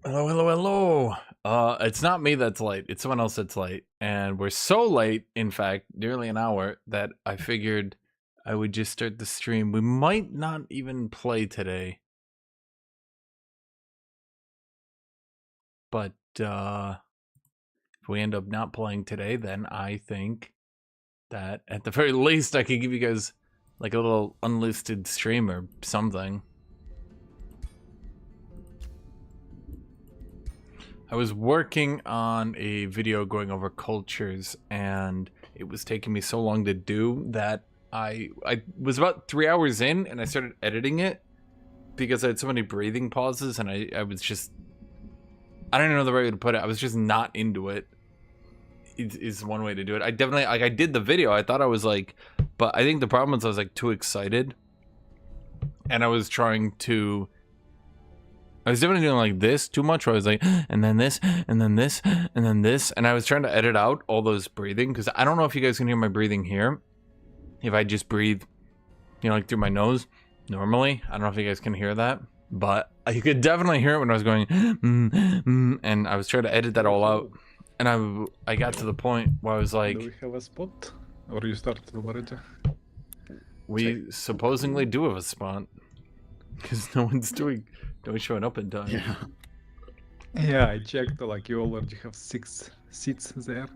Hello, hello, hello. It's not me that's late. It's someone else that's late. And we're so late, in fact, nearly an hour, that I figured I would just start the stream. We might not even play today. But if we end up not playing today, then I think that at the very least I could give you guys like a little unlisted stream or something. I was working on a video going over cultures, and it was taking me so long to do that I was about 3 hours in, and I started editing it because I had so many breathing pauses, and I was just, I don't know the right way to put it. I was just not into it. Is one way to do it. I definitely, like, I did the video. I thought I was like, but I think the problem was I was like too excited, and I was trying to. I was definitely doing like this too much, where I was like, and then this, and then this, and then this, and I was trying to edit out all those breathing, because I don't know if you guys can hear my breathing here. If I just breathe, you know, like through my nose, normally. I don't know if you guys can hear that, but you could definitely hear it when I was going, and I was trying to edit that all out, and I got to the point where I was like, do we have a spot? Or you started already? we supposedly do have a spot, because no one's showing up in time. Yeah. Yeah, I checked, like, you already have 6 seats there.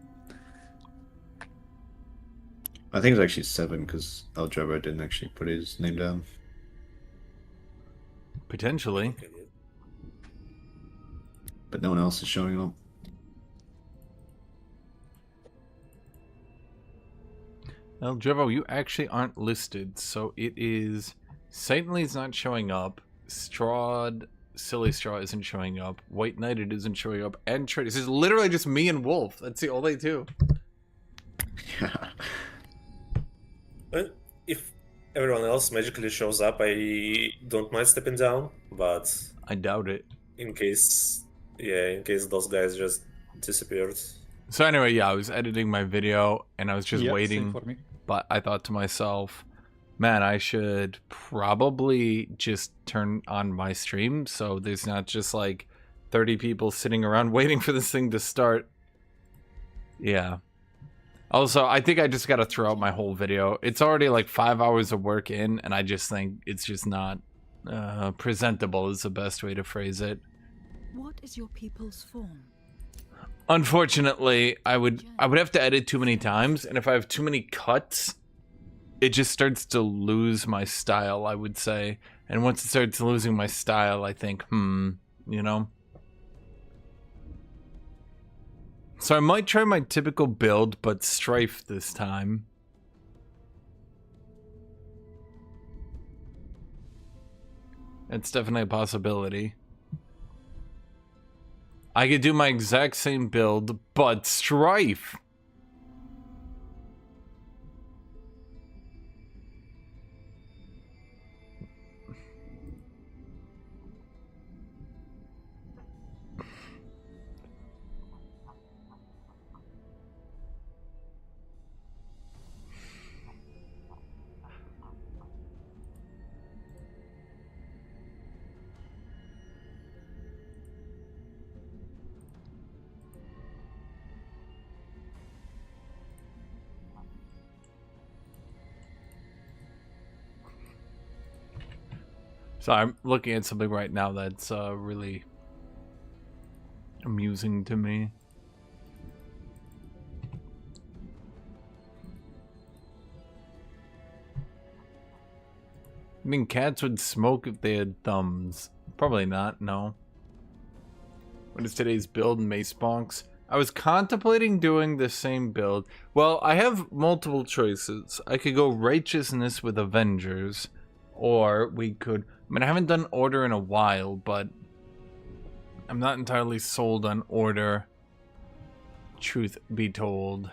I think it's actually 7 because Aljabra didn't actually put his name down. Potentially. But no one else is showing up. Well, Drevo, you actually aren't listed, so it is... Satanly's not showing up, Silly Straw isn't showing up, White Knighted isn't showing up, and Trade. This is literally just me and Wolf. That's the only two. Yeah. Well, if everyone else magically shows up, I don't mind stepping down, but I doubt it. in case those guys just disappeared. So anyway, yeah, I was editing my video, and I was just Yeah, waiting, same for me. but I thought to myself, man, I should probably just turn on my stream so there's not just like 30 people sitting around waiting for this thing to start. Yeah. Also, I think I just got to throw out my whole video. It's already like 5 hours of work in, and I just think it's just not presentable is the best way to phrase it. What is your people's form? Unfortunately, I would have to edit too many times, and if I have too many cuts, it just starts to lose my style, I would say. And once it starts losing my style, I think, you know? So I might try my typical build, but Strife this time. It's definitely a possibility. I could do my exact same build, but Strife. So I'm looking at something right now that's really amusing to me. I mean, cats would smoke if they had thumbs. Probably not, no. What is today's build, Mace Bonks? I was contemplating doing the same build. Well, I have multiple choices. I could go Righteousness with Avengers, or we could... I mean, I haven't done Order in a while, but I'm not entirely sold on Order, truth be told.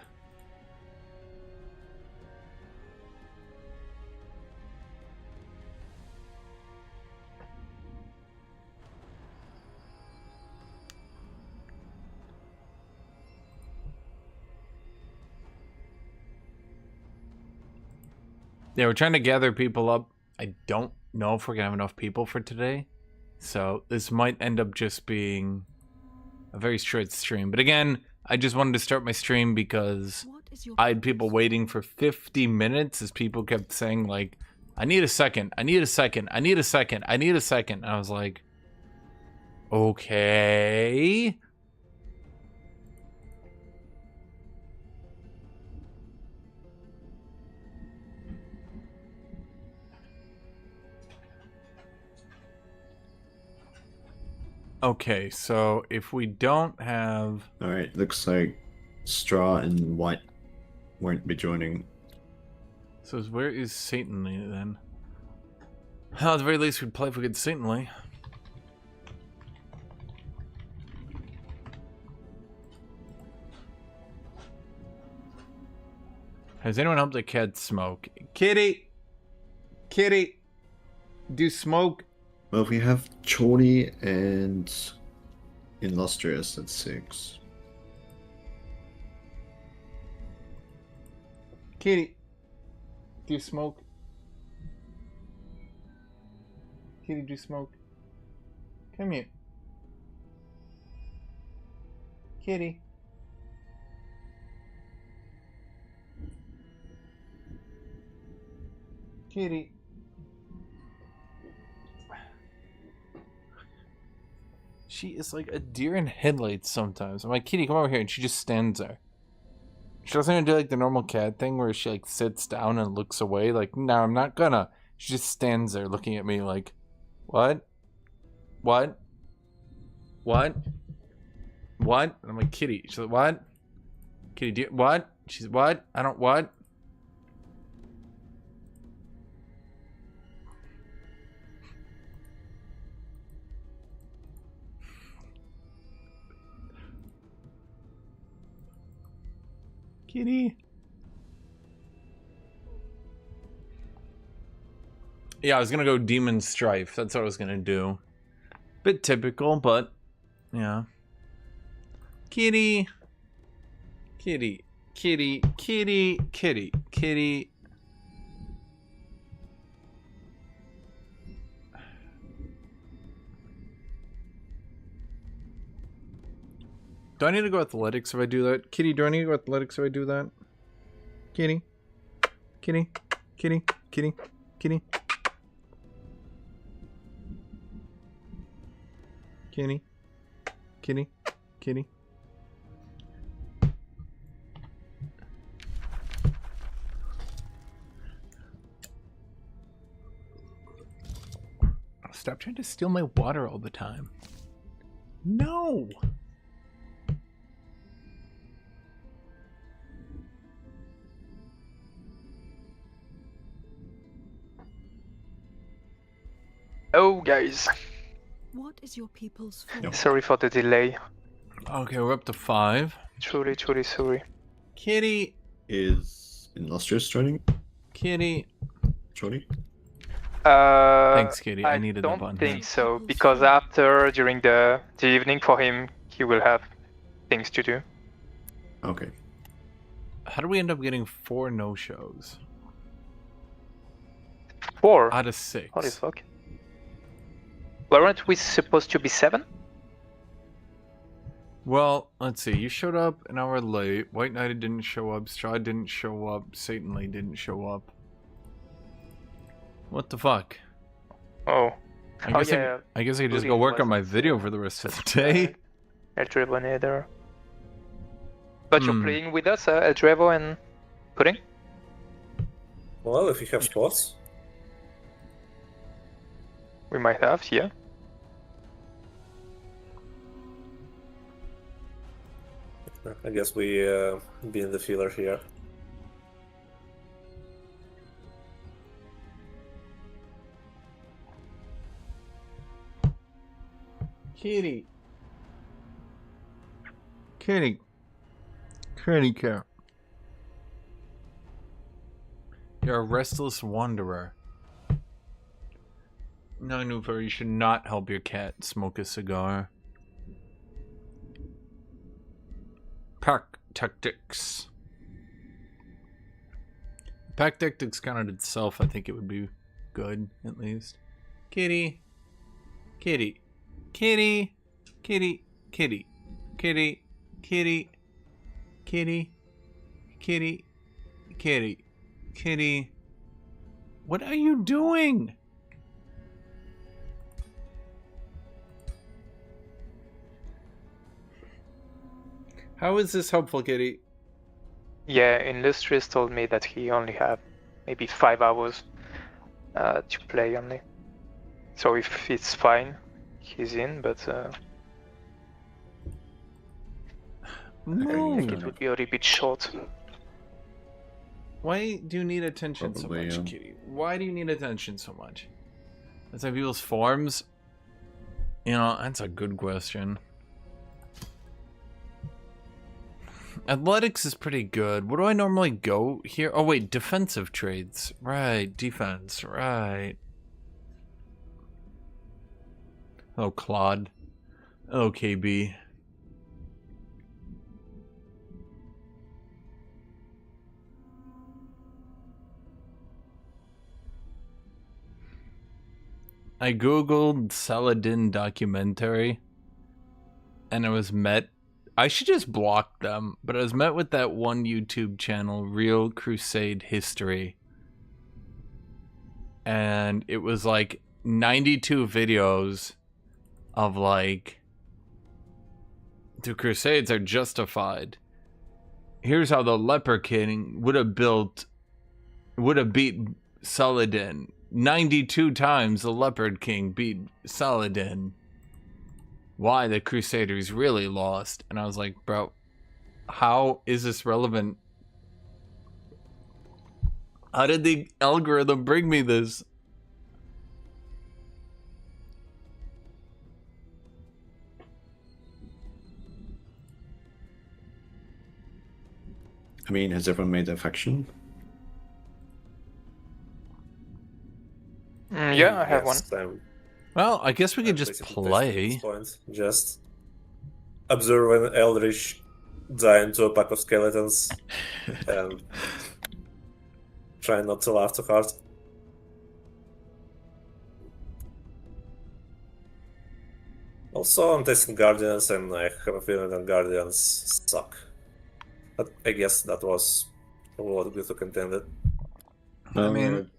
Yeah, we're trying to gather people up. I don't know if we're gonna have enough people for today. So this might end up just being a very short stream. But again, I just wanted to start my stream because What is your I had people people's waiting for 50 minutes as people kept saying, like, I need a second, I need a second, I need a second, I need a second. And I was like, okay. Okay, so if we don't have... Alright, looks like Straw and White won't be joining. So where is Satanly then? Well, at the very least, we'd play if we get Satanly. Has anyone helped the cat smoke? Kitty! Kitty! Do smoke? Well, we have Chorny and Illustrious at 6. Kitty! Do smoke? Kitty, do smoke? Come here. Kitty. Kitty. She is like a deer in headlights sometimes. I'm like, Kitty, come over here. And she just stands there. She doesn't even do like the normal cat thing where she like sits down and looks away. Like, no, I'm not gonna. She just stands there looking at me like, what? What? What? What? And I'm like, Kitty. She's like, what? Kitty, do you, what? She's, what? I don't, what? Kitty. Yeah, I was gonna go Demon Strife. That's what I was gonna do. Bit typical, but yeah. Kitty. Kitty. Kitty. Kitty. Kitty. Kitty. Do I need to go athletics if I do that? Kitty, do I need to go athletics if I do that? Kitty. Kitty. Kitty. Kitty. Kitty. Kitty. Kitty. Kitty. Stop trying to steal my water all the time. No! Oh, guys. What is your people's form? Sorry for the delay. Okay, we're up to 5. Truly, truly sorry. Kitty. Is Illustrious joining? Kitty. Chorny? Thanks, Kitty. I needed the don't button. think so, because after, during the evening for him, he will have things to do. Okay. How do we end up getting 4 no-shows 4? out of 6? Holy fuck. Weren't we supposed to be 7? Well, let's see. You showed up an hour late. White Knight didn't show up. Straw didn't show up. Satanly didn't show up. What the fuck? Oh. I guess yeah. I guess I could just Booty go work on my wasn't- video for the rest of the day. Eldrevo neither. But you're Hmm. playing with us, Eldrevo and Pudding? Well, if you have spots. We might have, yeah. I guess we be in the feeler here. Kitty. Kitty. Kitty cat. You're a restless wanderer. No, Nufer, you should not help your cat smoke a cigar. Pack tactics. Pack tactics counted itself. I think it would be good, at least. Kitty. Kitty. Kitty, kitty, kitty, kitty, kitty, kitty, kitty, kitty, kitty. What are you doing? How is this helpful, kitty? Yeah, Illustrious told me that he only have maybe 5 hours to play only. So if it's fine, he's in, but I think it would be a little bit short. Why do you need attention Probably, so much, yeah. kitty? Why do you need attention so much? That's like people's forms? You know, that's a good question. Athletics is pretty good. What do I normally go here? Oh, wait, defensive trades. Right, defense, right. Oh, Claude. Oh, KB. I googled Saladin documentary, and I was met. I should just block them, but I was met with that one YouTube channel, Real Crusade History, and it was like 92 videos of like the Crusades are justified. Here's how the Leper King would have beat Saladin. 92 times the Leopard King beat Saladin. Why the Crusaders really lost. And I was like, bro, how is this relevant? How did the algorithm bring me this? I mean, has everyone made their faction? Yeah, I have one. Well, I guess we could just Basically play. this point. Just observe an eldritch giant to a pack of skeletons and try not to laugh too hard. Also, I'm testing Guardians, and I have a feeling that Guardians suck. But I guess that was what Guthuk intended. I mean,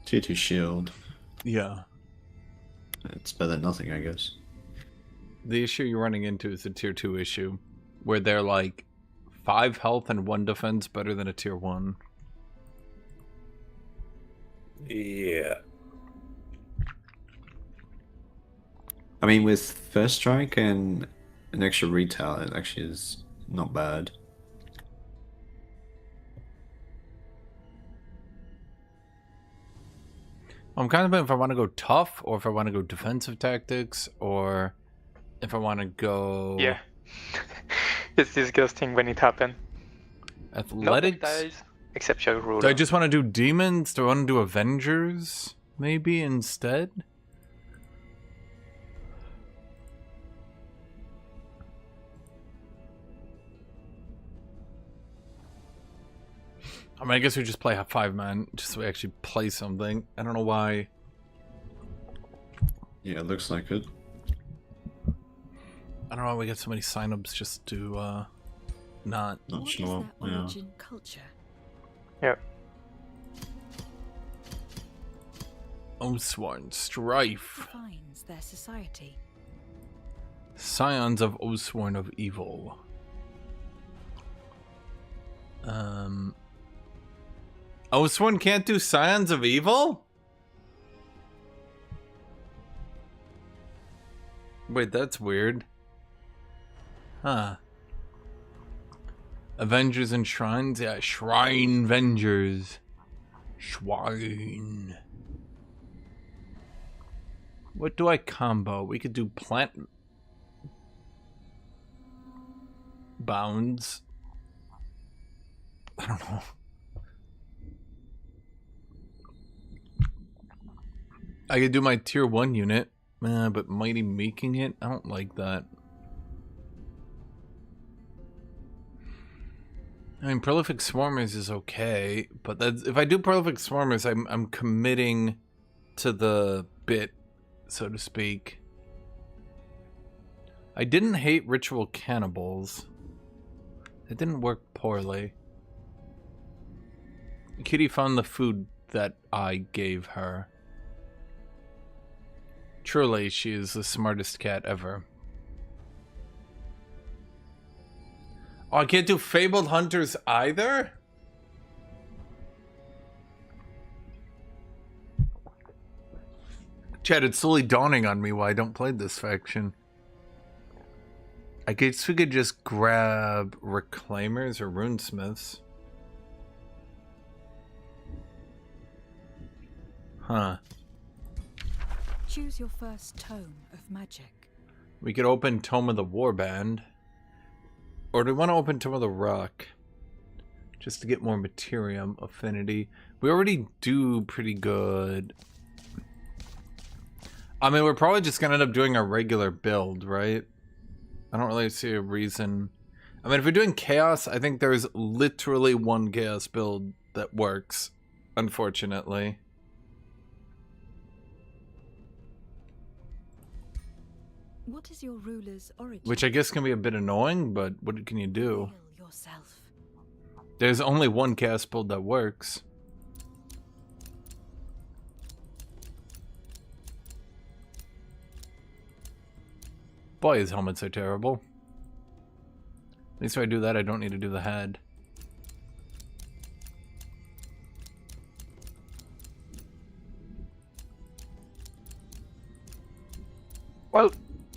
tier 2 shield. Yeah. It's better than nothing, I guess. The issue you're running into is a tier 2 issue, where they're like 5 health and 1 defense better than a tier 1. Yeah. I mean, with first strike and an extra retail, it actually is not bad. I'm kind of if I want to go tough, or if I want to go defensive tactics, or if I want to go Yeah. It's disgusting when it happened. Nobody athletics. dies except your ruler. Do I just want to do demons? Do I want to do Avengers maybe instead? I mean, I guess we just play a 5-man, just so we actually play something. I don't know why. Yeah, it looks like it. I don't know why we get so many signups just to not. Not What is sure. their Yeah. origin culture? Yeah. Oathsworn, Strife, Defines their society. Scions of Oathsworn of Evil. Oathsworn can't do Scions of Evil? Wait, that's weird. Huh. Avengers and Shrines? Yeah, Shrine Vengers. Shrine. What do I combo? We could do plant bounds. I don't know. I could do my tier 1 unit, but Mighty making it? I don't like that. I mean, Prolific Swarmers is okay, but that's, if I do Prolific Swarmers, I'm committing to the bit, so to speak. I didn't hate ritual cannibals. It didn't work poorly. Kitty found the food that I gave her. Truly, she is the smartest cat ever. Oh, I can't do Fabled Hunters either? Chad, it's slowly dawning on me why I don't play this faction. I guess we could just grab Reclaimers or Runesmiths. Huh. Choose your first tome of magic. We could open Tome of the Warband. Or do we want to open Tome of the Rock? Just to get more Materium affinity. We already do pretty good. I mean, we're probably just going to end up doing a regular build, right? I don't really see a reason. I mean, if we're doing Chaos, I think there's literally one Chaos build that works, unfortunately. What is your ruler's origin? Which I guess can be a bit annoying, but what can you do? Reveal yourself. There's only one Chaos build that works. Boy, his helmets are terrible. At least if I do that, I don't need to do the head. Well,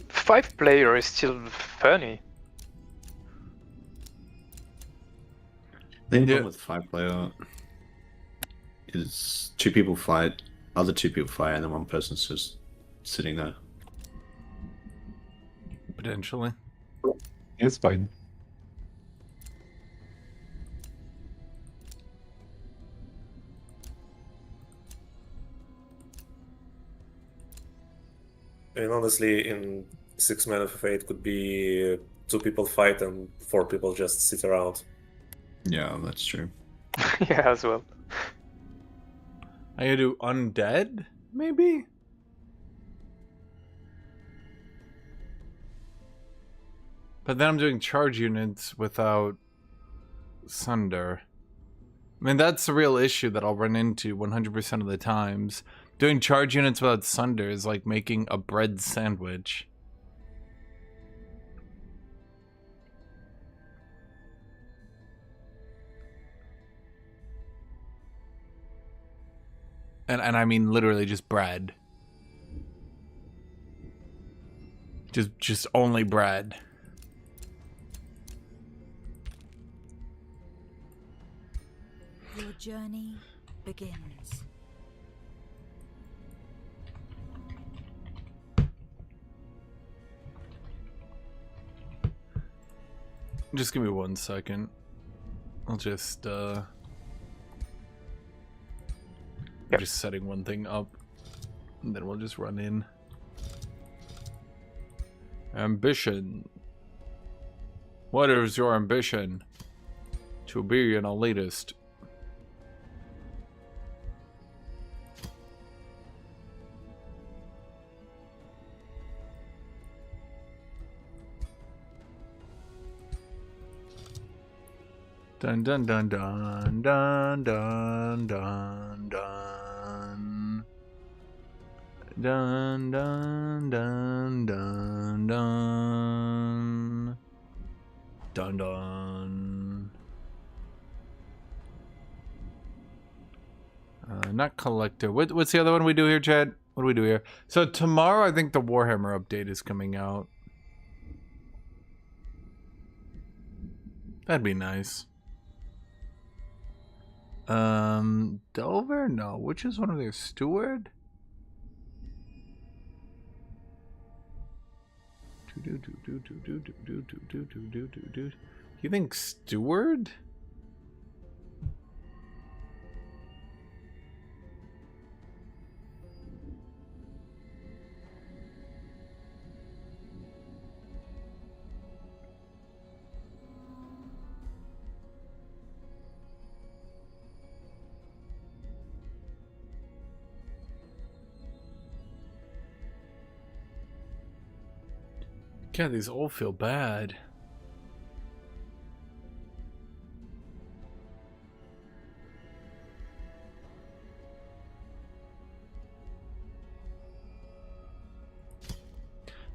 5-player is still funny. The only Yeah. problem with 5-player is 2 people fight, other 2 people fight, and then one person's just sitting there. Potentially. It's fine. And honestly, in 6-man FFA, it could be 2 people fight and 4 people just sit around. Yeah, that's true. Yeah, as well. I gotta do undead, maybe? But then I'm doing charge units without Sunder. I mean, that's the real issue that I'll run into 100% of the times. Doing charge units without Sunder is like making a bread sandwich. And I mean literally just bread. Just only bread. Your journey begins. Just give me 1 second. I'll just Yep. just setting one thing up, and then we'll just run in. Ambition. What is your ambition? To be an elitist. Dun dun dun dun dun dun dun dun. Dun dun dun dun dun. Dun dun. Not collector. What's the other one we do here, Chad? What do we do here? So tomorrow I think the Warhammer update is coming out. That'd be nice. Delver? No. Which is one of their steward? You think steward? God, these all feel bad.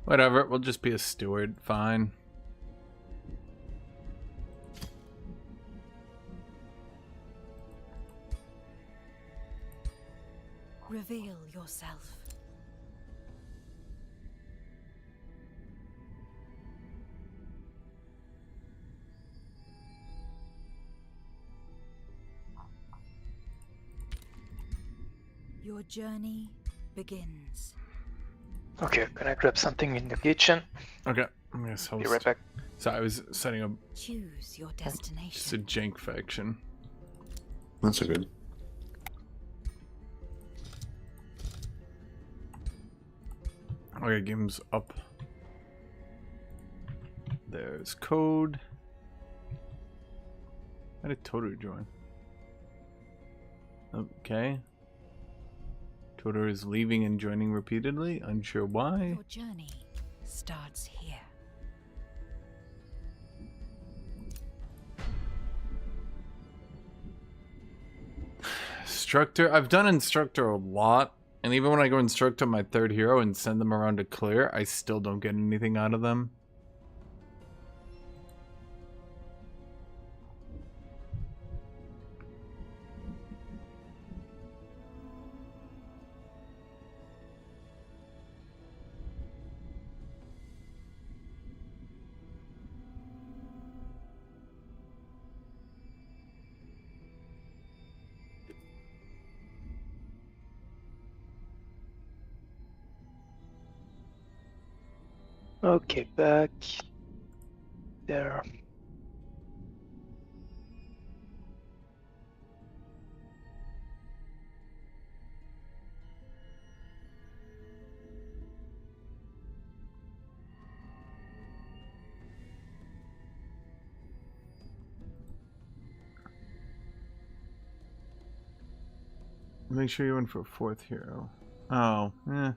Whatever, we'll just be a steward. Fine. Reveal yourself. Your journey begins. Okay, can I grab something in the kitchen? Okay, I'm gonna host. Be right back. So I was setting up Choose your just a destination. jank faction. That's so good. Okay, game's up. There's code. How did Toru join? Okay. Toru is leaving and joining repeatedly. Unsure why. Your journey starts here. Instructor. I've done instructor a lot. And even when I go instruct on my third hero and send them around to clear, I still don't get anything out of them. Okay, back there. Make sure you went for a fourth hero. Oh, eh.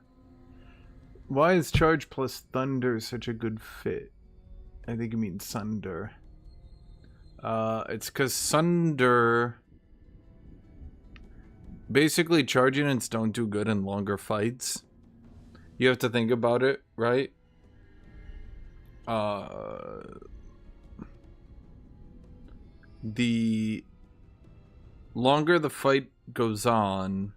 Why is charge plus thunder such a good fit? I think it means sunder. It's because sunder... Basically, charge units don't do good in longer fights. You have to think about it, right? The longer the fight goes on,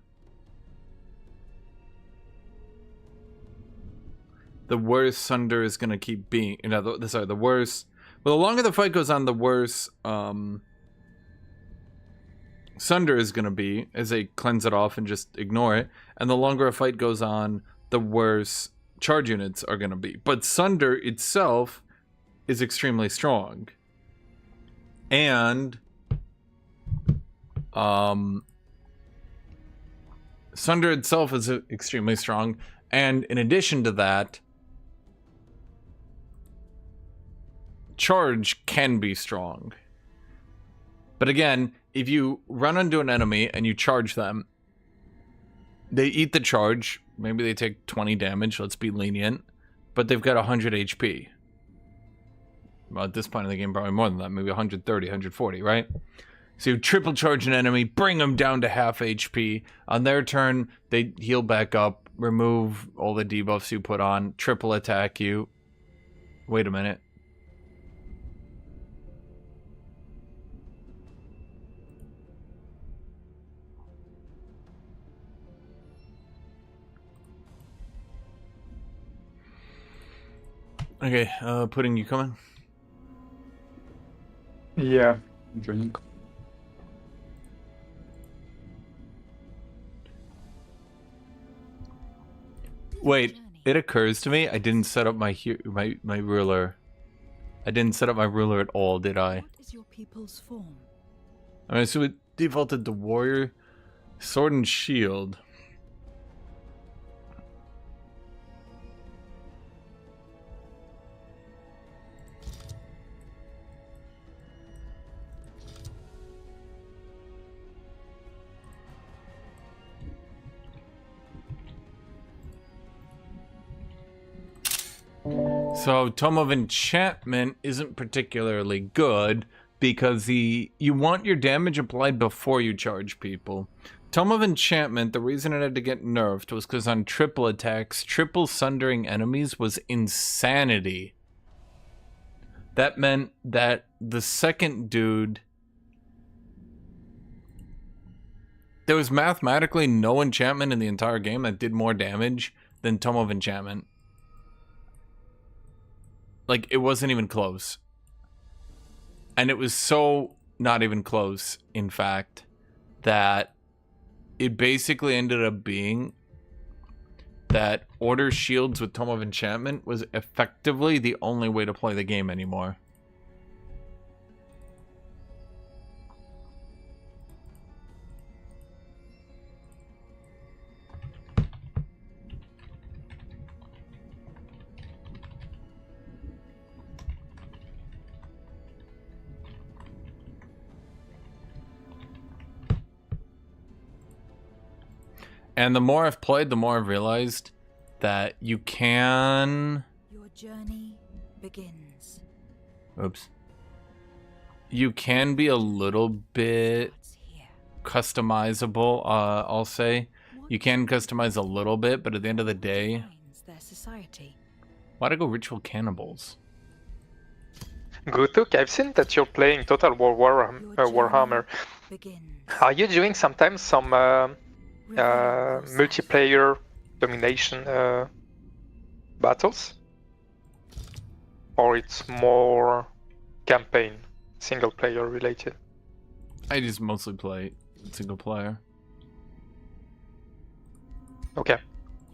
the worse Sunder is going to keep being. Sorry, the worse... Well, the longer the fight goes on, the worse Sunder is going to be, as they cleanse it off and just ignore it. And the longer a fight goes on, the worse charge units are going to be. But Sunder itself is extremely strong. And... Sunder itself is extremely strong, and in addition to that, charge can be strong. But again, if you run into an enemy and you charge them, they eat the charge, maybe they take 20 damage, let's be lenient, but they've got 100 HP. Well, at this point in the game, probably more than that, maybe 130, 140, right? So you triple charge an enemy, bring them down to half HP. On their turn, they heal back up, remove all the debuffs you put on, triple attack you. Wait a minute. Okay, Pudding, you coming? Yeah, I'm joining. Wait, it occurs to me I didn't set up my ruler. I didn't set up my ruler at all, did I? What is your people's form? I mean, so it defaulted to warrior, sword and shield. So Tome of Enchantment isn't particularly good because you want your damage applied before you charge people. Tome of Enchantment, the reason it had to get nerfed was because on triple attacks, triple sundering enemies was insanity. That meant that the second dude... There was mathematically no enchantment in the entire game that did more damage than Tome of Enchantment. Like, it wasn't even close. And it was so not even close, in fact, that it basically ended up being that Order Shields with Tome of Enchantment was effectively the only way to play the game anymore. And the more I've played, the more I've realized that you can... Your journey begins. Oops. You can be a little bit What's here? customizable, I'll say. You can customize a little bit, but at the end of the day... Defines their society. Why'd I go Ritual Cannibals? Guthuk, I've seen that you're playing Total War Warhammer. Begins. Are you doing sometimes some Reveal yourself. multiplayer domination battles? Or it's more campaign, single player related? I just mostly play single player. Okay.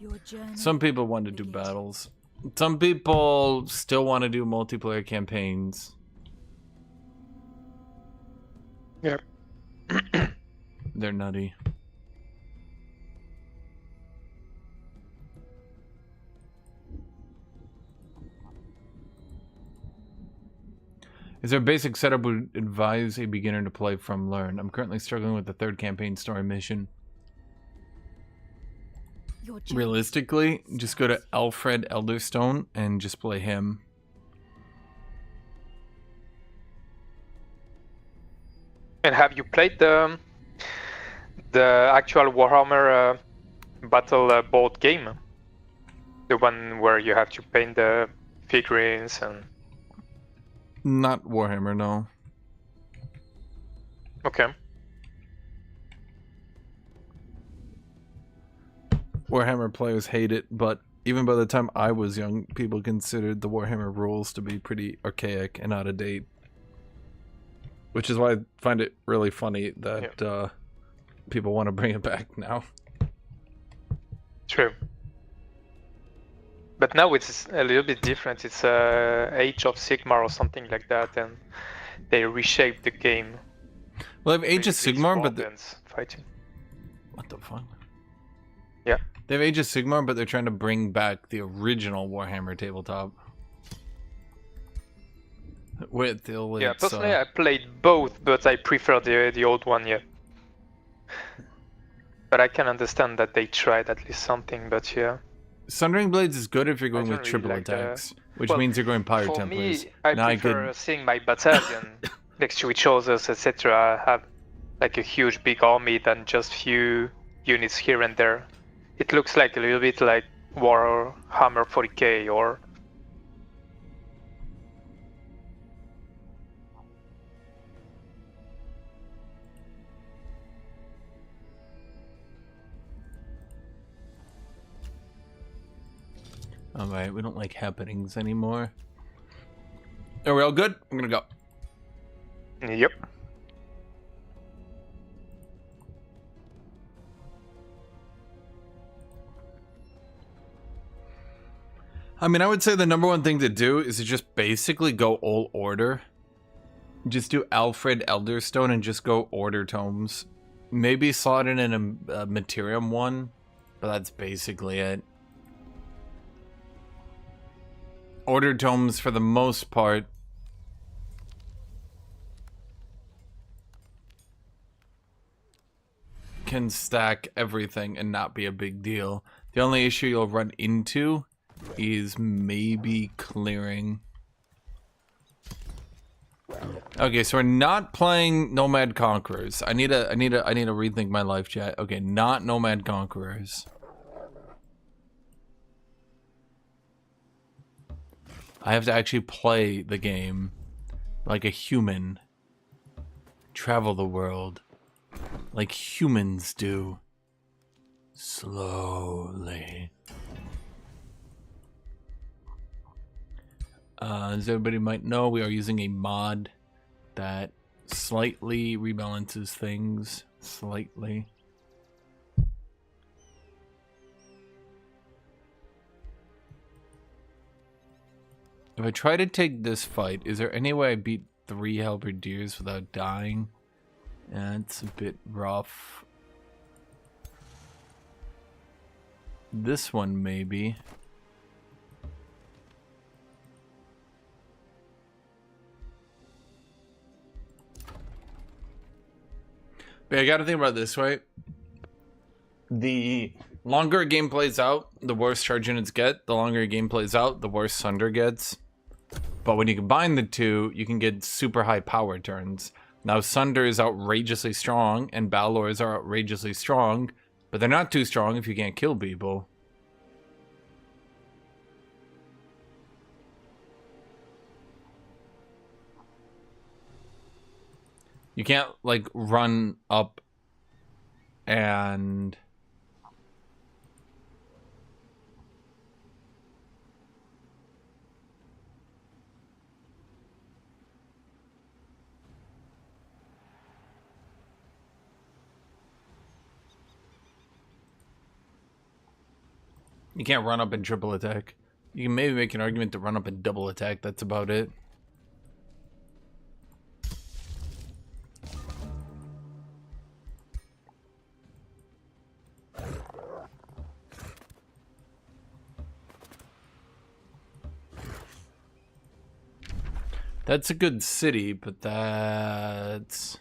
Your journey Some people want to do begins. battles. Some people still want to do multiplayer campaigns. Yeah. They're nutty. Is there a basic setup would advise a beginner to play from learn? I'm currently struggling with the third campaign story mission. Your journey Realistically, just go to Alfred Elderstone and just play him. And have you played the actual Warhammer battle board game? The one where you have to paint the figurines and... Not Warhammer, no. Okay. Warhammer players hate it, but even by the time I was young, people considered the Warhammer rules to be pretty archaic and out of date. Which is why I find it really funny that people want to bring it back now. True. But now it's a little bit different. It's Age of Sigmar or something like that, and they reshaped the game. Well, they have Age of Basically, Sigmar, but... Spartans fighting. What the fuck? Yeah. They have Age of Sigmar, but they're trying to bring back the original Warhammer tabletop. With the Yeah, personally I played both, but I prefer the old one, yeah. But I can understand that they tried at least something, but yeah. Sundering Blades is good if you're going don't with really triple like the- attacks, which Well, means you're going Pyre For Templars. me, I Now I prefer could- seeing my battalion next to each other, etc. Have like a huge big army than just few units here and there. It looks like a little bit like Warhammer 40k or... Alright, we don't like happenings anymore. Are we all good? I'm gonna go. Yep. I mean, I would say the number one thing to do is to just basically go all order. Just do Alfred Elderstone and just go order tomes. Maybe slot in a Materium one, but that's basically it. Order tomes for the most part. Can stack everything and not be a big deal. The only issue you'll run into is maybe clearing. Okay, so we're not playing Nomad Conquerors. I need to rethink my life, chat. Okay, not Nomad Conquerors. I have to actually play the game like a human. Travel the world like humans do. Slowly. As everybody might know, we are using a mod that slightly rebalances things. Slightly. If I try to take this fight, is there any way I beat 3 halberdiers without dying? It's a bit rough. This one maybe. But I gotta think about it this way. The longer a game plays out, the worse charge units get. The longer a game plays out, the worse Sunder gets. But when you combine the two, you can get super high power turns. Now Sunder is outrageously strong, and Balors are outrageously strong, but they're not too strong if you can't kill people. You can't, like, run up and... You can't run up and triple attack. You can maybe make an argument to run up and double attack, that's about it. That's a good city, but that's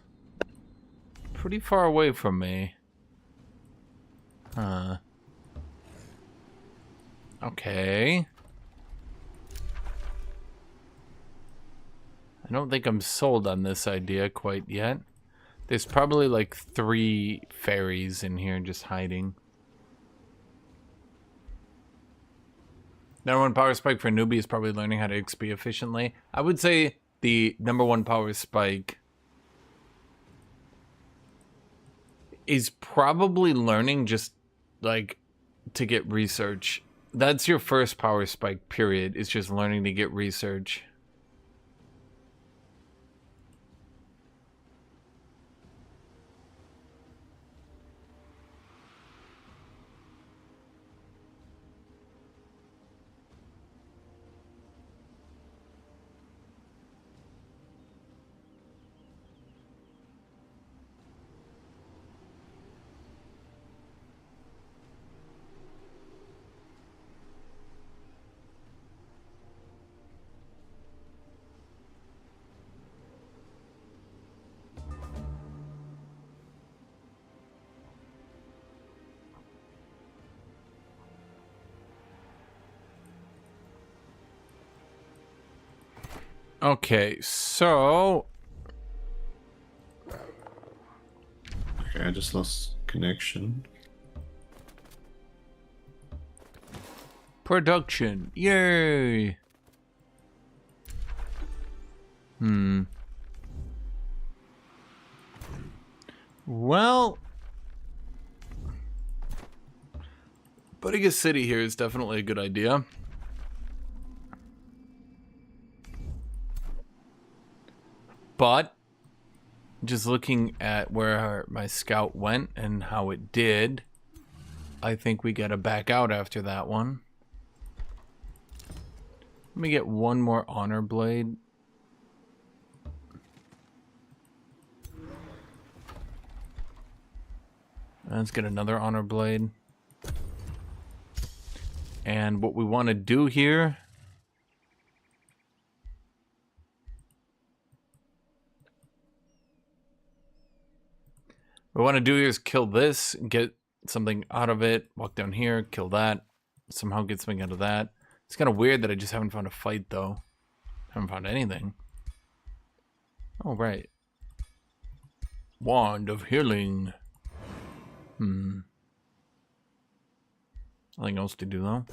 pretty far away from me. Huh. Okay. I don't think I'm sold on this idea quite yet. There's probably like 3 fairies in here just hiding. #1 power spike for a newbie is probably learning how to XP efficiently. I would say the #1 power spike is probably learning just like to get research. That's your first power spike, period. It's just learning to get research. Okay, so... Okay, I just lost connection. Production. Yay! Well... putting a city here is definitely a good idea. But just looking at where my scout went and how it did, I think we gotta back out after that one. Let me get one more honor blade. Let's get another honor blade. And what we want to do here... what we want to do here is kill this, get something out of it, walk down here, kill that, somehow get something out of that. It's kind of weird that I just haven't found a fight, though. Haven't found anything. Oh, right. Wand of Healing. Nothing else to do, though.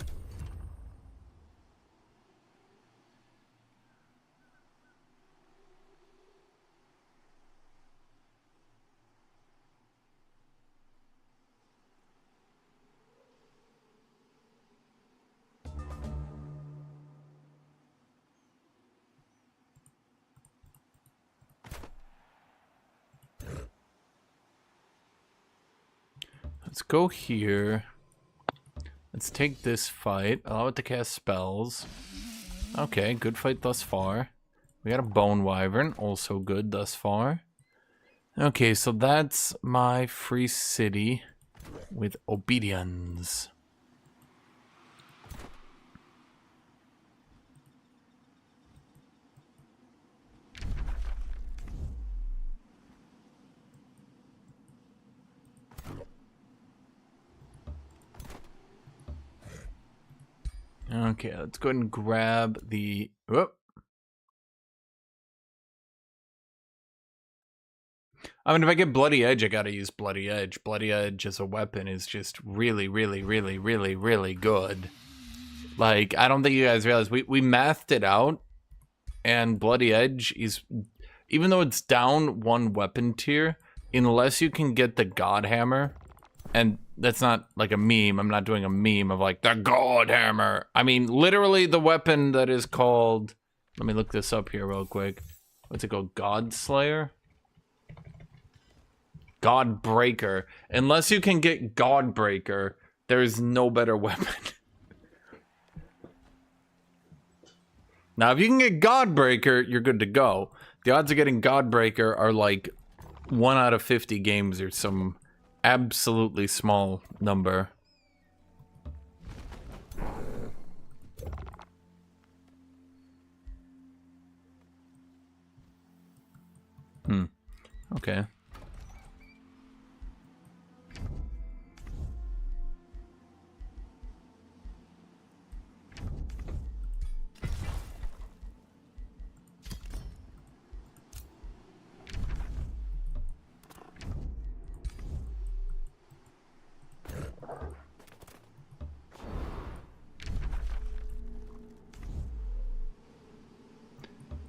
Let's go here. Let's take this fight. Allow it to cast spells. Okay, good fight thus far. We got a Bone Wyvern, also good thus far. Okay, so that's my free city with obedience. Okay, let's go ahead and grab the... Whoop. I mean, if I get Bloody Edge, I gotta use Bloody Edge. Bloody Edge as a weapon is just really, really, really, really, really good. Like, I don't think you guys realize, we mathed it out, and Bloody Edge is... Even though it's down one weapon tier, unless you can get the God Hammer, and that's not like a meme, I'm not doing a meme of like, the God Hammer. I mean, literally the weapon that is called... Let me look this up here real quick. What's it called? God Slayer? God Breaker. Unless you can get God Breaker, there is no better weapon. Now, if you can get God Breaker, you're good to go. The odds of getting God Breaker are like 1 out of 50 games or some absolutely small number. Okay.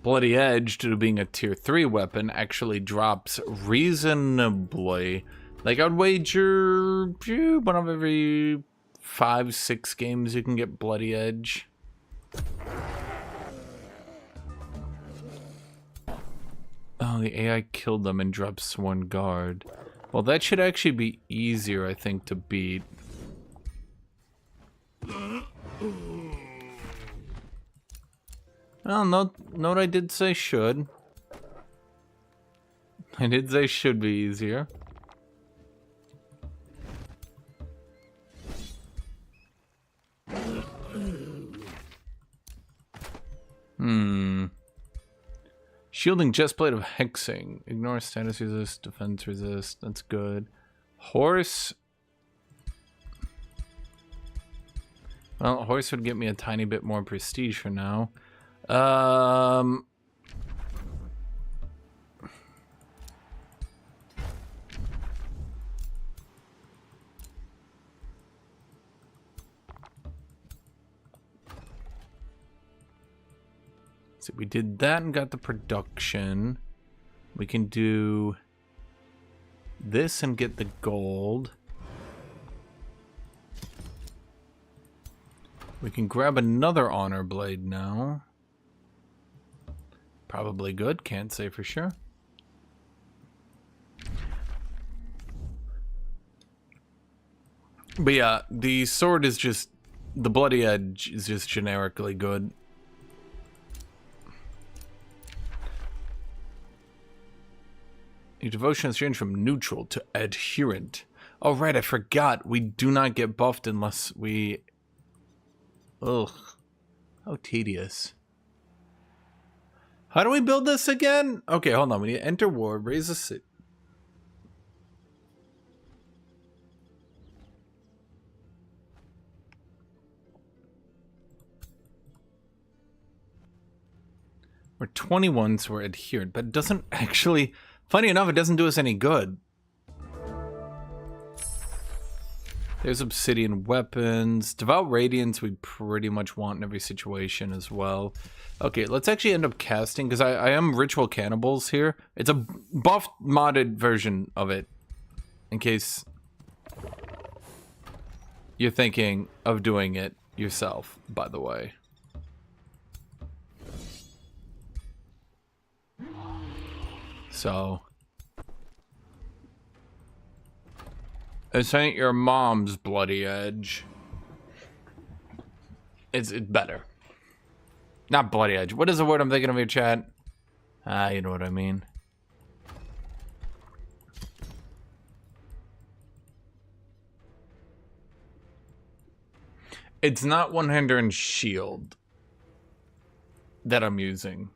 Bloody Edge, due to being a tier 3 weapon, actually drops reasonably. Like, I'd wager one of every 5-6 games you can get Bloody Edge. Oh, the AI killed them and dropped Sworn Guard. Well, that should actually be easier, I think, to beat. Well, note I did say should. I did say should be easier. Shielding Chestplate of Hexing. Ignore status resist, defense resist. That's good. Horse. Well, horse would get me a tiny bit more prestige for now. So we did that and got the production. We can do this and get the gold. We can grab another honor blade now. Probably good, can't say for sure. But yeah, the sword is just, the Bloody Edge is just generically good. Your devotion has changed from neutral to adherent. Oh right, I forgot. We do not get buffed unless we... Ugh. How tedious. How do we build this again? Okay, hold on. We need to enter war, raise a city. Or 20 ones were adhered, but it doesn't actually... Funny enough, it doesn't do us any good. There's obsidian weapons. Devout Radiance we pretty much want in every situation as well. Okay, let's actually end up casting, because I am Ritual Cannibals here. It's a buffed, modded version of it. In case you're thinking of doing it yourself, by the way. So... This ain't your mom's bloody edge. It's better. Not bloody edge. What is the word I'm thinking of here, chat? Ah, you know what I mean. It's not one-hander and shield that I'm using.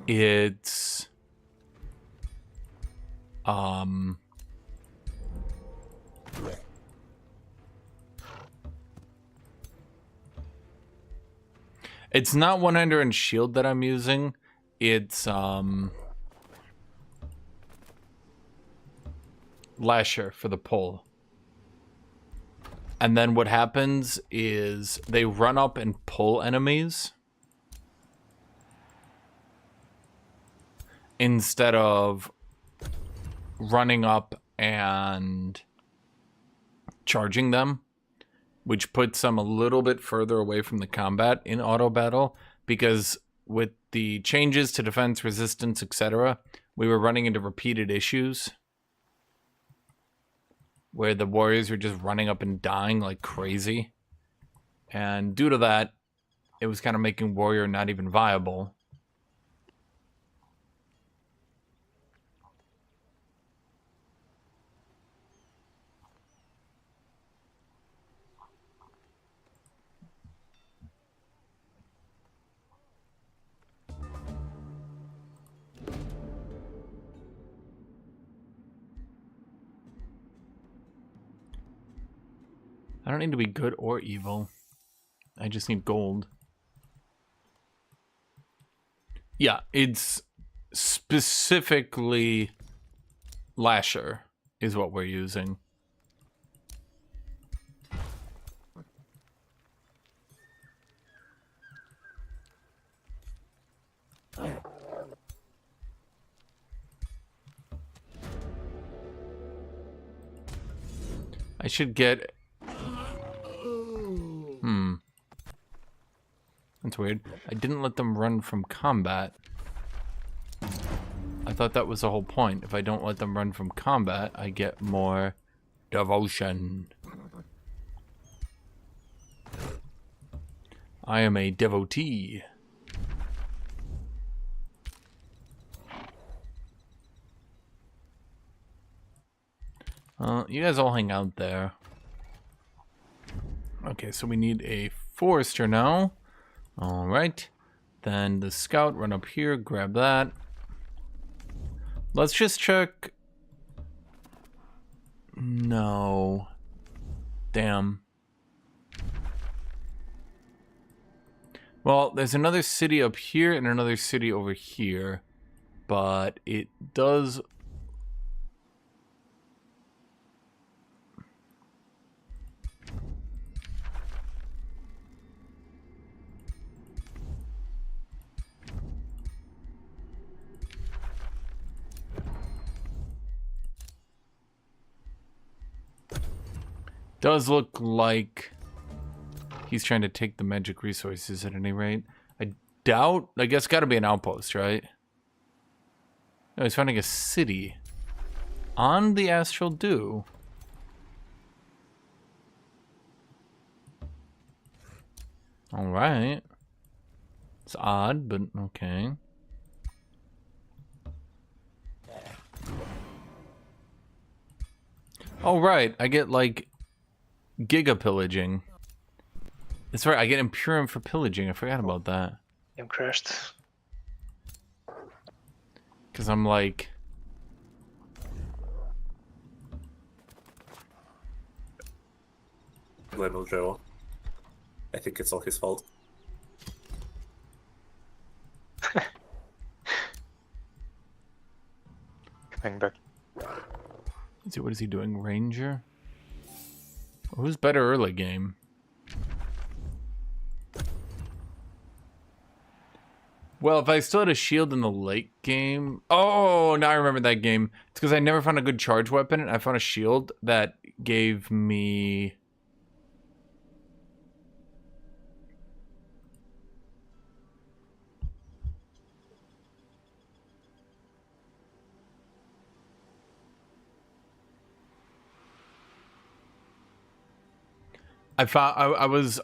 It's it's not one-hander and shield that I'm using. It's Lasher for the pull. And then what happens is they run up and pull enemies instead of running up and charging them, which puts them a little bit further away from the combat in auto battle, because with the changes to defense, resistance, etc., we were running into repeated issues where the warriors were just running up and dying like crazy. And due to that, it was kind of making warrior not even viable. I don't need to be good or evil. I just need gold. Yeah, it's specifically Lasher is what we're using. I should get... That's weird. I didn't let them run from combat. I thought that was the whole point. If I don't let them run from combat, I get more devotion. I am a devotee. You guys all hang out there. Okay, so we need a forester now. Alright. Then the scout, run up here, grab that. Let's just check. No. Damn. Well, there's another city up here and another city over here. But it does... Does look like he's trying to take the magic resources at any rate. I doubt... I guess gotta be an outpost, right? No, he's finding a city. On the Astral Dew. Alright. It's odd, but okay. Oh, right. I get, like... Giga pillaging. That's right, I get Imperium for pillaging. I forgot about that. Game crashed. Because I'm like... blame on Joe. I think it's all his fault. Coming back. Let's see, what is he doing? Ranger? Who's better early game? Well, if I still had a shield in the late game... Oh, now I remember that game. It's because I never found a good charge weapon, and I found a shield that gave me... I was,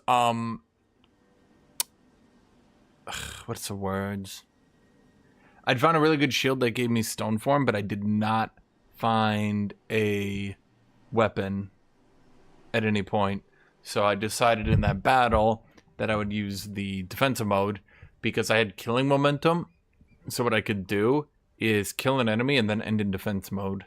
what's the words? I'd found a really good shield that gave me stone form, but I did not find a weapon at any point. So I decided in that battle that I would use the defensive mode because I had killing momentum. So what I could do is kill an enemy and then end in defense mode.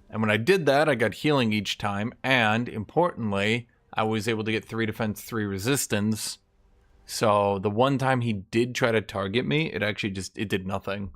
And when I did that, I got healing each time, and importantly, I was able to get 3 defense, 3 resistance. So the one time he did try to target me, it actually just, it did nothing.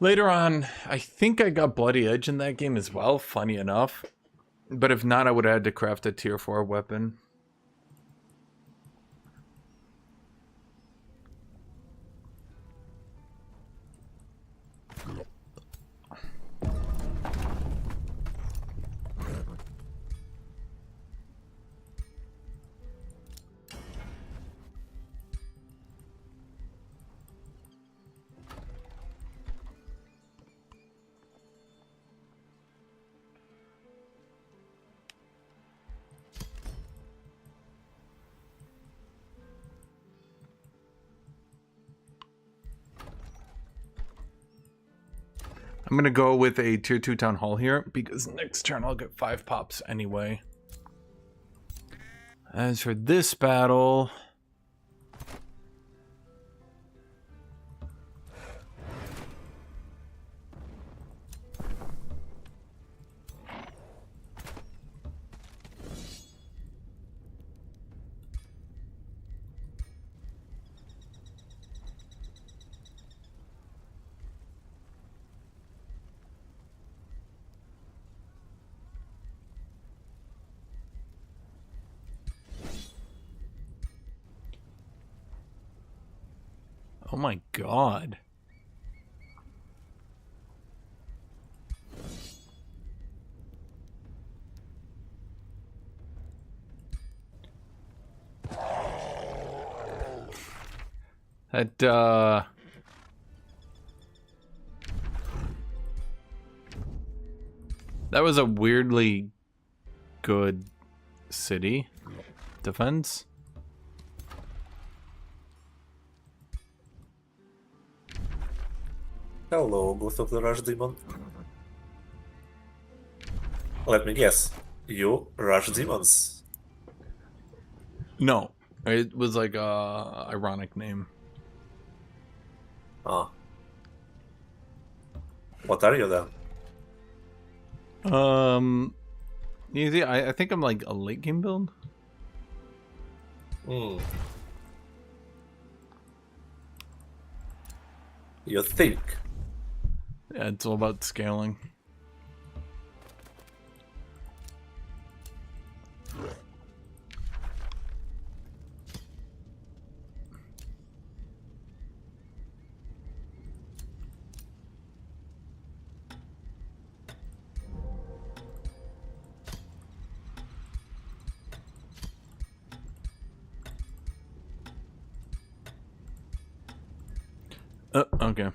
Later on, I think I got Bloody Edge in that game as well, funny enough. But if not, I would have had to craft a tier 4 weapon. I'm going to go with a tier 2 town hall here because next turn I'll get 5 pops anyway. As for this battle... Oh my god. That was a weirdly good city defense. Hello, Guthuk the Rush Demon. Let me guess. You rush demons. No, it was like a ironic name. Ah. What are you then? Easy. I think I'm like a late game build. You think? Yeah, it's all about scaling. Okay.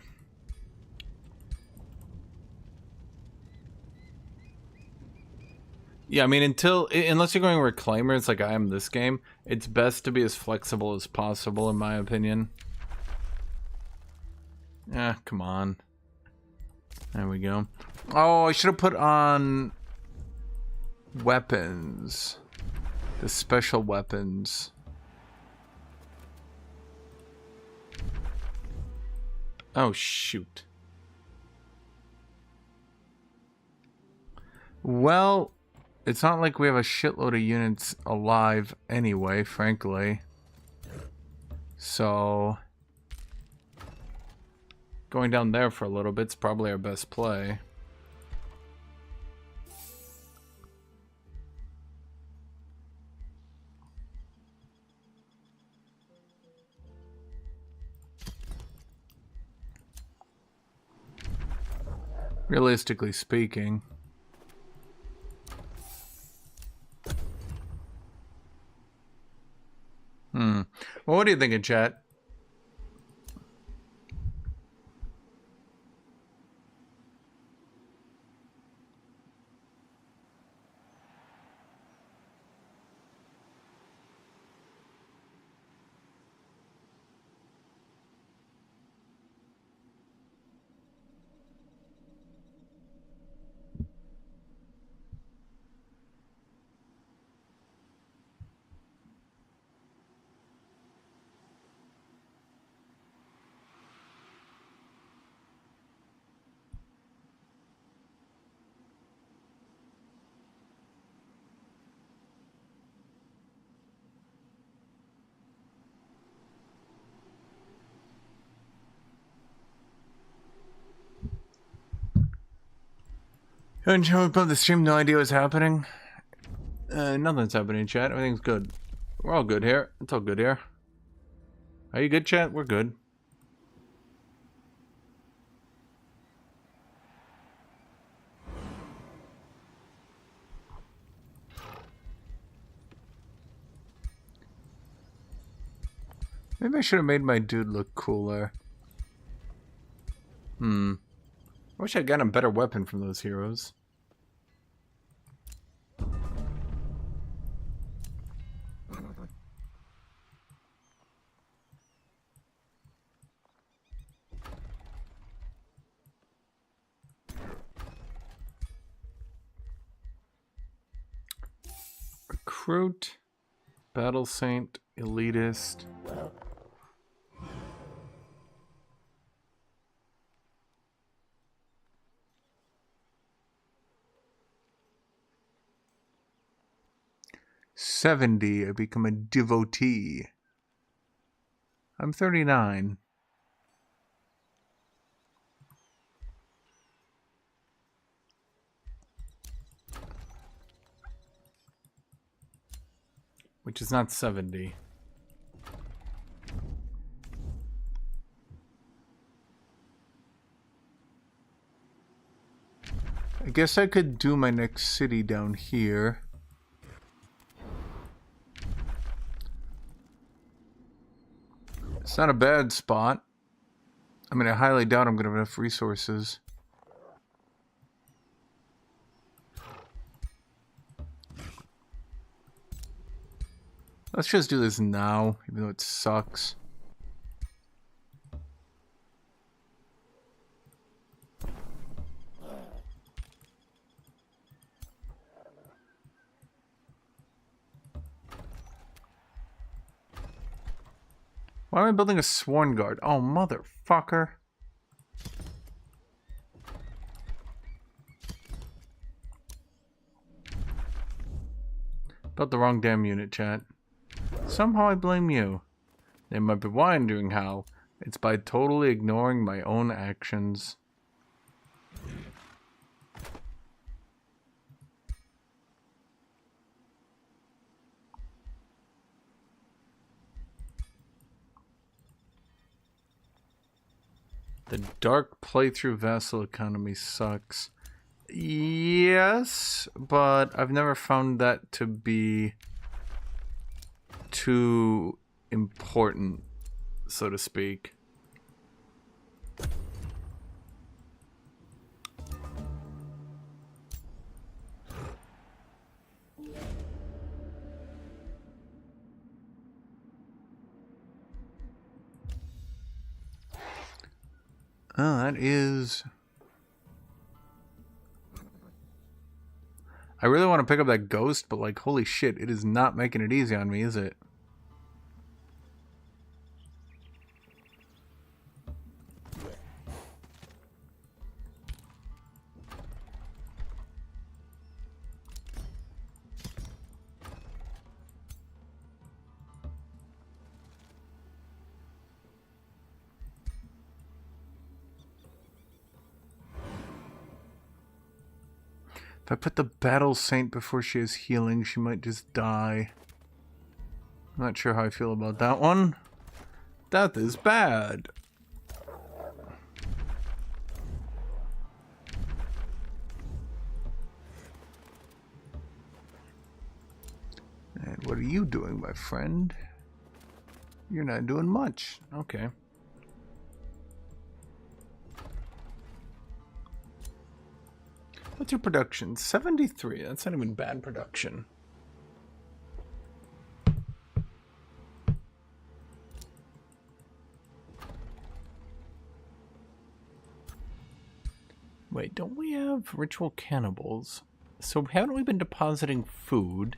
Yeah, I mean, unless you're going reclaimers like I am this game, it's best to be as flexible as possible, in my opinion. Come on. There we go. Oh, I should have put on weapons. The special weapons. Oh, shoot. Well, it's not like we have a shitload of units alive anyway, frankly. So, going down there for a little bit's probably our best play. Realistically speaking. Well, what do you think, chat? Haven't shown up on the stream, no idea what's happening. Nothing's happening, chat. Everything's good. We're all good here. It's all good here. Are you good, chat? We're good. Maybe I should have made my dude look cooler. I wish I'd gotten a better weapon from those heroes. Recruit, Battle Saint, Elitist. I become a devotee. I'm 39. Which is not 70. I guess I could do my next city down here. It's not a bad spot. I mean, I highly doubt I'm going to have enough resources. Let's just do this now, even though it sucks. Why am I building a sworn guard? Oh, motherfucker. Built the wrong damn unit, chat. Somehow I blame you. They might be wondering how. It's by totally ignoring my own actions. The dark playthrough vassal economy sucks. Yes, but I've never found that to be too important, so to speak. Oh, that is... I really want to pick up that ghost, but like, holy shit, it is not making it easy on me, is it? If I put the Battle Saint before she has healing, she might just die. I'm not sure how I feel about that one. Death is bad. And what are you doing, my friend? You're not doing much. Okay. What's your production? 73. That's not even bad production. Wait, don't we have ritual cannibals? So haven't we been depositing food?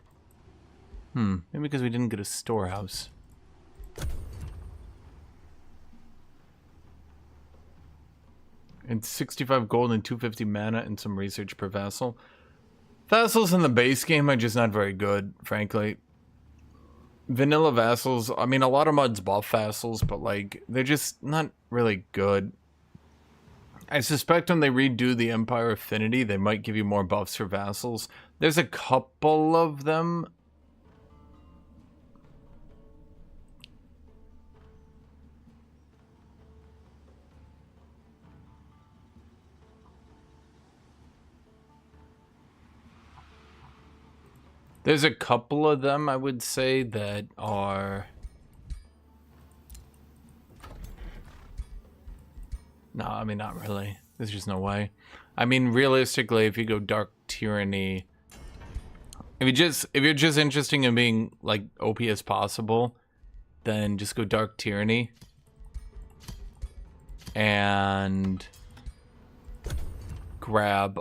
Maybe because we didn't get a storehouse. And 65 gold and 250 mana and some research per vassal. Vassals in the base game are just not very good, frankly. Vanilla vassals, I mean, a lot of mods buff vassals, but like, they're just not really good. I suspect when they redo the Empire Affinity, they might give you more buffs for vassals. There's a couple of them. There's a couple of them, I would say, that are... No, I mean, not really. There's just no way. I mean, realistically, if you go Dark Tyranny... If you're just interested in being, like, OP as possible, then just go Dark Tyranny. And... grab,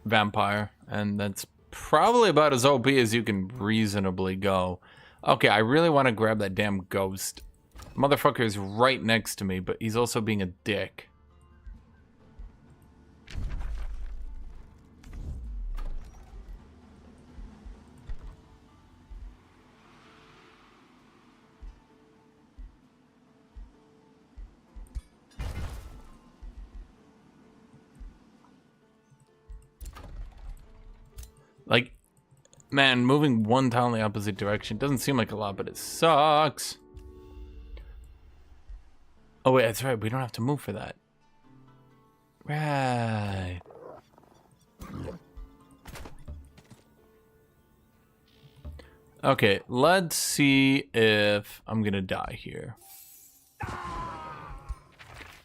Vampire, and that's probably about as OP as you can reasonably go. Okay, I really want to grab that damn ghost. Motherfucker is right next to me, but he's also being a dick. Like, man, moving one tile in the opposite direction doesn't seem like a lot, but it sucks. Oh wait, that's right, we don't have to move for that. Right. Okay, let's see if I'm gonna die here.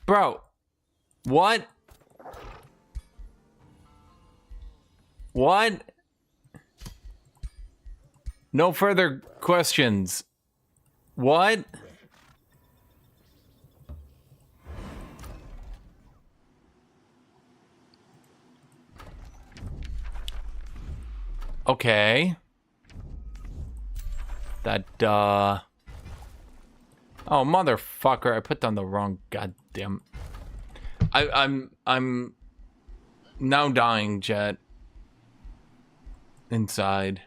Bro, what? What? No further questions. What? Okay. That, Oh, motherfucker, I put down the wrong goddamn... I'm now dying, Jet. Inside.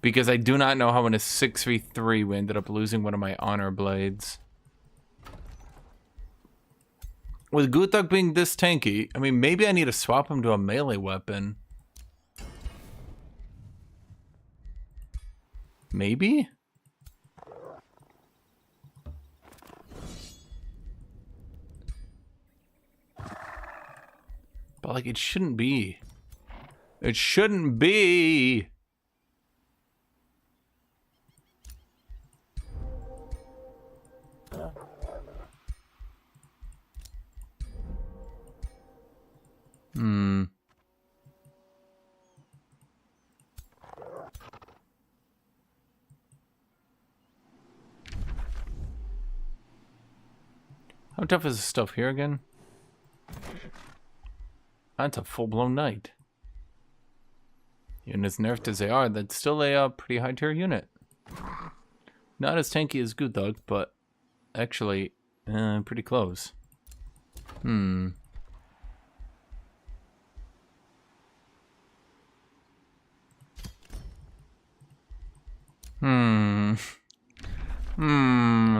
Because I do not know how in a 6v3 we ended up losing one of my honor blades. With Guthuk being this tanky, I mean, maybe I need to swap him to a melee weapon. Maybe? But, like, it shouldn't be. It shouldn't be! How tough is this stuff here again? That's a full-blown knight. And as nerfed as they are, that's still a pretty high-tier unit. Not as tanky as Guthuk, but actually pretty close. Hmm.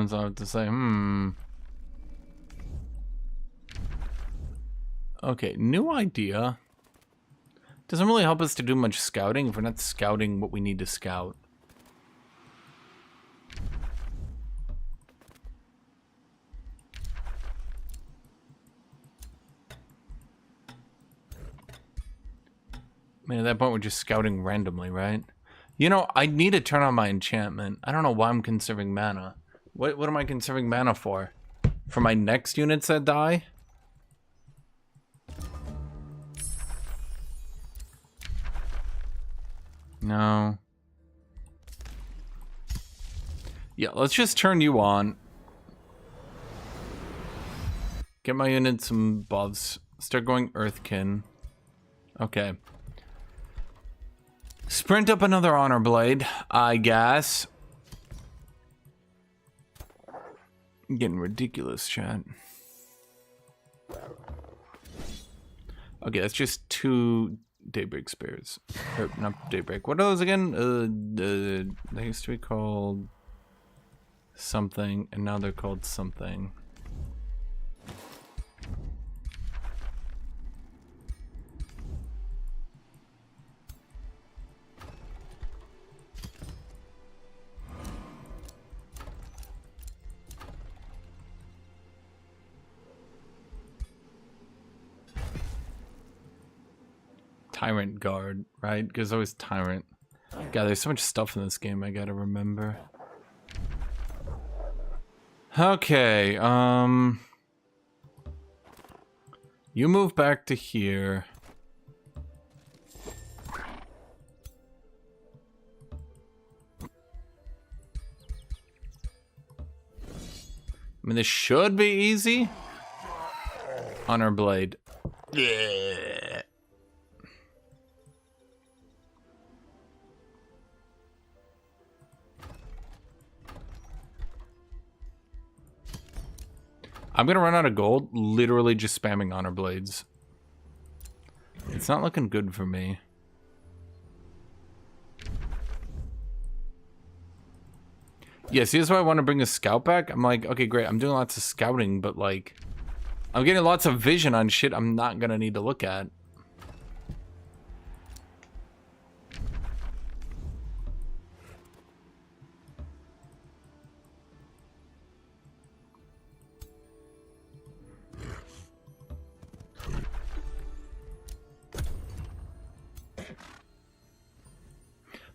That's all I have to say. Okay, new idea. Doesn't really help us to do much scouting if we're not scouting what we need to scout. I mean, at that point, we're just scouting randomly, right? You know, I need to turn on my enchantment. I don't know why I'm conserving mana. What am I conserving mana for? For my next units that die? No. Yeah, let's just turn you on. Get my unit some buffs. Start going Earthkin. Okay. Sprint up another Honor Blade, I guess. Getting ridiculous, chat. Okay, that's just 2 Daybreak Spears. Or, not Daybreak. What are those again? They used to be called something, and now they're called something. Tyrant Guard, right? Because always Tyrant. God, there's so much stuff in this game I gotta remember. Okay, you move back to here. I mean, this should be easy. Honor Blade. Yeah. I'm gonna run out of gold literally just spamming Honor Blades. It's not looking good for me. Yeah, see, that's why I want to bring the scout back. I'm like, okay, great. I'm doing lots of scouting, but like, I'm getting lots of vision on shit I'm not gonna need to look at.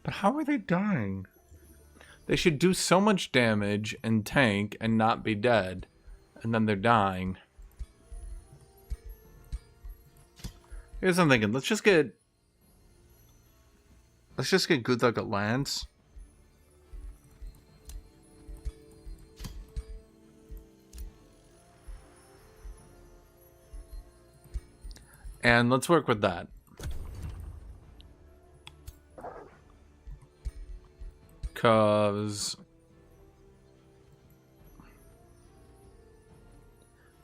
But how are they dying? They should do so much damage and tank and not be dead. And then they're dying. Here's what I'm thinking. Let's just get Guthuk at Lance. And let's work with that. Because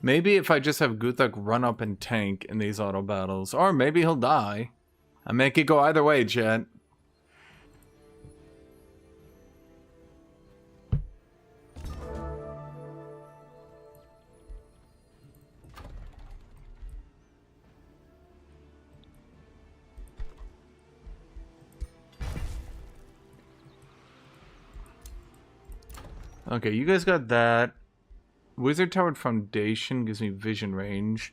maybe if I just have Guthuk run up and tank in these auto battles, or maybe he'll die. I make it go either way, chat. Okay, you guys got that. Wizard Towered Foundation gives me vision range,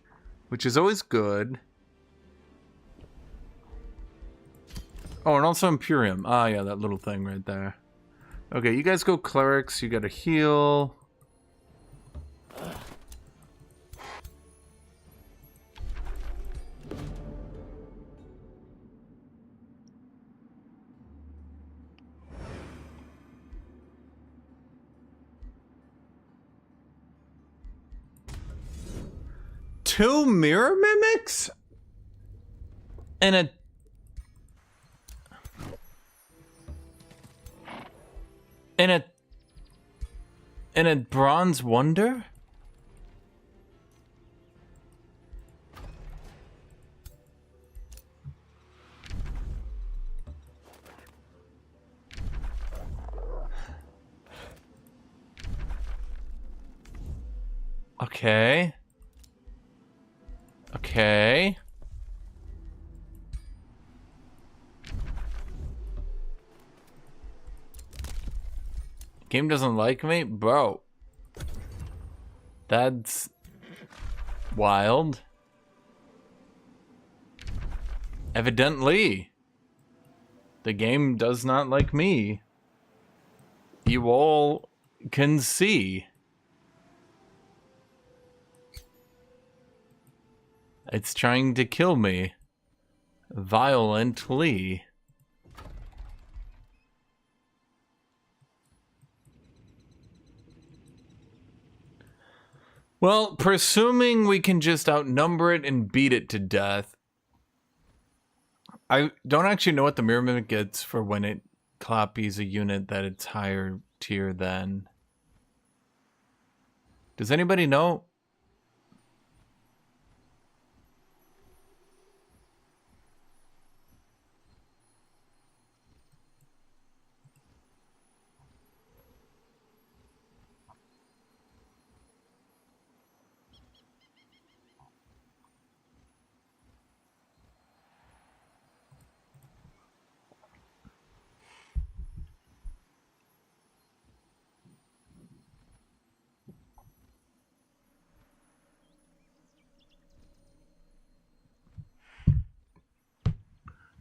which is always good. Oh, and also Imperium. Ah, yeah, that little thing right there. Okay, you guys go Clerics. You gotta heal. 2 mirror mimics? And a bronze wonder? Okay. Okay. Game doesn't like me? Bro. That's wild. Evidently. The game does not like me. You all can see. It's trying to kill me. Violently. Well, presuming we can just outnumber it and beat it to death. I don't actually know what the mirror mimic gets for when it copies a unit that it's higher tier than. Does anybody know?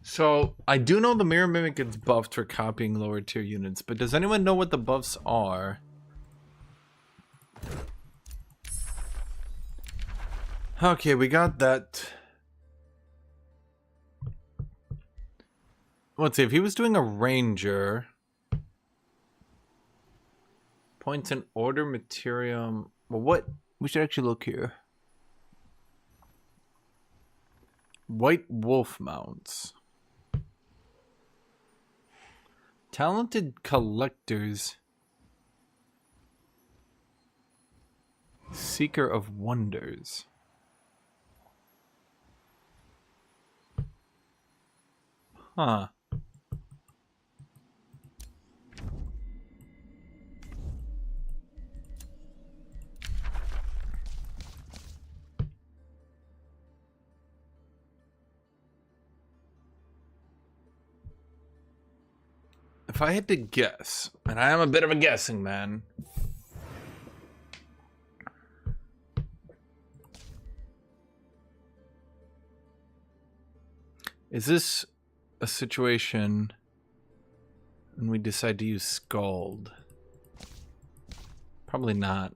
So, I do know the mirror mimic gets buffed for copying lower tier units, but does anyone know what the buffs are? Okay, we got that. Let's see, if he was doing a ranger... Points in order, materium... Well, what? We should actually look here. White wolf mounts. Talented collectors. Seeker of wonders. Huh. If I had to guess, and I am a bit of a guessing man. Is this a situation when we decide to use Scald? Probably not.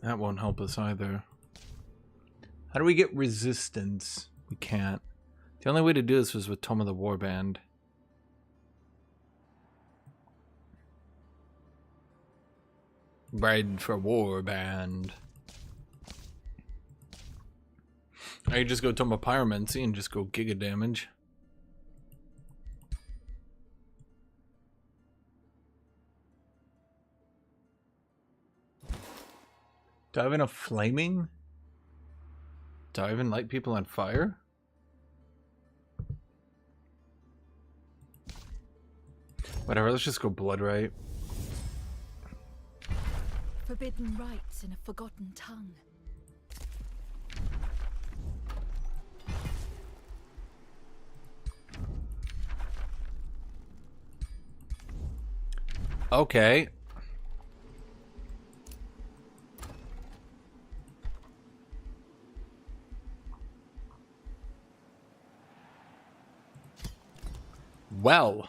That won't help us either. How do we get resistance? We can't. The only way to do this was with Tome of the Warband. Bred for Warband. Or you just go Tome of Pyromancy and just go Giga damage. Do I have enough flaming? Do I even light people on fire? Whatever, let's just go blood right. Forbidden rites in a forgotten tongue. Okay. Well.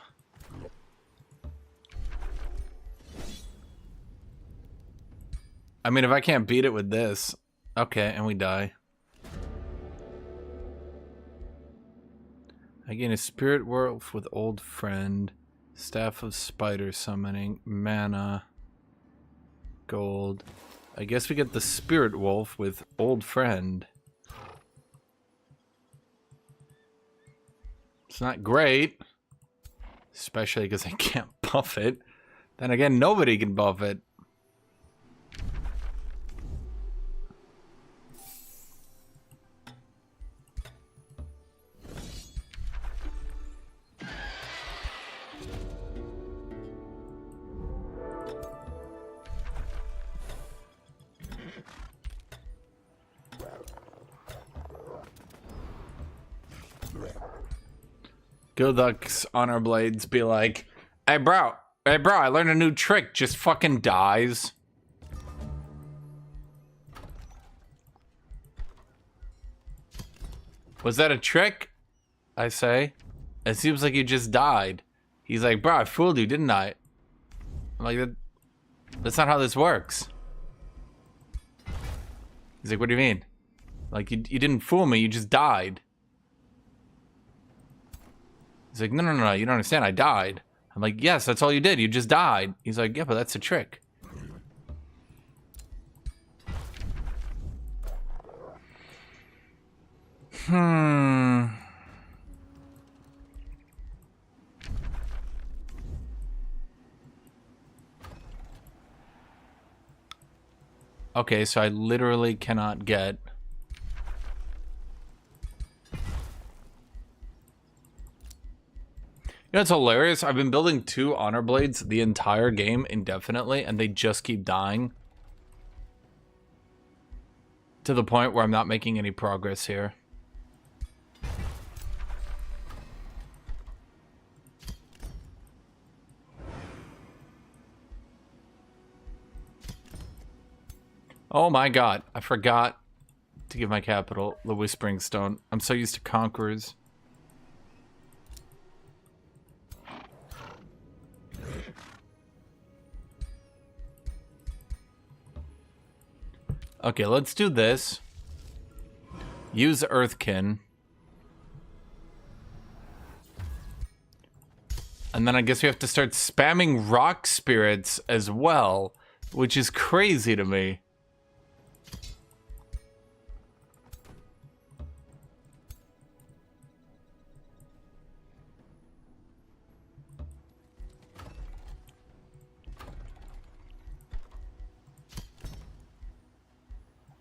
I mean, if I can't beat it with this. Okay, and we die. I gain a spirit wolf with old friend. Staff of spider summoning. Mana. Gold. I guess we get the Spirit Wolf with Old Friend. It's not great. Especially because I can't buff it. Then again, nobody can buff it. Guthuk's honor blades be like, hey bro, I learned a new trick, just fucking dies. Was that a trick? I say. It seems like you just died. He's like, bro, I fooled you, didn't I? I'm like, that's not how this works. He's like, what do you mean? Like, you didn't fool me, you just died. He's like, no, you don't understand, I died. I'm like, yes, that's all you did, you just died. He's like, yeah, but that's a trick. Okay, so I literally cannot get... You know, it's hilarious. I've been building 2 honor blades the entire game indefinitely, and they just keep dying. To the point where I'm not making any progress here. Oh my god, I forgot to give my capital the Whispering Stone. I'm so used to Conquerors. Okay, let's do this. Use Earthkin. And then I guess we have to start spamming rock spirits as well, which is crazy to me.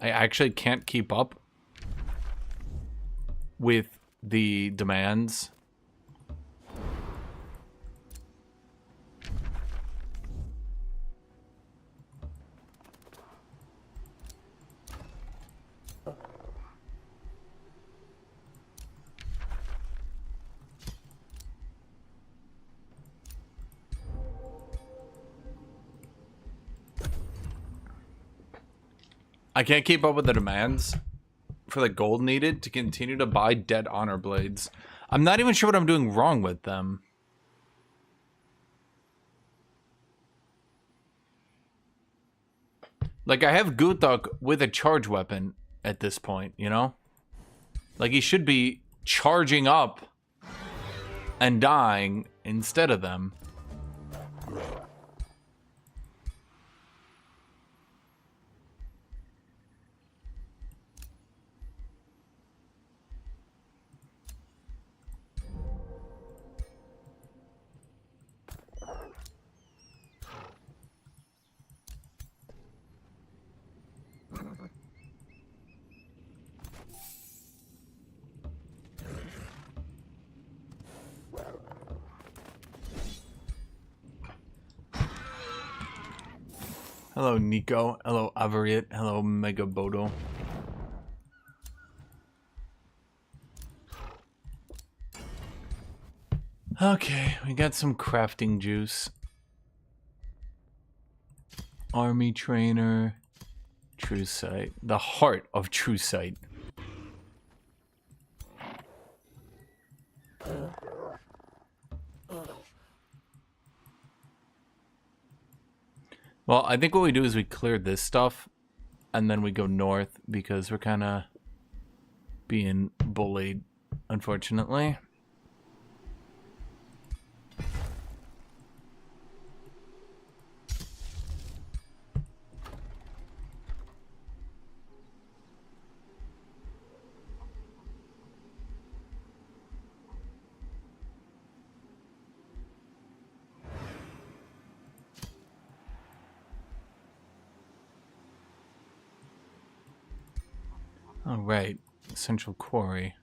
I actually can't keep up with the demands. I can't keep up with the demands for the gold needed to continue to buy dead honor blades. I'm not even sure what I'm doing wrong with them. Like, I have Guthuk with a charge weapon at this point, you know? Like, he should be charging up and dying instead of them. Hello, Nico. Hello, Avariat. Hello, Megabodo. Okay, we got some crafting juice. Army trainer. True sight. The heart of true sight. Well, I think what we do is we clear this stuff, and then we go north, because we're kind of being bullied, unfortunately. Oh, right. Central Quarry.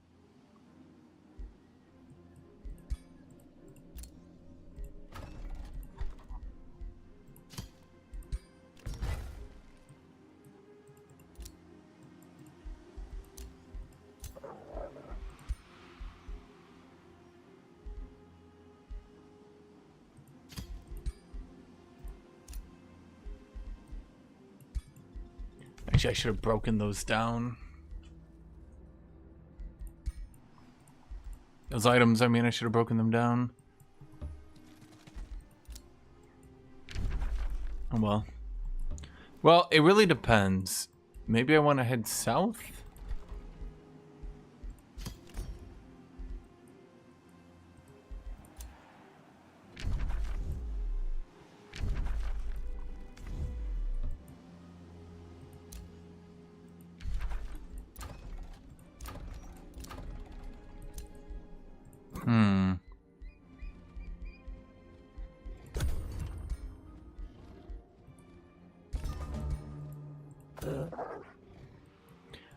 Actually, I should have broken those down. Those items, I mean, I should have broken them down. Oh well. Well, it really depends. Maybe I want to head south? Hmm.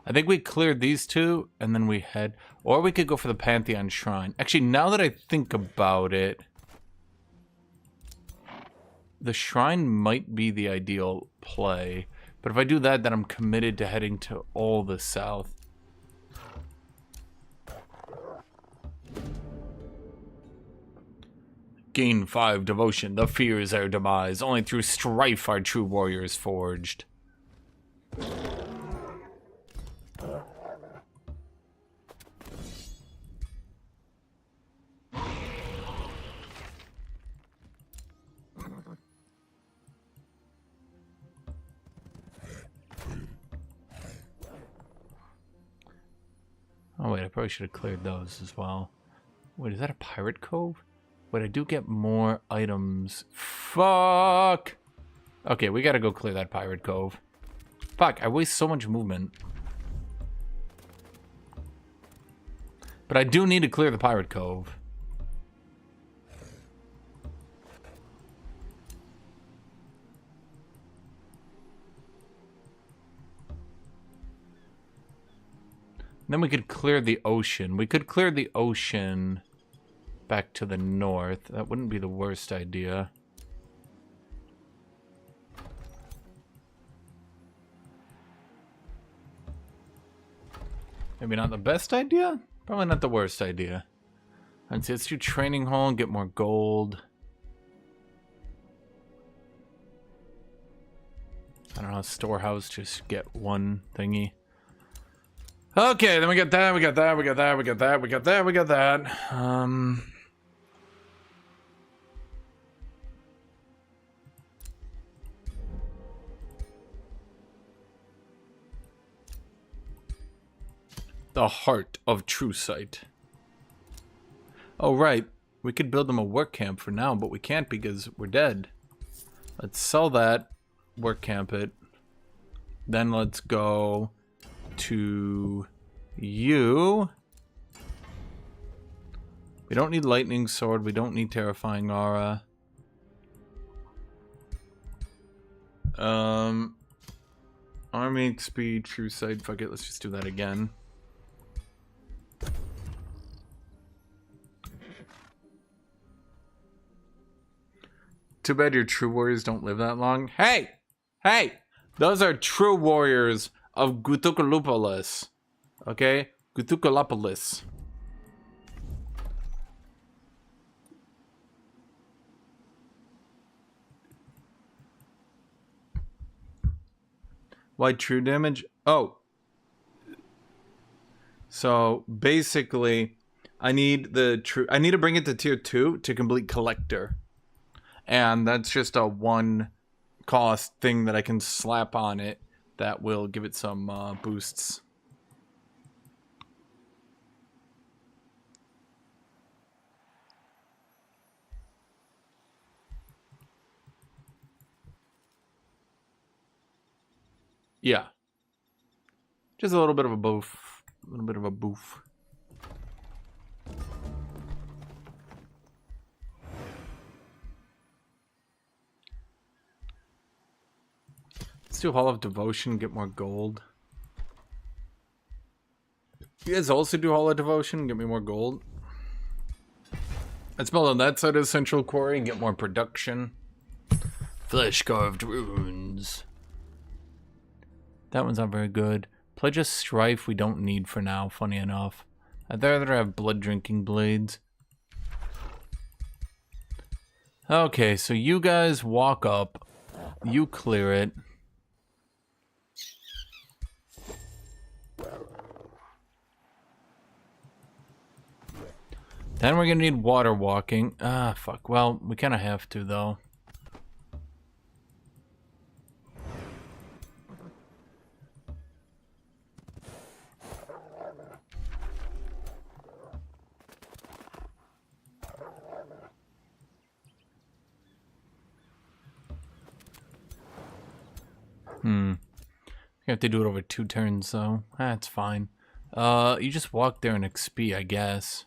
I think we cleared these two, and then we head... Or we could go for the Pantheon Shrine. Actually, now that I think about it... The shrine might be the ideal play. But if I do that, then I'm committed to heading to all the south. Gain 5 devotion. The fear is our demise. Only through strife are true warriors forged. Oh wait, I probably should have cleared those as well. Wait, is that a pirate cove? Wait, I do get more items. Fuck! Okay, we gotta go clear that pirate cove. Fuck, I waste so much movement. But I do need to clear the pirate cove. Then we could clear the ocean. We could clear the ocean back to the north. That wouldn't be the worst idea. Maybe not the best idea? Probably not the worst idea. Let's see, let's do training hall and get more gold. I don't know, storehouse, just get one thingy. Okay, then we got that, we got that, we got that, we got that, we got that, we got that. The heart of true sight. Oh, right. We could build them a work camp for now, but we can't because we're dead. Let's sell that, work camp it. Then let's go to you. We don't need lightning sword. We don't need terrifying aura. Army speed, true sight. Fuck it. Let's just do that again. Too bad your true warriors don't live that long. Hey! Hey! Those are true warriors of Guthuk. Okay? Guthuk. Why true damage? Oh. So basically, I need to bring it to tier 2 to complete collector. And that's just a one cost thing that I can slap on it that will give it some boosts. Yeah. Just a little bit of a boof. A little bit of a boof. Let's do Hall of Devotion, get more gold. You guys also do Hall of Devotion? Get me more gold. Let's build on that side of Central Quarry and get more production. Flesh carved runes. That one's not very good. Pledge of Strife we don't need for now, funny enough. I'd rather have blood drinking blades. Okay, so you guys walk up. You clear it. Then we're gonna need water walking. Ah, fuck. Well, we kind of have to, though. You have to do it over 2 turns, though. That's fine. You just walk there and XP, I guess.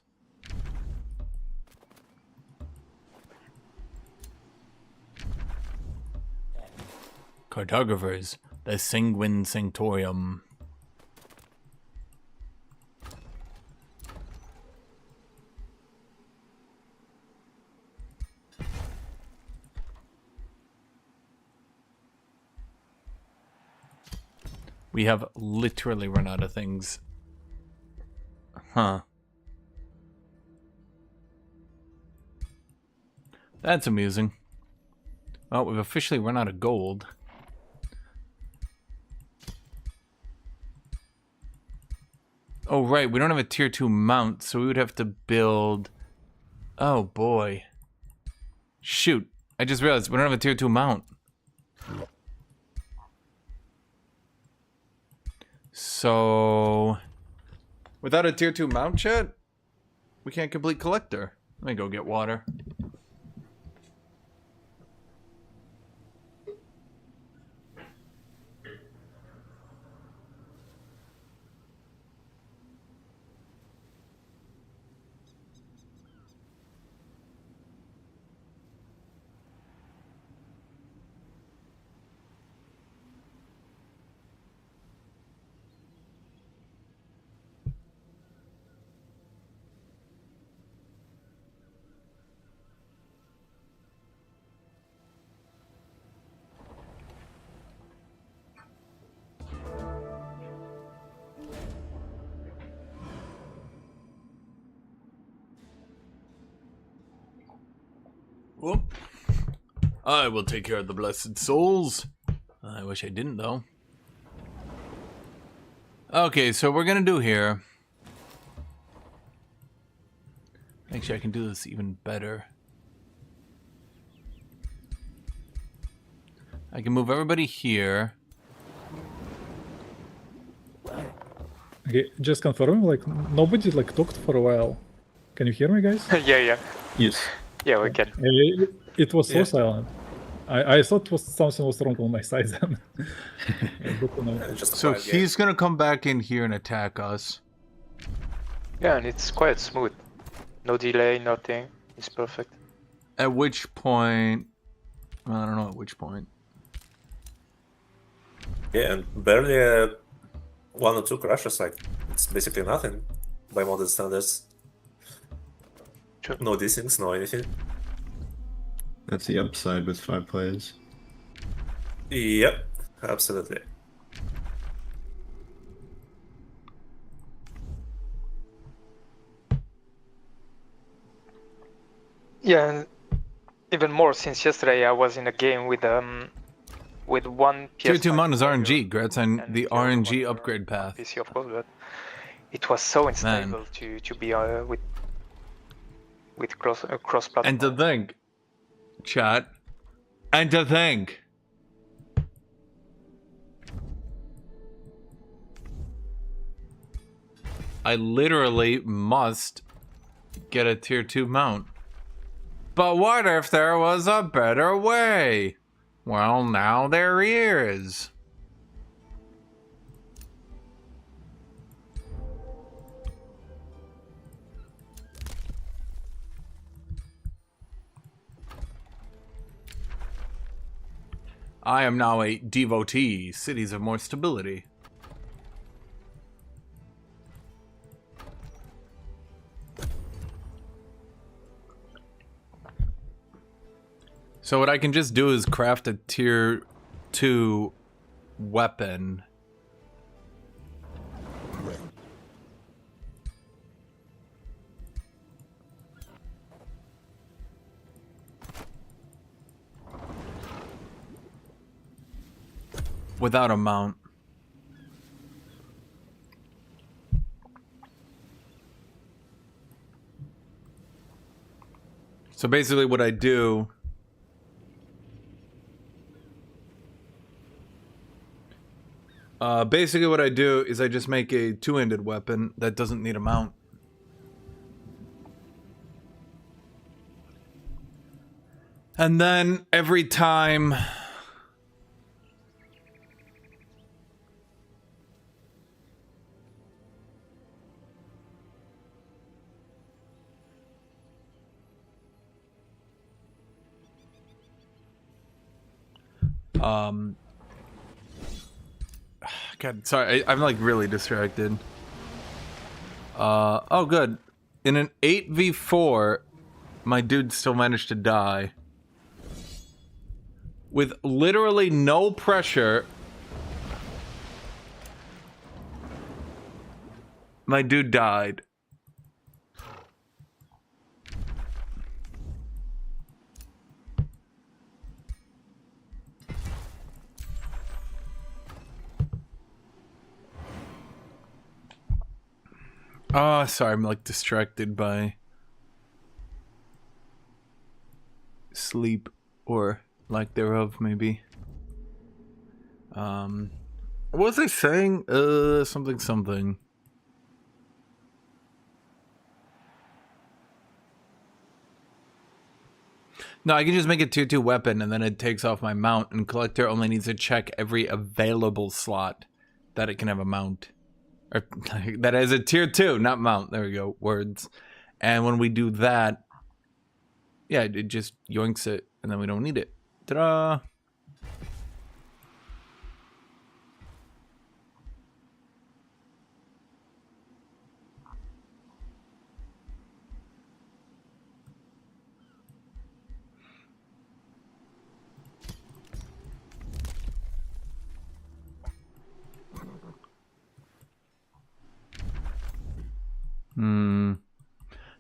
Cartographers, the Sanguine Sanctorium. We have literally run out of things. Huh. That's amusing. Well, we've officially run out of gold. Oh, right. We don't have a tier 2 mount, so we would have to build... Oh, boy. Shoot. I just realized we don't have a tier 2 mount. So... Without a tier 2 mount, chat, we can't complete collector. Let me go get water. Whoop. I will take care of the blessed souls. I wish I didn't, though. Okay, so we're gonna do here. Actually, I can do this even better. I can move everybody here. Okay, just confirm, like, nobody, like, talked for a while. Can you hear me, guys? Yeah. Yes. Yeah, we can. It was so Yeah. silent. I thought something was wrong on my side then. Good to know. Just a So quiet game. he's gonna come back in here and attack us. Yeah, and it's quite smooth. No delay, nothing. It's perfect. At which point... Well, I don't know at which point. Yeah, and barely 1 or 2 crashes, like, it's basically nothing by modern standards. True. No desyncs, no anything. That's the upside with 5 players. Yep, absolutely. Yeah, and even more since yesterday I was in a game with one PS5 Tier 2 mount is player RNG. Grats on and the other one RNG were upgrade on path. PC, of course, but it was so unstable to be with cross platform. And to think, chat, and to think, I literally must get a tier 2 mount. But what if there was a better way? Well, now there is. I am now a devotee. Cities of more stability. So what I can just do is craft a tier 2 weapon. Without a mount. So basically what I do is I just make a two-handed weapon that doesn't need a mount. And then every time God, sorry, I'm like really distracted. Oh good. In an 8v4, my dude still managed to die. With literally no pressure. My dude died. Oh, sorry, I'm like distracted by sleep or lack thereof, maybe. What was I saying? Something. No, I can just make a tier 2 weapon and then it takes off my mount, and collector only needs to check every available slot that it can have a mount. Or that is a tier 2, not mount. There we go. Words. And when we do that, yeah, it just yoinks it, and then we don't need it. Ta-da!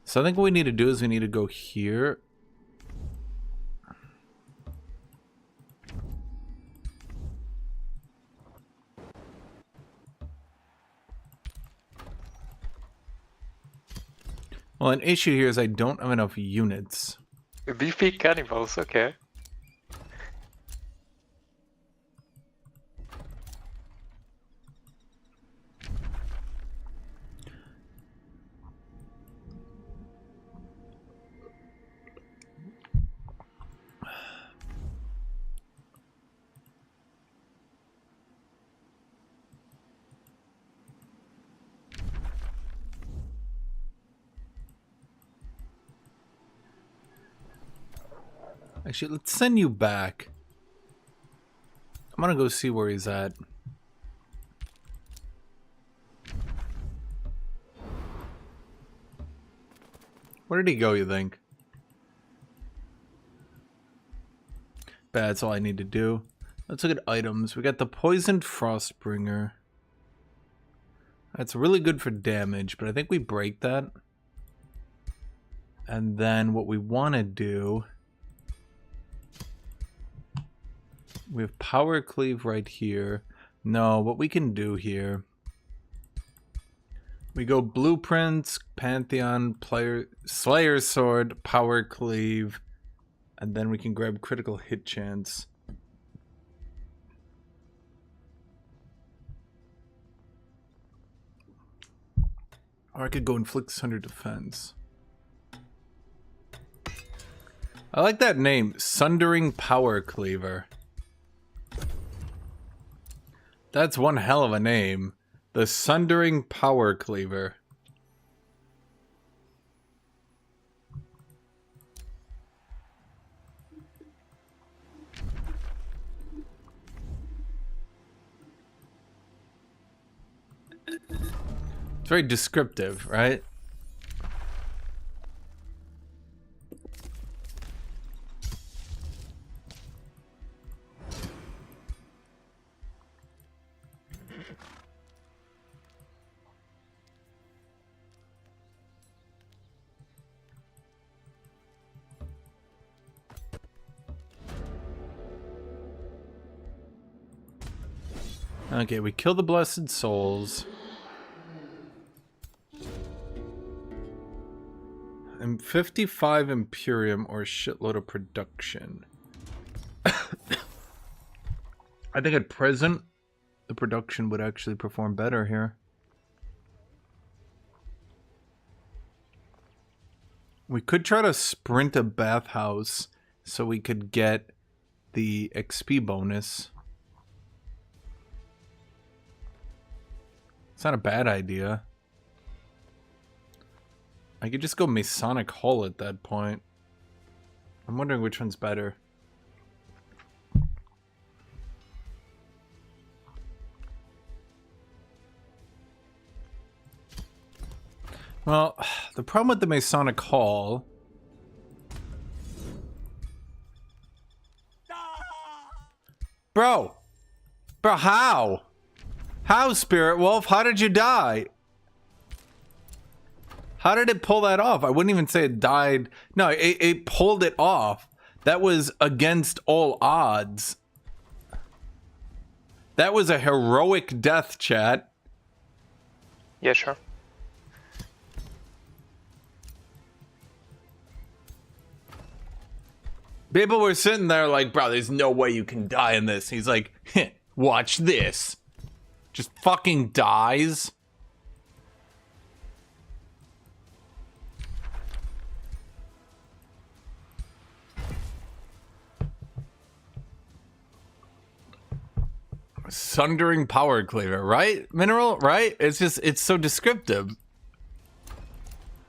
So I think what we need to do is we need to go here. Well, an issue here is I don't have enough units. Beefy cannibals, okay. Actually, let's send you back. I'm gonna go see where he's at. Where did he go, you think? That's all I need to do. Let's look at items. We got the Poisoned Frostbringer. That's really good for damage, but I think we break that. And then what we want to do... We have Power Cleave right here. No, what we can do here... We go Blueprints, Pantheon, Player, Slayer's Sword, Power Cleave, and then we can grab Critical Hit Chance. Or I could go Inflict Sunder Defense. I like that name, Sundering Power Cleaver. That's one hell of a name. The Sundering Power Cleaver. It's very descriptive, right? Okay, we kill the blessed souls. And 55 Imperium or a shitload of production. I think at present, the production would actually perform better here. We could try to sprint a bathhouse so we could get the XP bonus. It's not a bad idea. I could just go Masonic Hall at that point. I'm wondering which one's better. Well, the problem with the Masonic Hall... Bro! Bro, how? How, Spirit Wolf? How did you die? How did it pull that off? I wouldn't even say it died. No, it pulled it off. That was against all odds. That was a heroic death, chat. Yeah, sure. People were sitting there like, bro, there's no way you can die in this. He's like, watch this. Just fucking dies. Sundering power cleaver, right? Mineral, right? It's just, it's so descriptive.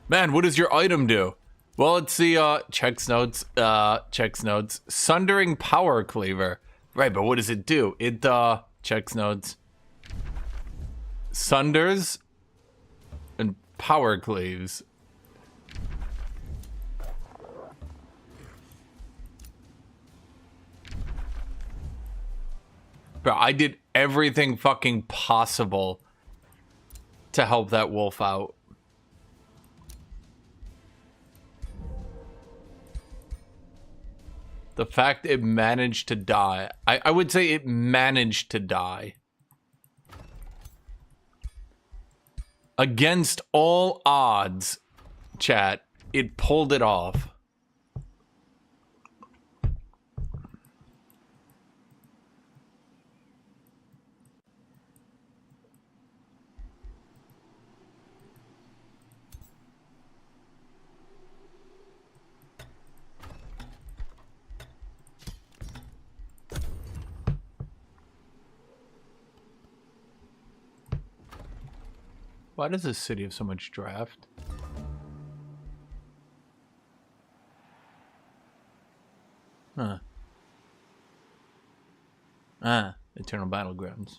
Man, what does your item do? Well, let's see, checks notes, Sundering power cleaver. Right, but what does it do? It, checks notes. Sunders and power cleaves. Bro, I did everything fucking possible to help that wolf out. The fact it managed to die. I would say it managed to die. Against all odds, chat, it pulled it off. Why does this city have so much draft? Huh. Ah, Eternal Battlegrounds.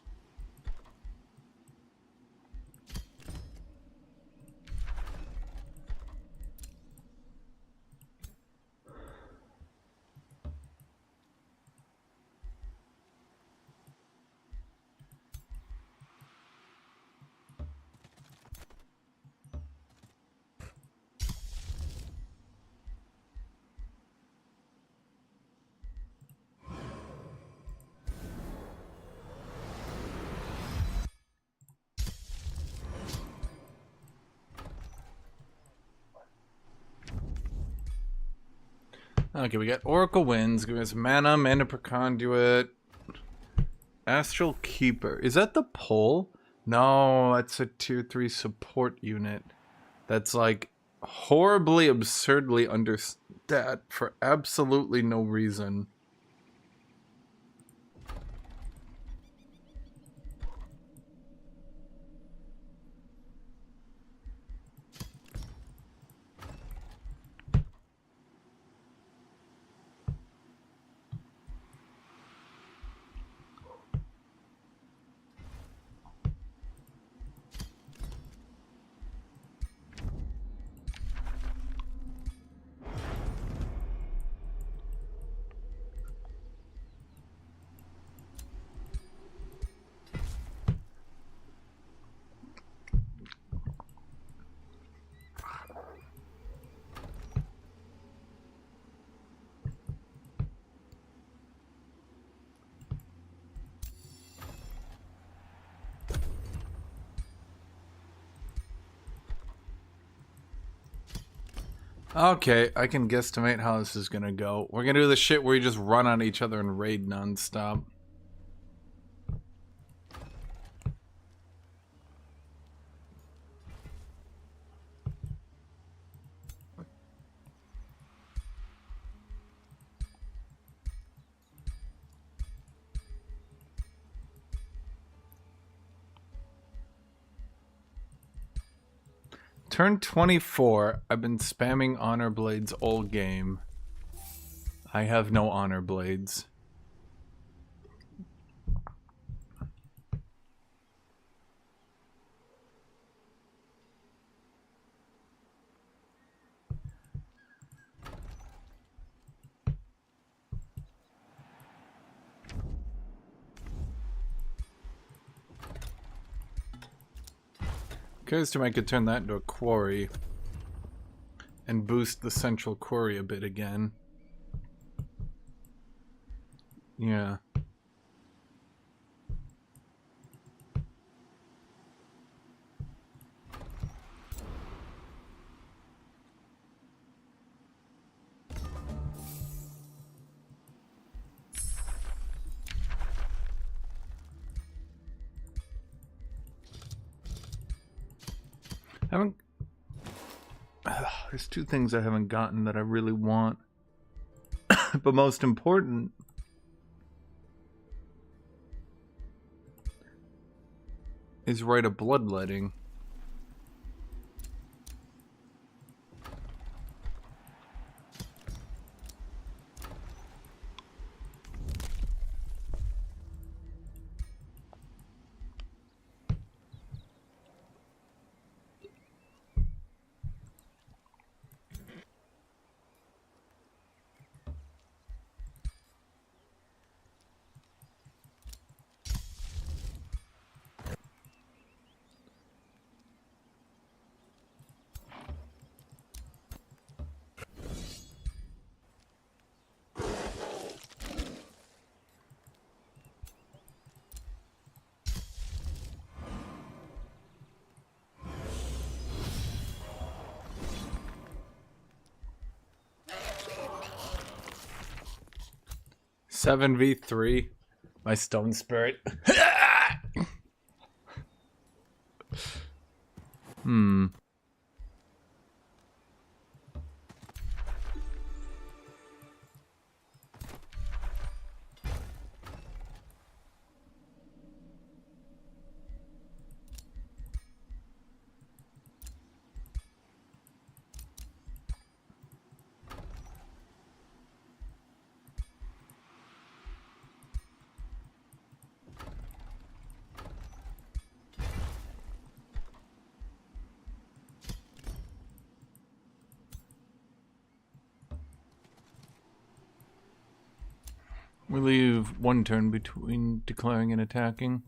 Okay, we got Oracle Winds, give us mana, mana per conduit. Astral Keeper. Is that the pull? No, that's a tier 3 support unit. That's like horribly, absurdly understat for absolutely no reason. Okay, I can guesstimate how this is gonna go. We're gonna do the shit where you just run on each other and raid nonstop. Turn 24. I've been spamming honor blades all game. I have no honor blades. Curious to I could turn that into a quarry and boost the central quarry a bit again. Yeah. Haven't. There's two things I haven't gotten that I really want. But most important is Rite of Bloodletting. Seven v3. My stone spirit. We leave one turn between declaring and attacking.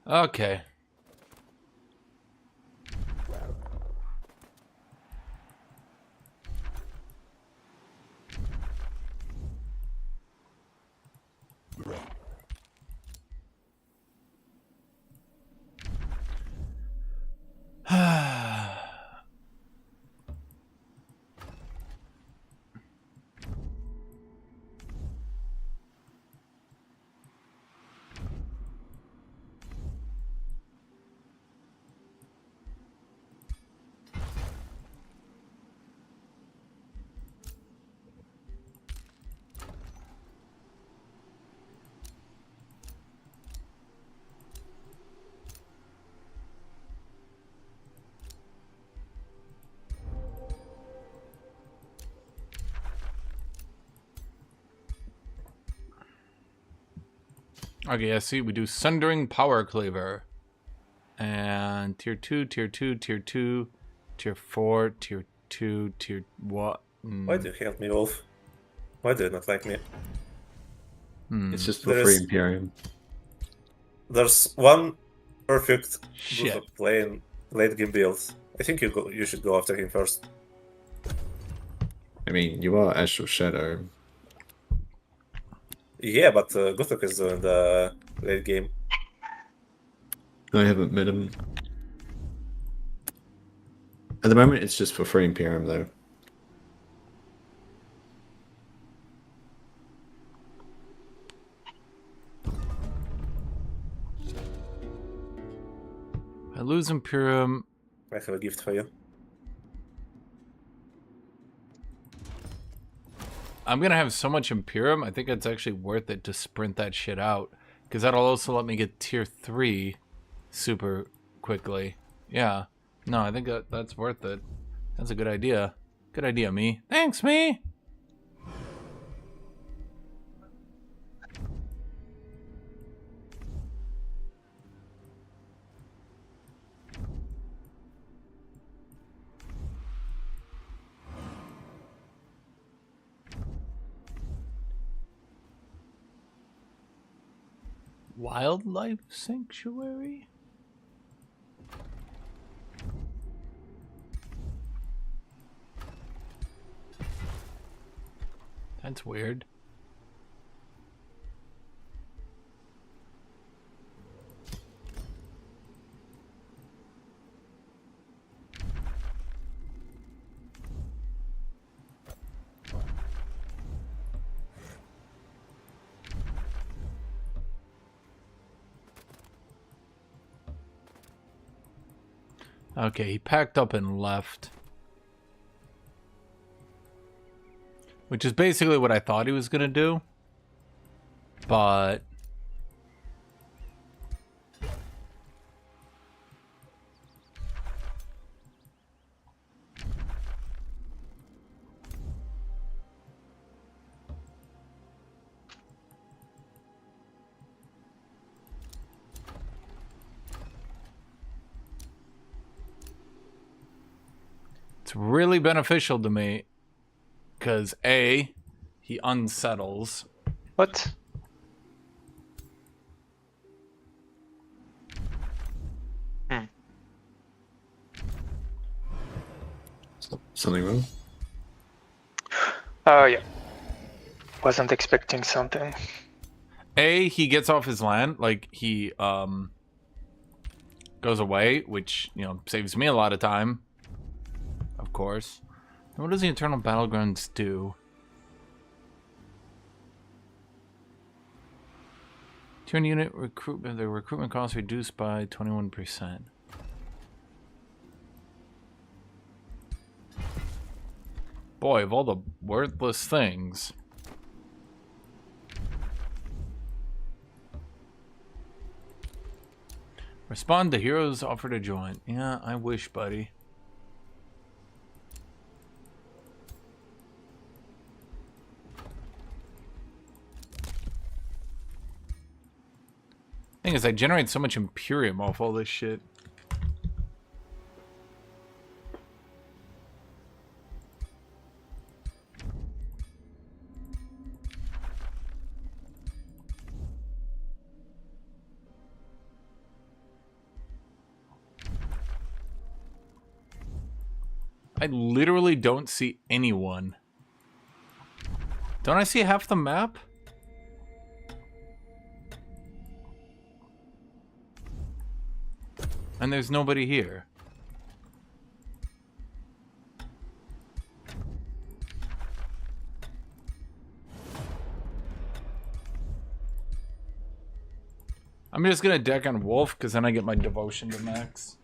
Okay. Okay, I see. We do Sundering Power Cleaver. And tier 2, tier 2, tier 2, tier 4, tier 2, tier what? Why do you hate me, Wolf? Why do you not like me? It's just for free Imperium. There's one perfect Shit. Guthuk playing late game build. I think you should go after him first. I mean, you are Astral Shadow. Yeah, but Guthuk is doing the late game. I haven't met him. At the moment, it's just for free Imperium, though. I lose Imperium. I have a gift for you. I'm gonna have so much Imperium, I think it's actually worth it to sprint that shit out. Because that'll also let me get tier 3 super quickly. Yeah. No, I think that's worth it. That's a good idea. Good idea, me. Thanks, me! Wildlife Sanctuary? That's weird. Okay, he packed up and left. Which is basically what I thought he was gonna do. But... it's really beneficial to me. Because A, he unsettles. What? Something wrong? Oh, yeah. Wasn't expecting something. A, he gets off his land, like he goes away, which, you know, saves me a lot of time. Of course. And what does the Eternal Battlegrounds do? Turn unit recruitment, the recruitment cost reduced by 21%. Boy, of all the worthless things. Respond to heroes offer to join. Yeah, I wish, buddy. Thing is, I generate so much Imperium off all this shit. I literally don't see anyone. Don't I see half the map? And there's nobody here. I'm just gonna deck on Wolf, because then I get my devotion to max.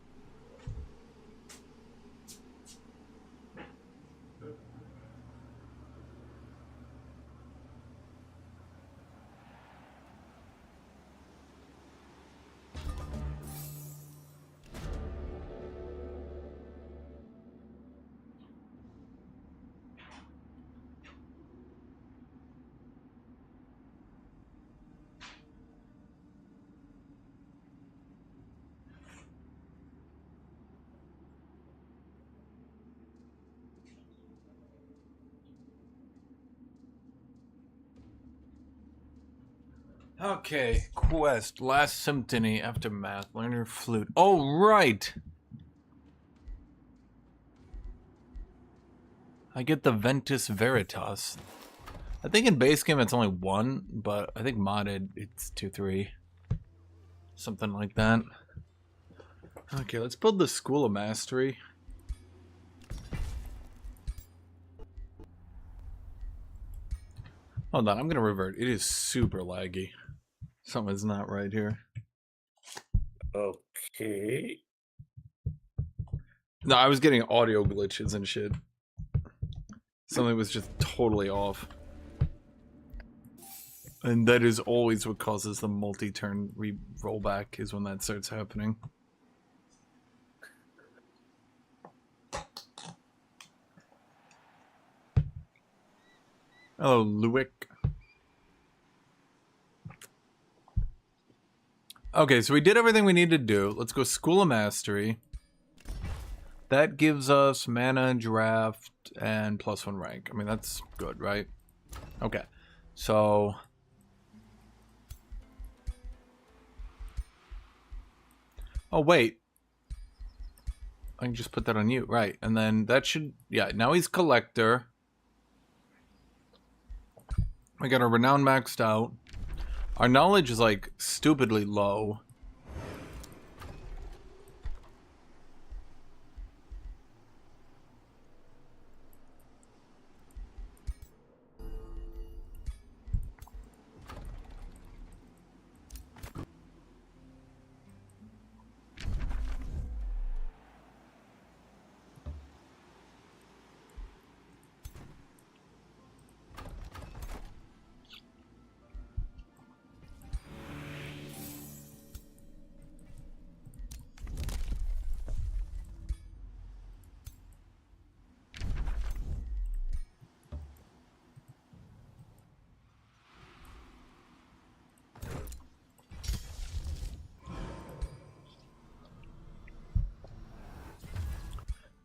Okay, quest, last symphony, aftermath, learn your flute. Oh, right! I get the Ventus Veritas. I think in base game it's only 1, but I think modded it's 2, 3. Something like that. Okay, let's build the School of Mastery. Hold on, I'm gonna revert. It is super laggy. Something's not right here. Okay. No, I was getting audio glitches and shit. Something was just totally off. And that is always what causes the multi-turn rollback, is when that starts happening. Hello, Luick. Okay, so we did everything we need to do. Let's go School of Mastery. That gives us mana, draft, and +1 rank. I mean, that's good, right? Okay, so... Oh, wait. I can just put that on you, right. And then that should... Yeah, now he's Collector. We got our Renown maxed out. Our knowledge is, like, stupidly low.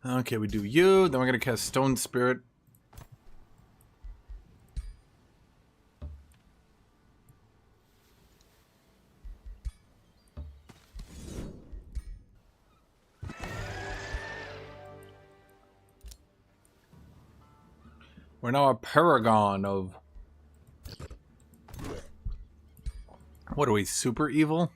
Okay, we do you. Then we're gonna cast Stone Spirit. We're now a paragon of... What are we, super evil?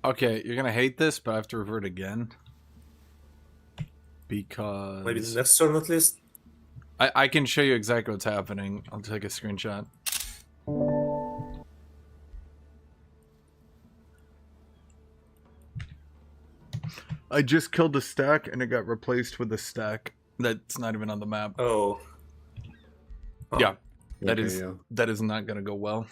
Okay, you're gonna hate this, but I have to revert again. Because... Maybe the next turn at least? I can show you exactly what's happening. I'll take a screenshot. I just killed a stack and it got replaced with a stack that's not even on the map. Oh. Yeah, that Okay, is yeah. that is not gonna go well.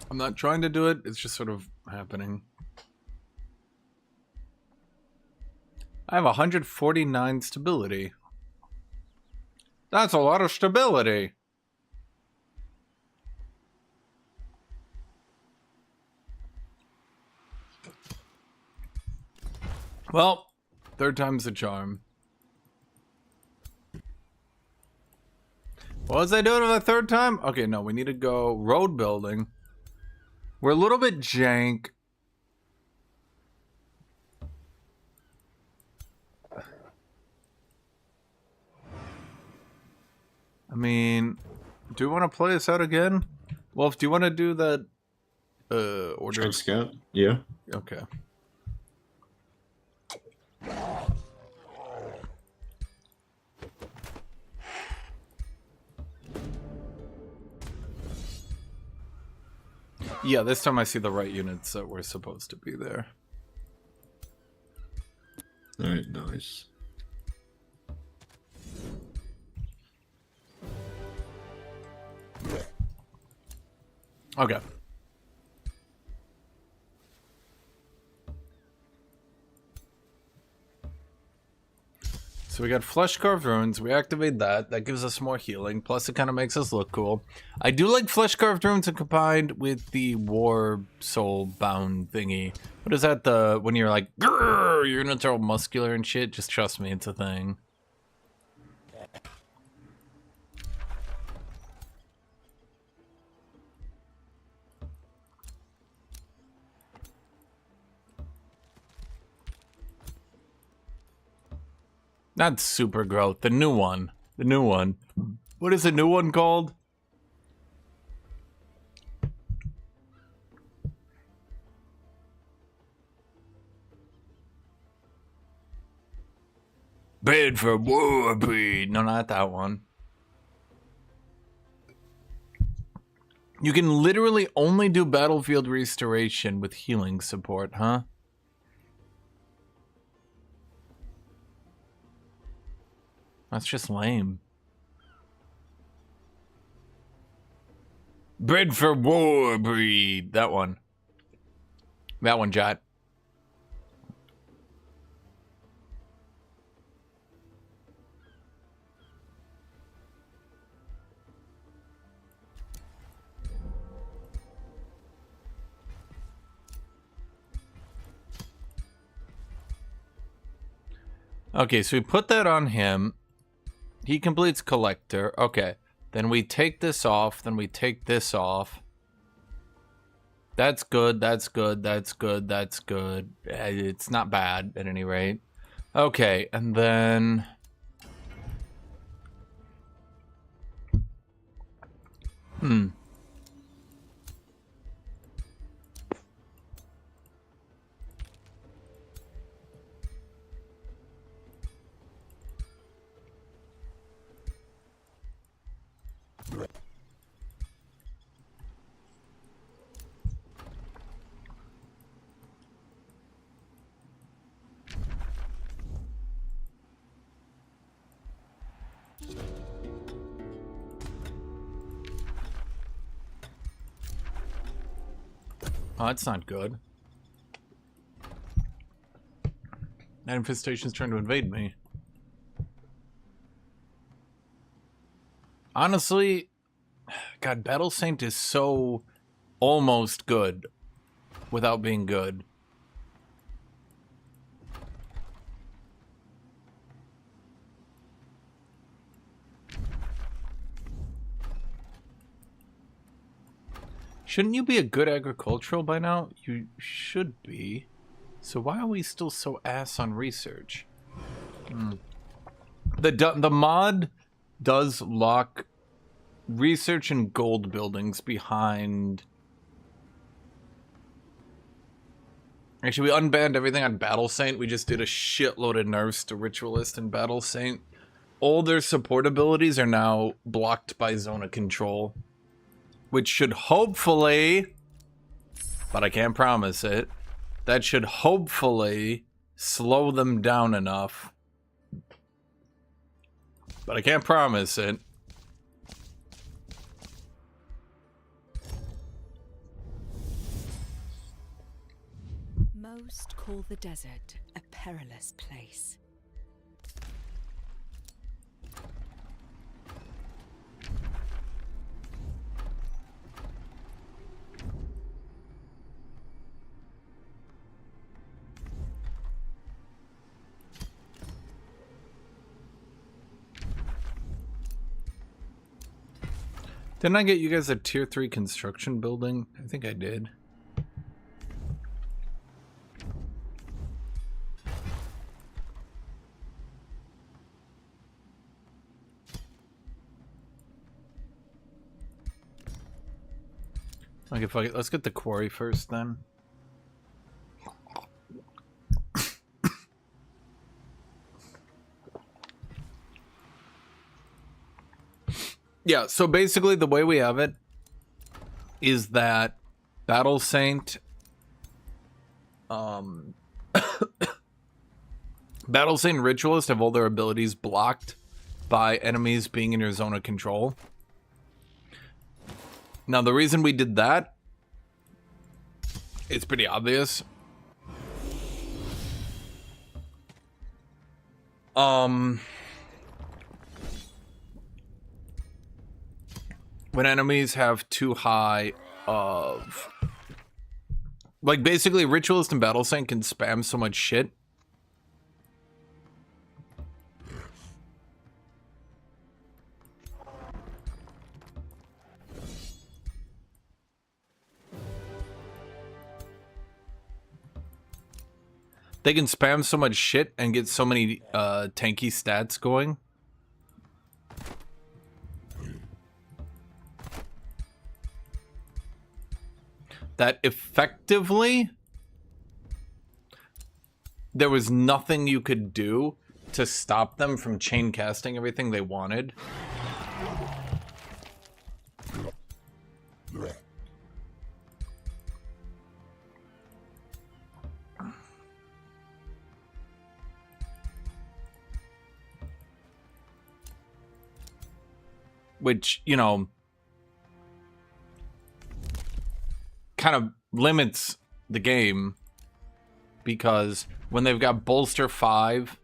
I'm not trying to do it, it's just sort of happening. I have 149 stability. That's a lot of stability. Well, third time's the charm. What was I doing on the third time? Okay, no, we need to go road building. We're a little bit jank. I mean, do you want to play this out again? Wolf, do you want to do that order? Strike Scout? Yeah. Okay. Yeah, this time I see the right units that were supposed to be there. Alright, nice. Okay. So we got Flesh Carved Runes. We activate that. That gives us more healing. Plus, it kind of makes us look cool. I do like Flesh Carved Runes combined with the War Soul Bound thingy. What is that? When you're like, grrr, you're gonna throw muscular and shit? Just trust me, it's a thing. Not super growth, the new one. The new one. What is the new one called? Bid for Warbreed. No, not that one. You can literally only do battlefield restoration with healing support, huh? That's just lame. Bred for Warbreed. That one. That one, Jot. Okay, so we put that on him. He completes Collector. Okay. Then we take this off. Then we take this off. That's good. That's good. That's good. That's good. It's not bad at any rate. Okay. And then... Oh, that's not good. That infestation's trying to invade me. Honestly, God, Battle Saint is so almost good without being good. Shouldn't you be a good agricultural by now? You should be. So why are we still so ass on research? The mod does lock research and gold buildings behind... Actually, we unbanned everything on Battle Saint. We just did a shitload of nerfs to Ritualist and Battle Saint. All their support abilities are now blocked by Zone of Control. Which should hopefully, but I can't promise it, that should hopefully slow them down enough. But I can't promise it. Most call the desert a perilous place. Didn't I get you guys a tier 3 construction building? I think I did. Okay, fuck it. Let's get the quarry first then. Yeah, so basically the way we have it is that Battle Saint Battle Saint and Ritualist have all their abilities blocked by enemies being in your zone of control. Now the reason we did that, it's pretty obvious. When enemies have too high of, like, basically Ritualist and Battle Saint can spam so much shit. They can spam so much shit and get so many tanky stats going. That effectively, there was nothing you could do to stop them from chain casting everything they wanted. Which, you know, kind of limits the game, because when they've got bolster 5,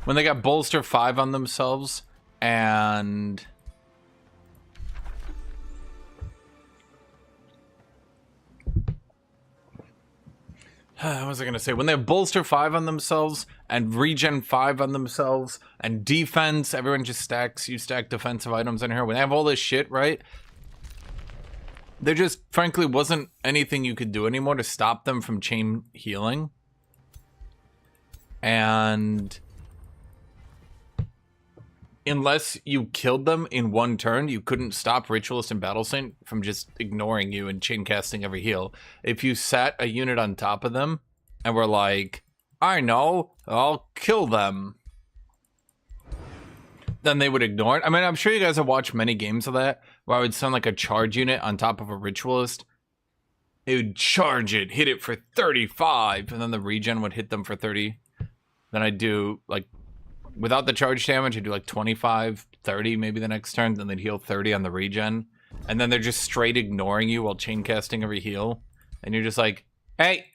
when they got bolster 5 on themselves, and what was I gonna say? When they have bolster 5 on themselves and regen 5 on themselves and defense, everyone just stacks. You stack defensive items in here. When they have all this shit, right? There just frankly wasn't anything you could do anymore to stop them from chain healing. And unless you killed them in one turn, you couldn't stop Ritualist and Battle Saint from just ignoring you and chain casting every heal. If you sat a unit on top of them and were like, I know, I'll kill them, then they would ignore it. I mean, I'm sure you guys have watched many games of that, where I would send like a charge unit on top of a Ritualist. It would charge it, hit it for 35, and then the regen would hit them for 30. Then I'd do, like, without the charge damage, I'd do like 25, 30 maybe the next turn, then they'd heal 30 on the regen. And then they're just straight ignoring you while chain casting every heal. And you're just like, hey,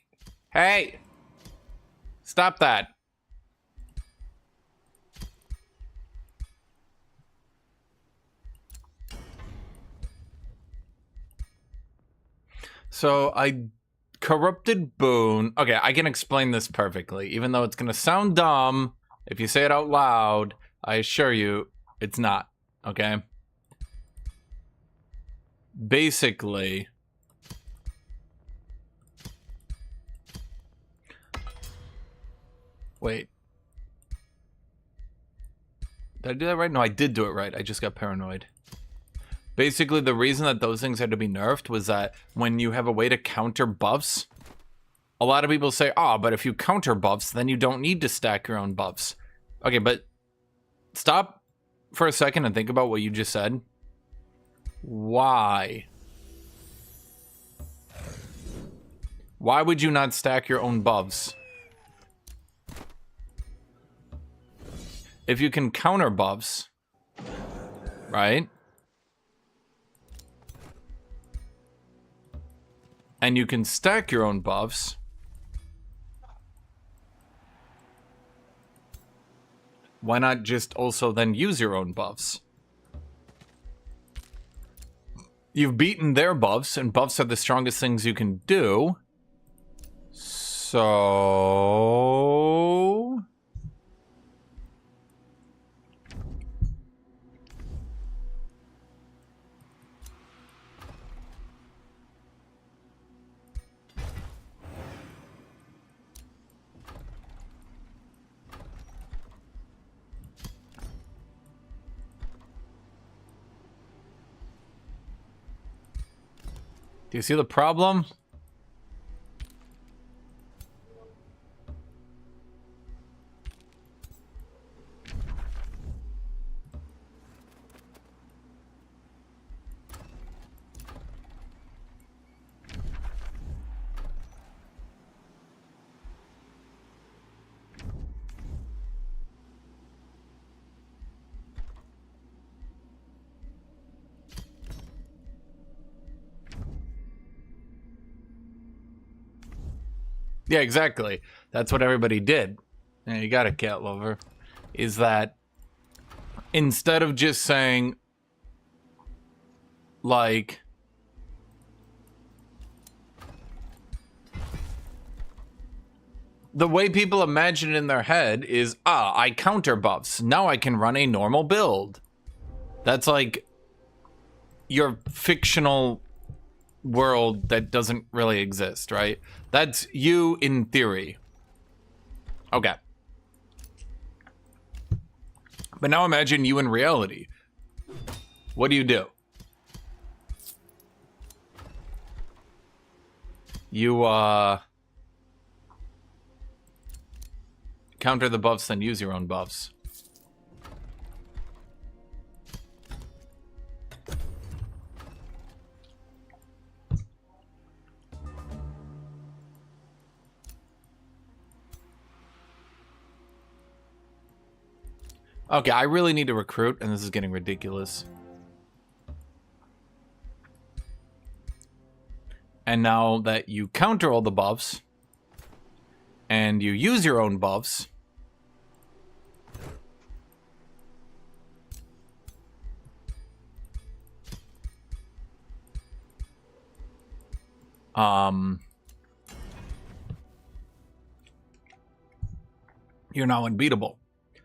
hey, stop that. So I corrupted Boon. Okay, I can explain this perfectly, even though it's going to sound dumb. If you say it out loud, I assure you, it's not, okay? Basically, wait. Did I do that right? No, I did do it right. I just got paranoid. Basically, the reason that those things had to be nerfed was that when you have a way to counter buffs, a lot of people say, oh, but if you counter buffs, then you don't need to stack your own buffs. Okay, but stop for a second and think about what you just said. Why? Why would you not stack your own buffs? If you can counter buffs, right? And you can stack your own buffs, why not just also then use your own buffs? You've beaten their buffs, and buffs are the strongest things you can do. So... do you see the problem? Yeah, exactly. That's what everybody did. Yeah, you got a cat lover. Is that instead of just saying, like, the way people imagine it in their head is, I counter buffs. Now I can run a normal build. That's like your fictional world that doesn't really exist, right? That's you in theory. Okay. But now imagine you in reality. What do? You, counter the buffs, then use your own buffs. Okay, I really need to recruit, and this is getting ridiculous. And now that you counter all the buffs, and you use your own buffs, you're now unbeatable.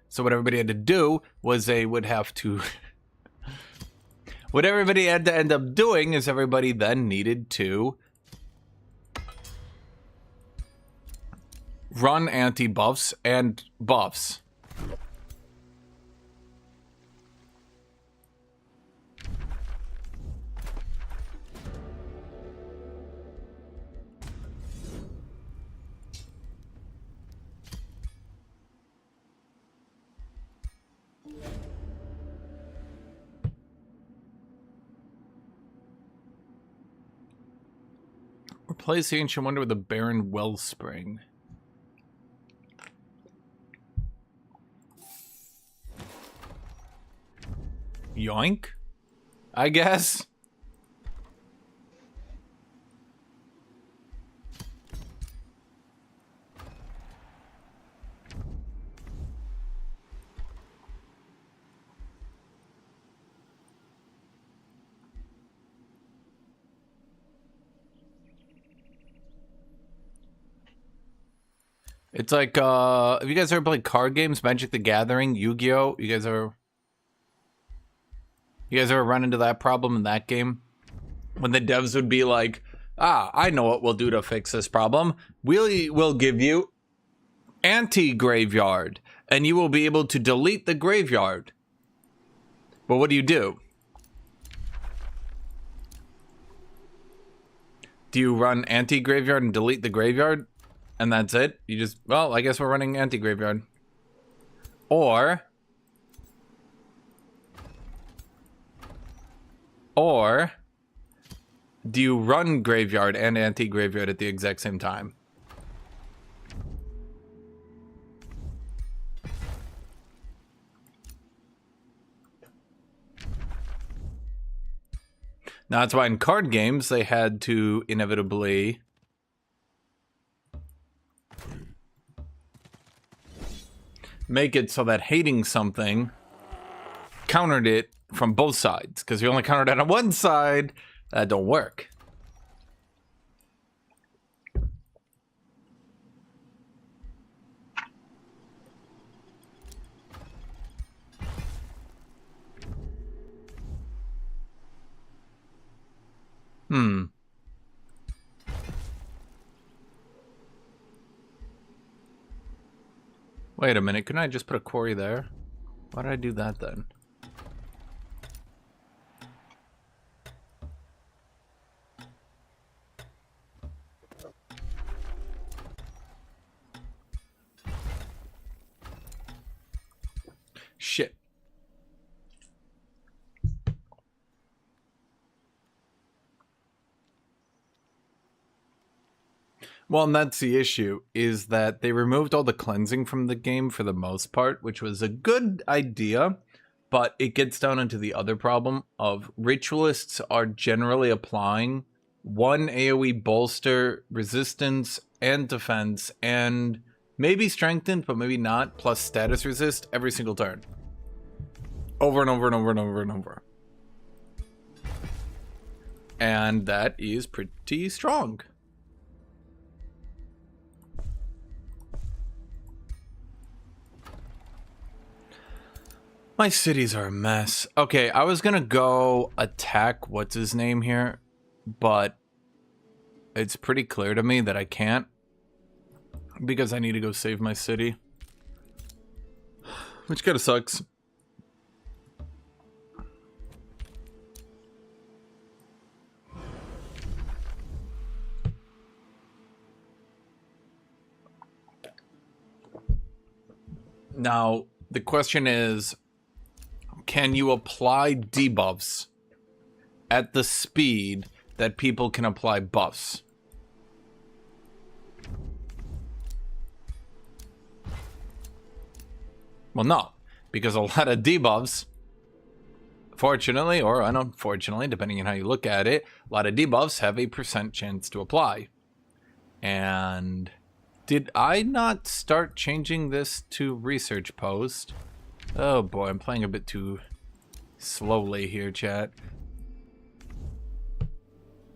So what everybody had to do was they would have to... what everybody had to end up doing is everybody then needed to run anti-buffs and buffs. Replace the Ancient Wonder with a barren wellspring. Yoink, I guess. It's like, have you guys ever played card games? Magic the Gathering, Yu-Gi-Oh? You guys ever run into that problem in that game? When the devs would be like, I know what we'll do to fix this problem. We'll give you anti-graveyard, and you will be able to delete the graveyard. But what do? Do you run anti-graveyard and delete the graveyard? And that's it? You just, well, I guess we're running anti-graveyard. Or do you run graveyard and anti-graveyard at the exact same time? Now, that's why in card games, they had to inevitably make it so that hating something countered it from both sides. Because if you only countered it on one side, that don't work. Wait a minute, couldn't I just put a quarry there? Why did I do that then? Shit. Well, and that's the issue, is that they removed all the cleansing from the game for the most part, which was a good idea, but it gets down into the other problem of ritualists are generally applying one AoE bolster resistance and defense and maybe strengthened, but maybe not, plus status resist every single turn. Over and over and over and over and over. And that is pretty strong. My cities are a mess. Okay, I was gonna go attack what's his name here, but it's pretty clear to me that I can't because I need to go save my city, which kind of sucks. Now, the question is, can you apply debuffs at the speed that people can apply buffs? Well, no, because a lot of debuffs, fortunately or unfortunately, depending on how you look at it, a lot of debuffs have a % chance to apply. And did I not start changing this to research post? Oh boy, I'm playing a bit too slowly here, chat.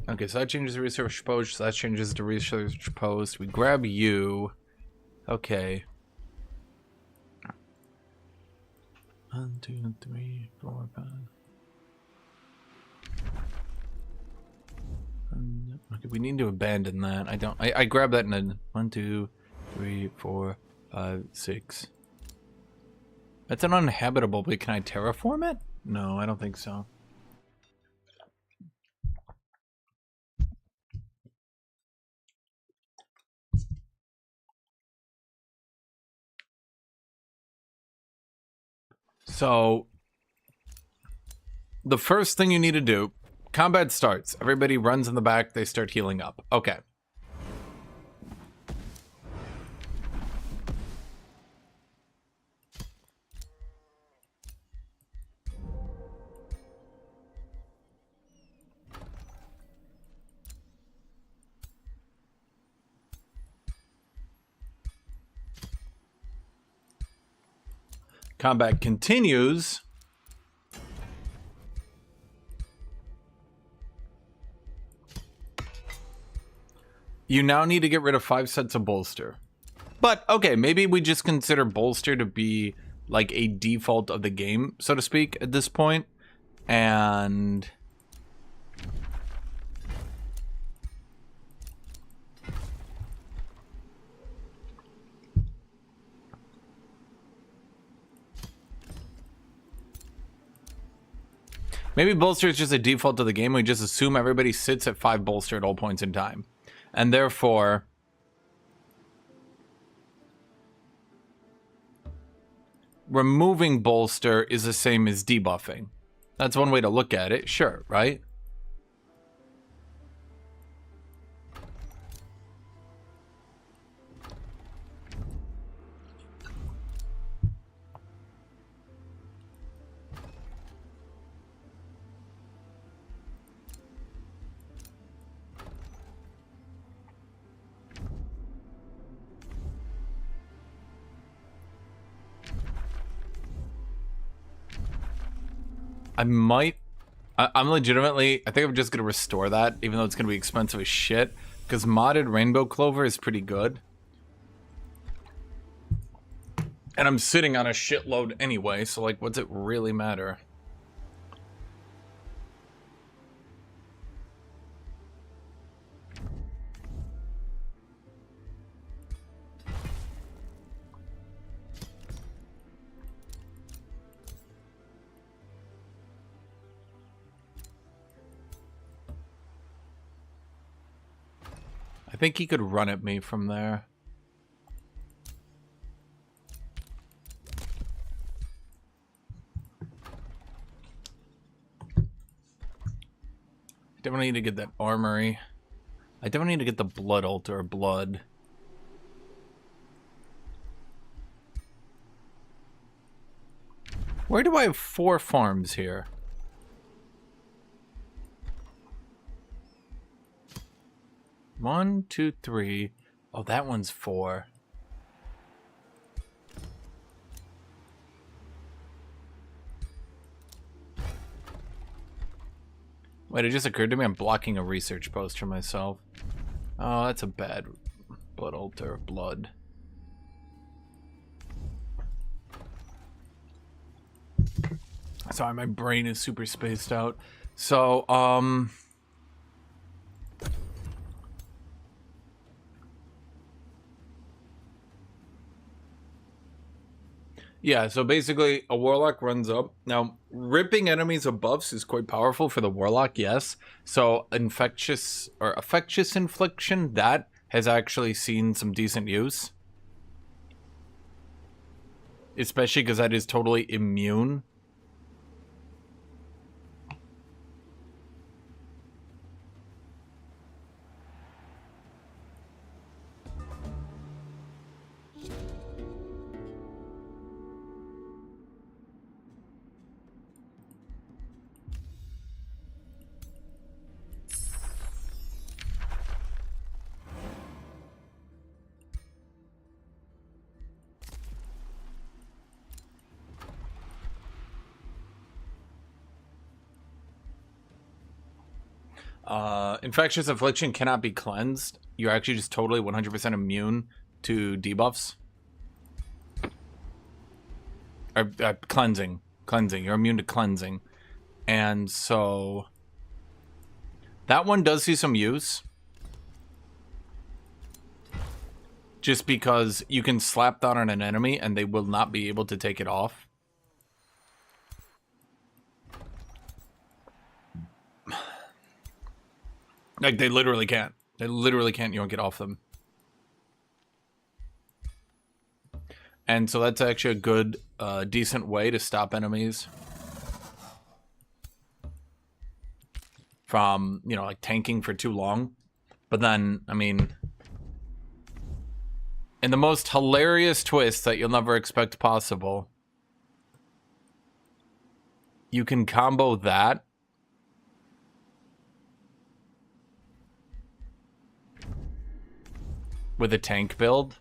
Okay, so that changes to research post, so that changes to research post. We grab you. Okay. 1, 2, 3, 4, 5. Okay, we need to abandon that. I grab that in a 1, 2, 3, 4, 5, 6. That's an uninhabitable, but can I terraform it? No, I don't think so. So, the first thing you need to do, combat starts. Everybody runs in the back, they start healing up. Okay. Combat continues. You now need to get rid of 5 sets of bolster. But, okay, maybe we just consider bolster to be like a default of the game, so to speak, at this point. And maybe bolster is just a default of the game. We just assume everybody sits at 5 bolster at all points in time. And therefore, removing bolster is the same as debuffing. That's one way to look at it, sure, right? I'm legitimately, I think I'm just going to restore that, even though it's going to be expensive as shit, because modded Rainbow Clover is pretty good. And I'm sitting on a shitload anyway, so like, what's it really matter? I think he could run at me from there. I definitely need to get that armory. I definitely need to get the blood altar of blood. Where do I have 4 farms here? One, two, three, Oh, that one's 4. Wait, it just occurred to me I'm blocking a research post for myself. Oh, that's a bad blood altar of blood. Sorry, my brain is super spaced out. So, yeah, so basically a warlock runs up. Now, ripping enemies of buffs is quite powerful for the warlock, yes. So infectious infliction, that has actually seen some decent use. Especially because that is totally immune. Infectious affliction cannot be cleansed. You're actually just totally 100% immune to debuffs. Or cleansing. Cleansing. You're immune to cleansing. And so that one does see some use. Just because you can slap that on an enemy and they will not be able to take it off. Like, they literally can't. They literally can't yoink it off them. And so that's actually a good, decent way to stop enemies from, you know, like, tanking for too long. But then, I mean, in the most hilarious twist that you'll never expect possible, you can combo that with a tank build,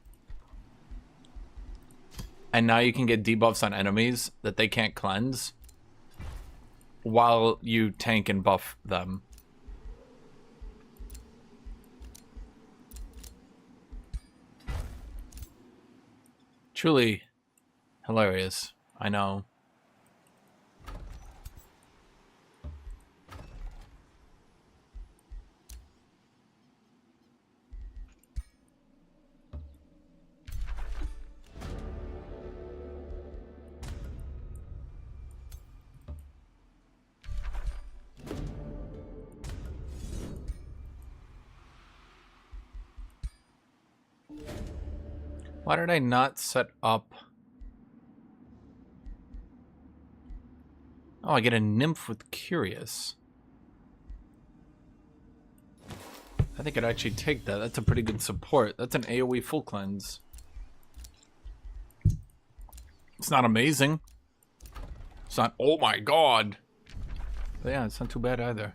and now you can get debuffs on enemies that they can't cleanse while you tank and buff them. Truly hilarious, I know. Why did I not set up? Oh, I get a nymph with Curious. I think I'd actually take that. That's a pretty good support. That's an AoE full cleanse. It's not amazing. It's not, oh my god. But yeah, it's not too bad either.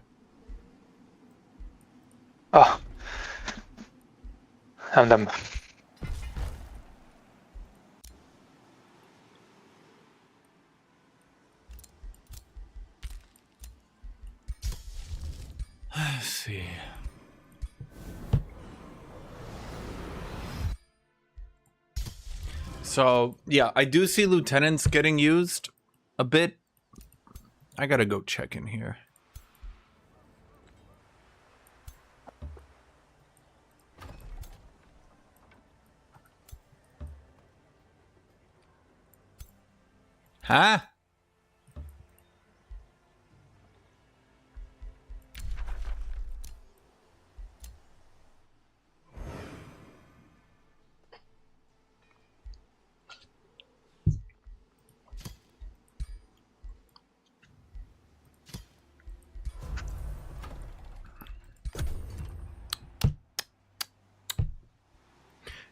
Oh. I'm done. Let's see. So, yeah, I do see lieutenants getting used a bit. I gotta go check in here. Huh?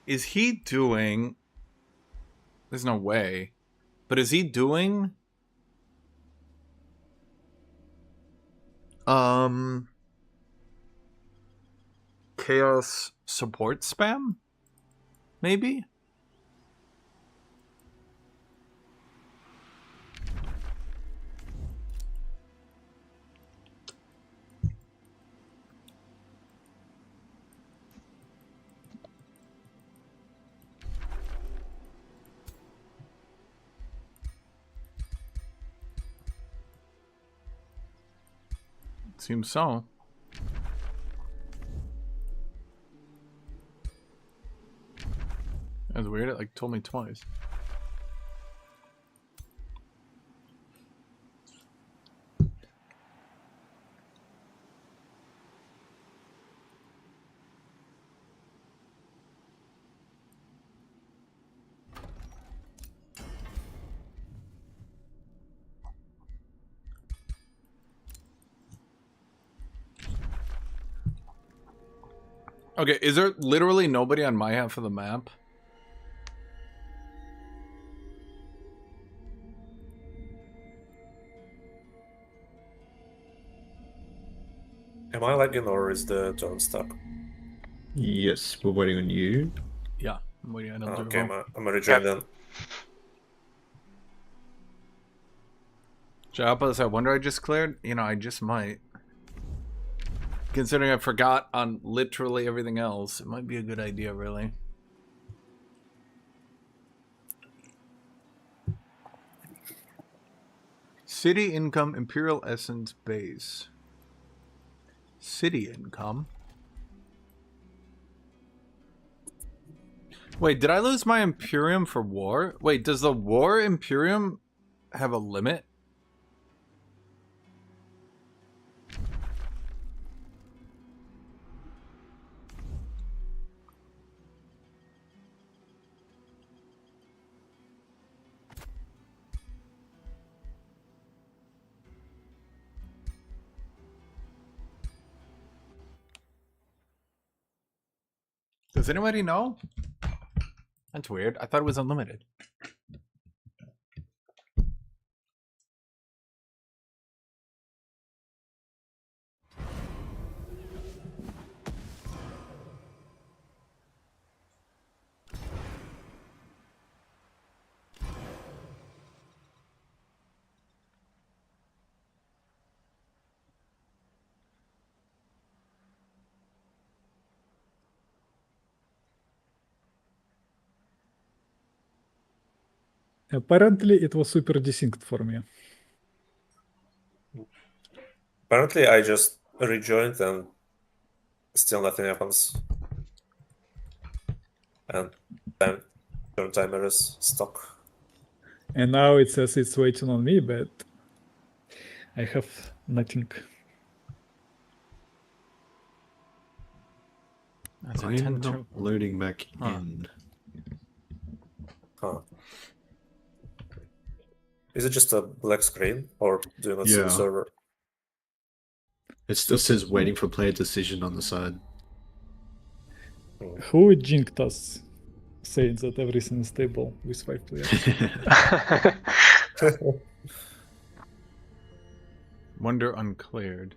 Is he doing... There's no way. But is he doing... Chaos support spam? maybe? Seems so. That's weird. It like told me twice. Okay, is there literally nobody on my half of the map? Am I lagging or is the zone stuck? Yes, we're waiting on you. Yeah, I'm waiting on another Okay, vote. I'm gonna rejoin then. Japas, I wonder I just cleared? You know, I just might. Considering I forgot on literally everything else, it might be a good idea, really. City income, Imperial Essence base. City income? Wait, did I lose my Imperium for war? Wait, does the war Imperium have a limit? Does anybody know? That's weird. I thought it was unlimited. Apparently, it was super desynced for me. Apparently, I just rejoined and still nothing happens. And turn timer is stuck. And now it says it's waiting on me, but I have nothing. That's a I'm 10 not loading back in. Huh. Is it just a black screen, or do you not see the Yeah. server? It still says waiting for player decision on the side. Who jinked us, saying that everything is stable with 5 players? Wonder uncleared.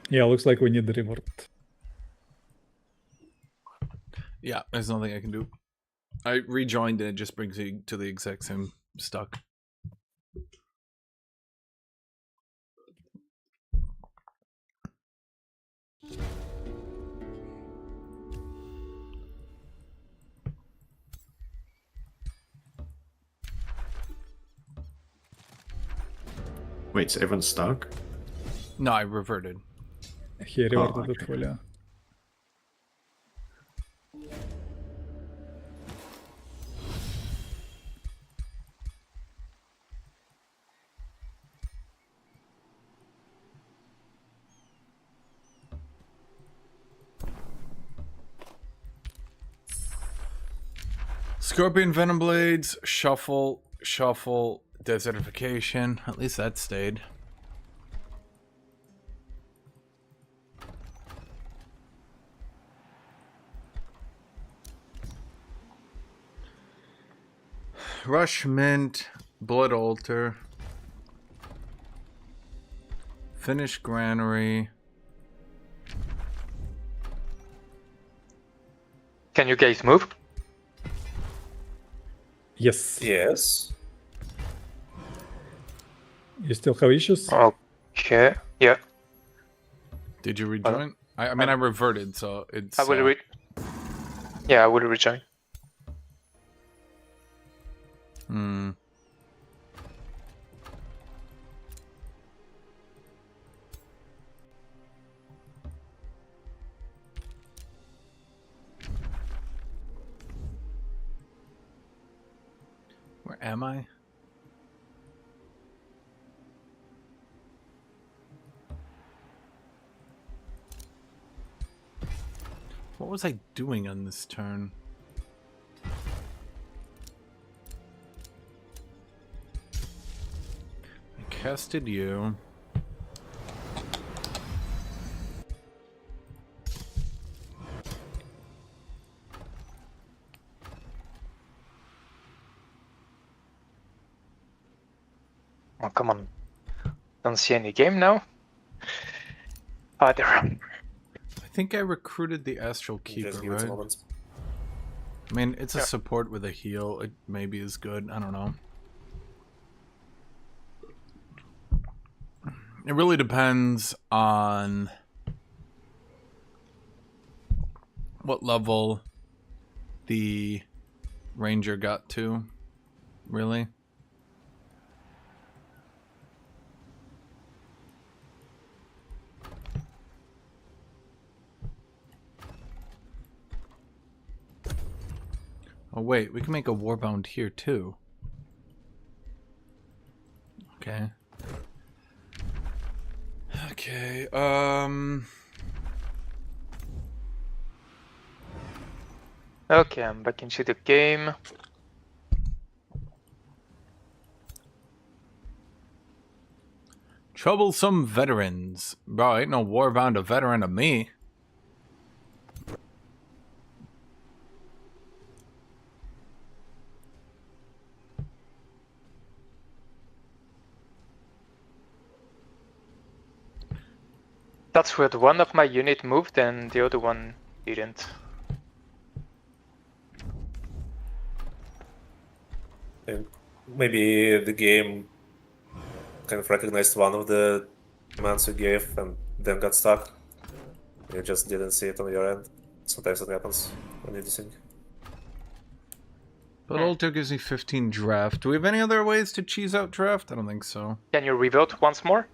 Yeah, looks like we need the reward. Yeah, there's nothing I can do. I rejoined and it just brings you to the exact same stuck. Wait, so everyone's stuck? No, I reverted. He rewarded okay. it fully. Scorpion Venom Blades, Shuffle, Shuffle, Desertification. At least that stayed. Rush Mint, Blood Altar, Finish Granary. Can you guys move? Yes. Yes. You still have issues? Okay. Yeah. Did you rejoin? I mean, I reverted, so it's. I will Yeah, I will rejoin. Hmm. Where am I? What was I doing on this turn? I casted you. Oh, come on. Don't see any game now. Ah, there. I think I recruited the Astral Keeper, Just give it a right? moment. I mean, it's a Yeah. support with a heal. It maybe is good. I don't know. It really depends on what level the ranger got to, really. Oh wait, we can make a warbound here too. Okay. Okay, Okay, I'm back into the game. Troublesome veterans. Bro, ain't no warbound a veteran of me. That's weird. One of my unit moved and the other one didn't. And maybe the game kind of recognized one of the commands you gave and then got stuck. You just didn't see it on your end. Sometimes it happens when you desync. But Alter gives me 15 draft. Do we have any other ways to cheese out draft? I don't think so. Can you revote once more?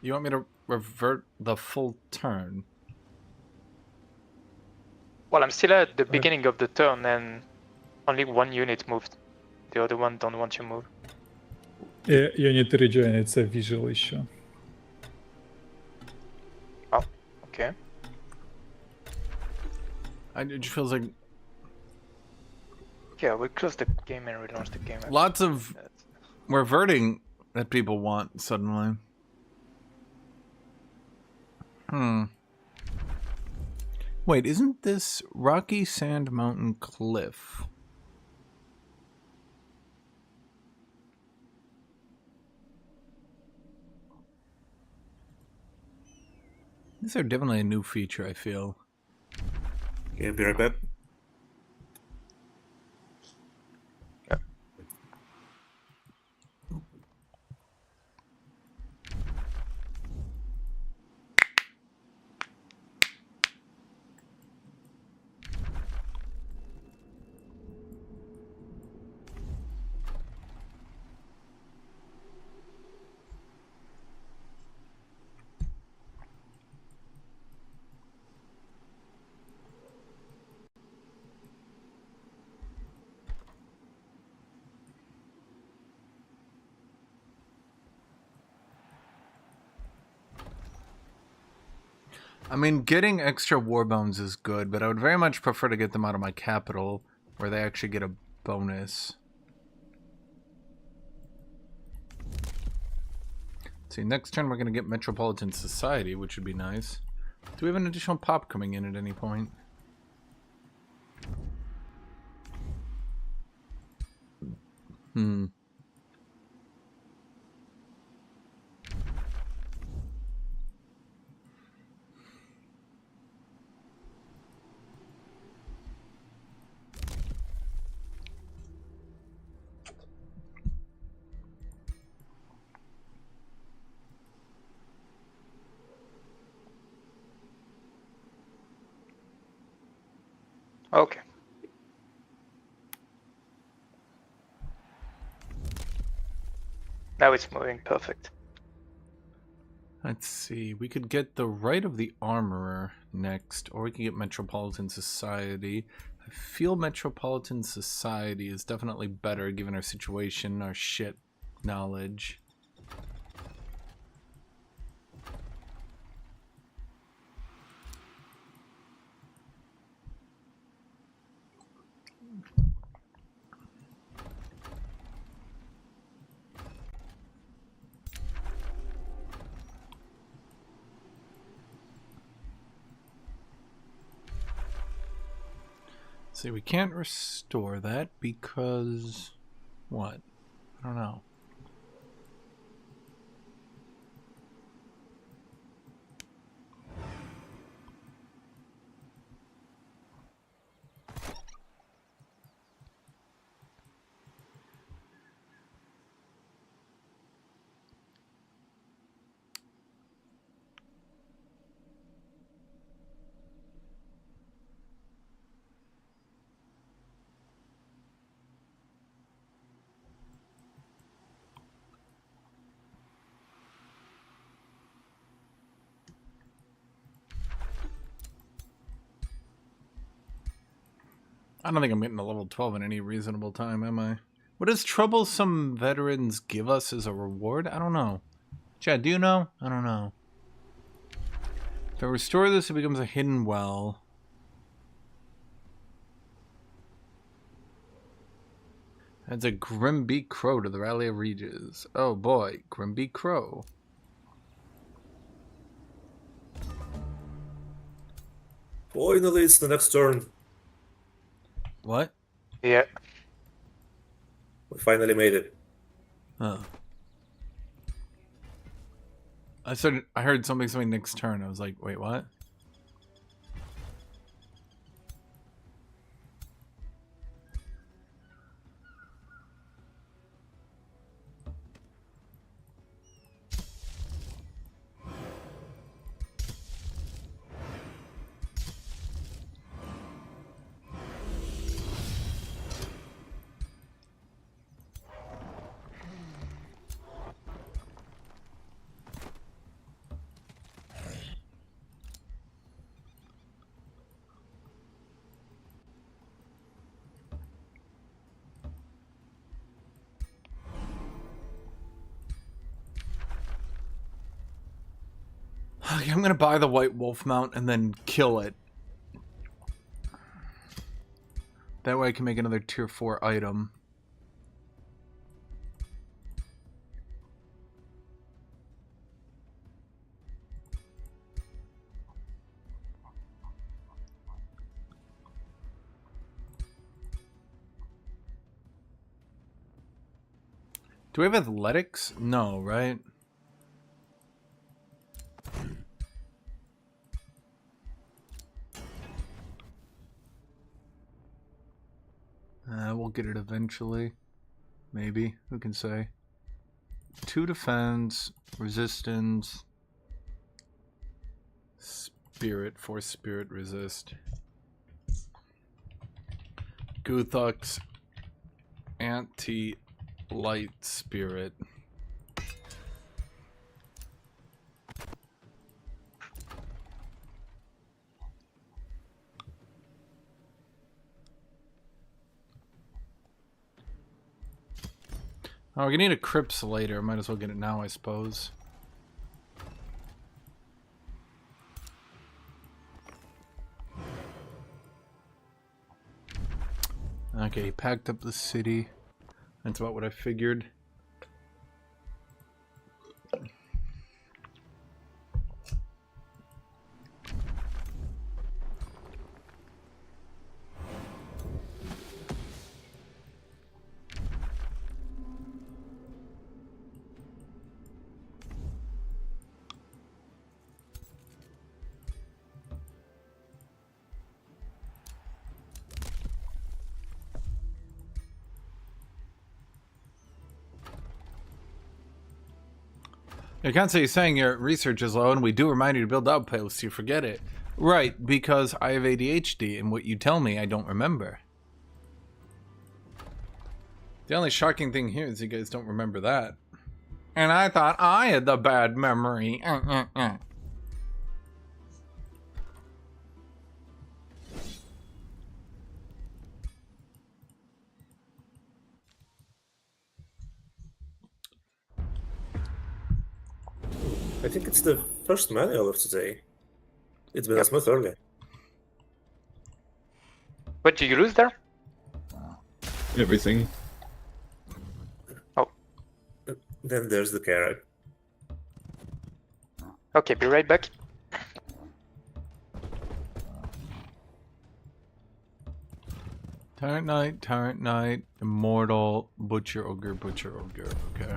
You want me to revert the full turn? Well, I'm still at the beginning of the turn and only one unit moved. The other one don't want to move. Yeah, you need to rejoin. It's a visual issue. Oh, okay. It just feels like Yeah, we'll close the game and relaunch the game. lots of reverting that people want suddenly. Wait, isn't this Rocky Sand Mountain Cliff? These are definitely a new feature, I feel. Okay, be right back. I mean, getting extra warbones is good, but I would very much prefer to get them out of my capital, where they actually get a bonus. See, next turn we're going to get Metropolitan Society, which would be nice. Do we have an additional pop coming in at any point? Okay. Now it's moving perfect. Let's see. We could get the right of the armorer next, or we can get Metropolitan Society. I feel Metropolitan Society is definitely better given our situation, our shit knowledge. See, we can't restore that because... what? I don't know. I don't think I'm getting a level 12 in any reasonable time, am I? What does Troublesome Veterans give us as a reward? I don't know. Chad, do you know? I don't know. If I restore this, it becomes a hidden well. Adds a Grimbeak Crow to the Rally of Reges. Oh boy, Grimbeak Crow. Finally, it's the next turn. What? Yeah. We finally made it. Oh. I heard something next turn. I was like, wait, what? Okay, I'm gonna buy the White Wolf mount and then kill it. That way I can make another tier 4 item. Do we have athletics? No, right? We'll get it eventually. Maybe. Who can say? 2 defense, resistance, spirit, force spirit resist. Guthuk's anti-light spirit. Oh, we're gonna need a crypts later. Might as well get it now, I suppose. Okay, he packed up the city. That's about what I figured. I can't say you're saying your research is low, and we do remind you to build outposts. You forget it. Right, because I have ADHD, and what you tell me, I don't remember. The only shocking thing here is you guys don't remember that. And I thought I had the bad memory. I think it's the first manual of today. It's been a smooth early. What did you lose there? Everything. Oh, Then there's the carrot. okay, be right back. Tyrant Knight, Immortal, Butcher Ogre, okay.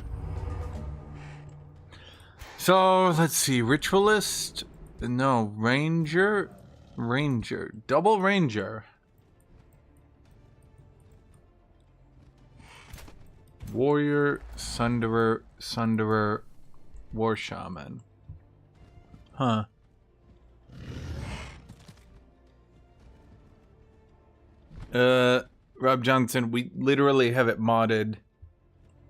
So, let's see, Ritualist, no, Ranger, Double Ranger. Warrior, Sunderer, War Shaman. Huh. Rob Johnson, we literally have it modded.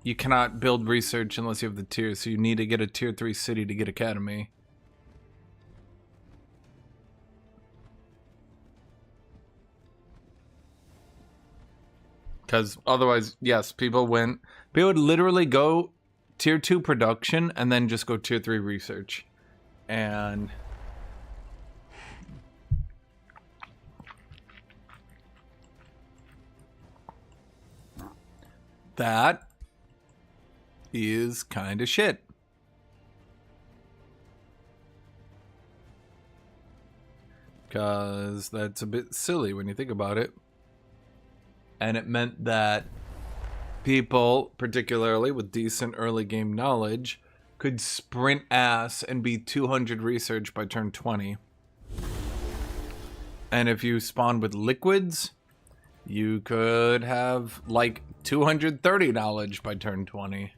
You cannot build research unless you have the tier, so you need to get a tier 3 city to get academy. Because otherwise, yes, people would literally go tier 2 production and then just go tier 3 research. And that is kind of shit. Because that's a bit silly when you think about it. And it meant that people, particularly with decent early game knowledge, could sprint ass and be 200 research by turn 20. And if you spawn with liquids, you could have like 230 knowledge by turn 20.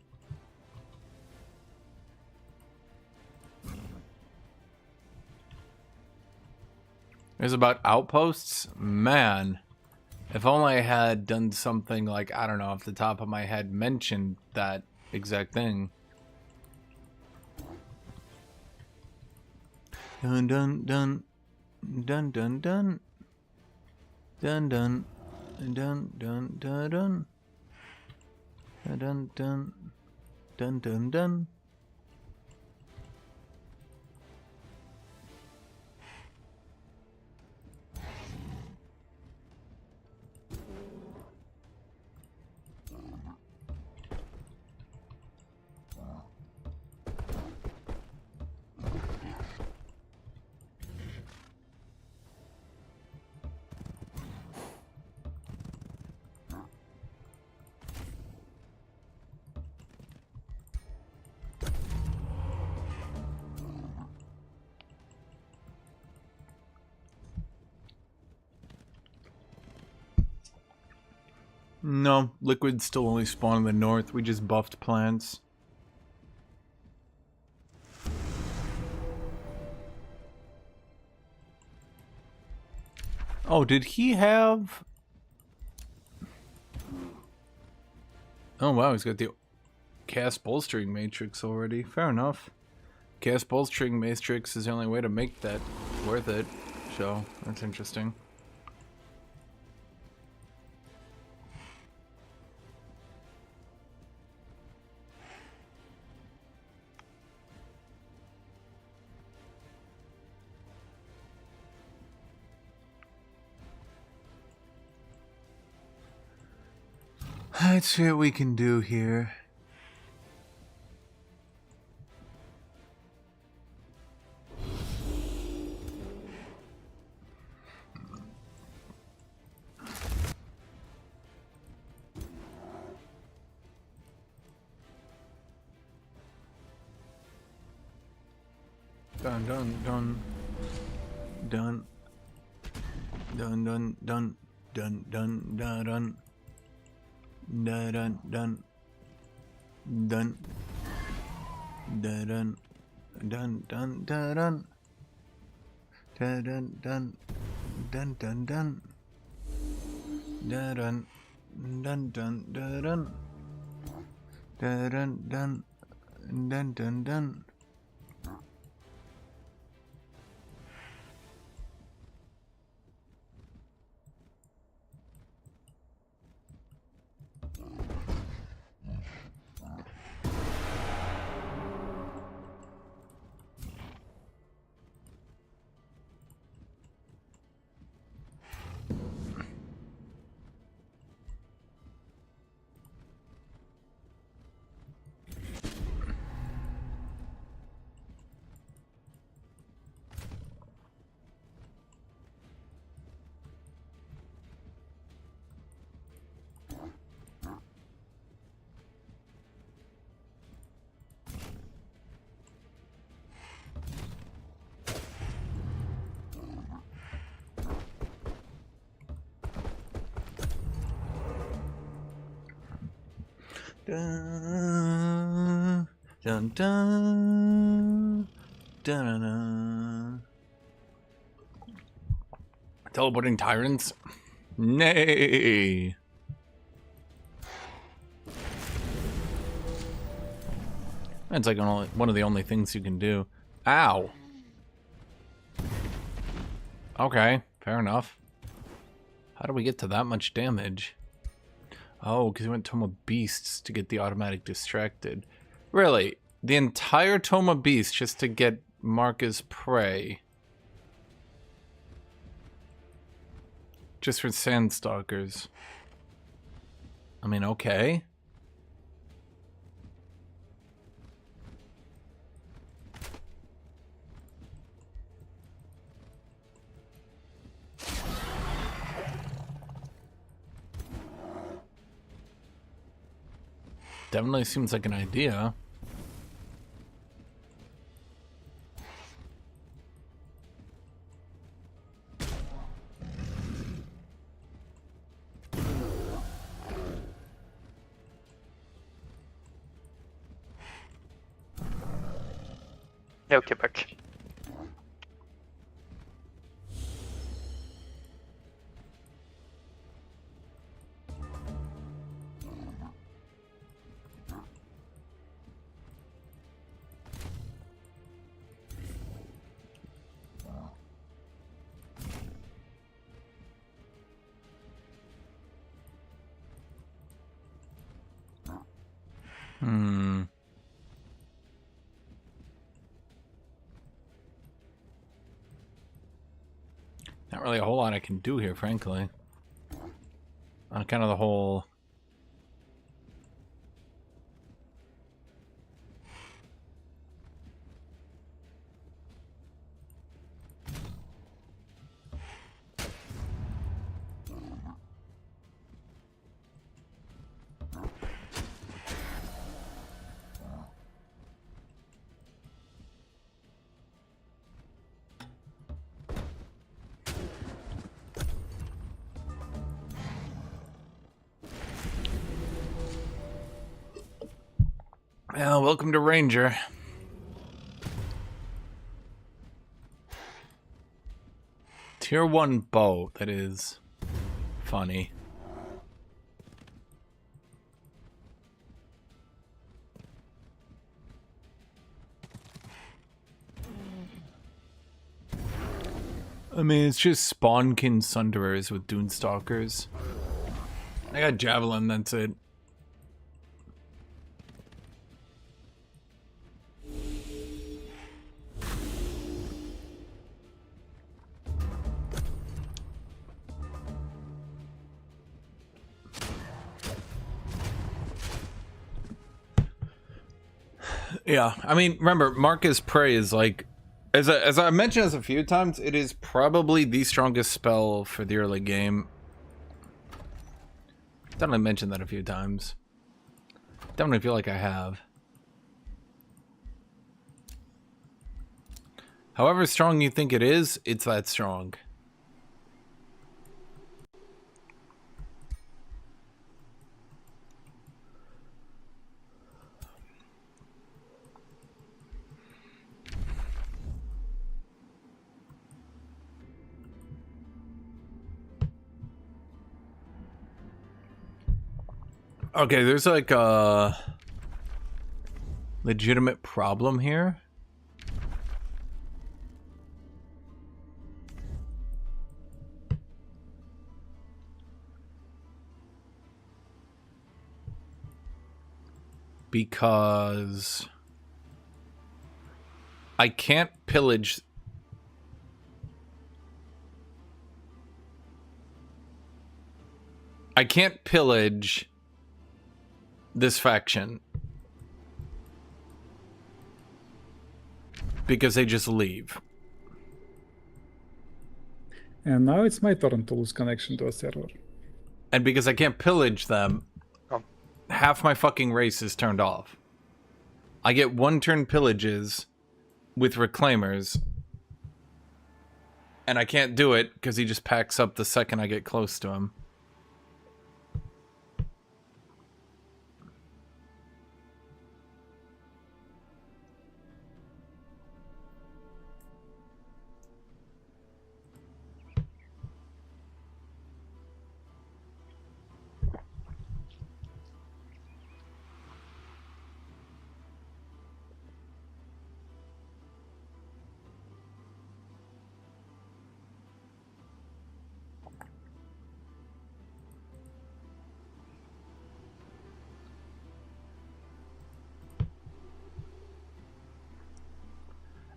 It's about outposts? Man, if only I had done something like, I don't know, off the top of my head, mentioned that exact thing. Dun dun dun dun dun dun dun dun dun dun dun dun dun dun dun dun dun. No, liquids still only spawn in the north. We just buffed plants. Oh, did he have... Oh wow, he's got the cast bolstering matrix already. Fair enough. Cast bolstering matrix is the only way to make that worth it. So, that's interesting. Let's see what we can do here. Dun dun dun dun dun dun dun dun dun dun dun. Dun dun dun dun Dun dun dun dun dun dun dun dun dun dun dun dun dun dun dun dun dun dun dun dun. Dun, dun, dun, dun, dun. Teleporting tyrants? Nay. That's like one of the only things you can do. Ow. Okay, fair enough. How do we get to that much damage? Oh, because we went Tome of Beasts to get the automatic distracted. Really? The entire Tome of Beasts just to get Marcus Prey? Just for Sandstalkers. I mean, okay. Definitely seems like an idea. Okay, back. Not really a whole lot I can do here, frankly. On kind of the whole... Well, welcome to Ranger. Tier 1 bow, that is funny. I mean, it's just Spawnkin Sunderers with Dunestalkers. I got Javelin, that's it. Yeah, I mean, remember, Marcus Prey is like, as I mentioned this a few times, it is probably the strongest spell for the early game. Definitely mentioned that a few times. Definitely feel like I have. However strong you think it is, it's that strong. Okay, there's like a legitimate problem here. Because I can't pillage. I can't pillage this faction because they just leave. And now it's my turn to lose connection to a server. And because I can't pillage them, half my fucking race is turned off. I get one turn pillages with reclaimers, and I can't do it because he just packs up the second I get close to him.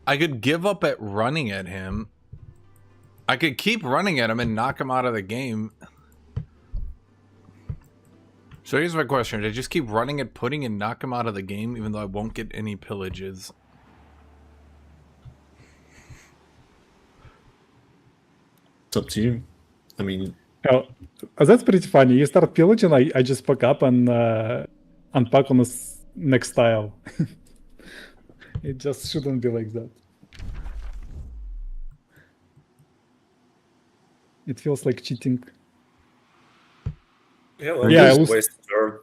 I could give up at running at him. I could keep running at him and knock him out of the game. So here's my question. Did I just keep running at pudding and knock him out of the game even though I won't get any pillages? It's up to you. I mean, Oh, that's pretty funny. You start pillaging, I just pick up and unpack on the next tile. It just shouldn't be like that. It feels like cheating. Yeah, well, Yeah, just I was- waste a turn.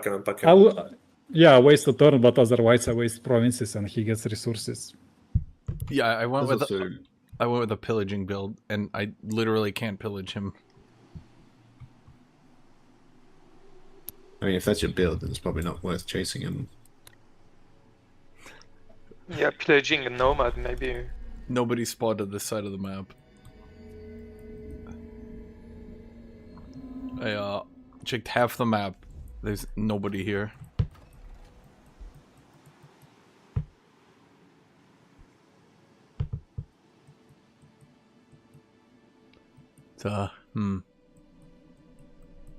Can unpack him. I waste a turn, but otherwise I waste provinces and he gets resources. Yeah, I went there's with also, I went with a pillaging build, and I literally can't pillage him. I mean, if that's your build, then it's probably not worth chasing him. Yeah, pillaging a nomad maybe. Nobody spotted this side of the map. I checked half the map. There's nobody here.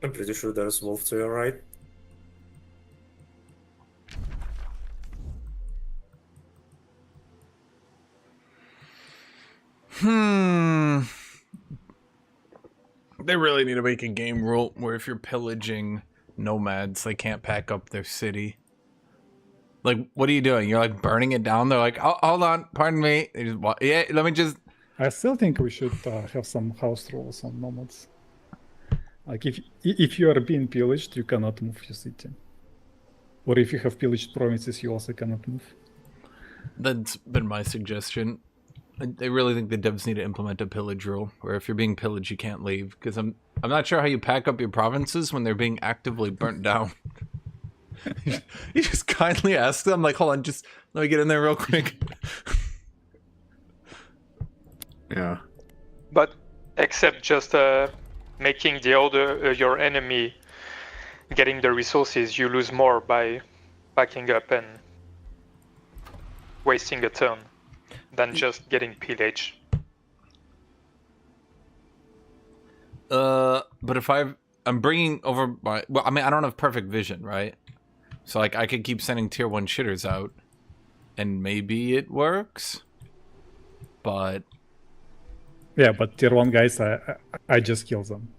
I'm pretty sure there's wolf to your right. They really need to make a game rule where if you're pillaging nomads, they can't pack up their city. Like, what are you doing? You're like burning it down. They're like, oh, hold on, pardon me. They just, yeah, let me just. I still think we should have some house rules on nomads. Like if you are being pillaged, you cannot move your city. Or if you have pillaged provinces, you also cannot move. That's been my suggestion. I really think the devs need to implement a pillage rule, where if you're being pillaged, you can't leave. Because I'm not sure how you pack up your provinces when they're being actively burnt down. You just kindly ask them, like, hold on, just let me get in there real quick. Yeah. But except just making the other your enemy getting the resources, you lose more by backing up and wasting a turn than just getting pillage. But if I'm bringing over my, well, I mean, I don't have perfect vision, right? So like, I could keep sending tier 1 shitters out, and maybe it works. But Yeah, but tier 1 guys, I just kill them.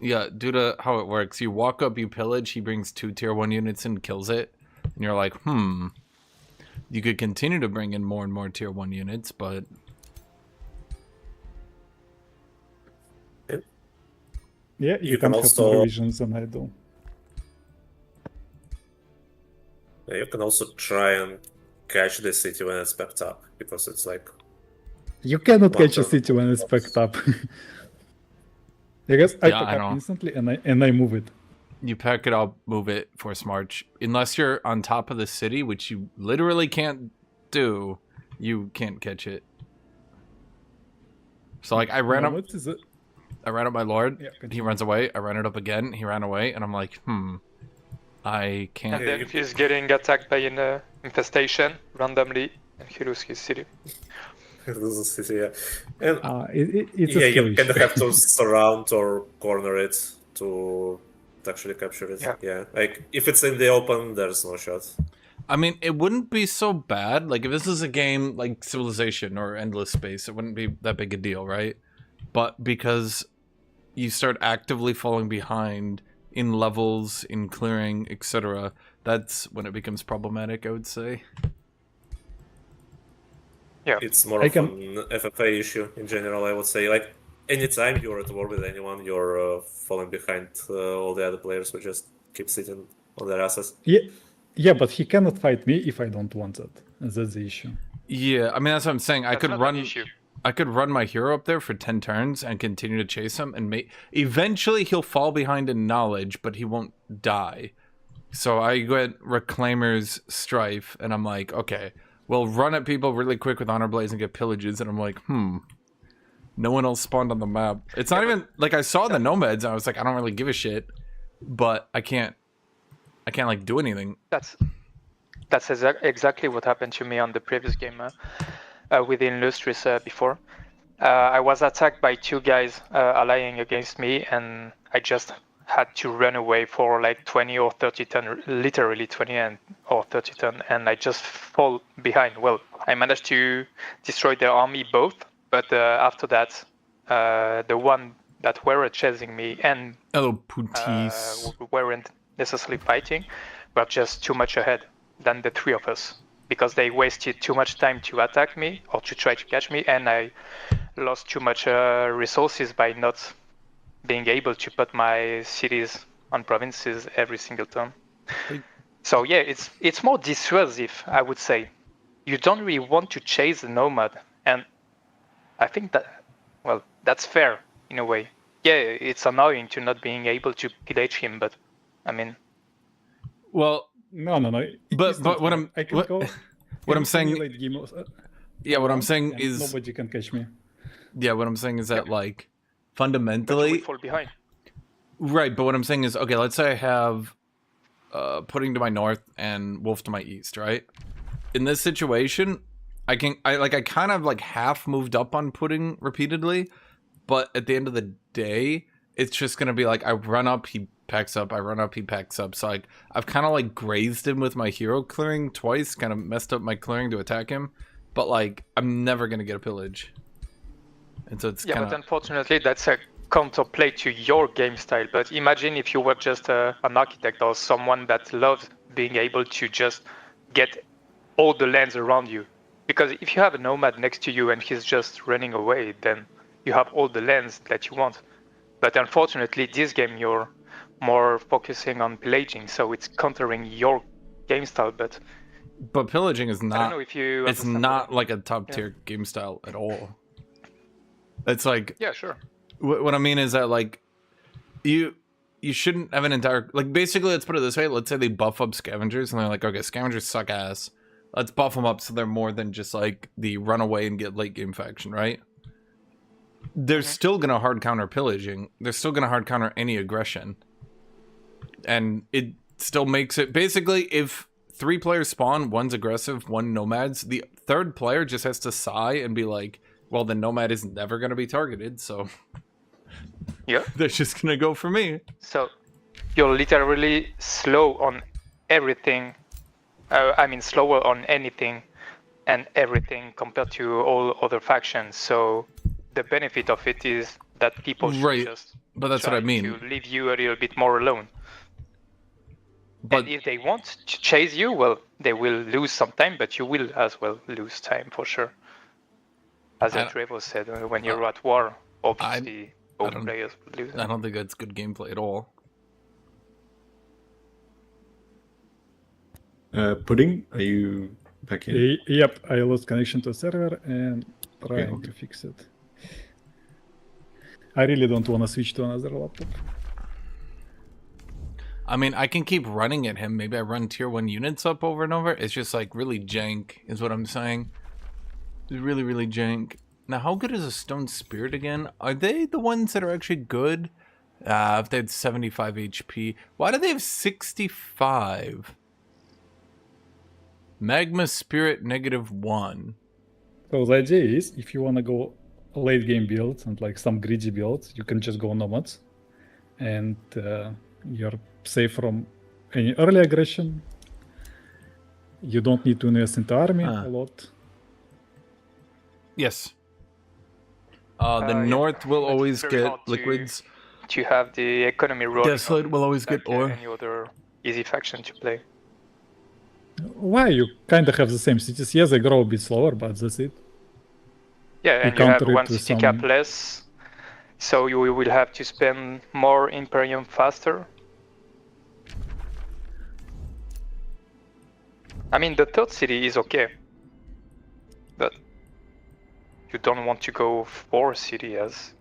yeah, due to how it works, you walk up, you pillage, he brings 2 tier 1 units and kills it, and you're like, you could continue to bring in more and more tier 1 units, but Yeah, you can can have also- more visions than I do. Yeah, you can also try and catch the city when it's backed up, because it's like You cannot catch a Wonder. city when it's packed up. Because I Yeah, pack I up know. instantly and I move it. You pack it up, move it, force march. Unless you're on top of the city, which you literally can't do, you can't catch it. So like I ran up Nomads is a, my lord, Yeah, he continue. runs away, I ran it up again, he ran away, and I'm like, I can't. And then he's getting attacked by an infestation randomly, and he loses his city. Loses city, yeah. And it's yeah, a skill you kind of issue. have to surround or corner it to actually capture it. Yeah. Yeah, like if it's in the open, there's no shot. I mean, it wouldn't be so bad. Like, if this is a game like Civilization or Endless Space, it wouldn't be that big a deal, right? But because you start actively falling behind in levels, in clearing, etc., that's when it becomes problematic, I would say. Yeah. It's more I of can- an FFA issue in general, I would say. Like, anytime you're at war with anyone, you're falling behind all the other players who just keep sitting on their asses. Yeah, but he cannot fight me if I don't want that. And that's the issue. Yeah, I mean, that's what I'm saying. I That's could not run... an issue. I could run my hero up there for 10 turns and continue to chase him, and eventually he'll fall behind in knowledge, but he won't die. So I get Reclaimer's Strife, and I'm like, okay, we'll run at people really quick with Honor Blaze and get pillages, and I'm like, no one else spawned on the map. It's not even, like, I saw the nomads, and I was like, I don't really give a shit, but I can't like, do anything. That's exactly what happened to me on the previous game within Lustris before. I was attacked by two guys allying against me, and I just had to run away for like 20 or 30 ton, literally 20 or 30 ton, and I just fall behind. Well, I managed to destroy their army both, but after that, the one that were chasing me and Hello, Putis. weren't necessarily fighting were just too much ahead than the three of us, because they wasted too much time to attack me or to try to catch me, and I lost too much resources by not being able to put my cities on provinces every single turn. So yeah, it's more dissuasive, I would say. You don't really want to chase the nomad, and I think that, well, that's fair in a way. Yeah, it's annoying to not being able to pillage him, but I mean, Well, No. But what I'm- I can what- go. what I'm in saying- late game, yeah, what I'm saying and is... nobody can catch me. Yeah, what I'm saying is that, like, but you fundamentally... will fall behind. Right, but what I'm saying is, okay, let's say I have Pudding to my north and Wolf to my east, right? In this situation, I kind of like half moved up on Pudding repeatedly, but at the end of the day, it's just gonna be like I run up, he packs up, I run up, he packs up. So like I've kind of like grazed him with my hero clearing twice, kind of messed up my clearing to attack him, but like I'm never gonna get a pillage, and so it's Yeah, kind but of... unfortunately, that's a counterplay to your game style. But imagine if you were just an architect or someone that loves being able to just get all the lands around you. Because if you have a nomad next to you and he's just running away, then you have all the lands that you want. But unfortunately, this game you're more focusing on pillaging, so it's countering your game style. But pillaging is I don't not... know if you It's understand not what like a top tier game style at all. It's like... Yeah, sure. What I mean is that, like, you shouldn't have an entire... Like, basically, let's put it this way. Let's say they buff up scavengers, and they're like, okay, scavengers suck ass. Let's buff them up so they're more than just, like, the run away and get late game faction, right? They're still going to hard counter pillaging. They're still going to hard counter any aggression. And it still makes it... Basically, if 3 players spawn, one's aggressive, one nomads, the third player just has to sigh and be like, well, the nomad is never going to be targeted, so... Yeah. They're just gonna go for me. So you're literally slow on everything. I mean, slower on anything and everything compared to all other factions. So the benefit of it is that people should Right, just but that's what try I mean. to leave you a little bit more alone. But And if they want to chase you, well, they will lose some time, but you will as well lose time for sure. As Trevor said, when you're at war, obviously both players will lose. I don't think that's good gameplay at all. Pudding, are you back in? Yep, I lost connection to a server and trying okay. to fix it. I really don't want to switch to another laptop. I mean, I can keep running at him. Maybe I run tier 1 units up over and over. It's just like really jank, is what I'm saying. It's really, really jank. Now, how good is a Stone Spirit again? Are they the ones that are actually good? If they had 75 HP. Why do they have 65? Magma Spirit -1. So the idea is, if you want to go late game builds and like some greedy builds, you can just go nomads, and you're safe from any early aggression. You don't need to invest into army a lot. Yes. The Yeah, North will but it's always very get hard liquids. To have the economy rolling. Desolate will always get ore. Any other easy faction to play. Why? You kind of have the same cities. Yes, they grow a bit slower, but that's it. Yeah, and you have counter it one with city some- cap less, so you will have to spend more Imperium faster. I mean, the third city is okay, but you don't want to go 4 city as.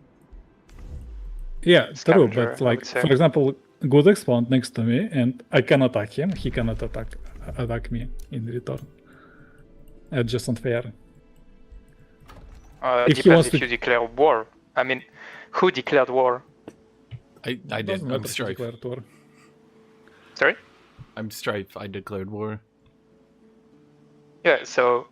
Yeah, true, Scavenger, but I like, would say. for example, Guthuk spawned next to me, and I can attack him. He cannot attack me in return. That's just unfair. If he Depends wants if to- you declare war. I mean, who declared war? I did. Doesn't I'm matter if you Strife. declare war. Sorry? I'm Strife. I declared war. Yeah, so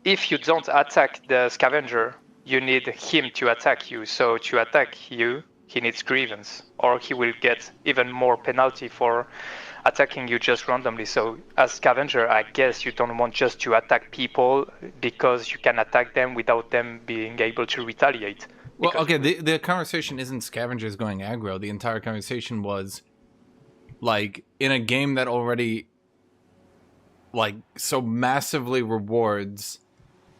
if you don't attack the scavenger, you need him to attack you. So to attack you, he needs grievance, or he will get even more penalty for attacking you just randomly. So as scavenger, I guess you don't want just to attack people because you can attack them without them being able to retaliate. Well, Because okay, the conversation isn't scavengers going aggro. The entire conversation was, like, in a game that already, like, so massively rewards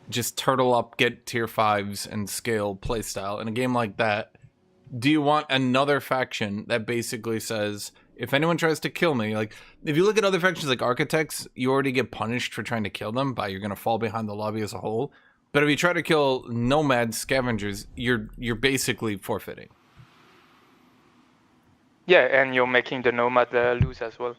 just turtle up, get tier 5s, and scale playstyle. In a game like that, do you want another faction that basically says, if anyone tries to kill me, like, if you look at other factions like Architects, you already get punished for trying to kill them by you're going to fall behind the lobby as a whole. But if you try to kill nomad scavengers, you're basically forfeiting. yeah, and you're making the nomad lose as well.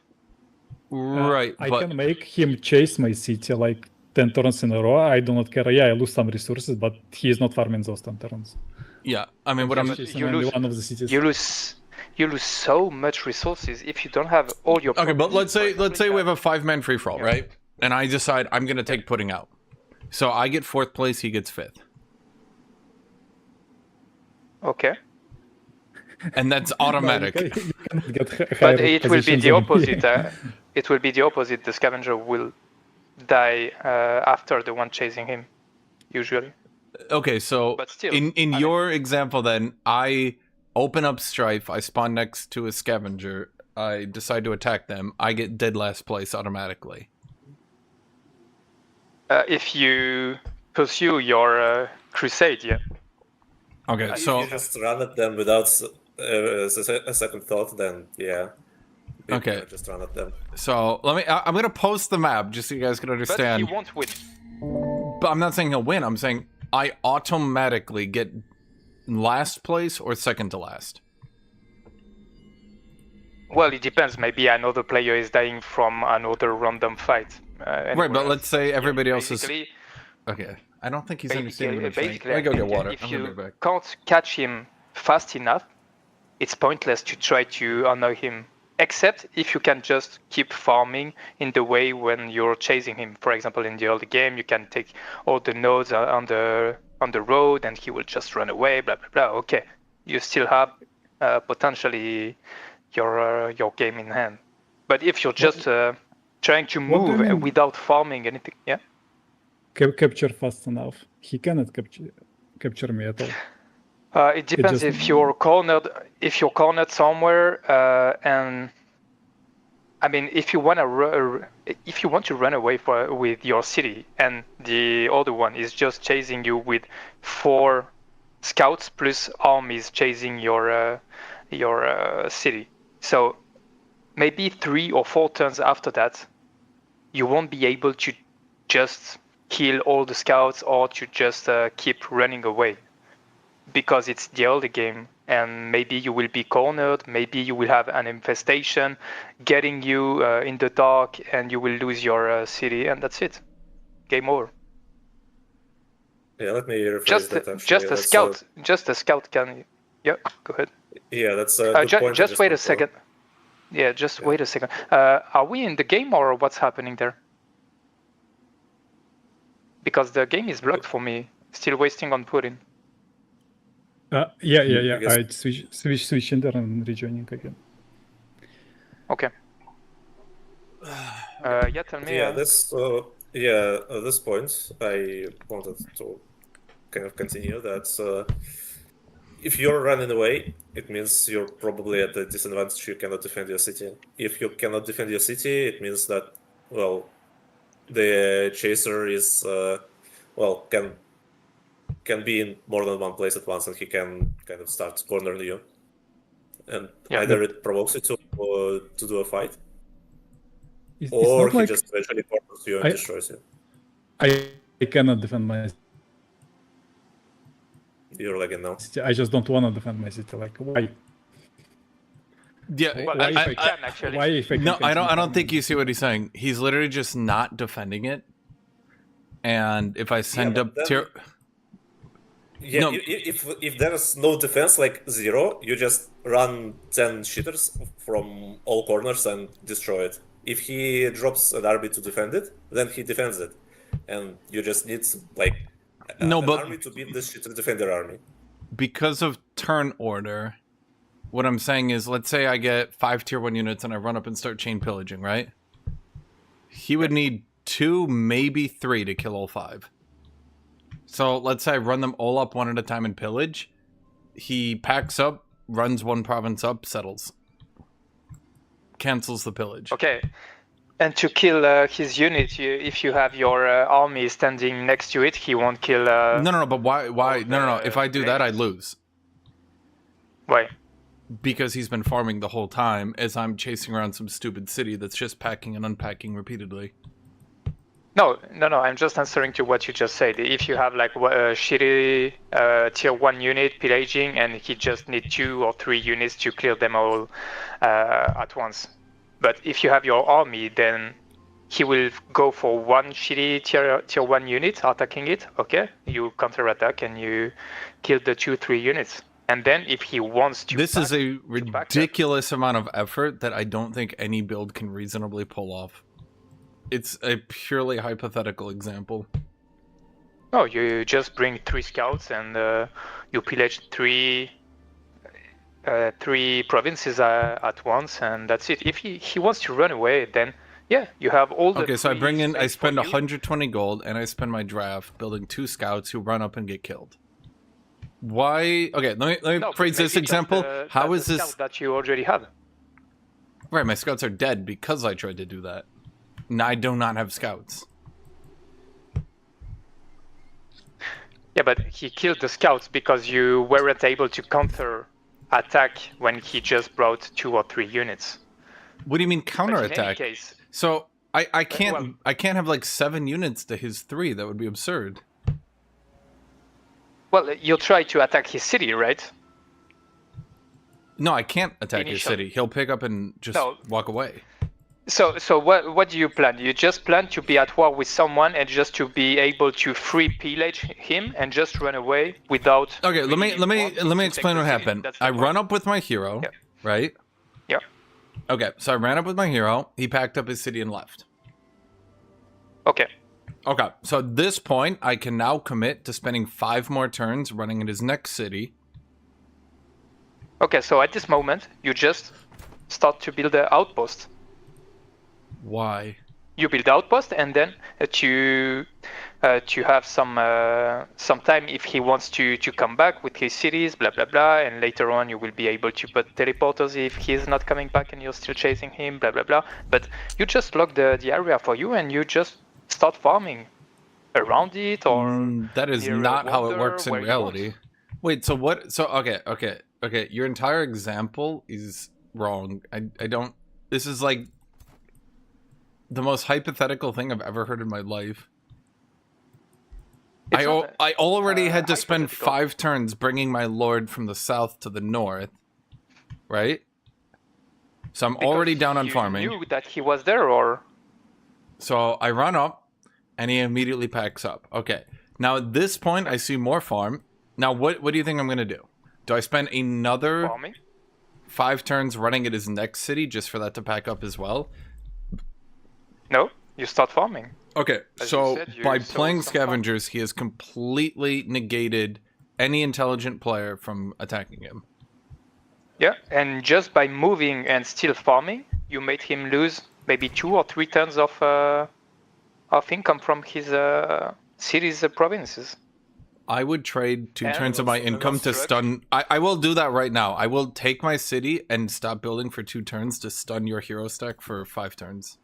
Right, I but can make him chase my city like 10 turns in a row. I do not care. Yeah, I lose some resources, but he is not farming those 10 turns. yeah, I mean, what I'm but Chasing you only lose- one of the cities. You lose so much resources if you don't have all your. okay, but let's say properties. For we example, have a 5-man free for all, Yeah. right? And I decide I'm gonna take Pudding out, so I get 4th place, he gets 5th, Okay. and that's automatic. You cannot get But higher it will be positions the than me. opposite. It will be the opposite. The scavenger will die after the one chasing him, usually. Okay, so But still, in I mean- your example, then I open up Strife, I spawn next to a scavenger, I decide to attack them, I get dead last place automatically. If you pursue your crusade, yeah. Okay, If so you just run at them without a second thought, then yeah. You Okay. can just run at them. I'm gonna post the map just so you guys can But understand. he won't win. But I'm not saying he'll win. I'm saying I automatically get last place or second to last. Well, it depends. Maybe another player is dying from another random fight. Right, but anywhere let's else. say everybody else is. Basically, Okay, I don't think he's understanding what I'm saying. basically, Let me go I get think water. if I'm gonna you be back. can't catch him fast enough, it's pointless to try to annoy him. Except if you can just keep farming in the way when you're chasing him. For example, in the early game, you can take all the nodes on the road, and he will just run away. Blah blah blah. Okay, you still have potentially your game in hand. But if you're just trying to what do you move mean? without farming anything, yeah. Capture fast enough. He cannot capture me at all. It depends just- if you're cornered somewhere, and I mean if you want to run away with your city, and the other one is just chasing you with 4 scouts plus armies chasing your city. So maybe 3 or 4 turns after that, you won't be able to just kill all the scouts or to just keep running away. because it's the early game, and maybe you will be cornered, maybe you will have an infestation getting you in the dark, and you will lose your city, and that's it. Game over. Yeah, let me rephrase Just that actually. just a That's, scout, just a scout can. Yeah, go ahead. yeah, that's a good point. I Just wait a went for. second. Yeah, just wait a second. Are we in the game or what's happening there? Because the game is blocked for me. Still wasting on Putin. Yeah. I guess- I switch enter and rejoining again. Okay. Yeah, tell me. Yeah, this at this point I wanted to kind of continue that if you're running away, it means you're probably at a disadvantage. You cannot defend your city. If you cannot defend your city, it means that, well, the chaser is can be in more than one place at once, and he can kind of start cornering you, and Yeah. either it provokes you to do a fight, It's or not he like just eventually corners you and I- destroys you. I cannot defend my You're lagging now. city. I just don't want to defend my city. Like, why? Yeah, Well, Why I if I can actually. Why if I can no, I don't. I continue don't think farming? you see what he's saying. He's literally just not defending it. And if I send but up then- tier, Yeah, No. if there is no defense, like 0, you just run 10 shitters from all corners and destroy it. If he drops an army to defend it, then he defends it, and you just need like No, an but- army to beat this shitter defender army. because of turn order, what I'm saying is, let's say I get 5 tier 1 units and I run up and start chain pillaging, right? He would need 2, maybe 3 to kill all 5. So let's say I run them all up one at a time and pillage. He packs up, runs one province up, settles. Cancels the pillage. Okay. And to kill his unit, if you have your army standing next to it, he won't kill. No, but why? No. If I do that, I players. lose. Why? Because he's been farming the whole time as I'm chasing around some stupid city that's just packing and unpacking repeatedly. No. I'm just answering to what you just said. If you have like a shitty tier 1 unit pillaging, and he just need 2 or 3 units to clear them all at once. But if you have your army, then he will go for one shitty tier 1 unit attacking it. Okay, you counterattack and you kill the 2-3 units. And then if he wants to, This is a back up. ridiculous amount of effort that I don't think any build can reasonably pull off. It's a purely hypothetical example. No, you just bring 3 scouts and you pillage 3 provinces at once, and that's it. If he wants to run away, then yeah, you have all the. Okay, so I free bring in, I space for spend you. 120 gold, and I spend my draft building 2 scouts who run up and get killed. Why? Okay, let me No, but phrase this maybe just example. How that's is the this? scout that you already have? Right, my scouts are dead because I tried to do that. And I do not have scouts. Yeah, but he killed the scouts because you weren't able to counter attack when he just brought 2 or 3 units. What do you mean But in any counterattack? case, So I can't well- I can't have like 7 units to his 3. That would be absurd. well, you'll try to attack his city, right? No, I can't attack his Initially. city. He'll pick up and just No. walk away. So what do you plan? You just plan to be at war with someone and just to be able to free pillage him and just run away without. Okay, let me wanting to explain take what the city. happened. That's the I point. run up with my hero, Yeah. right? Yeah. Okay, so I ran up with my hero. He packed up his city and left. Okay. Okay, so at this point, I can now commit to spending 5 more turns running in his next city. Okay. So at this moment, you just start to build an outpost. Why? You build outpost, and then to have some time if he wants to come back with his cities, blah blah blah, and later on you will be able to put teleporters if he's not coming back and you're still chasing him, blah blah blah. But you just lock the area for you, and you just start farming around it, or That is near a not how it water works in where you reality. want. Wait, so what? So okay. Your entire example is wrong. I don't. This is like the most hypothetical thing I've ever heard in my life. I already had to spend hypothetical. 5 turns bringing my lord from the south to the north, right? So I'm already down on farming. You knew that he was there, or So I run up, and he immediately packs up. Okay. Now at this point, I see more farm. Now what do you think I'm gonna do? Do I spend another farming? 5 turns running at his next city just for that to pack up as well? No, you start farming. Okay, As so you said, you by sold playing some farm. scavengers, he has completely negated any intelligent player from attacking him. Yeah, and just by moving and still farming, you made him lose maybe 2 or 3 turns of income from his cities provinces. I would trade 2 And turns of my also income to enough stun. I will do that right now. I will take my city and stop building for 2 turns to stun your hero stack for 5 turns.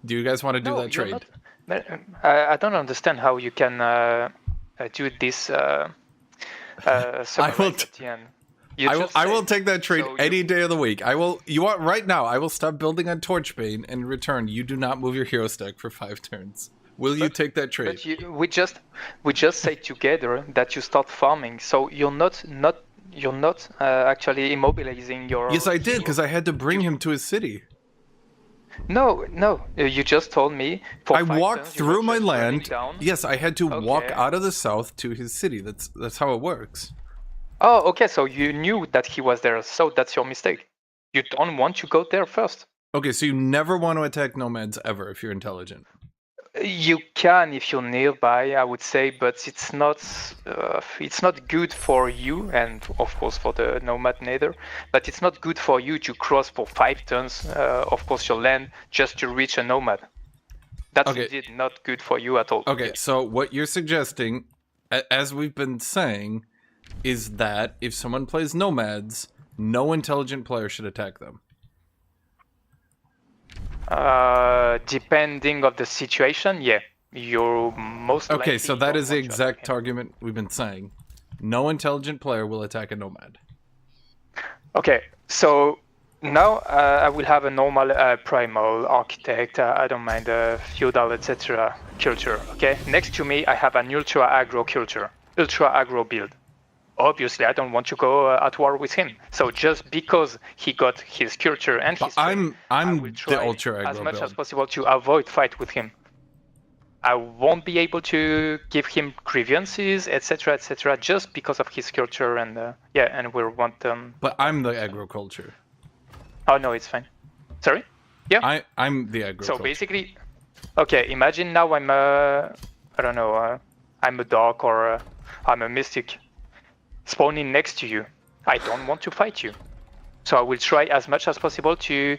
Do you guys want to do that you're trade? not. I don't understand how you can do this summarize at the end. I will take that trade so any day of the week. I will. You want right now? I will stop building on Torchbane, and in return, you do not move your hero stack for 5 turns. Will you take that trade? But we just say together that you start farming, so you're not actually immobilizing your. Yes, I did because I had to bring him to his city. No, you just told me. For I 5 walked turns you through were my just running land. down. Yes, I had to walk Okay. out of the south to his city. That's how it works. Oh, okay. So you knew that he was there, so that's your mistake. You don't want to go there first. Okay, so you never want to attack nomads ever if you're intelligent. You can if you're nearby, I would say, but it's not good for you, and of course for the nomad neither. But it's not good for you to cross for 5 turns, of course, your land just to reach a nomad. That's Okay. indeed not good for you at all. Okay, so what you're suggesting, as we've been saying, is that if someone plays nomads, no intelligent player should attack them. Depending of the situation, yeah, you're most likely. Okay, so that don't is the want to attack exact him. argument we've been saying. No intelligent player will attack a nomad. Okay, so now I will have a normal primal architect. I don't mind feudal, etc. culture. Okay, next to me I have an ultra aggro culture, ultra aggro build. Obviously, I don't want to go at war with him. So just because he got his culture and his I'm I will the try ultra as aggro much as build. possible to avoid fight with him. I won't be able to give him grievances, etc., just because of his culture and and we want But I'm the agriculture. Oh no, it's fine. Sorry? Yeah. I'm the agriculture. So basically, okay. Imagine now I'm I don't know. I'm a dark or I'm a mystic, spawning next to you. I don't want to fight you, so I will try as much as possible to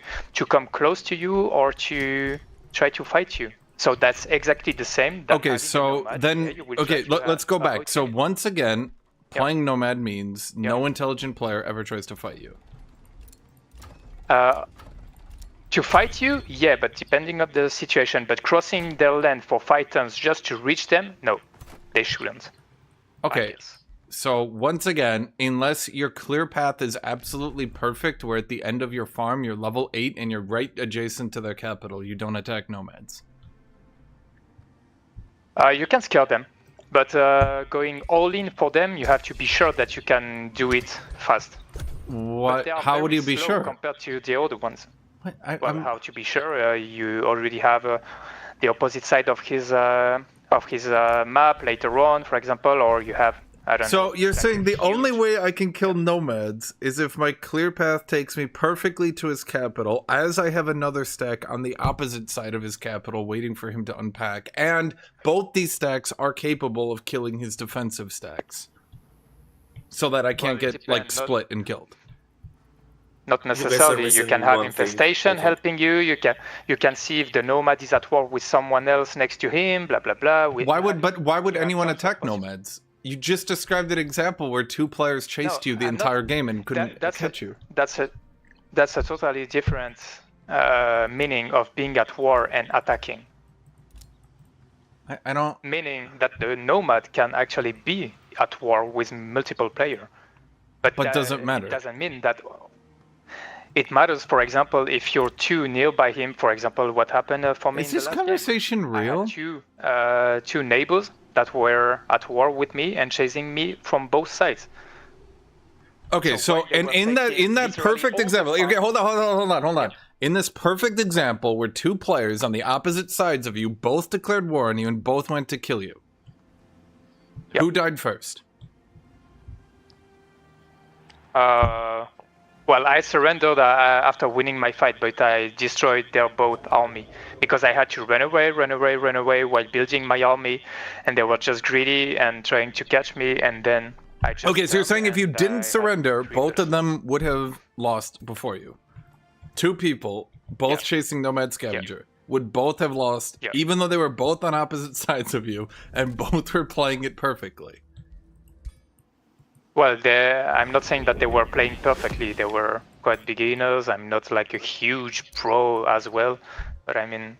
come close to you or to try to fight you. So that's exactly the same. that Okay, having a so nomad, then yeah, you will okay, try to, let's go back. avoid So him. once again, playing nomad means no intelligent player ever tries to fight you. To fight you, yeah, but depending on the situation. But crossing their land for 5 turns just to reach them, no, they shouldn't. I Okay, guess. so once again, unless your clear path is absolutely perfect, where at the end of your farm you're level 8 and you're right adjacent to their capital, you don't attack nomads. You can scare them, but going all in for them, you have to be sure that you can do it fast. But What? they are How would very you be slow sure? compared to the other ones? What? Well, how to be sure? You already have the opposite side of his map later on, for example, or you have I don't know. So you're like saying the huge- only way I can kill nomads is if my clear path takes me perfectly to his capital, as I have another stack on the opposite side of his capital waiting for him to unpack, and both these stacks are capable of killing his defensive stacks, so that I can't Well, it get like depends, not- split and killed. Not There's a necessarily. You reason can have one thing, infestation okay. helping you. You can see if the nomad is at war with someone else next to him. Blah blah blah. Why would you have anyone tons of attack possible- nomads? You just described an example where 2 players chased No, you the I'm not- entire game and couldn't that's catch you. That's a totally different meaning of being at war and attacking. I don't. Meaning that the nomad can actually be at war with multiple players. But doesn't matter. It doesn't mean that. It matters, for example, if you're too nearby him. For example, what happened for me Is in the this last conversation game. I real? had two neighbors that were at war with me and chasing me from both sides. Okay, So so while they and were in that taking literally perfect all the example, okay, farm- hold on. In this perfect example, where two players on the opposite sides of you both declared war on you and both went to kill you, Yep. who died first? Well, I surrendered after winning my fight, but I destroyed their both army because I had to run away while building my army, and they were just greedy and trying to catch me, and then I just. Okay, so you're saying if you turned didn't and I had surrender, three both of kills. them would have lost before you. Two people, both Yeah. chasing Nomad Scavenger, would both have lost, Yeah. even though they were both on opposite sides of you, and both were playing it perfectly. Well, I'm not saying that they were playing perfectly. They were quite beginners. I'm not like a huge pro as well, but I mean,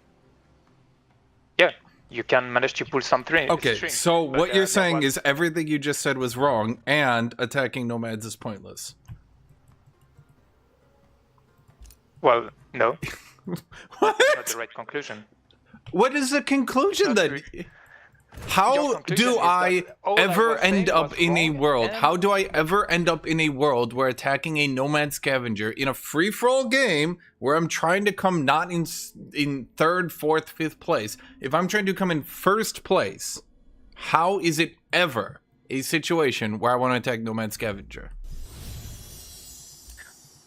yeah, you can manage to pull some strings. Okay, so but, what you're there saying was- is everything you just said was wrong, and attacking Nomads is pointless. Well, no, What? not the right conclusion. What is the conclusion Not then? Your How conclusion do is I that all I ever was saying end up was in a wrong world? and- How do I ever end up in a world where attacking a Nomad Scavenger in a free-for-all game where I'm trying to come not in third, fourth, fifth place? If I'm trying to come in first place, how is it ever a situation where I want to attack Nomad Scavenger?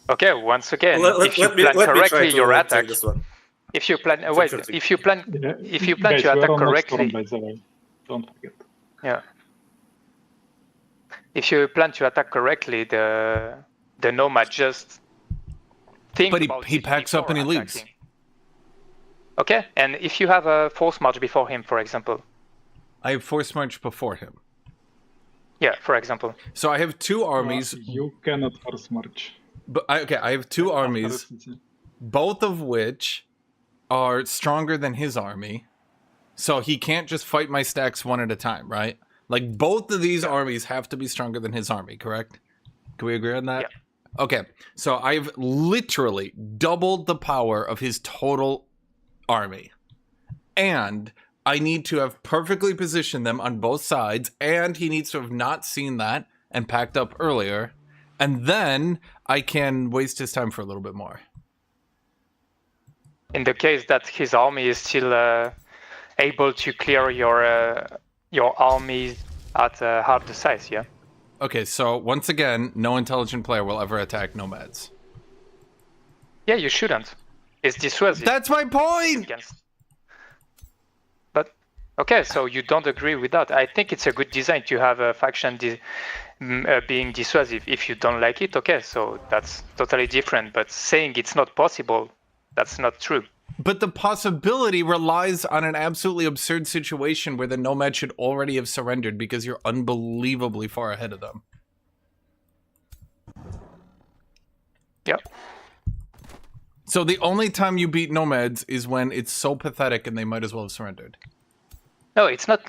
Okay, once again, Let if you me plan try correctly to your take attack, this one. if you plan wait, sure. if you plan Guys, to we are attack on Oathsworn, correctly, by the way. Don't forget. yeah. If you plan to attack correctly, the nomad just think But about he it packs up and he before leaves. attacking. Okay, and if you have a force march before him, for example, I have force march before him. yeah, for example, So I have two armies, You cannot force march. but I have two armies, both of which are stronger than his army. So he can't just fight my stacks one at a time, right? Like both of these armies have to be stronger than his army, correct? Can we agree on that? Yeah. Okay. So I've literally doubled the power of his total army. And I need to have perfectly positioned them on both sides, and he needs to have not seen that and packed up earlier. And then I can waste his time for a little bit more. in the case that his army is still able to clear your army at half the size, yeah. Okay, so once again, no intelligent player will ever attack nomads. Yeah, you shouldn't. It's dissuasive. That's my point! Against. But okay, so you don't agree with that. I think it's a good design to have a faction being dissuasive. If you don't like it, okay, so that's totally different. But saying it's not possible, that's not true. But the possibility relies on an absolutely absurd situation where the nomad should already have surrendered because you're unbelievably far ahead of them. Yep. So the only time you beat nomads is when it's so pathetic and they might as well have surrendered. No, it's not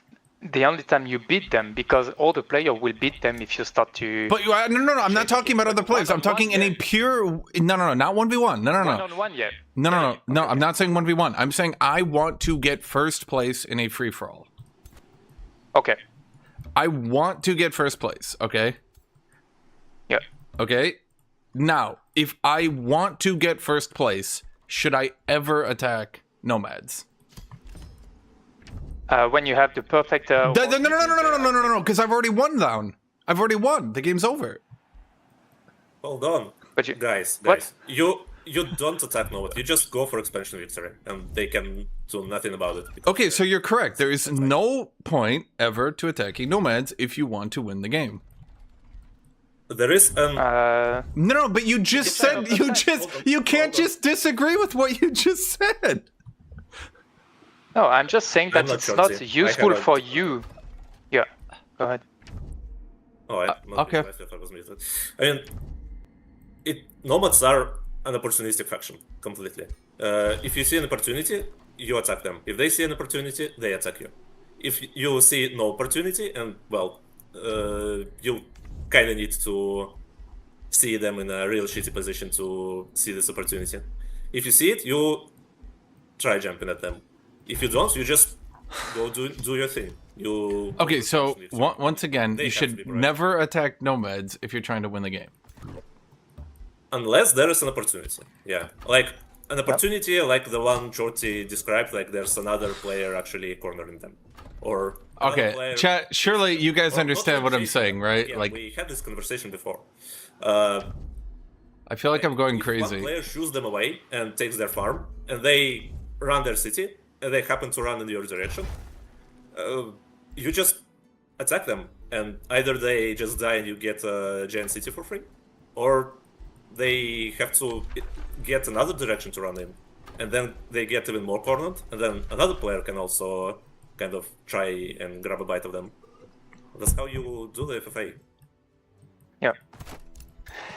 the only time you beat them, because all the players will beat them if you start to... But no, I'm not talking about other players. I'm talking in a pure... No, not 1v1. No. One-on-one, yeah. No, I'm not saying 1v1. I'm saying I want to get first place in a free-for-all. Okay. I want to get first place, okay? Yeah. Okay? Now, if I want to get first place, should I ever attack nomads? When you have the perfect... No, because I've already won down. I've already won. The game's over. Hold on, But you- guys. What? You don't attack Nomad. You just go for expansion victory, and they can do nothing about it. because Okay, so you're correct. There is no point ever to attacking nomads if you want to win the game. there is an No, but you just said you can't just disagree with what you just said. No, I'm just saying that I'm not it's sure, not see. useful I haven't- for you. Yeah, go ahead. okay. I was muted. I mean, nomads are an opportunistic faction completely. If you see an opportunity, you attack them. If they see an opportunity, they attack you. If you see no opportunity, and well, you kind of need to see them in a real shitty position to see this opportunity. If you see it, you try jumping at them. If you don't, you just go do your thing. You Okay, so actually try. once again, They you have to should be proactive. never attack nomads if you're trying to win the game. Unless there is an opportunity. Yeah. Like an opportunity like the one Jorty described, like there's another player actually cornering them. Or another Okay, player chat. Surely you guys or not understand what I'm chasing saying, them. right? Yeah, Like, we had this conversation before. I feel like I'm going If crazy. one player shoos them away and takes their farm, and they run their city, and they happen to run in your direction, you just attack them, and either they just die and you get a giant city for free, or they have to get another direction to run in, and then they get even more cornered, and then another player can also kind of try and grab a bite of them. That's how you do the FFA. Yeah.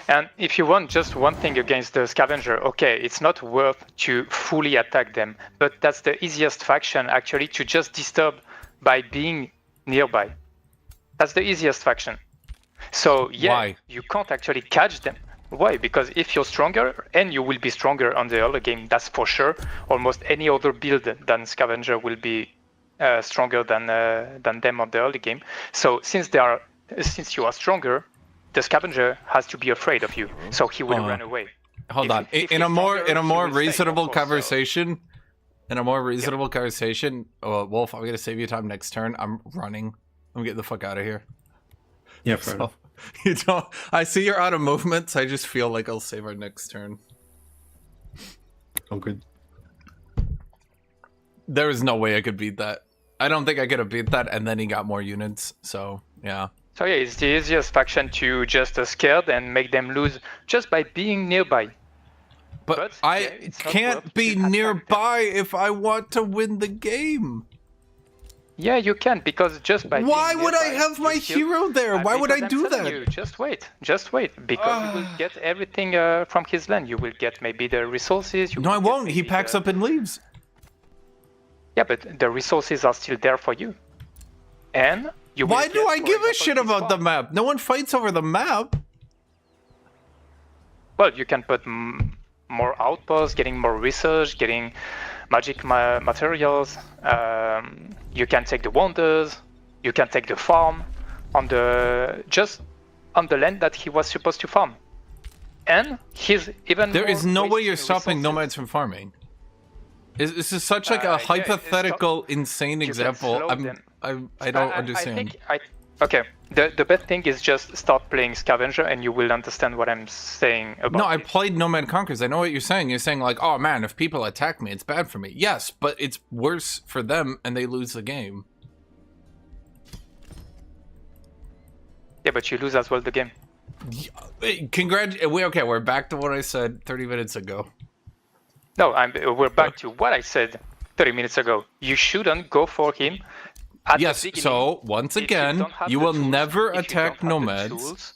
And if you want just one thing against the scavenger, okay, it's not worth to fully attack them, but that's the easiest faction actually to just disturb by being nearby. That's the easiest faction. So yeah, Why? you can't actually catch them. Why? Because if you're stronger, and you will be stronger on the early game, that's for sure. Almost any other build than scavenger will be stronger than them on the early game. So since you are stronger, the scavenger has to be afraid of you, so he will run away. Hold If- on. if In he's a more stronger, he will stay, reasonable of course, so- conversation. In a more reasonable conversation, Wolf, I'm gonna save you time next turn. I'm running. I'm getting the fuck out of here. Yeah, fair enough. You don't. I see you're out of movements. I just feel like I'll save our next turn. All good. There is no way I could beat that. I don't think I could have beat that, and then he got more units. So yeah. So yeah, it's the easiest faction to just scared and make them lose just by being nearby. But But, I yeah, it's not can't worth be to attack them. nearby if I want to win the game. Yeah, you can, because just by Why being would I nearby, have you my still- hero there? Why would because I I'm do telling that? you, just wait, because you will get everything from his land. You will get maybe the resources. No, I won't. He packs up and leaves. Yeah, but the resources are still there for you. And you will Why do get, I for give a example, shit this about the farm. map? No one fights over the map. Well, you can put more outposts, getting more research, getting magic materials. You can take the wonders. You can take the farm on the land that he was supposed to farm. And he's even. There is no way you're wasting stopping resources. nomads from farming. This is such like a Yeah, hypothetical, insane can example. slow them. I don't understand. Okay, the best thing is just start playing scavenger, and you will understand what I'm saying about. No, I it. played Nomad Conquers. I know what you're saying. You're saying like, oh man, if people attack me, it's bad for me. Yes, but it's worse for them, and they lose the game. Yeah, but you lose as well the game. Okay, we're back to what I said 30 minutes ago. No, we're back to what I said 30 minutes ago. You shouldn't go for him. At Yes, the beginning, so once if you again, don't have you the will tools, never if you attack don't have the nomads. tools-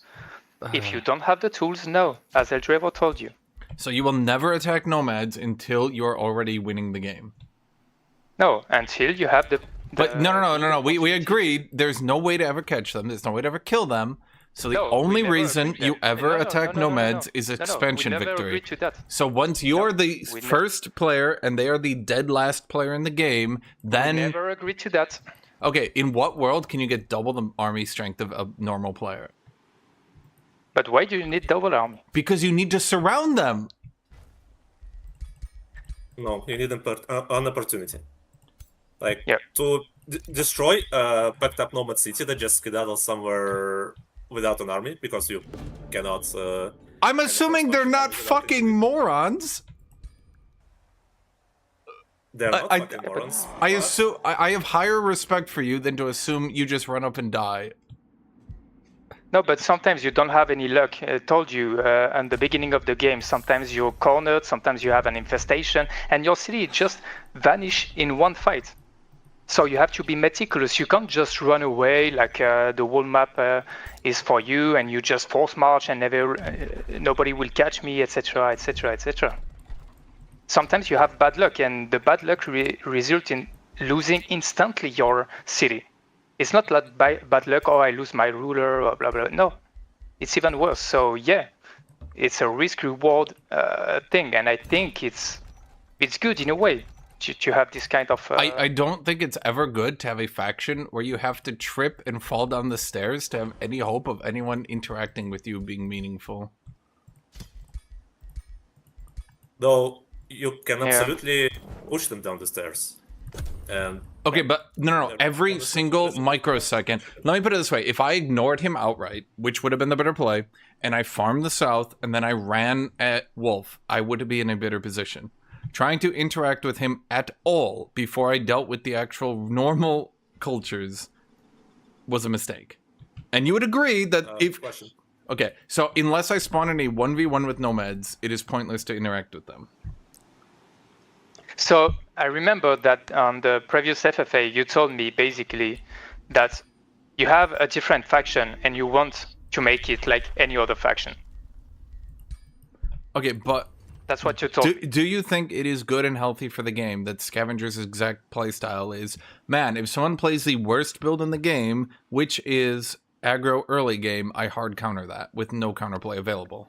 if you don't have the tools, no, as Eldrevo told you. So you will never attack nomads until you're already winning the game. No, until you have the. But no. We agreed. There's no way to ever catch them. There's no way to ever kill them. So the No, we only never reason agreed you that. ever attack No. nomads is No, expansion we never victory. agreed to that. So once you're the we ne- first player and they are the dead last player in the game, then We never agreed to that. okay, in what world can you get double the army strength of a normal player? But why do you need double army? Because you need to surround them. No, you need an opportunity. Like, Yeah. to destroy a packed up nomad city that just skedaddles somewhere without an army, because you cannot... I'm assuming they're not fucking morons. they're not I- fucking morons. I assume I have higher respect for you than to assume you just run up and die. No, but sometimes you don't have any luck. I told you at the beginning of the game, sometimes you're cornered, sometimes you have an infestation, and your city just vanish in one fight. So you have to be meticulous. You can't just run away like the whole map is for you, and you just force march and nobody will catch me, etc., etc., etc. Sometimes you have bad luck, and the bad luck result in losing instantly your city. It's not like bad luck, oh, I lose my ruler, or blah, blah. No, it's even worse. So yeah, it's a risk-reward thing, and I think it's good in a way. to have this kind of. I don't think it's ever good to have a faction where you have to trip and fall down the stairs to have any hope of anyone interacting with you being meaningful. Though you can Yeah. absolutely push them down the stairs. And Okay, but no. They're Every on the single same microsecond. Let me put it this way: if I ignored him outright, which would have been the better play, and I farmed the south, and then I ran at Wolf, I would be in a better position. Trying to interact with him at all before I dealt with the actual normal cultures was a mistake. And you would agree that if question. okay, so unless I spawn in a 1v1 with nomads, it is pointless to interact with them. So I remember that on the previous FFA, you told me basically that you have a different faction and you want to make it like any other faction. Okay, but That's what you told me. do you think it is good and healthy for the game that Scavenger's exact playstyle is, man, if someone plays the worst build in the game, which is aggro early game, I hard counter that with no counterplay available?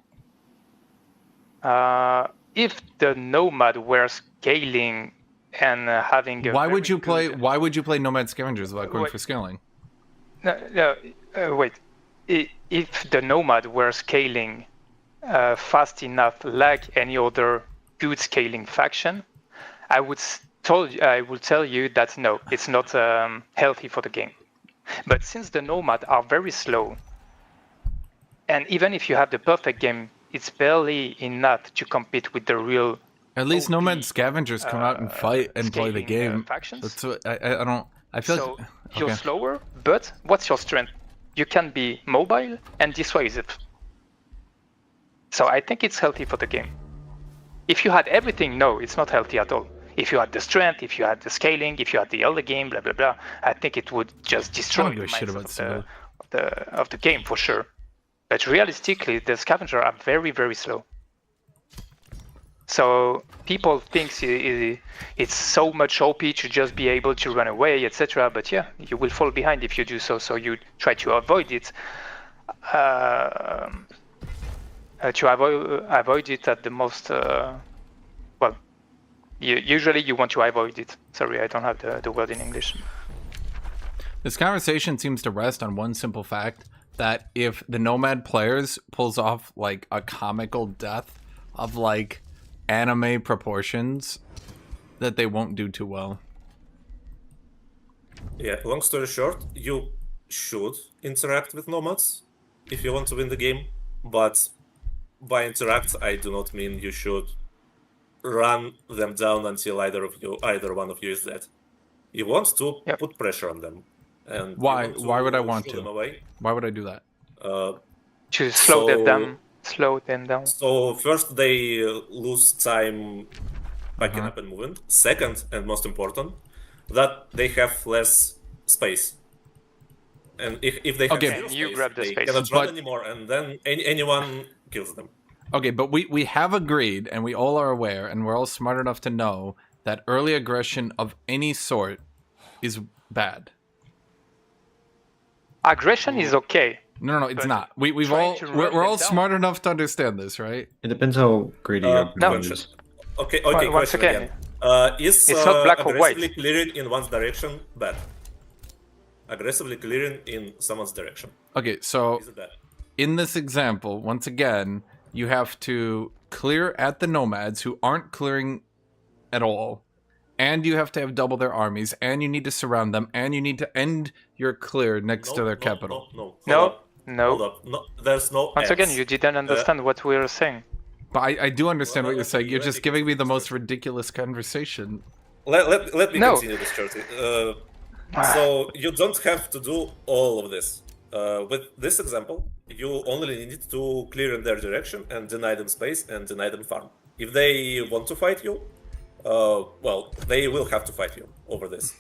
If the nomad were scaling and having a Why would very you play good- why would you play Nomad Scavengers without going Wait. for scaling? No, wait. If the nomad were scaling fast enough like any other good scaling faction, I would tell you that no, it's not healthy for the game. But since the nomad are very slow, and even if you have the perfect game, it's barely enough to compete with the real. At least OP, Nomad Scavengers come out and fight and play the scaling, game. factions. That's what I don't. I feel So like, you're okay. slower, but what's your strength? You can be mobile and dissuasive. So I think it's healthy for the game. If you had everything, no, it's not healthy at all. If you had the strength, if you had the scaling, if you had the early game, blah blah blah, I think it would just destroy I the don't give a shit mindset about of the game for sure. But realistically, the scavenger are very very slow. So people think it's so much OP to just be able to run away, etc. But yeah, you will fall behind if you do so. So you try to avoid it. To avoid it at the most. Well, usually you want to avoid it. Sorry, I don't have the word in English. This conversation seems to rest on one simple fact that if the Nomad players pulls off like a comical death of like anime proportions, that they won't do too well. Yeah, long story short, you should interact with nomads if you want to win the game, but by interact, I do not mean you should run them down until either one of you is dead. You want to Yep. put pressure on them. And you Why? want to Why would I want shoo to? them away. Why would I do that? To slow So- them down. So first they lose time packing up and moving. Second, and most important, that they have less space. And if they have Okay. zero And you space, grab the they space. cannot run But- anymore, and then anyone kills them. Okay, but we have agreed, and we all are aware, and we're all smart enough to know that early aggression of any sort is bad. Aggression is okay. No, it's But not. We've trying all to we're run all them down- smart enough to understand this, right? It depends how greedy your no. opponent is. Okay, Once question again, again. Is it's not black or white. aggressively clearing in one's direction bad? Aggressively clearing in someone's direction. Okay, so Is it bad? in this example, once again, you have to clear at the nomads who aren't clearing at all, and you have to have double their armies, and you need to surround them, and you need to end your clear next to their capital. No. No, Hold up. No, there's no. Once again, ends. you didn't understand what we were saying. But I do understand Well, what you're saying. You're let just me giving me the continue. most ridiculous conversation. Let me No. continue this, Shorty. So you don't have to do all of this. With this example, you only need to clear in their direction and deny them space and deny them farm. If they want to fight you, well, they will have to fight you over this.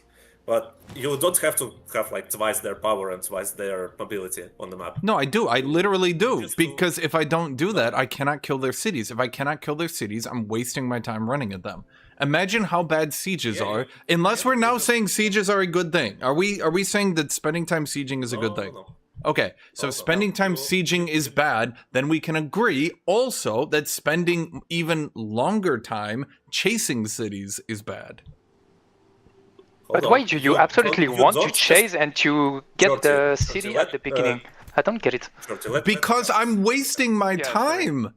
But you don't have to have like twice their power and twice their mobility on the map. No, I do. I literally do. Just do- Because if I don't do that, I cannot kill their cities. If I cannot kill their cities, I'm wasting my time running at them. Imagine how bad sieges are. Unless we're now saying sieges are a good thing. Are we saying that spending time sieging is a good thing? No. Okay, so if spending time sieging is bad, then we can agree also that spending even longer time chasing cities is bad. But Hold why on. do you absolutely you want to don't chase and to get Shorty, the Shorty, city let, at the beginning? I don't get it. Shorty, let- Because I'm wasting my Yeah, sorry. time.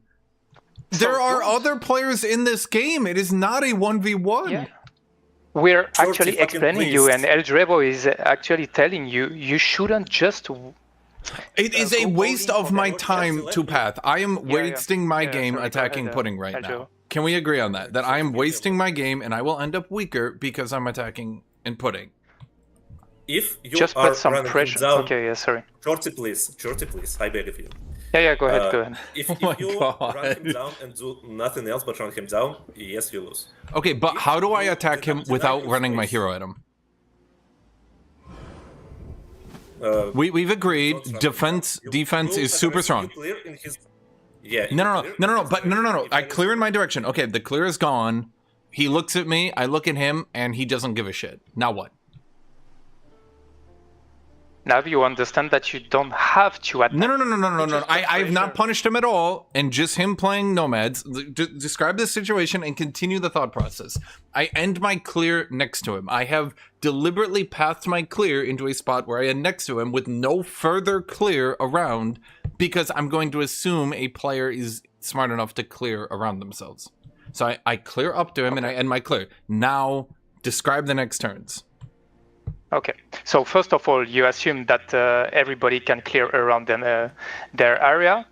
So There are don't. other players in this game. It is not a 1v1. Yeah. We're Shorty, actually fucking explaining you, please. and El Drevo is actually telling you you shouldn't just. It is a go all waste in of for my that. time to path. I am wasting my Yeah, game sorry, go attacking ahead, pudding right now. Aljo. Can we agree on that? That I am wasting my game and I will end up weaker because I'm attacking and pudding. If you Just are put some running him pressure. down, Okay, yeah, sorry. Shorty, please, I beg of you. Yeah, go ahead, go ahead. If, Oh if my you God. run him down and do nothing else but run him down, yes, you lose. Okay, but how do I attack him without running my space. hero at him? We've Don't agreed run him defense down. defense You is super aggressively strong. clear in his... Yeah. you No. clear in his direction. If I there is- clear in my direction. Okay, the clear is gone. He looks at me, I look at him, and he doesn't give a shit. Now what? Now you understand that you don't have to attack. No. just I've not pressure. punished him at all, and just him playing nomads. Describe the situation and continue the thought process. I end my clear next to him. I have deliberately pathed my clear into a spot where I end next to him with no further clear around, because I'm going to assume a player is smart enough to clear around themselves. So I clear up to him and I end my clear. Now, describe the next turns. Okay, so first of all, you assume that everybody can clear around them, their area.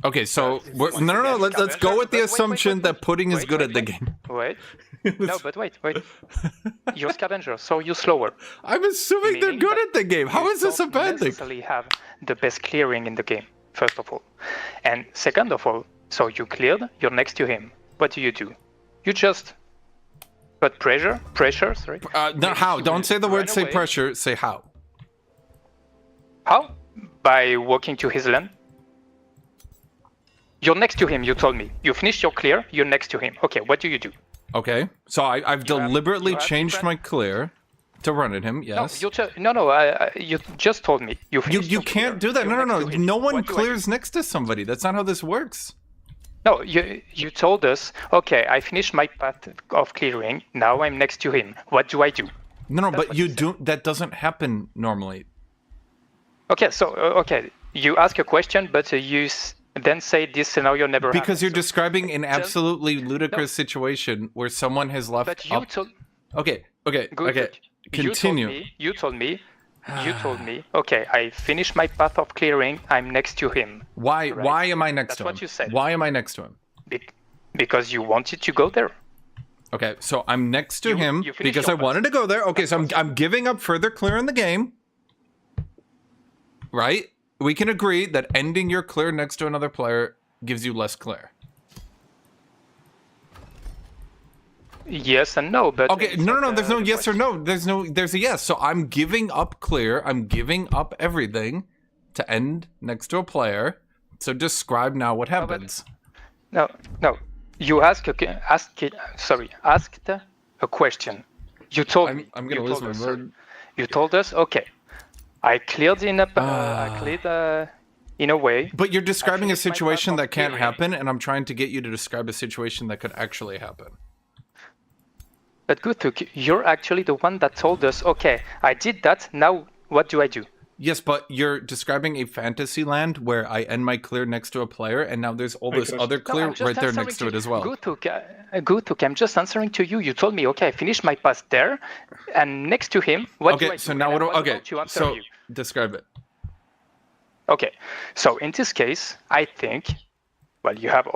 Okay, so no. Let's go with the assumption that pudding is good at the game. Wait. No, but wait. You're scavenger, so you're slower. I'm assuming they're Meaning good that at the game. How you is this a don't bad thing? necessarily have the best clearing in the game, first of all. And second of all, so you cleared, you're next to him. What do? You just put pressure, sorry. No, how? He Don't will say the word, run say away. pressure, say how. How? By walking to his land. You're next to him, you told me. You finished your clear, you're next to him. Okay, what do you do? Okay, so I've deliberately you have changed different- my clear to run at him, yes. You just told me. You finished You your can't clear, do that. you're No. next to him. No one What do I do? clears next to somebody. That's not how this works. No, you told us, okay, I finished my path of clearing, now I'm next to him. What do I do? No, but what you you said. do. That doesn't happen normally. Okay, so, you ask a question, but then say this scenario never Because happened. you're So- describing an absolutely ludicrous situation where someone has left But you up. told... Okay. Good. Continue. You told me, okay, I finished my path of clearing, I'm next to him. Why? Right. Why am I next That's to him? what you said. Why am I next to him? Because you wanted to go there. Okay, so I'm next to him you finished because I your path. wanted to go there. Okay, so I'm giving up further clear in the game. Right? We can agree that ending your clear next to another player gives you less clear. Yes and no, but... Okay, it's no. not There's no the yes or question. no. There's a yes. So I'm giving up clear. I'm giving up everything to end next to a player. So describe now what happens. No. You asked a question. You told me. I'm gonna you lose told my us, word. You told us, okay, I cleared in a way. But you're describing a finished my situation path of that can't clearing. happen, and I'm trying to get you to describe a situation that could actually happen. But Guthuk, you're actually the one that told us, okay, I did that, now what do I do? Yes, but you're describing a fantasy land where I end my clear next to a player, and now there's all this Crash. other No, clear I'm just right there answering next to it as well. Guthuk, I'm just answering to you. You told me, okay, I finished my path there, and next to him, what do I Okay, do? so now And what I do was okay? about to answer So you. describe it. Okay, so in this case, I think, well, you have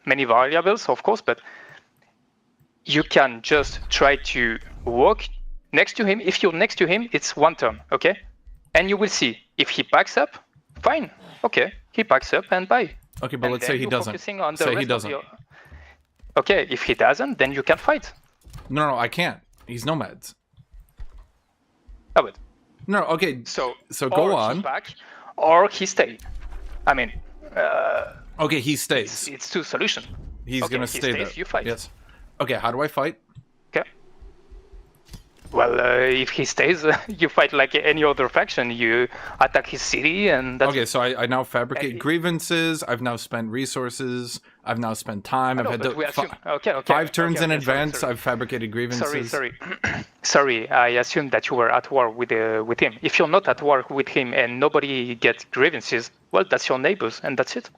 many variables, of course, but you can just try to walk next to him. If you're next to him, it's one turn, okay? And you will see if he backs up, fine, okay, he backs up and bye. Okay, but And let's then say he you're doesn't. focusing on the Say he rest of doesn't. your- Okay, if he doesn't, then you can fight. No, I can't. He's nomads. Oh, but No, okay. so go or on. He back, or he stay. I mean, Okay, he stays. it's two solutions. He's okay, gonna he stay stays, there. you fight. Yes. Okay, how do I fight? Okay. Well, if he stays, you fight like any other faction. You attack his city, and that's Okay, so I now fabricate And- grievances. I've now spent resources. I've now spent time. I've No, had but to we assume. Okay. 5 turns okay, in okay, advance. Sorry. I've fabricated grievances. Sorry. I assume that you were at war with him. If you're not at war with him and nobody gets grievances, well, that's your neighbors, and that's it.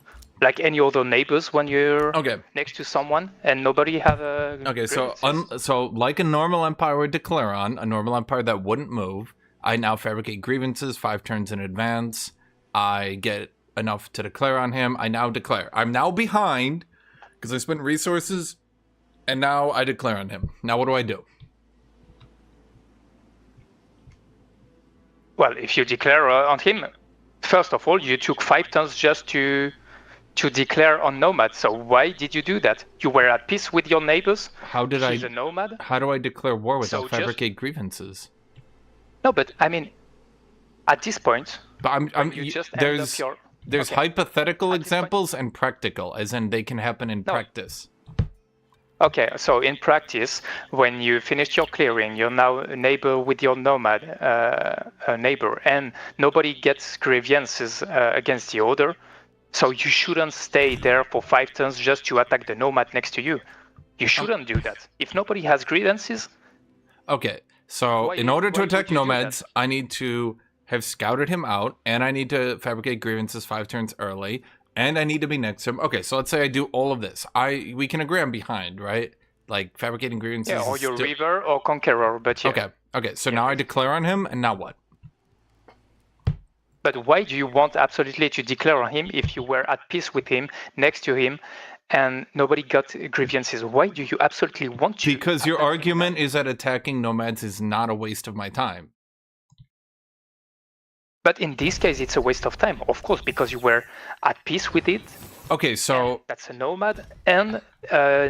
Like any other neighbors, when you're Okay. next to someone and nobody have a Okay, so grievances. so like a normal empire would declare on, a normal empire that wouldn't move, I now fabricate grievances 5 turns in advance. I get enough to declare on him. I now declare. I'm now behind because I spent resources, and now I declare on him. Now what do I do? Well, if you declare on him, first of all, you took 5 turns just to declare on nomad. So why did you do that? You were at peace with your neighbors. How did He's a nomad. How do I declare war without So just- fabricate grievances? No, but I mean, at this point, But I'm you just end there's up your. there's Okay. hypothetical At this point- examples and practical, as in they can happen in No. practice. Okay, so in practice, when you finish your clearing, you're now a neighbor with your nomad neighbor, and nobody gets grievances against the other. So you shouldn't stay there for 5 turns just to attack the nomad next to you. You shouldn't do that. If nobody has grievances, Okay, so Why in you- order to why would attack you do nomads, that? I need to have scouted him out, and I need to fabricate grievances 5 turns early, and I need to be next to him. Okay, so let's say I do all of this. We can agree I'm behind, right? Like fabricating grievances. yeah, or is your still- river or conqueror, but yeah. Okay. So now I declare on him, and now what? But why do you want absolutely to declare on him if you were at peace with him, next to him, and nobody got grievances? Why do you absolutely want to? Because your attack him argument then? is that attacking nomads is not a waste of my time. But in this case, it's a waste of time, of course, because you were at peace with it. Okay, so That's a nomad, and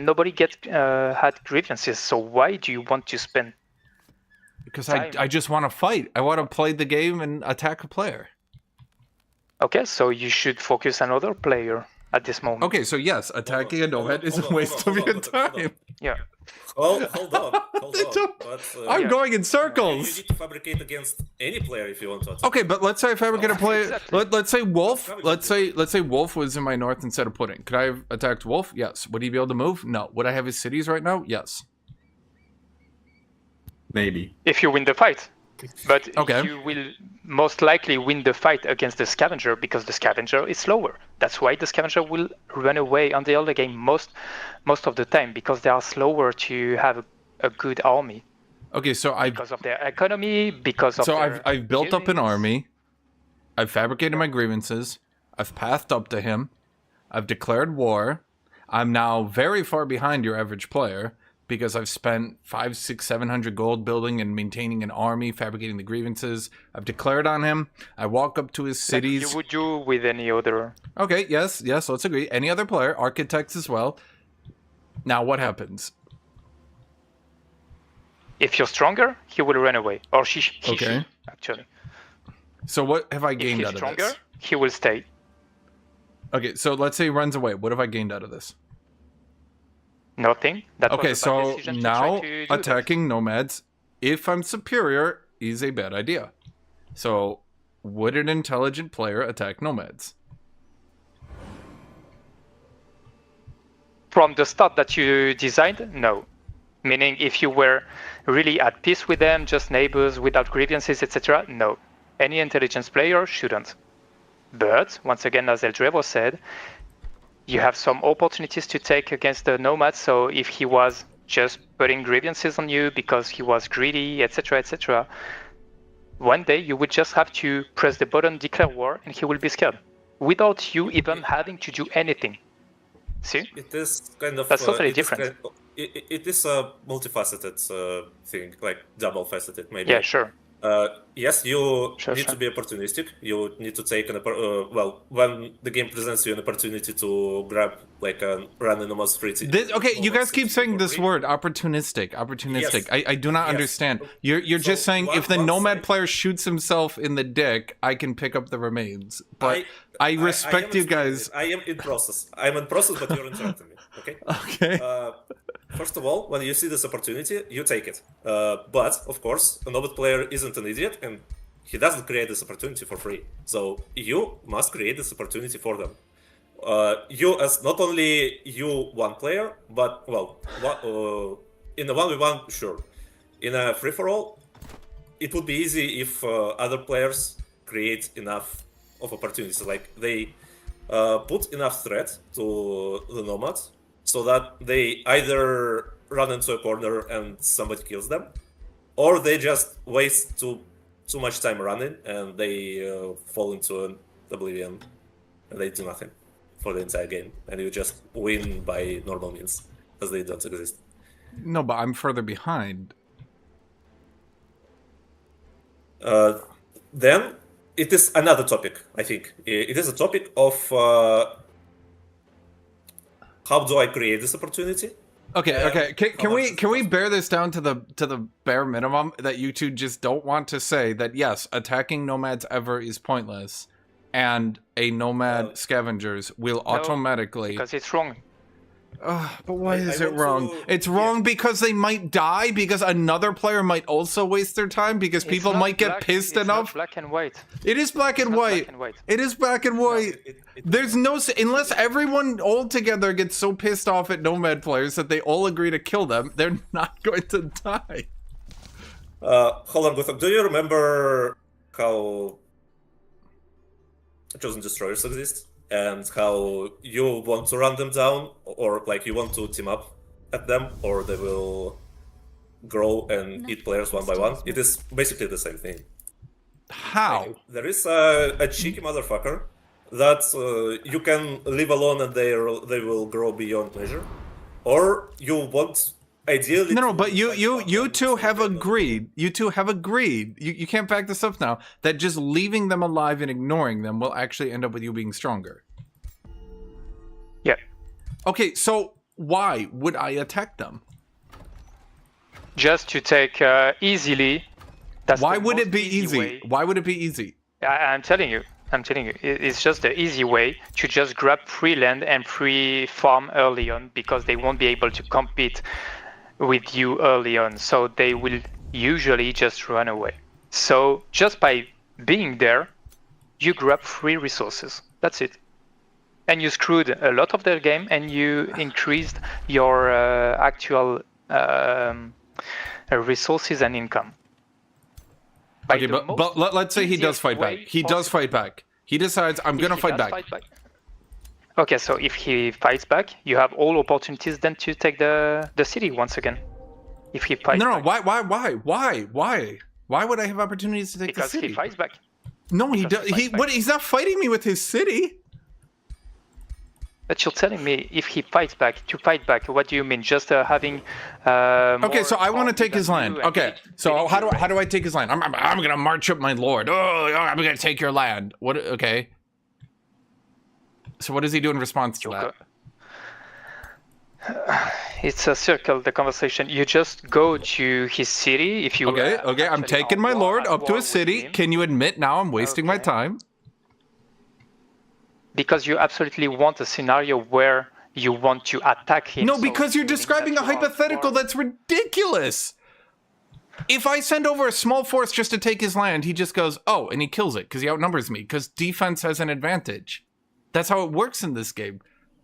nobody had grievances. So why do you want to spend? because time. I just want to fight. I want to play the game and attack a player. Okay, so you should focus on another player at this moment. Okay, so yes, attacking a nomad is a waste of your time. Yeah. Well, hold on. But, I'm Yeah. going in you circles. need to fabricate against any player if you want to attack. Okay, but let's say I fabricate a player. Exactly. Let's say Wolf. Let's say Wolf was in my north instead of Pudding. Could I have attacked Wolf? Yes. Would he be able to move? No. Would I have his cities right now? Yes. Maybe. If you win the fight. But Okay. you will most likely win the fight against the scavenger because the scavenger is slower. That's why the scavenger will run away on the early game most of the time, because they are slower to have a good army Okay, so because of their economy, because of their I've built up an buildings. army. I've fabricated my grievances. I've pathed up to him. I've declared war. I'm now very far behind your average player because I've spent 500, 600, 700 gold building and maintaining an army, fabricating the grievances. I've declared on him. I walk up to his Like cities. you would do with any other. Okay, yes, let's agree. Any other player, architects as well. Now what happens? If you're stronger, he will run away, or he Okay. should, actually. So what have I If gained he's out of stronger, this? he will stay. Okay, so let's say he runs away. What have I gained out of this? Nothing. That Okay, was a bad so decision to now try to do that. attacking nomads, if I'm superior, is a bad idea. So would an intelligent player attack nomads? From the start that you designed, no. Meaning, if you were really at peace with them, just neighbors without grievances, etc., no. Any intelligence player shouldn't. But, once again, as Eldrevo said, you have some opportunities to take against the nomad, so if he was just putting grievances on you because he was greedy, etc., etc., one day you would just have to press the button, declare war, and he will be scared, without you even having to do anything. See? It is kind of That's totally it is different. It is a multifaceted thing, like double-faceted maybe. Yeah, sure. Yes, you Sure, need sure. to be opportunistic. You need to take well, when the game presents you an opportunity to grab like a random nomad city. Okay, you guys keep saying this word, opportunistic. Yes. I do not Yes. understand. You're So just saying if the one nomad side- player shoots himself in the dick, I can pick up the remains. But I respect am you explaining guys. it. I am in process. I'm in process, but you're interrupting me. Okay. Okay. First of all, when you see this opportunity, you take it. But of course, a nomad player isn't an idiot, and he doesn't create this opportunity for free. So you must create this opportunity for them. You, as not only you one player, but well, in a 1v1, sure. In a free for all, it would be easy if other players create enough of opportunities. Like they put enough threat to the nomads so that they either run into a corner and somebody kills them, or they just waste too much time running and they fall into an oblivion and they do nothing for the entire game, and you just win by normal means, as they don't exist. No, but I'm further behind. Then it is another topic, I think. It is a topic of how do I create this opportunity? Okay. Can we bear this down to the bare minimum that you two just don't want to say that yes, attacking nomads ever is pointless, and a nomad scavengers will automatically because it's wrong. But why is I it want wrong? to- It's wrong because they might die, because another player might also waste their time, because people might get pissed enough. It's not black and white. It is black and not white. black and white. It is black and white. There's no unless everyone all together gets so pissed off at nomad players that they all agree to kill them, they're not going to die. Hold on, Guthuk, do you remember how Chosen Destroyers exist? And how you want to run them down, or like you want to team up at them, or they will grow and eat players one by one? It is basically the same thing. How? There is a cheeky motherfucker that you can leave alone and they will grow beyond measure, or you want ideally. No, to, but you like, two have agreed. You two have agreed. You can't back this up now. That just leaving them alive and ignoring them will actually end up with you being stronger. Yeah. Okay, so why would I attack them? Just to take easily. That's Why the would it most be easy? way. Why would it be easy? I'm telling you. It's just the easy way to just grab free land and free farm early on, because they won't be able to compete with you early on. So they will usually just run away. So just by being there, you grab free resources. That's it. And you screwed a lot of their game, and you increased your actual resources and income. By Okay, the but most let's say he does easiest fight back. way He does fight back. He decides, I'm If gonna he fight does back. Okay, so if he fights back, you have all opportunities then to take the city once again. If he fights No, back. why would I have opportunities to take Because the city? he fights back. No, he because does. he He fights back. what? He's not fighting me with his city. But you're telling me if he fights back, to fight back, what do you mean? Just having Okay, so I want to take his land. Okay, so how do I take his land? I'm gonna march up my lord. Oh, I'm gonna take your land. What? Okay. So what does he do in response to that? It's a circle, the conversation. You just go to his city if you. Okay, I'm actually taking are my lord at up to war his with city. him, Can you admit now I'm wasting my Okay. time? because you absolutely want a scenario where you want to attack him. No, so because you're meaning describing a that you are at hypothetical war. that's ridiculous. If I send over a small force just to take his land, he just goes, oh, and he kills it because he outnumbers me, because defense has an advantage. That's how it works in this game.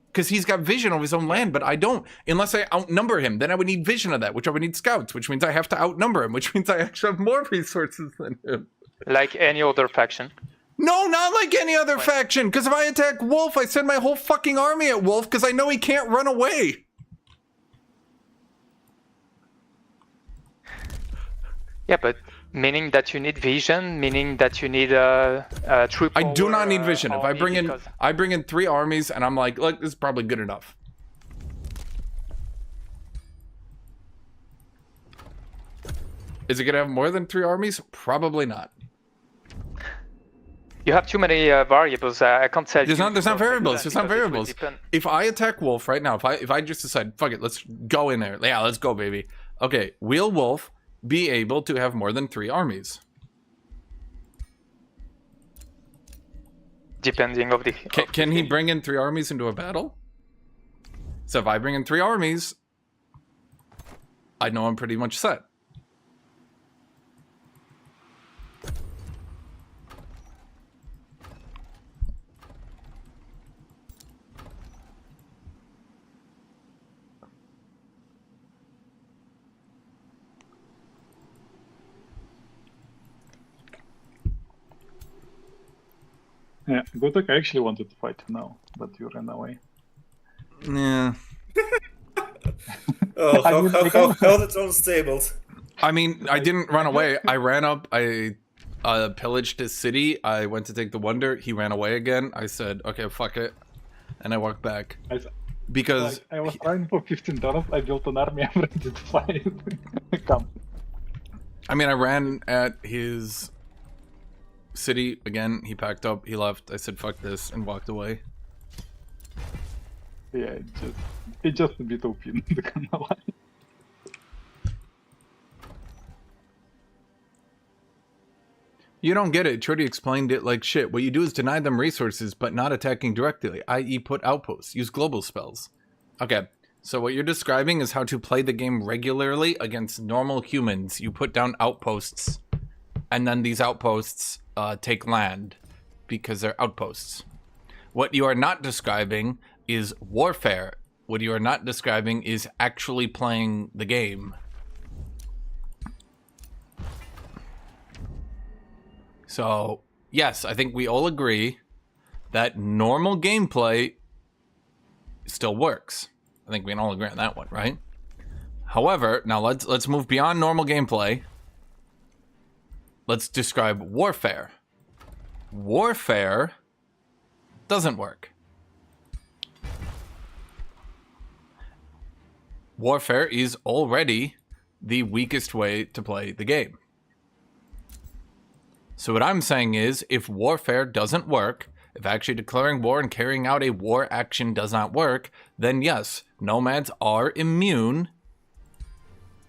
Because he's got vision of his own land, but I don't. Unless I outnumber him, then I would need vision of that, which I would need scouts, which means I have to outnumber him, which means I actually have more resources than him. Like any other faction. No, not like any other faction. Because if I attack Wolf, I send my whole fucking army at Wolf because I know he can't run away. Yeah, but meaning that you need vision, meaning that you need troop. I do not need power, vision. If I army, bring in, because- I bring in 3 armies, and I'm like, look, this is probably good enough. Is it gonna have more than 3 armies? Probably not. You have too many variables. I can't tell There's you. not variables. There's not because it will variables. depend. If I attack Wolf right now, if I just decide, fuck it, let's go in there. Yeah, let's go, baby. Okay, will Wolf be able to have more than 3 armies? Depending of the. Can he bring in 3 armies into a battle? So if I bring in 3 armies, I know I'm pretty much set. Yeah, Guthuk, I actually wanted to fight you now, but you ran away. Yeah. Oh, I how, mean, how, I how, can- how that's unstable. I mean, I didn't run away. I ran up. I pillaged his city. I went to take the wonder. He ran away again. I said, okay, fuck it. And I walked back. Because I was trying for $15. I built an army. I'm ready to fight. Come. I mean, I ran at his city again. He packed up. He left. I said, fuck this, and walked away. Yeah, it's just a bit OP. Not gonna lie. You don't get it. Trudy explained it like shit. What you do is deny them resources, but not attacking directly, i.e. put outposts. Use global spells. Okay, so what you're describing is how to play the game regularly against normal humans. You put down outposts, and then these outposts take land because they're outposts. What you are not describing is warfare. What you are not describing is actually playing the game. So, yes, I think we all agree that normal gameplay still works. I think we can all agree on that one, right? However, now let's move beyond normal gameplay. Let's describe warfare. Warfare doesn't work. Warfare is already the weakest way to play the game. So what I'm saying is, if warfare doesn't work, if actually declaring war and carrying out a war action does not work, then yes, nomads are immune.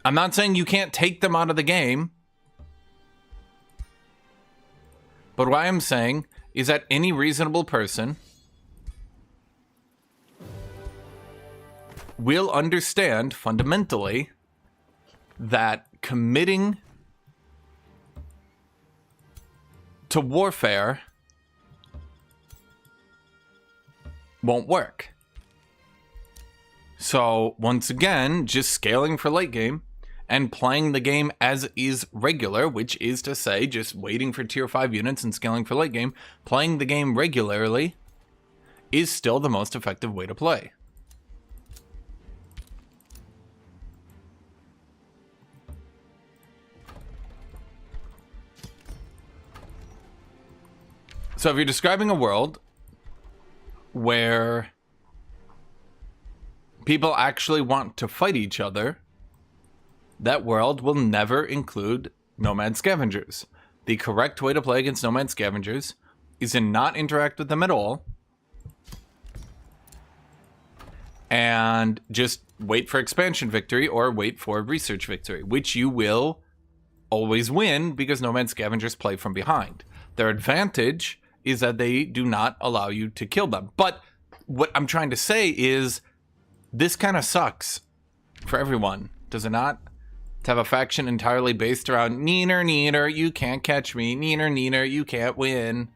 I'm not saying you can't take them out of the game. But what I'm saying is that any reasonable person will understand fundamentally that committing to warfare won't work. So once again, just scaling for late game and playing the game as is regular, which is to say just waiting for tier 5 units and scaling for late game, playing the game regularly is still the most effective way to play. So if you're describing a world where people actually want to fight each other, that world will never include nomad scavengers. The correct way to play against nomad scavengers is to not interact with them at all and just wait for expansion victory or wait for research victory, which you will always win because nomad scavengers play from behind. Their advantage is that they do not allow you to kill them. But what I'm trying to say is this kind of sucks for everyone, does it not? To have a faction entirely based around neener, neener, you can't catch me, neener, neener, you can't win.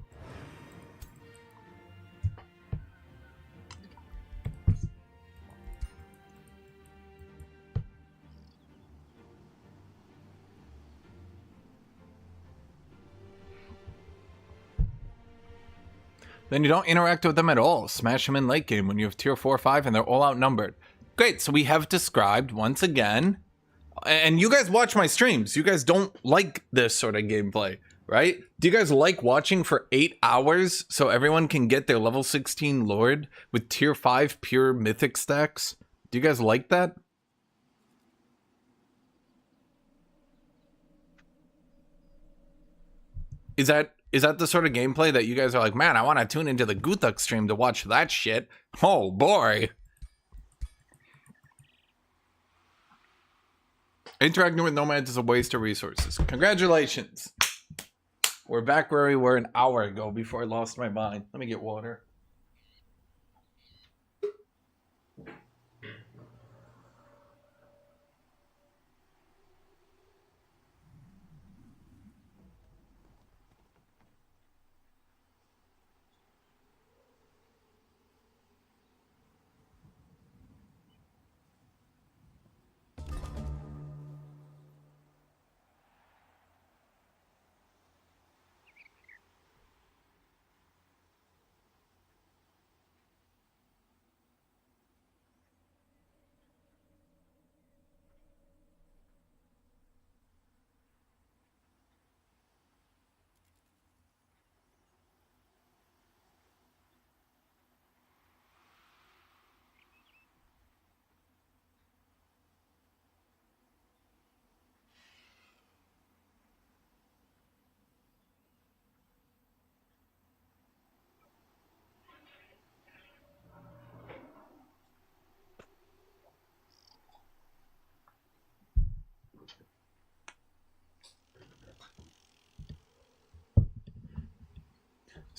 Then you don't interact with them at all. Smash them in late game when you have tier 4 or 5 and they're all outnumbered. Great, so we have described once again, and you guys watch my streams. You guys don't like this sort of gameplay, right? Do you guys like watching for 8 hours so everyone can get their level 16 Lord with tier 5 pure mythic stacks? Do you guys like that? Is that the sort of gameplay that you guys are like, man, I want to tune into the Guthuk stream to watch that shit? Oh boy. Interacting with nomads is a waste of resources. Congratulations. We're back where we were an hour ago before I lost my mind. Let me get water.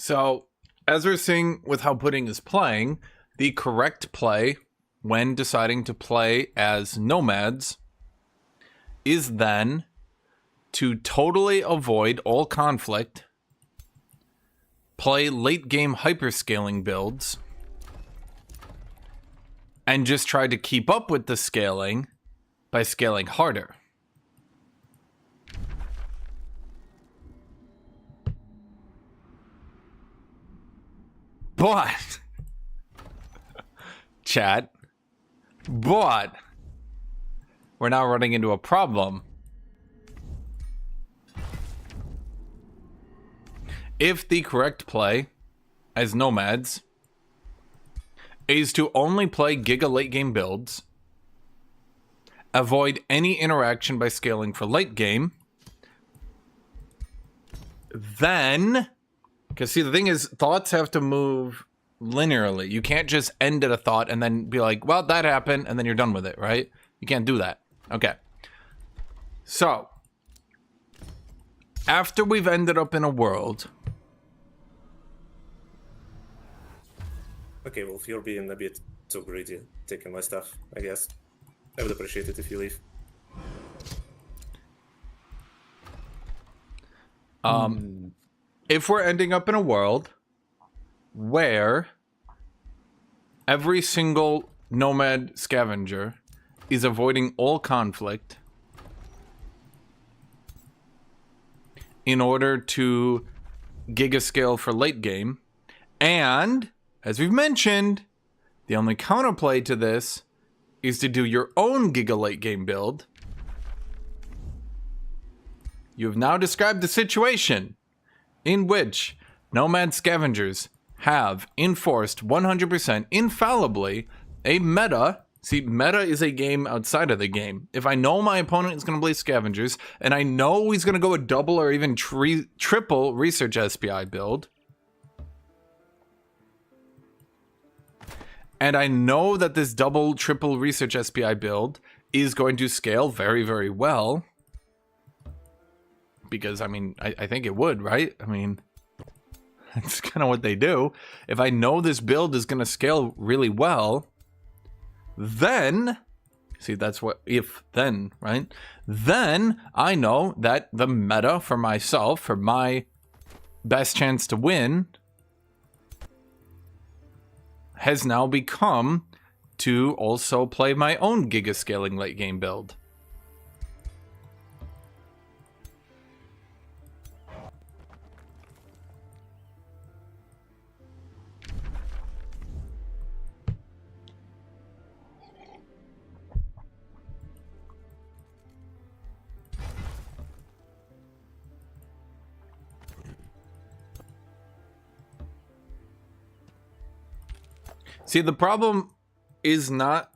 So, as we're seeing with how Pudding is playing, the correct play when deciding to play as nomads is then to totally avoid all conflict, play late game hyperscaling builds, and just try to keep up with the scaling by scaling harder. But, chat, but we're now running into a problem. If the correct play as nomads is to only play giga late game builds, avoid any interaction by scaling for late game, then, because see, the thing is, thoughts have to move linearly. You can't just end at a thought and then be like, well, that happened, and then you're done with it, right? You can't do that. Okay. So, after we've ended up in a world... Okay, Wolf, you're being a bit too greedy, taking my stuff, I guess. I would appreciate it if you leave. If we're ending up in a world where every single nomad scavenger is avoiding all conflict in order to gigascale for late game, and, as we've mentioned, the only counterplay to this is to do your own giga late game build, you have now described a situation in which nomad scavengers have enforced 100% infallibly a meta. See, meta is a game outside of the game. If I know my opponent is going to play scavengers, and I know he's going to go a double or even triple research SPI build, and I know that this double, triple research SPI build is going to scale very, very well, because, I mean, I think it would, right? I mean, that's kind of what they do. If I know this build is going to scale really well, then, see, that's what if then, right? Then I know that the meta for myself, for my best chance to win, has now become to also play my own gigascaling late game build. See, the problem is not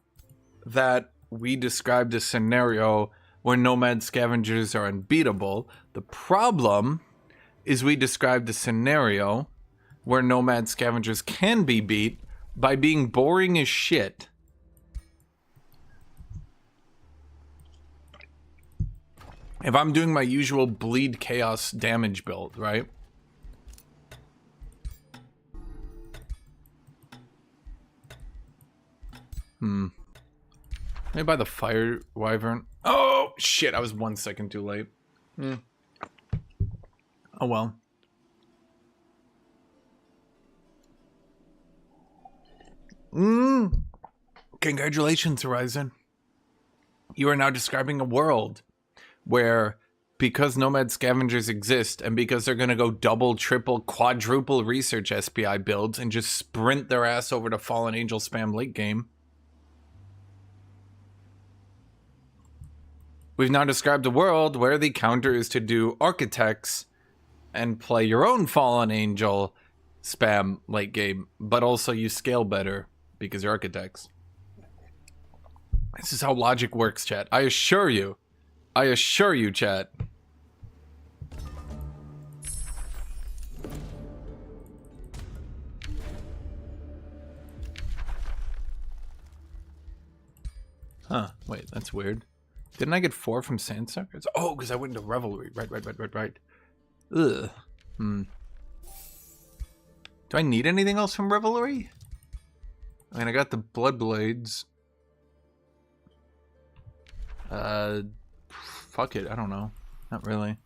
that we described a scenario where nomad scavengers are unbeatable. The problem is we described a scenario where nomad scavengers can be beat by being boring as shit. If I'm doing my usual bleed chaos damage build, right? Maybe buy the fire wyvern. Oh shit, I was 1 second too late. Oh well. Congratulations, Horizon. You are now describing a world where, because nomad scavengers exist and because they're going to go double, triple, quadruple research SPI builds and just sprint their ass over to Fallen Angel spam late game, we've now described a world where the counter is to do architects and play your own Fallen Angel spam late game, but also you scale better because you're architects. This is how logic works, chat. I assure you, chat. Huh, wait, that's weird. Didn't I get 4 from Sandsuckers? Oh, because I went into Revelry. Right. Ugh. Do I need anything else from Revelry? I mean, I got the Blood Blades. Fuck it, I don't know. Not really.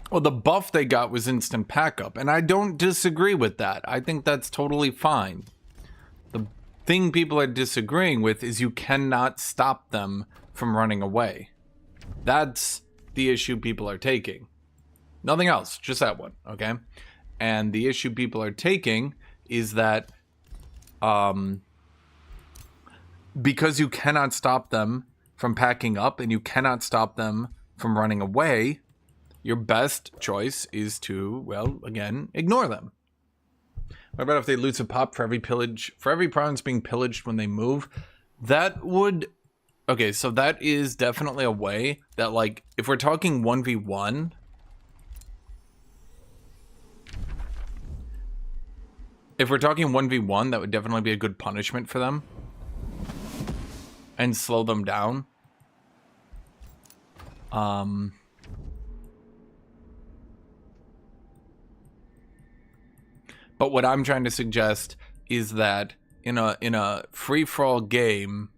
Well, the buff they got was instant pack up, and I don't disagree with that. I think that's totally fine. The thing people are disagreeing with is you cannot stop them from running away. That's the issue people are taking. Nothing else, just that one, okay? And the issue people are taking is that because you cannot stop them from packing up and you cannot stop them from running away, your best choice is to, well, again, ignore them. What about if they loot a pop for every pillage, for every province being pillaged when they move? That would... Okay, so that is definitely a way that, like, if we're talking 1v1... If we're talking 1v1, that would definitely be a good punishment for them. And slow them down. But what I'm trying to suggest is that in a free-for-all game,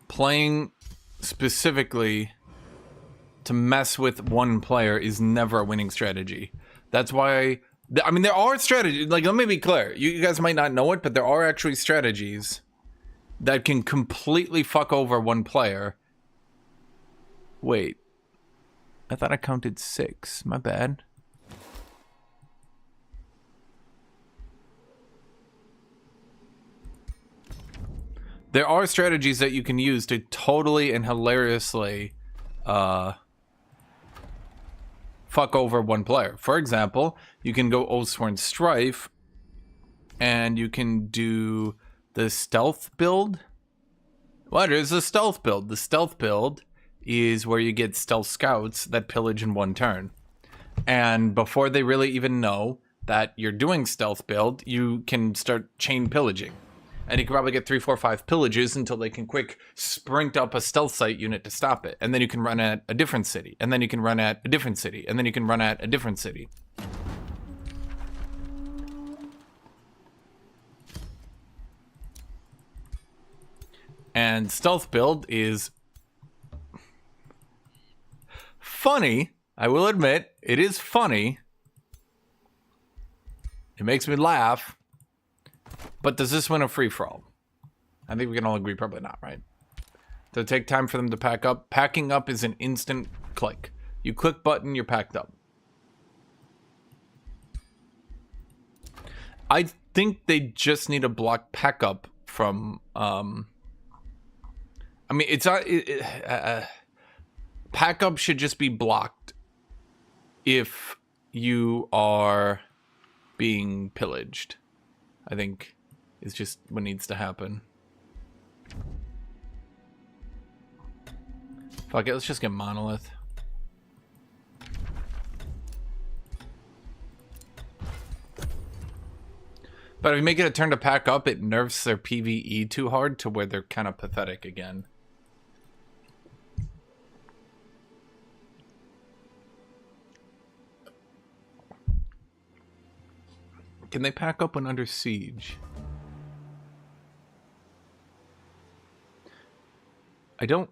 playing specifically to mess with one player is never a winning strategy. That's why, I mean, there are strategies, like, let me be clear. You guys might not know it, but there are actually strategies that can completely fuck over one player. Wait, I thought I counted 6. My bad. There are strategies that you can use to totally and hilariously fuck over one player. For example, you can go Oathsworn Strife and you can do the stealth build. What is a stealth build? The stealth build is where you get stealth scouts that pillage in one turn. And before they really even know that you're doing stealth build, you can start chain pillaging. And you can probably get 3, 4, 5 pillages until they can quick sprint up a stealth site unit to stop it. And then you can run at a different city. And then you can run at a different city. And then you can run at a different city. And stealth build is funny. I will admit, it is funny. It makes me laugh. But does this win a free-for-all? I think we can all agree probably not, right? Does it take time for them to pack up? Packing up is an instant click. You click button, you're packed up. I think they just need to block pack up from... I mean, it's not... pack up should just be blocked if you are being pillaged. I think is just what needs to happen. Fuck it, let's just get Monolith. But if you make it a turn to pack up, it nerfs their PvE too hard to where they're kind of pathetic again. Can they pack up when under siege? I don't...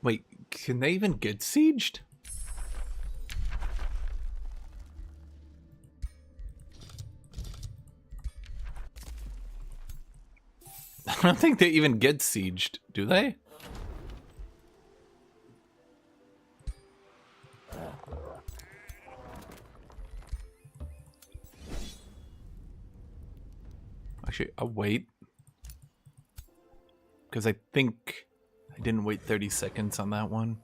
Wait, can they even get sieged? I don't think they even get sieged, do they? Actually, I'll wait. because I think I didn't wait 30 seconds on that one.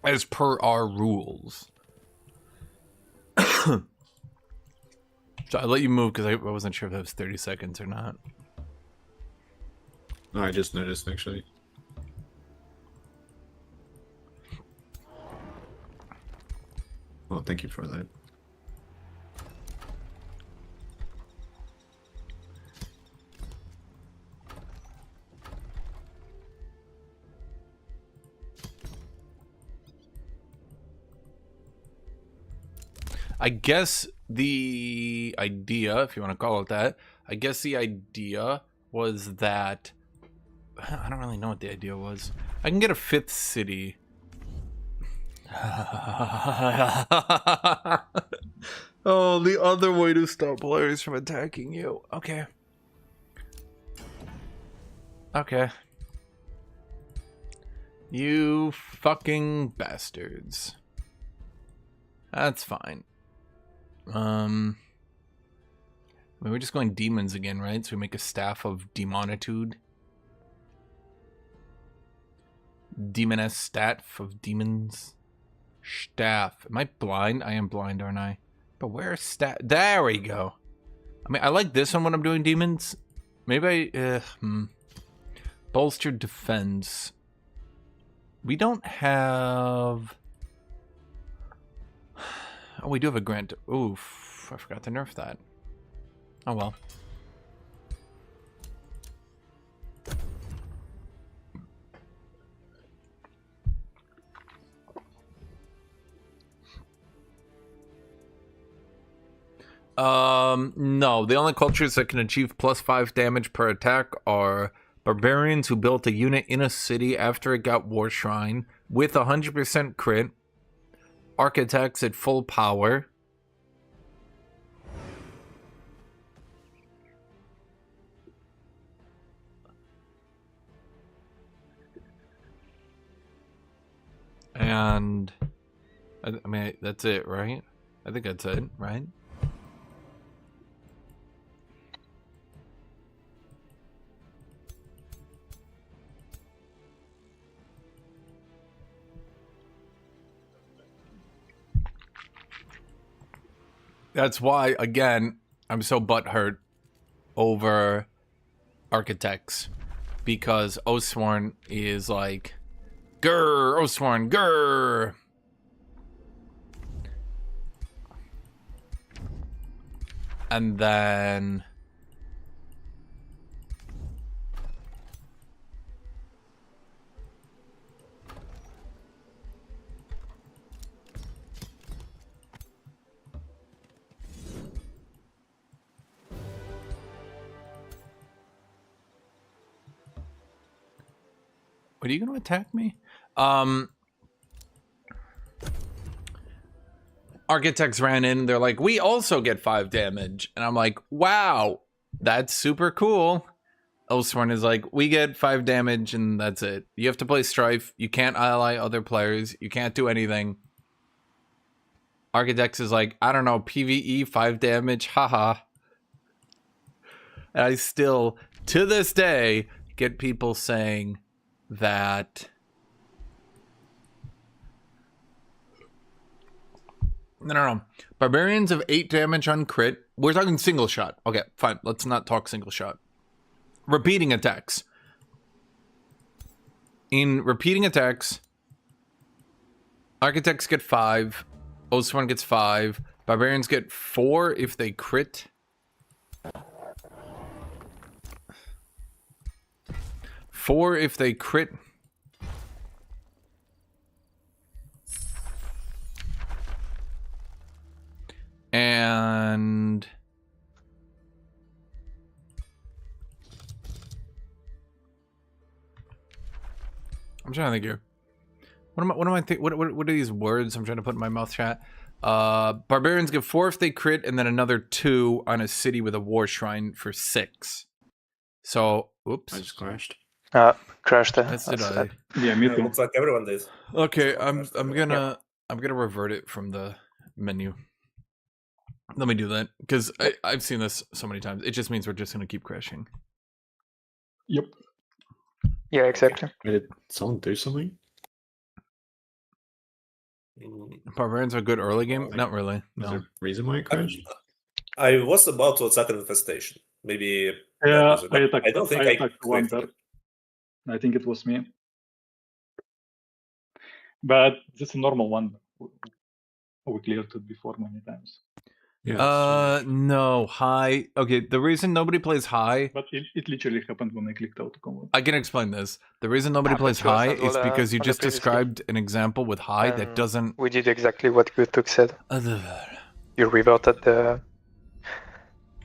As per our rules. So I let you move because I wasn't sure if that was 30 seconds or not. No, I just noticed actually. Well, thank you for that. I guess the idea, if you want to call it that, I guess the idea was that I don't really know what the idea was. I can get a 5th city. Oh, the other way to stop players from attacking you. Okay. Okay. You fucking bastards. That's fine. I mean, we're just going demons again, right? So we make a staff of demonitude. Demoness staff of demons. Staff. Am I blind? I am blind, aren't I? But where's staff? There we go. I mean, I like this one when I'm doing demons. Maybe I... Bolstered defense. We don't have... Oh, we do have a grant. Oof, I forgot to nerf that. Oh well. No, the only cultures that can achieve +5 damage per attack are barbarians who built a unit in a city after it got War Shrine with 100% crit, architects at full power, and I mean, that's it, right? I think that's it, right? That's why, again, I'm so butthurt over architects. Because Oathsworn is like, grr, Oathsworn, grr. And then... Are you going to attack me? Architects ran in. They're like, we also get 5 damage. And I'm like, wow, that's super cool. Oathsworn is like, we get 5 damage and that's it. You have to play Strife. You can't ally other players. You can't do anything. Architects is like, I don't know, PvE 5 damage. Haha. And I still, to this day, get people saying that no. Barbarians have 8 damage on crit. We're talking single shot. Okay, fine. Let's not talk single shot. Repeating attacks. In repeating attacks, architects get 5. Oathsworn gets 5. Barbarians get 4 if they crit. Four if they crit. And I'm trying to think here. What are these words I'm trying to put in my mouth chat? Barbarians get 4 if they crit, and then another 2 on a city with a war shrine for 6. So, oops. I just crashed. Crashed there. That's did I. Yeah, me It too. looks like everyone did. Okay, I'm gonna revert it from the menu. Let me do that because I've seen this so many times. It just means we're just gonna keep crashing. Yep. Yeah, exactly. Did someone do something? Barbarians are good early game? Like, Not really. Was No. there a reason why it crashed? I was about to attack an infestation. Maybe that Yeah, was it, but I don't think I attacked one clicked. there. I think it was me. But this is a normal one. We cleared it before many times. Yeah. No, high. Okay, the reason nobody plays high, But it literally happened when I clicked auto combat. I can explain this. The reason nobody Happened plays to us high as well, is because you on the just previous game. described an example with high that And doesn't. We did exactly what Guthuk said. You reverted the.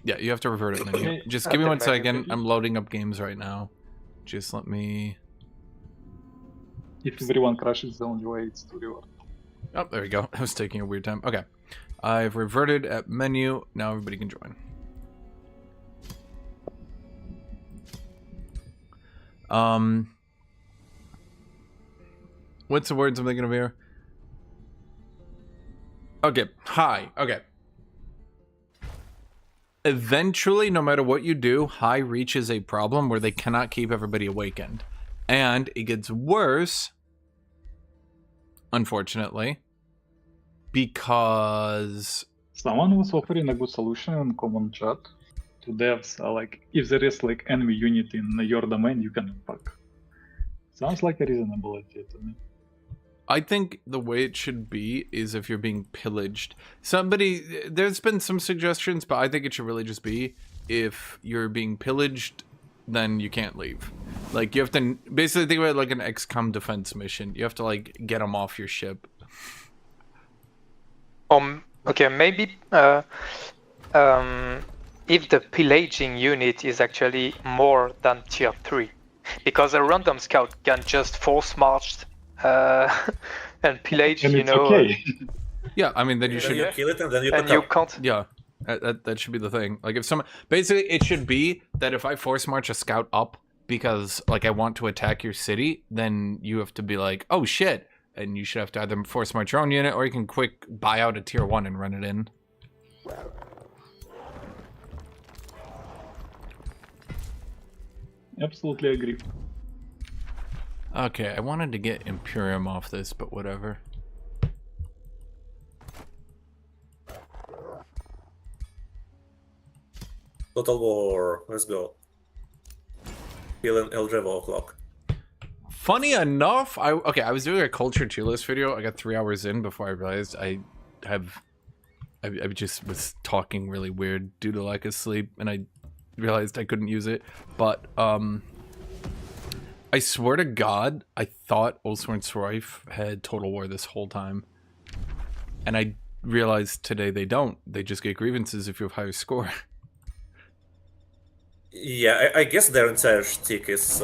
Yeah, you have to revert it menu. Okay, Just at give me the 1 menu second. page. I'm loading up games right now. Just let me. If everyone crashes, the only way it's to reward. Oh, there we go. It was taking a weird time. Okay. I've reverted at menu. Now everybody can join. What's the words I'm thinking of here? Okay, high. Okay. Eventually, no matter what you do, high reaches a problem where they cannot keep everybody awakened. And it gets worse, unfortunately, because... Someone was offering a good solution in common chat to devs. Like, if there is like enemy unit in your domain, you can pack. Sounds like a reasonable idea to me. I think the way it should be is if you're being pillaged. There's been some suggestions, but I think it should really just be if you're being pillaged, then you can't leave. Like, you have to basically think about it like an XCOM defense mission. You have to, like, get them off your ship. Okay, maybe if the pillaging unit is actually more than tier 3, because a random scout can just force march and pillage, And you it's know. okay. Yeah, I mean, then you Then should... you kill it and then you And pick you up. can't. Yeah, that should be the thing. Like, if someone... Basically, it should be that if I force march a scout up because, like, I want to attack your city, then you have to be like, oh, shit. And you should have to either force march your own unit, or you can quick buy out a tier 1 and run it in. Absolutely agree. Okay, I wanted to get Imperium off this, but whatever. Total War, let's go. Killing Eldrevo o'clock. Funny enough, I was doing a culture tier list video. I got 3 hours in before I realized I just was talking really weird due to lack of sleep, and I realized I couldn't use it. But I swear to God, I thought Oathsworn Strife had Total War this whole time, and I realized today they don't. They just get grievances if you have higher score. Yeah, I guess their entire shtick is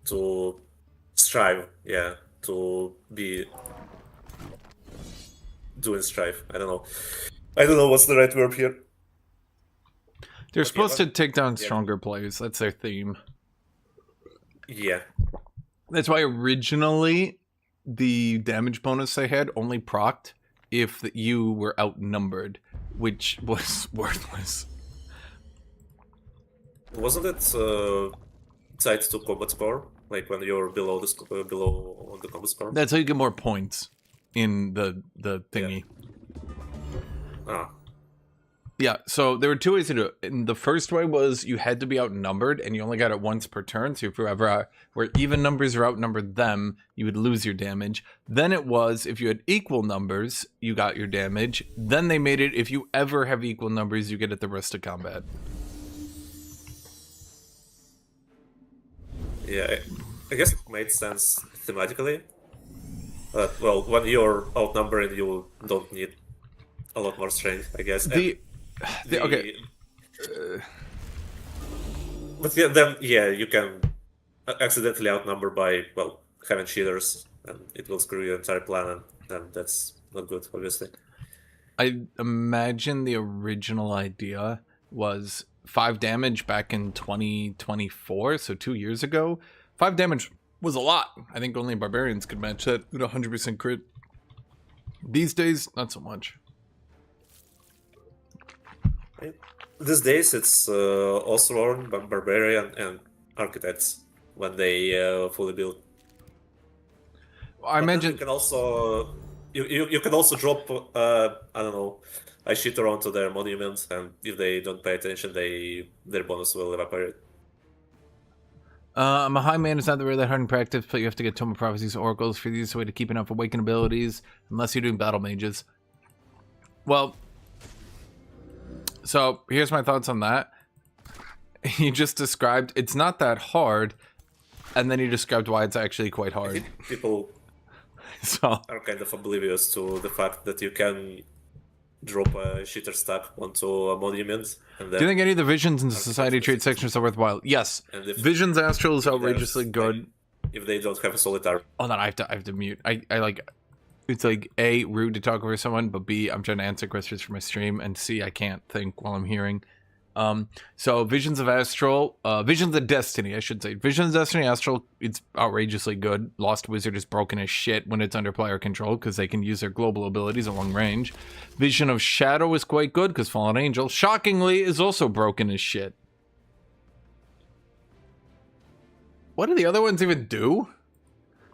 to strive, yeah, to be doing strive. I don't know what's the right verb here. They're Okay, supposed to well, take down yeah. stronger players. That's their theme. Yeah. That's why originally the damage bonus they had only procced if you were outnumbered, which was worthless. Wasn't it tied to combat score? Like when you're below below on the combat score? That's how you get more points in the thingy. Ah. Yeah, so there were 2 ways to do it. And the first way was you had to be outnumbered, and you only got it once per turn. So if you ever were even numbers or outnumbered them, you would lose your damage. Then it was if you had equal numbers, you got your damage. Then they made it if you ever have equal numbers, you get at the rest of combat. Yeah, I guess it made sense thematically. Well, when you're outnumbered, you don't need a lot more strength, I guess. Okay. But yeah, then you can accidentally outnumber by having cheaters, and it will screw your entire plan, and that's not good, obviously. I imagine the original idea was 5 damage back in 2024, so 2 years ago. 5 damage was a lot. I think only barbarians could match that with 100% crit. These days, not so much. These days, it's Oathsworn, Barbarian, and Architects when they fully build. I But then imagine you can also you can also drop I don't know, a shitter onto their monument, and if they don't pay attention, their bonus will evaporate. I'm a high man. It's not really that hard in practice, but you have to get Tome of Prophecies, Oracles for these way to keep enough awakened abilities, unless you're doing battle mages. Well, so here's my thoughts on that. You just described it's not that hard, and then you described why it's actually quite I hard. think people So are kind of oblivious to the fact that you can drop a shitter stack onto a monument. And then do you think any of the visions in the society trait sections are worthwhile? Yes. And if- Visions Astral is outrageously there's, good. like, if they don't have a solitaire. Hold on, I have to mute. I like it's like A, rude to talk over someone, but B, I'm trying to answer questions for my stream, and C, I can't think while I'm hearing. So Visions of Astral, Visions of Destiny, I should say. Visions of Destiny Astral, it's outrageously good. Lost Wizard is broken as shit when it's under player control because they can use their global abilities at long range. Vision of Shadow is quite good because Fallen Angel, shockingly, is also broken as shit. What do the other ones even do?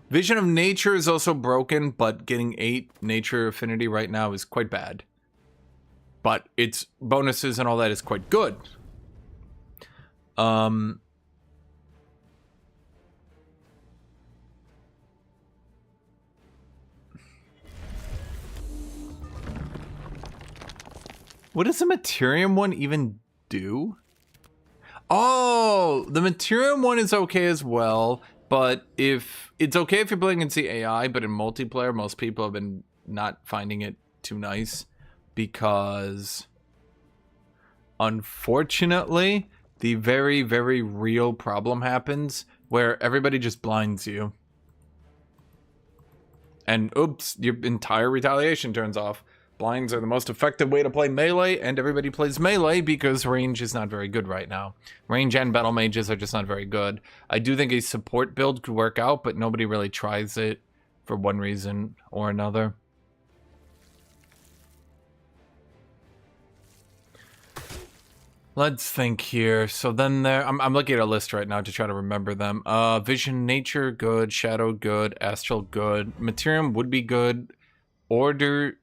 Vision of Nature is also broken, but getting 8 Nature Affinity right now is quite bad. But its bonuses and all that is quite good. What does the Materium one even do? Oh, the Materium one is okay as well, but if it's okay if you're playing in AI, but in multiplayer, most people have been not finding it too nice because, unfortunately, the very, very real problem happens where everybody just blinds you. And oops, your entire retaliation turns off. Blinds are the most effective way to play melee, and everybody plays melee because range is not very good right now. Range and battle mages are just not very good. I do think a support build could work out, but nobody really tries it for one reason or another. Let's think here. So then there, I'm looking at a list right now to try to remember them. Vision, Nature, good. Shadow, good. Astral, good. Materium would be good. Order...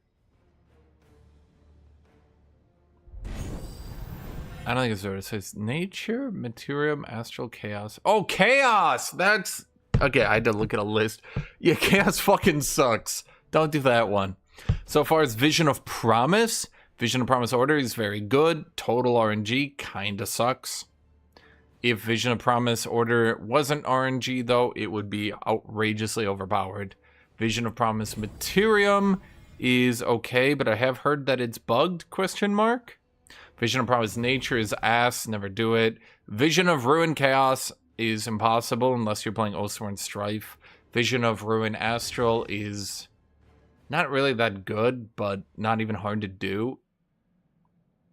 I don't think it's order. It says Nature, Materium, Astral, Chaos. Oh, Chaos! That's... Okay, I had to look at a list. Yeah, Chaos fucking sucks. Don't do that one. So far as Vision of Promise... Vision of Promise Order is very good. Total RNG kinda sucks. If Vision of Promise Order wasn't RNG, though, it would be outrageously overpowered. Vision of Promise Materium is okay, but I have heard that it's bugged, question mark. Vision of Promise Nature is ass, never do it. Vision of Ruin Chaos is impossible unless you're playing Oathsworn Strife. Vision of Ruin Astral is not really that good, but not even hard to do.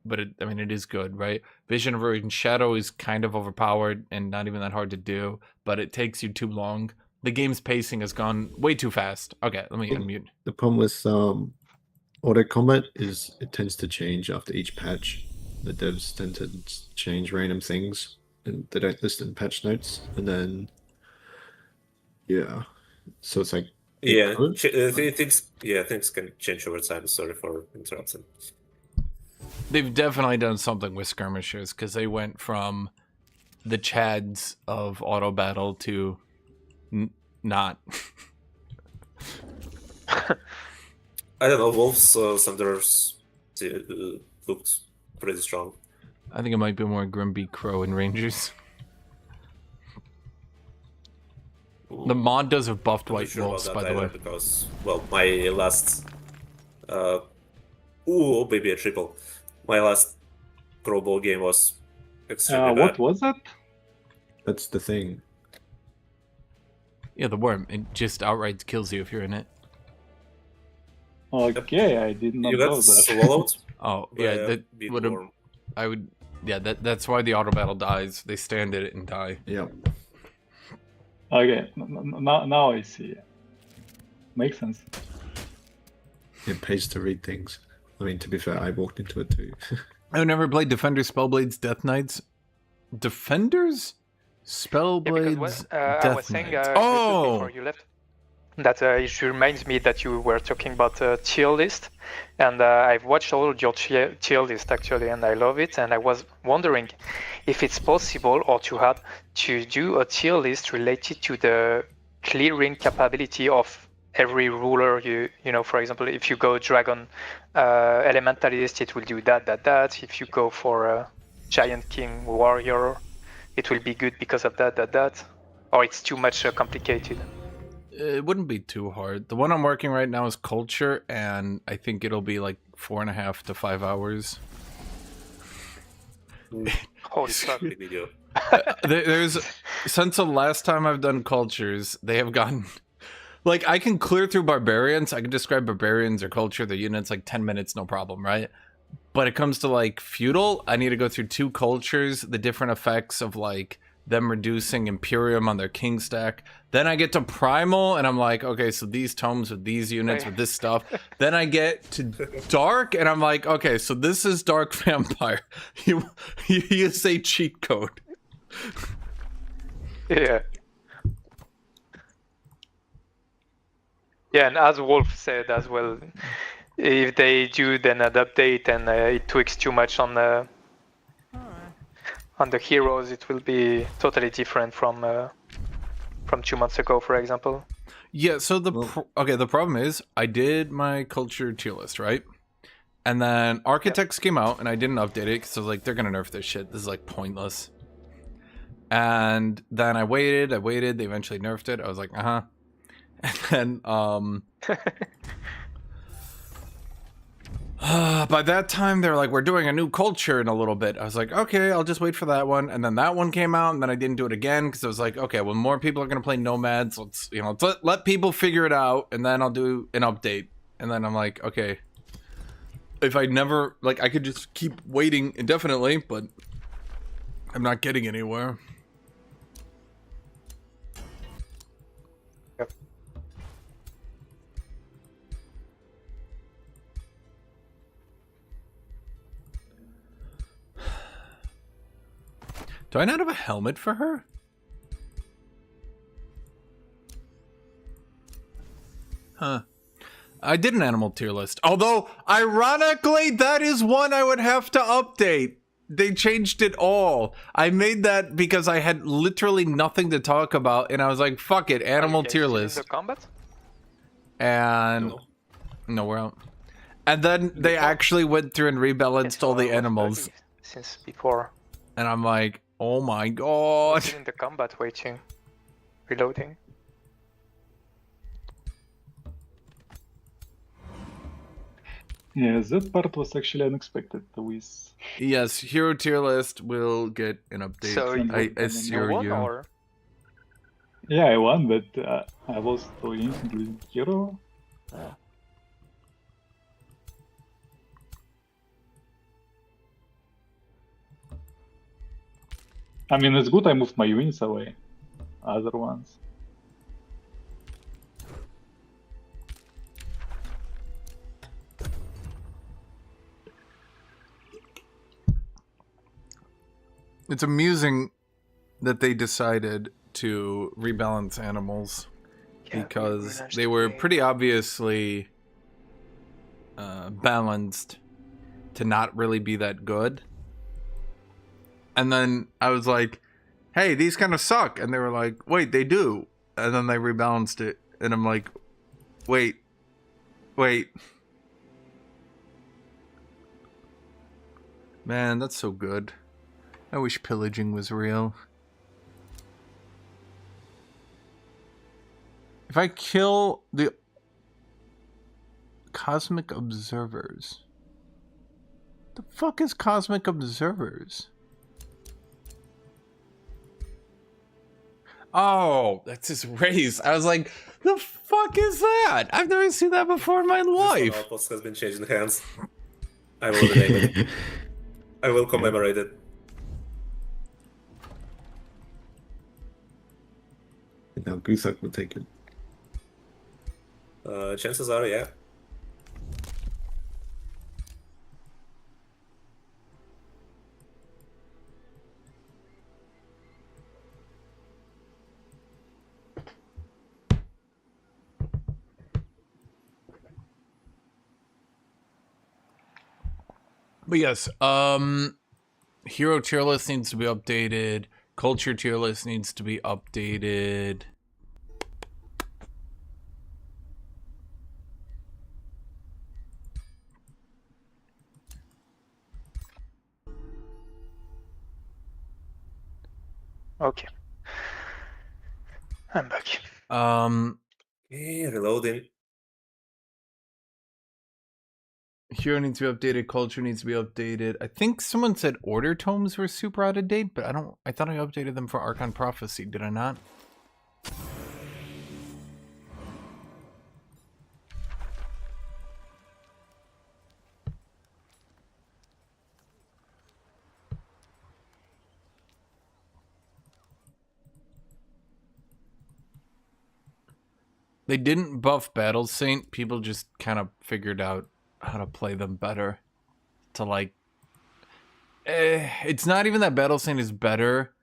But I mean, it is good, right? Vision of Ruin Shadow is kind of overpowered and not even that hard to do, but it takes you too long. The game's pacing has gone way too fast. Okay, let me unmute. The problem with auto combat is it tends to change after each patch. The devs tend to change random things and they don't list in patch notes. And then, yeah, so it's like Yeah, things can change over time. Sorry for interrupting. They've definitely done something with skirmishers because they went from the Chads of auto battle to not. I don't know. Wolves, Thunderers looked pretty strong. I think it might be more Grimby, Crow, and Rangers. The mod does have buffed I'm not White sure about Wolves, that by the either, way. because, well, my last ooh, maybe a triple. My last Crowball game was extremely What bad. was that? that's the thing. Yeah, the worm. It just outright kills you if you're in it. Okay, I did not You know got that. swallowed Oh, by yeah, a that big would have. worm. I would. Yeah, that's why the auto battle dies. They stand at it and die. Yeah. Okay, now I see. Makes sense. It pays to read things. I mean, to be fair, I walked into it too. I've never played Defenders, Spellblades, Death Knights. Defenders? Spellblades, I was Death saying Knight. Guthuk, before you left, that it reminds me that you were talking about tier list, and I've watched all your tier list actually, and I love it. And I was wondering if it's possible or to do a tier list related to the clearing capability of every ruler. You know, for example, if you go dragon elementalist, it will do that. If you go for giant king warrior, it will be good because of that. Or it's too much complicated. It wouldn't be too hard. The one I'm working right now is culture, and I think it'll be like 4.5 to 5 hours. Holy fuck. Big video. There's since the last time I've done cultures, they have gotten like I can clear through barbarians. I can describe barbarians or culture, the units like 10 minutes, no problem, right? But it comes to like feudal, I need to go through 2 cultures, the different effects of like them reducing Imperium on their king stack. Then I get to primal, and I'm like, okay, so these tomes with these units with this stuff. Then I get to dark, and I'm like, okay, so this is dark vampire. You say cheat code. Yeah. Yeah, and as Wolf said as well, if they do then an update and it tweaks too much on the heroes, it will be totally different from 2 months ago, for example. Yeah, so the problem is I did my culture tier list, right? And then Architects came out, and I didn't update it because I was like, they're gonna nerf this shit. This is like pointless. And then I waited. They eventually nerfed it. I was like, uh-huh. And then by that time, they were like, we're doing a new culture in a little bit. I was like, okay, I'll just wait for that one. And then that one came out, and then I didn't do it again because I was like, okay, well, more people are going to play nomads. Let's let people figure it out, and then I'll do an update. And then I'm like, okay, if I never, like, I could just keep waiting indefinitely, but I'm not getting anywhere. Do I not have a helmet for her? Huh. I did an animal tier list. Although, ironically, that is one I would have to update. They changed it all. I made that because I had literally nothing to talk about, and I was like, fuck it, animal tier list. In the combat? And... No, we're out. And then they actually went through and rebalanced all the animals. Since before. And I'm like, oh my god. In the combat waiting. Reloading. Yeah, that part was actually unexpected with... Yes, hero tier list will get an update. So I assure you. Or... Yeah, I won, but I was doing including hero. I mean, it's good I moved my units away. Other ones. It's amusing that they decided to rebalance animals because they were pretty obviously balanced to not really be that good. And then I was like, hey, these kind of suck. And they were like, wait, they do. And then they rebalanced it. And I'm like, wait. Man, that's so good. I wish pillaging was real. If I kill the Cosmic Observers. The fuck is Cosmic Observers? Oh, that's his race. I was like, the fuck is that? I've never seen that before in my life. This outpost has been changing hands. I will rename it. I will commemorate it. Now Guthuk will take it. Chances are, yeah. But yes, hero tier list needs to be updated. Culture tier list needs to be updated. Okay. I'm back. Okay, reloading. Hero needs to be updated. Culture needs to be updated. I think someone said order tomes were super out of date, but I thought I updated them for Archon Prophecy. Did I not? They didn't buff Battle Saint. People just kind of figured out how to play them better. To like, it's not even that Battle Saint is better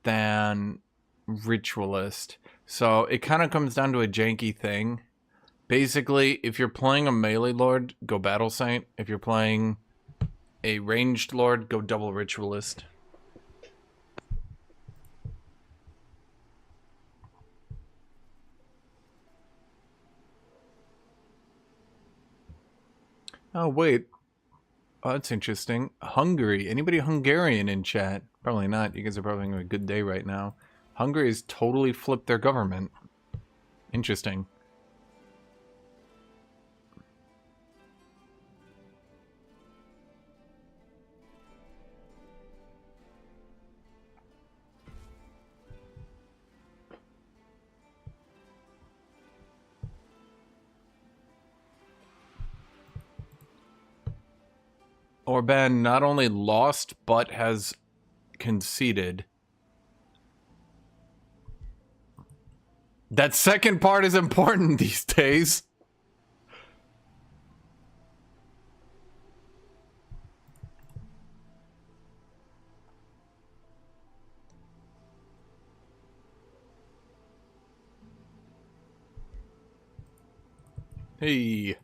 than Ritualist. So it kind of comes down to a janky thing. Basically, if you're playing a melee lord, go Battle Saint. If you're playing a ranged lord, go double Ritualist. Oh, wait. Oh, that's interesting. Hungary. Anybody Hungarian in chat? Probably not. You guys are probably having a good day right now. Hungary has totally flipped their government. Interesting. Orban not only lost, but has conceded. That second part is important these days. Hey.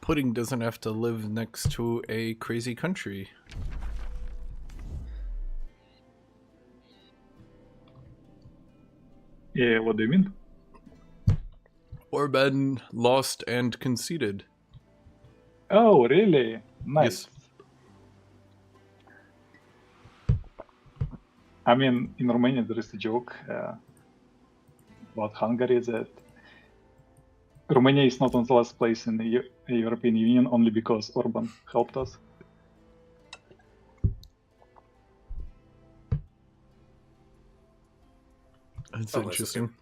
Pudding doesn't have to live next to a crazy country. Yeah, what do you mean? Orban lost and conceded. Oh, really? Nice. Yes. I mean, in Romania there is a joke about Hungary that Romania is not on the last place in the European Union only because Orban helped us. That's Oh, interesting.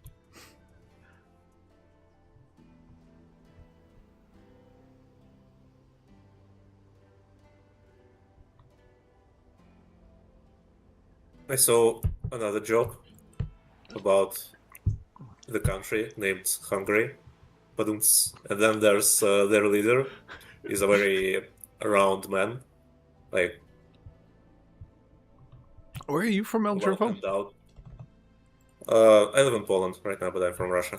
I saw another joke about the country named Hungary, and then there's their leader is a very round man, like. Where are you from, El Trifo? I live in Poland right now, but I'm from Russia.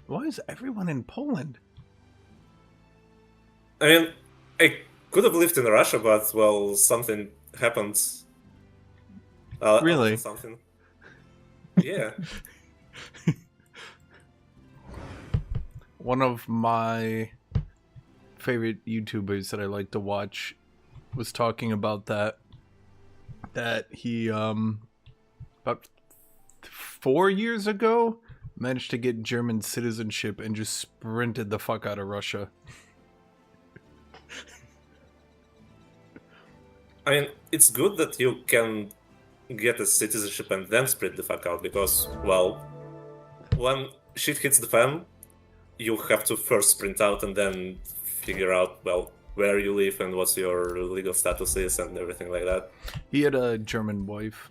Why is everyone in Poland? I mean, I could have lived in Russia, but well, something happened. Really? Something. Yeah. One of my favorite YouTubers that I like to watch was talking about that he about 4 years ago managed to get German citizenship and just sprinted the fuck out of Russia. I mean, it's good that you can get a citizenship and then sprint the fuck out, because, well, when shit hits the fan, you have to first sprint out and then figure out, well, where you live and what your legal status is and everything like that. He had a German wife.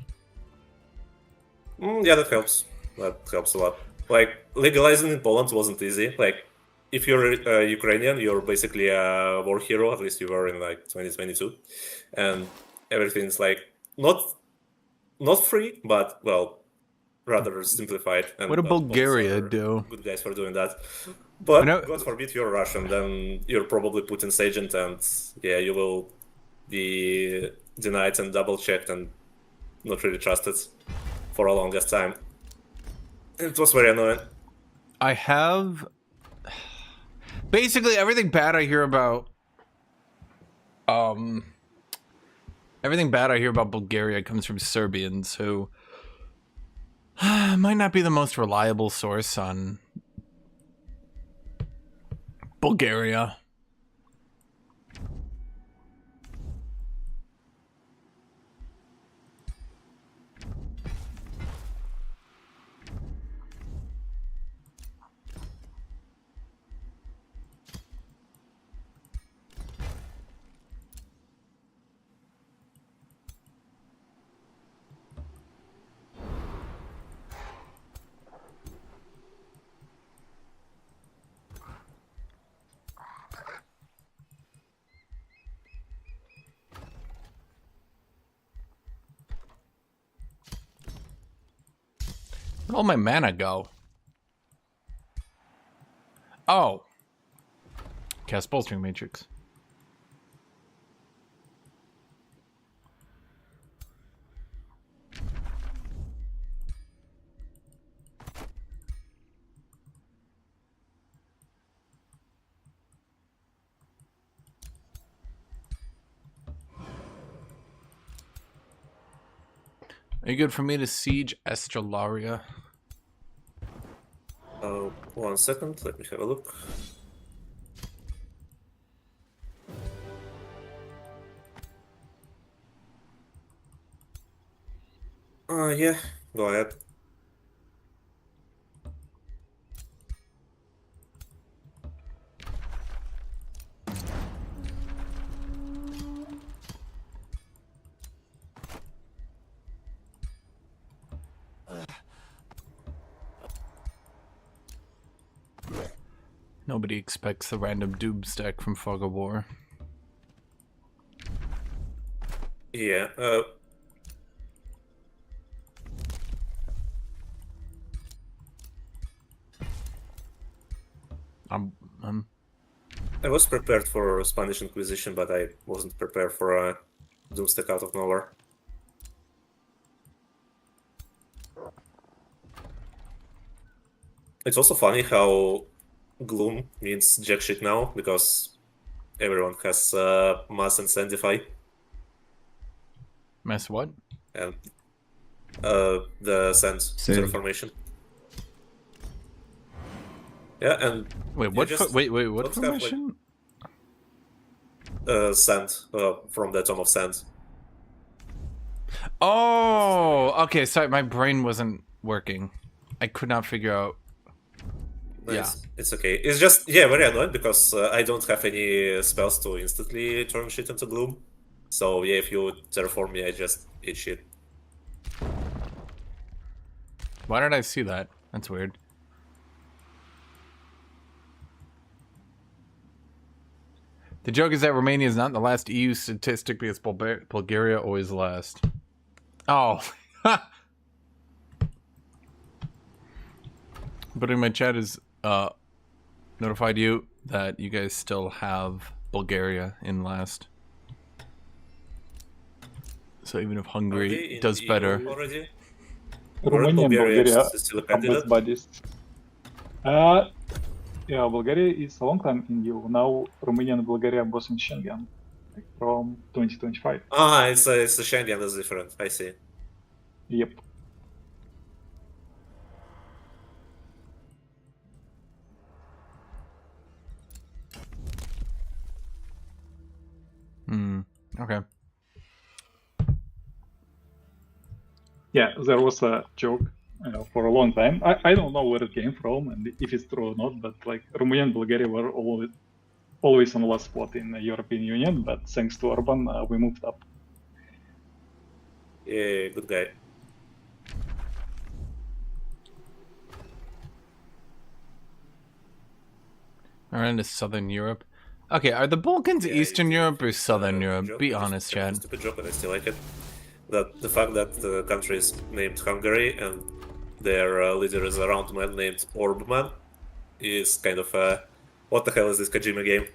Yeah, that helps. That helps a lot. Like, legalizing in Poland wasn't easy. Like, if you're Ukrainian, you're basically a war hero, at least you were in, like, 2022. And everything's, like, not free, but, well, rather simplified. And, What did well, Bulgaria Poles are do? good guys for doing that. But know- God forbid you're Russian, then you're probably Putin's agent, and yeah, you will be denied and double checked and not really trusted for a longest time. It was very annoying. I have basically everything bad I hear about. Everything bad I hear about Bulgaria comes from Serbians who might not be the most reliable source on Bulgaria. Where'd all my mana go? Oh. Cast Bolstering Matrix. Are you good for me to siege Estrelaria? 1 second, let me have a look. Yeah, go ahead. Nobody expects the random Doom stack from Fog of War. Yeah, I was prepared for Spanish Inquisition, but I wasn't prepared for a Doomstack out of nowhere. It's also funny how Gloom means jack shit now, because everyone has Mass and Sandify. Mass what? And the Sand Terraformation. Yeah, and wait, what? Wait, what don't have, formation? Sand from the Tome of Sand. Oh, okay. Sorry, my brain wasn't working. I could not figure out. Yeah, it's okay. It's just very annoying because I don't have any spells to instantly turn shit into Gloom. So yeah, if you terraform me, I just eat shit. Why did I see that? That's weird. The joke is that Romania is not in the last EU statistic because Bulgaria always last. Oh. But in my chat is notified you that you guys still have Bulgaria in last. So even if Hungary does better. Already? Romania and Bulgaria is still a are candidate? best buddies. Yeah, Bulgaria is a long time in EU. Now Romania and Bulgaria are both in Schengen, like from 2025. It's a Schengen that's different. I see. Yep. Okay. Yeah, there was a joke for a long time. I don't know where it came from and if it's true or not, but like Romania and Bulgaria were always on the last spot in the European Union, but thanks to Orban, we moved up. Yeah, good guy. Around to Southern Europe. Okay, are the Balkans Eastern Europe or Southern Europe? Be honest, Chad. Stupid joke, but I still like it. That the fact that the country is named Hungary and their leader is a round man named Orbman is kind of what the hell is this Kojima game?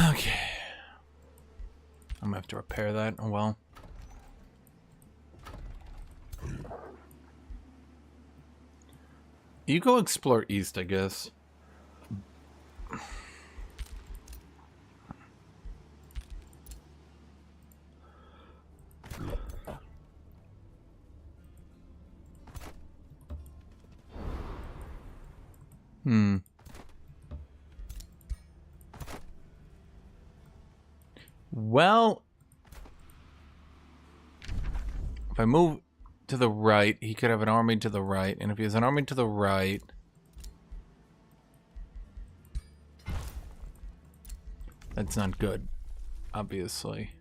Okay. I'm gonna have to repair that. Oh well. You go explore east, I guess. Well, if I move to the right, he could have an army to the right, and if he has an army to the right, that's not good, obviously.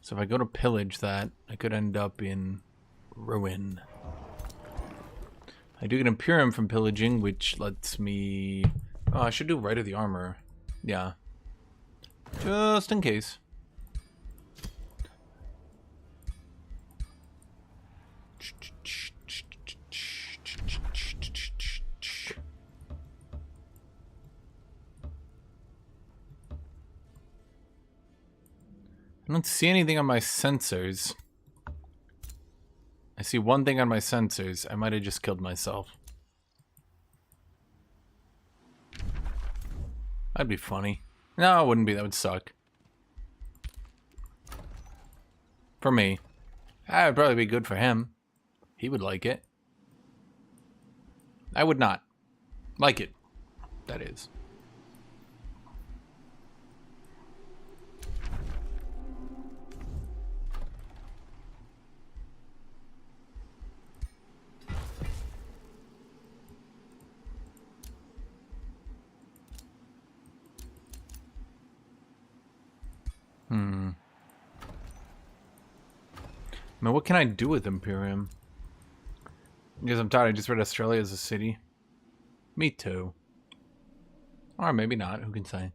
So if I go to pillage that, I could end up in ruin. I do get Imperium from pillaging, which lets me... Oh, I should do right of the armor. Yeah. Just in case. I don't see anything on my sensors. I see one thing on my sensors. I might have just killed myself. That'd be funny. No, it wouldn't be. That would suck. For me. That would probably be good for him. He would like it. I would not. Like it. That is. I mean, what can I do with Imperium? Because I'm tired. I just read Australia as a city. Me too. Or maybe not. Who can say?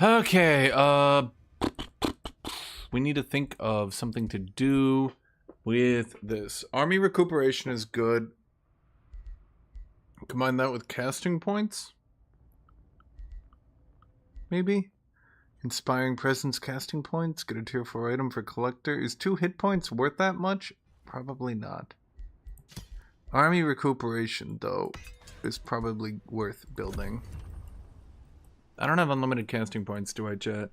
Okay, we need to think of something to do with this. Army recuperation is good. Combine that with casting points? Maybe? Inspiring presence casting points. Get a tier 4 item for collector. Is 2 hit points worth that much? Probably not. Army recuperation, though, is probably worth building. I don't have unlimited casting points, do I, chat?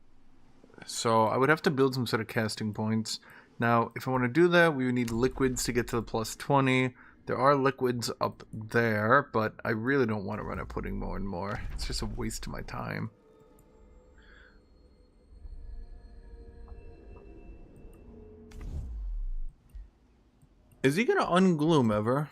So I would have to build some sort of casting points. Now, if I want to do that, we would need liquids to get to the plus 20. There are liquids up there, but I really don't want to run at putting more and more. It's just a waste of my time. Is he gonna ungloom ever?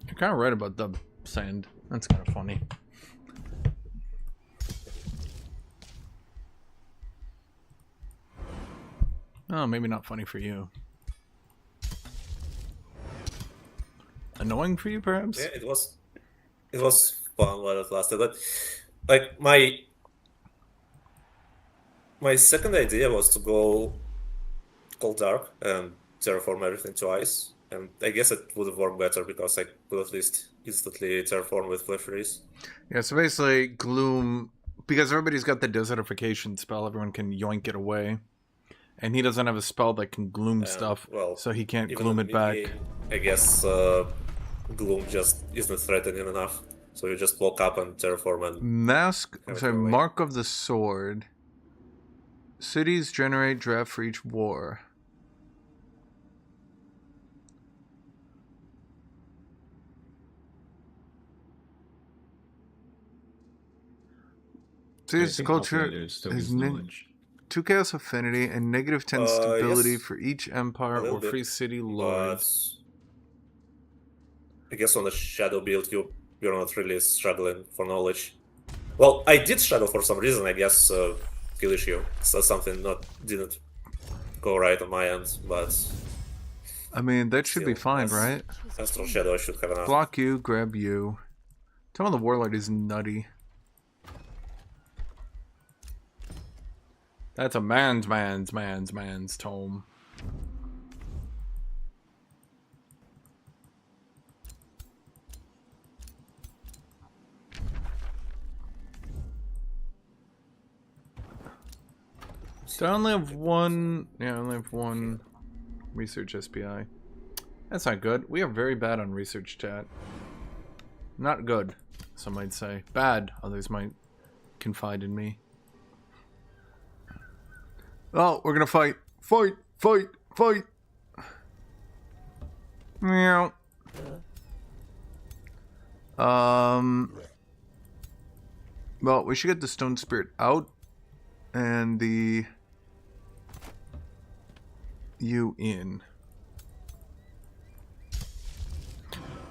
You're kind of right about the sand. That's kind of funny. Oh, maybe not funny for you. Annoying for you, perhaps? Yeah, it was fun while it lasted, but like my second idea was to go cold dark and terraform everything to ice, and I guess it would have worked better because I could at least instantly terraform with flip freeze. Yeah, so basically gloom, because everybody's got the desertification spell, everyone can yoink it away. and he doesn't have a spell that can gloom stuff, well, so he can't even gloom in it back. mid-game, I guess Gloom just isn't threatening enough. So you just walk up and terraform and Mask, Have it sorry, your way. Mark of the Sword. Cities generate draft for each war. I Cities think culture Alpha still has has knowledge. 2 chaos affinity and negative 10 stability yes, for each empire a little or bit, free city lord. but I guess on the shadow build you're not really struggling for knowledge. Well, I did shadow for some reason, I guess skill issue. So something didn't go right on my end, but I mean, that should be still, fine, as right? Astral Shadow I should have enough. Block you, grab you. Tell me the Warlord is nutty. That's a man's tome. So I only have one. Yeah, I only have one research SPI. That's not good. We are very bad on research, chat. Not good, some might say. Bad, others might confide in me. Oh, we're gonna fight. Fight, fight, fight. Meow. Well, we should get the Stone Spirit out and the you in.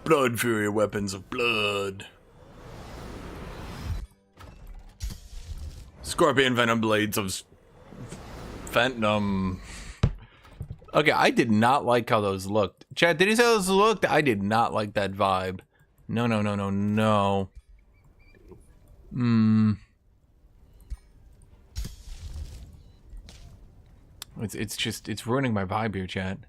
Blood Fury, weapons of blood. Scorpion Venom Blades of Phantom. Okay, I did not like how those looked. Chad, did you say how those looked? I did not like that vibe. No, no, no, no, no. It's ruining my vibe here, Chad.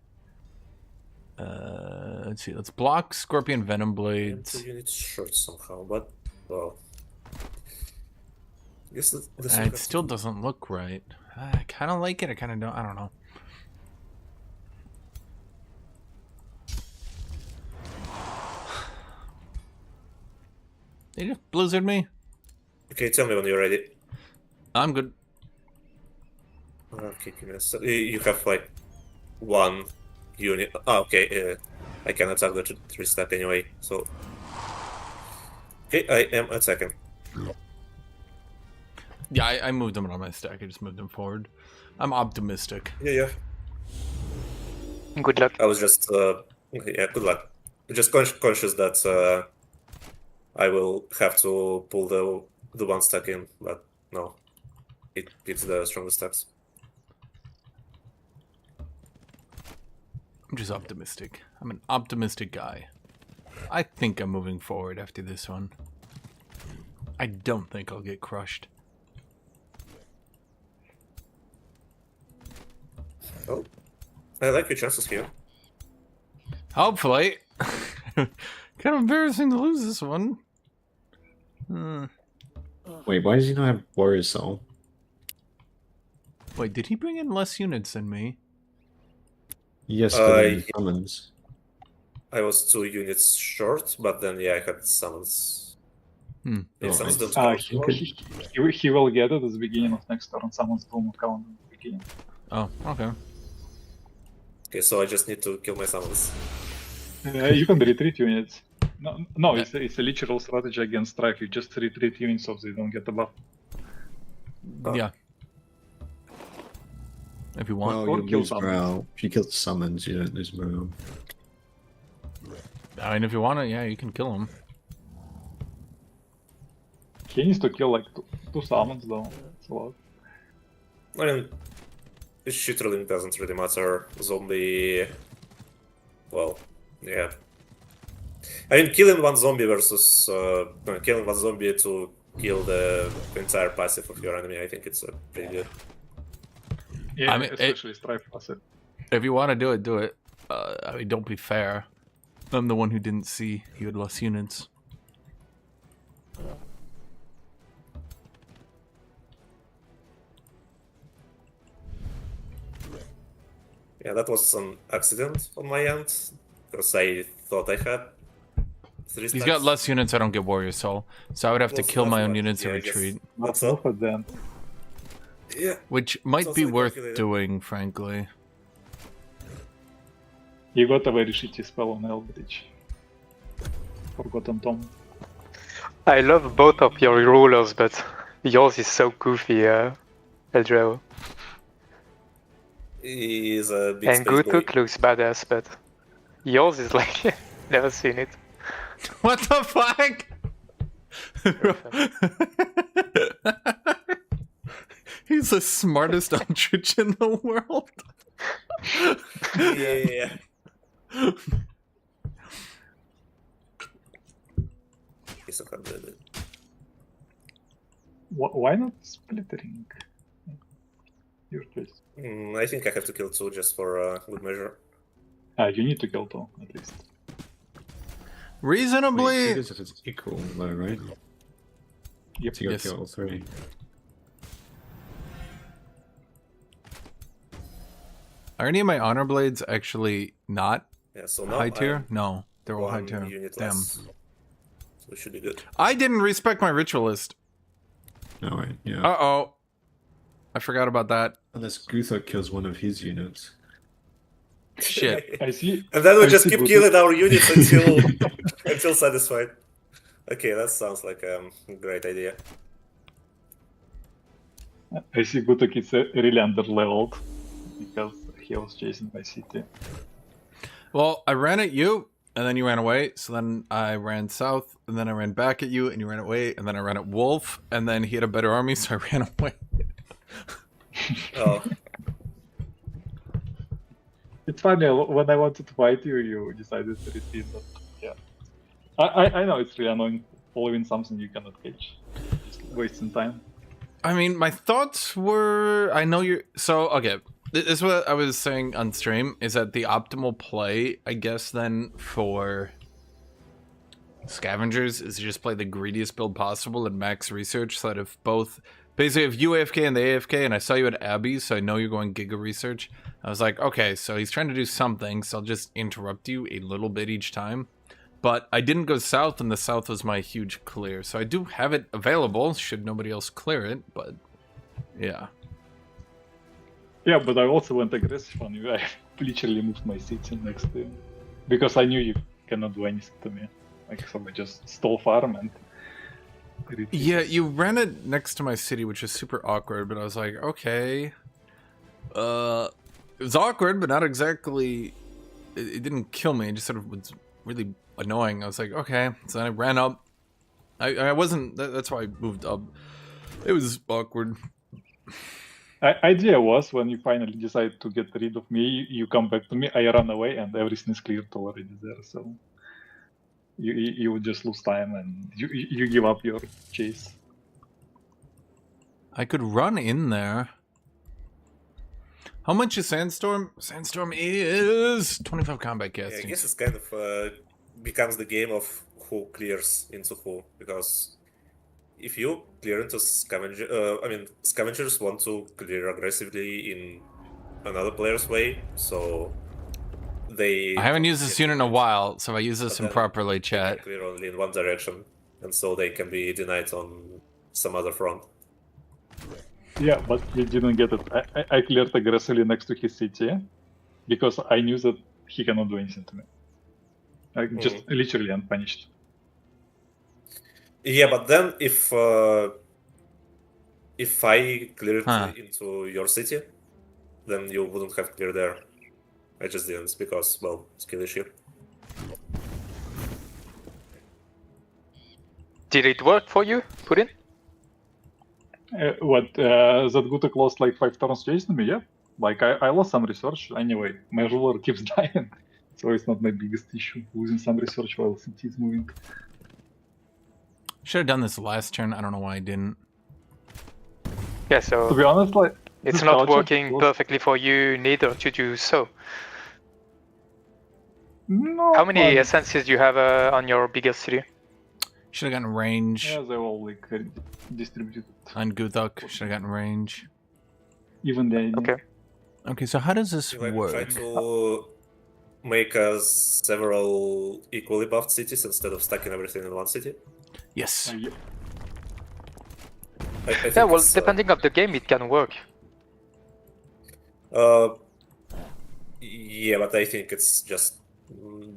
Let's see. Let's block Scorpion Venom Blades. 2 units short somehow, but well, I guess this It still doesn't look right. I kind of like it. I kind of don't. I don't know. They just blizzard me. Okay, tell me when you're ready. I'm good. Okay, give me a sec. You have like 1 unit. Oh, okay. I can attack the 3-stack anyway. So, okay, I am attacking. Yeah, I moved them on my stack. I just moved them forward. I'm optimistic. Yeah. Good luck. I was just yeah. Good luck. Just conscious that I will have to pull the 1 stack in, but no, it beats the strongest stacks. I'm just optimistic. I'm an optimistic guy. I think I'm moving forward after this one. I don't think I'll get crushed. Oh, I like your chances here. Hopefully. Kind of embarrassing to lose this one. Wait, why does he not have Warrior Soul? Wait, did he bring in less units than me? Yes, but he Yeah. summons. I was 2 units short, but then yeah, I had summons. Yeah, Oh, summons I- don't count. He will get it at the beginning of next turn. Someone's boom count at the beginning. Oh, okay. Okay, so I just need to kill my summons. You can retreat units. No, it's a literal strategy against Strife. You just retreat units so they don't get the buff. Oh. Yeah. If you want. Well, or you kill lose summons. morale. If you kill the summons, you don't lose morale. I mean, if you want to, yeah, you can kill him. He needs to kill like two summons though. It's a lot. I mean, shit really doesn't really matter. Zombie. Well, yeah. I mean, killing 1 zombie versus killing 1 zombie to kill the entire passive of your enemy, I think it's pretty good. Yeah, I mean, especially Strife passive. If you want to do it, do it. I mean, don't be fair. I'm the one who didn't see you had less units. Yeah, that was an accident on my end, because I thought I had 3 He's stacks. got less units, I don't get Warrior Soul. So I would have to Was kill my own left, units and yeah, I guess. retreat. That's Move all. at then. Yeah. Which might Sounds be like worth calculated. doing, frankly. You got a very shitty spell on Eldritch. Forgotten Tom. I love both of your rulers, but yours is so goofy, Eldreo. He's a big And space boy. Guthuk looks badass, but yours is like never seen it. What the fuck? He's the smartest Eldritch in the world. Yeah. He's a hundred. Why not splittering? Your choice. I think I have to kill 2 just for good measure. You need to kill 2 at least. Reasonably. Wait, if it's equal, though, right? Yep. So you Yes. gotta kill all 3. Are any of my honor blades actually not Yeah, so now high tier? I'm No, they're all high 1 tier. unit Damn. less. So it should be good. I didn't respect my ritualist. No, wait, yeah. Uh-oh. I forgot about that. Unless Guthuk kills one of his units. Shit. I see. And then we I just see keep Guthuk. killing our units until until satisfied. Okay, that sounds like a great idea. I see Guthuk is really underleveled because he was chasing my city. Well, I ran at you, and then you ran away. So then I ran south, and then I ran back at you, and you ran away, and then I ran at Wolf, and then he had a better army, so I ran away. Oh, It's funny, when I wanted to fight you, you decided to retreat, but yeah. I know it's really annoying following something you cannot catch. Just wasting time. I mean, my thoughts were, I know you're, so, okay, this is what I was saying on stream, is that the optimal play, I guess, then, for scavengers is to just play the greediest build possible and max research, so that if both, basically, if you AFK and they AFK, and I saw you at Abbey, so I know you're going Giga Research, I was like, okay, so he's trying to do something, so I'll just interrupt you a little bit each time. But I didn't go south, and the south was my huge clear. So I do have it available, should nobody else clear it, but yeah. Yeah, but I also went aggressive on you. I literally moved my city next to you. Because I knew you cannot do anything to me. Like, so I just stole farm and... retreated. Yeah, you ran it next to my city, which is super awkward, but I was like, okay. It was awkward, but not exactly... It didn't kill me, it just sort of was really annoying. I was like, okay. So then I ran up. I wasn't... That's why I moved up. It was awkward. Idea was, when you finally decide to get rid of me, you come back to me, I run away, and everything is cleared already there, so... You would just lose time, and you give up your chase. I could run in there. How much is Sandstorm? Sandstorm is 25 combat yeah, I casting. guess it's kind of becomes the game of who clears into who, because if you clear into scavenger, scavengers want to clear aggressively in another player's way, so they... I haven't used this unit in a while, so if I use this But then improperly, they chat. can clear only in one direction, and so they can be denied on some other front. Yeah, but we didn't get it. I cleared aggressively next to his city, because I knew that he cannot do anything to me. Just literally unpunished. Yeah, but then if I cleared Huh. into your city, then you wouldn't have cleared there. I just didn't because, well, skill issue. Did it work for you, Putin? That Guthuk lost like 5 turns chasing me, yeah? Like, I lost some research anyway. My ruler keeps dying, so it's not my biggest issue, losing some research while city is moving. Should have done this last turn. I don't know why I didn't. Yeah, To so be honest, like... it's this not culture working was- perfectly for you neither to do so. No, How many like, essences do you have on your biggest city? Should have gotten range Yeah, they're all like distributed. on Guthuk. Should have gotten range. Even the idea. Okay. Okay, so how does this You like try work? to make several equally buffed cities instead of stacking everything in one city. Yes. I think Yeah, well, it's, depending on the game, it can work. yeah, but I think it's just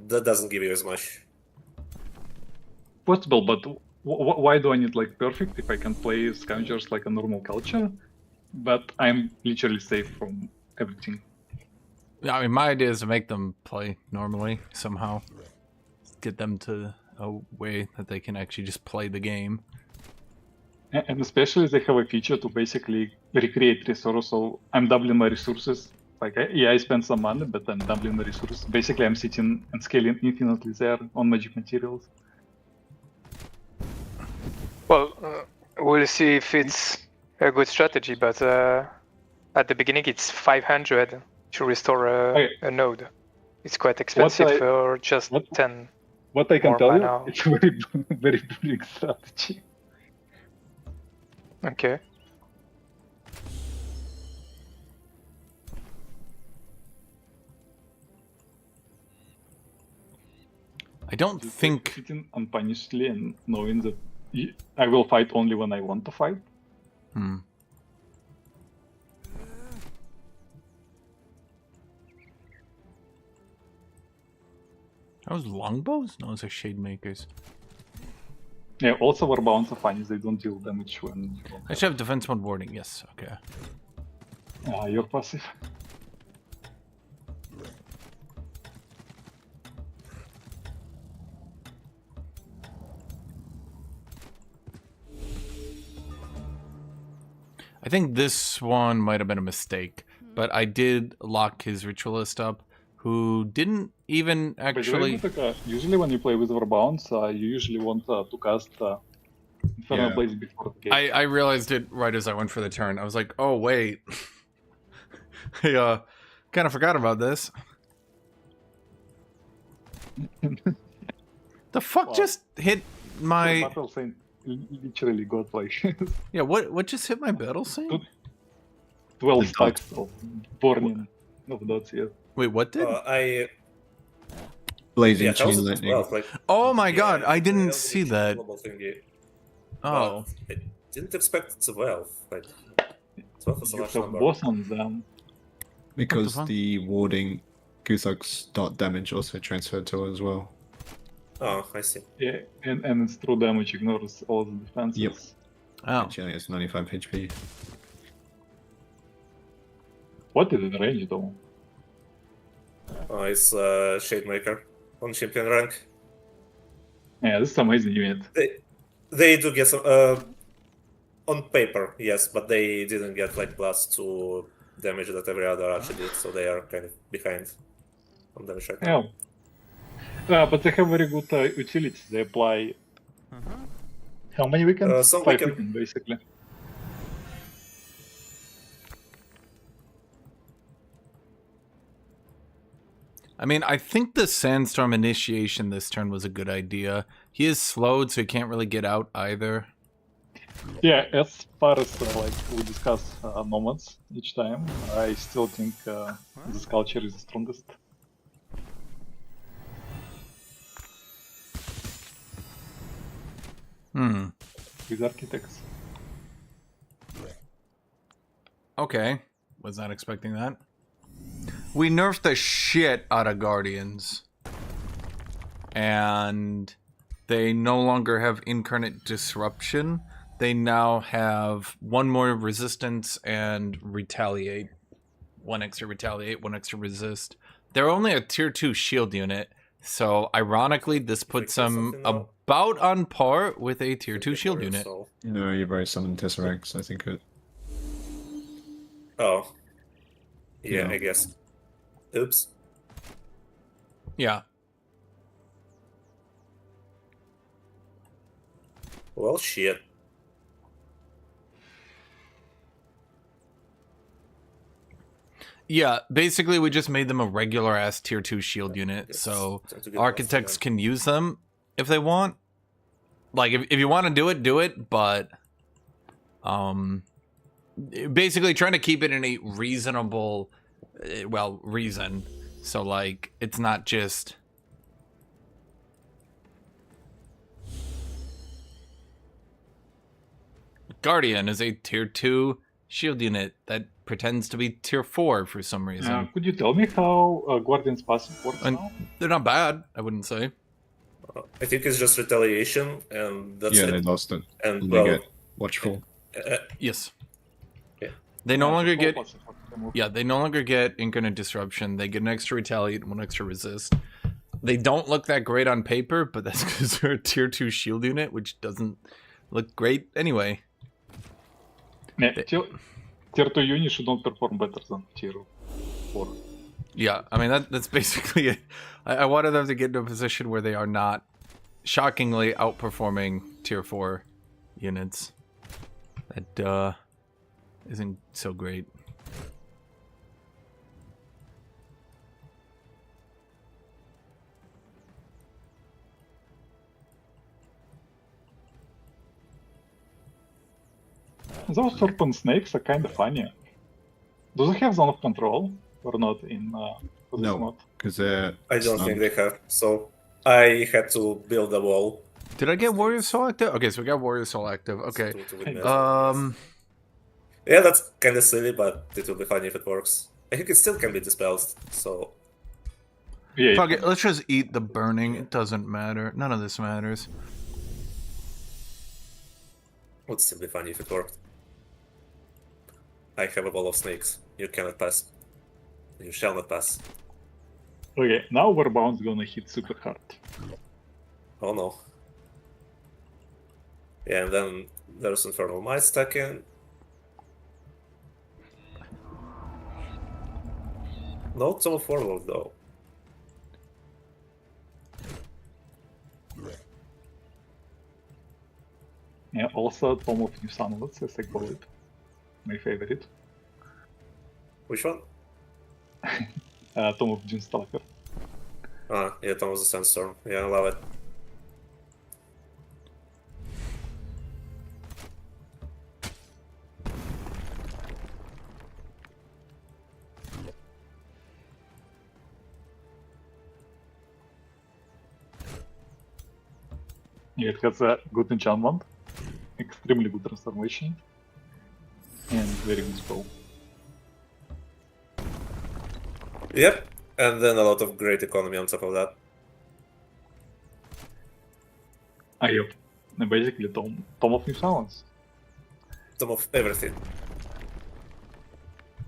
that doesn't give you as much. Possible, but why do I need like perfect if I can play scavengers like a normal culture? But I'm literally safe from everything. I mean, my idea is to make them play normally somehow. Get them to a way that they can actually just play the game. And especially they have a feature to basically recreate resources. So I'm doubling my resources. Like, I spend some money, but I'm doubling the resources. Basically, I'm sitting and scaling infinitely there on magic materials. Well, we'll see if it's a good strategy, but at the beginning it's 500 to restore a node. It's quite expensive for just 10. What I can more tell you, mana. it's very, very boring strategy. Okay. I don't Just think... sitting unpunishedly and knowing that I will fight only when I want to fight. Hmm. Those longbows? No, those are shade makers. Yeah, also Warbounds are funny, they don't deal damage when... I should have defense mode warding, yes, okay. You're passive. I think this one might have been a mistake, but I did lock his ritualist up, who didn't even actually... Usually when you play with Warbounds, you usually want to cast Infernal Yeah. Blaze before the game. I realized it right as I went for the turn. I was like, oh, wait. I kind of forgot about this. The fuck Wow. just hit my... Battle Saint literally got like Yeah, what just hit my battle scene? 12 The stacks of burning of dots, yeah. Wait, what did? Blazing Yeah, chain how's it lightning. 12? Like, Oh my yeah, god, I it's didn't a see Eldritch that. global thingy, Oh. but I didn't expect 12. Like, 12 is a You large have number. boss on them. Because fuck? the warding Guthuk's dot damage also transferred to it as well. Oh, I see. Yeah, and its true damage ignores all the defenses. Yep. Oh. She only has 95 HP. What is it range though? It's Shade Maker on champion rank. Yeah, this is amazing unit. They do get some on paper, yes, but they didn't get like +2 damage that every other archer did, so they are kind of behind on damage right now. Yeah. But they have very good utility. They apply how many weekends? Some 5 weekend. weekends, basically. I mean, I think the Sandstorm initiation this turn was a good idea. He is slowed, so he can't really get out either. Yeah, as far as like we discuss nomads each time, I still think this culture is the strongest. With architects. Okay. Was not expecting that. We nerfed the shit out of Guardians. And they no longer have Incarnate Disruption. They now have one more resistance and retaliate. One extra retaliate, one extra resist. They're only a tier 2 shield unit. So ironically, this puts them about on par with a tier 2 shield unit. No, you've already summoned Tesseracts, I think it. Oh. Yeah, Yeah. I guess. Oops. Yeah. Well, shit. Yeah, basically we just made them a regular ass tier 2 shield unit, Yes, so time to get architects lost can use them if they want. Like if you want to do it, but basically trying to keep it in a reasonable well, reason. So like, it's not just. Guardian is a tier 2 shield unit that pretends to be tier 4 for some reason. Could you tell me how Guardian's passive works And now? they're not bad, I wouldn't say. I think it's just retaliation, and that's Yeah, it. they lost it. And And well, they get watchful. Yes. Yeah. They no longer get. Passive, okay, move. Yeah, they no longer get Incarnate Disruption. They get an extra Retaliate and 1 extra Resist. They don't look that great on paper, but that's because they're a tier 2 shield unit, which doesn't look great anyway. Yeah, tier 2 units should not perform better than tier 4. Yeah, I mean, that's basically it. I wanted them to get into a position where they are not shockingly outperforming tier 4 units. That isn't so great. Those serpent snakes are kind of funny. Do they have zone of control or not in for this No, mod? because they're. I don't think stunned. they have. So I had to build a wall. Did I get Warrior Soul active? Okay, so we got Warrior Soul active. Okay. to witness. Yeah, that's kind of silly, but it will be funny if it works. I think it still can be dispelled. So Yeah, fuck it. Let's just eat the burning. It doesn't matter. None of this matters. it would still be funny if it worked. I have a wall of snakes. You cannot pass. You shall not pass. okay, now Warbound's gonna hit super hard. Oh no. Yeah, and then there's Infernal Might stacking. No Tome of Warlord though. Yeah, also Tome of New Sunlets, as I call it. My favorite. Which one? Tome of Dunestalker. Ah, yeah, Tome of the Sandstorm. Yeah, I love it. Yeah, it has a good enchantment, extremely good transformation, and very good spell. Yep, and then a lot of great economy on top of that. Yep. And basically Tome of New Silence. Tome of everything.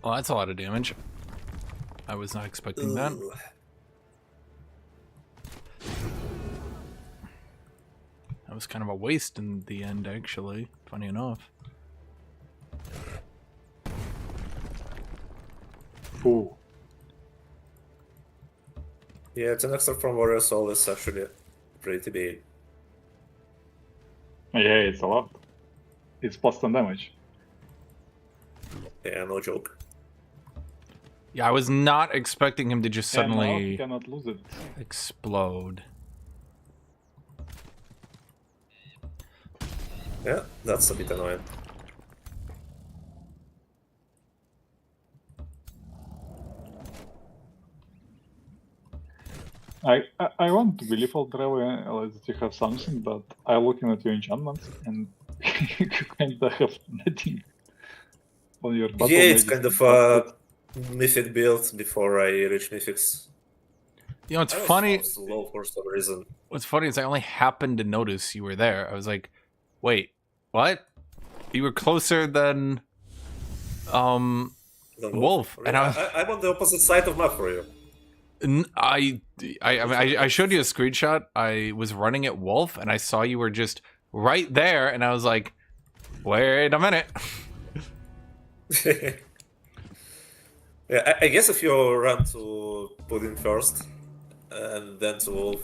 Well, that's a lot of damage. I was not expecting that. Ooh. That was kind of a waste in the end, actually. Funny enough. Ooh. Yeah, it's an extra from Warrior Soul is actually pretty big. Yeah, it's a lot. It's plus 10 damage. Yeah, no joke. Yeah, I was not expecting him to just And now suddenly you cannot lose it. explode. Yeah, that's a bit annoying. I want to believe, Aldrave, that you have something, but I'm looking at your enchantments and you kind of have nothing on your battle. Yeah, it's magic. kind of a mythic build before I reach mythics. You know, it's I was funny. so low for some reason. What's funny is I only happened to notice you were there. I was like, wait, what? You were closer than Don't Wolf. And I was, I'm on the opposite side of map for you. I mean, I showed you a screenshot. I was running at Wolf and I saw you were just right there and I was like, wait a minute. Yeah, I guess if you run to Pudding first, and then to Wolf,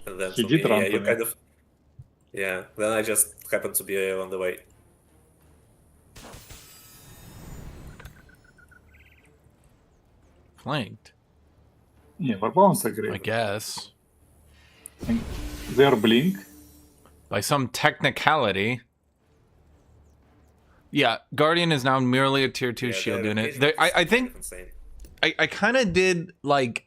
and then He to did me, run yeah, to you me. kind of... Yeah, then I just happened to be on the way. Flanked, Yeah, Warbounds are I great. guess. And their blink. By some technicality. Yeah, Guardian is now merely a tier 2 Yeah, shield the unit. engagement I is think insane. I kind of did like.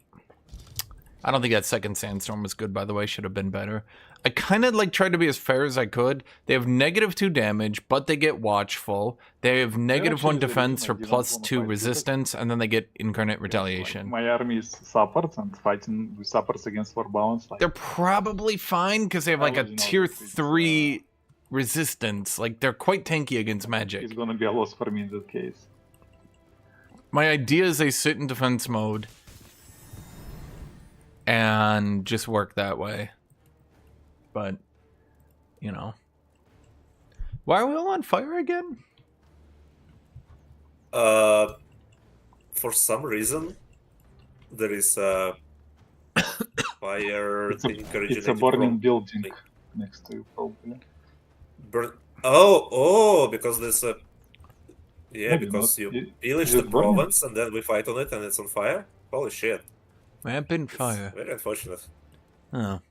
I don't think that second sandstorm was good, by the way. Should have been better. I kind of like tried to be as fair as I could. They have -2 damage, but they get watchful. They have -1 defense for +2 resistance, and then they get incarnate retaliation. My army is supports and fighting with supports against 4 balance. Like, They're probably fine because they have like a tier 3 resistance. Like they're quite tanky against magic. it's gonna be a loss for me in that case. My idea is they sit in defense mode and just work that way. But, you know. Why are we all on fire again? For some reason, there is a fire thing originating It's a burning from- building next to you, probably. Oh, because there's a... Yeah, Maybe because not. you pillage Is the it burning? province and then we fight on it and it's on fire? Holy shit. Rampant It's fire. very unfortunate. Oh.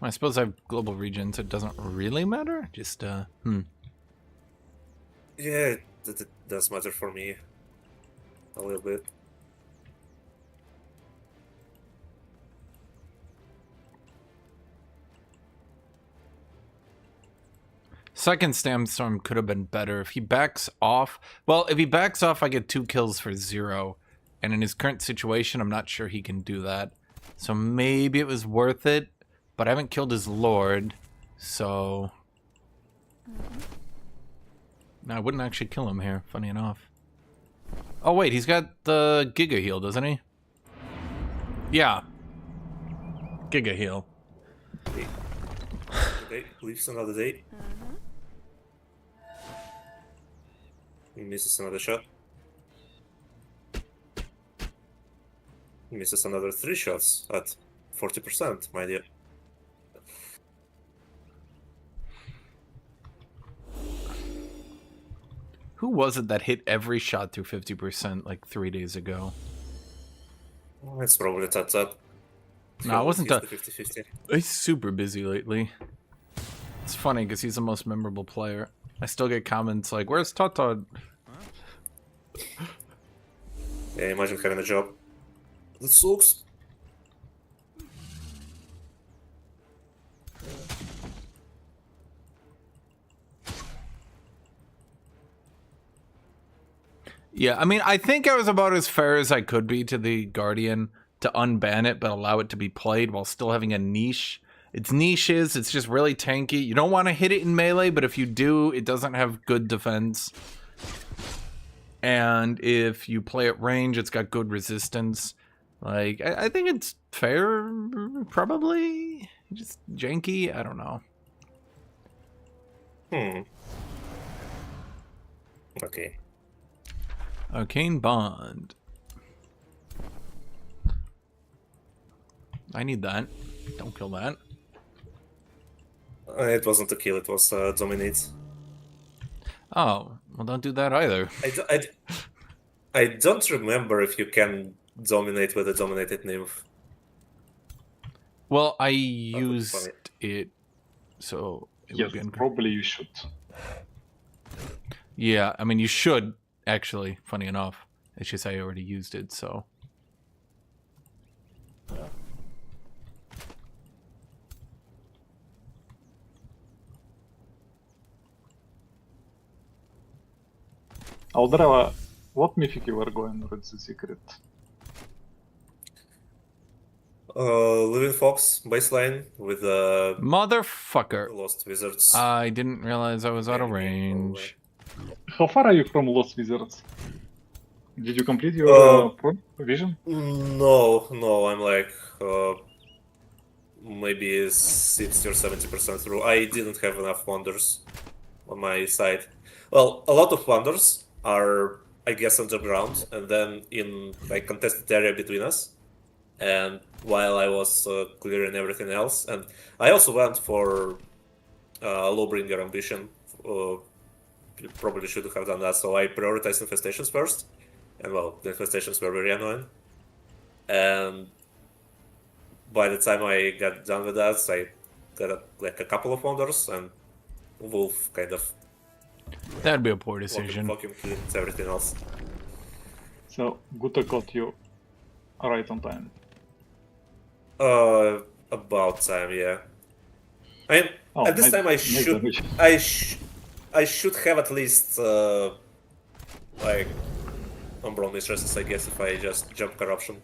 I suppose I have global regions. So it doesn't really matter. Just, Yeah, it does matter for me. A little bit. Second sandstorm could have been better. If he backs off... Well, if he backs off, I get 2 kills for 0. And in his current situation, I'm not sure he can do that. So maybe it was worth it. But I haven't killed his lord. So... No, I wouldn't actually kill him here, funny enough. Oh, wait, he's got the Giga Heal, doesn't he? Yeah. Giga Heal. Okay, leaves another day. He misses another shot. He misses another 3 shots at 40%, my dear. Who was it that hit every shot through 50% like 3 days ago? It's probably that. No, it wasn't that. 50-50. He's super busy lately. It's funny because he's the most memorable player. I still get comments like, "Where's Tata?" Yeah, imagine having a job. That sucks. Yeah, I mean, I think I was about as fair as I could be to the Guardian to unban it, but allow it to be played while still having a niche. Its niche is, it's just really tanky. You don't want to hit it in melee, but if you do, it doesn't have good defense. And if you play at range, it's got good resistance. Like, I think it's fair, probably. Just janky, I don't know. Okay. Arcane Bond. I need that. Don't kill that. It wasn't a kill, it was dominate. Oh, well, don't do that either. I don't remember if you can dominate with a dominated nymph. Well, I would be used funny. it, so it Yes, would be probably you should. Yeah, I mean, you should, actually, funny enough. It's just I already used it, so... Aldrava, what mythic you were going with the secret? Living Fox baseline with Motherfucker. Lost Wizards. I didn't realize I was out of Yeah, range. How far are you from Lost Wizards? Did you complete your vision? No, I'm like maybe 60 or 70% through. I didn't have enough wonders on my side. Well, a lot of wonders are, I guess, underground, and then in like contested area between us. And while I was clearing everything else, and I also went for Lawbringer ambition. Probably should have done that. So I prioritized infestations first, and well, the infestations were very annoying. And by the time I got done with that, I got like a couple of wonders, and Wolf kind of That'd be a poor decision. fucking cleaned everything else. So Guthuk got you right on time. About time, yeah. I mean, Oh, at this time I nice should damage. I should have at least like Umbral Mistresses, I guess, if I just jump Corruption.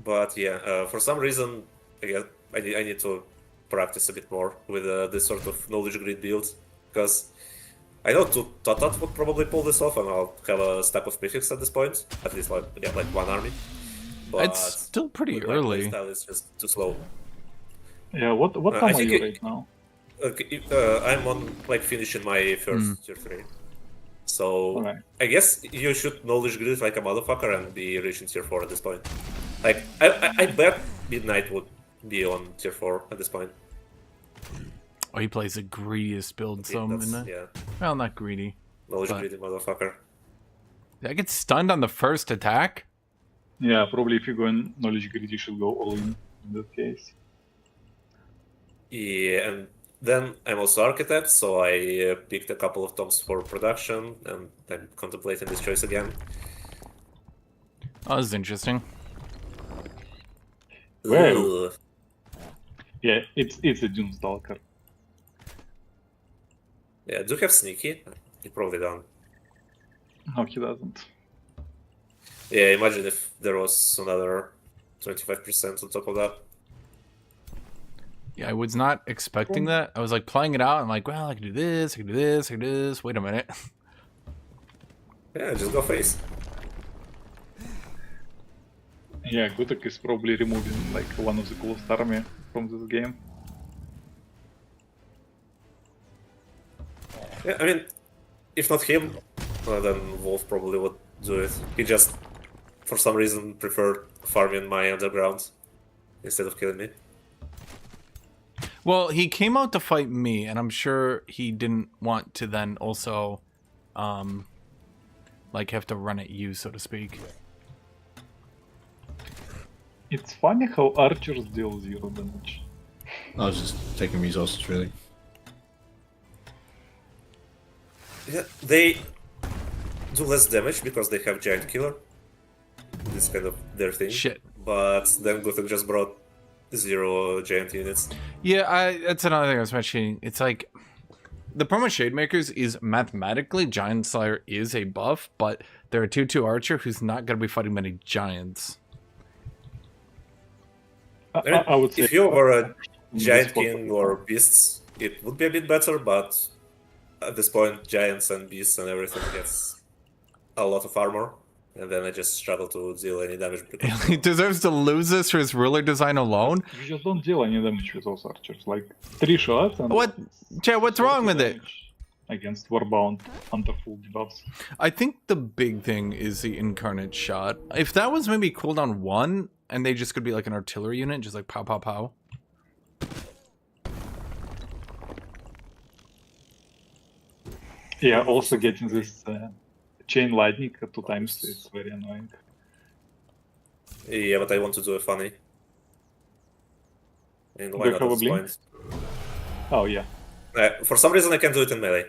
But yeah, for some reason, I guess I need to practice a bit more with this sort of knowledge grid build, because I know Totot would probably pull this off, and I'll have a stack of prefix at this point, at least like one army. But It's still pretty with early. my playstyle, it's just too slow. Yeah, what I time are think you it- right now? Okay, I'm on like finishing my first tier 3. So Alright. I guess you should knowledge grid like a motherfucker and be reaching tier 4 at this point. Like I bet Midnight would be on tier 4 at this point. Oh, he plays the greediest build, Yeah, so that's- in that. yeah, Well, not greedy. knowledge But- greedy motherfucker. Did I get stunned on the first attack? Yeah, probably if you go in knowledge grid, you should go all in that case. Yeah, and then I'm also architect, so I picked a couple of tomes for production, and I'm contemplating this choice again. Oh, this is interesting. Well. Ugh. Yeah, it's a Doomstalker. Yeah, do you have sneaky? You probably don't. No, he doesn't. Yeah, imagine if there was another 25% on top of that. Yeah, I was not expecting that. I was like playing it out. I'm like, well, I can do this, I can do this, I can do this. Wait a minute. Yeah, just go face. Yeah, Guthuk is probably removing like one of the coolest army from this game. Yeah, I mean, if not him, then Wolf probably would do it. He just, for some reason, preferred farming my underground instead of killing me. Well, he came out to fight me, and I'm sure he didn't want to then also, like, have to run at you, so to speak. It's funny how archers deal 0 damage. I was just taking resources, really. Yeah, they do less damage because they have Giant Killer. This kind of their thing. Shit. But then Guthuk just brought 0 giant units. Yeah, that's another thing I was mentioning. It's like, the problem with Shademakers is mathematically Giant Slayer is a buff, but they're a 2-2 archer who's not going to be fighting many giants. I would say if you were a this Giant spot- King or Beasts, it would be a bit better, but at this point, Giants and Beasts and everything gets a lot of armor, and then I just struggle to deal any damage. He deserves to lose this for his ruler design alone. You just don't deal any damage with those archers. Like 3 shots and What? Chad, what's wrong with it? damage against Warbound under full debuffs. I think the big thing is the incarnate shot. If that was maybe cooldown 1, and they just could be like an artillery unit, just like pow pow pow. Yeah, also getting this chain lightning 2 times is very annoying. Yeah, but I want to do a funny. And Do why you not have at a this blink? point? Oh yeah. For some reason, I can do it in melee.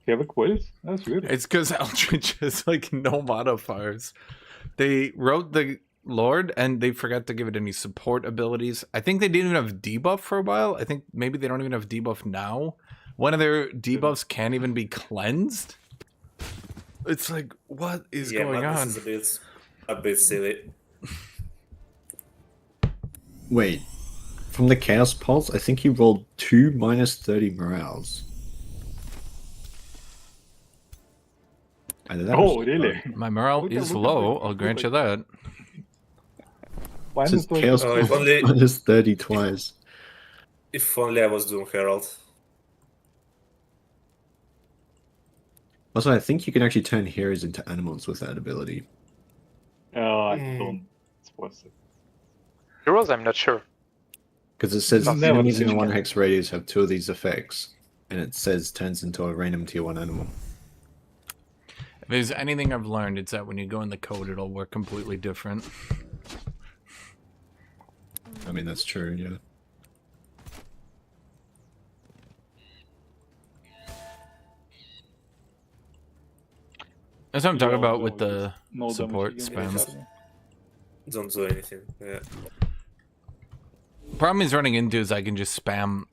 Havoc voice? That's weird. It's because Eldritch has like no modifiers. They wrote the Lord and they forgot to give it any support abilities. I think they didn't even have debuff for a while. I think maybe they don't even have debuff now. One of their debuffs can't even be cleansed. It's like, what is going man, on? This is a bit silly. Wait, from the Chaos Pulse, I think he rolled 2 -30 morales. Either that Oh, was- really? My morale Look at- is look at low, the- I'll grant you that. Why It says not Chaos Oh, if Pulse only- -30 twice. If only I was doing Herald. Also, I think you can actually turn heroes into animals with that ability. I don't suppose it. Heroes, I'm not sure. Because it says Never enemies in a seen 1 it. hex radius have 2 of these effects. And it says turns into a random tier 1 animal. If there's anything I've learned, it's that when you go in the code, it'll work completely different. I mean, that's true, yeah. That's what I'm talking Yeah, about with there's the no damage support against spam. this army. Don't do anything. Yeah. Problem he's running into is I can just spam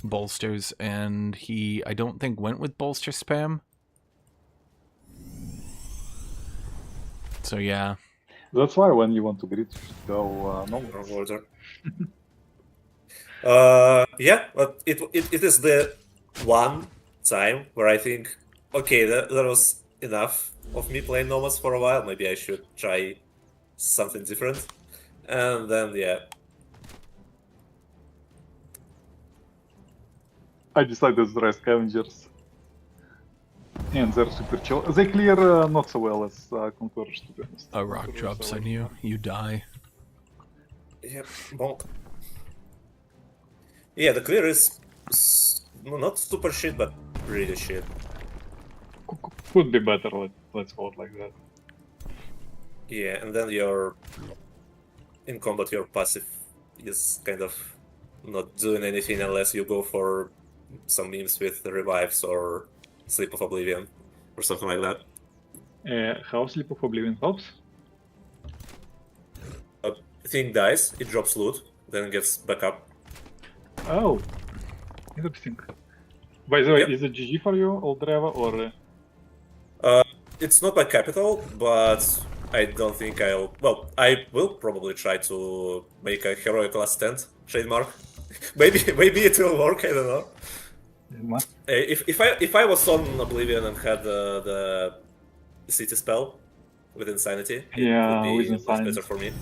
bolsters, and he, I don't think, went with bolster spam. So yeah. That's why when you want to grid, you should go nomad. Wrong order. Yeah, but it is the one time where I think, okay, that was enough of me playing nomads for a while. Maybe I should try something different. And then, yeah. I decided to try scavengers. And they're super chill. They clear not so well as Conquerors, to be honest. A rock Conquerors drops are on like- you, you die. Yep, bonk. Yeah, the clear is not super shit, but really shit. Could be better, let's call it like that. Yeah, and then in combat your passive is kind of not doing anything unless you go for some memes with revives or Sleep of Oblivion or something like that. How Sleep of Oblivion helps? Thing dies, it drops loot, then gets back up. Oh, interesting. By the way, Yep. is it GG for you, Oldreva, or... It's not my capital, but I don't think I'll... Well, I will probably try to make a heroic last stand trademark. maybe it will work, I don't know. If I was on Oblivion and had the city spell with Insanity, it Yeah, would with be much Insanity. better for me.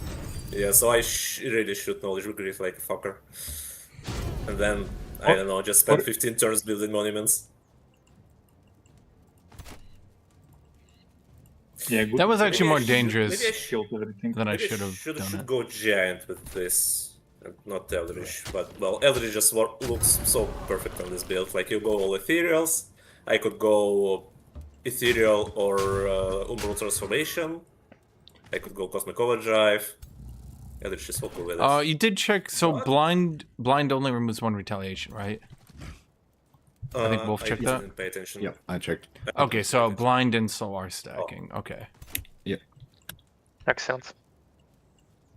Yeah, so I really should knowledge grief like a fucker. And then, I don't know, just spend 15 turns building monuments. Yeah, good. That was actually more Maybe I dangerous should- Killed everything. than I Maybe should have done should it. go giant with this, and not Eldritch. But well, Eldritch just looks so perfect on this build. Like you go all ethereals. I could go ethereal or umbral transformation. I could go cosmic overdrive. Eldritch is so cool with it. You did check, so What? blind only removes 1 retaliation, right? I think Wolf checked that. Didn't pay attention. Yep, I checked. Okay, so blind and solar stacking. Okay. Excellent.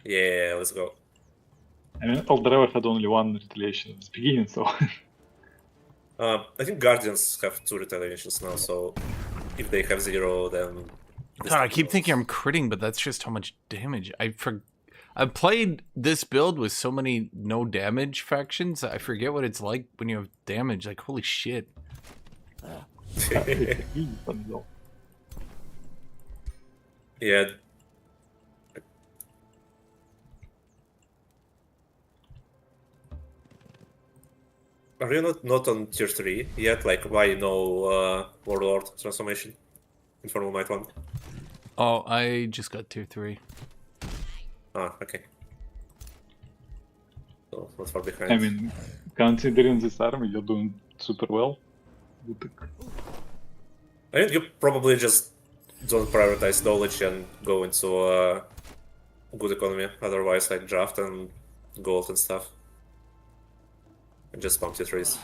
Yeah, let's go. I mean, Oldreva had only 1 retaliation at the beginning, so... I think Guardians have 2 retaliations now, so if they have 0, then... this God, I thing keep goes. thinking I'm critting, but that's just how much damage. I've played this build with so many no damage factions. I forget what it's like when you have damage. Like, holy shit. Yeah. Are you not on tier 3 yet? Like, why no Warlord transformation? Infernal Might 1? Oh, I just got tier 3. Ah, okay. So, not far behind. I mean, considering this army, you're doing super well. Guthuk. I think you probably just don't prioritize knowledge and go into a good economy. Otherwise, like draft and gold and stuff. And just pump tier 3s.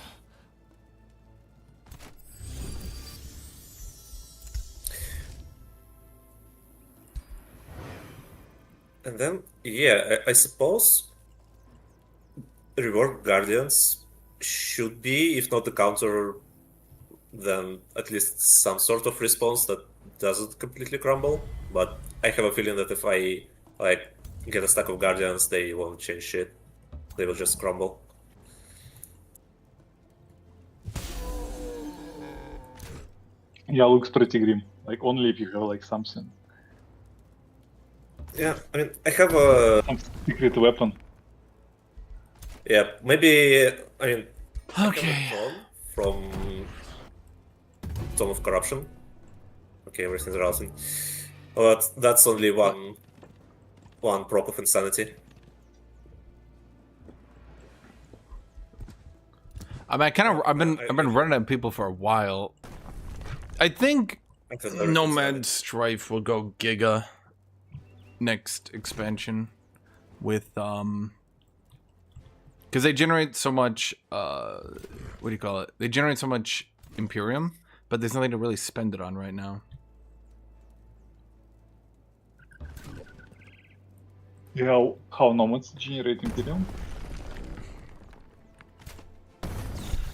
And then, yeah, I suppose reward Guardians should be, if not the counter, then at least some sort of response that doesn't completely crumble. But I have a feeling that if I like get a stack of Guardians, they won't change shit. They will just crumble. Yeah, looks pretty grim. Like, only if you have, like, something. Yeah, I mean, I have a... Some secret weapon. Yeah, maybe... I mean... I have Okay. a Tome from... Tome of Corruption. Okay, everything's routing. But that's only one proc of Insanity. I mean, I've been running at people for a while. I think I can never Nomad decide. Strife will go Giga next expansion with because they generate so much what do you call it? They generate so much Imperium, but there's nothing to really spend it on right now. You know how nomads generate Imperium?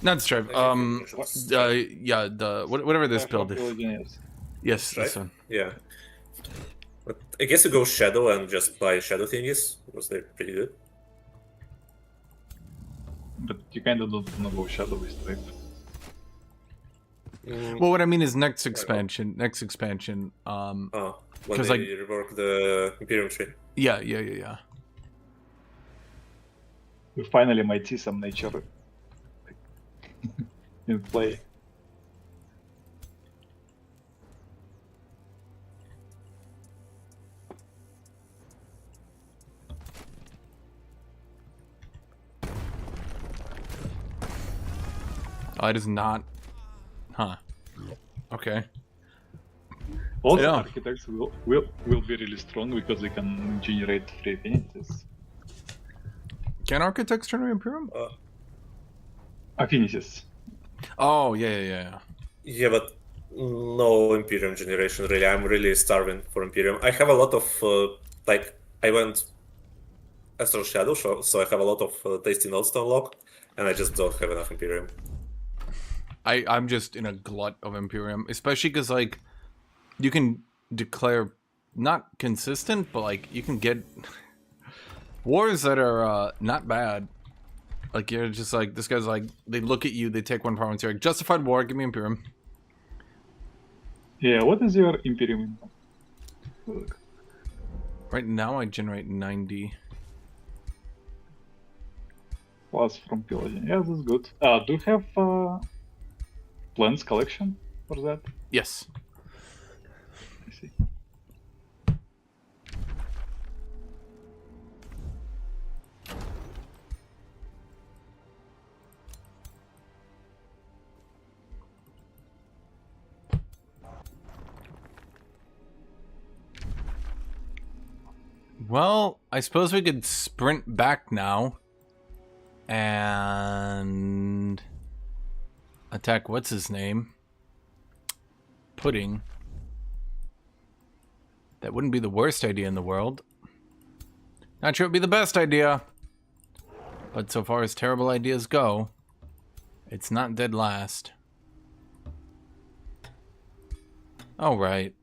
Not Strife. Yeah, the whatever this build is. Pillaging, Yes, Strife? this one. Yeah. But I guess you go Shadow and just buy Shadow thingies, because they're pretty good. but you kinda don't wanna go Shadow with Strife. Well, what I mean is next expansion. Next expansion. When 'cause, they like- rework the Imperium tree. Yeah. We finally might see some nature in play. Oh, it is not. Huh. Okay. Also, Yeah. architects will be really strong because they can generate free affinities. Can architects turn Imperium? Affinities. Oh, yeah. Yeah, but no Imperium generation, really. I'm really starving for Imperium. I have a lot of, I went Astral Shadow, so I have a lot of tasty notes to unlock, and I just don't have enough Imperium. I'm just in a glut of Imperium, especially because, like, you can declare not consistent, but, like, you can get wars that are not bad. Like, you're just like, this guy's like, they look at you, they take one province, you're like, justified war, give me Imperium. Yeah, what is your Imperium income? Look. Right now I generate 90. Plus from pillaging. Yeah, that's good. Do you have plans collection for that? Yes. I see. Well, I suppose we could sprint back now and attack what's his name? Pudding. That wouldn't be the worst idea in the world. Not sure it would be the best idea. But so far as terrible ideas go, it's not dead last. All right.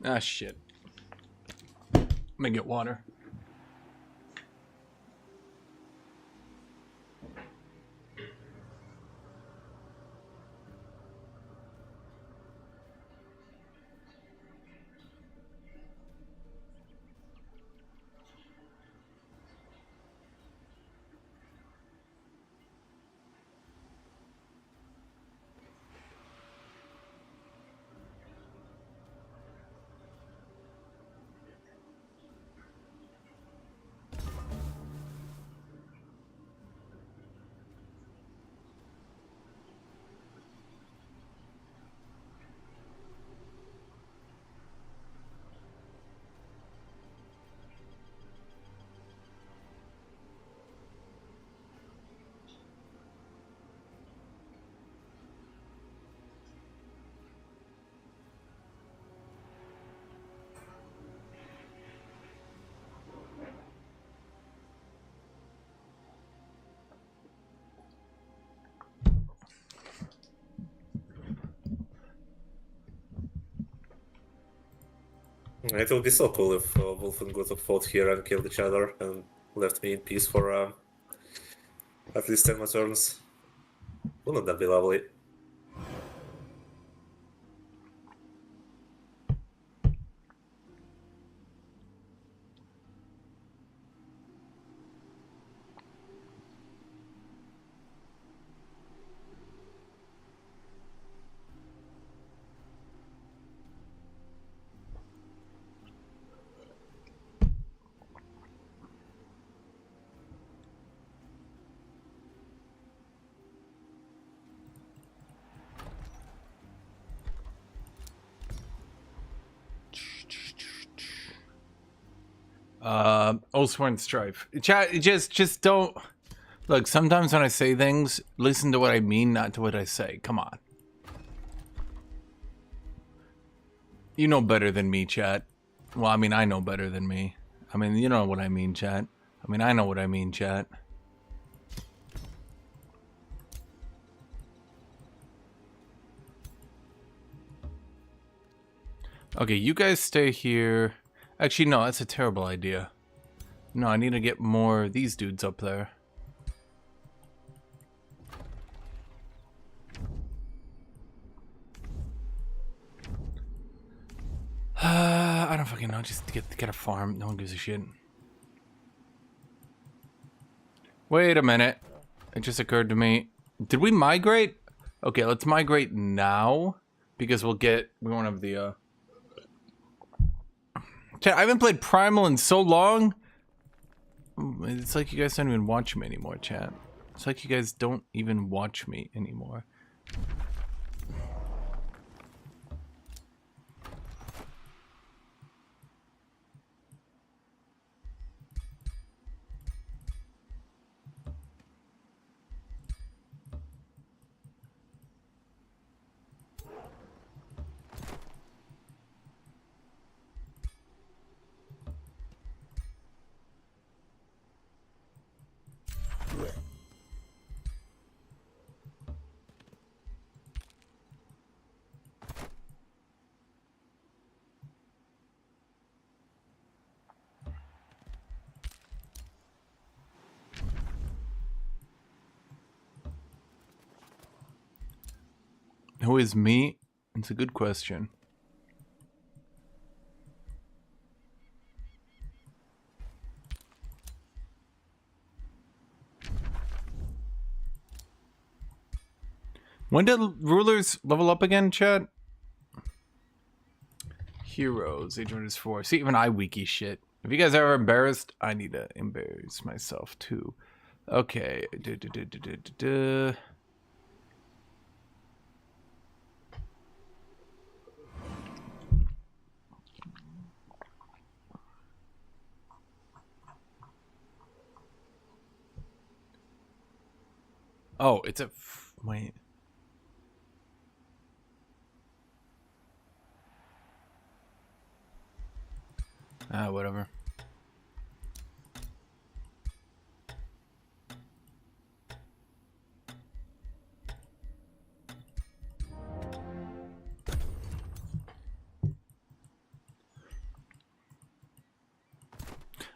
Ah, shit. Let me get water. It would be so cool if Wolf and Guthuk fought here and killed each other and left me in peace for at least 10 more turns. Wouldn't that be lovely? Oathsworn Strife. Chat, just don't Look, sometimes when I say things, listen to what I mean, not to what I say. Come on. You know better than me, chat. Well, I mean, I know better than me. I mean, you know what I mean, chat. I mean, I know what I mean, chat. Okay, you guys stay here. Actually, no, that's a terrible idea. No, I need to get more of these dudes up there. I don't fucking know. Just get a farm. No one gives a shit. Wait a minute. It just occurred to me. Did we migrate? Okay, let's migrate now because we won't have the. Chat, I haven't played Primal in so long. It's like you guys don't even watch me anymore, chat. It's like you guys don't even watch me anymore. Who is me? It's a good question. When did rulers level up again, chat? Heroes, Age of 4. See, even I wiki shit. If you guys are embarrassed, I need to embarrass myself too. Okay. Oh, it's a... Wait. Whatever.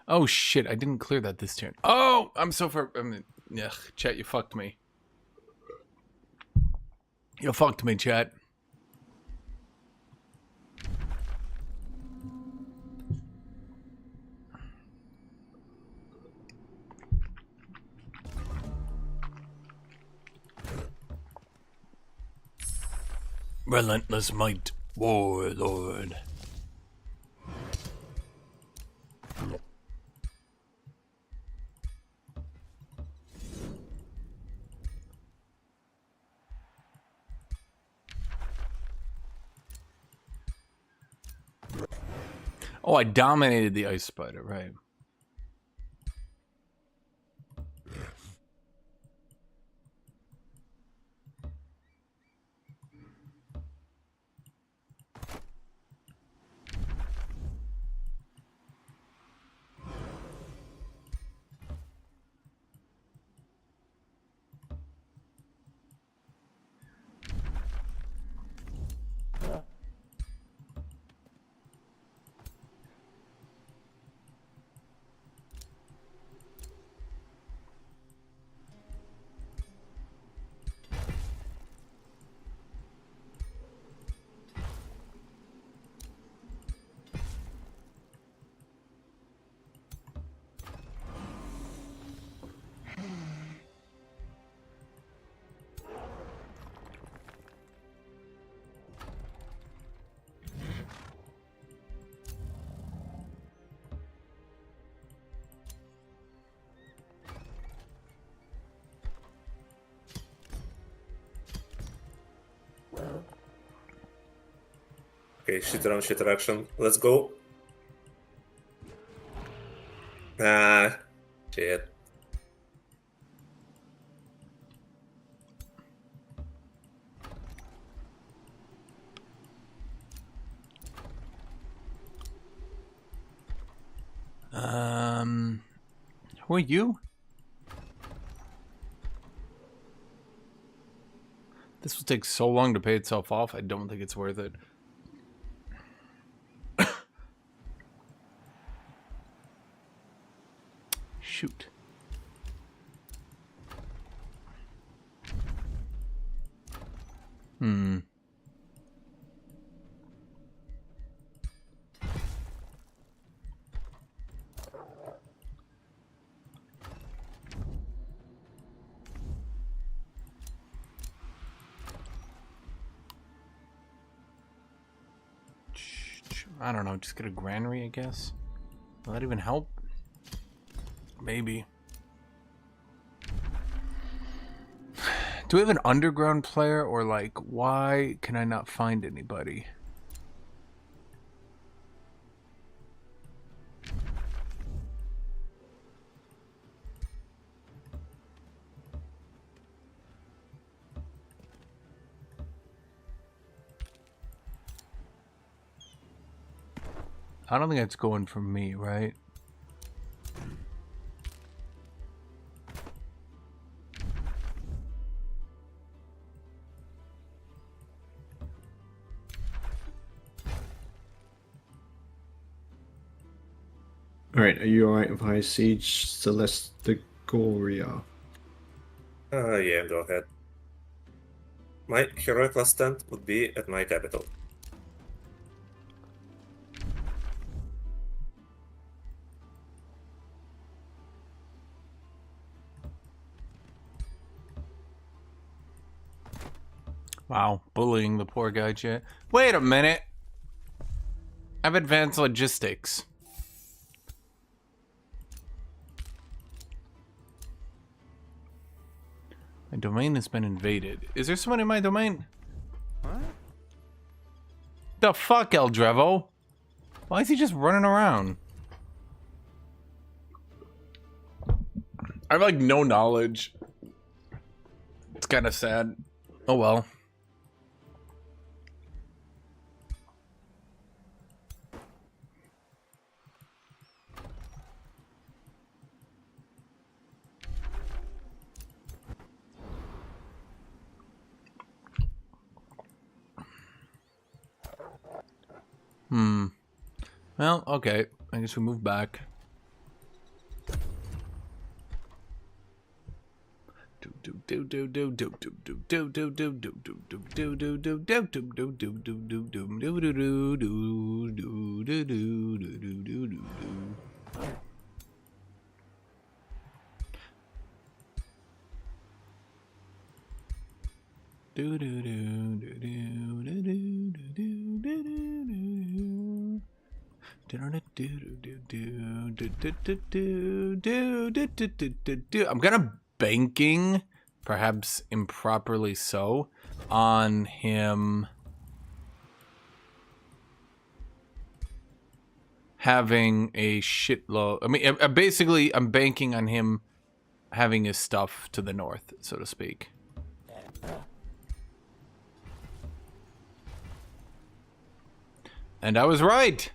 Oh shit, I didn't clear that this turn. Oh, I'm so far... ugh, chat, you fucked me. You fucked me, chat. Relentless might, warlord. Oh, I dominated the ice spider, right? Okay, shitter action. Let's go. Ah, shit. Who are you? This will take so long to pay itself off. I don't think it's worth it. Shoot. I don't know, just get a granary, I guess. Will that even help? Maybe. Do we have an underground player, or like, why can I not find anybody? I don't think that's going for me, right? Alright, are you alright with High Siege Celestigoria? Yeah, go ahead. My heroic last stand would be at my capital. Wow, bullying the poor guy, Jet. Wait a minute. I have advanced logistics. My domain has been invaded. Is there someone in my domain? What? The fuck, El Drevo? Why is he just running around? I have like no knowledge. It's kind of sad. Oh well. Well, okay. I guess we move back. I'm gonna banking, perhaps improperly so, on him having a shitload. I mean, basically, I'm banking on him having his stuff to the north, so to speak. And I was right.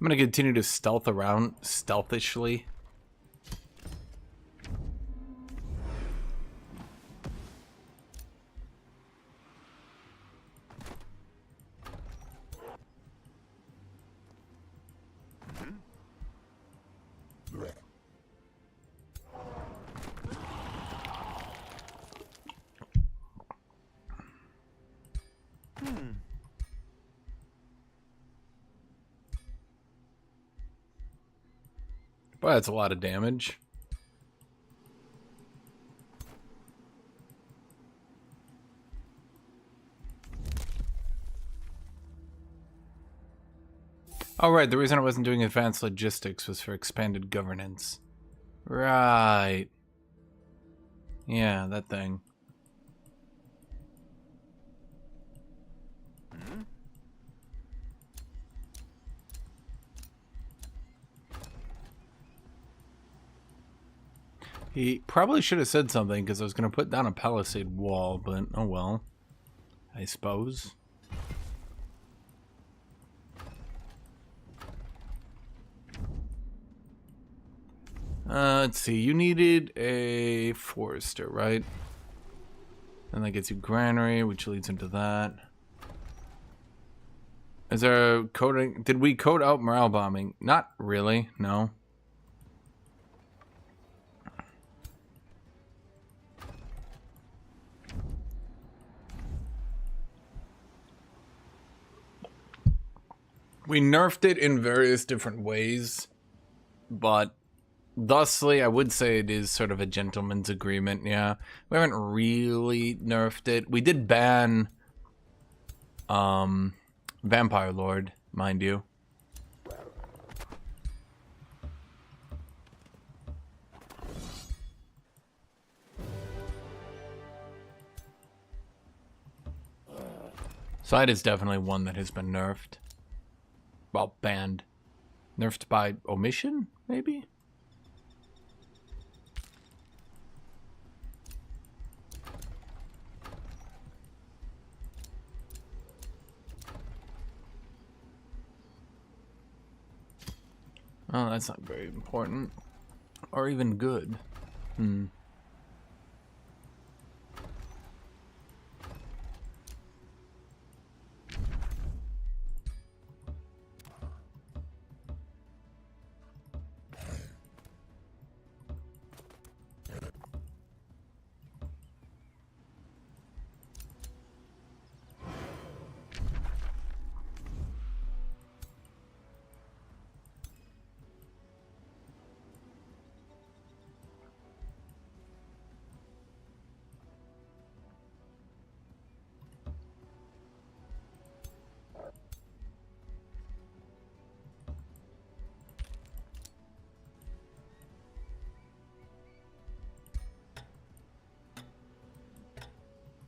I'm gonna continue to stealth around stealthishly. Boy, that's a lot of damage. Oh, right. The reason I wasn't doing advanced logistics was for expanded governance. Right. Yeah, that thing. He probably should have said something because I was going to put down a palisade wall, but oh well. I suppose. Let's see. You needed a forester, right? And that gets you granary, which leads into that. Is there a coding? Did we code out morale bombing? Not really, no. We nerfed it in various different ways, but thusly, I would say it is sort of a gentleman's agreement, yeah. We haven't really nerfed it. We did ban Vampire Lord, mind you. So that is definitely one that has been nerfed. Well, banned. Nerfed by omission, maybe? Oh, that's not very important. Or even good.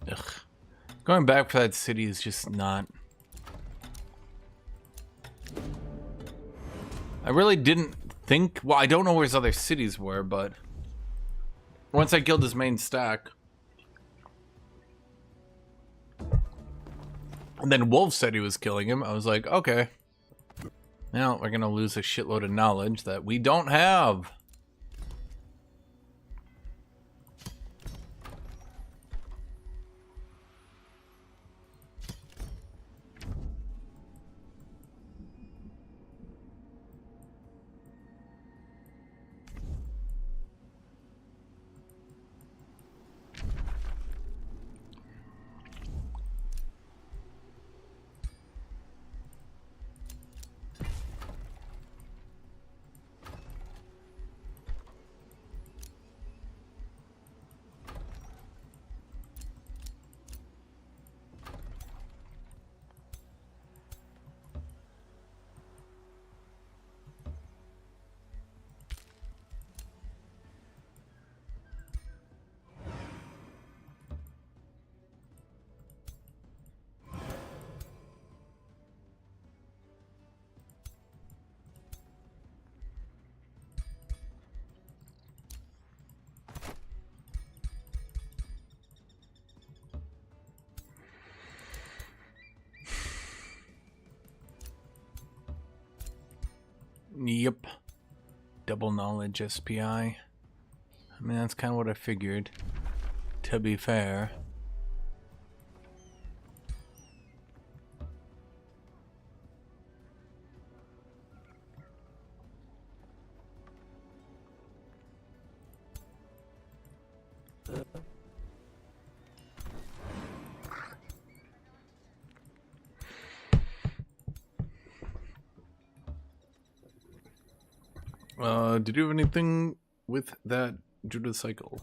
Ugh. Going back for that city is just not... I really didn't think... Well, I don't know where his other cities were, but... Once I killed his main stack... And then Wolf said he was killing him, I was like, okay. Now we're gonna lose a shitload of knowledge that we don't have. Yep. Double knowledge SPI. I mean, that's kind of what I figured, to be fair. Did you have anything with that Judah cycle?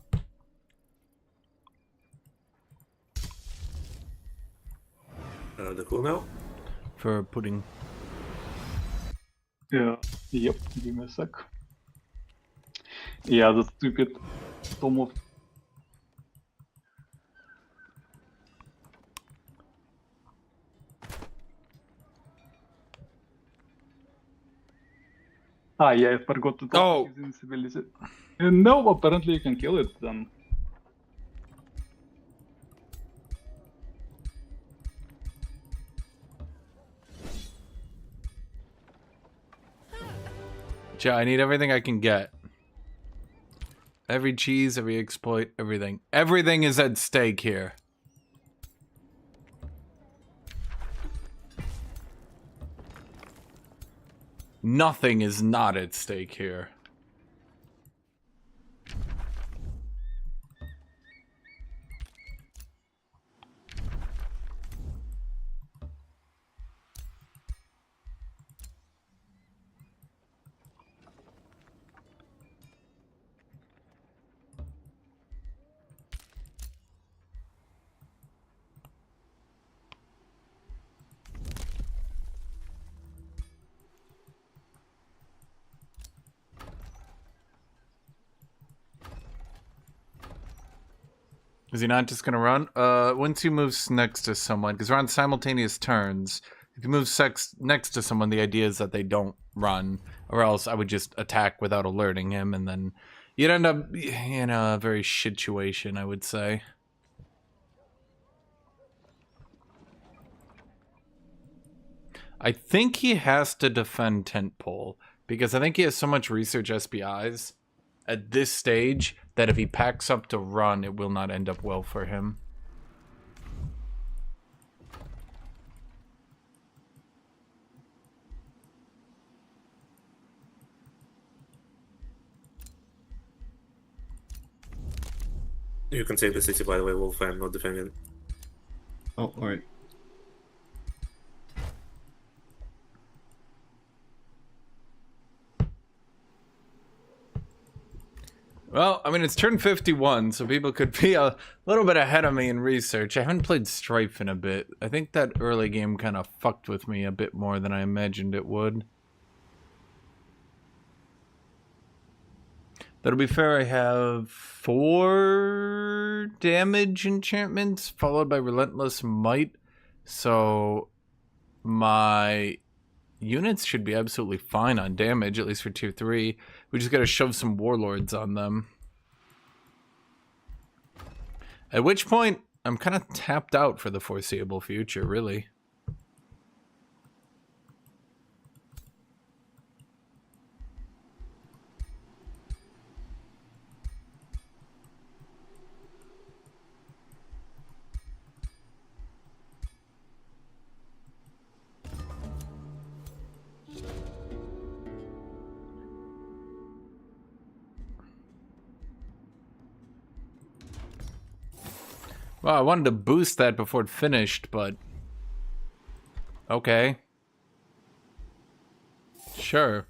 The cooldown? For putting... Yeah, yep, give me a sec. Yeah, the stupid Tom of Ah, yeah, I forgot to talk Oh. his invincibility. No, apparently you can kill it then. Yeah, I need everything I can get. Every cheese, every exploit, everything. Everything is at stake here. Nothing is not at stake here. Is he not just gonna run? Once he moves next to someone, because we're on simultaneous turns, if he moves next to someone, the idea is that they don't run, or else I would just attack without alerting him, and then you'd end up in a very shit situation, I would say. I think he has to defend Tentpole, because I think he has so much research SPIs at this stage that if he packs up to run, it will not end up well for him. You can take the city, by the way, Wolf. I'm not defending. Oh, alright. Well, I mean, it's turn 51, so people could be a little bit ahead of me in research. I haven't played Strife in a bit. I think that early game kind of fucked with me a bit more than I imagined it would. That'll be fair, I have 4 damage enchantments, followed by Relentless Might, so my units should be absolutely fine on damage, at least for tier 3. We just gotta shove some warlords on them. At which point, I'm kind of tapped out for the foreseeable future, really. Well, I wanted to boost that before it finished, but... okay. Sure.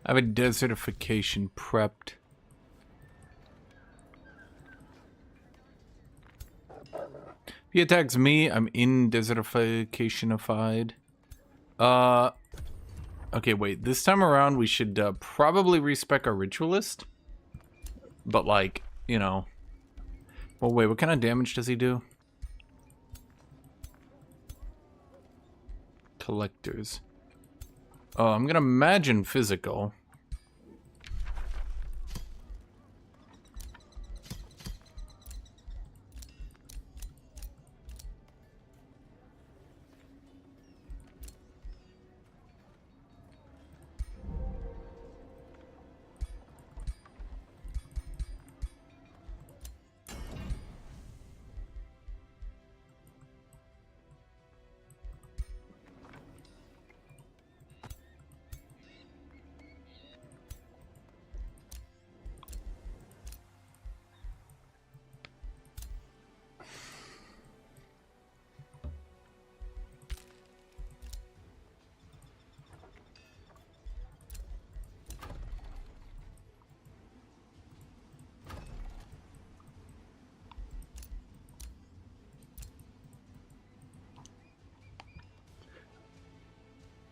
I have a desertification prepped. If he attacks me, I'm in desertificationified. Okay, wait. This time around, we should probably respec our ritualist. But, like, you know. Well, wait, what kind of damage does he do? Collectors. Oh, I'm gonna imagine physical.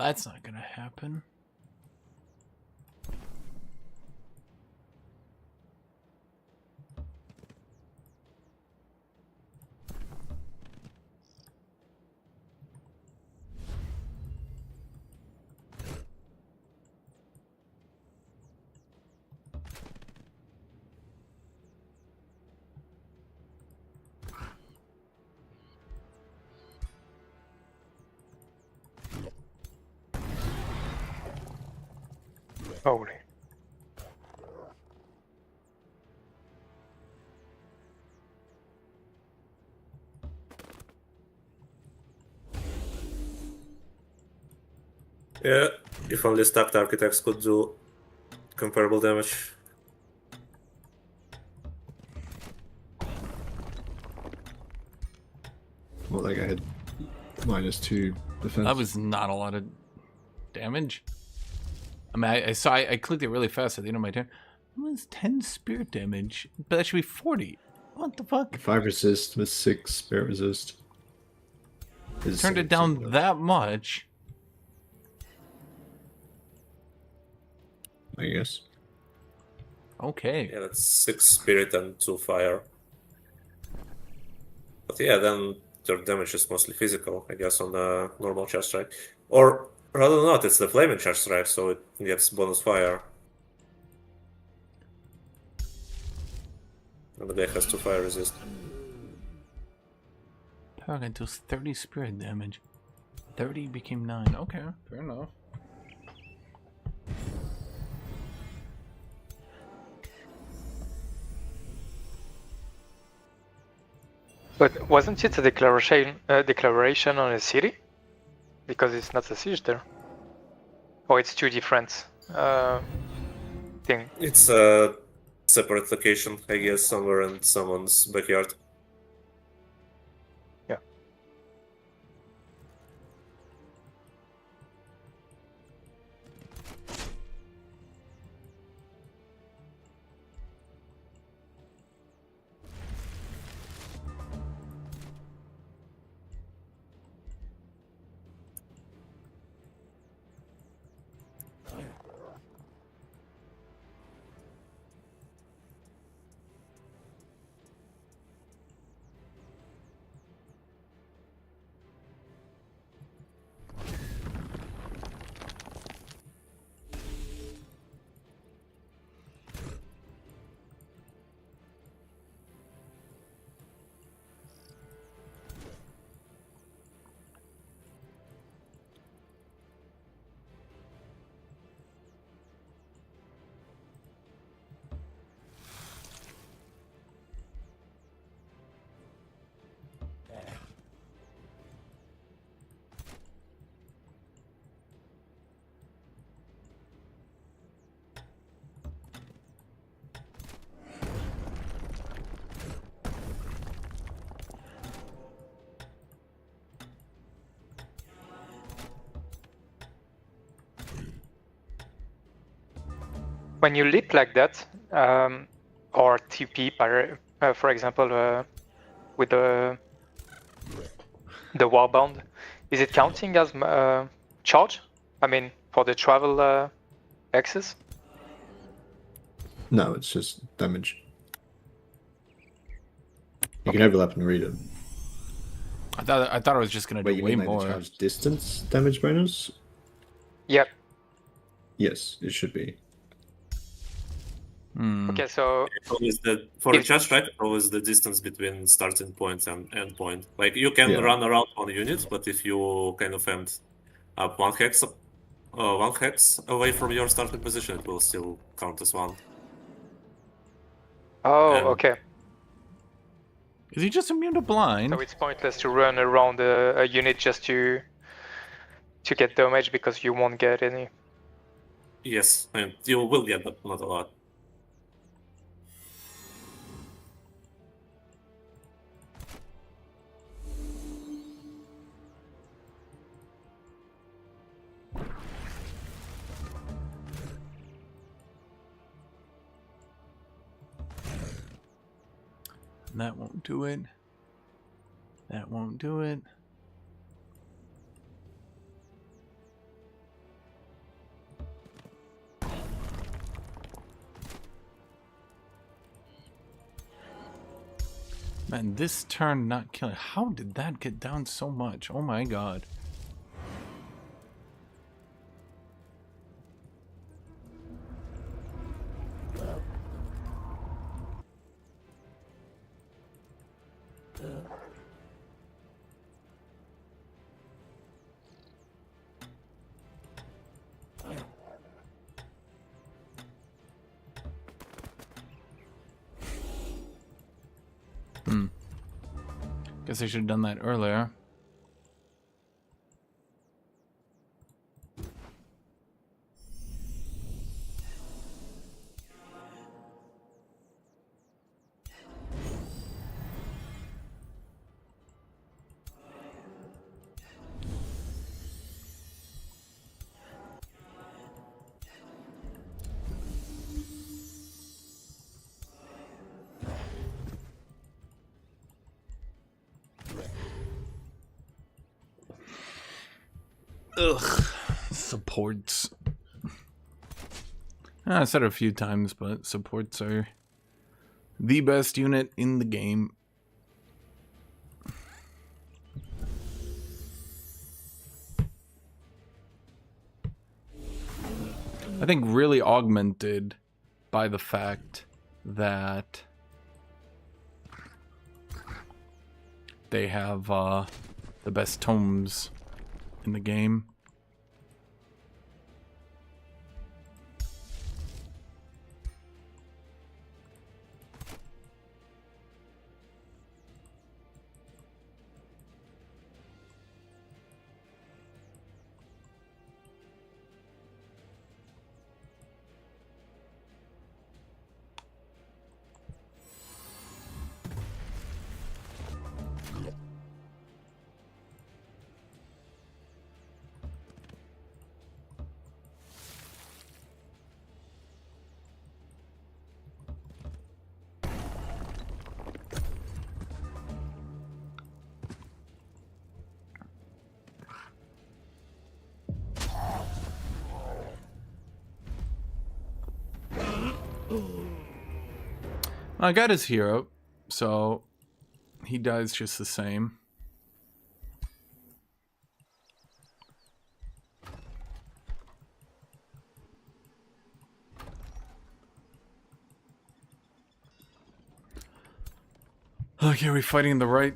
that's not gonna happen. Holy. Yeah, if only stacked architects could do comparable damage. Well, like I had -2 defense. That was not a lot of damage. I mean, I saw I clicked it really fast at the end of my turn. It was 10 spirit damage, but that should be 40. What the fuck? 5 resist with 6 spirit resist. Is Turned it 70%. down that much. I guess. Okay. Yeah, that's 6 spirit and 2 fire. But yeah, then their damage is mostly physical, I guess, on the normal charge strike. Or rather not, it's the flaming charge strike, so it gets bonus fire. And the guy has 2 fire resist. Power gun deals 30 spirit damage. 30 became 9. Okay, fair enough. But wasn't it a declaration on a city? Because it's not a siege there. Or it's two different thing. It's a separate location, I guess, somewhere in someone's backyard. Yeah. When you leap like that, or TP, for example, with the warband, is it counting as charge? I mean, for the travel access? No, it's just damage. You can overlap and read it. I thought I was just gonna Wait, do you way mean like more. the charge distance damage bonus? Yep. Yes, it should be. Okay, so Always for a charge strike, always the distance between starting point and end point. Like you can run around one unit, but if you kind of end up one hex away from your starting position, it will still count as one. oh, And- okay. Is he just immune to blind? So it's pointless to run around a unit just to get damage because you won't get any. Yes, and you will get, but not a lot. That won't do it. That won't do it. Man, this turn not killing. How did that get down so much? Oh my god. Guess I should have done that earlier. Ugh, supports. I said it a few times, but supports are the best unit in the game. I think really augmented by the fact that they have the best tomes in the game. I got his hero, so he dies just the same. Okay, are we fighting the right?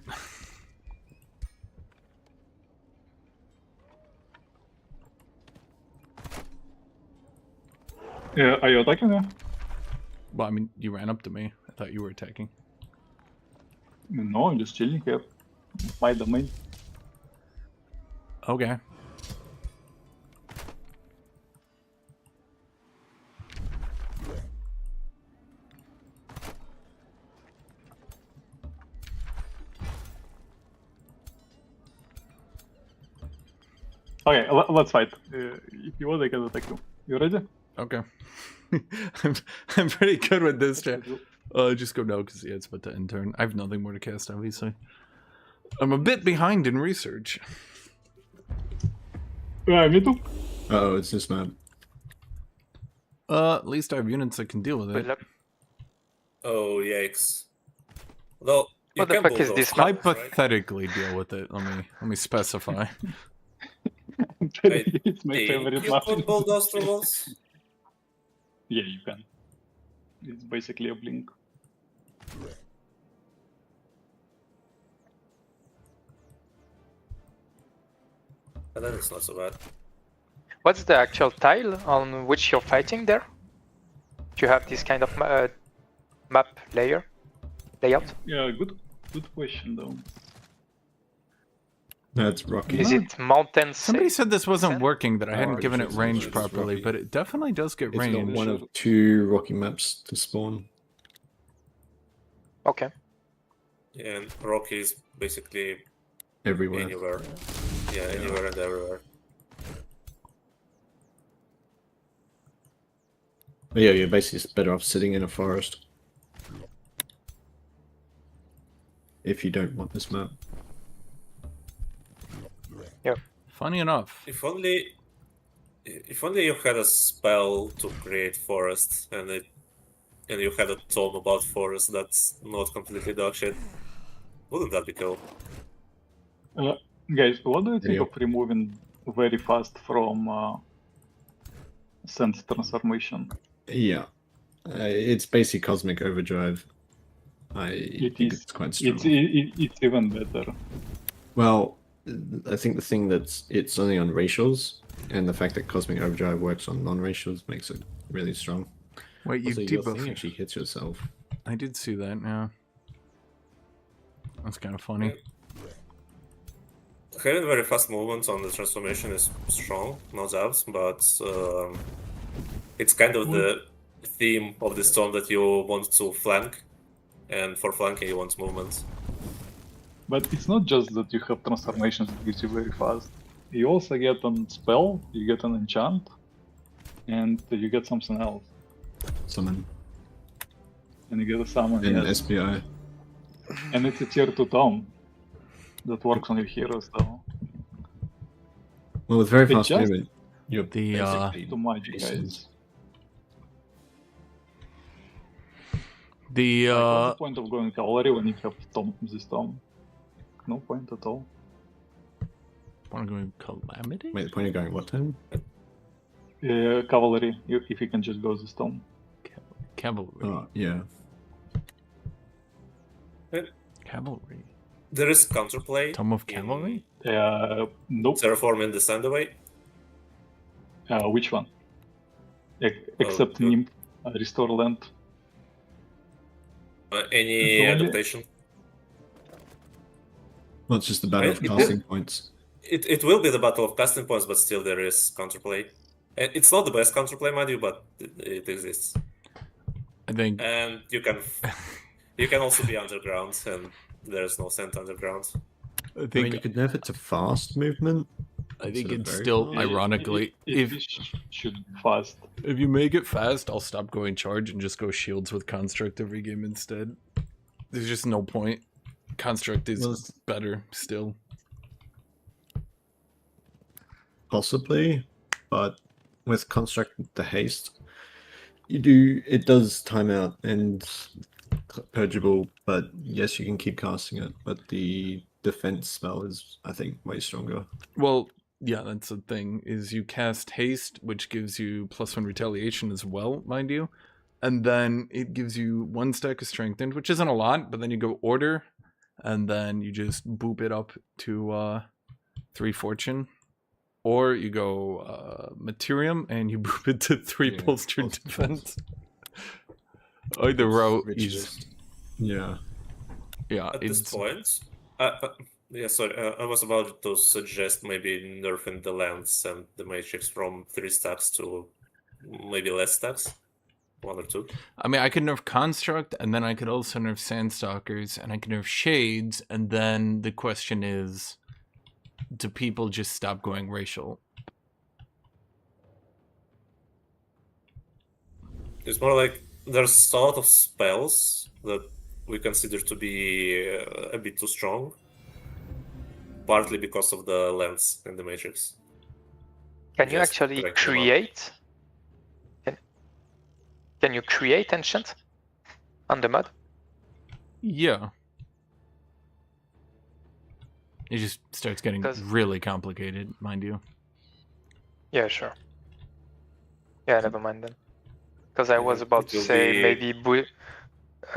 Yeah, are you attacking there? Well, I mean, you ran up to me. I thought you were attacking. No, I'm just chilling here. My domain. Okay. Okay, let's fight. If you want, I can attack you. You ready? Okay. I'm pretty good with this chat. Just go no, because yeah, it's about to end turn. I have nothing more to cast, obviously. I'm a bit behind in research. Me too. Oh, it's this map. At least I have units that can deal with it. Oh, yikes. Well, you What the can fuck bull is those this trolls, right? Hypothetically deal with it. Let me specify. It's my Hey, favorite you map. could bull those trolls? Yeah, you can. It's basically a blink. And then it's not so bad. What's the actual tile on which you're fighting there? Do you have this kind of map layout? Yeah, good question though. That's rocky. Is it mountains? Somebody said this wasn't Sand? working, that I hadn't Oh, given it it's range rocky. properly, but it definitely does get It's range. got one of two rocky maps to spawn. Okay. Yeah, and Rocky is basically Everywhere. anywhere. Yeah, anywhere and everywhere. But yeah, you're basically just better off sitting in a forest. If you don't want this map. Funny enough. If only you had a spell to create forest and you had a tome about forest that's not completely dog shit. Wouldn't that be cool? Guys, what do you think Video. of removing very fast from sense transformation? Yeah. It's basically Cosmic Overdrive. I It think is. it's quite strong. It's even better. Well, I think the thing that's it's only on racials, and the fact that Cosmic Overdrive works on non-racials makes it really strong. Wait, you Also, your thing debuff. actually hits yourself. I did see that. Yeah, that's kind of funny. Having very fast movement on the transformation is strong, no doubts, but it's kind of the theme of the storm that you want to flank, and for flanking you want movement. But it's not just that you have transformations that gives you very fast. You also get an spell, you get an enchant, and you get something else. Summon. And you get a summon, And yes. SPI. And it's a tier 2 tome that works on your heroes though. Well, with very It fast just- movement, you're The, basically Too much, Jason. guys. The Like, what's the point of going cavalry when you have this tome? No point at all. want to go calamity? Wait, the point of going what time? Cavalry, if you can just go this tome. Cavalry. Oh, yeah. Cavalry. There is counterplay. Tome of in Cavalry? Nope. Terraform and Descend Away. Which one? Except good. Nymph, Restore Land. Any It's only- adaptation. Well, it's just the battle of It- casting points. It will be the battle of casting points, but still there is counterplay. And it's not the best counterplay, mind you, but it exists. I think. And you can also be underground, and there's no scent underground. I I mean, think. you could nerf it to fast movement. I think instead of it's very still fast. ironically It if should be fast. if you make it fast, I'll stop going charge and just go shields with construct every game instead. There's just no point. Construct is Well, better still. Possibly, but with construct the haste, it does time out and purgeable, but yes, you can keep casting it, but the defense spell is, I think, way stronger. Well, yeah, that's the thing, is you cast haste, which gives you +1 retaliation as well, mind you. And then it gives you 1 stack of strengthened, which isn't a lot, but then you go order, and then you just boop it up to 3 fortune. Or you go Materium and you boop it to 3 Yeah, bolstered bolstered defense. Either route is Richest. Yeah. yeah, At this point, yeah, sorry, I was about to suggest maybe nerfing the lance and the matrix from 3 stacks to maybe less stacks, 1 or 2. I mean, I could nerf Construct, and then I could also nerf Sandstalkers, and I could nerf Shades, and then the question is, do people just stop going racial? It's more like there's a lot of spells that we consider to be a bit too strong, partly because of the lens in the matrix. Can you Just actually drag them up. create? Can you create ancient on the mod? Yeah. It just starts getting Does- really complicated, mind you. Yeah, sure. Yeah, never mind then. Because I was it about to will say be- maybe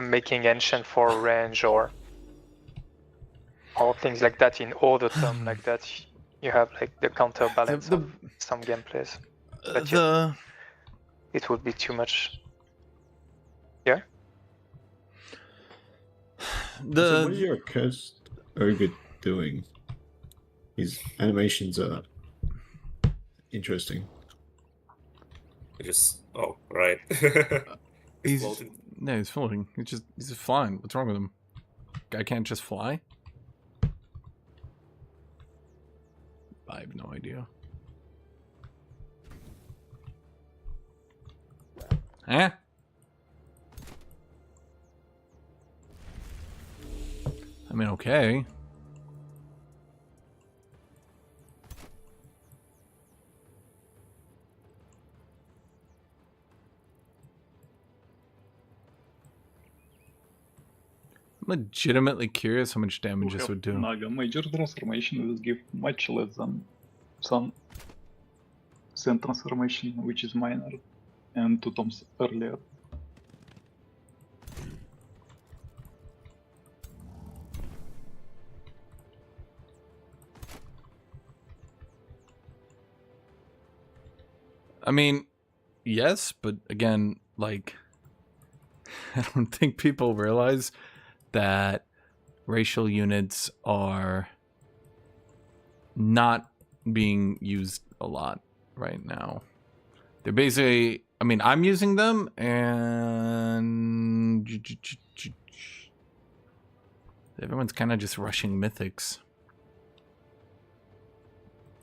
making ancient for range or things like that in order term like that. You have like the counterbalance The- of some gameplays. Uh, But the It would be too much. So what are the your cursed ogre doing? His animations are interesting. Just right. he's floating. no, he's floating. He's just flying. What's wrong with him? Guy can't just fly? I have no idea. Eh? I mean, okay. legitimately curious how much damage this would do. Naga major transformation will give much less than Sun transformation, which is minor, and 2 toms earlier. I mean, yes, but again, like, I don't think people realize that racial units are not being used a lot right now. They're basically, I mean, I'm using them, and everyone's kind of just rushing mythics.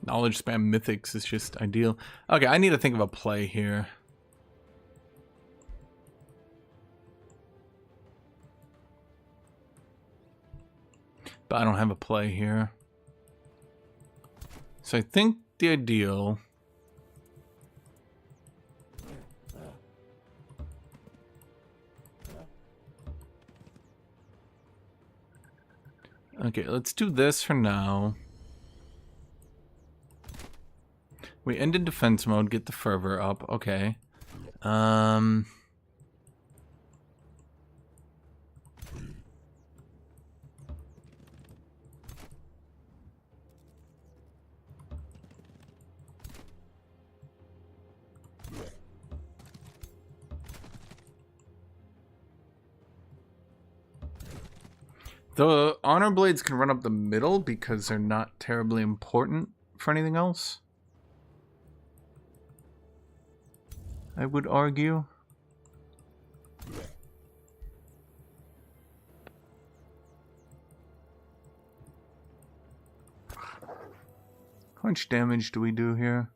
Knowledge spam mythics is just ideal. Okay, I need to think of a play here. But I don't have a play here. So I think the ideal... Okay, let's do this for now. We end in defense mode, get the fervor up. Okay. The honor blades can run up the middle because they're not terribly important for anything else, I would argue. How much damage do we do here?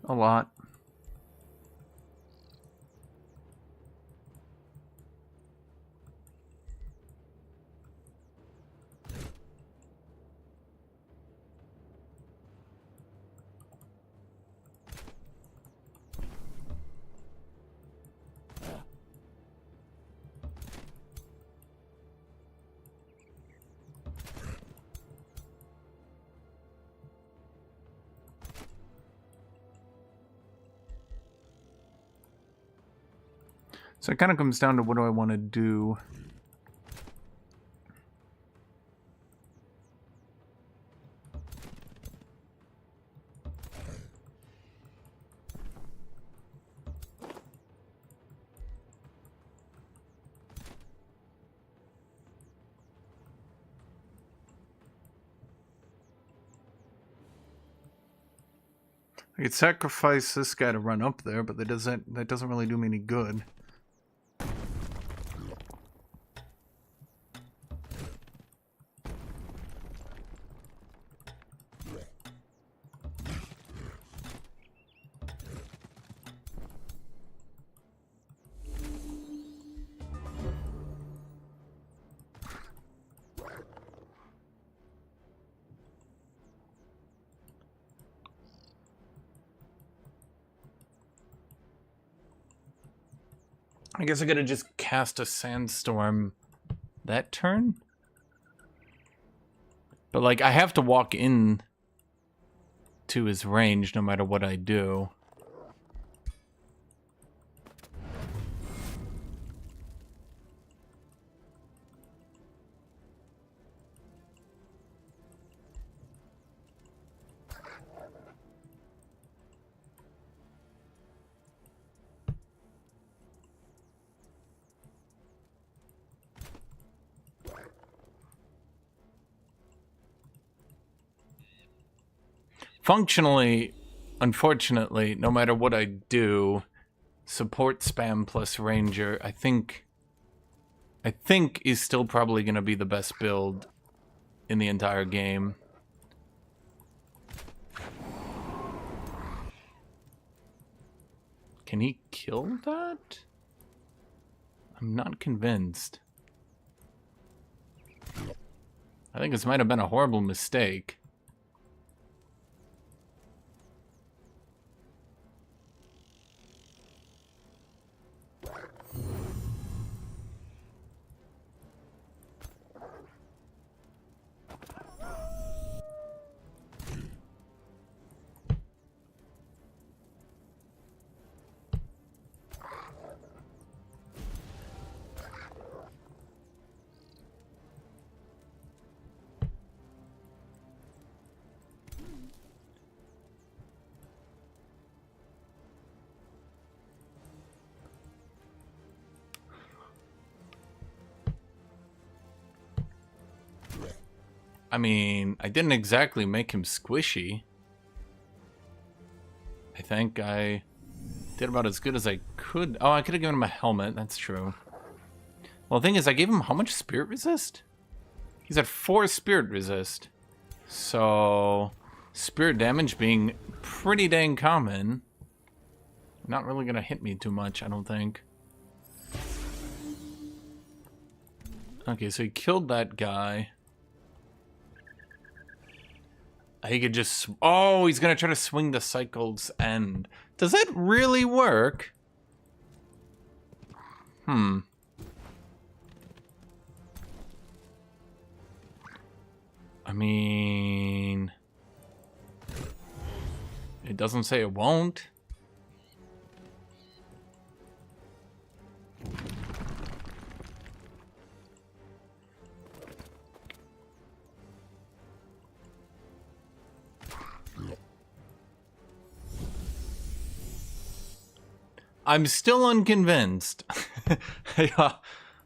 A lot. So it kind of comes down to what do I want to do. I could sacrifice this guy to run up there, but that doesn't really do me any good. I guess I gotta just cast a sandstorm that turn? But like, I have to walk in to his range no matter what I do. Functionally, unfortunately, no matter what I do, support spam plus ranger, I think is still probably going to be the best build in the entire game. Can he kill that? I'm not convinced. I think this might have been a horrible mistake. I mean, I didn't exactly make him squishy. I think I did about as good as I could. Oh, I could have given him a helmet. That's true. Well, the thing is, I gave him how much spirit resist? He's at 4 spirit resist. So, spirit damage being pretty dang common, not really going to hit me too much, I don't think. Okay, so he killed that guy. He could just... Oh, he's going to try to swing the cycle's end. Does that really work? I mean... It doesn't say it won't. I'm still unconvinced. I'm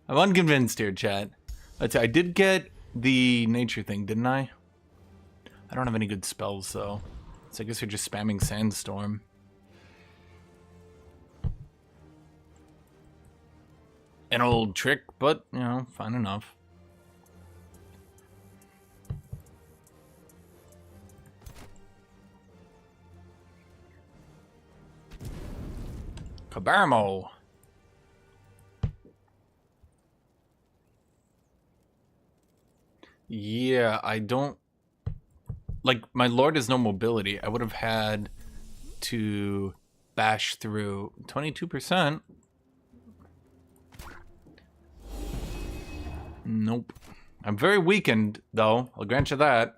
unconvinced here, chat. I did get the nature thing, didn't I? I don't have any good spells, though. So I guess you're just spamming Sandstorm. An old trick, but, you know, fine enough. Kabarmo! Yeah, I don't... Like, my Lord has no mobility. I would have had to bash through 22%. Nope. I'm very weakened, though. I'll grant you that.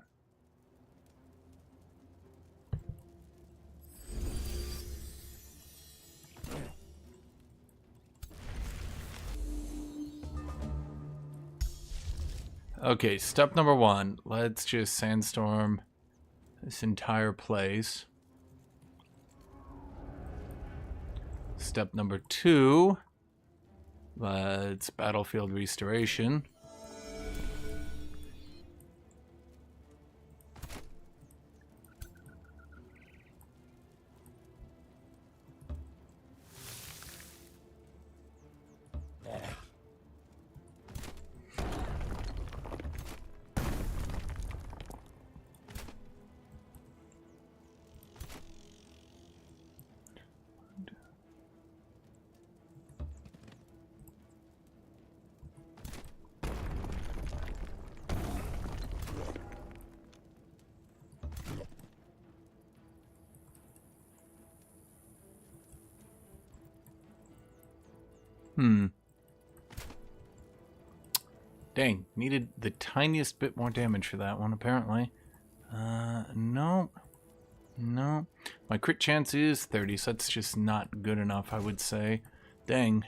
Okay, step number 1. Let's just Sandstorm this entire place. Step number 2. Let's Battlefield Restoration. Dang, needed the tiniest bit more damage for that one, apparently. No. No. My crit chance is 30, so that's just not good enough, I would say. Dang.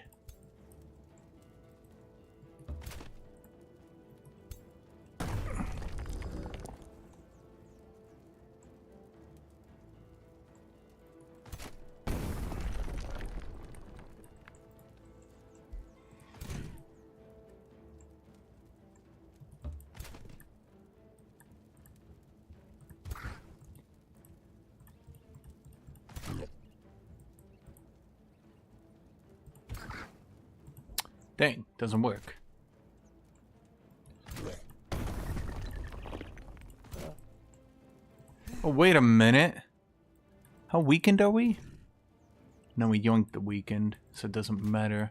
Dang, doesn't work. Oh, wait a minute. How weakened are we? No, we yoinked the weakened, so it doesn't matter.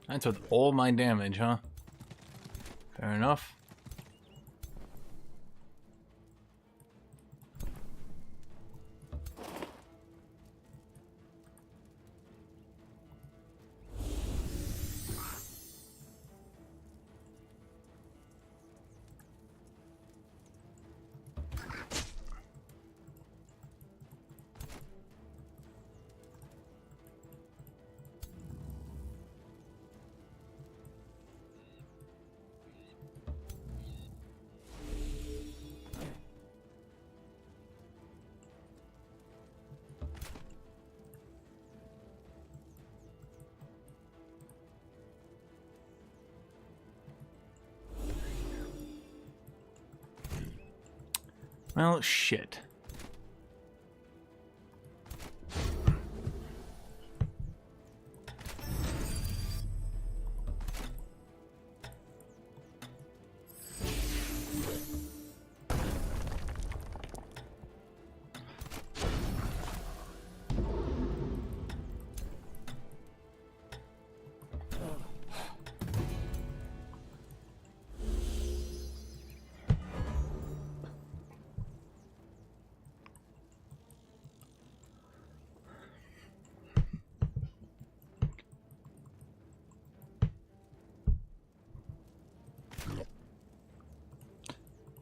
That's with all my damage, huh? Fair enough. Well, shit.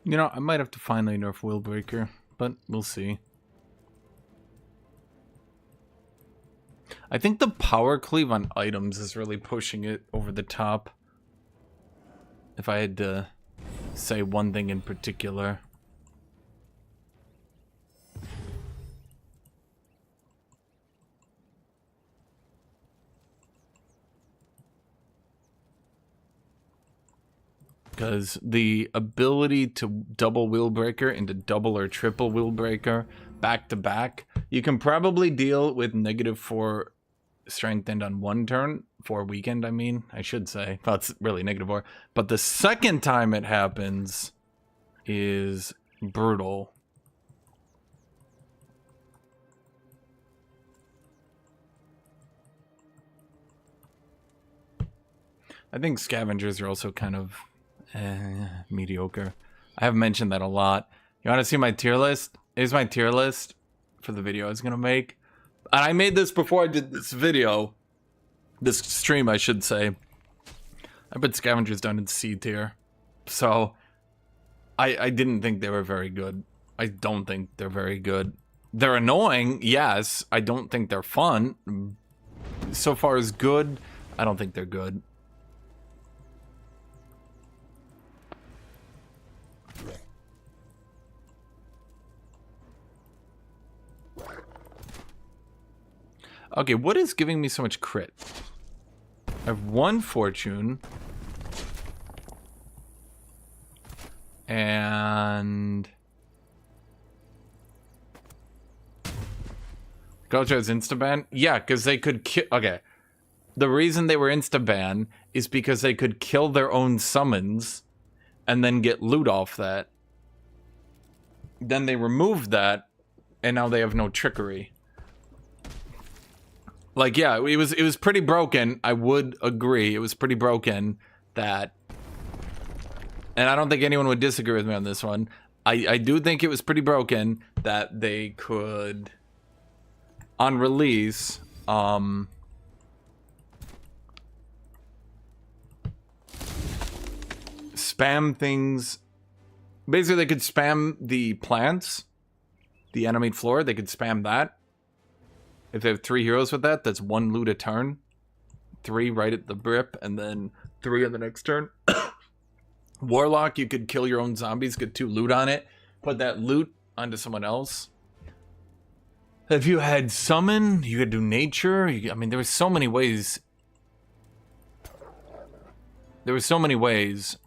You know, I might have to finally nerf Willbreaker, but we'll see. I think the power cleave on items is really pushing it over the top. If I had to say one thing in particular. Because the ability to double Willbreaker into double or triple Willbreaker back to back, you can probably deal with -4 strengthened on one turn, 4 weakened, I should say. Well, it's really -4. But the second time it happens is brutal. I think scavengers are also kind of mediocre. I have mentioned that a lot. You want to see my tier list? Here's my tier list for the video I was going to make. And I made this before I did this video. This stream, I should say. I put scavengers down in C tier. So, I didn't think they were very good. I don't think they're very good. They're annoying, yes. I don't think they're fun. So far as good, I don't think they're good. Okay, what is giving me so much crit? I have 1 fortune. And Culture is insta-ban? Yeah, because they could kill. Okay. The reason they were insta-ban is because they could kill their own summons and then get loot off that. Then they removed that, and now they have no trickery. Like, yeah, it was pretty broken. I would agree. It was pretty broken that, and I don't think anyone would disagree with me on this one. I do think it was pretty broken that they could, on release, spam things. Basically, they could spam the plants, the animate floor. They could spam that. If they have 3 heroes with that, that's 1 loot a turn. 3 right at the brip, and then 3 on the next turn. Warlock, you could kill your own zombies, get 2 loot on it, put that loot onto someone else. If you had summon, you could do nature. I mean, there were so many ways. There were so many ways.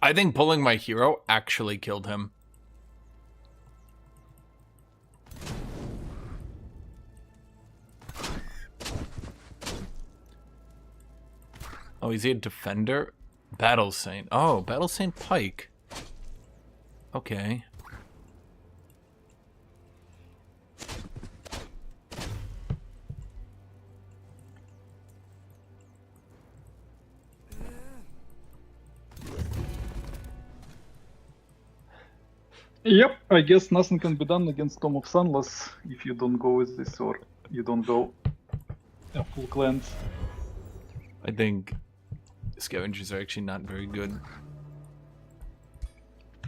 I think pulling my hero actually killed him. Oh, is he a defender? Battle Saint. Oh, Battle Saint Pike. Okay. Yep, I guess nothing can be done against Tom of Sunless if you don't go with this or you don't go a full cleanse. I think scavengers are actually not very good.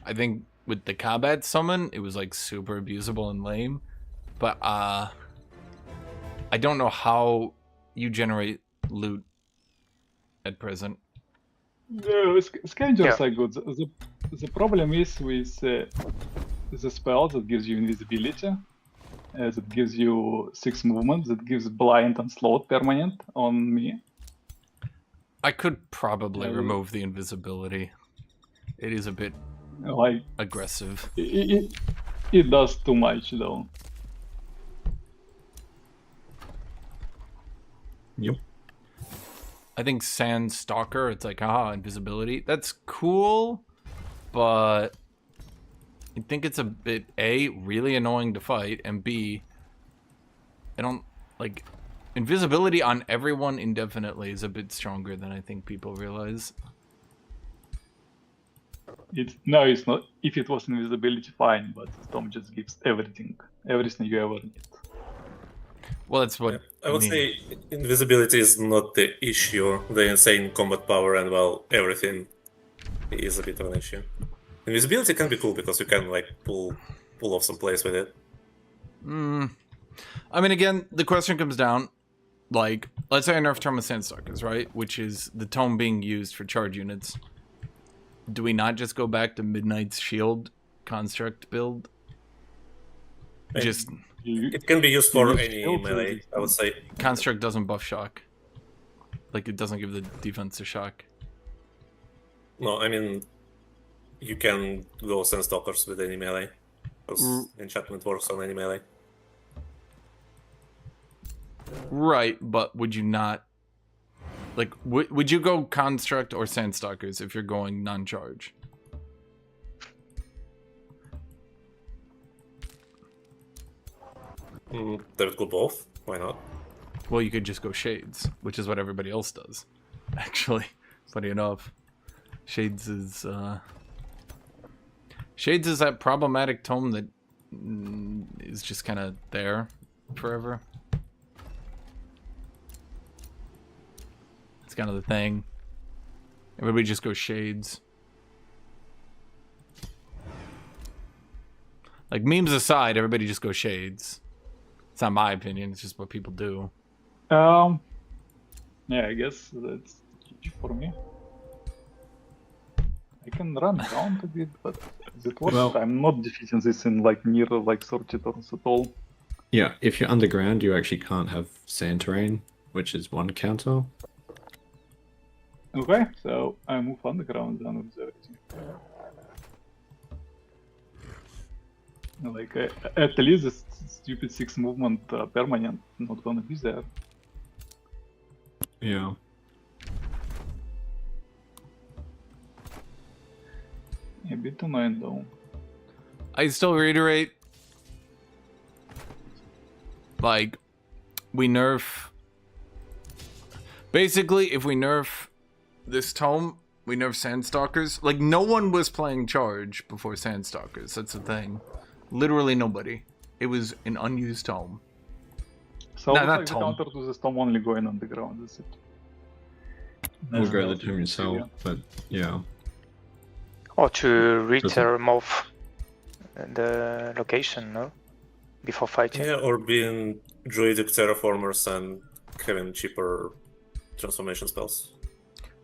I think with the combat summon, it was like super abusable and lame. But I don't know how you generate loot at present. No, scavengers Yeah. are good. The problem is with the spell that gives you invisibility, that gives you 6 movement, that gives blind and slowed permanent on me. I could probably Yeah, remove the invisibility. It is a bit Like aggressive. it does too much though. Yep. I think Sand Stalker, it's like, haha, invisibility. That's cool, but I think it's a bit, A, really annoying to fight, and B, I don't, like, invisibility on everyone indefinitely is a bit stronger than I think people realize. No, it's not. If it was invisibility, fine, but Storm just gives everything you ever need. Well, that's what I would mean. say invisibility is not the issue. The insane combat power and, well, everything is a bit of an issue. Invisibility can be cool because you can, like, pull off some plays with it. I mean, again, the question comes down, like, let's say I nerf Tome of Sandstalkers, right? Which is the tome being used for charge units. Do we not just go back to Midnight's Shield construct build? Just It can be used for use any shield melee, resistance. I would say. construct doesn't buff shock. Like, it doesn't give the defense to shock. No, I mean, you can go Sandstalkers with any melee. Because enchantment works on any melee. Right, but would you not... Like, would you go construct or Sandstalkers if you're going non-charge? They would go both. Why not? Well, you could just go Shades, which is what everybody else does. Actually, funny enough. Shades is that problematic tome that is just kind of there forever. It's kind of the thing. Everybody just goes Shades. Like, memes aside, everybody just goes Shades. It's not my opinion, it's just what people do. Yeah, I guess that's huge for me. I can run around a bit, but it works. Well- I'm not defeating this in like near like 30 turns at all. Yeah, if you're underground, you actually can't have sand terrain, which is 1 counter. Okay, so I move underground then with everything. Like at least this stupid 6 movement permanent not gonna be there. Yeah. A bit annoying though. I still reiterate, like, we nerf... Basically, if we nerf this tome, we nerf Sandstalkers. Like, no one was playing charge before Sandstalkers, that's the thing. Literally nobody. It was an unused tome. So No, looks not like the Tom. counter to the storm only going underground, that's it. We'll Nothing go the else tomb you can see, yourself, yeah. but yeah. Or to remove the location, no? Before fighting. Yeah, or being druidic terraformers and having cheaper transformation spells.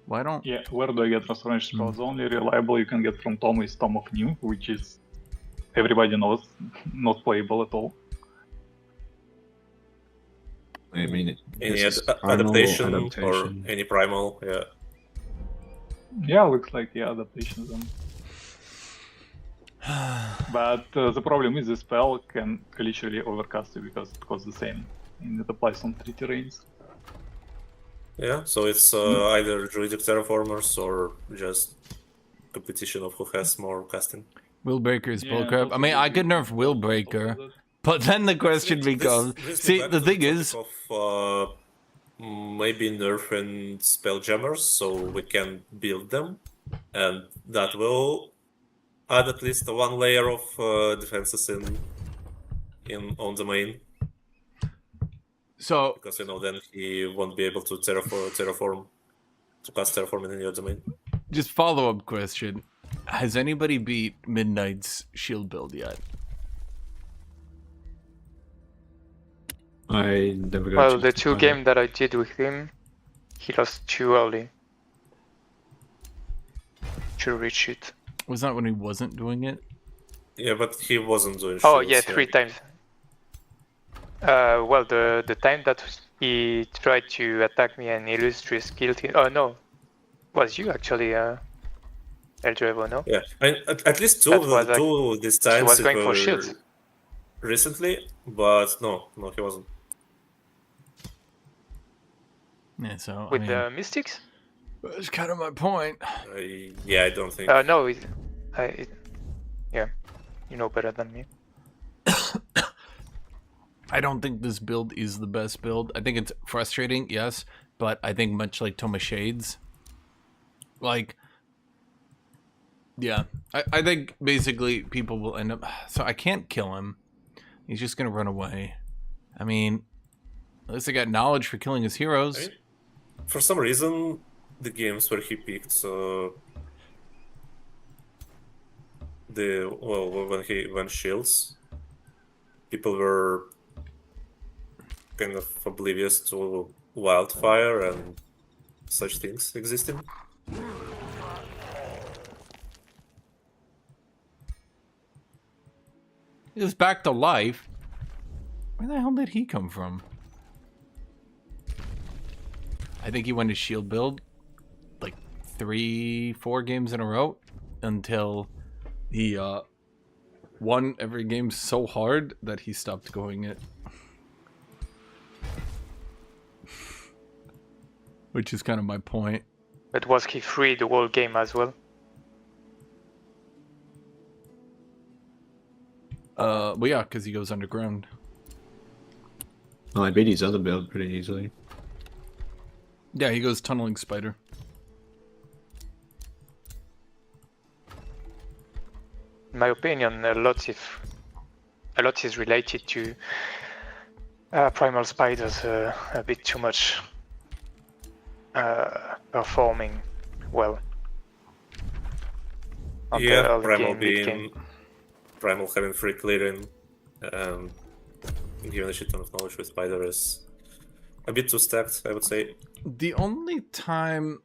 Why don't... Yeah, where do I get transformation spells? The only reliable you can get from Tom is Tom of New, which is everybody knows not playable at all. I mean, Any this is primal adaptation or any primal, yeah. Yeah, looks like adaptation then. But the problem is the spell can literally overcast you because it costs the same, and it applies on 3 terrains. Yeah, so it's either druidic terraformers or just competition of who has more casting. Willbreaker is Yeah, bullcrap. I mean, I could nerf Willbreaker, but then the question becomes... See, goes back the to thing topic is... of, maybe nerfing spelljammers so we can build them, and that will add at least one layer of defenses on the main, So because then he won't be able to terraform to cast terraforming in your domain. just follow-up question. Has anybody beat Midnight's shield build yet? I never got. Well, the 2 games that I did with him, he lost too early to reach it. Was that when he wasn't doing it? Yeah, but he wasn't doing Oh shields, yeah, 3 times. Well, the time that he tried to attack me and Illustrious killed him. Oh no, was you actually, Eldrevo, no? Yeah, at least That was like- two these He times was going for were shields. recently, but no, he wasn't. Yeah, so With I mean, the Mystics? that's kind of my point. Yeah, I don't think. No, yeah, you know better than me. I don't think this build is the best build. I think it's frustrating, yes, but I think much like Toma Shades, like, yeah, I think basically people will end up. So I can't kill him. He's just gonna run away. I mean, at least I got knowledge for killing his heroes. I mean, for some reason, the games where he picked when shields, people were kind of oblivious to wildfire and such things existing. He's back to life. Where the hell did he come from? I think he went to shield build like 3-4 games in a row until he won every game so hard that he stopped going it. Which is kind of my point. But was he free the whole game as well? Well, yeah, because he goes underground. Well, I beat his other build pretty easily. Yeah, he goes tunneling spider. In my opinion, a lot is related to primal spiders a bit too much performing well. On the Yeah, early primal game, mid game. primal having free clearing, given a shit ton of knowledge with spider is a bit too stacked, I would say. The only time...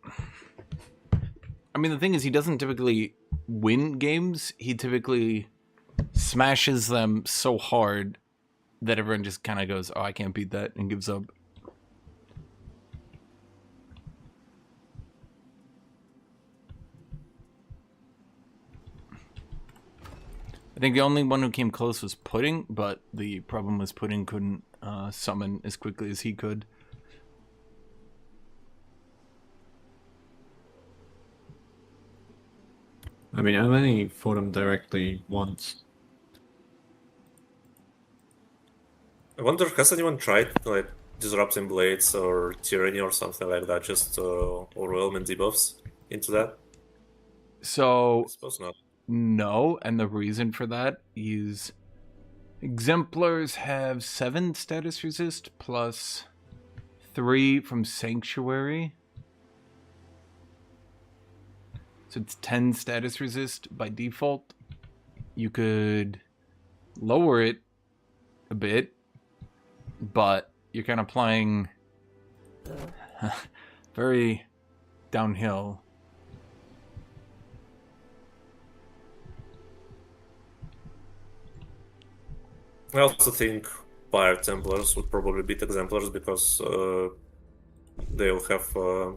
I mean, the thing is, he doesn't typically win games. He typically smashes them so hard that everyone just kind of goes, oh, I can't beat that, and gives up. I think the only one who came close was Pudding, but the problem was Pudding couldn't summon as quickly as he could. I mean, I've only fought him directly once. I wonder, has anyone tried like disrupting blades or tyranny or something like that, just overwhelming debuffs into that? So, I suppose not. no, and the reason for that is Exemplars have 7 status resist plus 3 from Sanctuary. So it's 10 status resist by default. You could lower it a bit, but you're kind of playing very downhill. I also think Fire Templars would probably beat Exemplars because they'll have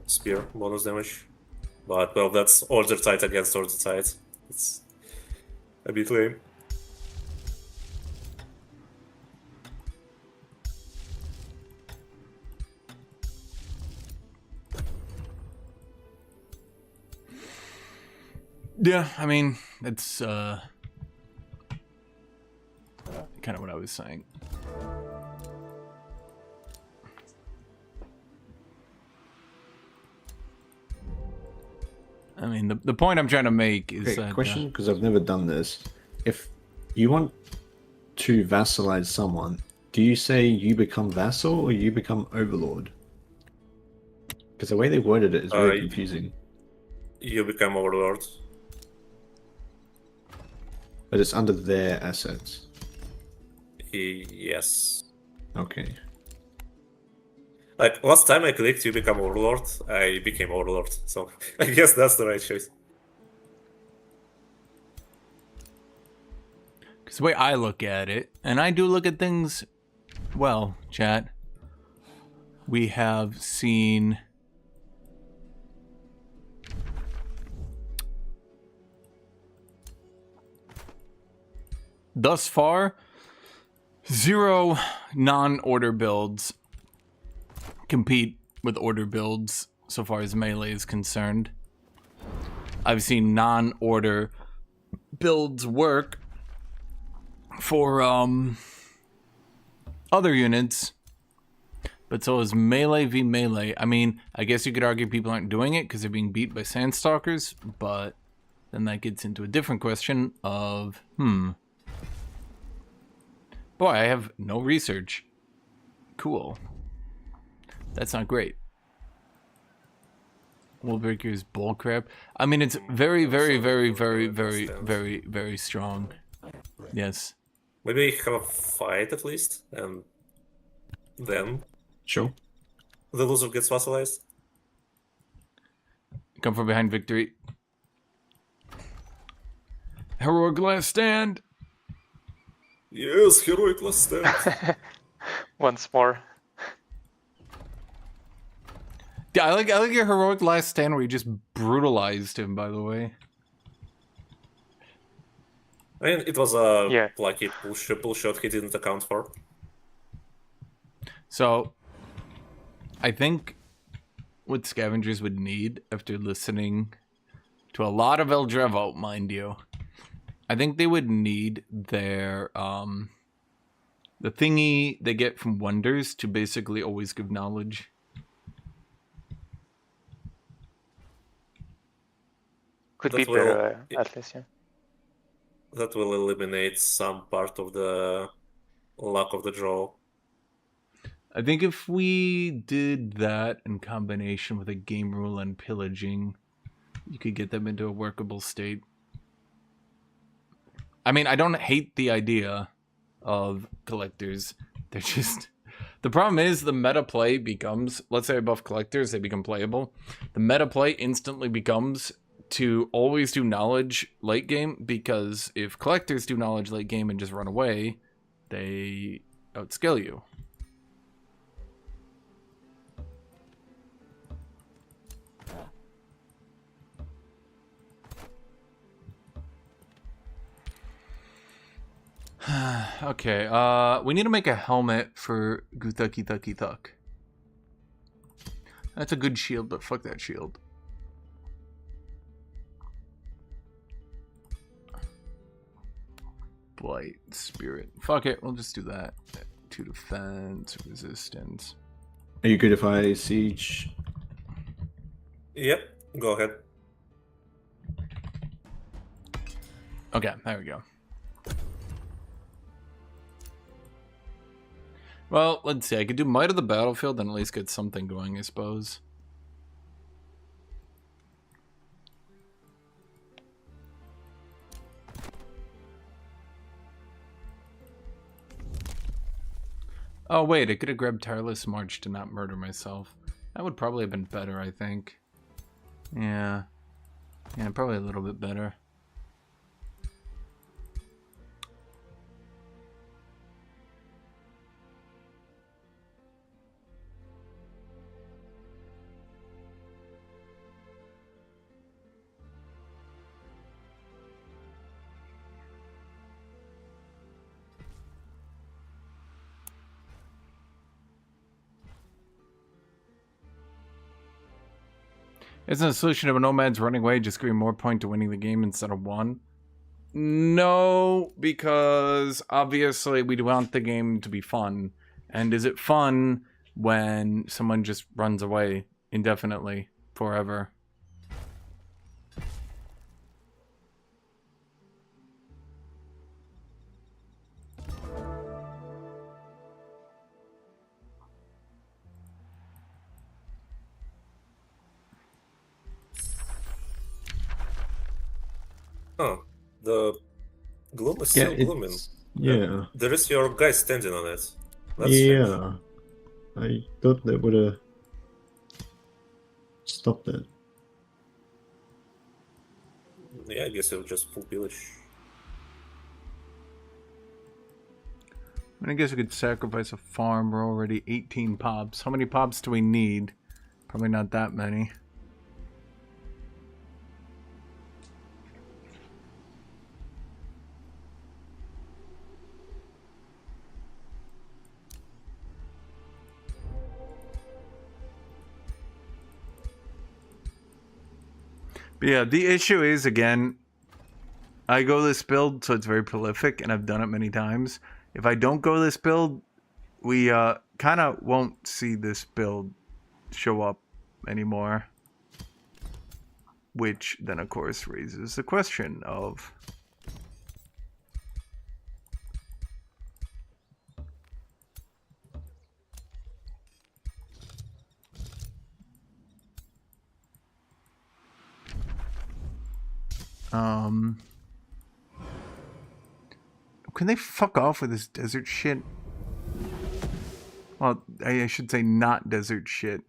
spear bonus damage. But, well, that's Order Tide against Order Tide. It's a bit lame. Yeah, I mean, it's kind of what I was saying. I mean, the point I'm trying to make is Okay, that question, because I've never done this. If you want to vassalize someone, do you say you become vassal or you become overlord? Because the way they worded it is very confusing. You become overlord. But it's under their assets. Yes. Okay. Like, last time I clicked you become overlord, I became overlord. So, I guess that's the right choice. because the way I look at it, and I do look at things, well, chat, we have seen thus far 0 non-order builds compete with order builds so far as melee is concerned. I've seen non-order builds work for other units, but so is melee v melee. I mean, I guess you could argue people aren't doing it because they're being beat by Sandstalkers, but then that gets into a different question of, boy, I have no research. Cool. That's not great. Wallbreaker's bullcrap. I mean, it's very, very, very, very, very, very, very strong. Yes. Maybe have a fight at least, and then Sure. the loser gets vassalized. Come from behind victory. Heroic last stand. Yes, heroic last stand. Once more. Yeah, I like your heroic last stand where you just brutalized him, by the way. I mean, it was a Yeah. lucky pull shot he didn't account for. So, I think what scavengers would need after listening to a lot of Eldrevo, mind you, I think they would need their the thingy they get from wonders to basically always give knowledge. Could That be will- better, at least, yeah. That will eliminate some part of the luck of the draw. I think if we did that in combination with a game rule and pillaging, you could get them into a workable state. I mean, I don't hate the idea of collectors. They're just... The problem is the meta play becomes... Let's say I buff collectors, they become playable. The meta play instantly becomes to always do knowledge late game, because if collectors do knowledge late game and just run away, they outscale you. Okay, we need to make a helmet for Guthuk. That's a good shield, but fuck that shield. Blight, spirit. Fuck it, we'll just do that. 2 defense, resistance. Are you good if I siege? Yep, go ahead. Okay, there we go. Well, let's see. I could do Might of the Battlefield and at least get something going, I suppose. Oh, wait. I could have grabbed Tireless March to not murder myself. That would probably have been better, I think. Yeah. Yeah, probably a little bit better. Isn't the solution of a nomad's running away just giving more point to winning the game instead of 1? No, because obviously we want the game to be fun. And is it fun when someone just runs away indefinitely, forever? The gloom is Yeah, still glooming. yeah, There is your guy standing on it. That's strange. yeah. I thought that would have stopped it. Yeah, I guess it would just full pillage. I guess we could sacrifice a farm. We're already 18 pops. How many pops do we need? Probably not that many. But yeah, the issue is, again, I go this build, so it's very prolific, and I've done it many times. If I don't go this build, we kind of won't see this build show up anymore. Which then, of course, raises the question of... Can they fuck off with this desert shit? Well, I should say not desert shit.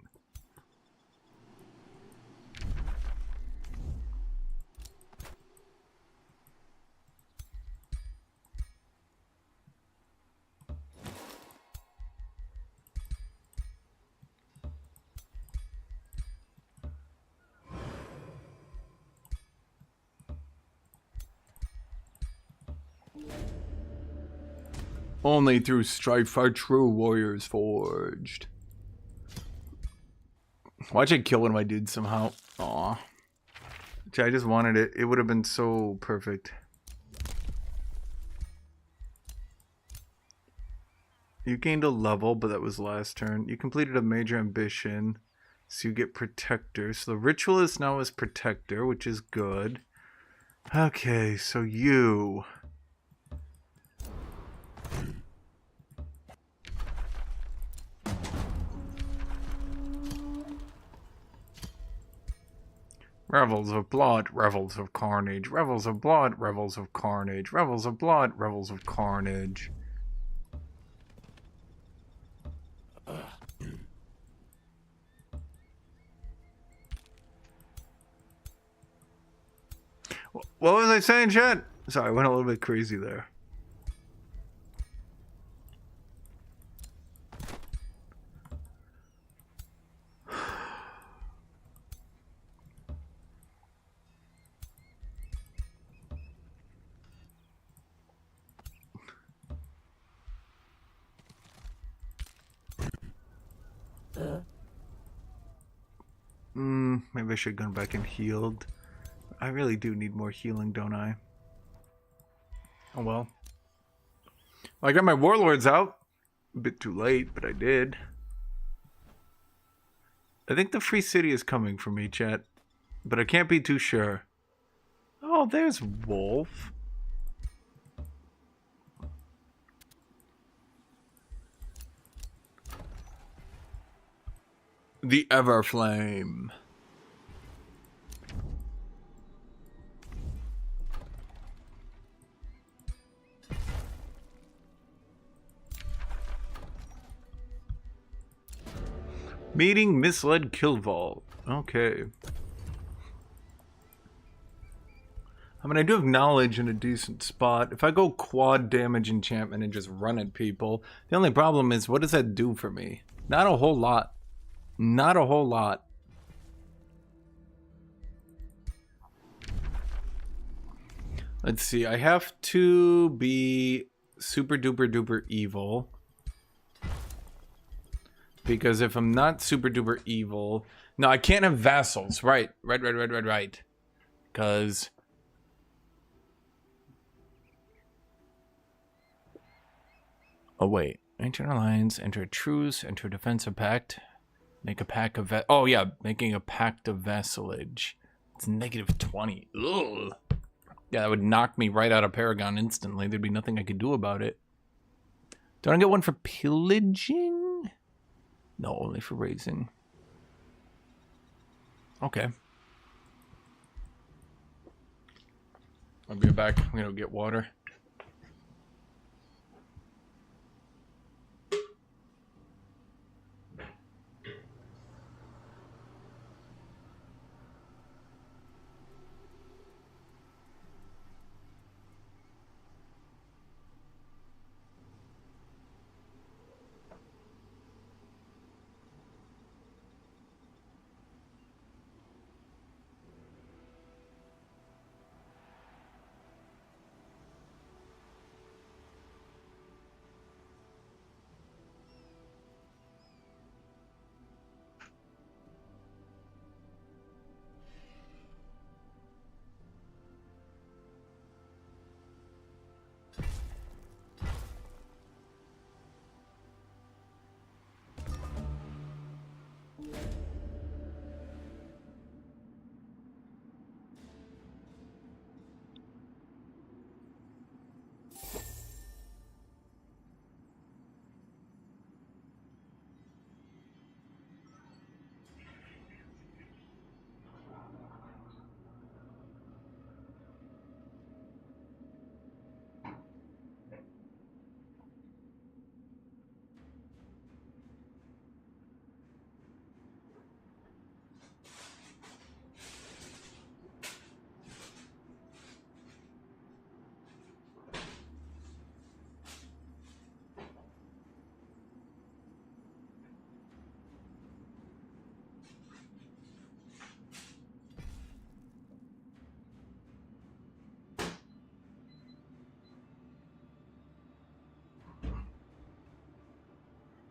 Only through strife are true warriors forged. Watch it kill one of my dudes somehow. Aw. I just wanted it. It would have been so perfect. You gained a level, but that was last turn. You completed a major ambition, so you get Protector. So the Ritualist now is Protector, which is good. Okay, so you... Revels of blood, revels of carnage, revels of blood, revels of carnage, revels of blood, revels of carnage. What was I saying, chat? Sorry, I went a little bit crazy there. Maybe I should have gone back and healed. I really do need more healing, don't I? Oh well. I got my warlords out. A bit too late, but I did. I think the free city is coming for me, chat. But I can't be too sure. Oh, there's Wolf. The Everflame. Meeting misled Killvault. Okay. I mean, I do have knowledge in a decent spot. If I go quad damage enchantment and just run at people, the only problem is, what does that do for me? Not a whole lot. Not a whole lot. Let's see. I have to be super duper duper evil. Because if I'm not super duper evil... No, I can't have vassals. Right. Because... Oh, wait. Enter an alliance, enter a truce, enter a defensive pact. Make a pact of... Oh, yeah. Making a pact of vassalage. It's -20. Ugh. Yeah, that would knock me right out of Paragon instantly. There'd be nothing I could do about it. Don't I get one for pillaging? No, only for raising. Okay. I'll be back. I'm gonna get water.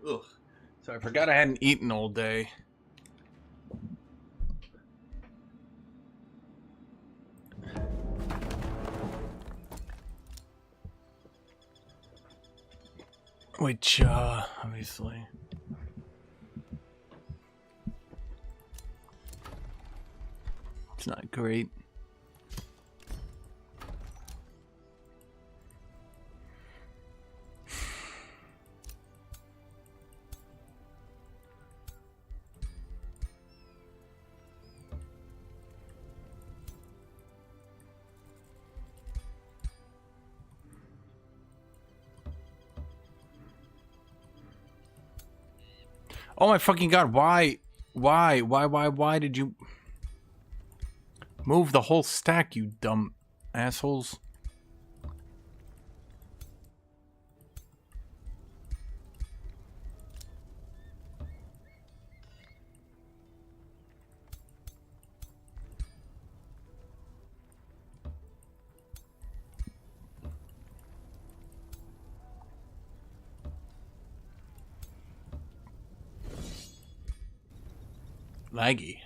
Ugh. So I forgot I hadn't eaten all day. Which, obviously. It's not great. Oh my fucking god, why did you move the whole stack, you dumb assholes? Laggy.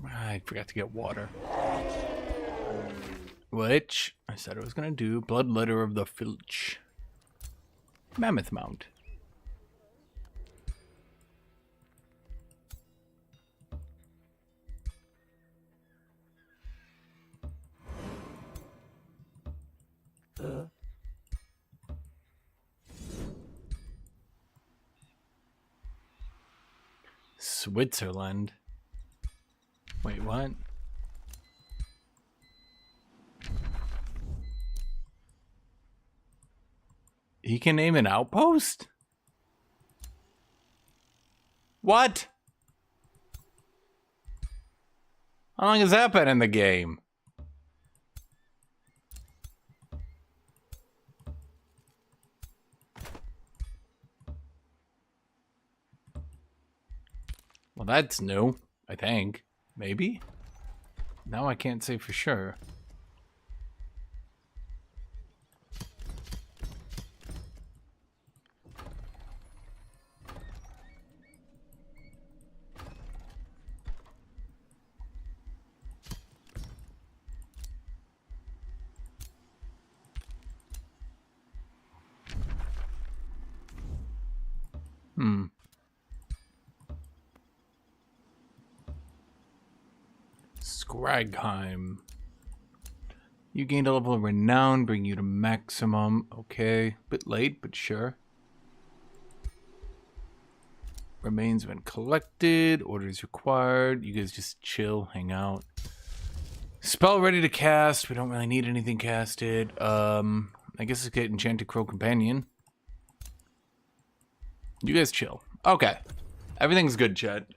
I forgot to get water. Which I said I was gonna do. Blood Letter of the Filch. Mammoth Mount. Switzerland. Wait, what? He can name an outpost? What? How long has that been in the game? Well, that's new, I think. Maybe? Now I can't say for sure. Scragheim. You gained a level of renown, bring you to maximum. Okay, bit late, but sure. Remains when collected. Orders required. You guys just chill, hang out. Spell ready to cast. We don't really need anything casted. I guess let's get Enchanted Crow Companion. You guys chill. Okay. Everything's good, chat.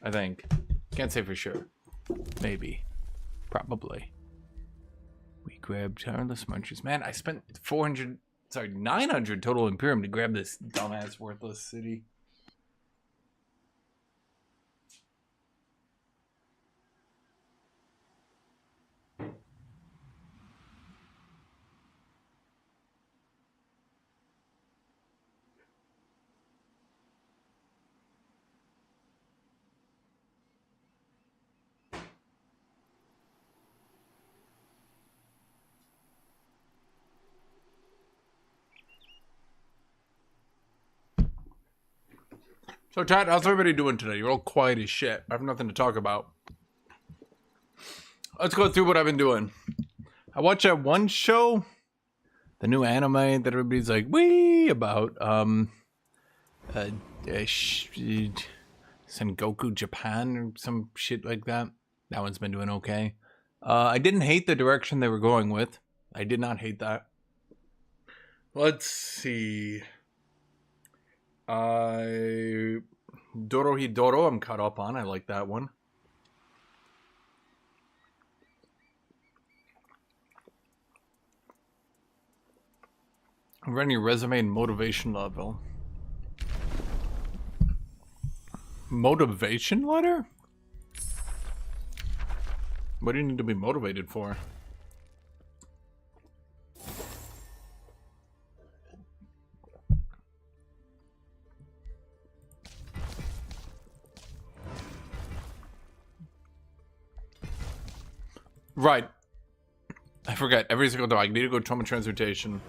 I think. Can't say for sure. Maybe. Probably. We grabbed Tireless Munchers. Man, I spent 900 total Imperium to grab this dumbass worthless city. So, chat, how's everybody doing today? You're all quiet as shit. I have nothing to talk about. Let's go through what I've been doing. I watched that one show, the new anime that everybody's like, wee, about, Sengoku Japan or some shit like that. That one's been doing okay. I didn't hate the direction they were going with. I did not hate that. Let's see. Dorohedoro, I'm caught up on. I like that one. Run your resume and motivation level. Motivation letter? What do you need to be motivated for? Right. I forget. Every single time I need to go trauma transportation.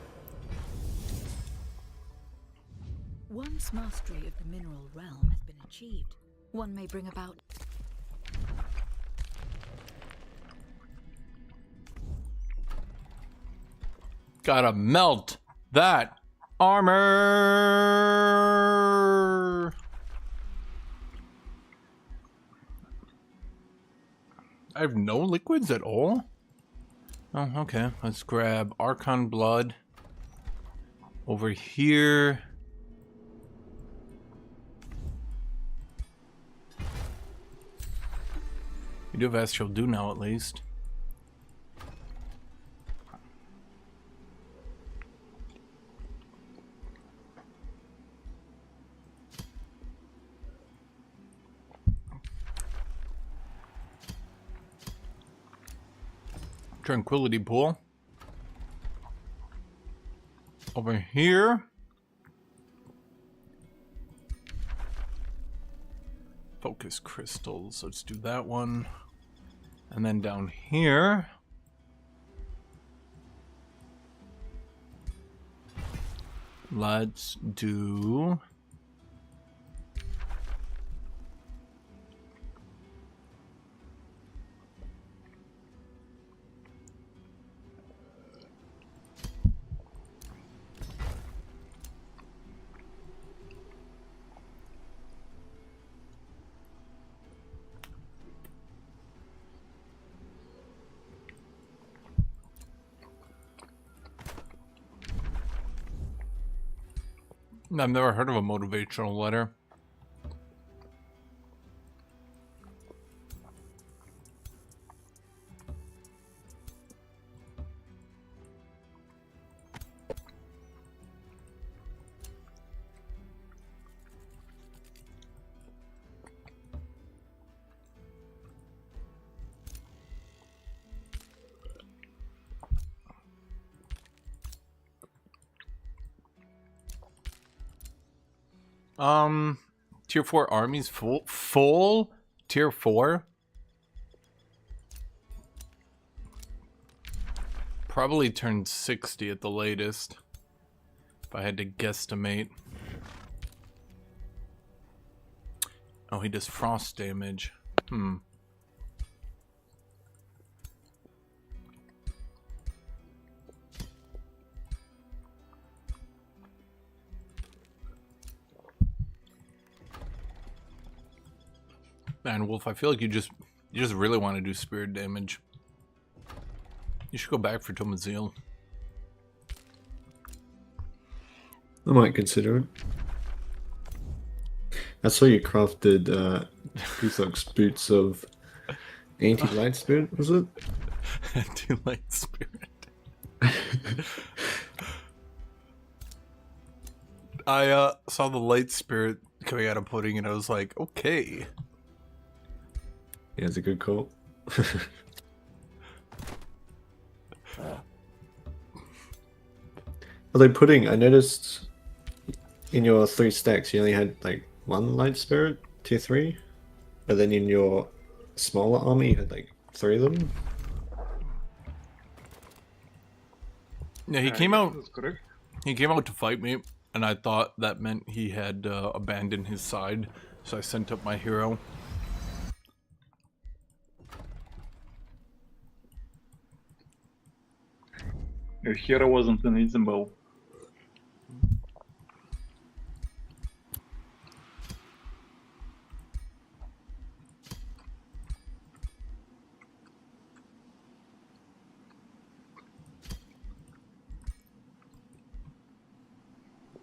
Once mastery of the mineral realm has been achieved, one may bring about... Gotta melt that armor. I have no liquids at all? Oh, okay. Let's grab Archon Blood. Over here. We do have Astral Dew now, at least. Tranquility Pool. Over here. Focus crystals. Let's do that one. And then down here. Let's do... I've never heard of a motivational letter. Tier 4 armies, full tier 4. Probably turned 60 at the latest, if I had to guesstimate. Oh, he does frost damage. Man, Wolf, I feel like you just really want to do spirit damage. You should go back for Tomazil. I might consider it. I saw you crafted Guthuk's boots of anti-light spirit, was it? Anti-light spirit. I saw the light spirit coming out of pudding and I was like, okay. Yeah, it's a good call. Although pudding, I noticed in your 3 stacks you only had like 1 light spirit, tier 3, but then in your smaller army you had like 3 of them. Yeah, he came out. That's correct. He came out to fight me, and I thought that meant he had abandoned his side, so I sent up my hero. Your hero wasn't invisible.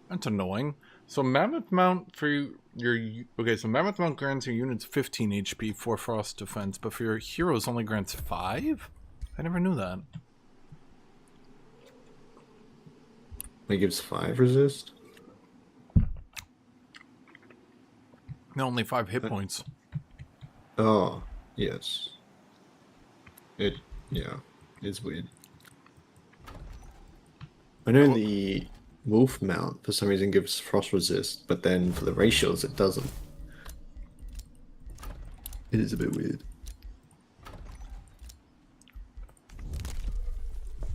That's annoying. So Mammoth Mount for your okay, so Mammoth Mount grants your units 15 HP for frost defense, but for your heroes only grants 5? I never knew that. It gives 5 resist. No, only 5 hit points. Oh, yes. Yeah, it's weird. I know the wolf mount for some reason gives frost resist, but then for the ratios it doesn't. It is a bit weird.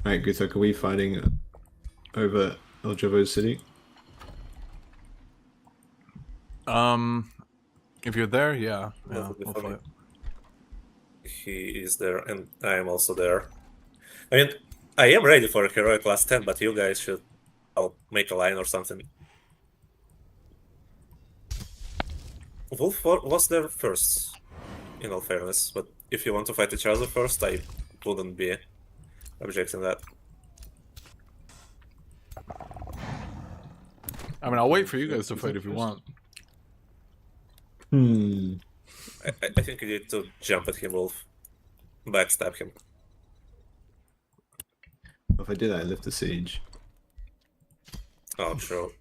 Alright, Guthuk, are we fighting over Eljovo City? If you're there, yeah. That Yeah, would be we'll funny. fight. He is there, and I am also there. I mean, I am ready for a heroic class 10, but you guys should make a line or something. Wolf was there first, in all fairness, but if you want to fight each other first, I wouldn't be objecting that. I mean, I'll wait for you guys to fight if you want. I think you need to jump at him, Wolf. Backstab him. If I do that, I lift the siege. Oh, true.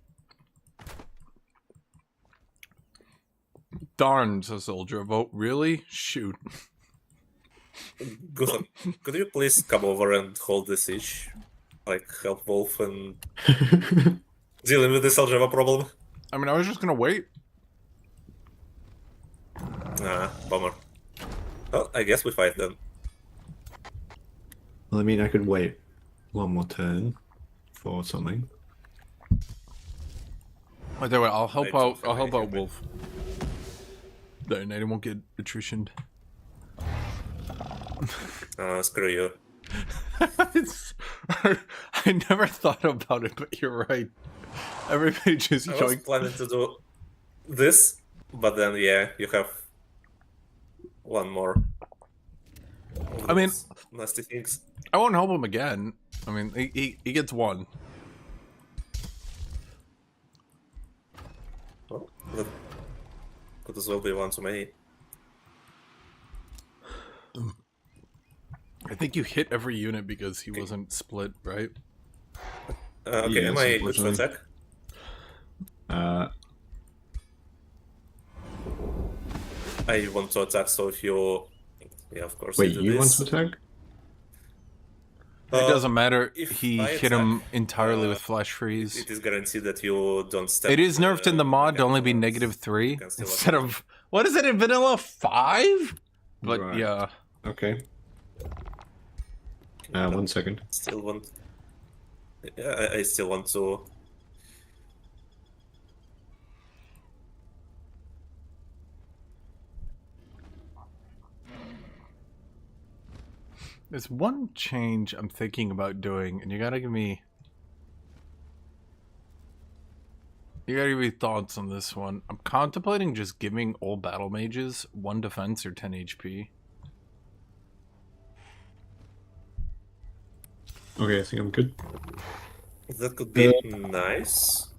Darn, says Soldier. Vote really? Shoot. Good. Could you please come over and hold the siege? Like, help Wolf and dealing with this Aljava problem? I mean, I was just gonna wait. Nah, bummer. Well, I guess we fight then. Well, I mean, I could wait one more turn for something. By the way, I'll help Maybe out. something I'll help like out it. Wolf. Then I won't get attritioned. Screw you. I never thought about it, but you're right. Everybody just I was going. planning to do this, but then yeah, you have one more. I mean, nasty things. I won't help him again. I mean, he gets one. Well, that could as well be one too many. I think you hit every unit because he wasn't split, right? Okay, Yes, am I good to unfortunately. attack? I want to attack, so if you... Yeah, of course. Wait, do you want this. to attack? It doesn't matter. if He I hit him attack, entirely with flash freeze. It is guaranteed that you don't step. It is nerfed in the mod to only be mechanical ones. -3 You can still instead attack. of what is it in vanilla 5? But Right. yeah, Okay. 1 second. Still want. Yeah, I still want to. there's one change I'm thinking about doing, and you gotta give me thoughts on this one. I'm contemplating just giving all battle mages 1 defense or 10 HP. Okay, I think I'm good. That could be nice.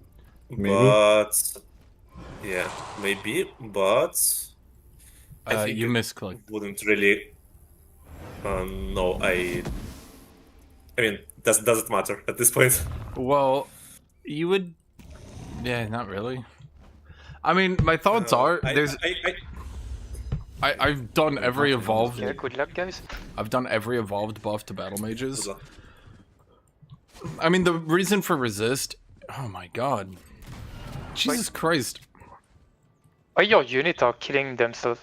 Maybe. But yeah, maybe, but I think You it misclicked. wouldn't really. No, I mean, does it matter at this point? Well, you would. Yeah, not really. I mean, my thoughts are there's. I've done every evolved. Yeah, good luck, guys. I've done every evolved buff to battle Good mages. luck. I mean, the reason for resist. Oh my god. Jesus Christ. Why your unit are killing themselves?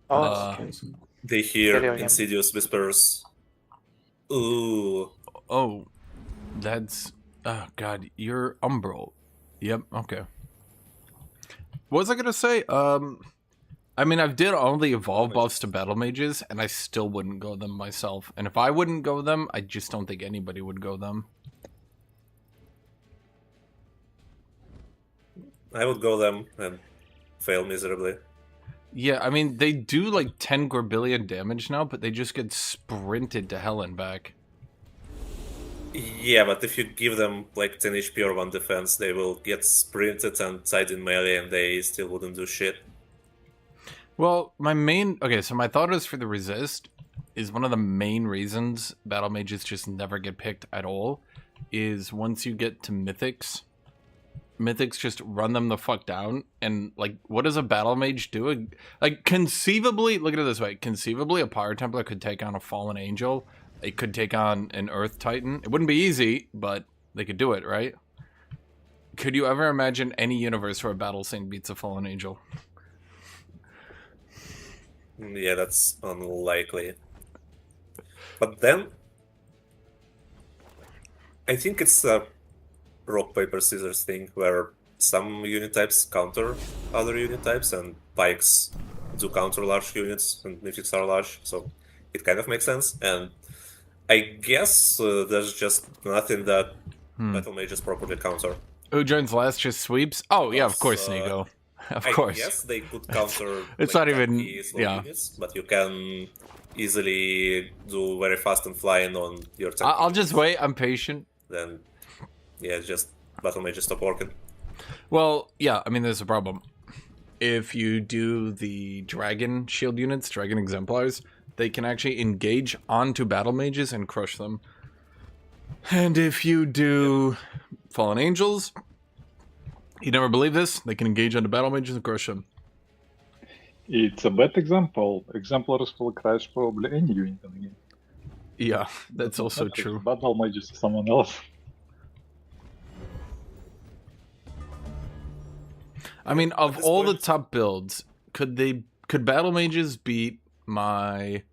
Oh, okay. They hear Delirium. insidious whispers. Ooh. Oh, that's. Oh god, you're umbral. Yep. Okay. What was I gonna say? I mean, I've did all the evolve buffs to battle mages, and I still wouldn't go them myself. And if I wouldn't go them, I just don't think anybody would go them. I would go them and fail miserably. Yeah, I mean, they do like 10 Gorbillion damage now, but they just get sprinted to hell and back. Yeah, but if you give them like 10 HP or 1 defense, they will get sprinted and tied in melee and they still wouldn't do shit. Well, so my thought is for the resist is one of the main reasons battle mages just never get picked at all is once you get to mythics just run them the fuck down. And like, what does a battle mage do? Like, conceivably, look at it this way, conceivably a Pyre Templar could take on a fallen angel. It could take on an Earth Titan. It wouldn't be easy, but they could do it, right? Could you ever imagine any universe where a battle saint beats a fallen angel? Yeah, that's unlikely. But then, I think it's a rock, paper, scissors thing where some unit types counter other unit types and pikes do counter large units and mythics are large, so it kind of makes sense. And I guess there's just nothing that battle mages properly counter. Who joins last just sweeps? Oh, yeah, of course, Nigo. Of course. I guess they could counter It's like, not even- tanky, slow yeah. units, but you can easily do very fast and flying on your tanky I'll just units. wait. I'm patient. Then, yeah, just battle mages stop working. Well, yeah, I mean, there's a problem. If you do the dragon shield units, dragon exemplars, they can actually engage onto battle mages and crush them. And if you do fallen angels, you never believe this, they can engage onto battle mages and crush them. It's a bad example. Exemplars will crash probably any unit in the game. Yeah, that's also Not if true. Battle mages or someone else. I mean, of this all the point- top builds, could battle mages beat my...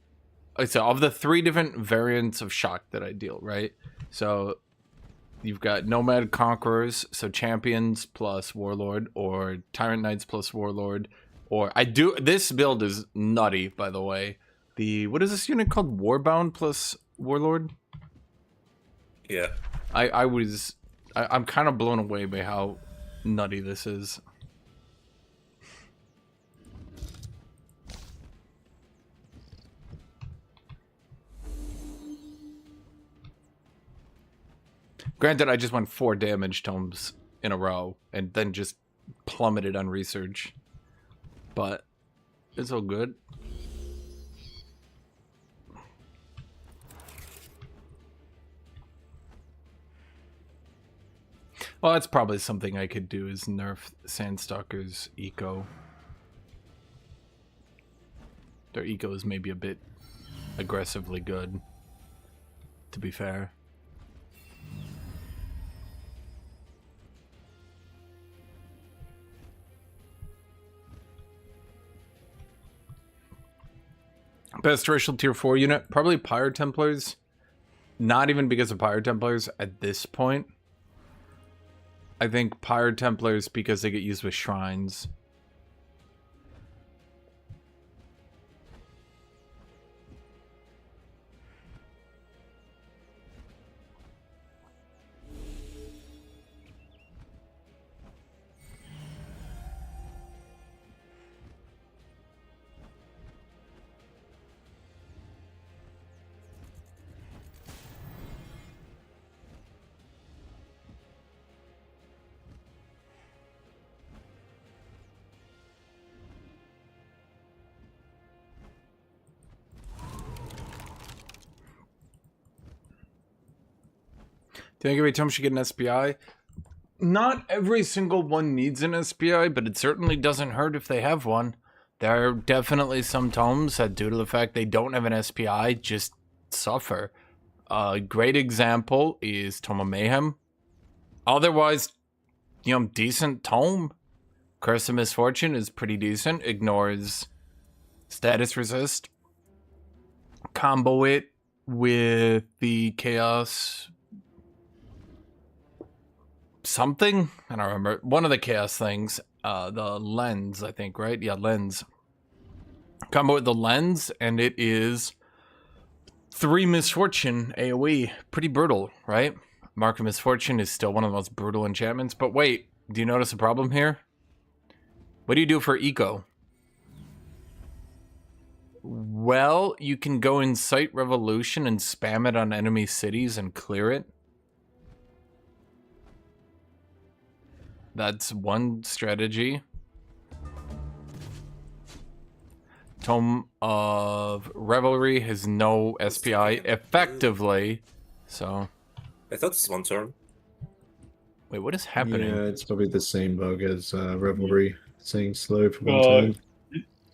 So of the 3 different variants of shock that I deal, right? So you've got nomad conquerors, so champions plus warlord, or tyrant knights plus warlord, or this build is nutty, by the way. What is this unit called? Warbound plus warlord? Yeah. I'm kind of blown away by how nutty this is. Granted, I just went 4 damage tomes in a row and then just plummeted on research. But it's all good. Well, that's probably something I could do is nerf Sandstalker's eco. Their eco is maybe a bit aggressively good, to be fair. Best racial tier 4 unit? Probably Pyre Templars. Not even because of Pyre Templars at this point. I think Pyre Templars because they get used with shrines. Do you think every tome should get an SPI? Not every single one needs an SPI, but it certainly doesn't hurt if they have one. There are definitely some tomes that, due to the fact they don't have an SPI, just suffer. A great example is Tome of Mayhem. Otherwise, decent tome. Curse of Misfortune is pretty decent. Ignores status resist. Combo it with the Chaos something. I don't remember. One of the Chaos things. The Lens, I think, right? Yeah, Lens. Combo with the Lens, and it is 3 Misfortune AoE. Pretty brutal, right? Mark of Misfortune is still one of the most brutal enchantments. But wait, do you notice a problem here? What do you do for eco? Well, you can go Incite Revolution and spam it on enemy cities and clear it. That's one strategy. Tome of Revelry has no SPI effectively, so... I thought it's one turn. Wait, what is happening? Yeah, it's probably the same bug as Revelry, saying slow for one Uh, turn.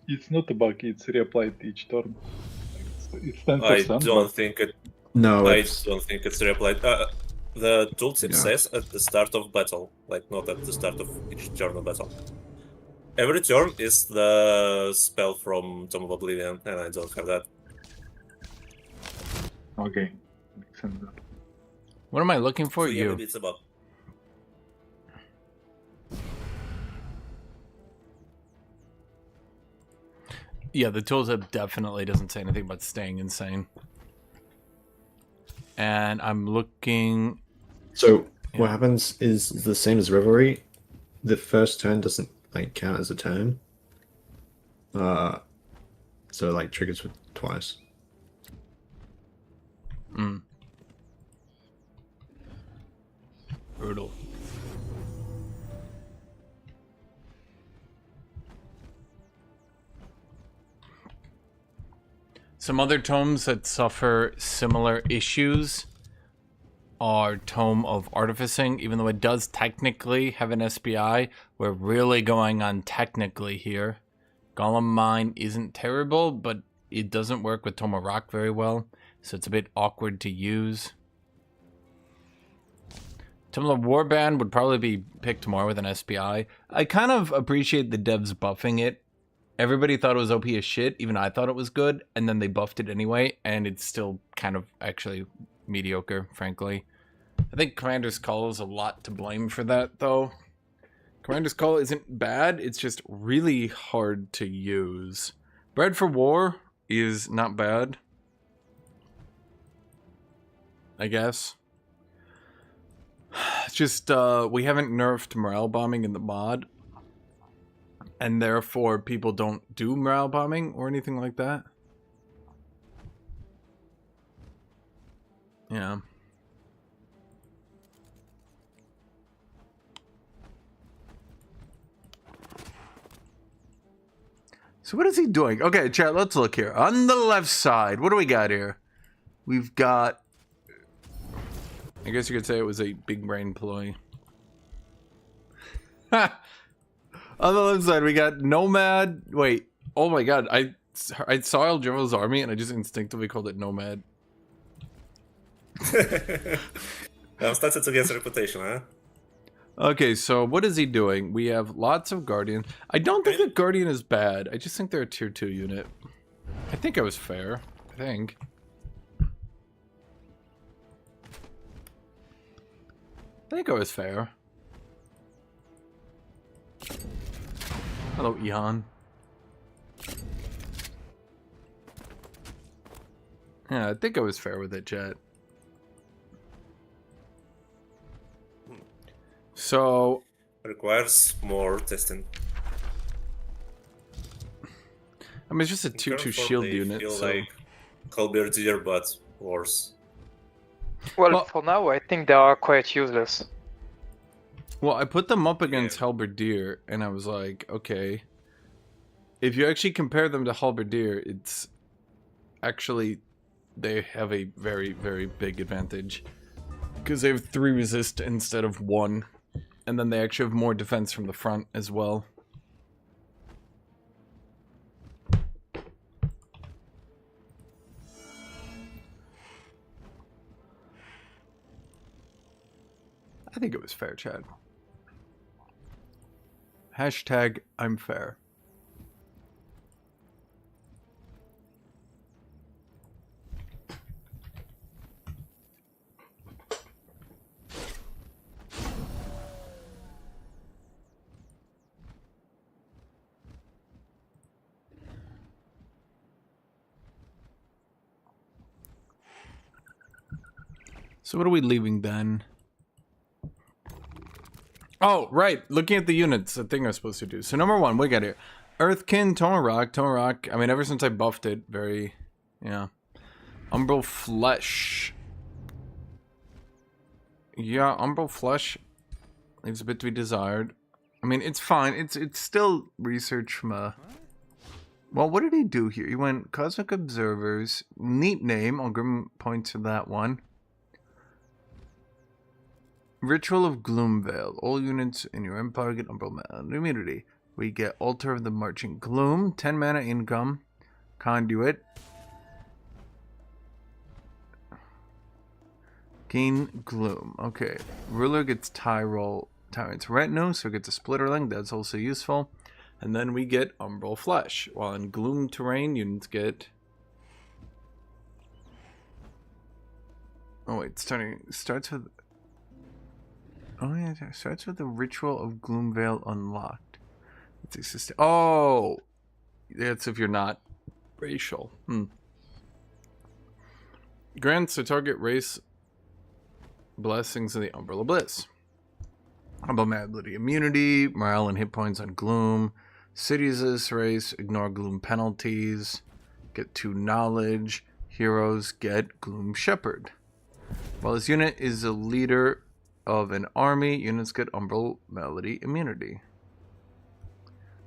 It's not a bug, it's reapplied each turn. It's I 10%. don't think it. No, I it's don't think it's reapplied. The tooltip Yeah. says at the start of battle, like not at the start of each turn of battle. Every turn is the spell from Tome of Oblivion, and I don't have that. Okay. Makes sense. What am I looking for? So yeah, You. maybe it's a bug. Yeah, the tooltip definitely doesn't say anything about staying insane. And I'm looking... So Yeah. what happens is the same as Revelry. The first turn doesn't count as a turn. So it triggers with twice. Brutal. Some other tomes that suffer similar issues are Tome of Artificing. Even though it does technically have an SPI, we're really going on technically here. Golem Mine isn't terrible, but it doesn't work with Tome of Rock very well, so it's a bit awkward to use. Tome of Warband would probably be picked more with an SPI. I kind of appreciate the devs buffing it. Everybody thought it was OP as shit, even I thought it was good, and then they buffed it anyway, and it's still kind of actually mediocre, frankly. I think Commander's Call is a lot to blame for that, though. Commander's Call isn't bad, it's just really hard to use. Bread for War is not bad, I guess. It's just, we haven't nerfed morale bombing in the mod, and therefore people don't do morale bombing or anything like that. Yeah. So what is he doing? Okay, chat, let's look here. On the left side, what do we got here? We've got... I guess you could say it was a big brain ploy. On the left side, we got Nomad. Wait, oh my god, I saw El General's army and I just instinctively called it Nomad. Started to get a reputation, huh? Okay, so what is he doing? We have lots of Guardian. I don't think that Guardian is bad. I just think they're a tier 2 unit. I think I was fair. I think. I was fair. Hello, Ihan. Yeah, I think I was fair with it, chat. So... Requires more testing. I mean, it's just a tier 2 shield unit, feel so... like Halberdier, but worse. Well, for now, I think they are quite useless. Well, I put them up against Halberdier, and I was like, okay. If you actually compare them to Halberdier, it's actually... They have a very, very big advantage. Because they have 3 resist instead of 1. And then they actually have more defense from the front as well. I think it was fair, Chad. Hashtag I'm fair. So what are we leaving then? Oh, right. Looking at the units, the thing I was supposed to do. So number 1, we got here. Earthkin, Tomarock. I mean, ever since I buffed it, very, yeah. Umbral Flesh. Yeah, Umbral Flesh leaves a bit to be desired. I mean, it's fine. It's still research from a... Well, what did he do here? He went Cosmic Observers. Neat name. I'll give him points for that one. Ritual of Gloomvale. All units in your empire get Umbral immunity. We get Altar of the Marching Gloom. 10 mana income. Conduit. Gain Gloom. Okay. Ruler gets Tyrant's Retinue, so it gets a Splitterling. That's also useful. And then we get Umbral Flesh. While in Gloom terrain, units get... Oh wait, starts with... Oh yeah, it starts with the Ritual of Gloomvale unlocked. It's existing. Oh! That's if you're not racial. Grants the target race blessings of the Umbral Bliss. Umbral immunity, morale and hit points on Gloom. Cities of this race ignore Gloom penalties. Get 2 knowledge. Heroes get Gloom Shepherd. While this unit is a leader of an army, units get Umbral Melody immunity.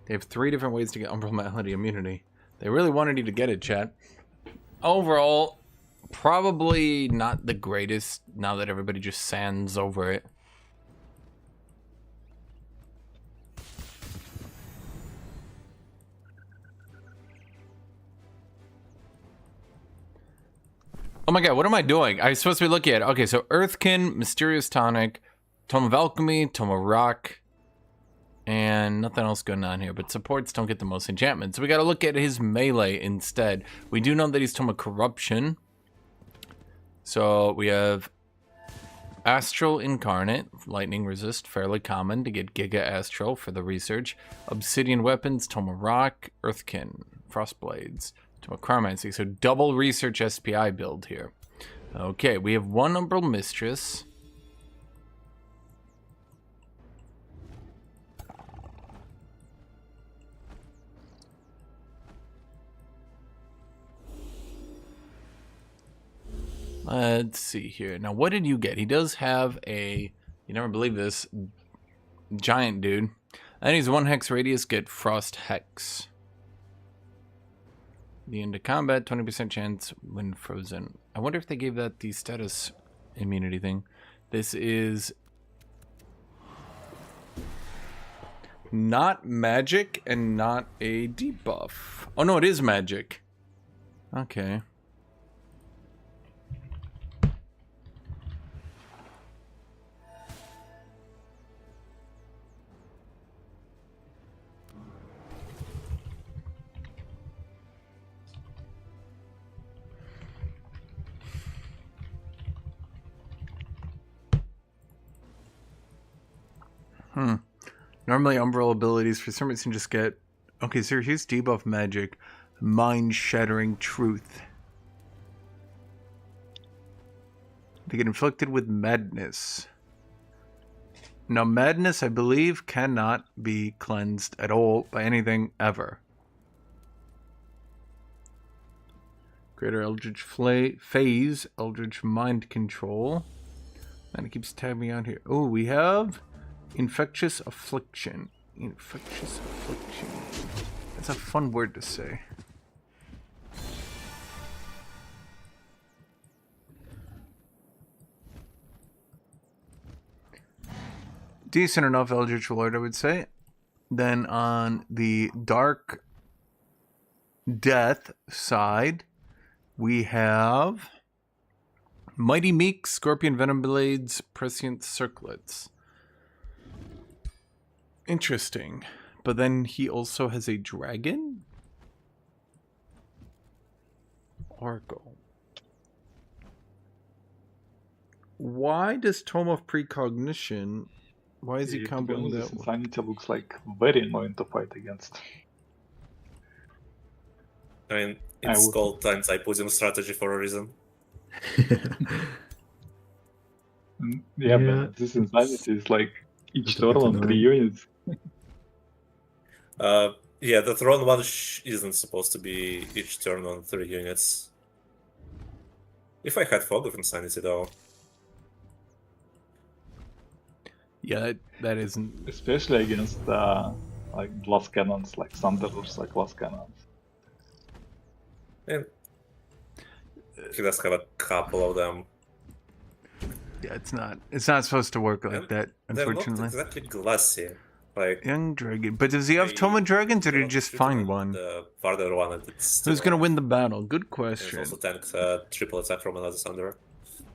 They have 3 different ways to get Umbral Melody immunity. They really wanted you to get it, chat. Overall, probably not the greatest now that everybody just sands over it. Oh my god, what am I doing? I'm supposed to be looking at it. Okay, so Earthkin, Mysterious Tonic, Tome of Alchemy, Tome of Rock, and nothing else going on here. But supports don't get the most enchantments. So we gotta look at his melee instead. We do know that he's Tome of Corruption. So we have Astral Incarnate, Lightning Resist, fairly common to get Giga Astral for the research. Obsidian Weapons, Tome of Rock, Earthkin, Frostblades. Chromancy, so double research SPI build here. Okay, we have 1 Umbral Mistress. Let's see here. Now, what did you get? He does have a, you never believe this, giant dude. And he's 1 hex radius, get Frost Hex. The end of combat, 20% chance when frozen. I wonder if they gave that the status immunity thing. This is not magic and not a debuff. Oh no, it is magic. Okay. Normally Umbral abilities for some reason just get... Okay, so here's debuff magic. Mind-shattering truth. They get inflicted with madness. Now madness, I believe, cannot be cleansed at all by anything ever. Greater Eldritch Phase, Eldritch Mind Control. And it keeps tabbing me out here. Oh, we have... Infectious Affliction. Infectious Affliction. That's a fun word to say. decent enough Eldritch Lord, I would say. Then on the Dark Death side, we have Mighty Meek, Scorpion Venom Blades, Prescient Circlets. Interesting. But then he also has a dragon? Oracle. Why does Tome of Precognition... Why is he To be comboing honest, that this one? Insanity looks like very annoying to fight against. I mean, I it's would- called anti-pudding strategy for a reason. Yeah, Yeah, but this Insanity is like each It's a bit turn on 3 annoying. units. Yeah, the Throne one isn't supposed to be each turn on 3 units. If I had Fog of Insanity, though. Yeah, that isn't... Especially against like glass cannons, like Thunderers, like glass cannons. And he does have a couple of them. Yeah, it's not supposed to work like And that, They're not unfortunately. exactly glassy. Like, Young Dragon. But does he have I Tome of Dragons, or did he cannot just shoot find him at one? The farther one, and it's Who's still going to on. win the battle? Good And question. it's also tanked triple attack from another Thunderer.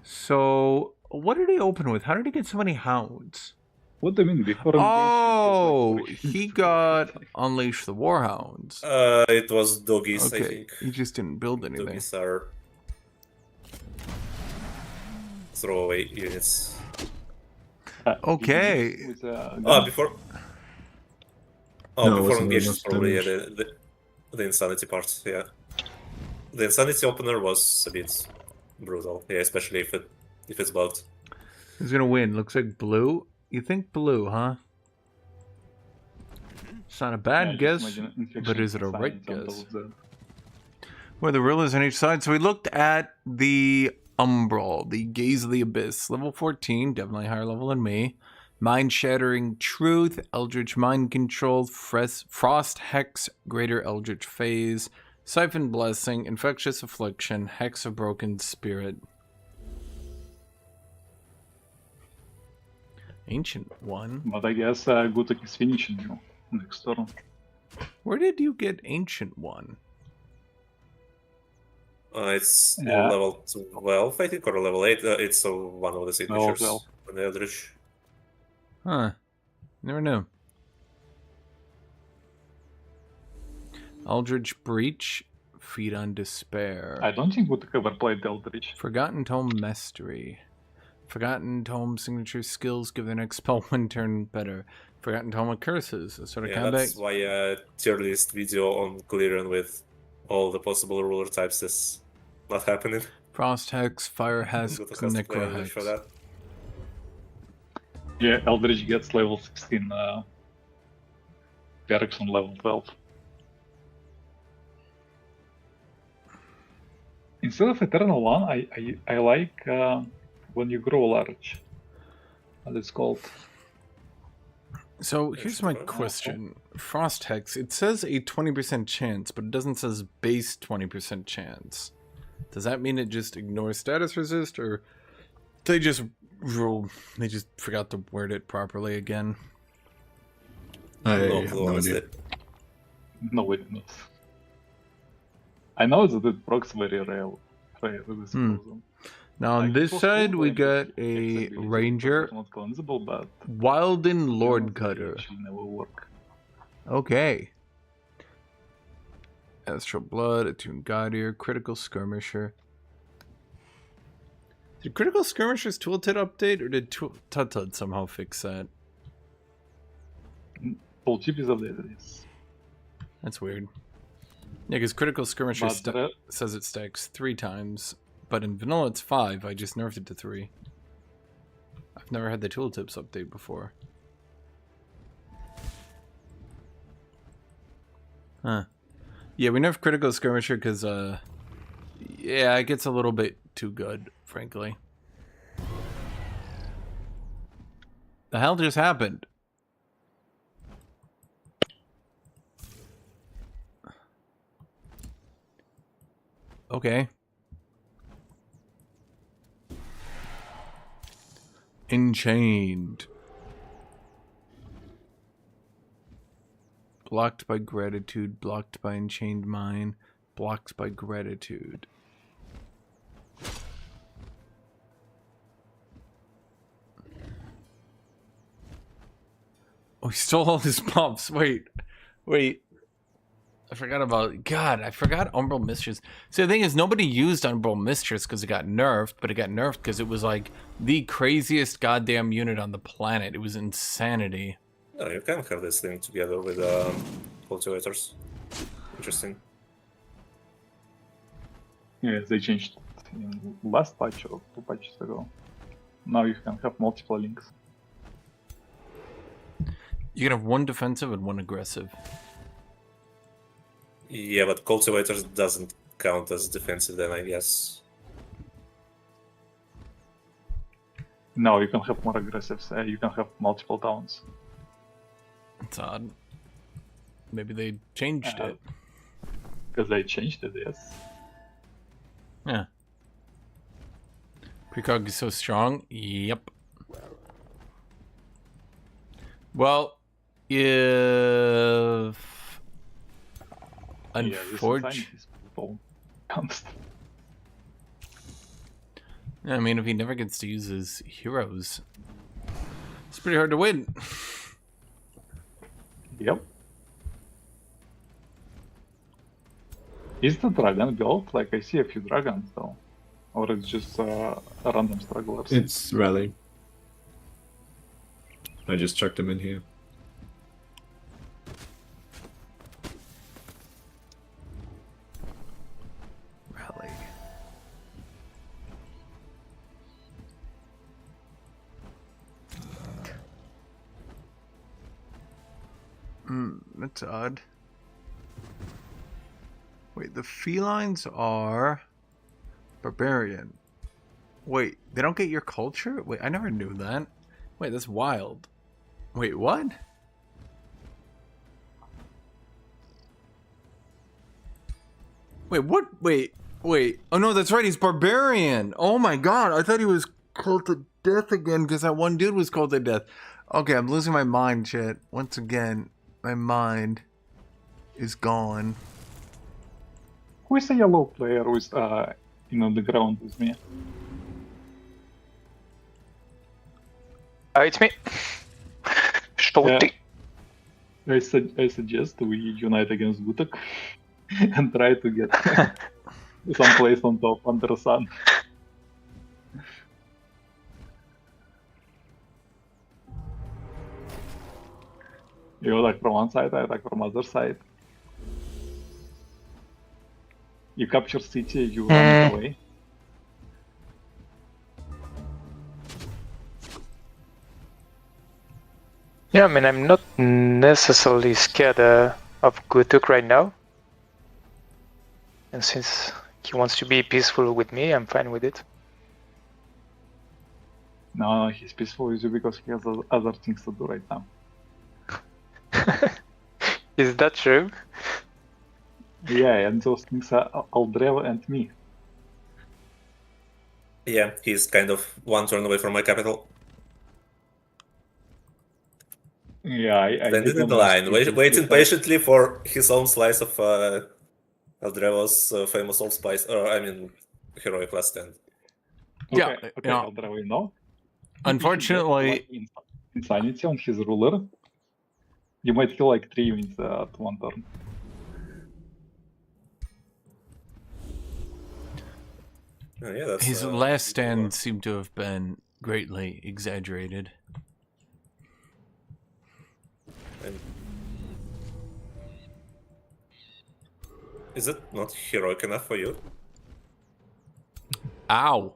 So, what did he open with? How did he get so many hounds? What do you mean before? Oh, engagement, it's like he got Unleash the Warhounds. It was doggies, I Okay, think. he just didn't build anything. Doggies are throwaway units. Okay. With, Before. No, it Before wasn't engaged enough is probably damage. the insanity part. Yeah, the insanity opener was a bit brutal. Yeah, especially if it's bugged. Who's going to win? Looks like blue. You think blue, huh? It's not a bad guess, but is it a right guess? Where the rulers on each side. So we looked at the Umbral, the Gaze of the Abyss, level 14, definitely higher level than me. Mind Shattering Truth, Eldritch Mind Control, Frost Hex, Greater Eldritch Phase, Siphon Blessing, Infectious Affliction, Hex of Broken Spirit. Ancient One. But I guess Guthuk is finishing you next turn. Where did you get Ancient One? It's Yeah. level 12, I think, or level 8. It's one of the signatures 12. on the Eldritch. Huh. Never knew. Eldritch Breach, Feed on Despair. I don't think Guthuk ever played Eldritch. Forgotten Tome Mastery. Forgotten Tome signature skills give the next spell one turn better. Forgotten Tome of Curses, a sort of Yeah, combat. that's why tier list video on clearing with all the possible ruler types is not happening. Frost Hex, Fire Hex, Guthuk has to play Necro Eldritch Hex. for that. Yeah, Eldritch gets level 16 perks on level 12. Instead of Eternal One, I like when you grow large. What it's called. So here's my different. question. Frost Hex, it says a 20% chance, but it doesn't says base 20% chance. Does that mean it just ignores status resist, or they just forgot to word it properly again? I No have clue, no honestly. idea. No, it knows. I know that it procs very rare with this frozen. Now on Like, this it was side, cool we when got this a ability Ranger, was not cleansable, but Wilden Lord it Cutter. actually never work. Okay. Astral Blood, Attuned Guardian, Critical Skirmisher. Did Critical Skirmisher's tooltip update, or did Tut somehow fix that? Full chip is updated, yes. That's weird. Yeah, because Critical Skirmisher But the re- says it stacks 3 times, but in vanilla it's 5. I just nerfed it to 3. I've never had the tooltips update before. Huh. Yeah, we nerfed Critical Skirmisher because, yeah, it gets a little bit too good, frankly. The hell just happened? Okay. Enchained. blocked by gratitude, blocked by enchained mine, blocked by gratitude. Oh, he stole all his buffs. Wait. I forgot about... God, I forgot Umbral Mistress. See, the thing is, nobody used Umbral Mistress because it got nerfed, but it got nerfed because it was like the craziest goddamn unit on the planet. It was insanity. No, you can have this thing together with cultivators. Interesting. Yeah, they changed in last patch or 2 patches ago. Now you can have multiple links. You can have one defensive and one aggressive. Yeah, but cultivators doesn't count as defensive then, I guess. No, you can have more aggressives. You can have multiple towns. It's odd. Maybe they changed it. Because they changed it, yes. Yeah. Precog is so strong. Yep. Well, if... Unfortunately... I mean, if he never gets to use his heroes, it's pretty hard to win. Yep. Is the dragon built? Like, I see a few dragons though. Or it's just random strugglers? It's rally. I just chucked him in here. Rally. That's odd. Wait, the felines are barbarian. Wait, they don't get your culture? Wait, I never knew that. Wait, that's wild. Wait, what? Wait, what? Wait. Oh no, that's right, he's barbarian. Oh my god, I thought he was called to death again because that one dude was called to death. Okay, I'm losing my mind, shit. Once again, my mind is gone. Who is a yellow player who is on the ground with me? It's me. Shorty. I suggest we unite against Guthuk and try to get some place on top under the sun. You attack from one side, I attack from other side. You capture city, you run away. Yeah, I mean, I'm not necessarily scared of Guthuk right now. And since he wants to be peaceful with me, I'm fine with it. No, he's peaceful with you because he has other things to do right now. Is that true? Yeah, and those things are Aldreva and me. Yeah, he's kind of one turn away from my capital. Yeah, I Standing in the line, waiting patiently for his own slice of Aldreva's famous old spice, or I mean, heroic last stand. Yeah, Okay, yeah. Aldreva, no. Unfortunately, Insanity on his ruler. You might kill like 3 units at one turn. Oh, yeah, that's, his last stand seemed to have been greatly exaggerated. And is it not heroic enough for you? Ow.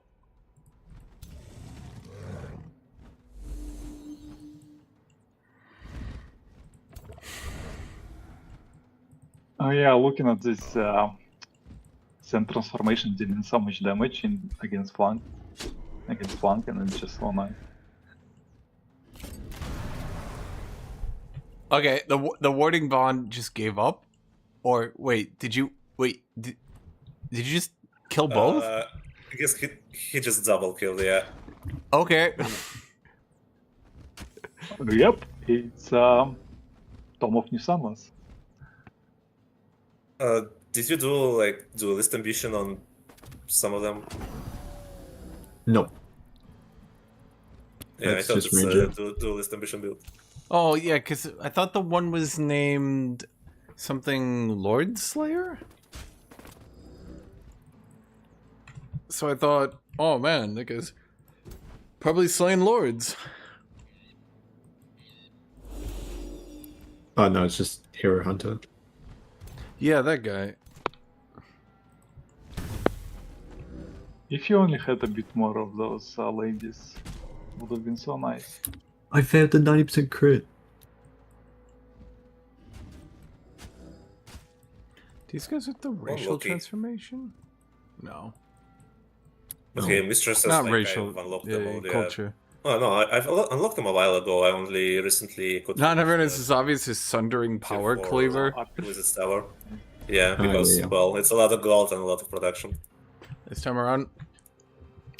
Oh yeah, looking at this, Send Transformation dealing so much damage against flank, and it's just so nice. Okay, the warding bond just gave up, or wait, did you just kill both? I guess he just double killed, yeah. Okay. Yep, it's Tom of New Summers. Did you do like duelist ambition on some of them? No. Yeah, I That's thought just it's a Ranger. duelist ambition build. Oh yeah, because I thought the one was named something Lord Slayer. So I thought, oh man, that guy's probably slaying lords. Oh no, it's just Hero Hunter. Yeah, that guy. If you only had a bit more of those ladies, would have been so nice. I failed the 90% crit. These guys with the racial lucky. transformation? No. Okay, Mistress says Not like racial. I've unlocked them all. Culture. Oh no, I've unlocked them a while ago. I only recently could. Not everyone is as obvious as Sundering Power for- Cleaver. Wizard Stellar. Yeah, Oh, because yeah. well, it's a lot of gold and a lot of production. This time around,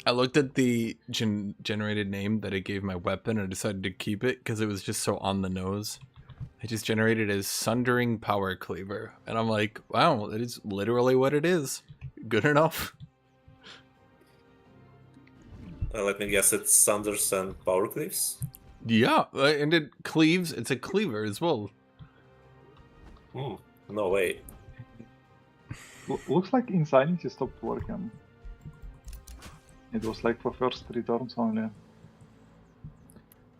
I looked at the generated name that it gave my weapon and I decided to keep it because it was just so on the nose. I just generated as Sundering Power Cleaver. And I'm like, wow, that is literally what it is. Good enough. Let me guess, it's Sanders and Power Cleaves? Yeah, and it cleaves. It's a cleaver as well. No way. Looks like Insanity stopped working. It was like for first 3 turns only.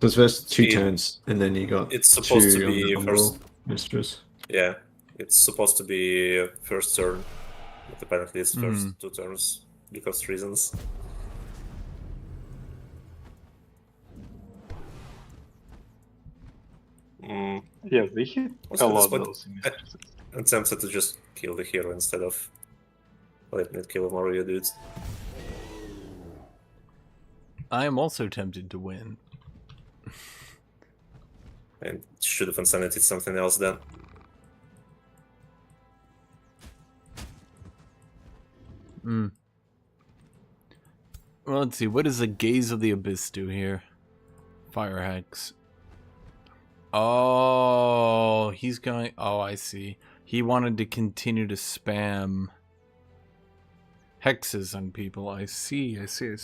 Those first 2 It- turns, and then you got It's supposed 2 to on be the Umbral first. Mistress. Yeah, it's supposed to be first turn, but apparently it's first 2 turns because reasons. Yeah, they hit What's a this lot one? those mistresses. I'm tempted to just kill the hero instead of letting it kill more of your dudes. I am also tempted to win. And should have insanity something else then. Well, let's see. What does the Gaze of the Abyss do here? Fire Hex. Oh, he's going... Oh, I see. He wanted to continue to spam hexes on people. I see. I see.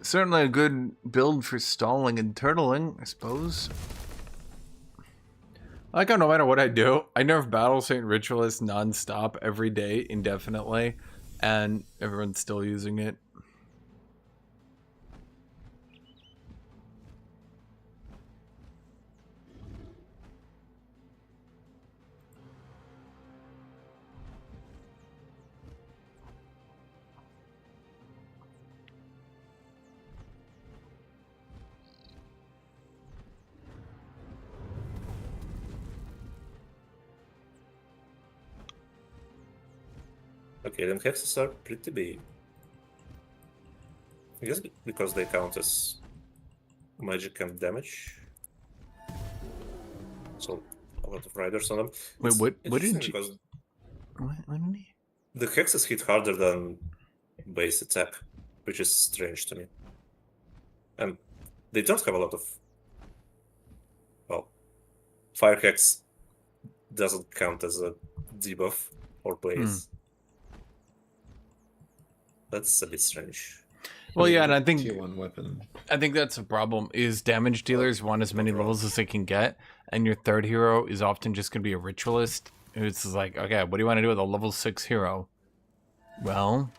Certainly a good build for stalling and turtling, I suppose. Like, no matter what I do, I nerf Battle Saint Ritualist non-stop every day, indefinitely, and everyone's still using it. Okay, then hexes are pretty big. I guess because they count as magic and damage. So a lot of riders on them. Wait, It's what interesting did you... because What did he... the hexes hit harder than base attack, which is strange to me. And they don't have a lot of... Well, Fire Hex doesn't count as a debuff or blaze. That's a bit strange. Well, yeah, and I think... Tier 1 weapon. I think that's a problem, is damage dealers want as many levels as they can get, and your third hero is often just going to be a ritualist. It's like, okay, what do you want to do with a level 6 hero? Well...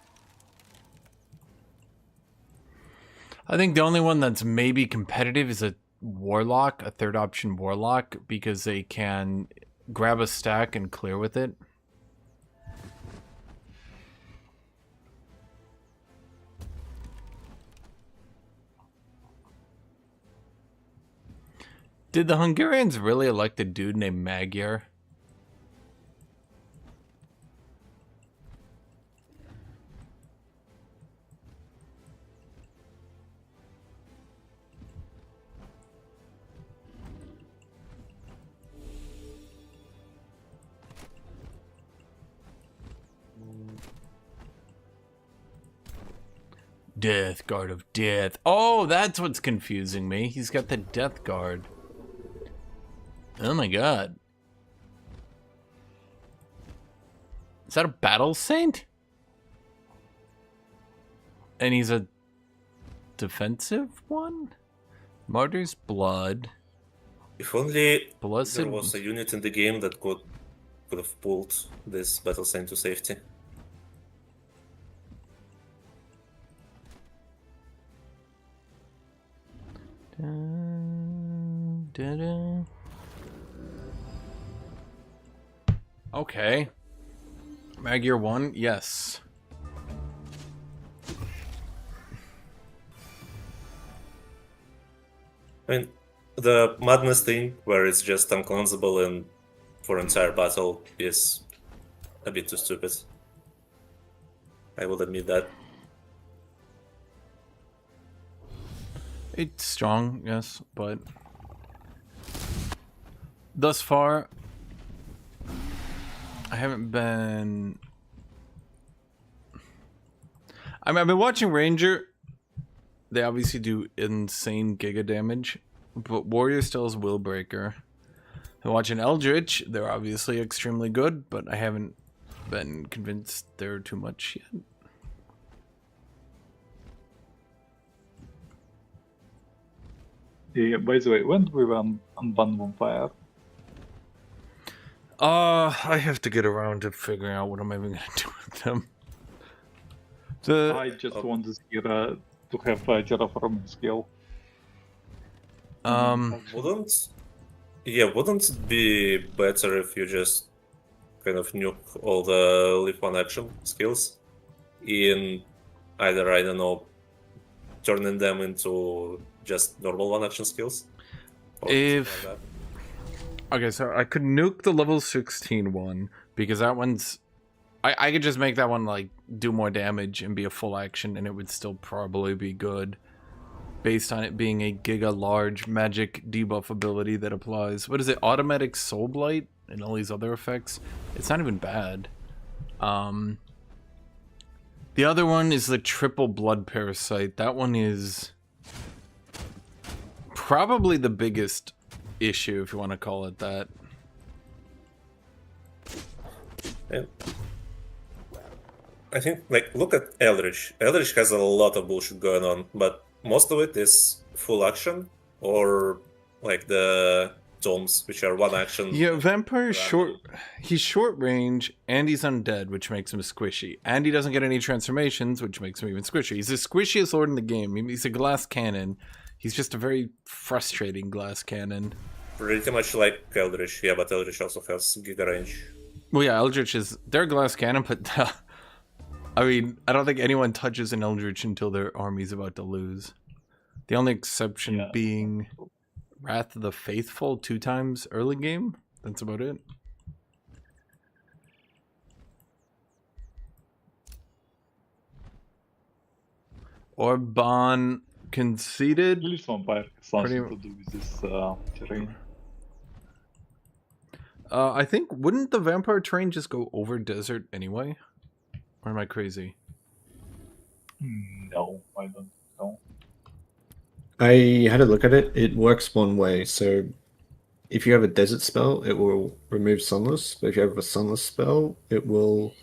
I think the only one that's maybe competitive is a warlock, a third option warlock, because they can grab a stack and clear with it. Did the Hungarians really elect a dude named Magyar? Death Guard of Death. Oh, that's what's confusing me. He's got the Death Guard. Oh my god. Is that a Battle Saint? And he's a defensive one? Martyr's Blood. If only Blessed. there was a unit in the game that could have pulled this battle sign to safety. Okay. Magyar 1, yes. I mean, the madness thing, where it's just uncleansable and for entire battle, is a bit too stupid. I will admit that. It's strong, yes, but thus far, I haven't been. I mean, I've been watching Ranger. They obviously do insane giga damage, but Warrior still is Will Breaker. I'm watching Eldritch. They're obviously extremely good, but I haven't been convinced they're too much yet. Yeah, by the way, when do we run Unban Vampire? I have to get around to figuring out what I'm even gonna do with them. I just want this era to have a terraforming skill. Wouldn't it be better if you just kind of nuke all the live one action skills in either, I don't know, turning them into just normal one action skills? Or If something like that? okay, so I could nuke the level 16 one because that one's I could just make that one like do more damage and be a full action and it would still probably be good based on it being a giga large magic debuff ability that applies. What is it? Automatic Soul Blight and all these other effects. It's not even bad. The other one is the triple blood parasite. That one is probably the biggest issue, if you want to call it that. And I think, like, look at Eldritch. Eldritch has a lot of bullshit going on, but most of it is full action or like the tomes, which are one action. Yeah, Vampire is short. He's short range and he's undead, which makes him squishy. And he doesn't get any transformations, which makes him even squishy. He's the squishiest lord in the game. He's a glass cannon. He's just a very frustrating glass cannon. Pretty much like Eldritch, yeah, but Eldritch also has giga range. Well, yeah, Eldritch is they're glass cannon, but I mean, I don't think anyone touches an Eldritch until their army's about to lose. The only exception being Wrath of the Faithful 2 times early game. That's about it. Orban conceded. Village Vampire has something to do with this terrain. I think, wouldn't the vampire terrain just go over desert anyway? Or am I crazy? No, I don't know. I had a look at it. It works one way. So if you have a desert spell, it will remove Sunless. But if you have a Sunless spell, it will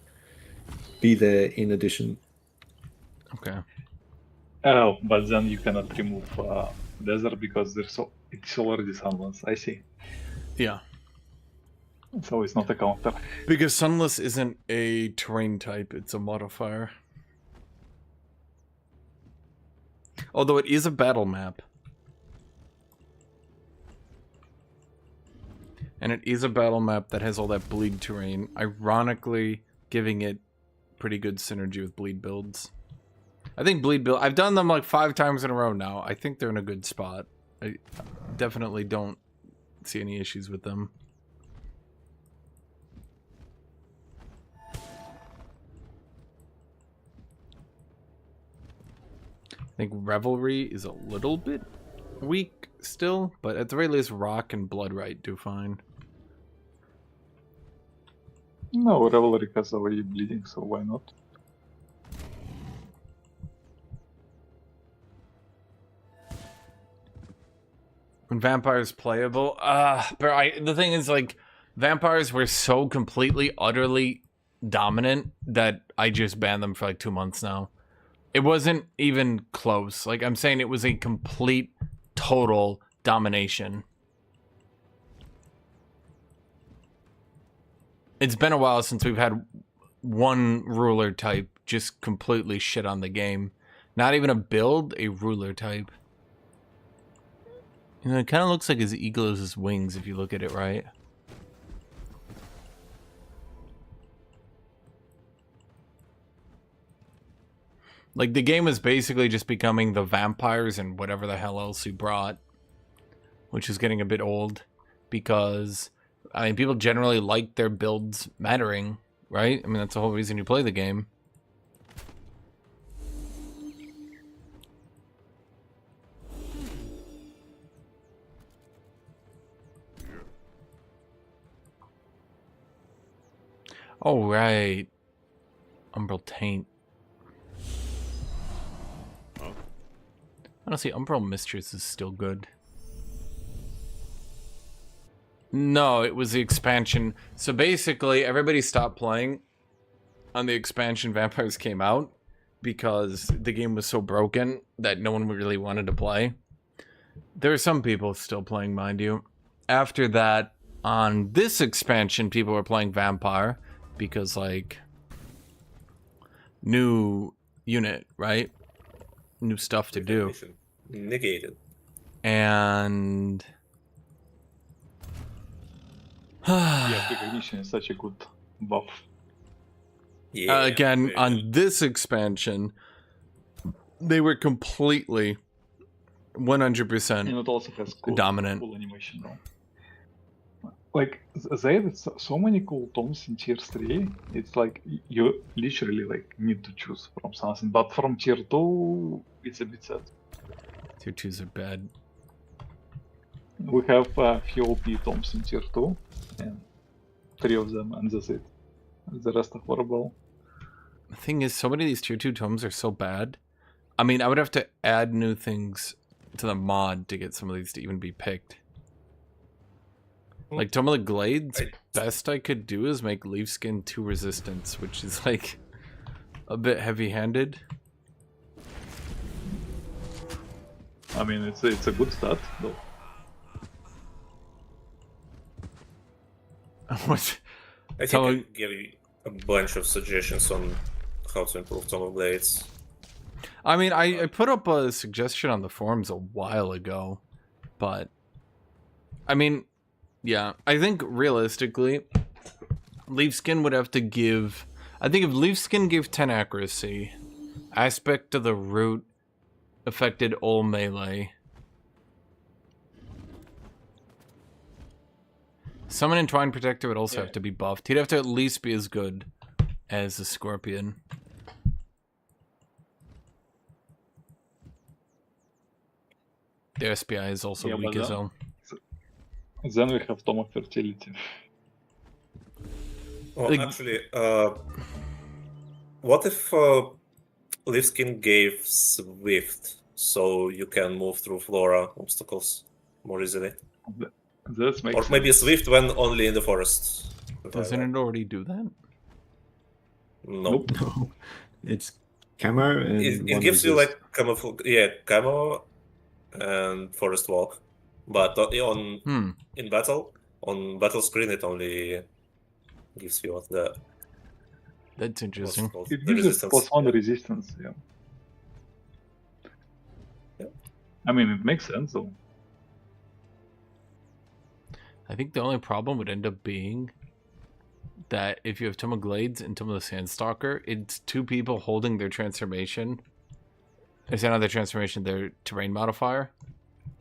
be there in addition. Okay. Oh, but then you cannot remove desert because it's already Sunless. I see. Yeah. So it's not a counter. Because Sunless isn't a terrain type, it's a modifier. Although it is a battle map. And it is a battle map that has all that bleed terrain, ironically giving it pretty good synergy with bleed builds. I think bleed build, I've done them like 5 times in a row now. I think they're in a good spot. I definitely don't see any issues with them. I think Revelry is a little bit weak still, but at the very least Rock and Bloodright do fine. No, Revelry has already bleeding, so why not? When vampires playable, but the thing is, like, vampires were so completely, utterly dominant that I just banned them for like 2 months now. It wasn't even close. Like, I'm saying it was a complete, total domination. It's been a while since we've had one ruler type just completely shit on the game. Not even a build, a ruler type. You know, it kind of looks like his eagle is his wings if you look at it right. Like, the game is basically just becoming the vampires and whatever the hell else you brought. Which is getting a bit old. Because, I mean, people generally like their builds mattering, right? I mean, that's the whole reason you play the game. Oh, right. Umbral Taint. Honestly, Umbral Mistress is still good. No, it was the expansion. So basically, everybody stopped playing on the expansion Vampires came out because the game was so broken that no one really wanted to play. There are some people still playing, mind you. After that, on this expansion, people were playing Vampire because, like, new unit, right? New stuff to do. Negated. And Yeah, recognition is such a good buff. Yeah. again, on this expansion, they were completely 100% And it also has cool, dominant. cool animation though. Like, they added so many cool tomes in tier 3, it's like you literally like need to choose from something, but from tier 2, it's a bit sad. Tier 2s are bad. We have a few OP tomes in tier 2, and 3 of them, and that's it. The rest are horrible. The thing is, so many of these tier 2 tomes are so bad. I mean, I would have to add new things to the mod to get some of these to even be picked. Like, Tome of the Glades, best I could do is make Leaf Skin 2 resistance, which is, like, a bit heavy-handed. I mean, it's a good start, though. What? I think So- I gave you a bunch of suggestions on how to improve Tome of Blades. I mean, I put up a suggestion on the forums a while ago, but I mean, yeah, I think realistically, Leaf Skin would have to give. I think if Leaf Skin gave 10 accuracy, Aspect of the Root affected all melee. Summon and Twine Protector would also have to be buffed. He'd have to at least be as good as the Scorpion. The SPI is also weak as hell. Then we have Tome of Fertility. Well, Like- actually, what if Leaf Skin gave Swift so you can move through Flora obstacles more easily? That makes Or sense. maybe Swift when only in the forest. Doesn't it already do that? No. No, it's camo and It one gives you resist. like camo and forest walk, but in battle on battle screen it only gives you what the That's what's interesting. it called? It The gives us resistance. +1 resistance, yeah. Yeah. I mean, it makes sense though. I think the only problem would end up being that if you have Tome of Glades and Tome of the Sandstalker, it's two people holding their transformation. It's not their transformation, their terrain modifier.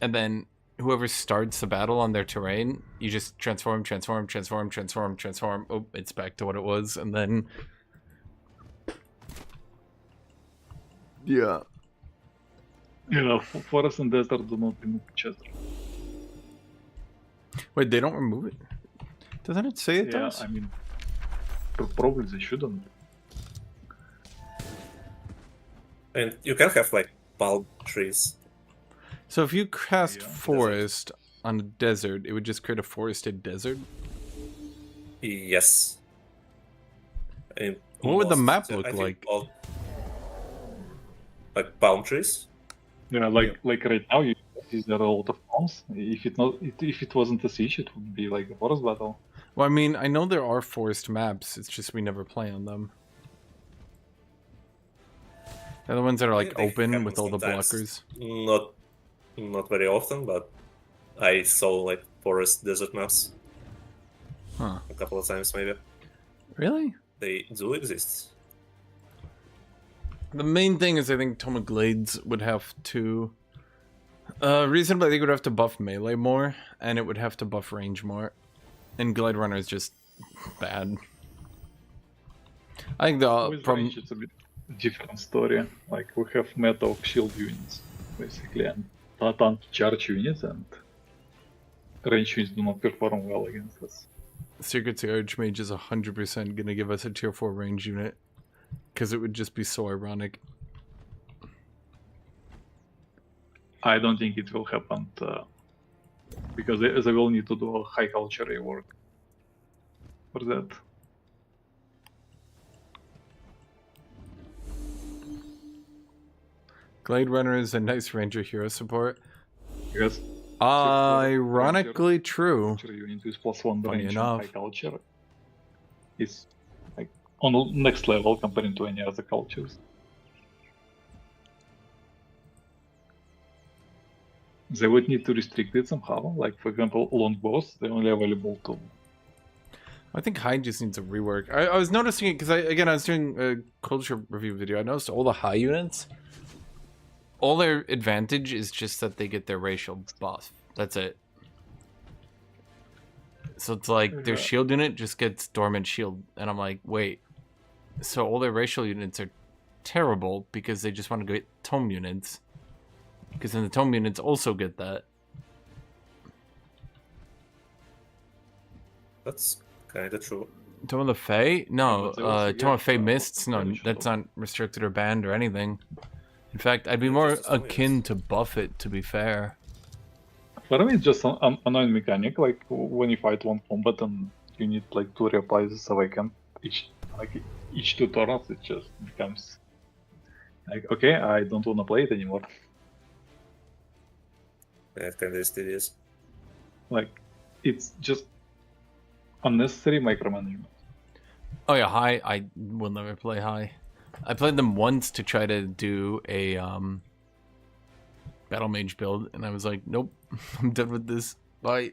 And then whoever starts the battle on their terrain, you just transform. Oh, it's back to what it was. And then... yeah. You know, Forest and Desert do not remove each other. Wait, they don't remove it? Doesn't it say it Yeah, does? I mean, probably they shouldn't. And you can have like palm trees. So if you cast Yeah. forest on a desert, it would just create a forested desert? Yes. In What would the most- map I look think like? all- like palm trees. Yeah, like right now, you see there are a lot of palms. If it wasn't a siege, it would be like a forest battle. Well, I mean, I know there are forest maps. It's just we never play on them. They're the ones that are like They open happen with all the sometimes. blockers. Not very often, but I saw like forest desert maps Huh. a couple of times maybe. Really? They do exist. The main thing is I think Toma Glades would have to... reasonably, I think it would have to buff melee more, and it would have to buff range more. And Glide Runner is just bad. I think the With problem... range, it's a bit different story. Like we have meta of shield units, basically, and tank charge units, and range units do not perform well against us. Secrets of Archmage is 100% gonna give us a tier 4 range unit. Because it would just be so ironic. I don't think it will happen because they will need to do a high culture rework for that. Glade Runner is a nice ranger hero support. Because Ironically true. culture unit with +1 Funny range enough. and high culture is like on the next level compared to any other cultures. They would need to restrict it somehow. Like for example, longbows, they're only available to. I think high just needs a rework. I was noticing it because I was doing a culture review video. I noticed all the high units, all their advantage is just that they get their racial buff. That's it. So it's like their Yeah. shield unit just gets dormant shield, and I'm like, wait. So all their racial units are terrible because they just want to get tome units. Because then the tome units also get that. That's kind of true. Tome of the Fae? No, but they also Tome of get, Fae Mists? No, racial that's buff. not restricted or banned or anything. In fact, I'd be Yeah, more just as akin to buff it, to be fair. For me, it's just an annoying mechanic. Like when you fight one combat and you need like to reapply this awaken each 2 turns, it just becomes like okay, I don't want to play it anymore. Yeah, it kind of is tedious. Like it's just unnecessary micromanagement. Oh yeah, high. I will never play high. I played them once to try to do a battle mage build, and I was like, nope, I'm done with this. Bye.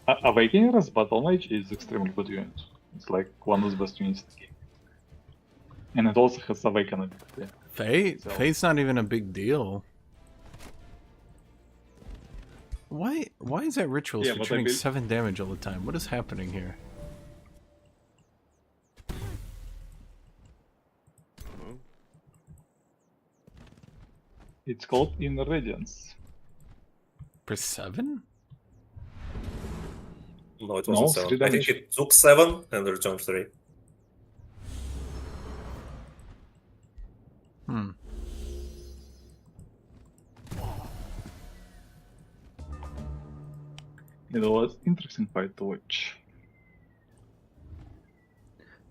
Awakener's Battle Mage is extremely good unit. It's like one of the best units in the game. And it also has Awaken ability. Fae? So- Fae's not even a big deal. Why is that ritual Yeah, but I returning bel- 7 damage all the time? What is happening here? It's called Inner Radiance. For 7? No, it No, wasn't 7. 3 I think damage. it took 7 and returned 3. Hmm. It was interesting fight to watch.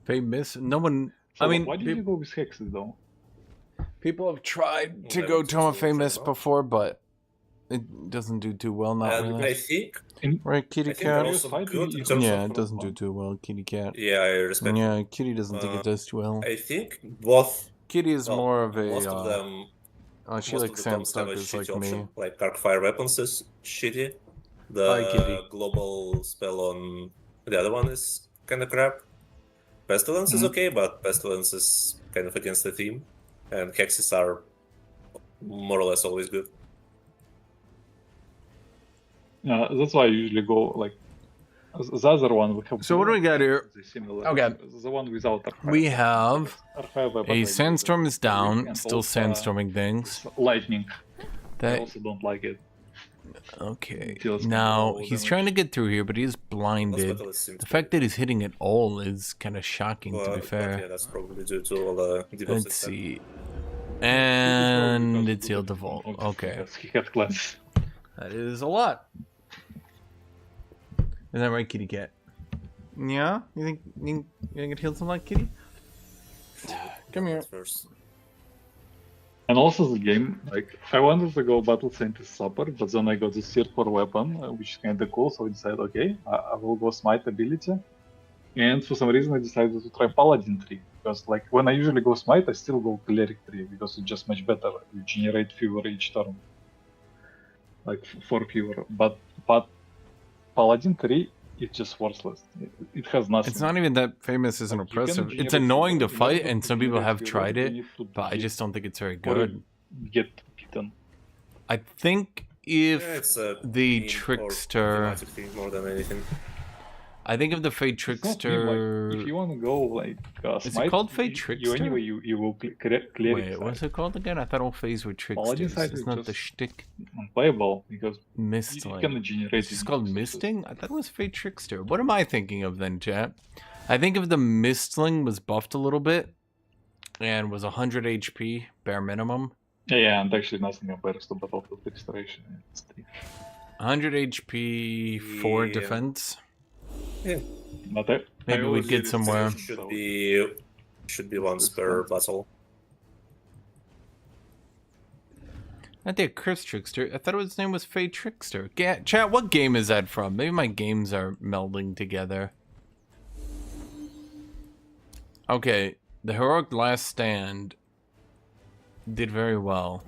Fae miss? No one... So I mean, why did you go with Hexes though? people have tried to Yeah, go it's Tome also Famous true. before, but it doesn't do too well, not And really. I think, Right, Kitty I think they're Cat? also Fight good with in you. terms Yeah, of... it doesn't do too well, Kitty Cat. Yeah, I respect it. Yeah, Kitty doesn't think it does too well. I think both... Kitty is well, more of a... most of them... she most likes of the toms have a Sandstockers shitty like option. me. Like Arcfire Weapons is shitty. Hi, Kitty. The global spell on the other one is kind of crap. Pestilence is Mhm. okay, but Pestilence is kind of against the theme. And Hexes are more or less always good. That's why I usually go like the other one we have. So what do we got here? The similar, Okay. The one without Archive. We have Archive weapon, a like, Sandstorm is down, and still also, sandstorming things. Lightning. I That also don't like it. okay. Deals Now control he's damage. trying to get through here, but he is Most blinded. Petals seem The to fact be- that he's hitting it all is kind of shocking, to be but yeah, fair. that's probably due to all the debuffs. Let's see. And Because it's sealed to vault. obviously, Okay. because he had clans. That is a lot. Is that right, kitty cat? Yeah? You think it healed some like kitty? Come here. At first. And also the game, like, I wanted to go Battle Scientist Support, but then I got the tier 4 weapon, which is kinda cool, so I decided, okay, I will go Smite ability. And for some reason I decided to try Paladin tree, because like when I usually go Smite, I still go Cleric tree, because it's just much better. You generate fewer each turn. Like 4 fewer. But Paladin tree is just worthless. It has nothing. It's not even that famous as an Like, you can oppressive. It's generate annoying to fewer. In fight, order and to some people generate have fewer, tried you it, need to but I beat just don't think it's very or good. get beaten. I think Yeah, if it's a the meme or trickster, thematic thing more than anything. I think if the Fade It's not me, Trickster. like, if you want to go like Is it Smite, called Fade you Trickster? anyway you will cleric Wait, side. what's it called again? I thought all phase were Paladin tricksters. side It's is not the just shtick. Unplayable because you Mistling. can generate. It's just called misting? I thought it was Fade Trickster. What am I thinking of then, chat? I think if the mistling was buffed a little bit and was 100 HP bare minimum. Yeah, and actually nothing compares to Battlefield Restoration. 100 HP, 4 Yeah. defense. Yeah, But Maybe we'd get somewhere. should be once per battle. Not the Curse Trickster. I thought his name was Fade Trickster. Chat, what game is that from? Maybe my games are melding together. Okay, the Heroic Last Stand did very well.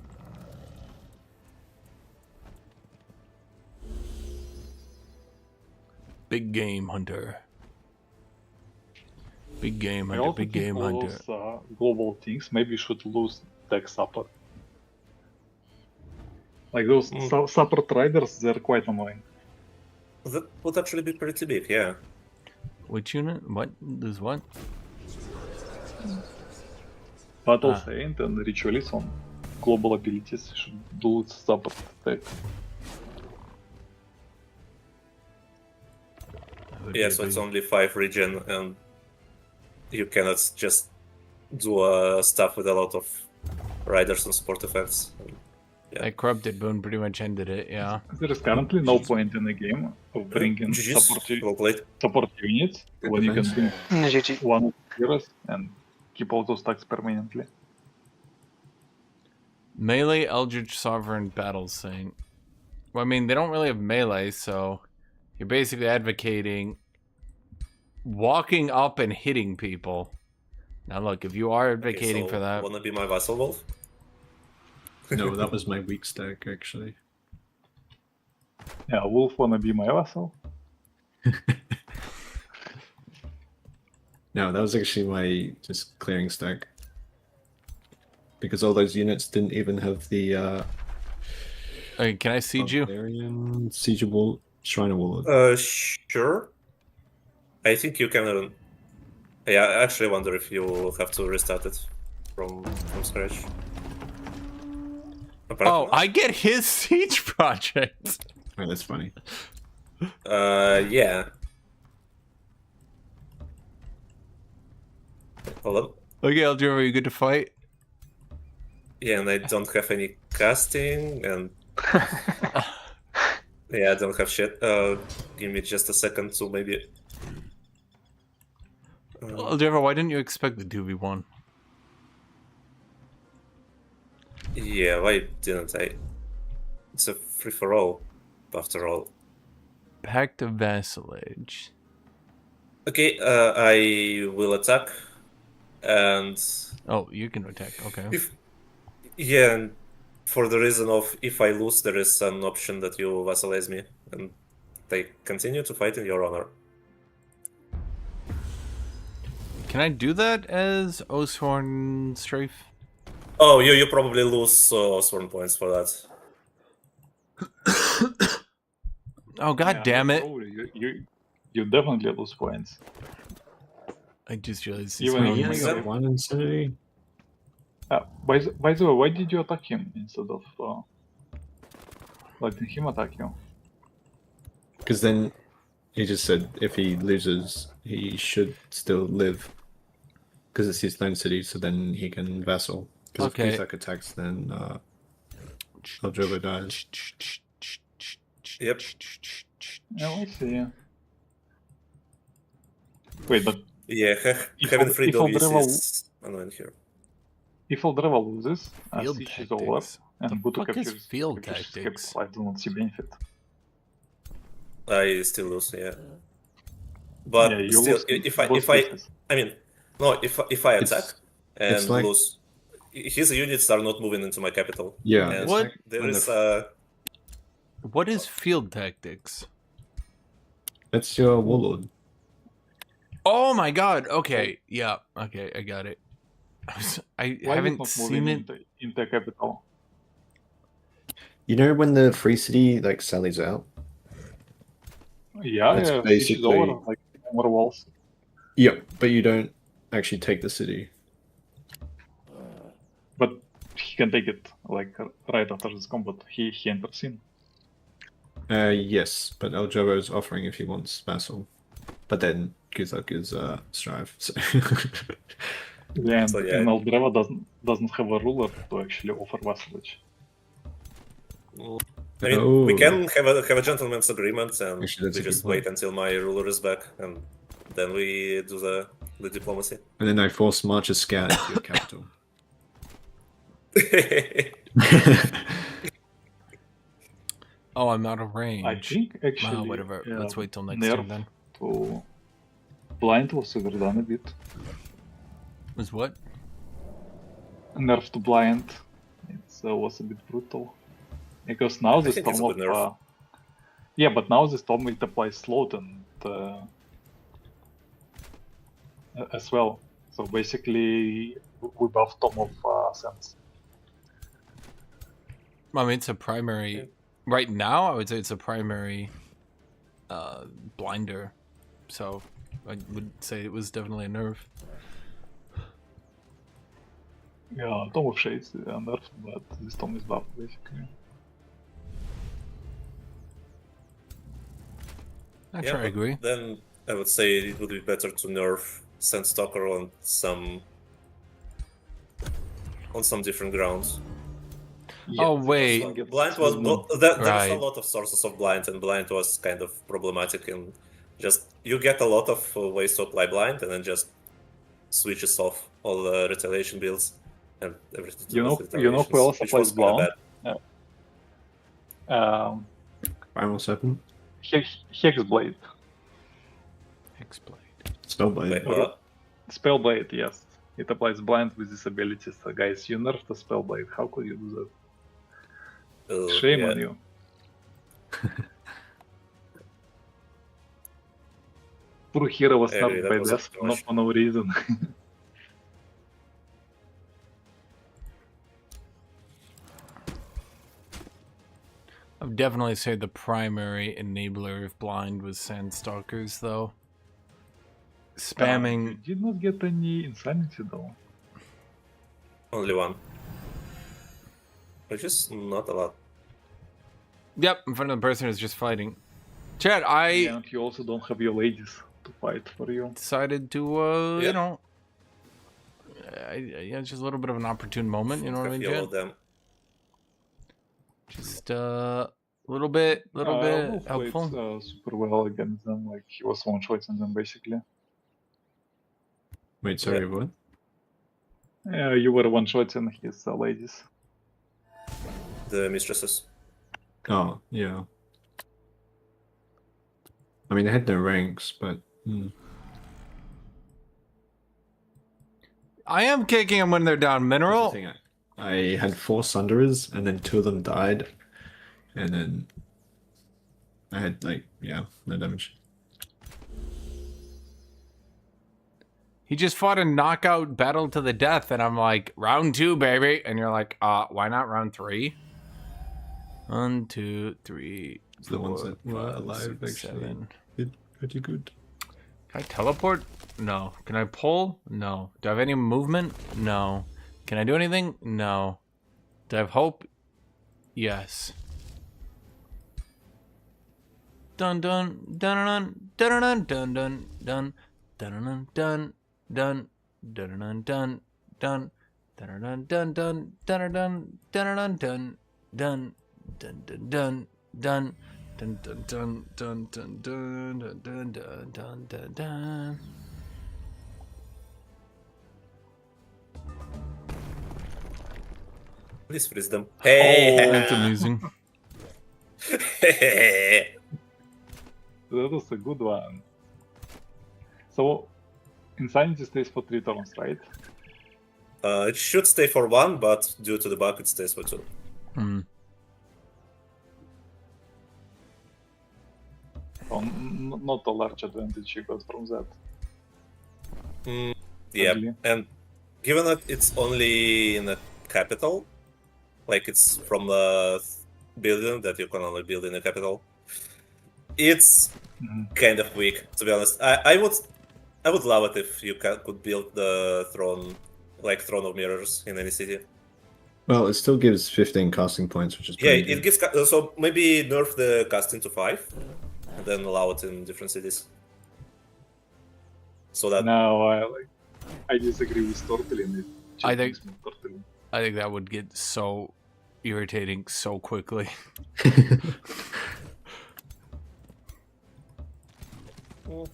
Big Game Hunter. Big Game I Hunter, also Big think Game all Hunter. those global things maybe should lose tech support. Like those support riders, they're quite annoying. That would actually be pretty big, yeah. Which unit? What? There's what? Battle Saint and Ritualist on global abilities should lose support tech. Yeah, so it's only 5 regen, and you cannot just do stuff with a lot of riders and support effects. Yeah. That Corrupted Boon pretty much ended it, yeah. There is currently no point in the game of bringing support units when you can bring GG. one of the heroes and keep all those stacks permanently. Melee Eldritch Sovereign Battle Saint. Well, I mean, they don't really have melee, so you're basically advocating walking up and hitting people. Now look, if you are advocating for that... Wanna be my Vassal Wolf? No, that was my weak stack, actually. Yeah, Wolf wanna be my vassal. No, that was actually my just clearing stack. Because all those units didn't even have the Hey, can I siege you? Siegeable Shrine Warlord. Sure. I think you can. Yeah, I actually wonder if you have to restart it from scratch. Apparently Oh, not. I get his siege project. Oh, that's funny. Yeah. Hold on. Okay, Eldrin, are you good to fight? Yeah, and I don't have any casting, and yeah, I don't have shit. Give me just a second to maybe. Eldrin, why didn't you expect the 2v1? Yeah, why didn't I? It's a free for all, after all. Pact of Vassalage. Okay, I will attack, and Oh, you can attack, okay. yeah, and for the reason of if I lose, there is an option that you vassalize me, and they continue to fight in your honor. Can I do that as Oathsworn Strife? Oh, you probably lose Oathsworn points for that. Oh, god damn it. You definitely lose points. I just realized Even this if game you is- got one insanity. By the way, why did you attack him instead of letting him attack you? Because then he just said if he loses, he should still live. Because it's his own city, so then he can vassal. Because Okay. if Guthuk attacks, then Aljobo dies. Yep. Yeah, I see. Wait, but Yeah, If having I'll- three if I'll W's drivel- is annoying here. if Eldreva loses, Field Siege is over, tactics. and The Guthuk fuck is captures field captures tactics? capital, I do not see benefit. I still lose, yeah. But Yeah, you still, lose in if both I, cases. I mean, no, if I attack and it's like- lose, his units are not moving into my capital. Yeah. And it's What? like there when is the- What is field tactics? That's your warlord. Oh my god. Okay. Yeah. Okay. I got it. I Why is it haven't not seen moving it. into capital? You know when the free city like sallies out? Yeah, That's Siege is basically- over, like more walls. Yep, but you don't actually take the city. But he can take it like right after this combat. He enters in. Yes, but Aljobo is offering if he wants vassal. But then Guthuk is Strife. So. Yeah, and, So, yeah. and Eldreva doesn't have a ruler to actually offer vassalage. I mean, Oh. we can have a gentleman's agreement, and Actually, that's we a good just point. wait until my ruler is back, and then we do the diplomacy. And then I force March a scout into your capital. Oh, I'm out of range. I think actually. Well, whatever. Let's wait till next nerf turn then. to blind was overdone a bit. Was what? Nerf to blind, it was a bit brutal. Because now the think it's storm a good of nerf. yeah, but now the storm it applies slot and as well. So basically, we buff Tom of Sense. I mean, it's a primary. Right now, I would say it's a primary blinder. So I would say it was definitely a nerf. Yeah, Tom of Shades nerf, but this Tom is buffed basically. Actually, I agree. Then I would say it would be better to nerf Sandstalker on some different grounds. Oh wait, So blind was there's Right. a lot of sources of blind, and blind was kind of problematic. And just you get a lot of ways to apply blind, and then just switches off all the retaliation builds and everything. You know retaliations, who else which applies was kinda blind? bad. Primal Serpent? Hexblade. Hexblade. Spellblade. Wait, what? Spellblade, yes. It applies blind with this ability. So guys, you nerfed the Spellblade. How could you do that? Shame yeah. on you. Poor hero was I agree, nerfed that by was death, a not for no reason. I would definitely say the primary enabler of blind was Sandstalkers, though. Spamming. You did not get any insanity though. Only one, which is not a lot. Yep, in front of the person who's just fighting. Chad, I And you also don't have your ladies to fight for you. decided to, Yeah. you know, yeah, it's just a little bit of an opportune moment. You know what I mean, Yellow Chad? them. Just a little bit Wolf helpful. played super well against them. Like he was one-shotting them basically. Wait, sorry, Yeah. what? You were one-shotting his ladies. The mistresses. Oh, yeah. I mean, they had no ranks, but... I am kicking them when they're down That's the mineral. thing, I had 4 Sunderers, and then 2 of them died. And then... I had, like, yeah, no damage. He just fought a knockout battle to the death, and I'm like, round 2, baby. And you're like, why not round 3? 1, 2, 3, It's the ones 4, that were 5, alive, 6, actually. 7. Did pretty good. Can I teleport? No. Can I pull? No. Do I have any movement? No. Can I do anything? No. Do I have hope? Yes. Dun dun dun dun dun dun dun dun dun dun dun dun dun dun dun Dun dun dun dun dun dun dun dun dun dun dun dun dun. Dun dun dun dun dun dun dun dun dun dun dun dun. Please freeze them. Hey! Oh, that's amusing. That was a good one. So, Insanity stays for 3 turns, right? It should stay for 1, but due to the bug, it stays for 2. Hmm. So, not a large advantage you got from that. Yeah, Sadly. and given that it's only in a capital, like it's from a building that you can only build in a capital, it's kind of weak, to be honest. I would love it if you could build the throne, like Throne of Mirrors in any city. Well, it still gives 15 casting points, which is Yeah, pretty it good. gives so maybe nerf the casting to 5, and then allow it in different cities. So that No, I disagree with Tortellin. It just I think- makes me Tortellin. I think that would get so irritating so quickly.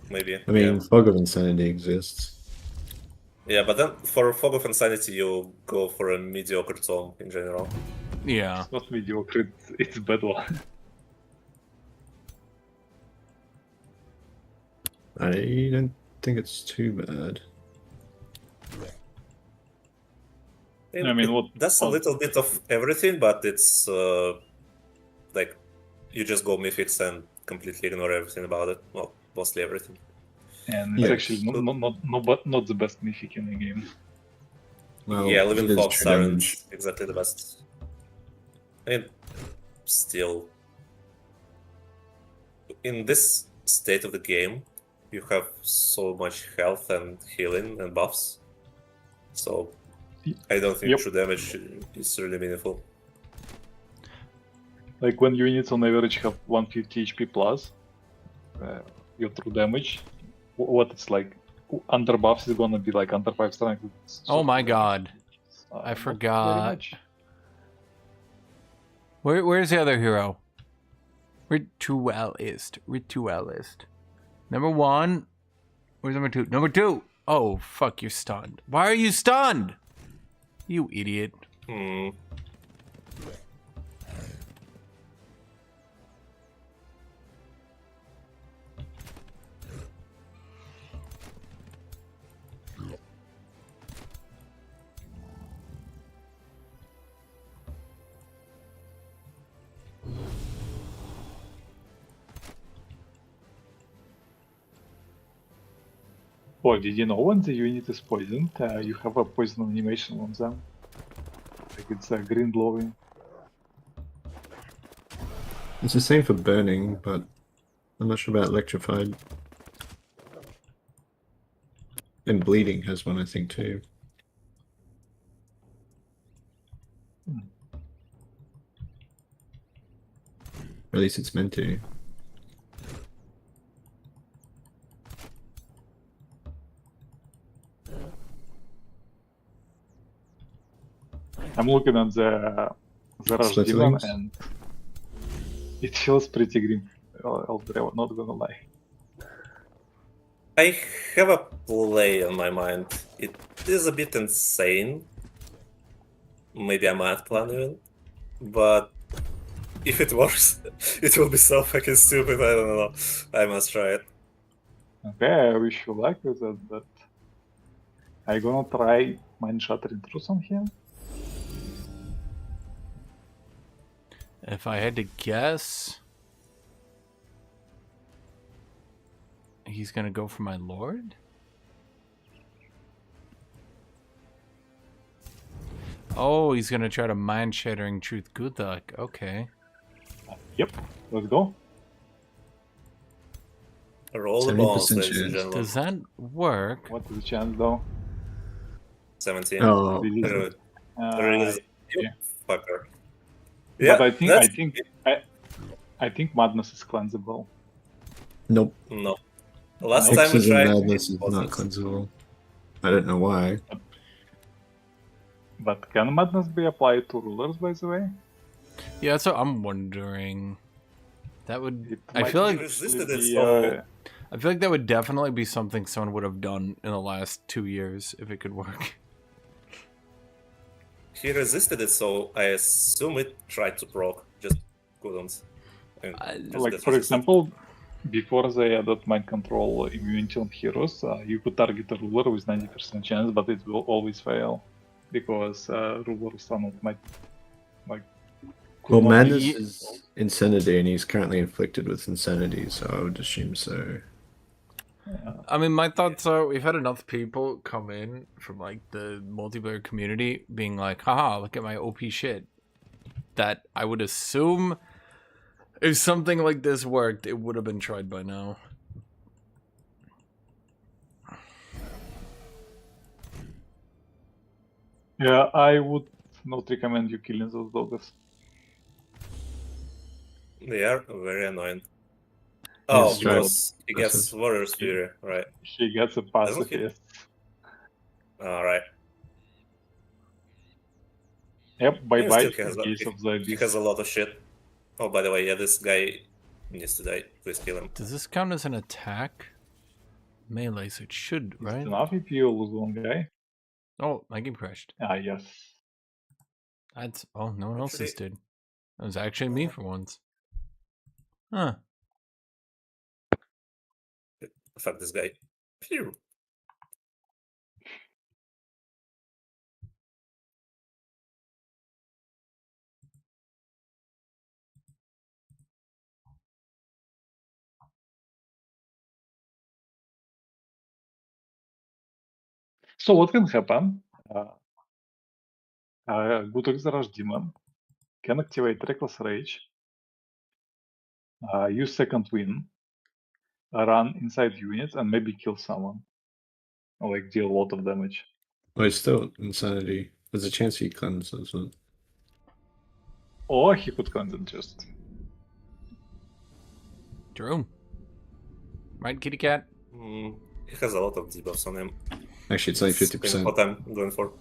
maybe. I mean, yeah. Fog of Insanity exists. Yeah, but then for Fog of Insanity, you go for a mediocre tome in general. Yeah. It's not mediocre, it's bad one. I don't think it's too bad. I mean, what- That's a little bit of everything, but it's like you just go mythics and completely ignore everything about it. Well, mostly everything. And it's Yes. actually not the best mythic in the game. Well, Yeah, it Living is Fogs true aren't damage. exactly the best. I mean, still, in this state of the game, you have so much health and healing and buffs. So I don't think Yep. true damage is really meaningful. Like when units on average have 150 HP plus, your true damage, what it's like, under buffs is gonna be like under 5 strength. It's Oh just my damage. god. I Not very forgot. much. Where's the other hero? Ritualist. Number 1. Where's number 2? Number 2! Oh, fuck, you're stunned. Why are you stunned? You idiot. Oh, did you know when the unit is poisoned, you have a poison animation on them? Like it's green glowing. It's the same for burning, but I'm not sure about electrified. And bleeding has one, I think, too. Or at least it's meant to. I'm looking at the Rush Demon Slitlings? and it feels pretty grim. I'm not gonna lie. I have a play on my mind. It is a bit insane. Maybe a mad plan even. But if it works, it will be so fucking stupid, I don't know. I must try it. Okay, I wish you luck with that, but I'm gonna try Mind Shattering Truth on him. If I had to guess, he's gonna go for my lord? Oh, he's gonna try to mind shattering truth Guthuk. Okay. Yep, let's go. Roll the 70% bones, ladies and chance. gentlemen. Does that work? What is the chance though? 17. Oh, Release Uh, it. Release- you yeah. fucker. But Yeah, I think Madness is cleansable. nope. No. Last time we Hexes and tried, Madness it is not wasn't. cleansable. I don't know why. But can madness be applied to rulers, by the way? Yeah, that's what I'm wondering. That would. It I might feel He like. resisted it, be, so I feel like that would definitely be something someone would have done in the last 2 years if it could work. he resisted it, so I assume it tried to proc, just couldn't. And just like, got for resisted. example, before they added mind control immunity on heroes, you could target a ruler with 90% chance, but it will always fail because rulers are not like. Well, could not be- Madness is Insanity, and he's currently inflicted with Insanity, so I would assume so. I mean, my thoughts are we've had enough people come in from like the multiplayer community being like, haha, look at my OP shit. That I would assume if something like this worked, it would have been tried by now. Yeah, I would not recommend you killing those dogs. They are very annoying. Oh, Strife. because he gets Passive. Warrior's Fury, right? He gets a passive, he? yes. Alright. Yep, bye bye. Still has, Case of the he abyss. has a lot of shit. Oh, by the way, yeah, this guy needs to die. Please kill him. Does this count as an attack? Melee, so it should, It's right? enough if you lose one guy. Oh, my game crashed. Ah, yes. That's oh, no one else's Actually- did. That was actually me for once. Huh. Fuck this guy. Phew. So what can happen? Guthuk the Rush Demon can activate Reckless Rage, use Second Win, run inside units, and maybe kill someone. Or like deal a lot of damage. Well, it's still Insanity. There's a chance he cleanses it. Or he could cleanse it just. Jerome. Right, kitty cat? He has a lot of debuffs on him. Actually, it's only That's kind of 50%. what I'm going for.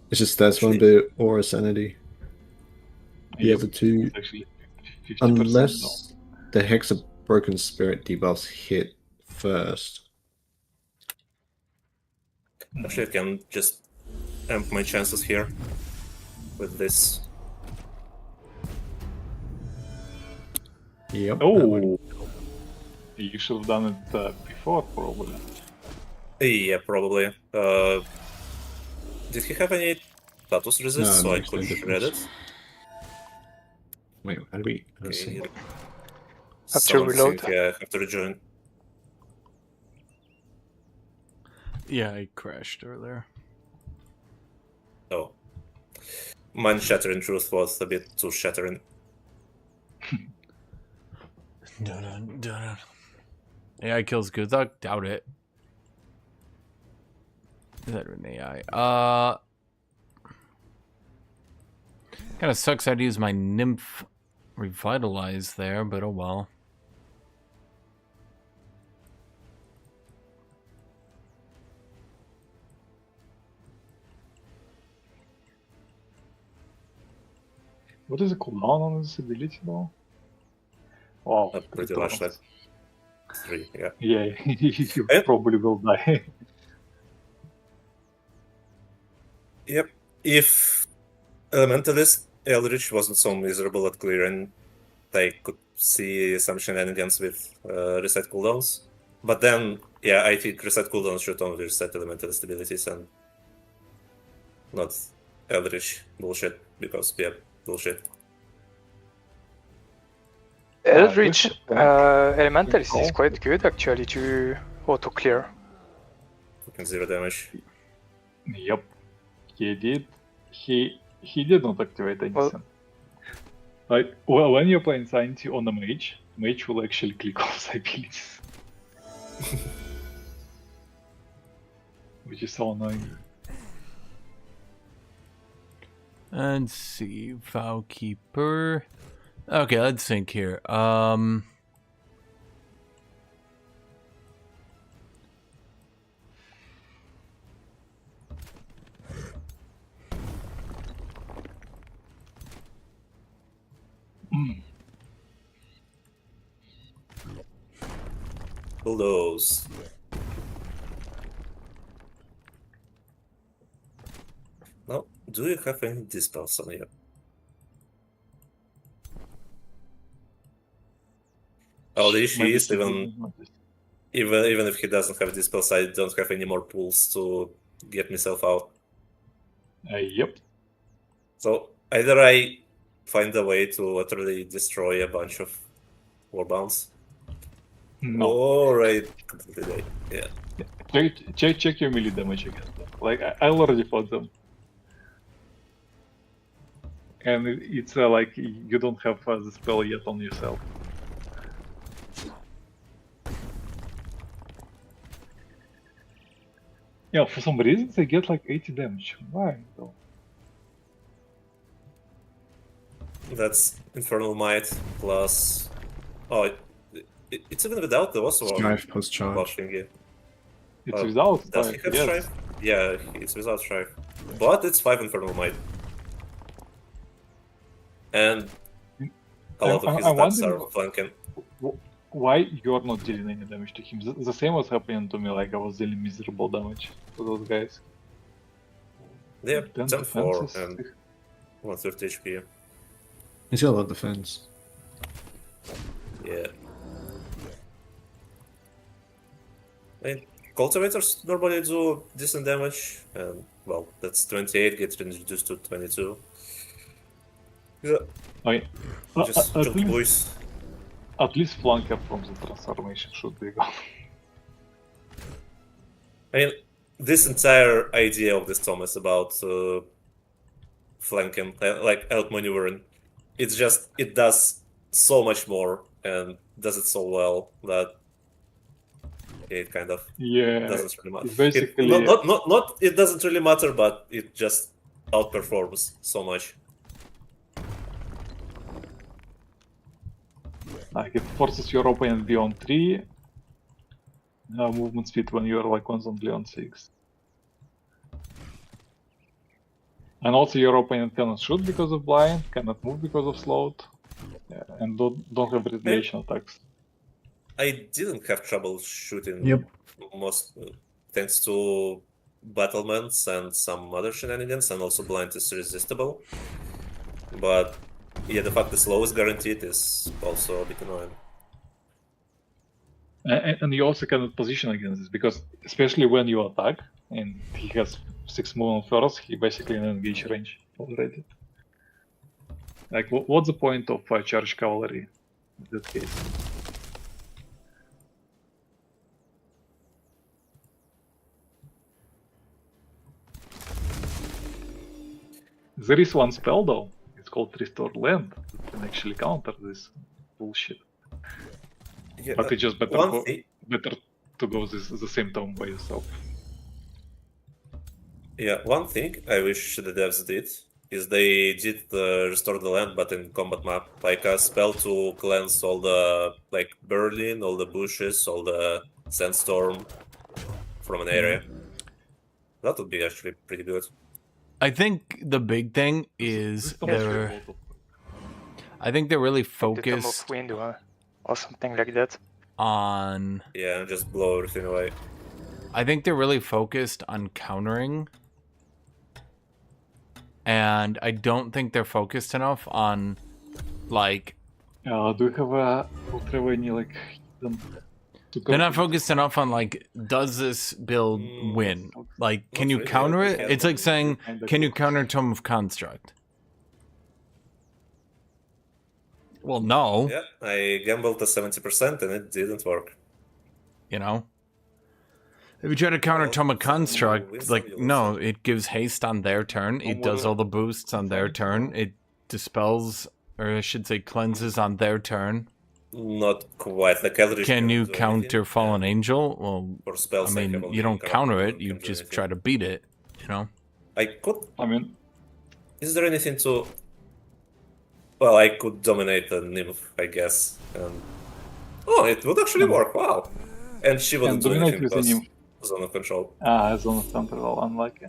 It's just that's one Actually- bit or a Sanity. The Yep, other two, it's actually 50% though. unless the Hex of Broken Spirit debuffs hit first. Actually, I can just amp my chances here with this. Yep. that would- Oh! You should have done it before, probably. Yeah, probably. Did he have any status resist No, so I makes no could difference. shred it? Wait, how do we? Let's Okay. see. Have to Someone reload. think, yeah, I have to rejoin. Yeah, I crashed earlier. Oh. Mind shattering truth was a bit too shattering. Dun, dun. AI kills Guthuk? Doubt it. Is that an AI? Kinda sucks I had to use my Nymph Revitalize there, but oh well. What is the cooldown on this ability though? Wow, Pretty three much like turns. 3, yeah. Yeah, you Eh? probably will die. Yep. If Elementalist Eldritch wasn't so miserable at clearing, I could see some shenanigans with reset cooldowns. But then, yeah, I think reset cooldowns should only reset Elementalist abilities and not Eldritch bullshit, because, yeah, bullshit. Eldritch Yeah, Elementalist is quite good actually to auto clear. Fucking 0 damage. Yep, he did. He did not activate anything. Well- Like, well, when you're playing Sanity on a mage will actually click on the abilities. Which is so annoying. And see, Vow Keeper. Okay, let's think here. Bulldoze. Now, do you have any dispels on you? Oh, the issue Maybe is he even didn't notice. even if he doesn't have dispels, I don't have any more pools to get myself out. Yep. So either I find a way to utterly destroy a bunch of warbounds, No. or I completely die. Yeah. Check your melee damage again. Like I already fought them, and it's like you don't have the spell yet on yourself. Yeah, for some reason they get like 80 damage. Why though? That's Infernal Might plus. Oh, it's even without the Oathsworn Strife post charge. buff thingy. It's without Does he Strife, have yes. Strife? Yeah, it's without Strife. But it's 5 Infernal Might. And a lot of his I'm attacks wondering are flanking. why you're not dealing any damage to him. The same was happening to me, like I was dealing miserable damage to those guys. They have 10 10 4 defenses. and 130 HP. He's got a lot of defense. Yeah. I mean, cultivators normally do decent damage, and well, that's 28, gets reduced to 22. Yeah, I, just chunky boys. at least flanker from the transformation should be gone. I mean, this entire idea of this Tom is about flanking, like outmaneuvering. It's just, it does so much more and does it so well that it kind of Yeah, doesn't really matter. it's basically Not it doesn't really matter, but it just outperforms so much. like it forces your opponent beyond 3 movement speed when you're like constantly on 6. And also your opponent cannot shoot because of blind, cannot move because of slowed, and don't have retaliation attacks. I didn't have trouble shooting Yep. most thanks to battlements and some other shenanigans, and also blind is resistible. But yeah, the fact the slow is guaranteed is also a bit annoying. And you also cannot position against this, because especially when you attack, and he has 6 movement first, he basically in engage range already. Like, what's the point of charge cavalry in that case? There is one spell though, it's called Restore Land, that can actually counter this bullshit. Yeah, But it's just better, one thing- better to go the same time by yourself. Yeah, one thing I wish the devs did is they did Restore the Land, but in combat map, like a spell to cleanse all the like Berlin, all the bushes, all the sandstorm from an area. That would be actually pretty good. I think the big thing is I think they're really The Tomb focused of Wind or something like that. on. Yeah, and just blow everything away. I think they're really focused on countering, and I don't think they're focused enough on, like, do you have any like they're not focused enough on, like, does this build win? Like, can Not you really. counter it? Yeah. It's like saying, Kinda can you cool. counter Tome of Construct? Well, no, Yeah, I gambled a 70% and it didn't work. you know? If you try to counter Well, Tome of some Construct, wins, like, some you lose. no, it gives haste on their turn, it does all the boosts on their turn, it dispels, or I should say cleanses on their turn. Not quite. Like Eldritch Can cannot you do counter anything. Fallen Angel? Well, For I spells, mean, have only you don't corrupt, counter it, don't you do just anything. try to beat it, you know? I could. I mean, Is there anything to? Well, I could dominate the nymph, I guess. And oh, it would actually work. Wow. And she wouldn't do dominate anything with the because nymph. zone of control. Zone of control, unlucky.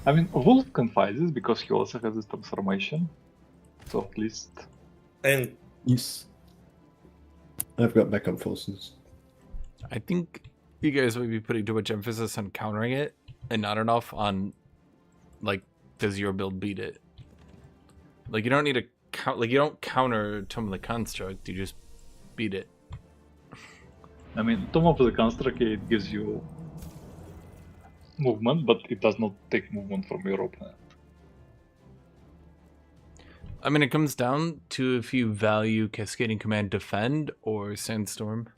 I mean, Wolf confides this because he also has this transformation. So at least And Yes. I've got backup forces. I think you guys might be putting too much emphasis on countering it and not enough on, like, does your build beat it? Like, you don't need to like, you don't counter Tome of the Construct, you just beat it. I mean, Tome of the Construct, it gives you movement, but it does not take movement from your opponent. I mean, it comes down to if you value Cascading Command Defend or Sandstorm.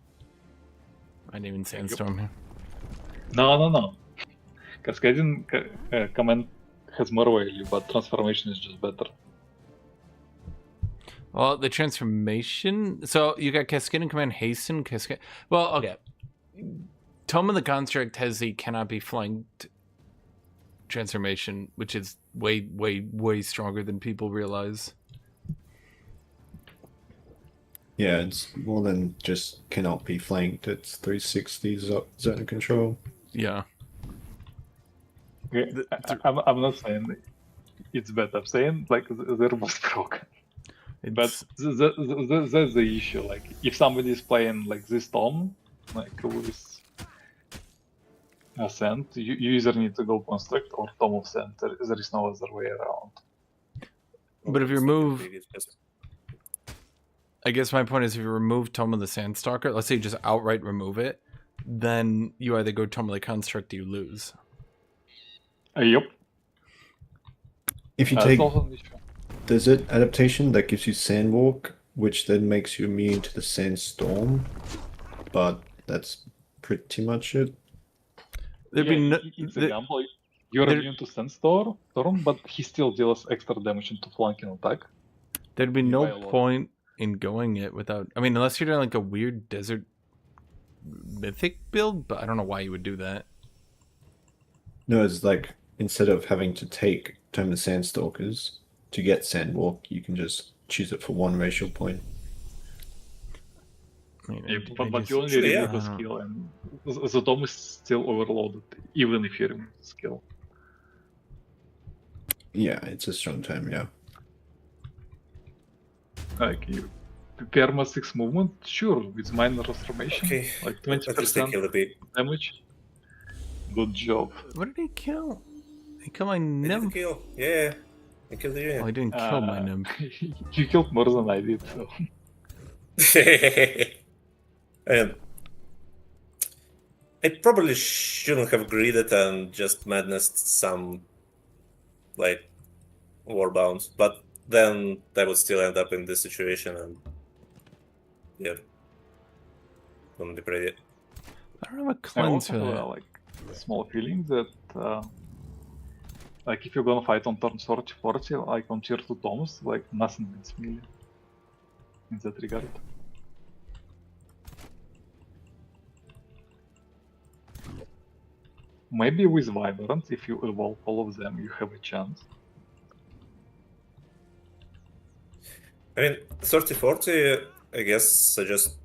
I didn't even Sandstorm here. No. Cascading Command has more value, but Transformation is just better. Well, the transformation. So you got Cascading Command Hasten, Cascade. Well, okay. Tome of the Construct has the cannot be flanked transformation, which is way stronger than people realize. Yeah, it's more than just cannot be flanked. It's 360 zone of control. Yeah. Okay, I'm not saying it's bad. I'm saying like they're both broken. But that's the issue. Like, if somebody is playing like this Tom, like with Ascent, you either need to go Construct or Tom of Ascent. There is no other way around. But if you remove, I guess my point is, if you remove Tome of the Sandstalker, let's say you just outright remove it, then you either go Tome of the Construct or you lose. Yep. If you That's take also an issue. Desert adaptation, that gives you Sandwalk, which then makes you immune to the Sandstorm. But that's pretty much it. There'd be no, It's example. You're immune to Sandstorm, but he still deals extra damage into flanking attack. there'd be by a no lot. point in going it without. I mean, unless you're doing like a weird desert mythic build, but I don't know why you would do that. No, it's like instead of having to take Tome of the Sandstalkers to get Sandwalk, you can just choose it for one racial point. I mean, Yeah, I but just- you only remove I a don't know. skill, and the Tom is still overloaded, even if you remove the skill. Yeah, it's a strong time, yeah. Like, you perma 6 movement, sure, with minor transformation, Okay, like at least they 20% killed a bit. damage. Good job. What did he kill? He killed my They did nymph. kill. Yeah, they killed the Oh, unit. he didn't kill my nymph. You killed more than I did, so. And I probably shouldn't have greeded and just madnessed some, like, warbound, but then I would still end up in this situation, and yeah, wouldn't be pretty. I don't have a I cleanse also for have that. a small feeling that, like, if you're gonna fight on turn 40, like on tier 2 toms, like, nothing beats melee in that regard. Maybe with Vibrant, if you evolve all of them, you have a chance. I mean, 30-40, I guess I just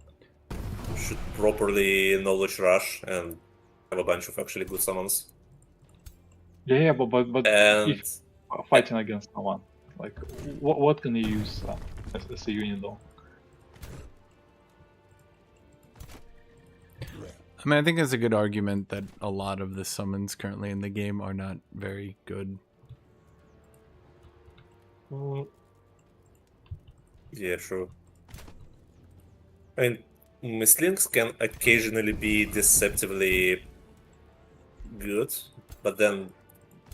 should properly knowledge rush and have a bunch of actually good summons. Yeah, but And if fighting against someone, like, what can you use as a unit though? I mean, I think it's a good argument that a lot of the summons currently in the game are not very good. yeah, true. I mean, Mislinks can occasionally be deceptively good, but then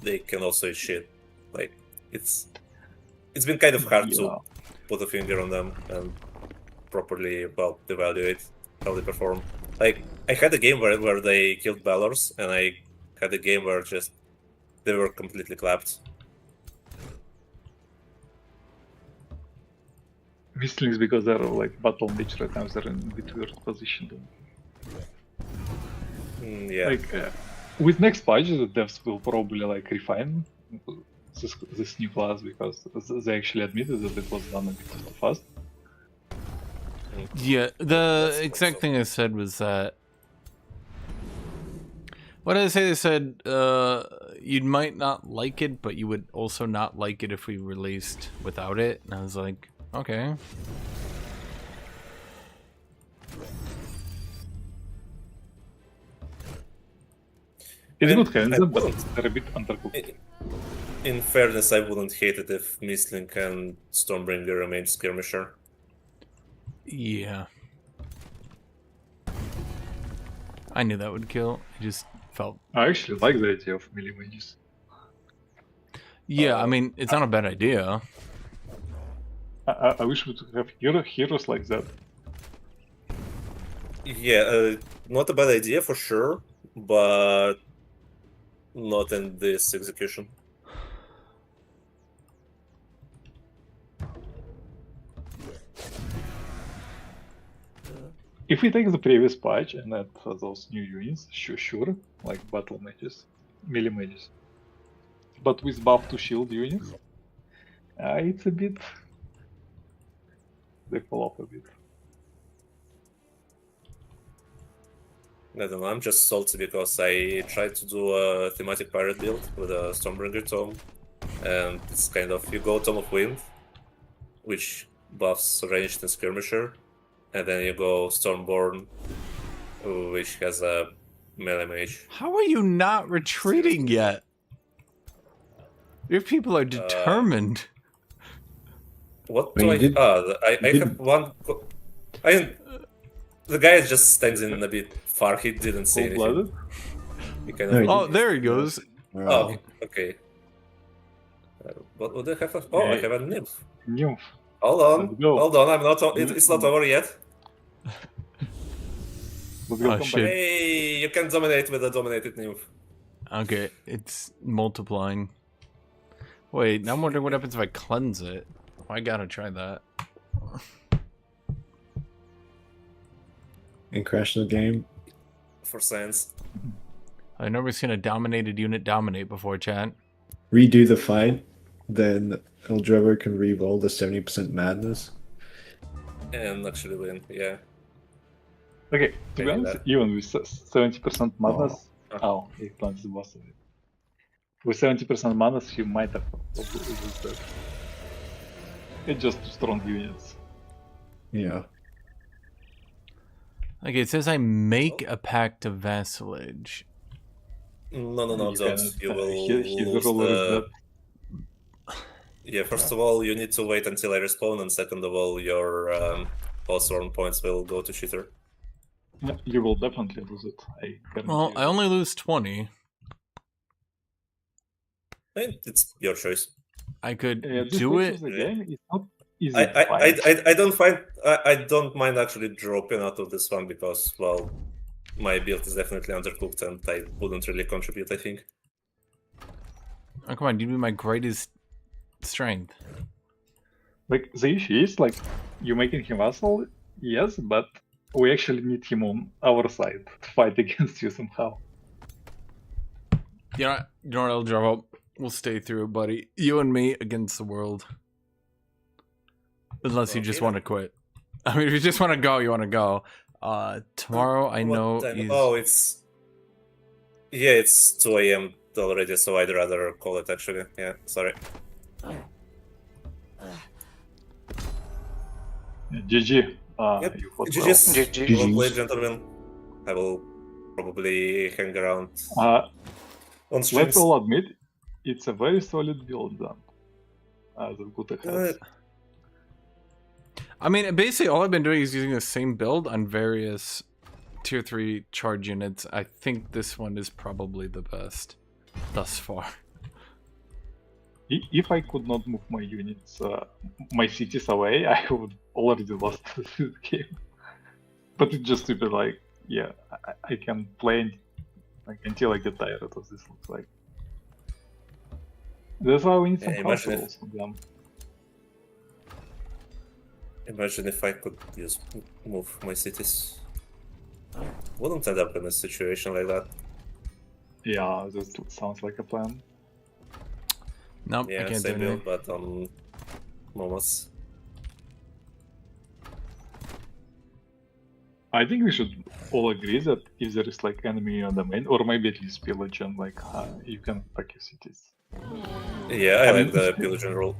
they can also eat shit. Like, it's been kind of hard Yeah. to put a finger on them and properly, well, evaluate how they perform. Like, I had a game where they killed Balors, and I had a game where just they were completely clapped. Mistlings, because they're like battle mage right now, they're in a bit weird position though. Yeah. Like, with next patch, the devs will probably like refine this new class, because they actually admitted that it was done a bit too fast. Yeah, the That's exact also- thing I said was that. What did I say? They said you might not like it, but you would also not like it if we released without it. And I was like, okay. It's And good having I them, but wouldn't- they're a bit undercooked. In fairness, I wouldn't hate it if Mistling and Stormbringer remained skirmisher. Yeah. I knew that would kill. I just felt. I actually like the idea of melee mages. Yeah, I mean, it's not a bad idea. I wish we could have heroes like that. Yeah, not a bad idea for sure, but not in this execution. If we take the previous patch and add those new units, sure, like battle mages, melee mages, but with buff to shield units, it's a bit. They fall off a bit. I don't know, I'm just salty because I tried to do a thematic pirate build with a Stormbringer Tome, and it's kind of, you go Tome of Wind, which buffs ranged and skirmisher, and then you go Stormborn, which has a melee mage. How are you not retreating yet? Your people are determined. What But do you I... did- I have one... The guy just stands in a bit far, he didn't say anything. Cold-blooded? He kind No, of... he Oh, there he goes. Oh, okay. What would I have? Oh, I have a nymph. Nymph. Hold on, Let's go. hold on. I'm not. It's not over yet. But we'll Oh, come shit. back. Hey, you can dominate with a dominated nymph. Okay, it's multiplying. Wait, now I'm wondering what happens if I cleanse it. I gotta try that. And crash the game. For science. I've never seen a dominated unit dominate before, chat. Redo the fight, then Eldrever can re-roll the 70% madness. And actually win. Yeah. Okay, to be Maybe honest, that. even with 70% madness, Oh. he plants the boss of it. With 70% madness, he might have lose that. It's just too strong units. Yeah. Okay, it says I make a pact of vassalage. No, You don't. cannot- You will his lose ruler is the... dead. Yeah, first of all, you need to wait until I respawn, and second of all, your Oathsworn points will go to cheater. Yeah, you will definitely lose it. I guarantee Well, you. I only lose 20. It's your choice. I could This do stage it. of the game is not easy I, to I, fight. I, I don't find I don't mind actually dropping out of this one because, well, my build is definitely undercooked and I wouldn't really contribute, I think. Oh, come on, give me my greatest strength. Like, the issue is, like, you making him vassal, yes, but we actually need him on our side to fight against you somehow. You know what, Eldrevo? We'll stay through it, buddy. You and me against the world. Unless you just Okay, want to quit. I mean, if you just want to go, you want to go. Tomorrow, I What know time? is... Oh, it's... Yeah, it's 2 a.m. already, so I'd rather call it actually. Yeah, sorry. GG. Yep. You fought GG's. GG. Well played, gentlemen. I will probably hang around well. on streams. Let's all admit, it's a very solid build done. That Guthuk has. I mean, basically all I've been doing is using the same build on various tier 3 charge units. I think this one is probably the best thus far. If I could not move my units, my cities away, I would already lost this game. But it's just stupid, like, yeah, I can play like until I get tired of this, looks like. That's why we need some Yeah, house imagine if- rules on them. Imagine if I could just move my cities. Wouldn't end up in a situation like that. Yeah, that sounds like a plan. Nope, I Yeah, can't do same anything. build, but on moments. I think we should all agree that if there is like enemy on the main, or maybe at least pillage, and like you can attack your cities. Yeah, I I like mean, the pillaging rule.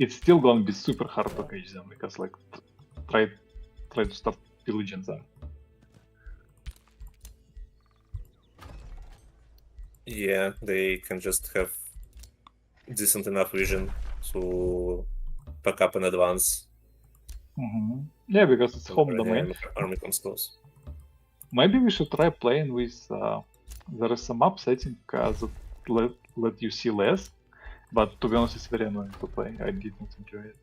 It's still gonna be super hard to catch them because like try to start pillaging them. Yeah, they can just have decent enough vision to pack up in advance. Yeah, because it's home when the domain. army comes close. Maybe we should try playing with. There is some map setting that let you see less, but to be honest, it's very annoying to play. I did not enjoy it.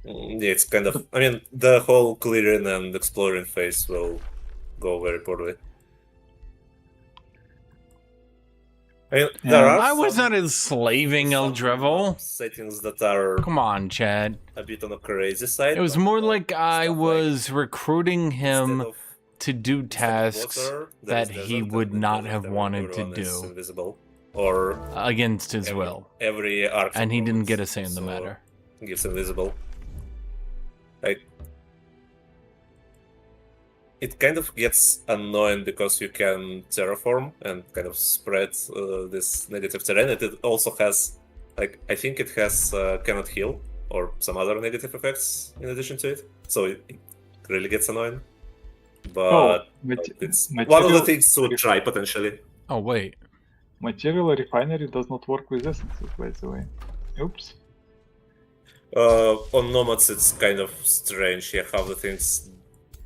Yeah, it's kind of. I mean, the whole clearing and exploring phase will go very poorly. I mean, there are I was some- not enslaving some Eldrevel. settings that are Come on, Chad. a bit on the crazy side. It was but, more well, like I stuff was recruiting him instead of to do tasks water, there is that desert, he and would in not desert have wanted to everyone is do invisible, or against his every, will. every arc And he didn't component get a say in the also matter. gives invisible. Like, it kind of gets annoying because you can terraform and kind of spread this negative terrain. And it also has, like, I think it has cannot heal or some other negative effects in addition to it. So it really gets annoying. But it's one of the things to try potentially. Oh, wait. Material refinery does not work with essences, by the way. Oops. On nomads, it's kind of strange. Yeah, how the things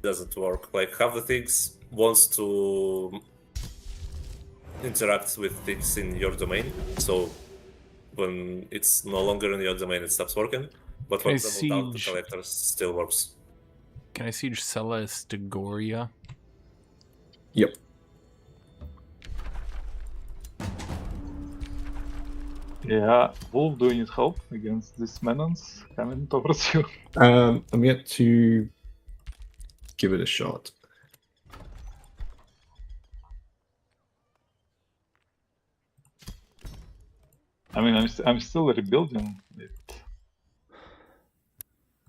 doesn't work. Like, half the things wants to interact with things in your domain, so when it's no longer in your domain, it stops working. But when they move down to collectors, still works. Can I siege Celestegoria? Yep. Yeah, Wolf, do you need help against these menons coming towards you? I'm yet to give it a shot. I mean, I'm still rebuilding it.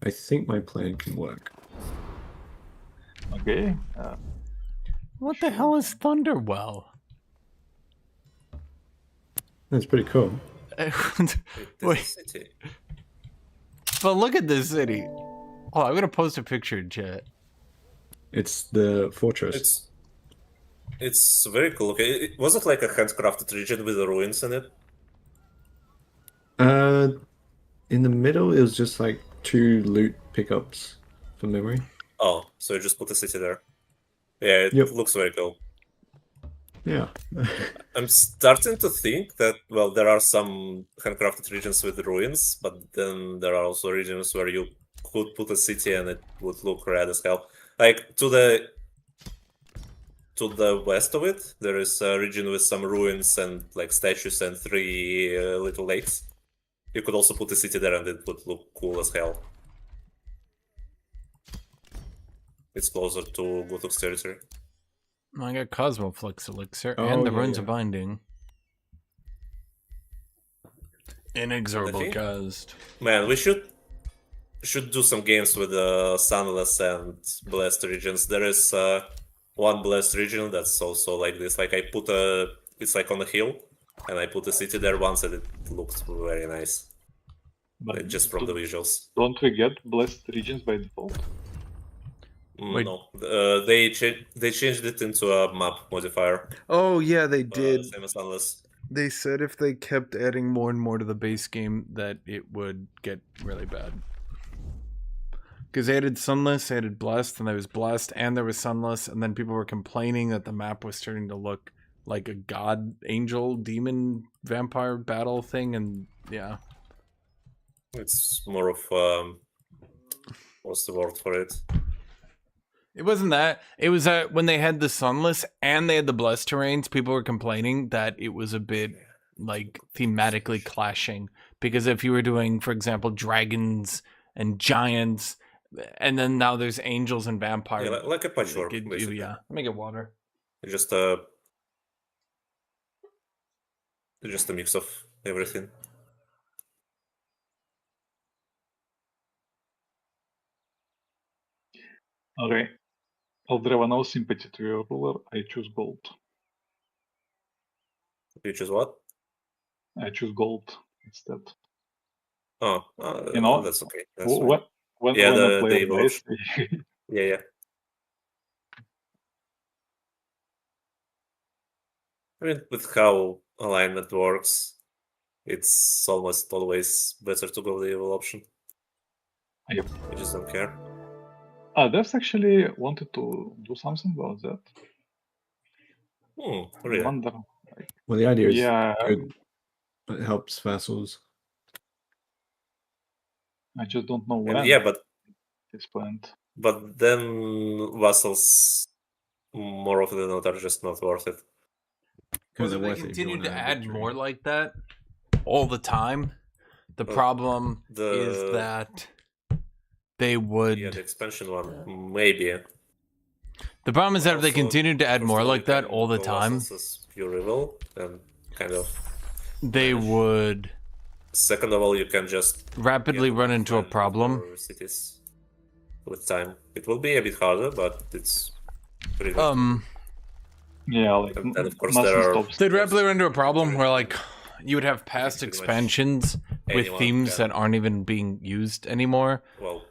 I think my plan can work. Okay. What the hell is Thunderwell? That's pretty cool. Wait. But look at this city. Oh, I'm gonna post a picture in chat. It's the fortress. It's very cool. Okay, was it like a handcrafted region with the ruins in it? In the middle, it was just like 2 loot pickups from memory. Oh, so you just put a city there. Yeah, it looks very cool. Yeah. I'm starting to think that, well, there are some handcrafted regions with ruins, but then there are also regions where you could put a city and it would look rad as hell. Like, to the west of it, there is a region with some ruins and like statues and 3 little lakes. You could also put a city there and it would look cool as hell. It's closer to Guthuk's territory. I got Cosmoflux Elixir and the Runes of Binding. Inexorable Gust. Man, we should do some games with Sunless and Blessed regions. There is one Blessed region that's also like this. Like, I put it's like on a hill, and I put a city there once, and it looked very nice. But just from the visuals. Don't we get Blessed regions by default? No, they changed it into a map modifier. Oh yeah, they did. Same as Sunless. They said if they kept adding more and more to the base game, that it would get really bad. Because they added Sunless, they added Blessed, and there was Blessed, and there was Sunless, and then people were complaining that the map was starting to look like a god, angel, demon, vampire battle thing, and yeah. It's more of what's the word for it? It wasn't that. It was that when they had the Sunless and they had the Blessed terrains, people were complaining that it was a bit like thematically clashing. Because if you were doing, for example, dragons and giants, and then now there's angels and vampires. Yeah, like a patchwork, basically. Yeah, let me get water. Just a mix of everything. Okay. Eldreva, no sympathy to your ruler. I choose gold. You choose what? I choose gold instead. Oh, you know, that's okay. That's when yeah, a player the dies, yeah. I mean, with how alignment works, it's almost always better to go the evil option. Yep. I just don't care. Devs actually wanted to do something about that. I Really? wonder. Well, the idea is Yeah, good, but it helps vassals. I just don't know And when. yeah, but at this point. then vassals more often than not are just not worth it. Because Well, they're they worth it if you continue want to a add victory. more like that all the time. The Well, problem is that they would. Yeah, the expansion one, maybe. The problem is that if they Also, continue to add first more of all, like you that can all the go time, vassals as pure evil, and kind of they manage. would Second of all, you can just rapidly get run into a fine with problem. your cities with time. It will be a bit harder, but it's pretty. Yeah, like and of course nothing there are. stops. They'd rapidly run into a problem where, like, you would have past pretty much expansions with anyone themes can- that aren't even being used anymore, Well,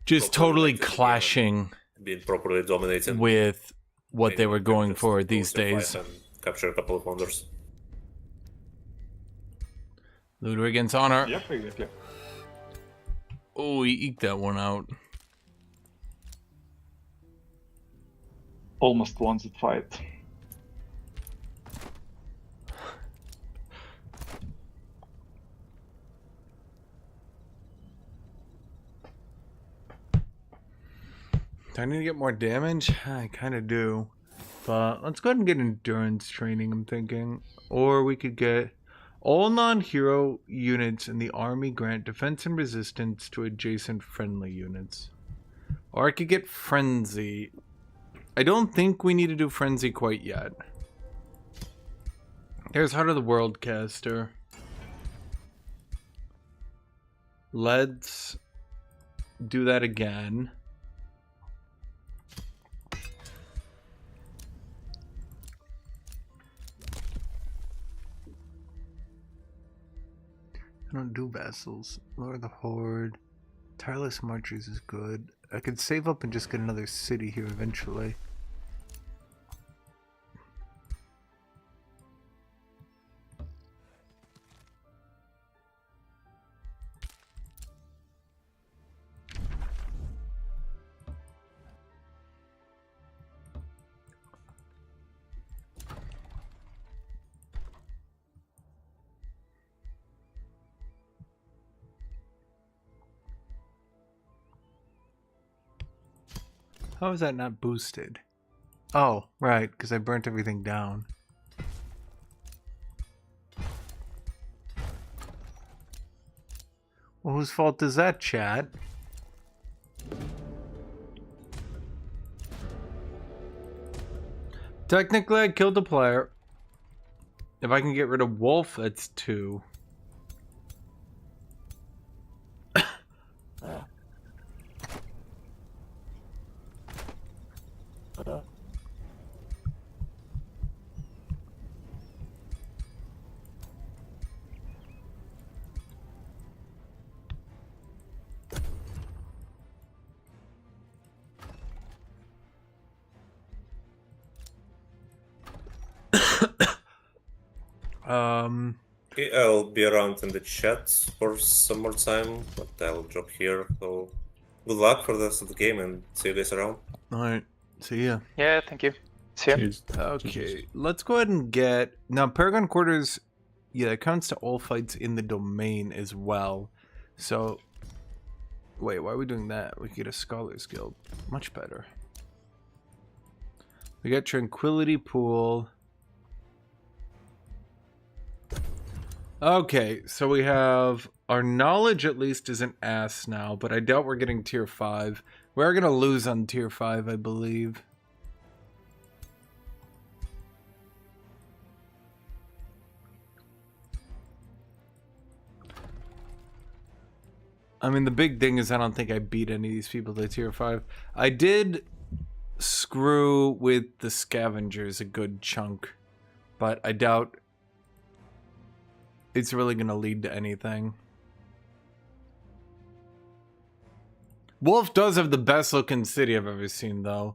just properly totally elected the game and clashing being properly dominated. with what they Anyone were can going just for go these survive days. and capture a couple of wonders. Looter against honor. Yep, exactly. Oh, he eked that one out. Almost won the fight. Do I need to get more damage? I kind of do. But let's go ahead and get endurance training, I'm thinking. Or we could get all non-hero units in the army grant defense and resistance to adjacent friendly units. Or I could get frenzy. I don't think we need to do frenzy quite yet. Here's Heart of the World caster. Let's do that again. I don't do vassals. Lord of the Horde. Tireless Marchers is good. I could save up and just get another city here eventually. How is that not boosted? Oh, right, because I burnt everything down. Well, whose fault is that, chat? Technically, I killed the player. If I can get rid of Wolf, that's 2. Okay, I'll be around in the chat for some more time, but I'll drop here. So good luck for the rest of the game and see you guys around. Alright, see ya. Yeah, thank you. See ya. Cheers. Okay, let's go ahead and get... Now, Paragon Quarters, yeah, it counts to all fights in the domain as well. So, wait, why are we doing that? We could get a Scholar's Guild. Much better. We got Tranquility Pool. Okay, so we have... Our knowledge at least is an ass now, but I doubt we're getting tier 5. We're going to lose on tier 5, I believe. I mean, the big thing is I don't think I beat any of these people to tier 5. I did screw with the scavengers a good chunk, but I doubt it's really going to lead to anything. Wolf does have the best looking city I've ever seen, though.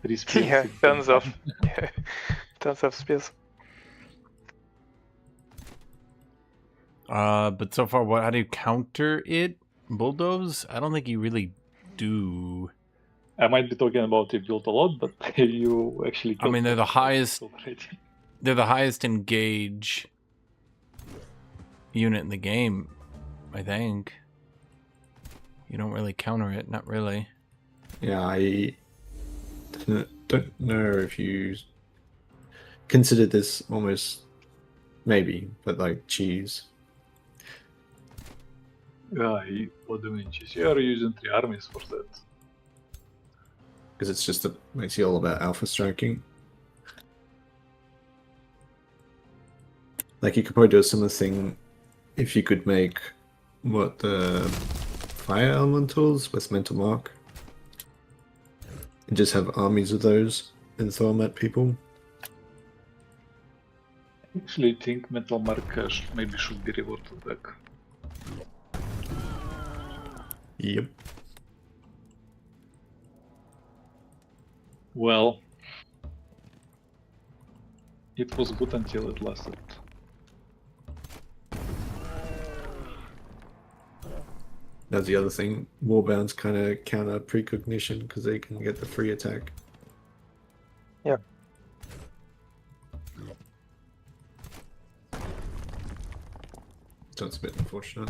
3 spears. Yeah, 16 tons of time. tons of spears. But so far, how do you counter it? Bulldoze? I don't think you really do. I might be talking about you built a lot, but you actually. I mean, they're the highest. Already. They're the highest engage unit in the game, I think. You don't really counter it, not really. Yeah, I don't know if you consider this almost maybe, but like cheese. What do you mean? You are using 3 armies for that. Because it's just basically all about alpha striking. Like you could probably do a similar thing if you could make what the fire elementals with mental mark. And just have armies of those and throw them at people. I actually think Metal Mark maybe should be reverted back. Yep. Well, it was good until it lasted. That's the other thing. Warbounds kind of counter precognition because they can get the free attack. Yeah. So it's a bit unfortunate.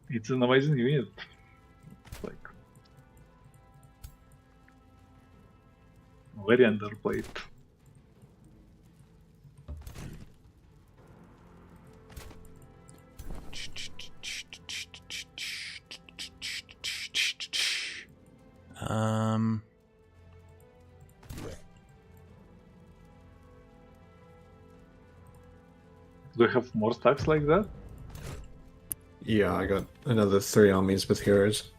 It's an amazing unit. Like, very underplayed. Do you have more stacks like that? Yeah, I got another 3 armies with heroes.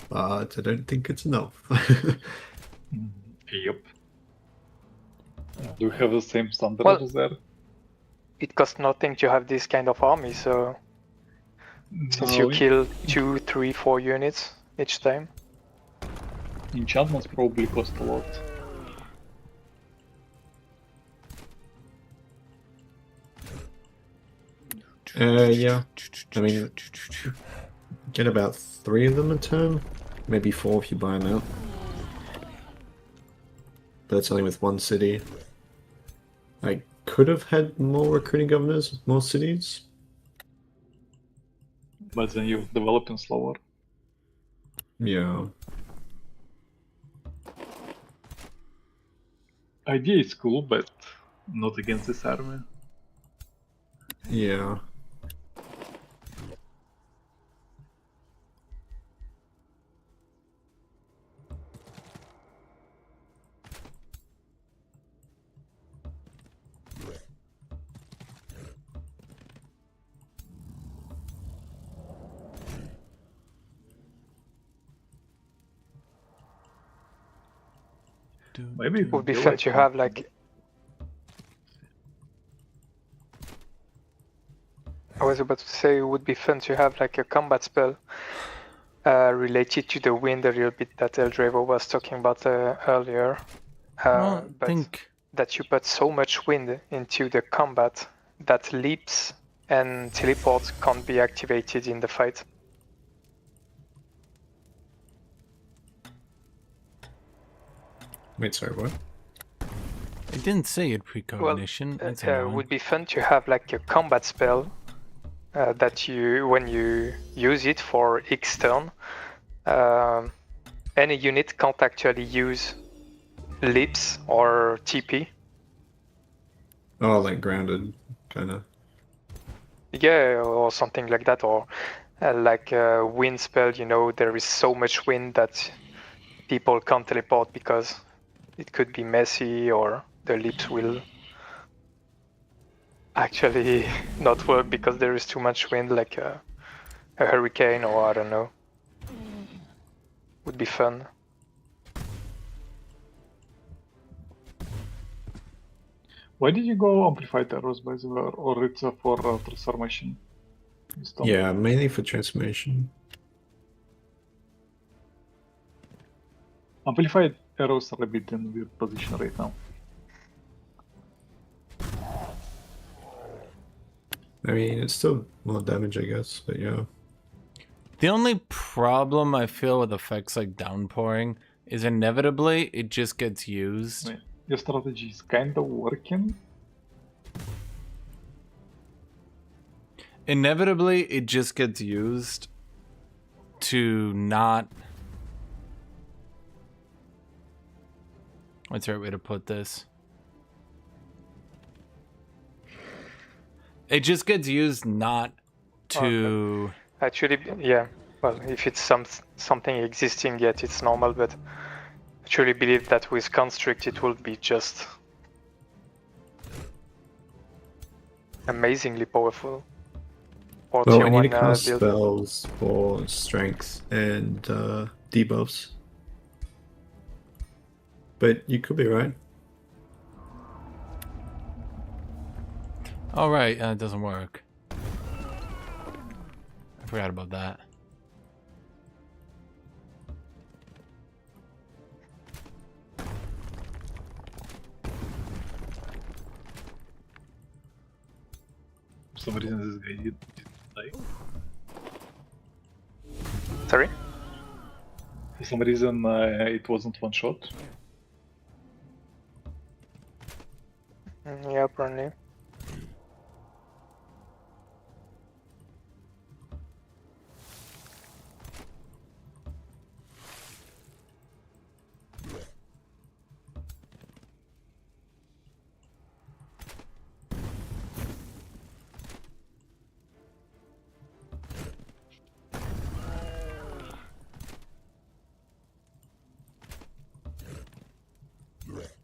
But I don't think it's enough. Yep. Do you have the same standard Well- as there? It costs nothing to have this kind of army, so since you No, kill 2, 3, 4 units each time. enchantments probably cost a lot. Yeah. I mean, get about 3 of them a turn. Maybe 4 if you buy them out. But that's only with 1 city. I could have had more recruiting governors with more cities. But then you're developing slower. Yeah. Idea is cool, but not against this army. Yeah. Maybe It would be you fun like to them. have like. I was about to say it would be fun to have like a combat spell related to the wind a little bit that Eldravo was talking about earlier. Well, I But think that you put so much wind into the combat that leaps and teleports can't be activated in the fight. Wait, sorry, what? I didn't say it precognition. That's It annoying. would be fun to have like a combat spell that you, when you use it for X turn, any unit can't actually use leaps or TP. Oh, like grounded, kind of. Yeah, or something like that, or like a wind spell, you know, there is so much wind that people can't teleport because it could be messy or the leaps will actually not work because there is too much wind, like a hurricane or I don't know. Would be fun. Why did you go amplified arrows, by the way, or it's for transformation? Yeah, mainly for transformation. Amplified arrows are a bit in weird position right now. I mean, it's still more damage, I guess, but yeah. The only problem I feel with effects like downpouring is inevitably it just gets used. I mean, your strategy is kind of working. Inevitably it just gets used to not... What's the right way to put this? It just gets used not to... Actually, yeah. Well, if it's something existing yet, it's normal, but I truly believe that with Constrict it will be just amazingly powerful. For Well, tier I 1 need to cast build. spells for strength and debuffs. But you could be right. Oh, right, it doesn't work. I forgot about that. For some reason, this guy didn't die. Sorry? For some reason, it wasn't one shot. Yeah, apparently.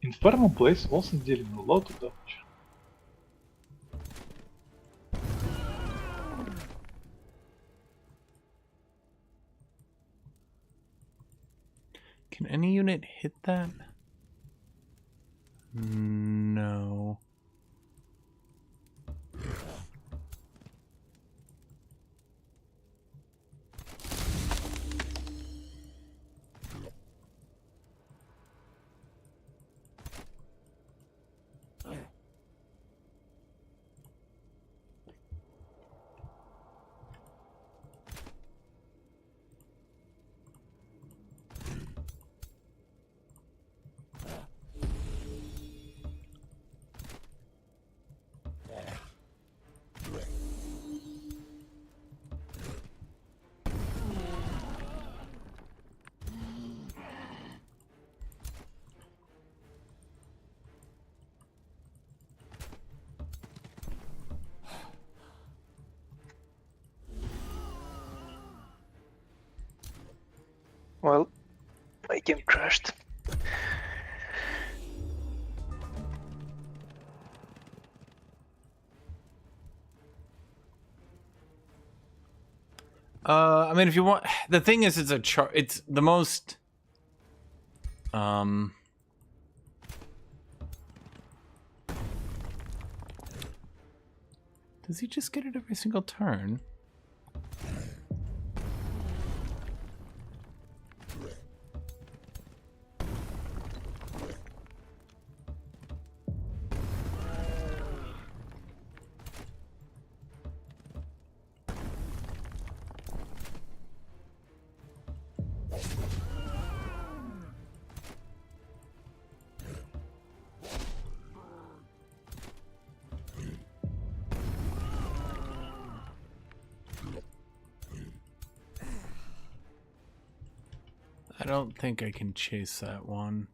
Infernal Blaze wasn't dealing a lot of damage. Can any unit hit that? No. Well, my game crashed. I mean, if you want, the thing is, it's it's the most, does he just get it every single turn? I don't think I can chase that one.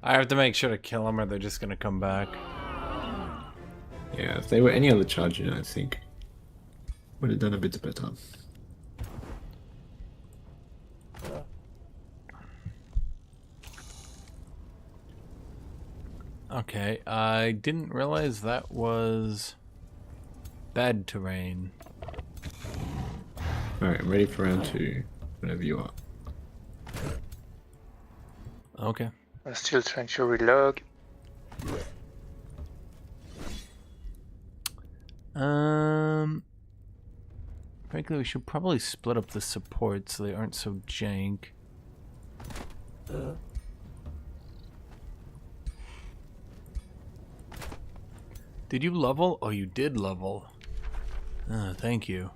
I have to make sure to kill them or they're just gonna come back. Yeah, if they were any other charger, I think would have done a bit better. Okay, I didn't realize that was bad terrain. Alright, I'm ready for round 2, whenever you are. Okay. I'm still trying to relog. Frankly, we should probably split up the support so they aren't so jank. Did you level? Oh, you did level. Thank you.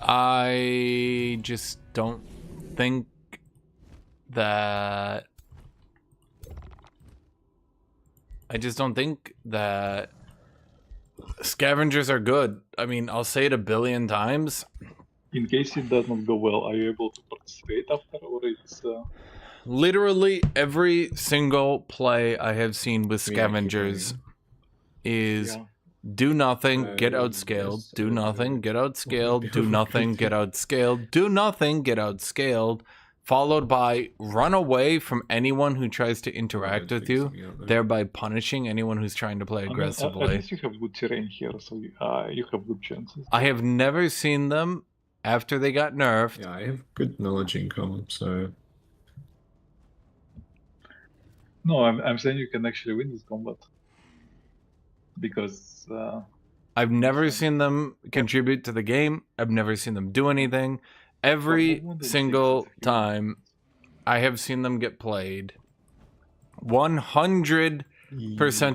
I just don't think that scavengers are good. I mean, I'll say it a billion times. In case it does not go well, are you able to participate after, or it's... Literally every single play I have seen with scavengers is do nothing, get outscaled, yes, do nothing, get outscaled, do nothing, get outscaled, do nothing, get outscaled, followed by run away from anyone who tries to interact with you, thereby punishing anyone who's trying to play I aggressively. guess you have good terrain here, so you have good chances. I have never seen them after they got nerfed. Yeah, I have good knowledge income, so... No, I'm saying you can actually win this combat. Because... I've never seen them contribute to the game. I've never seen them do anything. Every single time I have seen them get played, 100%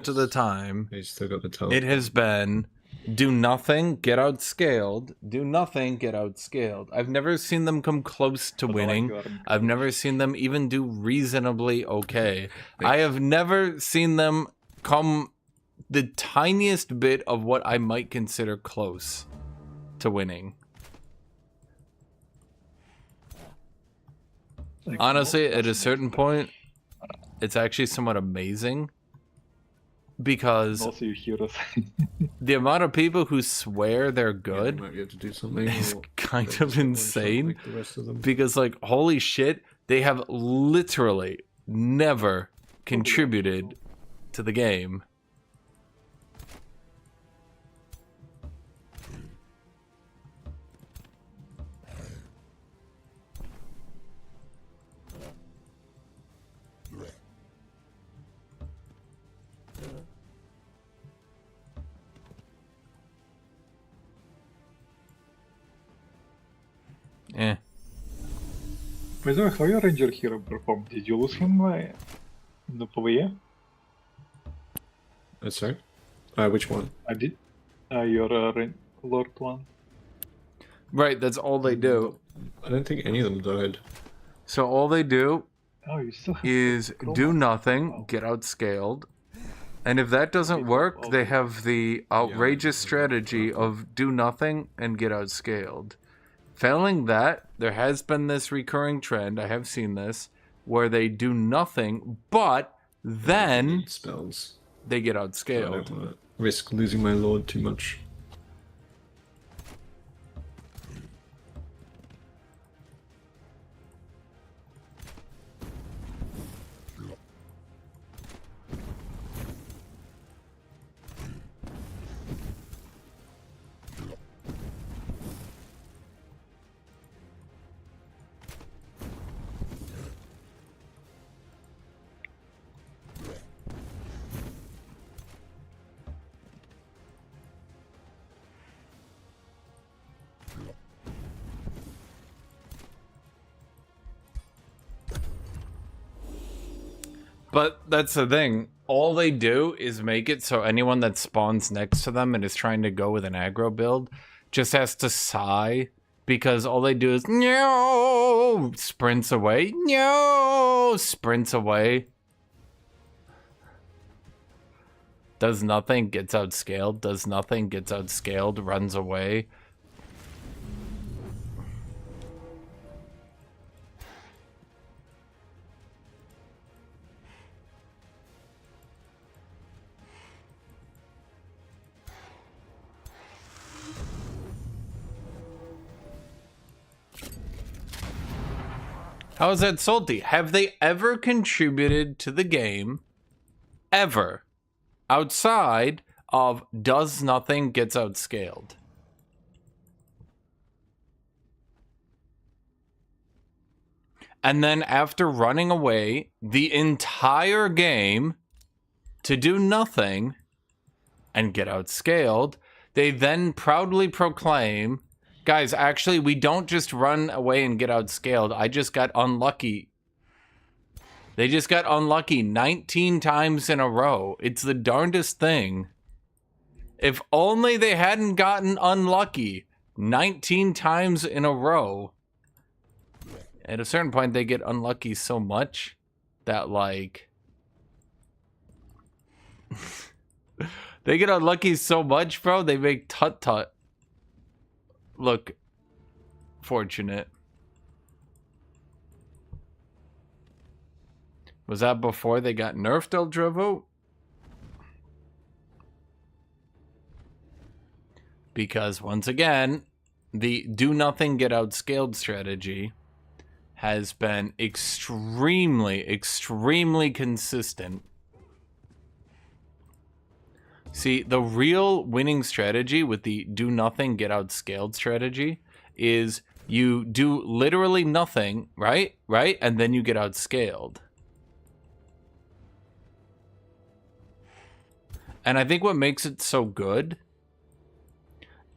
of the time, They still got the teleport. it has been do nothing, get outscaled, do nothing, get outscaled. I've never seen them come close to winning. I've never seen them even do reasonably okay. I have never seen them come the tiniest bit of what I might consider close to winning. Honestly, at a certain point, it's actually somewhat amazing because Also, you hear us. the amount of people who swear they're Yeah, they good might be able to do something. is or kind they'll of just one-shot insane. like the rest of them. Because, like, holy shit, they have literally never contributed to the game. Eh. By the way, how your ranger hero performed? Did you lose him in the PvE? Sorry? Which one? I did. Your lord one. Right, that's all they do. I don't think any of them died. So all they do Oh, you still have is do nothing, get outscaled. And if that doesn't work, they have the outrageous strategy of do nothing and get outscaled. Failing that, there has been this recurring trend, I have seen this, where they do nothing, but then Need spells. they get So I outscaled. don't want to risk losing my lord too much. But that's the thing. All they do is make it so anyone that spawns next to them and is trying to go with an aggro build just has to sigh because all they do is no, sprints away, no, sprints away. Does nothing, gets outscaled, does nothing, gets outscaled, runs away. How is that salty? Have they ever contributed to the game, ever, outside of does nothing, gets outscaled? And then after running away the entire game to do nothing and get outscaled, they then proudly proclaim, guys, actually, we don't just run away and get outscaled. I just got unlucky. They just got unlucky 19 times in a row. It's the darndest thing. If only they hadn't gotten unlucky 19 times in a row. At a certain point, they get unlucky so much that, like... they get unlucky so much, bro, they make Tut-Tut look fortunate. Was that before they got nerfed, Eldrovo? Because once again, the do nothing get outscaled strategy has been extremely, extremely consistent. See, the real winning strategy with the do nothing, get outscaled strategy is you do literally nothing, right? Right? And then you get outscaled. And I think what makes it so good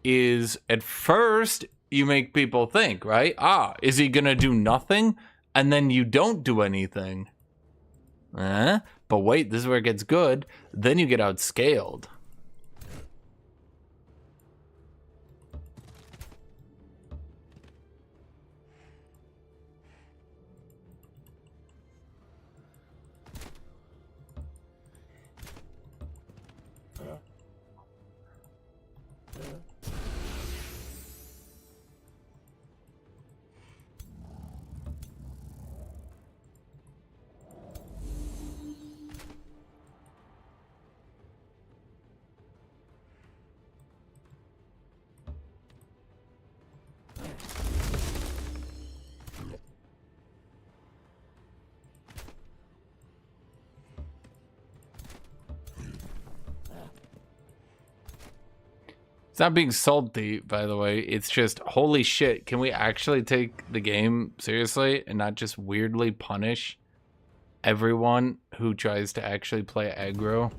is at first you make people think, right? Ah, is he gonna do nothing? And then you don't do anything. But wait, this is where it gets good. Then you get outscaled. It's not being salty, by the way. It's just, holy shit, can we actually take the game seriously and not just weirdly punish everyone who tries to actually play aggro?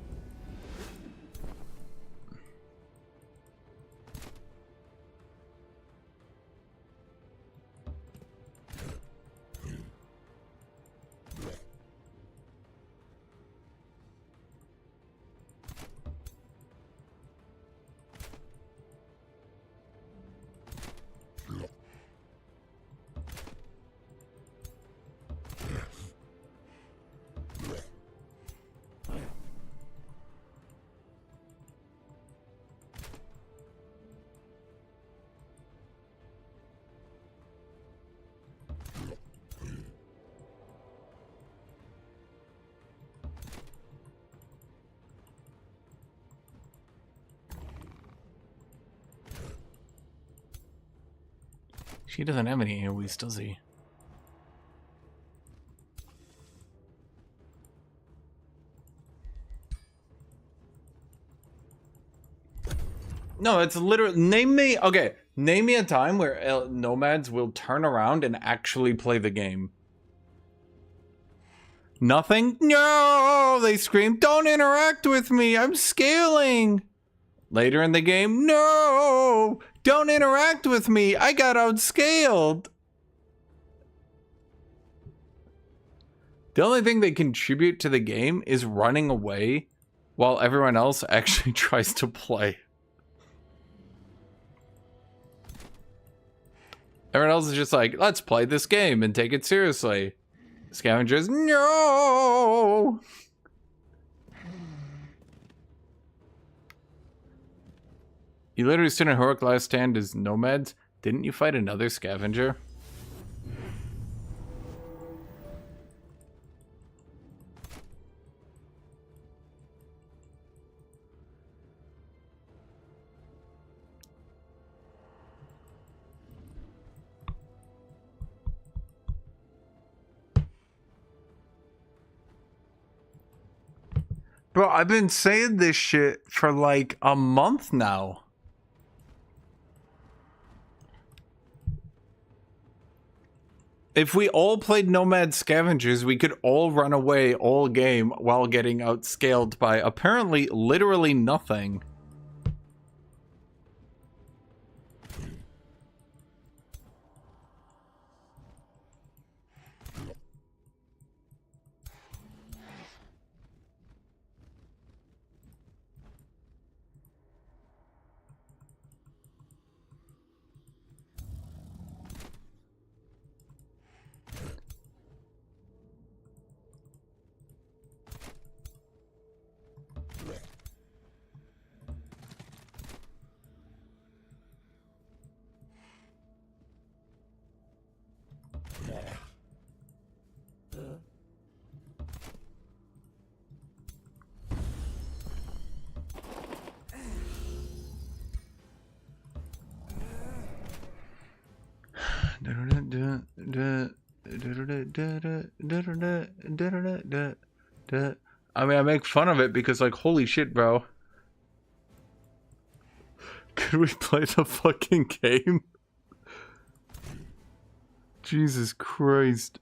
She doesn't have any AoEs, does he? No, it's literally... Name me a time where nomads will turn around and actually play the game. Nothing? No! They scream, don't interact with me! I'm scaling! Later in the game, no! Don't interact with me! I got outscaled! The only thing they contribute to the game is running away while everyone else actually tries to play. Everyone else is just like, let's play this game and take it seriously. Scavengers, no! You literally stood in heroic last stand as nomads. Didn't you fight another scavenger? Bro, I've been saying this shit for like a month now. If we all played Nomad Scavengers, we could all run away all game while getting outscaled by apparently literally nothing. I mean, I make fun of it because, like, holy shit, bro. Could we play the fucking game? Jesus Christ.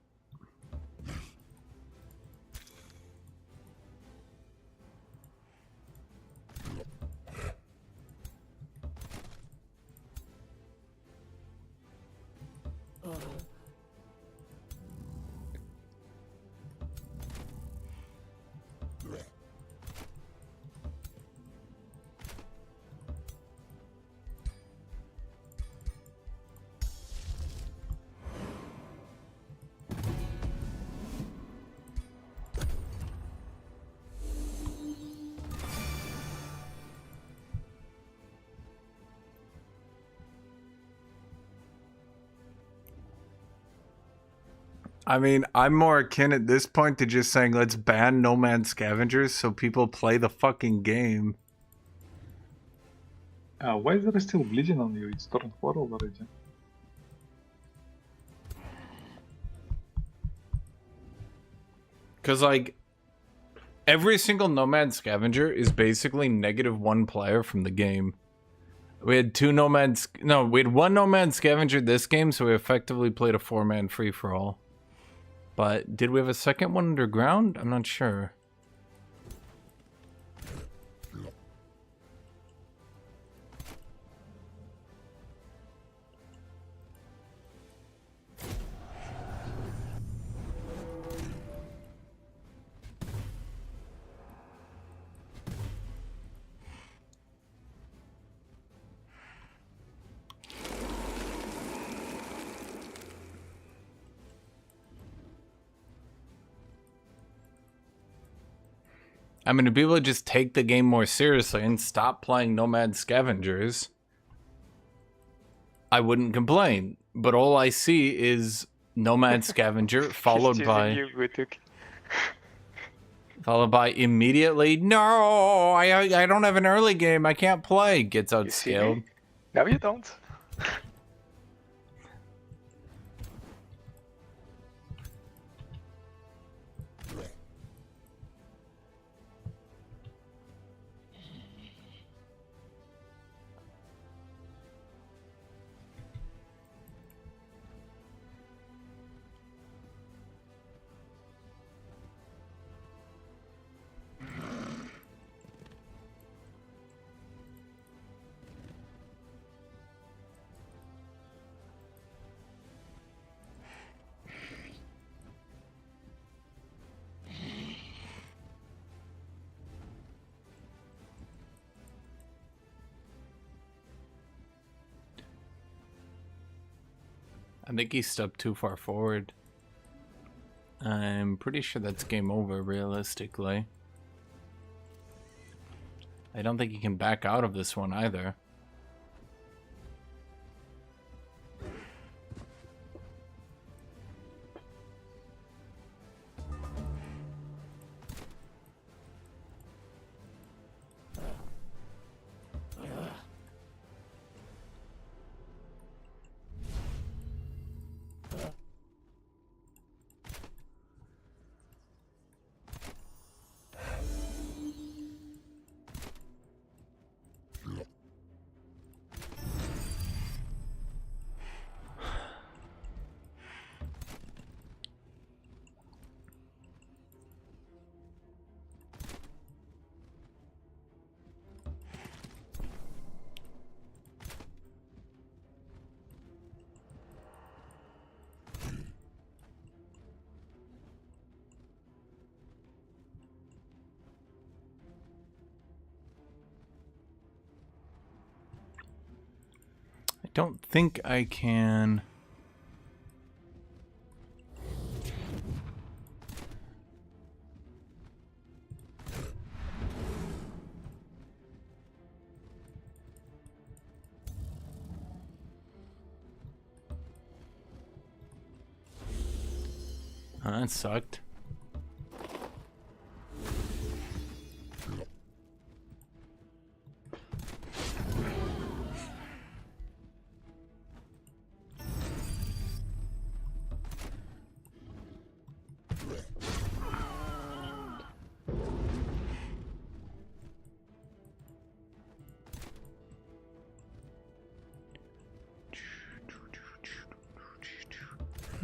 I mean, I'm more akin at this point to just saying let's ban Nomad Scavengers so people play the fucking game. Why is there still bleeding on you? It's turn 4 already. Because, like, every single Nomad Scavenger is basically -1 player from the game. We had we had one Nomad Scavenger this game, so we effectively played a 4-man free-for-all. But did we have a second one underground? I'm not sure. I mean, if people just take the game more seriously and stop playing Nomad Scavengers, I wouldn't complain. But all I see is Nomad Scavenger followed by immediately, no, I don't have an early game, I can't play, gets outscaled. No, you don't. I think he stepped too far forward. I'm pretty sure that's game over, realistically. I don't think he can back out of this one either. Don't think I can. That sucked.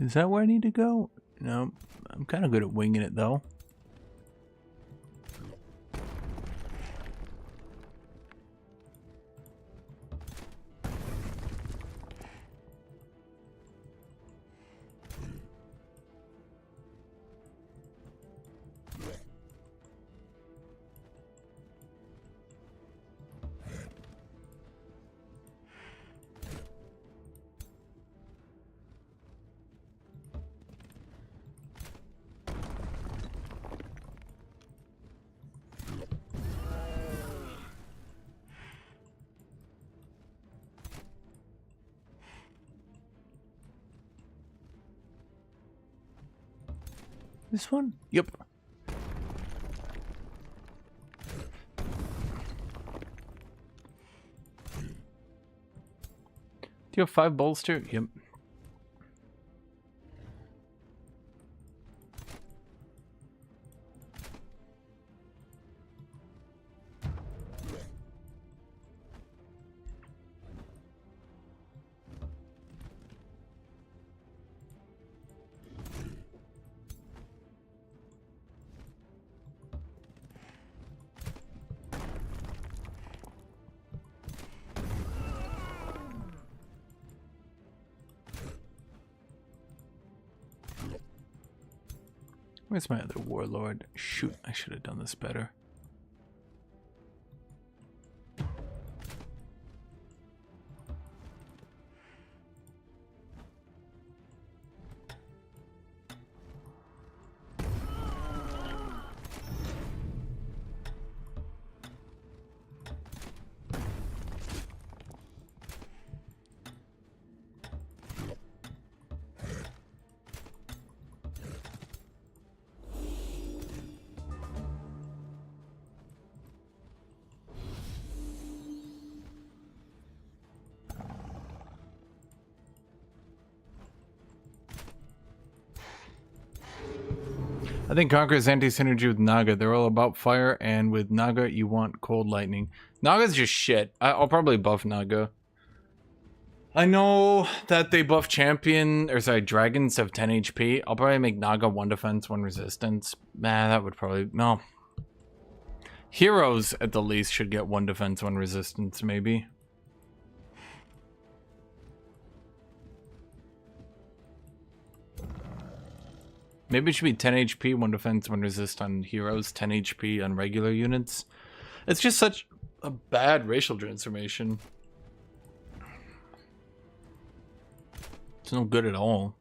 Is that where I need to go? No, I'm kind of good at winging it though. This one? Yep. Do you have 5 bolster? Yep. Where's my other warlord? Shoot, I should have done this better. I think Conqueror's anti-synergy with Naga. They're all about fire, and with Naga, you want cold lightning. Naga's just shit. I'll probably buff Naga. I know that they buff champion, or sorry, dragons have 10 HP. I'll probably make Naga 1 defense, 1 resistance. Nah, that would probably... no. Heroes, at the least, should get 1 defense, 1 resistance, maybe. Maybe it should be 10 HP, 1 defense, 1 resist on heroes, 10 HP on regular units. It's just such a bad racial transformation. It's no good at all.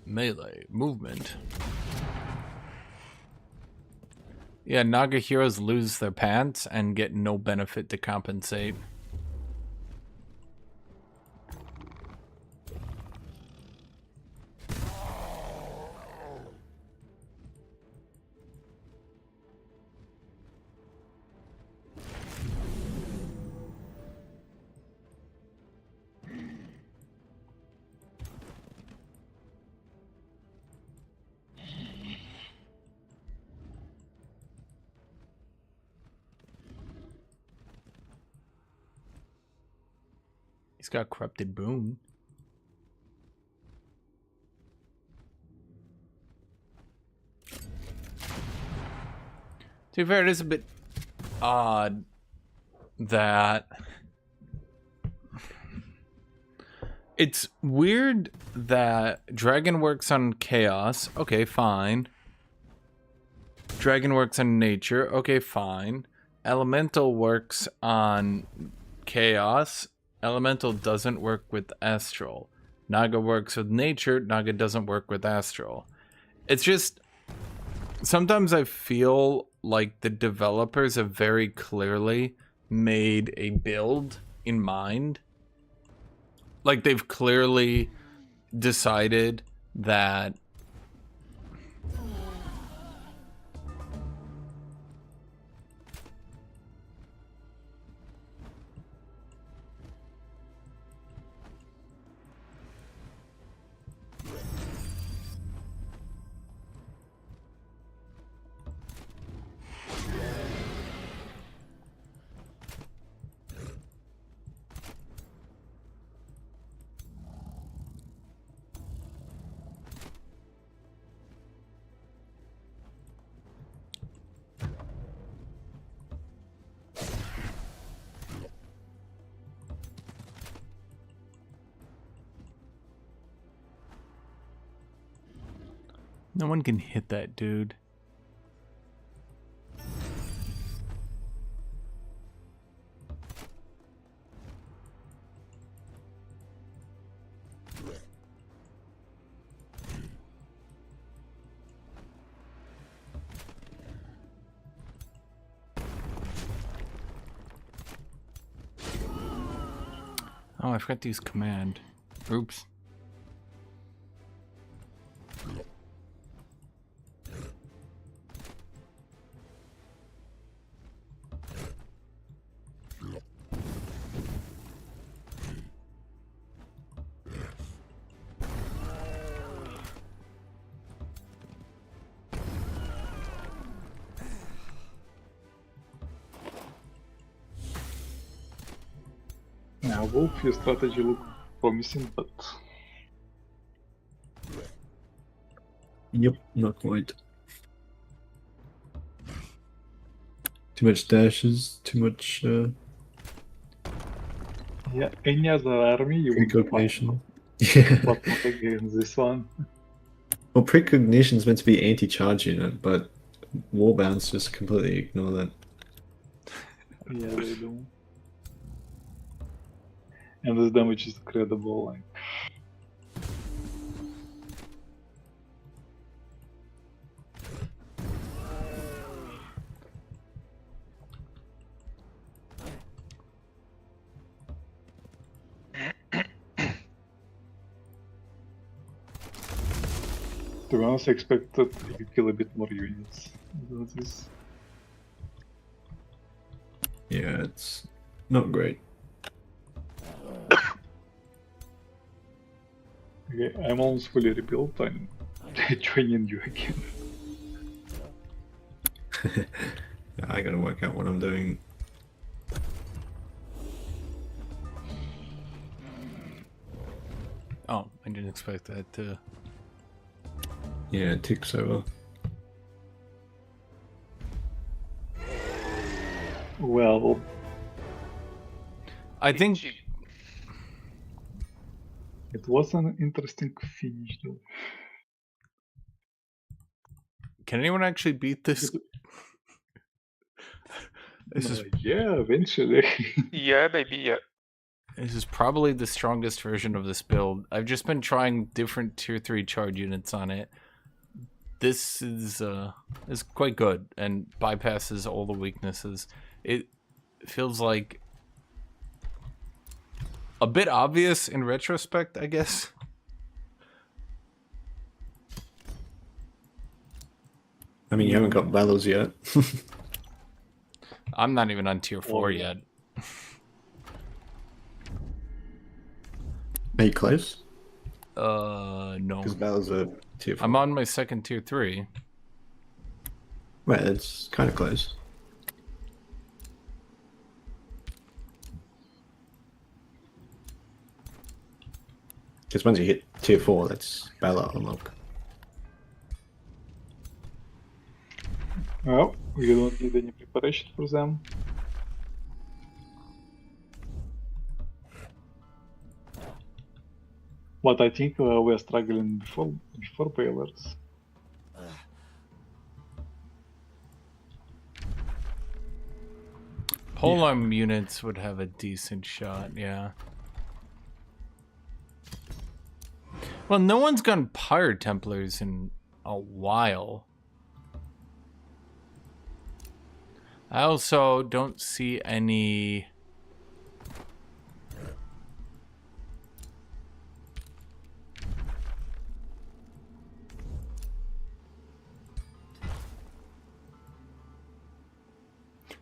Melee movement. Yeah, Naga heroes lose their pants and get no benefit to compensate. He's got corrupted boon. To be fair, it is a bit odd that it's weird that Dragon works on chaos. Okay, fine. Dragon works on nature. Okay, fine. Elemental works on chaos. Elemental doesn't work with astral. Naga works with nature. Naga doesn't work with astral. It's just sometimes I feel like the developers have very clearly made a build in mind. Like they've clearly decided that no one can hit that dude. Oh, I forgot to use command. Oops. Yeah, Wolf, your strategy look promising, but Yep, not quite. Too much dashes, too much yeah, any other army you would find, precognition. Yeah. but not against this one. Well, precognition is meant to be anti-charge unit, but warbounds just completely ignore that. Yeah, they do. And this damage is incredible. Like, to be honest, I expected you could kill a bit more units than this. Yeah, it's not great. Okay, I'm almost fully rebuilt. I'm joining you again. I gotta work out what I'm doing. Oh, I didn't expect that to... Yeah, it ticks over. Well, I think Cheap. It was an interesting finish, though. can anyone actually beat this? This is Yeah, eventually. Yeah, maybe. Yeah. This is probably the strongest version of this build. I've just been trying different tier 3 charge units on it. This is quite good and bypasses all the weaknesses. It feels like a bit obvious in retrospect, I guess. I mean, you haven't got battles yet. I'm not even on tier 4 Oh, yet. Are you close? No. Because battles are tier 4. I'm on my second tier 3. Right, it's kind of close. Because once you hit tier 4, that's battle unlock. Well, we don't need any preparation for them. But I think we're struggling before Baylors. Polearm units would have a decent shot, yeah. Well, no one's gone Pyre Templars in a while. I also don't see any...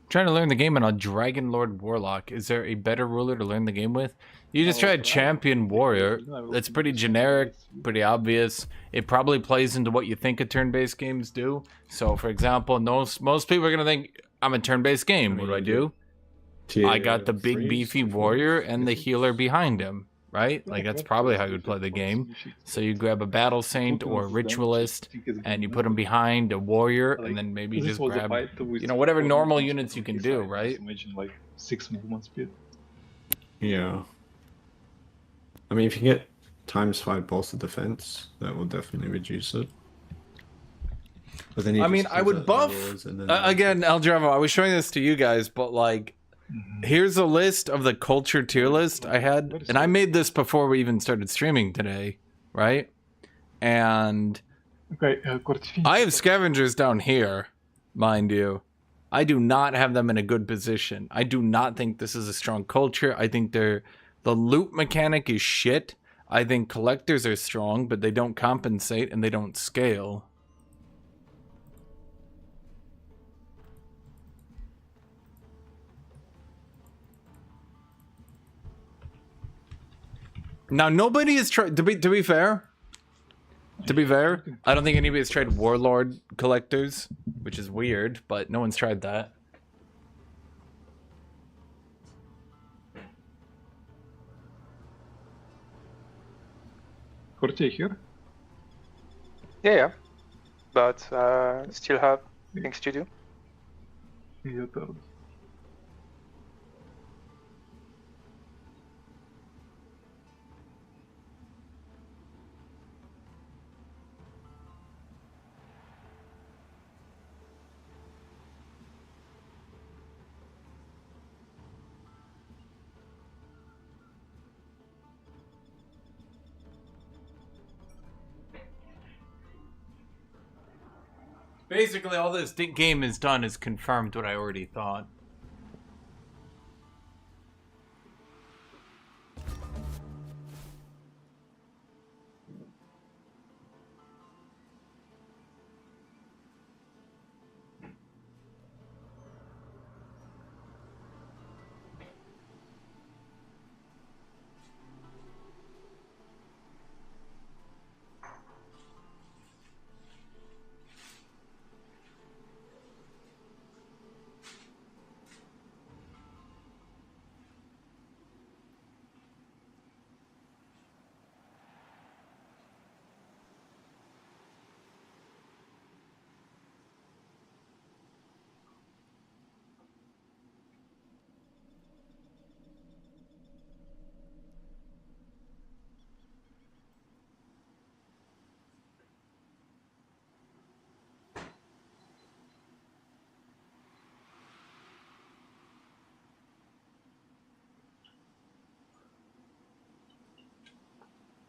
Trying to learn the game on a Dragon Lord Warlock. Is there a better ruler to learn the game with? You just tried Champion Warrior. That's pretty generic, pretty obvious. It probably plays into what you think a turn-based games do. So, for example, most people are going to think, I'm a turn-based game. What do? I got the big 3, beefy tier 4, warrior and the tier 6. healer behind him, right? Like, that's probably how you would play the game. So you grab a Battle Saint or a Ritualist, and you put them behind a warrior, and then maybe you just grab, you know, whatever normal units you can do, right? Imagine like 6 movement speed. Yeah. I mean, if you get ×5 bolster defense, that will definitely reduce it. But then I mean, I would buff... again, Eldravo, I was showing this to you guys, but, like, here's a list of the culture tier list I had. And I made this before we even started streaming today, right? And Okay, I have scavengers down here, mind you. I do not have them in a good position. I do not think this is a strong culture. I think the loot mechanic is shit. I think collectors are strong, but they don't compensate and they don't scale. Now, nobody has tried... To be fair, I don't think anybody's tried Warlord collectors, which is weird, but no one's tried that. Corte here? Yeah. But still have things to do. Your turn. Basically, all this game has done is confirmed what I already thought.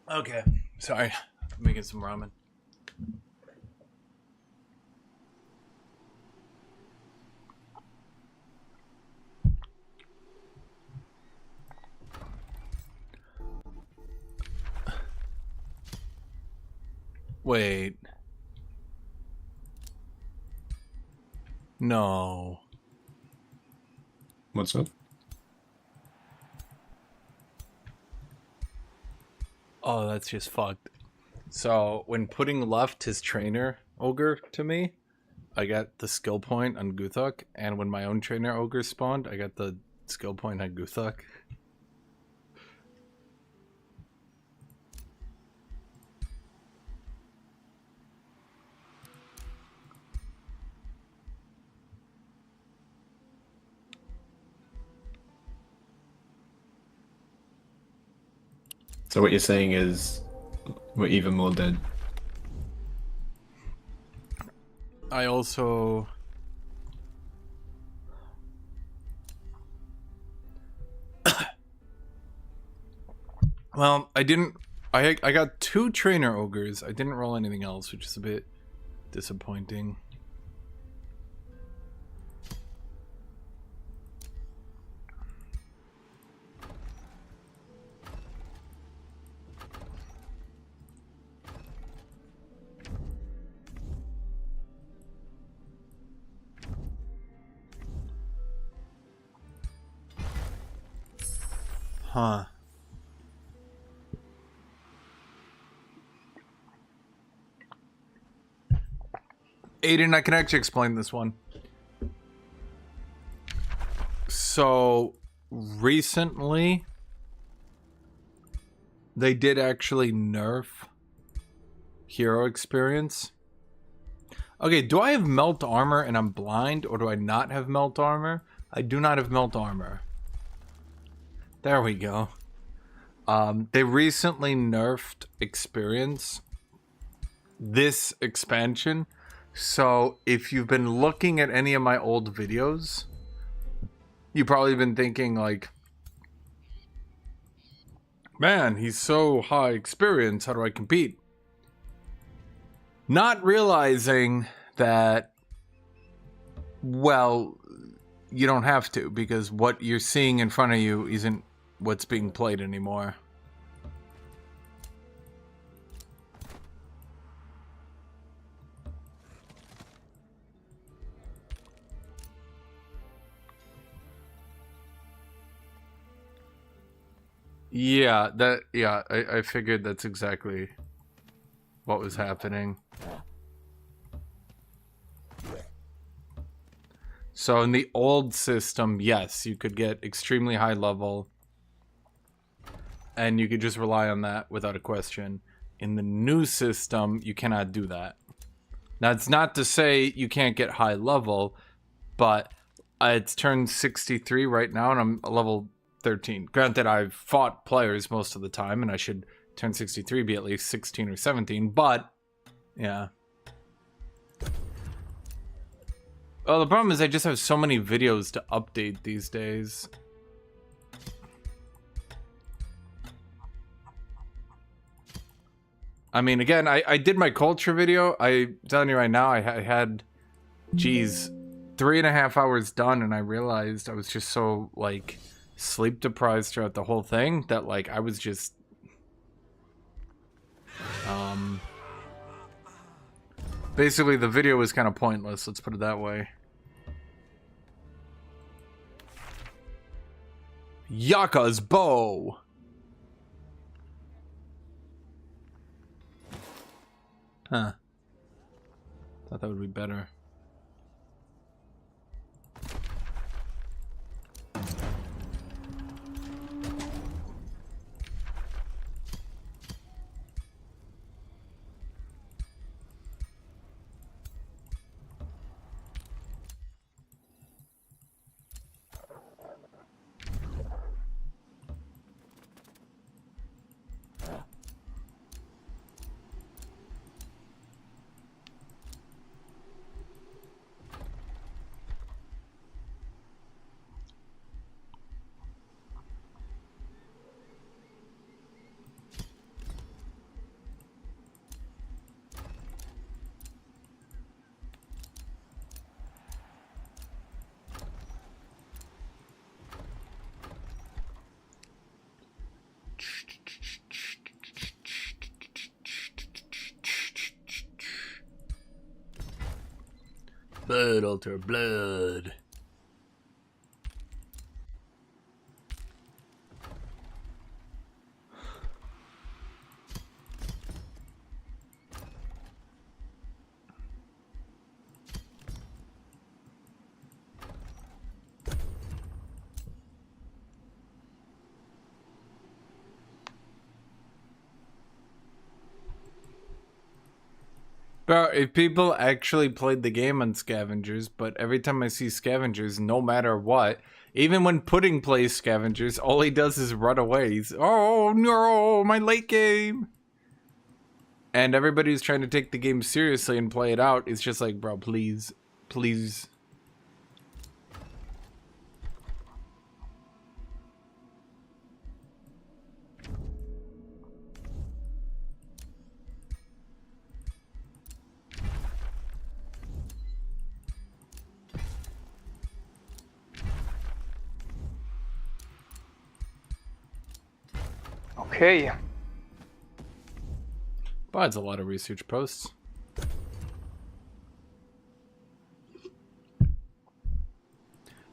Okay. Sorry. Making some ramen. Wait. No. What's up? Oh, that's just fucked. So when putting left his trainer ogre to me, I got the skill point on Guthuk, and when my own trainer ogre spawned, I got the skill point on Guthuk. So what you're saying is we're even more dead. I also... Well, I didn't... I got 2 trainer ogres. I didn't roll anything else, which is a bit disappointing. Huh. Aiden, I can actually explain this one. So, recently, they did actually nerf hero experience. Okay, do I have melt armor and I'm blind, or do I not have melt armor? I do not have melt armor. There we go. They recently nerfed experience this expansion. So if you've been looking at any of my old videos, you've probably been thinking like, man, he's so high experience, how do I compete? Not realizing that, well, you don't have to, because what you're seeing in front of you isn't what's being played anymore. Yeah, I figured that's exactly what was happening. So in the old system, yes, you could get extremely high level and you could just rely on that without a question. In the new system, you cannot do that. Now, it's not to say you can't get high level, but it's turned 63 right now and I'm a level 13. Granted, I've fought players most of the time and I should turn 63, be at least 16 or 17, but yeah. Well, the problem is I just have so many videos to update these days. I mean, again, I did my culture video. I'm telling you right now, I had, geez, 3.5 hours done, and I realized I was just so, like, sleep deprived throughout the whole thing that, like, I was just... Basically, the video was kind of pointless, let's put it that way. Yaka's bow! Huh. Thought that would be better. Blood altar, blood. Bro, if people actually played the game on scavengers, but every time I see scavengers, no matter what, even when Pudding plays scavengers, all he does is run away. He's, oh no, my late game. And everybody who's trying to take the game seriously and play it out is just like, bro, please, please. Okay. But it's a lot of research posts.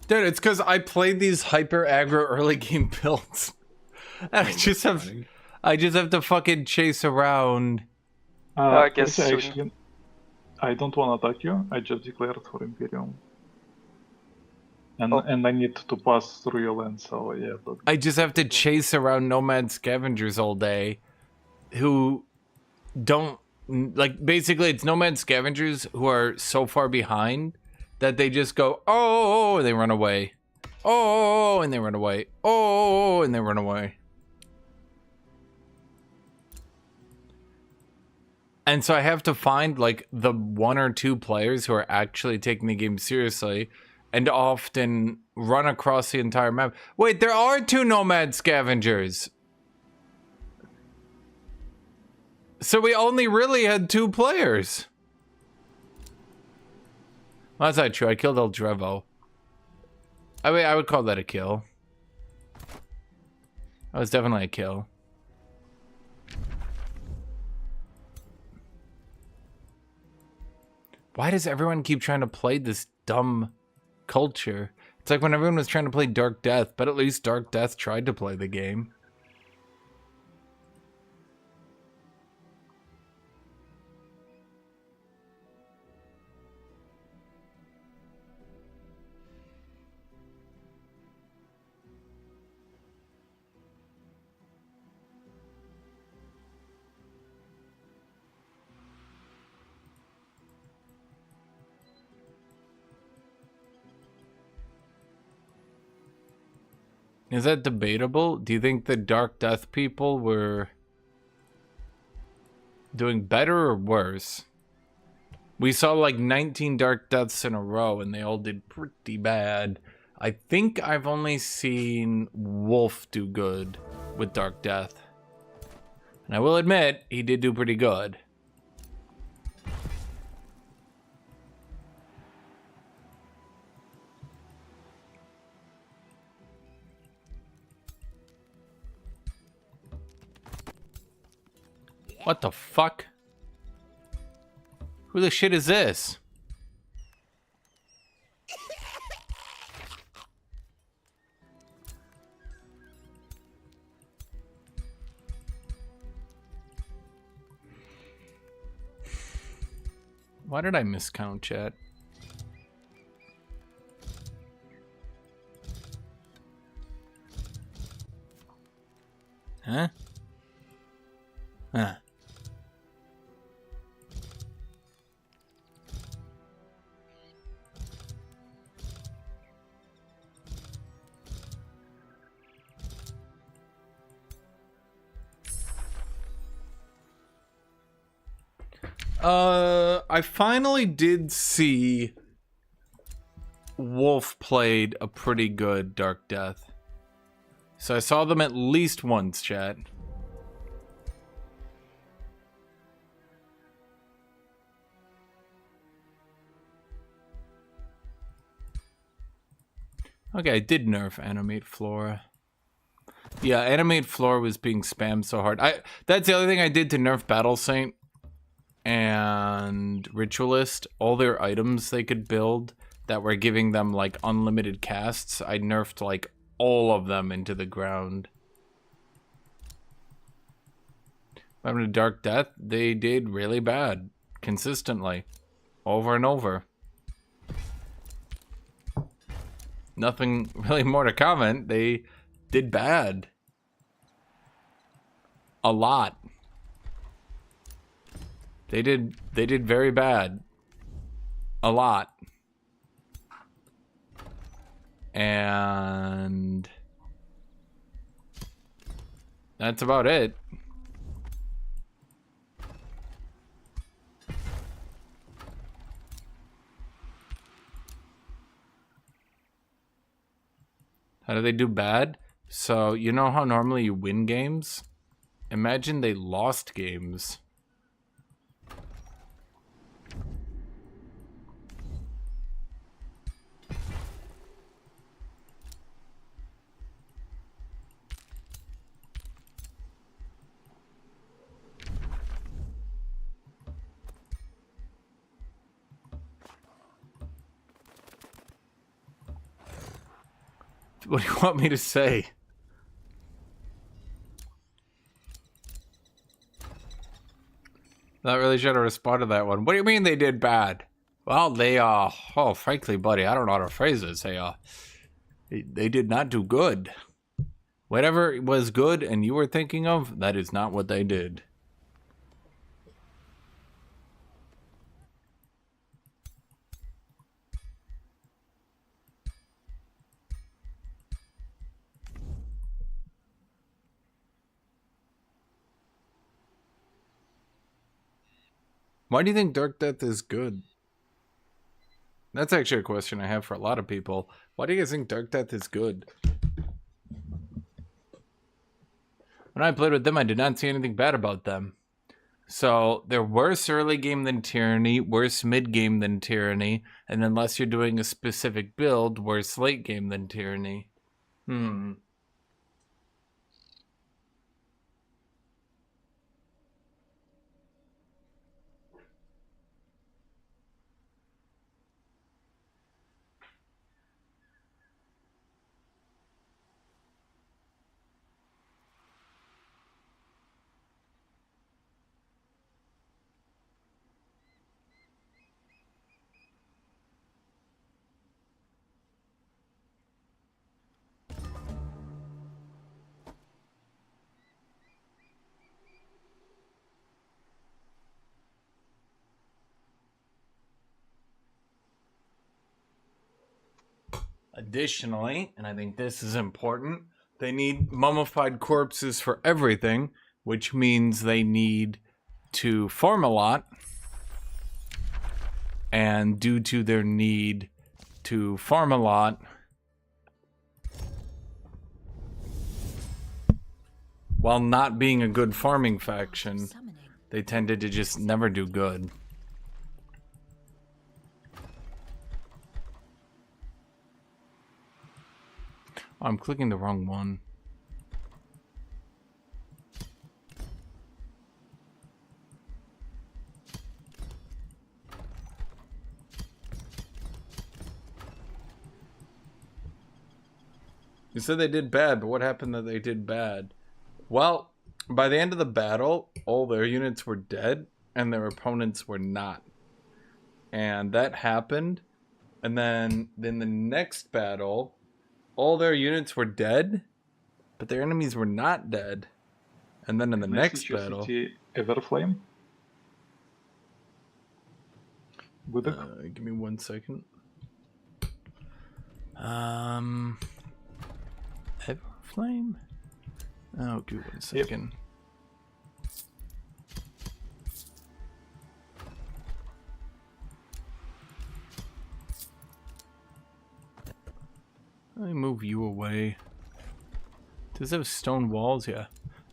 Dude, it's because I played these hyper aggro early game builds. And I just have to fucking chase around. I guess Lisa, soon. actually, I don't want to attack you. I just declared for Imperium. And I need to pass through your land, so yeah. But... I just have to chase around nomad scavengers all day who don't, like, basically it's nomad scavengers who are so far behind that they just go, oh, and they run away. Oh, and they run away. Oh, and they run away. And so I have to find, like, the 1 or 2 players who are actually taking the game seriously and often run across the entire map. Wait, there are 2 nomad scavengers. So we only really had 2 players. Well, that's not true. I killed El Drevo. I mean, I would call that a kill. That was definitely a kill. Why does everyone keep trying to play this dumb culture? It's like when everyone was trying to play Dark Death, but at least Dark Death tried to play the game. Is that debatable? Do you think the Dark Death people were doing better or worse? We saw like 19 Dark Deaths in a row and they all did pretty bad. I think I've only seen Wolf do good with Dark Death. And I will admit, he did do pretty good. What the fuck? Who the shit is this? Why did I miscount, chat? Huh? Huh. I finally did see Wolf played a pretty good Dark Death. So I saw them at least once, chat. Okay, I did nerf Animate Flora. Yeah, Animate Flora was being spammed so hard. That's the other thing I did to nerf Battle Saint. and Ritualist, all their items they could build that were giving them like unlimited casts, I nerfed like all of them into the ground. What happened to Dark Death? They did really bad consistently, over and over. Nothing really more to comment. They did bad. A lot. They did very bad. A lot. And that's about it. How do they do bad? So, you know how normally you win games? Imagine they lost games. What do you want me to say? Not really sure to respond to that one. What do you mean they did bad? Well, they, frankly, buddy, I don't know how to phrase this. They did not do good. Whatever was good and you were thinking of, that is not what they did. Why do you think Dark Death is good? That's actually a question I have for a lot of people. Why do you guys think Dark Death is good? When I played with them, I did not see anything bad about them. So they're worse early game than Tyranny, worse mid game than Tyranny, and unless you're doing a specific build, worse late game than Tyranny. Additionally, and I think this is important, they need mummified corpses for everything, which means they need to farm a lot. And due to their need to farm a lot, while not being a good farming faction, they tended to just never do good. I'm clicking the wrong one. You said they did bad, but what happened that they did bad? Well, by the end of the battle, all their units were dead, and their opponents were not. And that happened, and then in the next battle, all their units were dead, but their enemies were not dead. And then in the next battle... Everflame? give me 1 second. Everflame? Oh, give me 1 second. Let me move you away. Does it have stone walls? Yeah.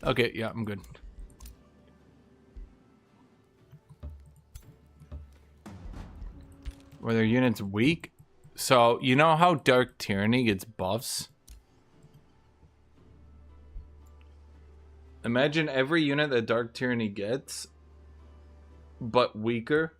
Okay, yeah, I'm good. Were their units weak? So, you know how Dark Tyranny gets buffs? Imagine every unit that Dark Tyranny gets but weaker.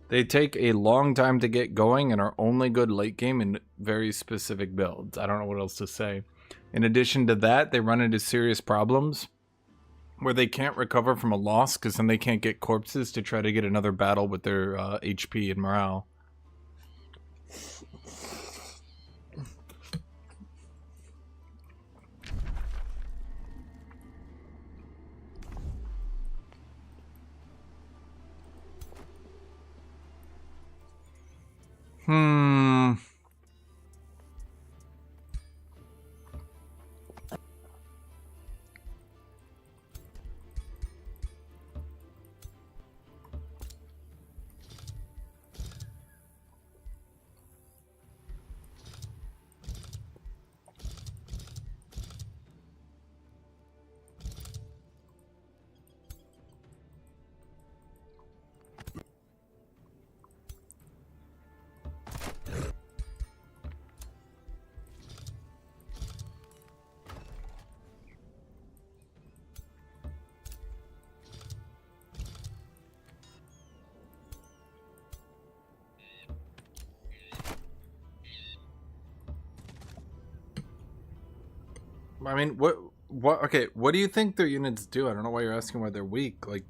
They take a long time to get going and are only good late game in very specific builds. I don't know what else to say. In addition to that, they run into serious problems where they can't recover from a loss because then they can't get corpses to try to get another battle with their HP and morale. I mean, what, okay, what do you think their units do? I don't know why you're asking why they're weak. Like,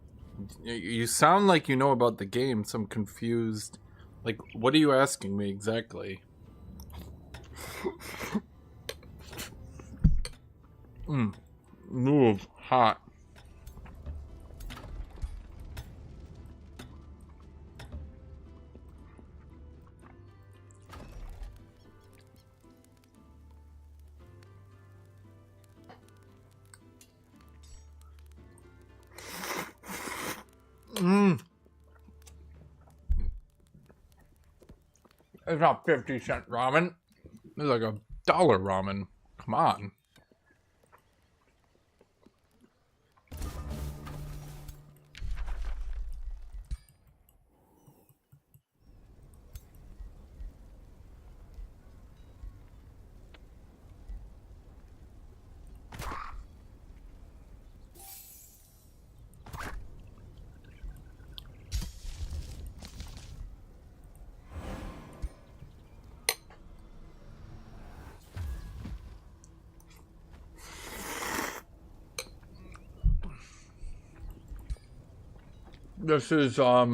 you sound like you know about the game, so I'm confused. Like, what are you asking me exactly? Move, hot. It's not 50-cent ramen. It's like $1 ramen. Come on. This is, ask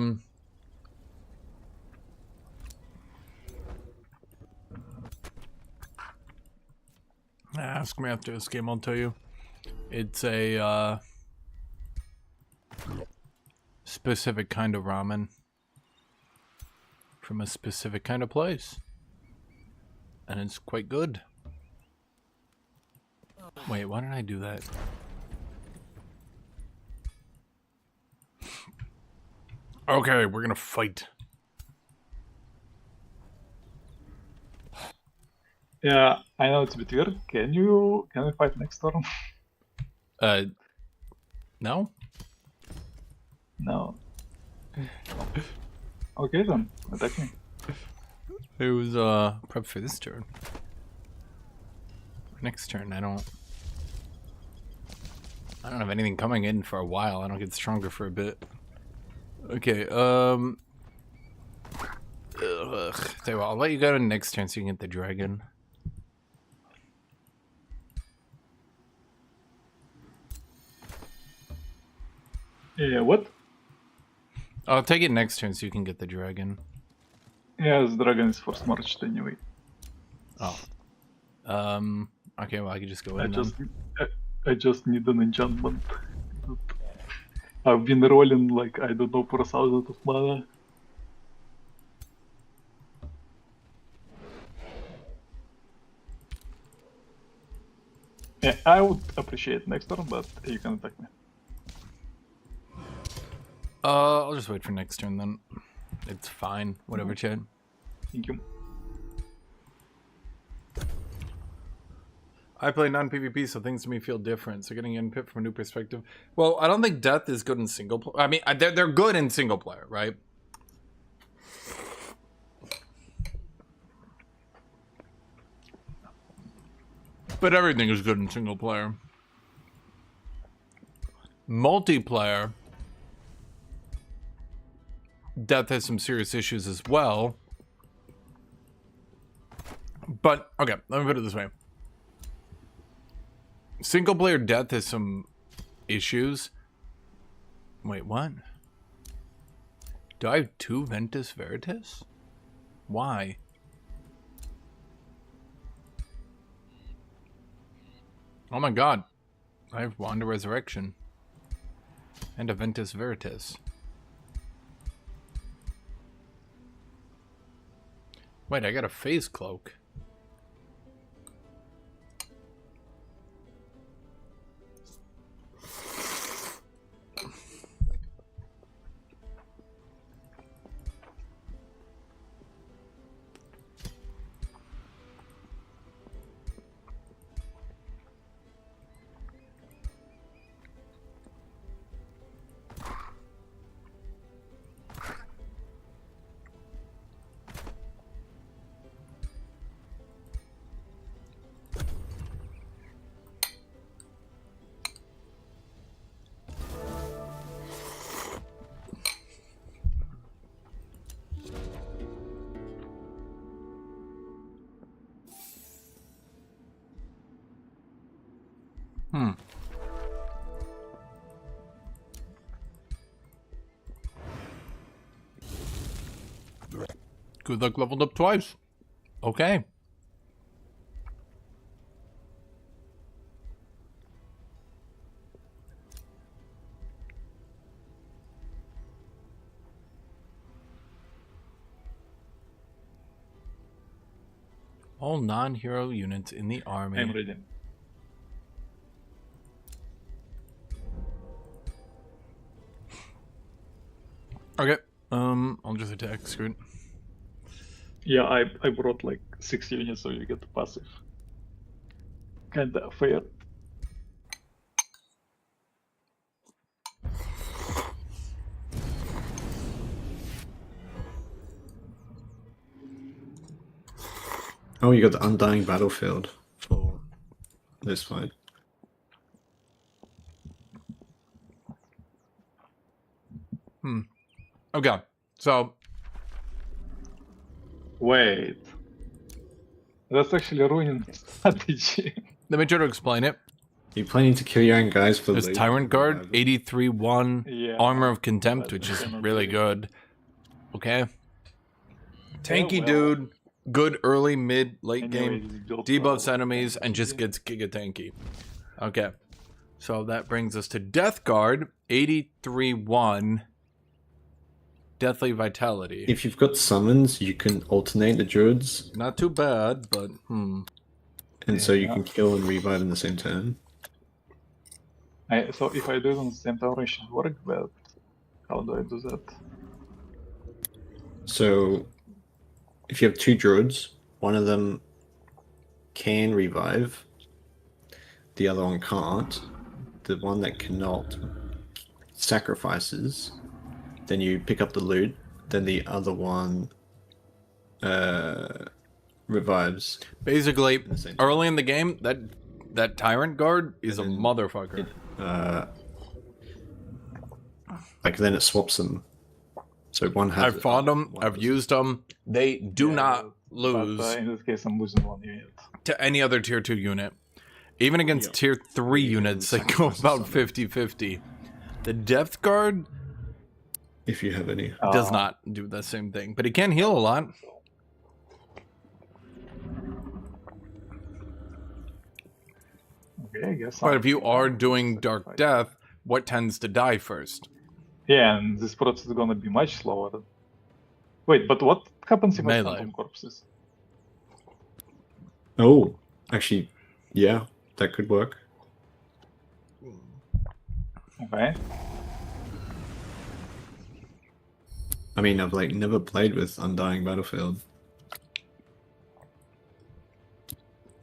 me after this game, I'll tell you. It's a, specific kind of ramen. From a specific kind of place. And it's quite good. Wait, why did I do that? Okay, we're gonna fight. Yeah, I know it's a bit weird. Can we fight next turn? No? No. Okay then, attack me. It was prep for this turn. Next turn, I don't have anything coming in for a while. I don't get stronger for a bit. Okay, tell you what, I'll let you go to next turn so you can get the dragon. Yeah, what? I'll take it next turn so you can get the dragon. Yeah, the dragon is first marched anyway. Oh. Okay, well I could just go in I just need an enchantment. I've been rolling like, I don't know, for 1,000 of mana. Yeah, I would appreciate next turn, but you can attack me. I'll just wait for next turn then. It's fine. Whatever, Chad. Thank you. I play non-PvP, so things to me feel different. So getting input from a new perspective. Well, I don't think death is good in single player. I mean, they're good in single player, right? But everything is good in single player. Multiplayer, death has some serious issues as well. But, okay, let me put it this way. Single player death has some issues. Wait, what? Do I have 2 Ventus Veritas? Why? Oh my god. I have Wand of Resurrection. And a Ventus Veritas. Wait, I got a phase cloak. Guthuk leveled up twice. Okay. All non-hero units in the army. I'm ready. Okay. I'll just attack. Screw it. Yeah, I brought like 6 units, so you get the passive. Kinda fair. Oh, you got the Undying Battlefield for this fight. Okay. So, Wait. That's actually ruining strategy. let me try to explain it. You planning to kill your own guys for There's the Tyrant Guard, 83-1, Yeah. Armor of Contempt, That's which is gonna really be- good. Okay. Tanky well. dude, good early, mid, late Anyway, game, it's built debuffs for- enemies, and just gets giga tanky. Okay. So that brings us to Death Guard, 83-1, Deathly Vitality. If you've got summons, you can alternate the druids, Not too bad, but and so you Yeah. can kill and revive in the same turn. So if I do it on the same time, it should work, but how do I do that? So, if you have 2 druids, one of them can revive, the other one can't. The one that cannot sacrifices, then you pick up the loot, then the other one revives. basically, the same early in the game, that Tyrant Guard is a And then motherfucker. Like then it swaps them. So one has. I've fought them, one I've doesn't. used them. They do Yeah, not but, lose in this case, I'm losing 1 unit. to any other tier 2 unit. Even against Yeah. tier 3 Yeah, units, they go sacrifices about something. 50-50. The Death Guard If you have any. does not do the same thing, but he can heal a lot. Okay, I guess. But if you are doing Sacrifice. Dark Death, what tends to die first? Yeah, and this process is gonna be much slower. Wait, but what happens if I Melee. stand on corpses? Oh, actually, yeah, that could work. Okay. I mean, I've like never played with Undying Battlefield.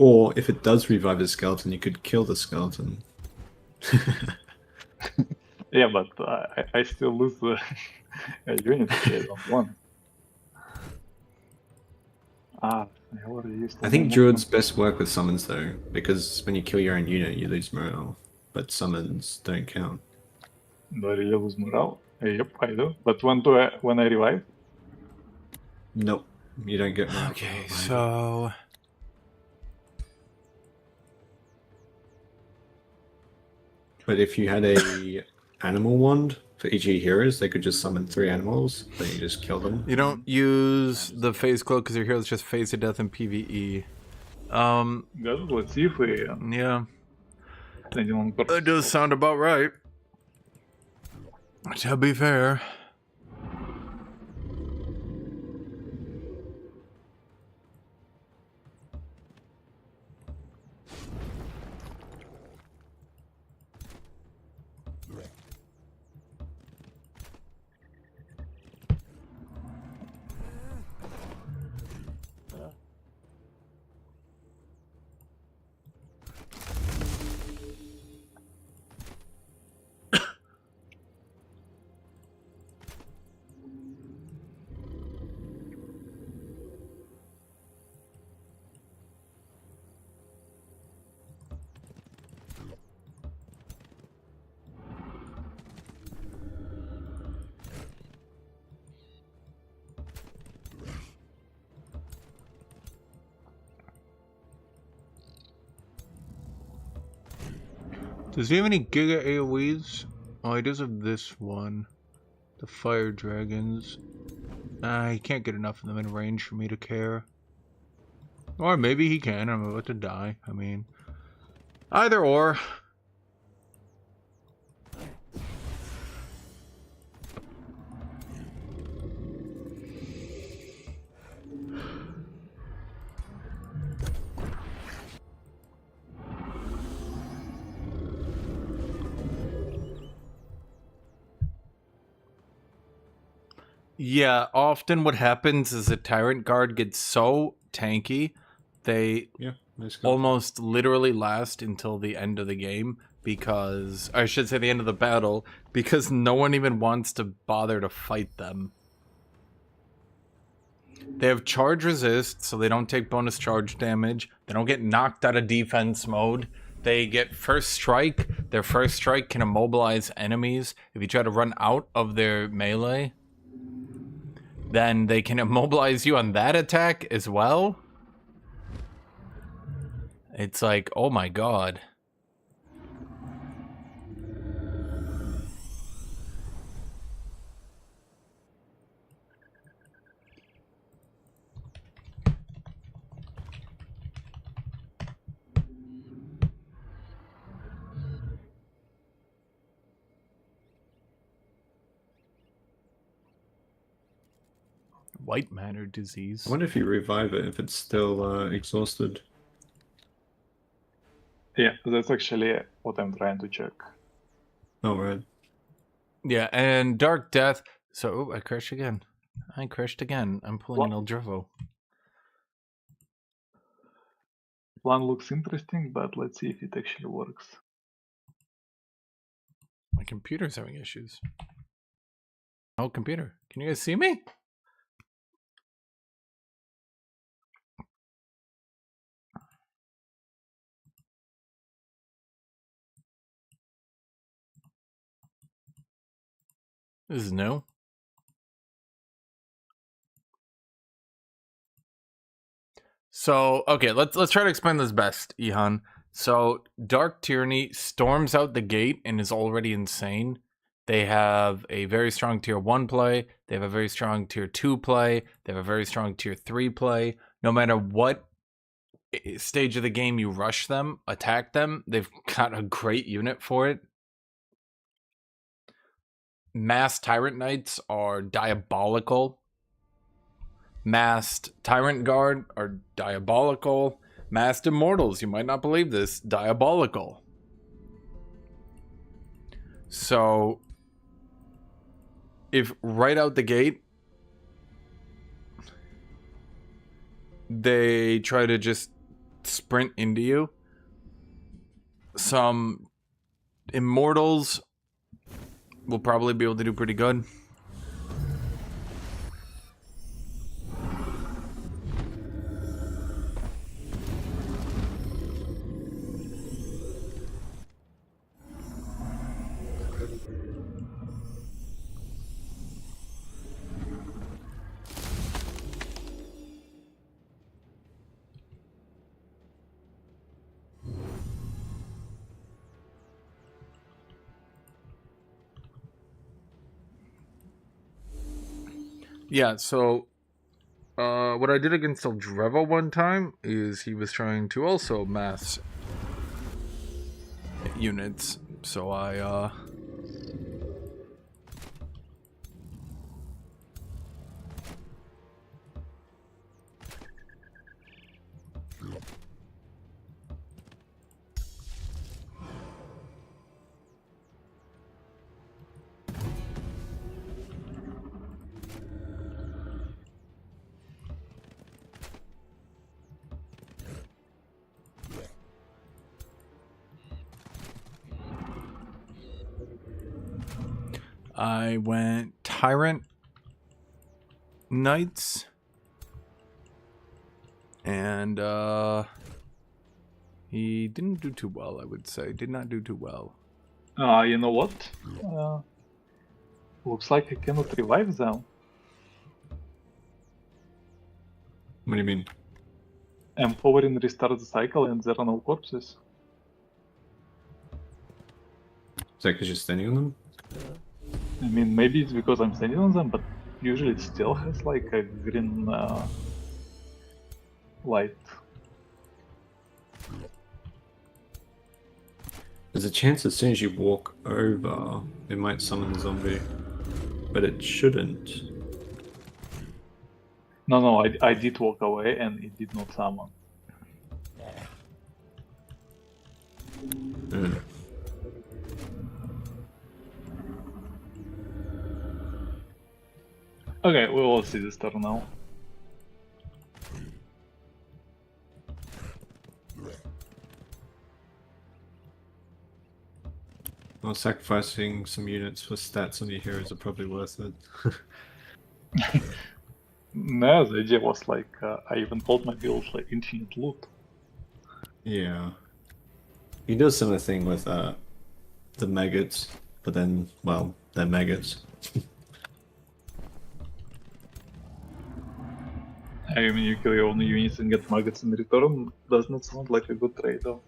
Or if it does revive the skeleton, you could kill the skeleton. Yeah, but I still lose the unit. I don't want. I already used. I think druids best work with summons though, because when you kill your own unit, you lose morale, but summons don't count. Do I really lose morale? Yep, I do. But when I revive? Nope, you don't get morale. Okay, so But if you had a animal wand for each of your heroes, they could just summon 3 animals, then you just kill them. you don't use the phase cloak because your heroes just phase to death in PvE. Good, let's see if we Yeah, anyone that does sound about right. To be fair. Does he have any Giga AoEs? Oh, he does have this one. The Fire Dragons. He can't get enough of them in range for me to care. Or maybe he can. I'm about to die. I mean, either or. Yeah, often what happens is a Tyrant Guard gets so tanky, they almost literally last until the end of the game, because, I should say the end of the battle, because no one even wants to bother to fight them. They have charge resist, so they don't take bonus charge damage. They don't get knocked out of defense mode. They get first strike. Their first strike can immobilize enemies. If you try to run out of their melee, then they can immobilize you on that attack as well. It's like, oh my god. White matter disease. I wonder if you revive it, if it's still exhausted. Yeah, that's actually what I'm trying to check. Oh, right. Yeah, and Dark Death. So, I crashed again. I crashed again. I'm pulling an Eldrevo. Plan looks interesting, but let's see if it actually works. My computer's having issues. Oh, computer. Can you guys see me? This is new. So, okay, let's try to explain this best, Ihan. So, Dark Tyranny storms out the gate and is already insane. They have a very strong tier 1 play. They have a very strong tier 2 play. They have a very strong tier 3 play. No matter what stage of the game you rush them, attack them, they've got a great unit for it. Mass Tyrant Knights are diabolical. Masked Tyrant Guard are diabolical. Masked Immortals, you might not believe this, diabolical. So, if right out the gate, they try to just sprint into you. Some immortals will probably be able to do pretty good. Yeah, so what I did against Eldreva one time is he was trying to also mass units. So I went Tyrant Knights and he didn't do too well, I would say. Did not do too well. You know what? Looks like I cannot revive them. What do you mean? I'm hovering restart the cycle and there are no corpses. Is that because you're standing on them? I mean, maybe it's because I'm standing on them, but usually it still has like a green light. There's a chance as soon as you walk over, it might summon the zombie. But it shouldn't. No, I did walk away and it did not summon. Okay, we will see this turn now. Well, sacrificing some units for stats on your heroes are probably worth it. No, the idea was like, I even told my build like infinite loot. Yeah. You do a similar thing with the maggots, but then, well, they're maggots. I mean, you kill your own units and get maggots in return. Does not sound like a good trade, though.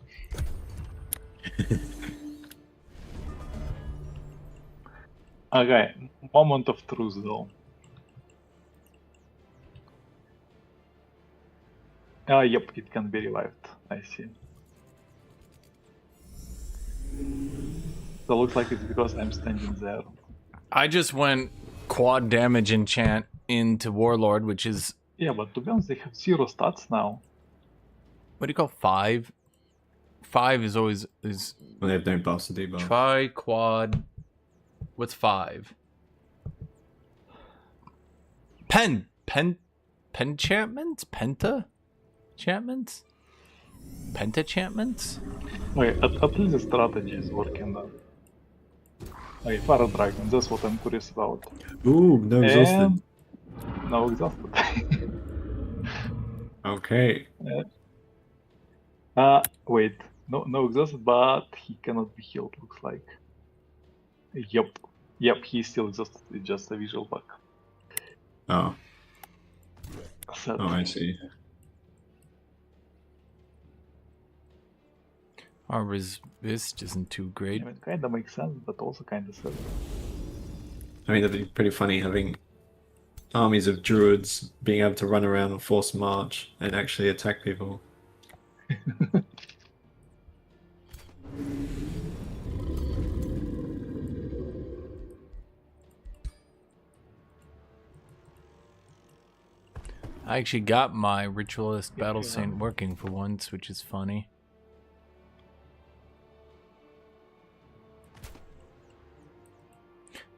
Okay, moment of truth, though. Yep, it can be revived. I see. So looks like it's because I'm standing there. I just went quad damage enchant into Warlord, which is... Yeah, but to be honest, they have 0 stats now. What do you call 5? 5 is always... Well, they have no buffs to debuff. Try quad... What's 5? Penchantments? Penta-chantments? Pentachantments? Wait, at least the strategy is working now. Okay, Fire Dragon, that's what I'm curious about. Ooh, no exhausted. No exhausted. Okay. Wait, no exhausted, but he cannot be healed, looks like. Yep, he's still exhausted, it's just a visual bug. Oh. Sad. Oh, I see. Our resist isn't too great. I mean, kinda makes sense, but also kinda sad. I mean, that'd be pretty funny having armies of druids being able to run around and force march and actually attack people. I actually got my Ritualist Battle Saint working for once, which is funny.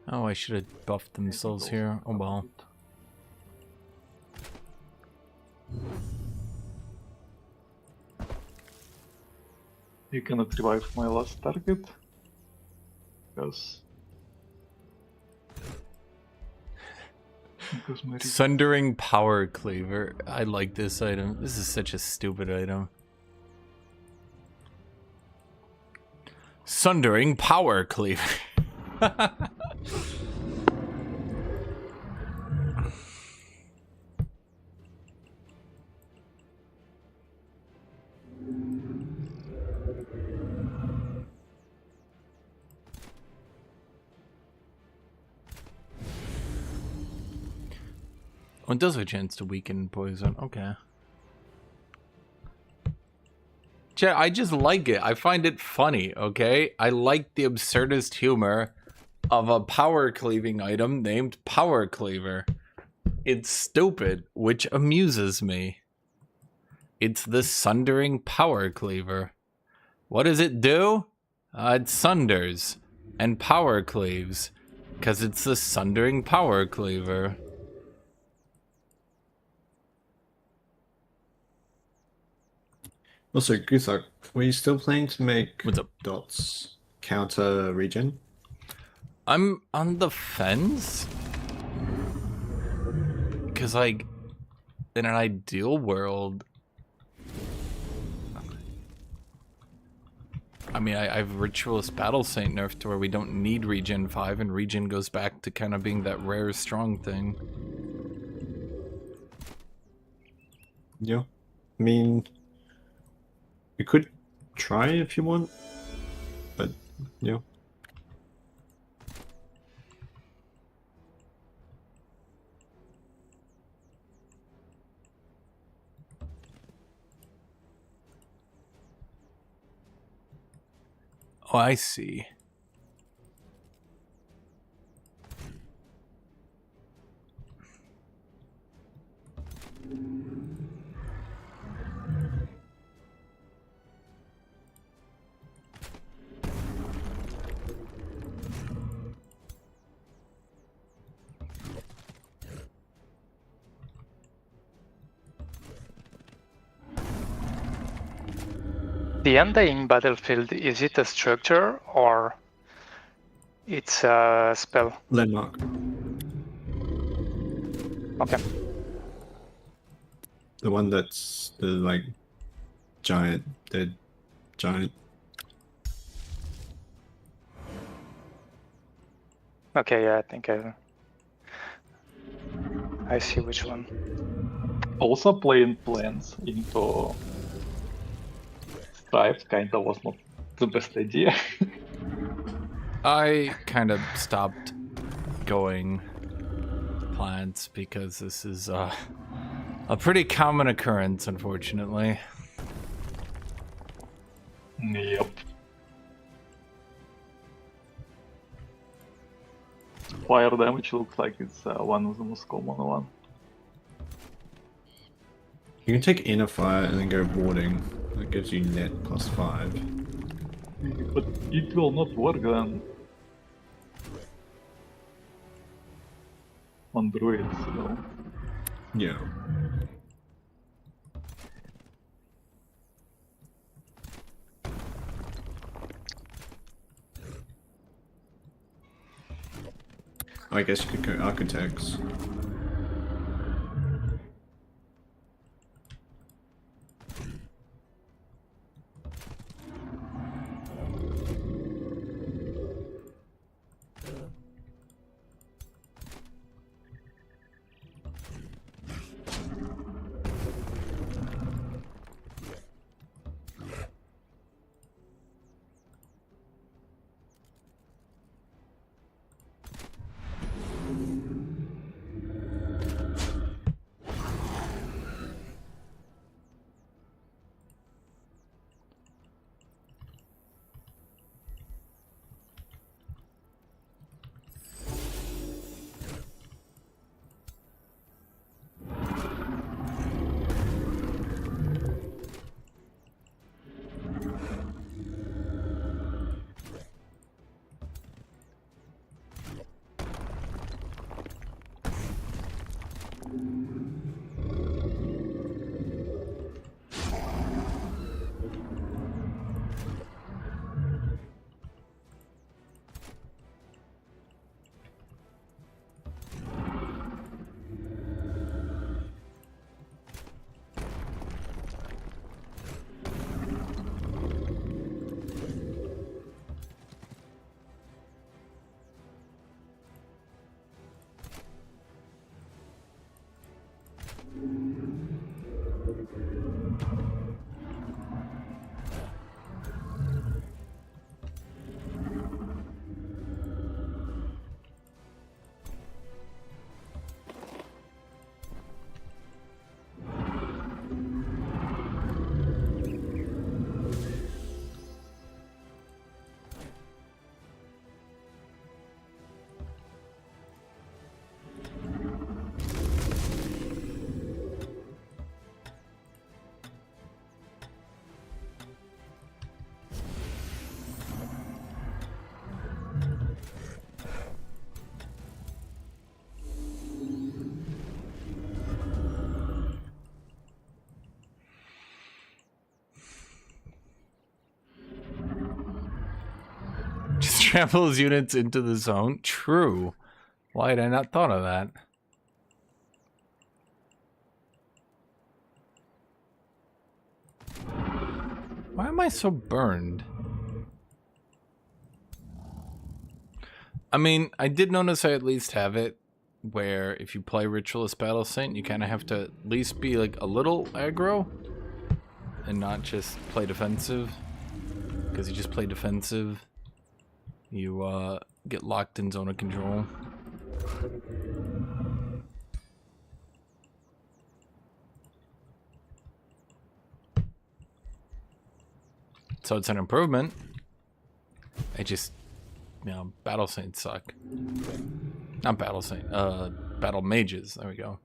Oh, I should have buffed themselves here. Oh well. You cannot revive my last target. Because my Sundering Power Cleaver. I like this item. This is such a stupid item. Sundering Power Cleaver. Oh, it does have a chance to weaken poison. Okay. Chat, I just like it. I find it funny, okay? I like the absurdist humor of a power cleaving item named Power Cleaver. It's stupid, which amuses me. It's the Sundering Power Cleaver. What does it do? It sunders and power cleaves, because it's the Sundering Power Cleaver. Also, Guthuk, were you still planning to make What's up? dots counter regen? I'm on the fence. Because, like, in an ideal world, I mean, I have Ritualist Battle Saint nerfed to where we don't need regen 5, and regen goes back to kind of being that rare strong thing. Yeah. I mean, you could try if you want, but yeah. Oh, I see. The Undying Battlefield, is it a structure or it's a spell? Landmark. Okay. The one that's the like giant, dead giant. Okay, yeah, I think I see which one. also playing plans into Strife kinda was not the best idea. I kind of stopped going plants because this is a pretty common occurrence, unfortunately. Yep. Fire damage looks like it's one of the most common one. You can take inner fire and then go warding. That gives you net +5. But it will not work then on druids, you know. Yeah. I guess you could go architects. trampled units into the zone. True. Why had I not thought of that? Why am I so burned? I mean, I did notice I at least have it where if you play Ritualist Battle Saint, you kind of have to at least be like a little aggro and not just play defensive. Because you just play defensive, you get locked in zone of control. So it's an improvement. I just, you know, Battle Saints suck. Not Battle Saint, Battle Mages. There we go.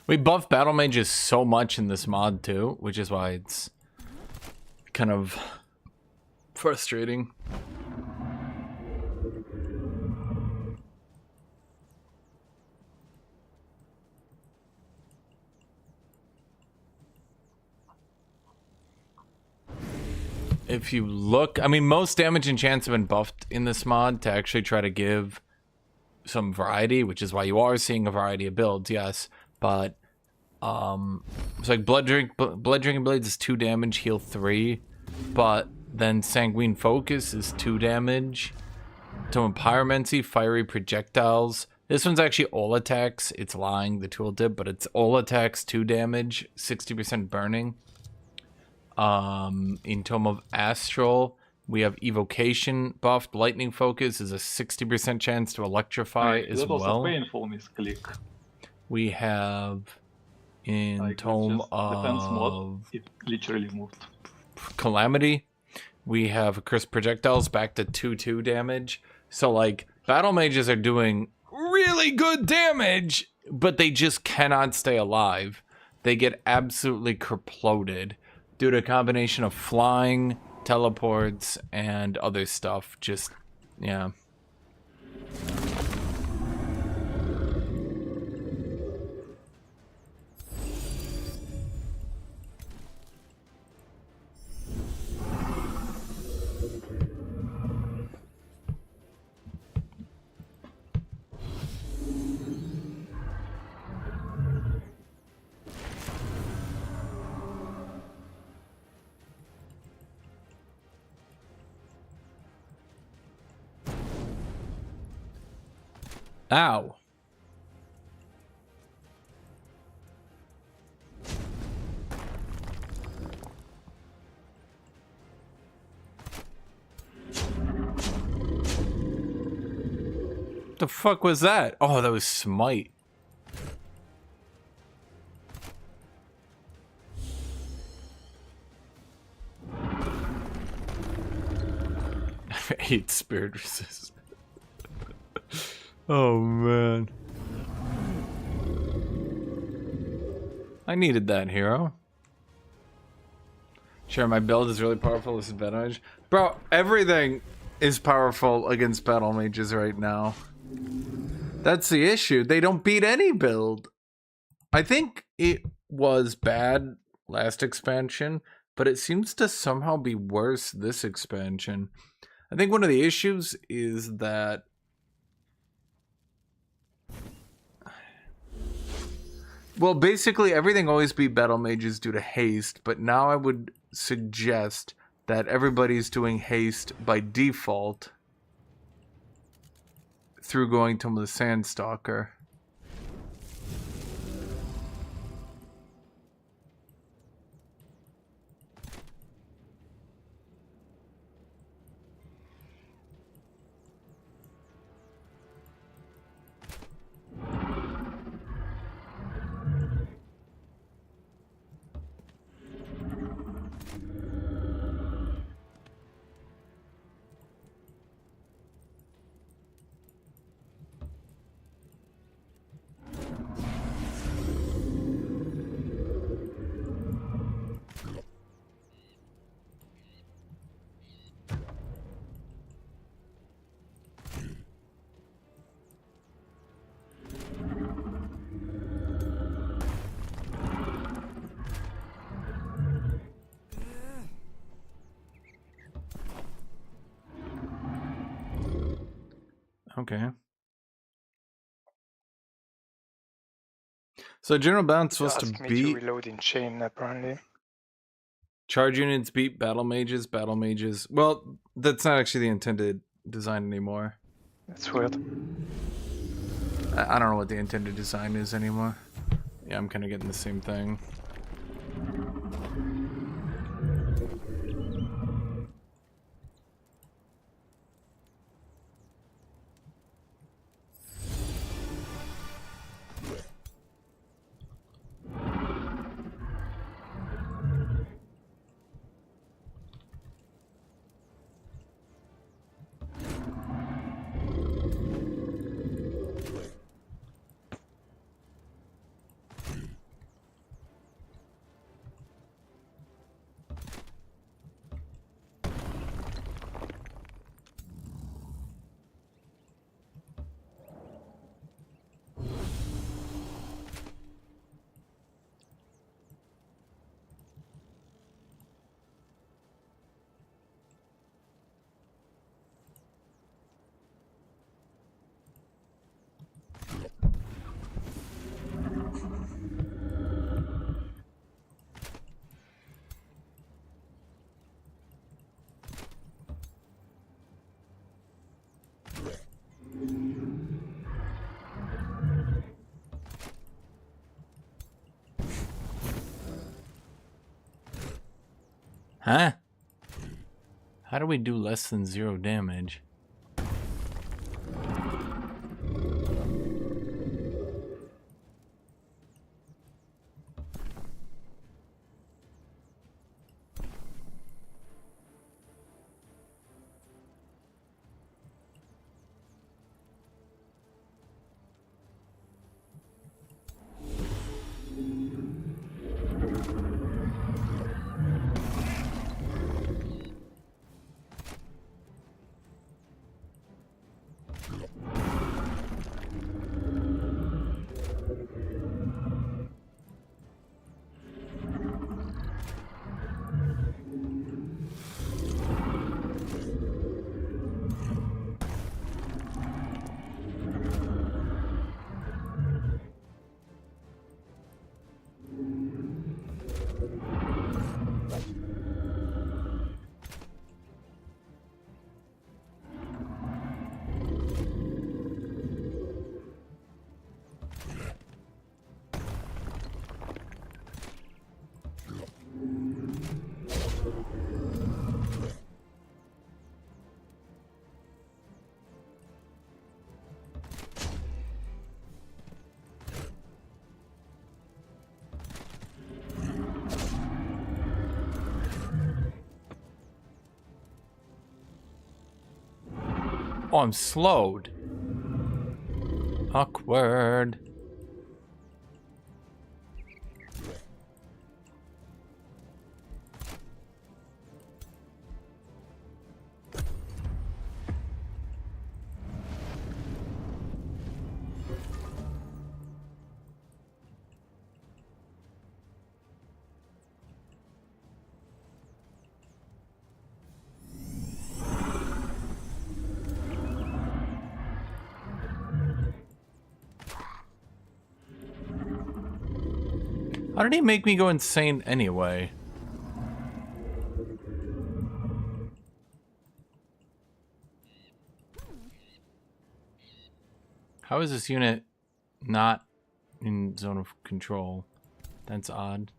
We buff battle mages so much in this mod too, which is why it's kind of frustrating. If you look, I mean, most damage and chance have been buffed in this mod to actually try to give some variety, which is why you are seeing a variety of builds, yes. But it's like Blood Drinking Blades is 2 damage, heal 3, but then Sanguine Focus is 2 damage. Tome of Pyromancy, Fiery Projectiles. This one's actually all attacks. It's lying, the tooltip, but it's all attacks, 2 damage, 60% burning. In Tome of Astral, we have Evocation buffed. Lightning Focus is a 60% chance to electrify as that was well. painful misclick. We have in Like, Tome just defense mod, of it literally moved. Calamity, we have Cursed Projectiles back to 2/2 damage. So like battle mages are doing really good damage, but they just cannot stay alive. They get absolutely kerploded due to a combination of flying, teleports, and other stuff. Just, yeah. Ow. What the fuck was that? Oh, that was smite. I hate spirit resist. Oh man. I needed that, hero. Sure, my build is really powerful. This advantage. Bro, everything is powerful against battle mages right now. That's the issue. They don't beat any build. I think it was bad last expansion, but it seems to somehow be worse this expansion. I think one of the issues is that well, basically everything always beat battle mages due to haste, but now I would suggest that everybody's doing haste by default through going to the Sandstalker. Okay. So general balance supposed Ask to me to beat reload in chain, apparently. charge units beat battle mages. Battle mages. Well, that's not actually the intended design anymore. That's weird. I don't know what the intended design is anymore. Yeah, I'm kind of getting the same thing. Huh? How do we do less than 0 damage? Oh, I'm slowed. Awkward. How did he make me go insane anyway? How is this unit not in zone of control? That's odd.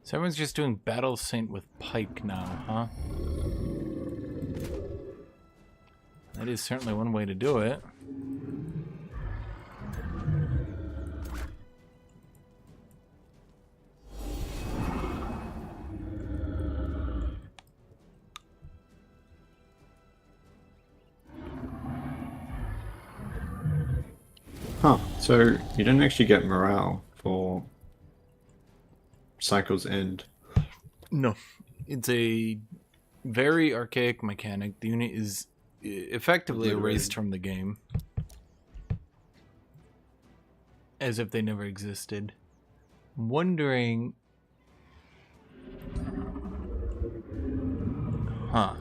So everyone's just doing Battle Saint with Pike now, huh? That is certainly one way to do it. Huh. So you didn't actually get morale for Cycle's End. No. It's a very archaic mechanic. The unit is effectively erased from the game. As if they never existed. I'm wondering... Huh.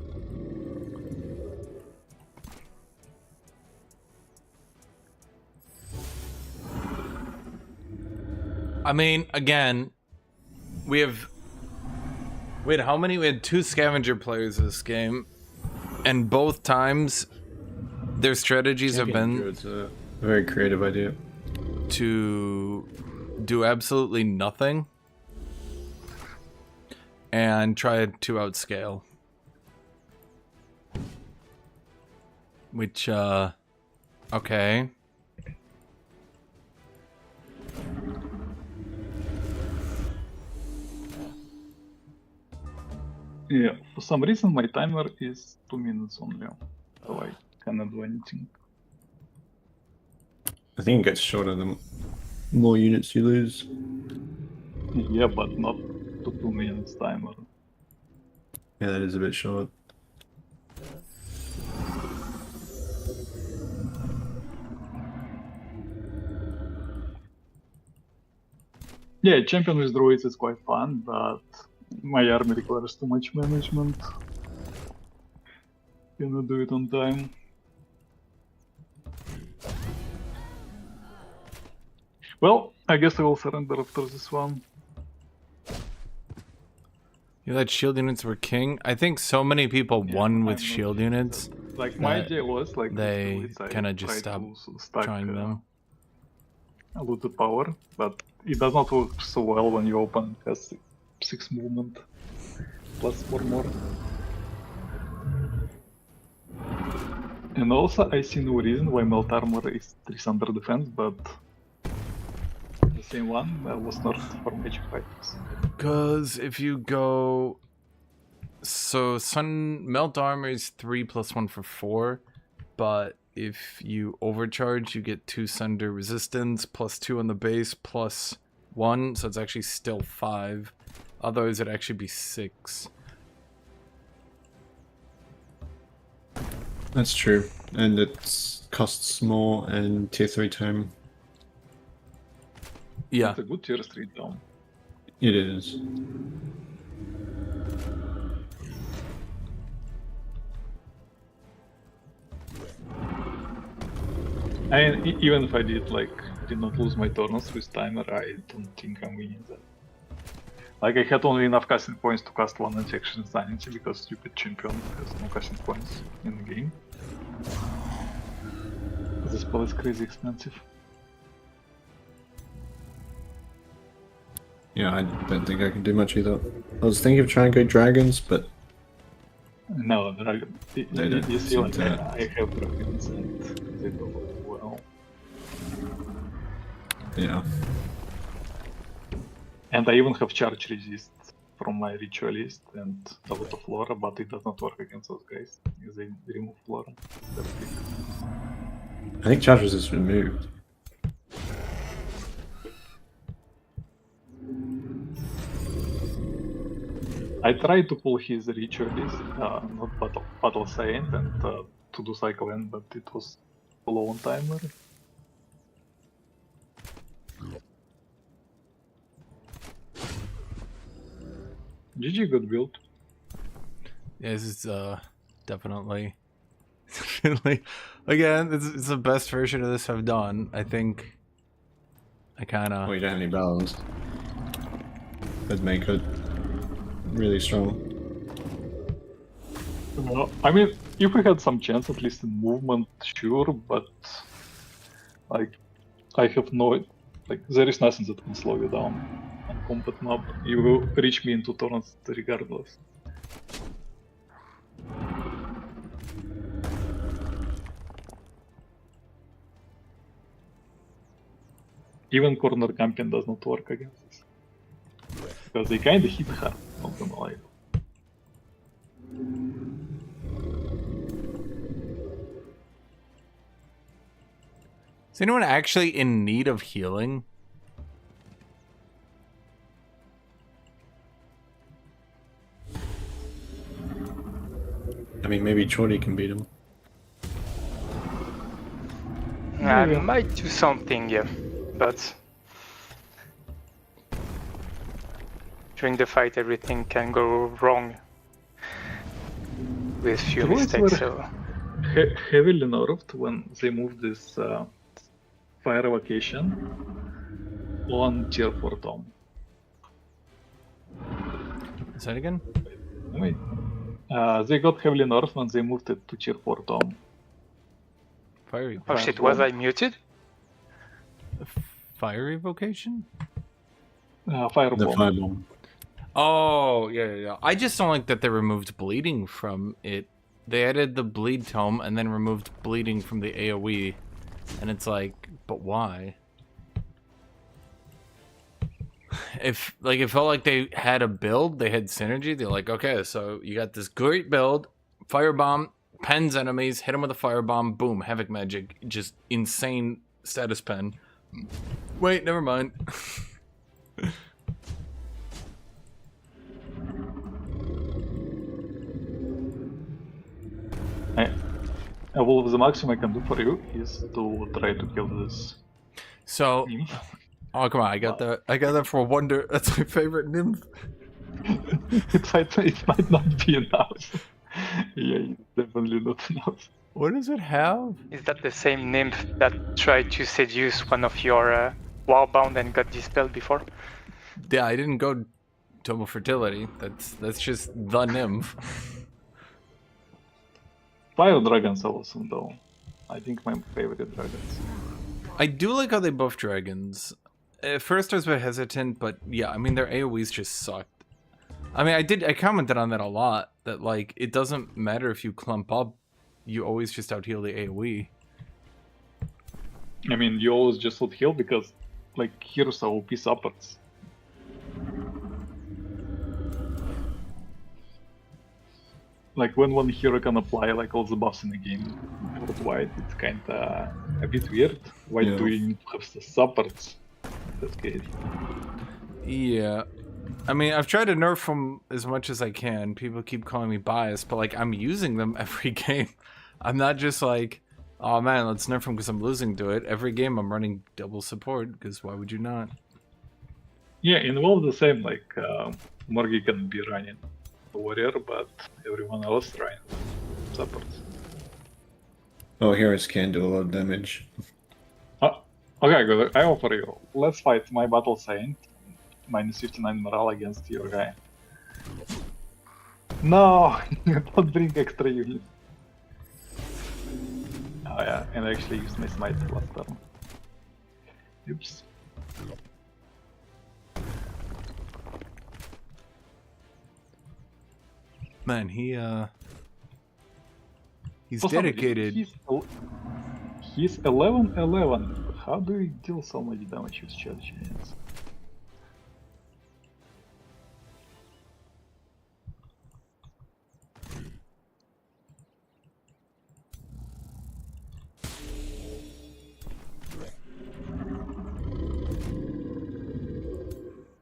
I mean, again, we have... Wait, how many? We had 2 scavenger players this game. And both times, their strategies have been... It's a very creative idea. To do absolutely nothing. And try to outscale. Which, okay. Yeah, for some reason my timer is 2 minutes only, so I cannot do anything. I think it gets shorter the more units you lose. Yeah, but not to 2 minutes timer. Yeah, that is a bit short. Yeah, champion with druids is quite fun, but my army requires too much management. Cannot do it on time. Well, I guess I will surrender after this one. You thought shield units were king? I think so many people won with I'm not shield sure. units. Like, my that idea was, like, They druids, I kind of just try stopped to stack, trying them. looted power, but it does not work so well when you open, because 6 movement plus 4 more. And also, I see no reason why melt armor is 3 under defense, but the same one was not for magic fighters. Because if you go... So Sun Melt Armor is 3 plus 1 for 4, but if you overcharge, you get 2 Sunder resistance, plus 2 on the base, plus 1, so it's actually still 5. Otherwise, it'd actually be 6. That's true. And it costs more and tier 3 tome. Yeah. It's a good tier 3 down. It is. And even if I did not lose my turns with timer, I don't think I'm winning that. Like, I had only enough casting points to cast 1 anti-action insanity because stupid champion has no casting points in the game. This spell is crazy expensive. Yeah, I don't think I can do much either. I was thinking of trying to go dragons, but No, They don't you see, seem like, to- I have dragons and they don't work well. yeah. And I even have charge resist from my ritualist and a lot of flora, but it does not work against those guys. Because they remove flora. That's big. I think charge resist removed. I tried to pull his ritualist, not battle saint, and to do cycle end, but it was low on timer. GG, good build. Yeah, this is definitely again, it's the best version of this I've done. I think I kind of Well, you don't have any battles. Would make it really strong. I mean, if we had some chance, at least in movement, sure, but like, I have no, like, there is nothing that can slow you down. on combat mob, you will reach me in 2 turns regardless. Even corner camping does not work against this. Because they kinda hit hard, not gonna lie. Is anyone actually in need of healing? I mean, maybe Chordy can beat him. I might do something, yeah, but during the fight everything can go wrong with few The roads mistakes. were- So Heavily nerfed when they moved this fire evocation on tier 4 Tom. Is that again? Wait. They got heavily nerfed when they moved it to tier 4 Tom. Fire, oh shit, was I muted? fire evocation? The Firebomb. firebomb. Oh, yeah. I just don't like that they removed bleeding from it. They added the bleed tome and then removed bleeding from the AoE. And it's like, but why? If, like, it felt like they had a build, they had synergy. They're like, okay, so you got this great build, firebomb, pens enemies, hit them with a firebomb, boom, havoc magic, just insane status pen. Wait, never mind. Well, the maximum I can do for you is to try to kill this. So, nymph. oh come on, I got that for Wonder. That's my favorite nymph. It might not be enough. Yeah, it's definitely not enough. What does it have? Is that the same nymph that tried to seduce one of your wallbound and got dispelled before? Yeah, I didn't go double fertility. That's just the nymph. Fire dragons are awesome though. I think my favorite dragons. I do like how they buff dragons. At first I was a bit hesitant, but yeah, I mean their AoEs just sucked. I mean I commented on that a lot, that like it doesn't matter if you clump up, you always just out heal the AoE. I mean, you always just would heal because, like, heroes are OP supports. Like, when one hero can apply, like, all the buffs in the game worldwide, it's kinda a bit weird. Why Yeah. do you need to have the supports in that case? Yeah. I mean, I've tried to nerf them as much as I can. People keep calling me biased, but like I'm using them every game. I'm not just like, oh man, let's nerf them because I'm losing to it. Every game I'm running double support because why would you not? Yeah, in WoW the same, like, Morgy can be running warrior, but everyone else running supports. Oh, heroes can do a lot of damage. Okay, good. I offer you. Let's fight my battle saint. Minus 59 morale against your guy. No! Don't bring extra units. Oh yeah, and I actually used my smite last turn. Oops. Man, he's For some reason, dedicated. He's 11-11. How do you deal so much damage with charge units?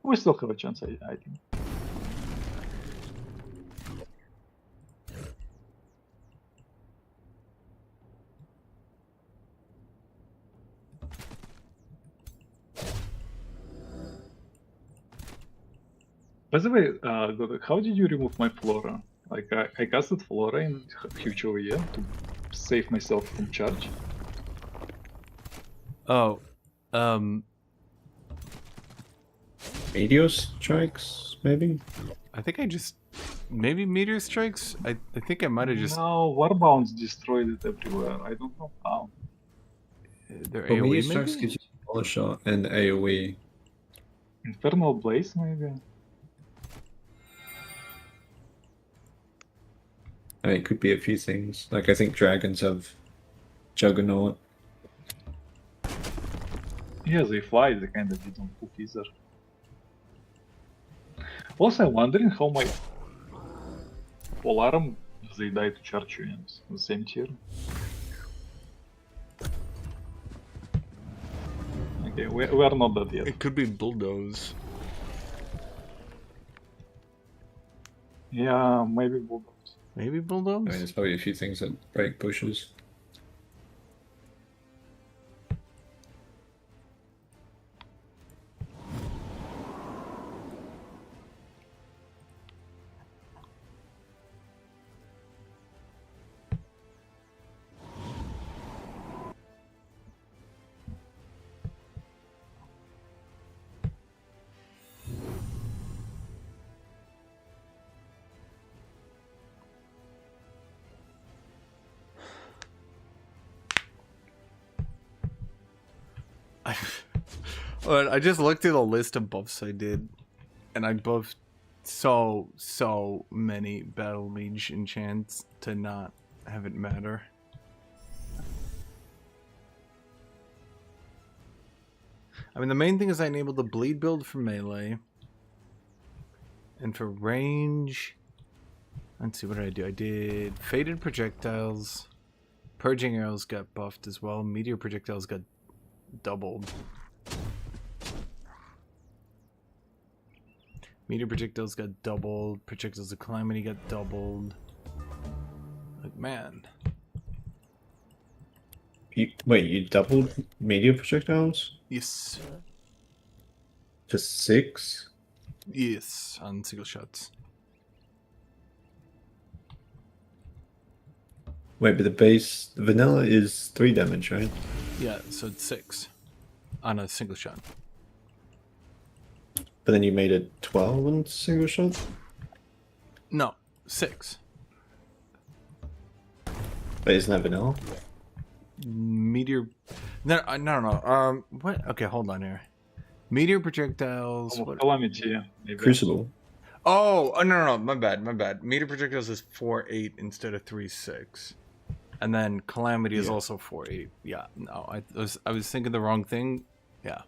We still have a chance, I think. By the way, Guthuk, how did you remove my Flora? Like, I casted Flora in Huge OEM to save myself from charge. Oh, Meteor strikes, maybe? I think I just maybe meteor strikes. I think I might have just No, Warbounds destroyed it everywhere. I don't know how. their Well, AoE meteor strikes maybe. gives you a shot and AoE. Infernal Blaze, maybe? I mean, it could be a few things. Like, I think dragons have Juggernaut. Yeah, they fly, they kind of didn't poop either. Also, I'm wondering how my Polarum, they die to charge units in the same tier. Okay, we are not that yet. It could be bulldoze. Yeah, maybe Bulldogs. Maybe I mean, bulldoze. there's probably a few things that break bushes. I just looked through the list of buffs I did, and I buffed so many battle mage enchants to not have it matter. I mean, the main thing is I enabled the bleed build for melee, and for range. Let's see, what did I do? I did faded projectiles, purging arrows got buffed as well. Meteor projectiles got doubled. Meteor projectiles got doubled. Projectiles of calamity got doubled. Like, man. Wait, you doubled meteor projectiles? Yes. Just 6? Yes, on single shots. Wait, but the vanilla is 3 damage, right? Yeah, so it's 6 on a single shot. But then you made it 12 on single shot? No, 6. Wait, isn't that vanilla? Meteor. No. What? Okay, hold on here. Meteor projectiles. What? Calamity, yeah, maybe. Crucible. Oh, no. My bad. Meteor projectiles is 4-8 instead of 3-6. And then calamity is also 4-8. Yeah, no, I was thinking the wrong thing. Yeah.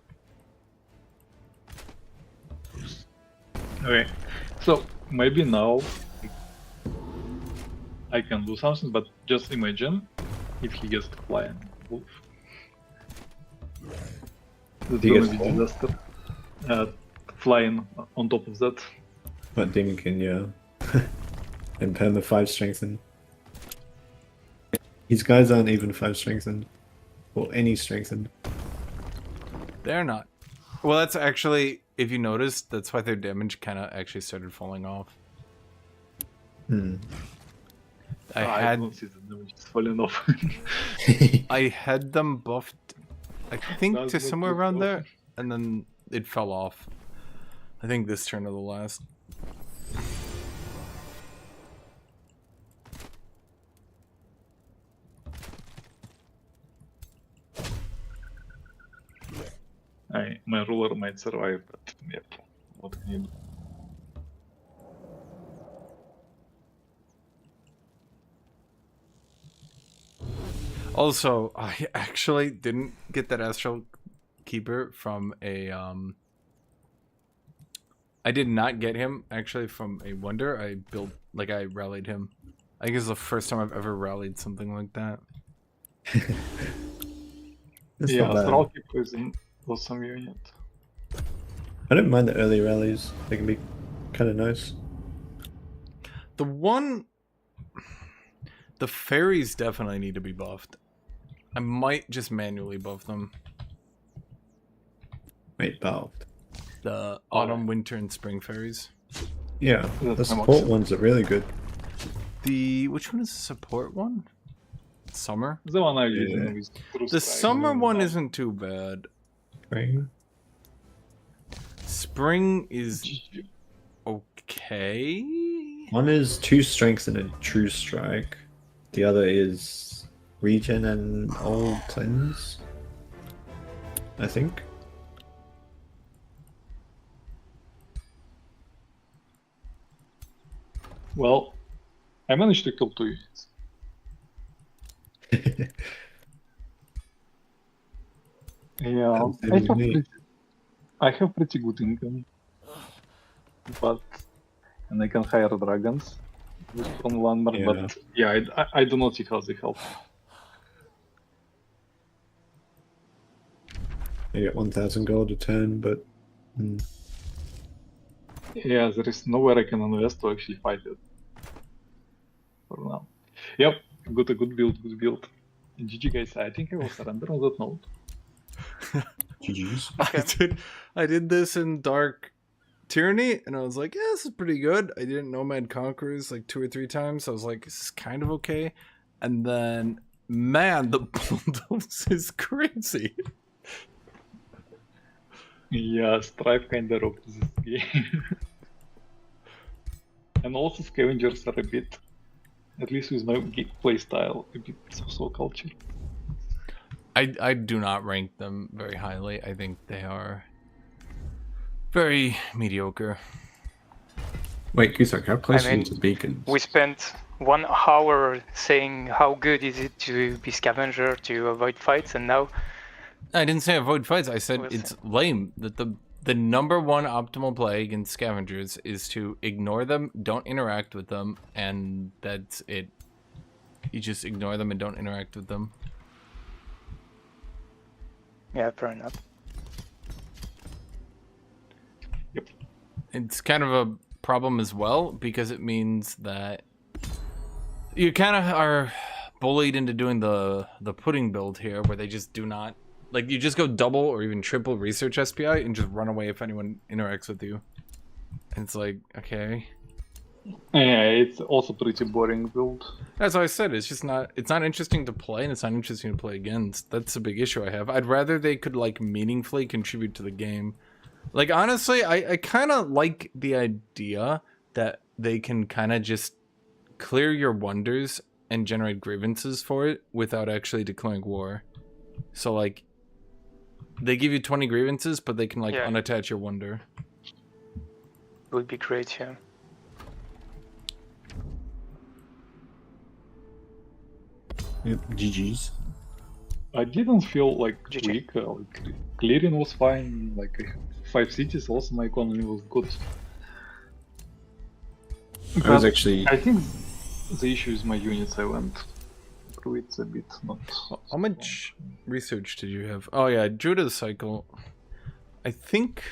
Okay, so maybe now I can do something, but just imagine if he gets to fly and wolf. That's He gonna gets be what? disaster. Flying on top of that. But Demonkin, yeah. And perma 5 strengthened. His guys aren't even 5 strengthened. Or any strengthened. They're not. Well, that's actually, if you notice, that's why their damage kind of actually started falling off. I don't see the damage is falling off. I had them buffed, I think, That's to not somewhere good around buff. there, and then it fell off. I think this turn of the last. My ruler might survive, but yep, what can you do? Also, I actually didn't get that Astral Keeper from a I did not get him actually from a Wonder. I rallied him. I think it's the first time I've ever rallied something like that. That's Yeah, not bad. Astral Keeper is an awesome unit. I don't mind the early rallies. They can be kind of nice. The fairies definitely need to be buffed. I might just manually buff them. Wait, buffed. The autumn, winter, and spring fairies. Yeah, the That's how much- support ones are really good. Which one is the support one? Summer? The one I'm Yeah. using with True The Strike. summer one No. isn't too bad. Right? Spring is okay. One is 2 strength and a true strike. The other is regen and old cleanse. I think. Well, I managed to kill 2 units. Yeah, I have pretty good income, and I can hire dragons with from landmark, Yeah. but yeah, I do not see how they help. I get 1,000 gold a turn, but Yeah, there is nowhere I can invest to actually fight it for now. Yep, got a good build, GG guys, I think I will surrender on that note. GG's. I did this in Dark Tyranny, and I was like, yeah, this is pretty good. I did Nomad Conquerors like 2 or 3 times. I was like, this is kind of okay. And then, man, the bulldoze is crazy. Yeah, Strife kinda rocked this game. And also scavengers are a bit, at least with my playstyle, a bit so culture. I do not rank them very highly. I think they are very mediocre. Wait, Guthuk, how close I are you mean, to beacons? We spent 1 hour saying how good is it to be scavenger to avoid fights, and now I didn't say avoid fights. I said We'll it's lame that the number one optimal play against scavengers is to ignore them, don't interact with them, and that's it. You just ignore them and don't interact with them. yeah, fair enough. Yep. It's kind of a problem as well because it means that you kind of are bullied into doing the pudding build here, where they just do not, like, you just go double or even triple research SPI and just run away if anyone interacts with you. And it's like, okay. Yeah, it's also pretty boring build. As I said, it's just not, it's not interesting to play, and it's not interesting to play against. That's a big issue I have. I'd rather they could, like, meaningfully contribute to the game. Like, honestly, I kind of like the idea that they can kind of just clear your wonders and generate grievances for it without actually declaring war. So, like, they give you 20 grievances, but they can, like, Yeah. unattach your wonder. It would be great, yeah. Yep, GG's. I didn't feel like GG. weak. Like clearing was fine. Like I had 5 cities. Also, my economy was good. I was But actually... I think the issue is my units. I went through it a bit. Not. How much research did you have? Oh, yeah, Judah's cycle. I think...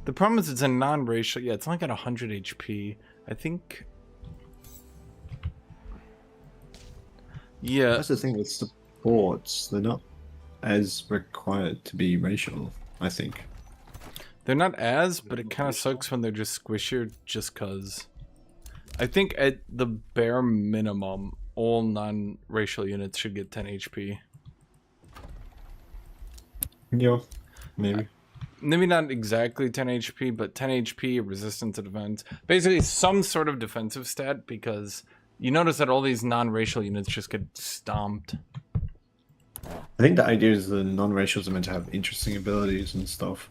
The problem is it's a non-racial... Yeah, it's only got 100 HP. I think... Yeah. That's the thing with supports. They're not as required to be racial, I think. They're not as, but it kind of sucks when they're just squishier just cause. I think at the bare minimum, all non-racial units should get 10 HP. Yeah, maybe. Maybe not exactly 10 HP, but 10 HP, resistance to defense. Basically some sort of defensive stat, because you notice that all these non-racial units just get stomped. I think the idea is the non-racials are meant to have interesting abilities and stuff.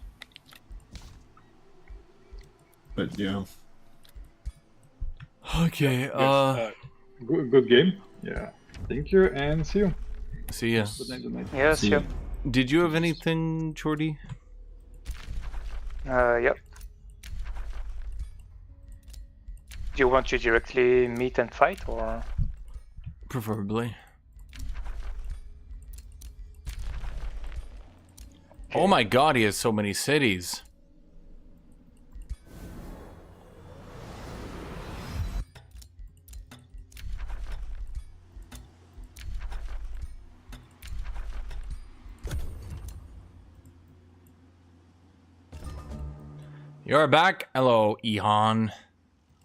But yeah. Okay, Good game. Yeah. Thank you and see you. see ya. Good night. Good night. Yes, See yeah. ya. Did you have anything, Jordy? Yep. Do you want to directly meet and fight, or? Preferably. Oh my god, he has so many cities. You're back. Hello, Ihan.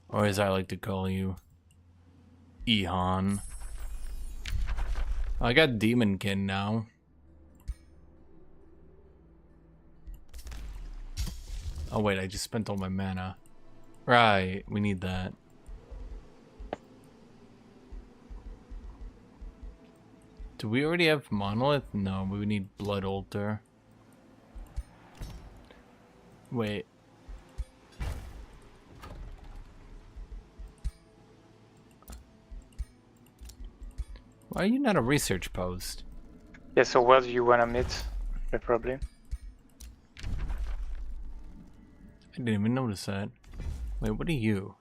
Or as I like to call you, Ihan. I got Demonkin now. Oh wait, I just spent all my mana. Right, we need that. Do we already have Monolith? No, we need Blood Altar. Wait. Why are you not a research post? Yeah, so where do you wanna meet? Preferably. I didn't even notice that. Wait, what are you?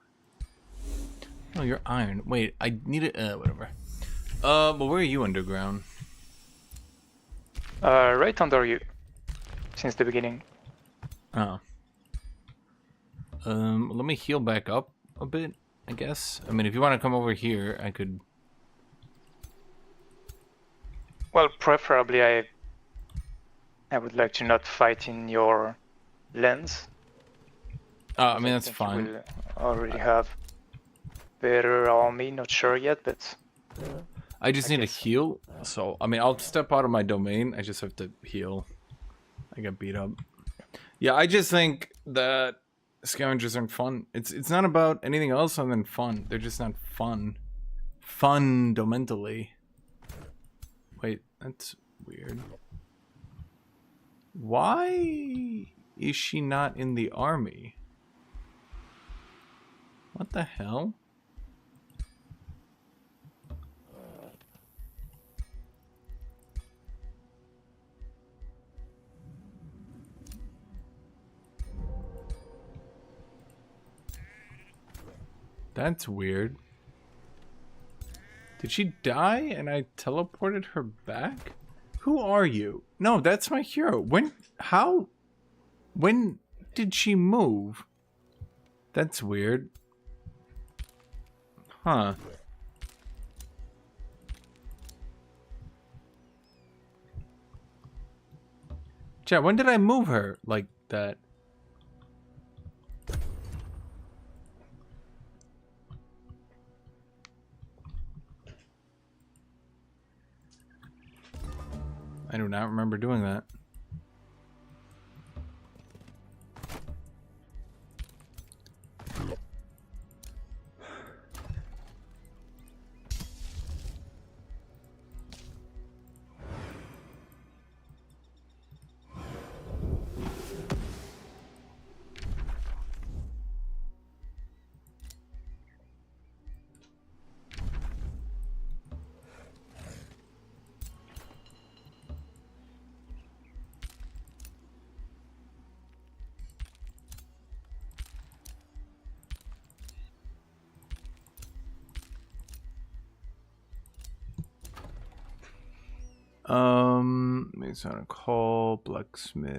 Oh, you're iron. Wait, I need it. Whatever. But where are you underground? Right under you. Since the beginning. Oh. Let me heal back up a bit, I guess. I mean, if you want to come over here, I could. Well, preferably I would like to not fight in your lens. I mean, that's think fine. you will already have better army, not sure yet, but I just I need to guess. heal. So, I mean, I'll step out of my domain. I just have to heal. I got beat up. Yeah, I just think that scavengers aren't fun. It's not about anything else other than fun. They're just not fun. Fundamentally. Wait, that's weird. Why is she not in the army? What the hell? That's weird. Did she die and I teleported her back? Who are you? No, that's my hero. When did she move? That's weird. Huh. Chat, when did I move her like that? I do not remember doing that. Makes on a call, blacksmith.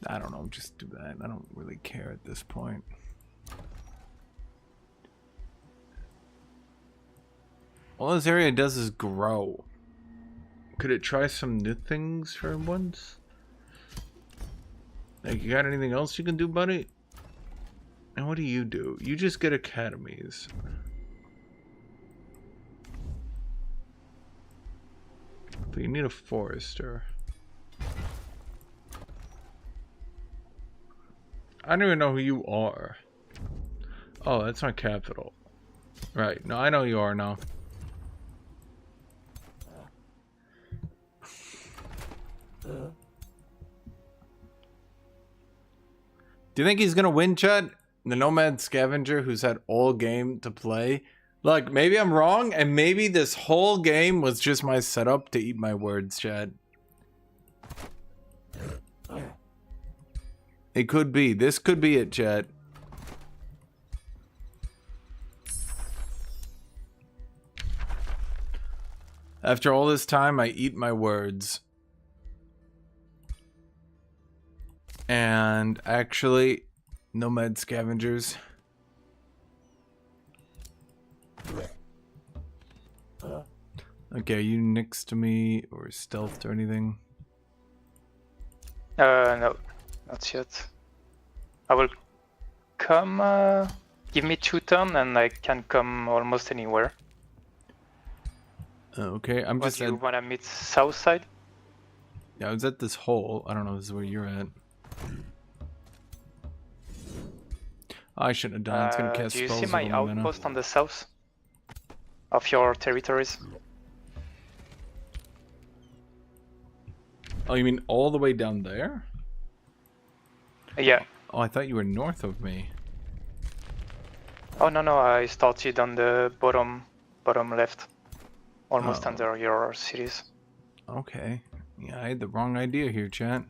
I don't know, just do that. I don't really care at this point. All this area does is grow. Could it try some new things for once? Like, you got anything else you can do, buddy? And what do? You just get academies. But you need a forester. I don't even know who you are. Oh, that's my capital. Right. No, I know you are now. Do you think he's gonna win, Chad? The nomad scavenger who's had all game to play? Look, maybe I'm wrong, and maybe this whole game was just my setup to eat my words, Chad. It could be. This could be it, Chad. After all this time, I eat my words. And actually, nomad scavengers. Okay, are you next to me or stealthed or anything? No, not yet. I will come. Give me 2 turns and I can come almost anywhere. Okay, I'm What, just do you at, wanna meet south side? yeah, I was at this hole. I don't know if this is where you're at. I shouldn't have done it. It's gonna cast do you spells see my over my mana. outpost on the south of your territories? Oh, you mean all the way down there? Yeah. Oh, I thought you were north of me. Oh no, I started on the bottom bottom left, almost Oh. under your cities. Okay. Yeah, I had the wrong idea here, chat.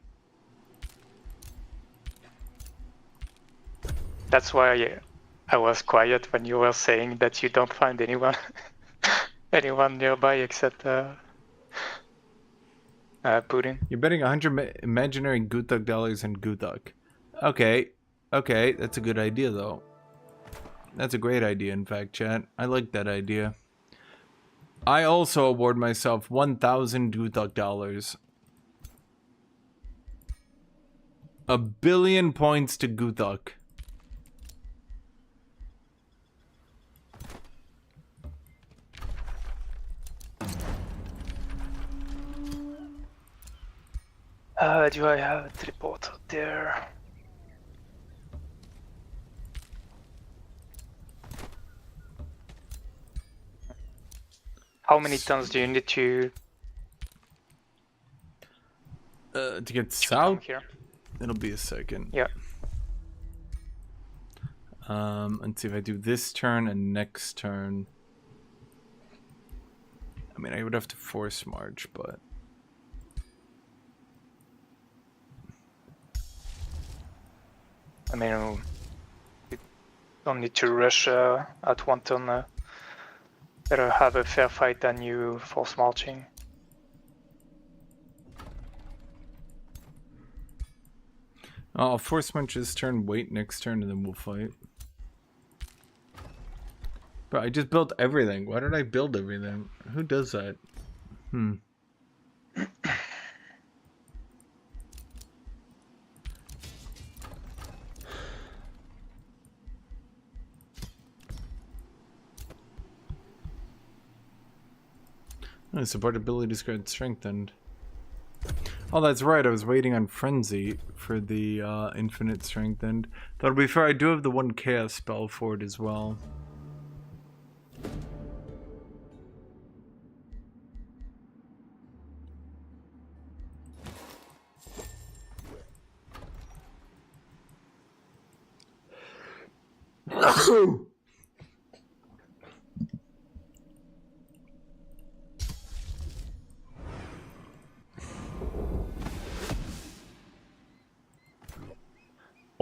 That's why I was quiet when you were saying that you don't find anyone anyone nearby except Putin. You're betting 100 imaginary Guthuk dollars on Guthuk. Okay. Okay, that's a good idea, though. That's a great idea, in fact, chat. I like that idea. I also award myself 1,000 Guthuk dollars. 1 billion points to Guthuk. Do I have a teleporter there? How many tons do you need to To get come south, here? it'll be a second. Yeah. Let's see if I do this turn and next turn. I mean, I would have to force march, but... I mean, you don't need to rush at one turn. Better have a fair fight than you force marching. I'll force march this turn, wait next turn, and then we'll fight. But I just built everything. Why did I build everything? Who does that? Oh, support abilities got strengthened. Oh, that's right. I was waiting on Frenzy for the infinite strengthened. That'll be fair. I do have the one chaos spell for it as well.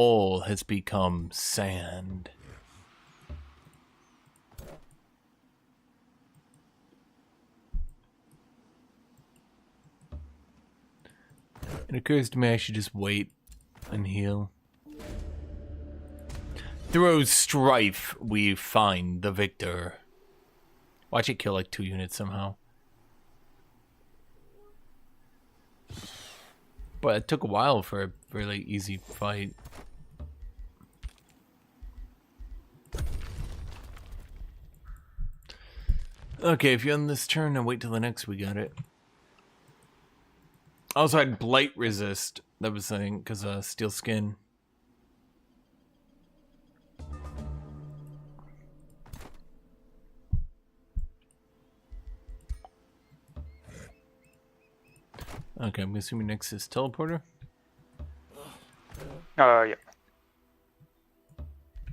All has become sand. It occurs to me I should just wait and heal. Through Strife, we find the victor. Watch it kill like 2 units somehow. But it took a while for a really easy fight. Okay, if you end this turn and wait till the next, we got it. Also, I had Blight Resist. That was the thing, because Steel Skin. Okay, I'm assuming next is Teleporter. Yeah.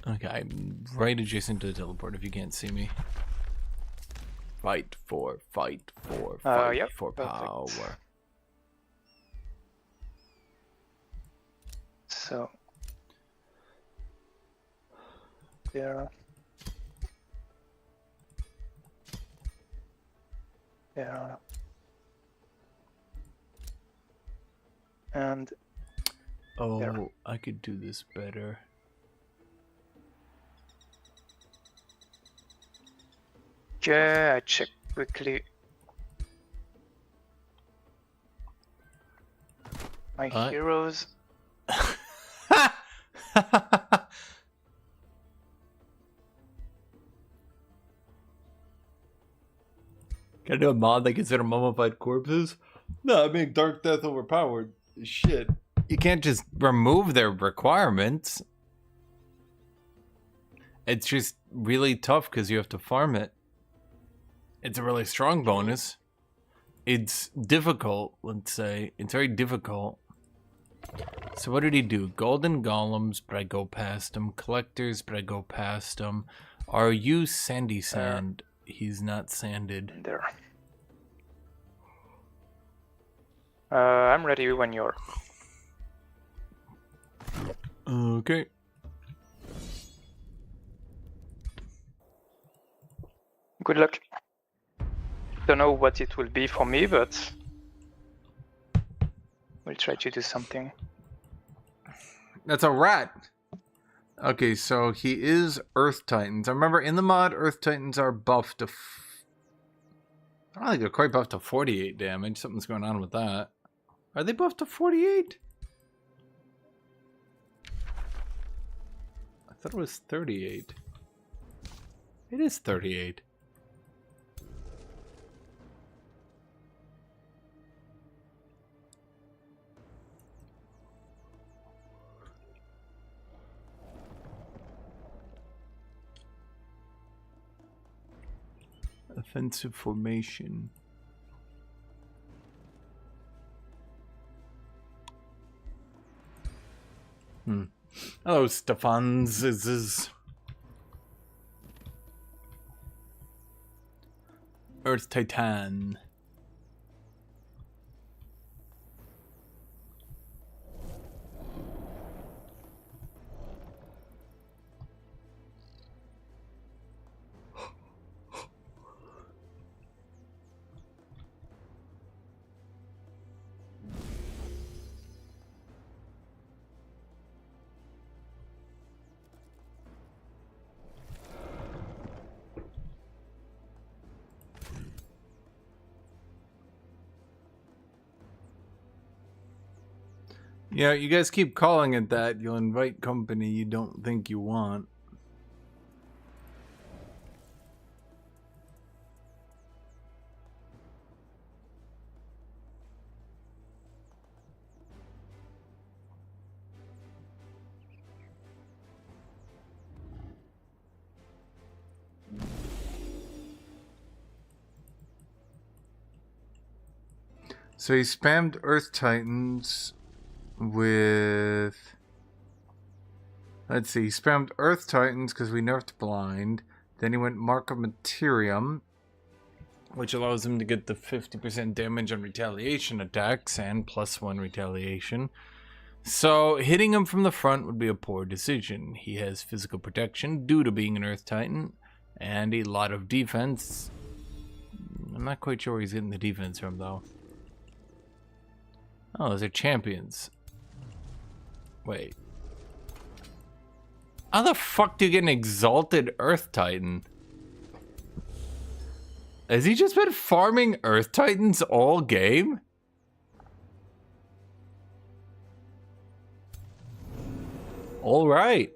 Okay, I'm right adjacent to the Teleporter if you can't see me. Fight for Yep, for perfect. power. So there. There. And Oh, there. I could do this better. yeah, I check quickly. My heroes. Can I do a mod that consider mummified corpses? No, I mean Dark Death overpowered. Shit. You can't just remove their requirements. It's just really tough because you have to farm it. It's a really strong bonus. It's difficult, let's say. It's very difficult. So what did he do? Golden Golems, but I go past them. Collectors, but I go past them. Are you Sandy Sand? he's not sanded. There. I'm ready when you're. Okay. Good luck. Don't know what it will be for me, but we'll try to do something. That's a rat. Okay, so he is Earth Titans. I remember in the mod, Earth Titans are buffed to... I don't think they're quite buffed to 48 damage. Something's going on with that. Are they buffed to 48? I thought it was 38. It is 38. Offensive formation. Hello, Stefans. Is Earth Titan. Yeah, you guys keep calling it that. You'll invite company you don't think you want. So he spammed Earth Titans with... Let's see, he spammed Earth Titans because we nerfed Blind. Then he went Mark of Materium, which allows him to get the 50% damage on retaliation attacks and +1 retaliation. So hitting him from the front would be a poor decision. He has physical protection due to being an Earth Titan and a lot of defense. I'm not quite sure where he's getting the defense from though. Oh, those are champions. Wait. How the fuck do you get an exalted Earth Titan? Has he just been farming Earth Titans all game? Alright.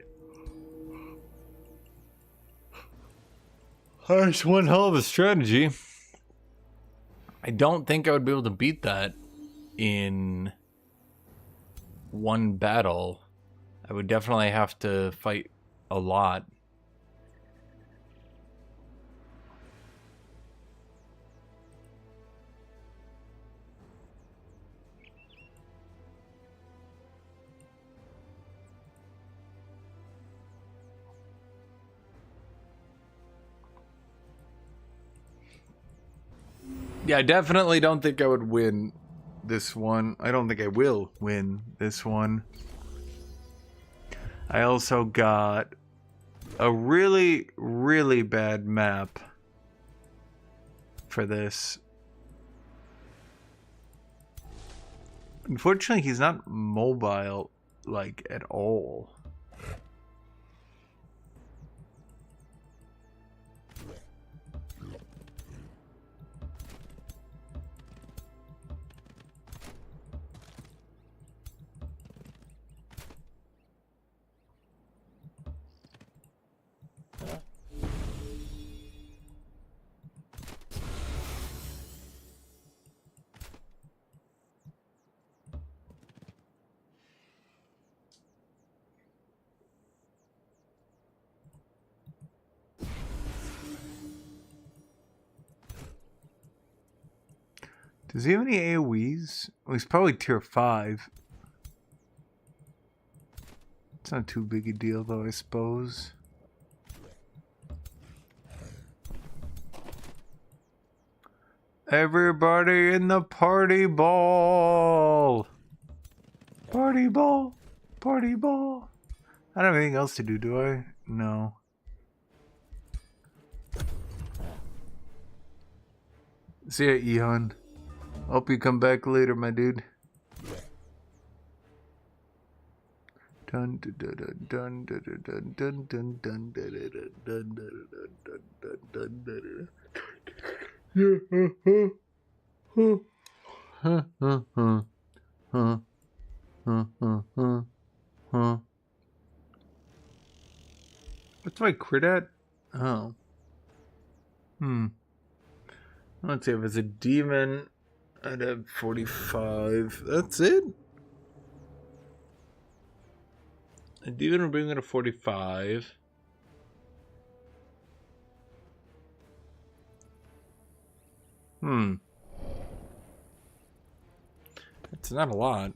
That's one hell of a strategy. I don't think I would be able to beat that in one battle. I would definitely have to fight a lot. Yeah, I definitely don't think I would win this one. I don't think I will win this one. I also got a really, really bad map for this. Unfortunately, he's not mobile, like, at all. Does he have any AoEs? Well, he's probably tier 5. It's not too big a deal, though, I suppose. Everybody in the party ball. Party ball. Party ball. I don't have anything else to do I? No. See ya, Ehan. Hope you come back later, my dude. Dun dun dun dun dun dun dun dun dun dun dun dun dun. What's my crit at? Oh. Let's see, if it's a demon, I'd have 45. That's it? A demon would bring me to 45. It's not a lot.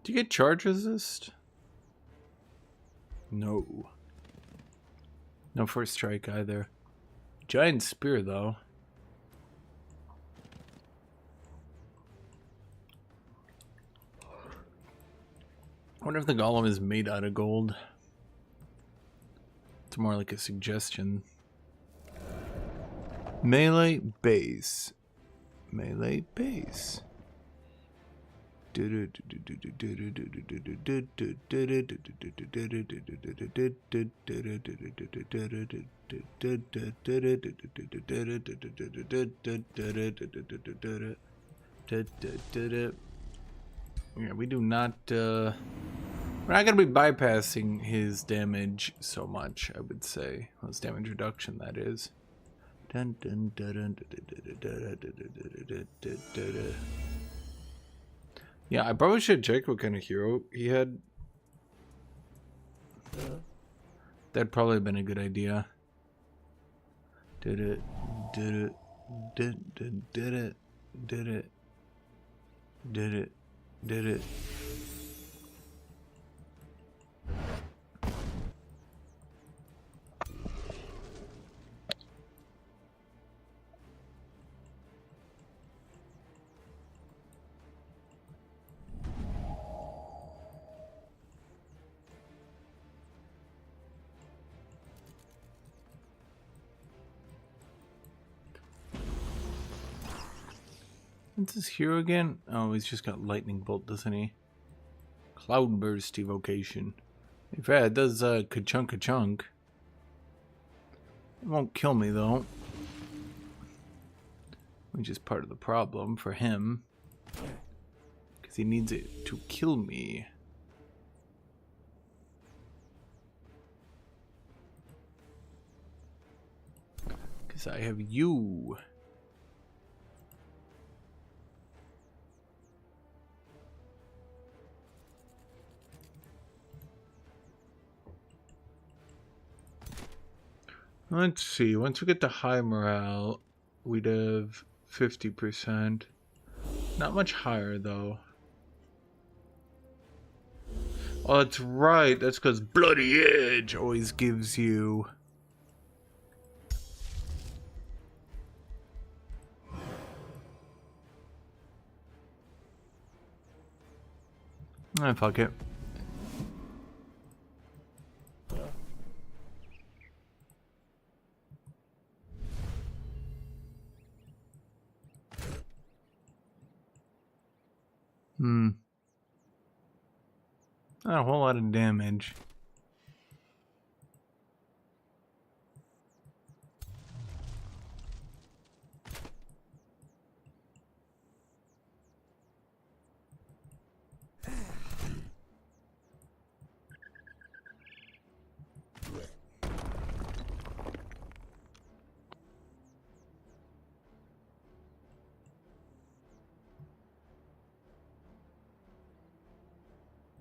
Do you get charge resist? No. No first strike either. Giant spear though. I wonder if the golem is made out of gold. It's more like a suggestion. Melee base. Melee base. Yeah, we do not we're not gonna be bypassing his damage so much, I would say. Well, his damage reduction, that is. Yeah, I probably should check what kind of hero he had. That'd probably have been a good idea. Did it. What's his hero again? Oh, he's just got lightning bolt, doesn't he? Cloudburst evocation. In fact, it does ka-chunk. It won't kill me though, which is part of the problem for him, because he needs it to kill me. Because I have you. Let's see, once we get to high morale, we'd have 50%. Not much higher, though. Oh, that's right. That's because Bloody Edge always gives you... Ah, fuck it. Not a whole lot of damage.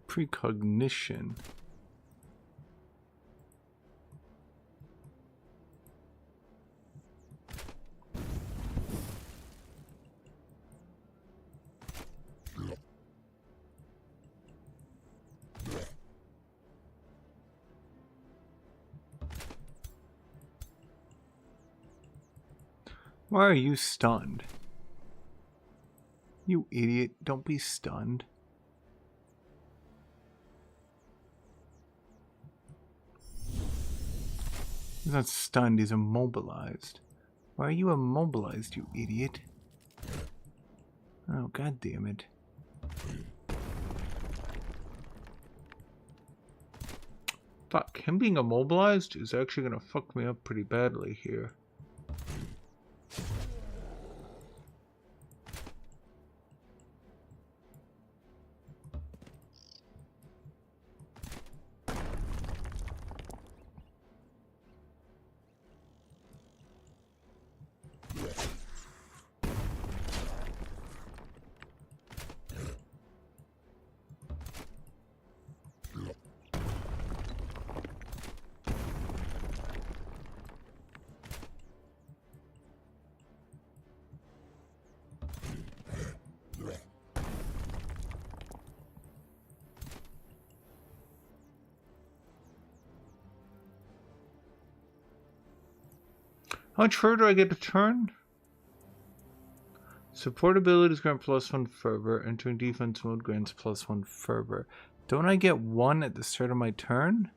Precognition. Why are you stunned? You idiot, don't be stunned. He's not stunned, he's immobilized. Why are you immobilized, you idiot? Oh, god damn it. Fuck, him being immobilized is actually gonna fuck me up pretty badly here. How much further do I get to turn? Support abilities grant +1 fervor. Entering defense mode grants +1 fervor. Don't I get 1 at the start of my turn?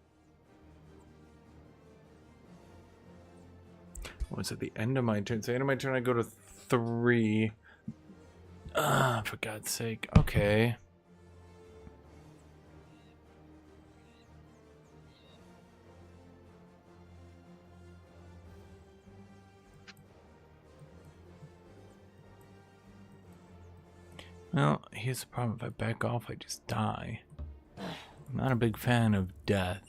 Oh, it's at the end of my turn. At the end of my turn I go to 3. For God's sake. Okay. Well, here's the problem. If I back off, I just die. I'm not a big fan of death.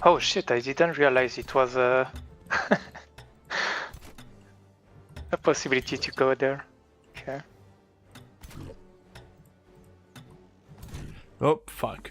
Oh shit, I didn't realize it was a possibility to go there. Okay. Oh, fuck.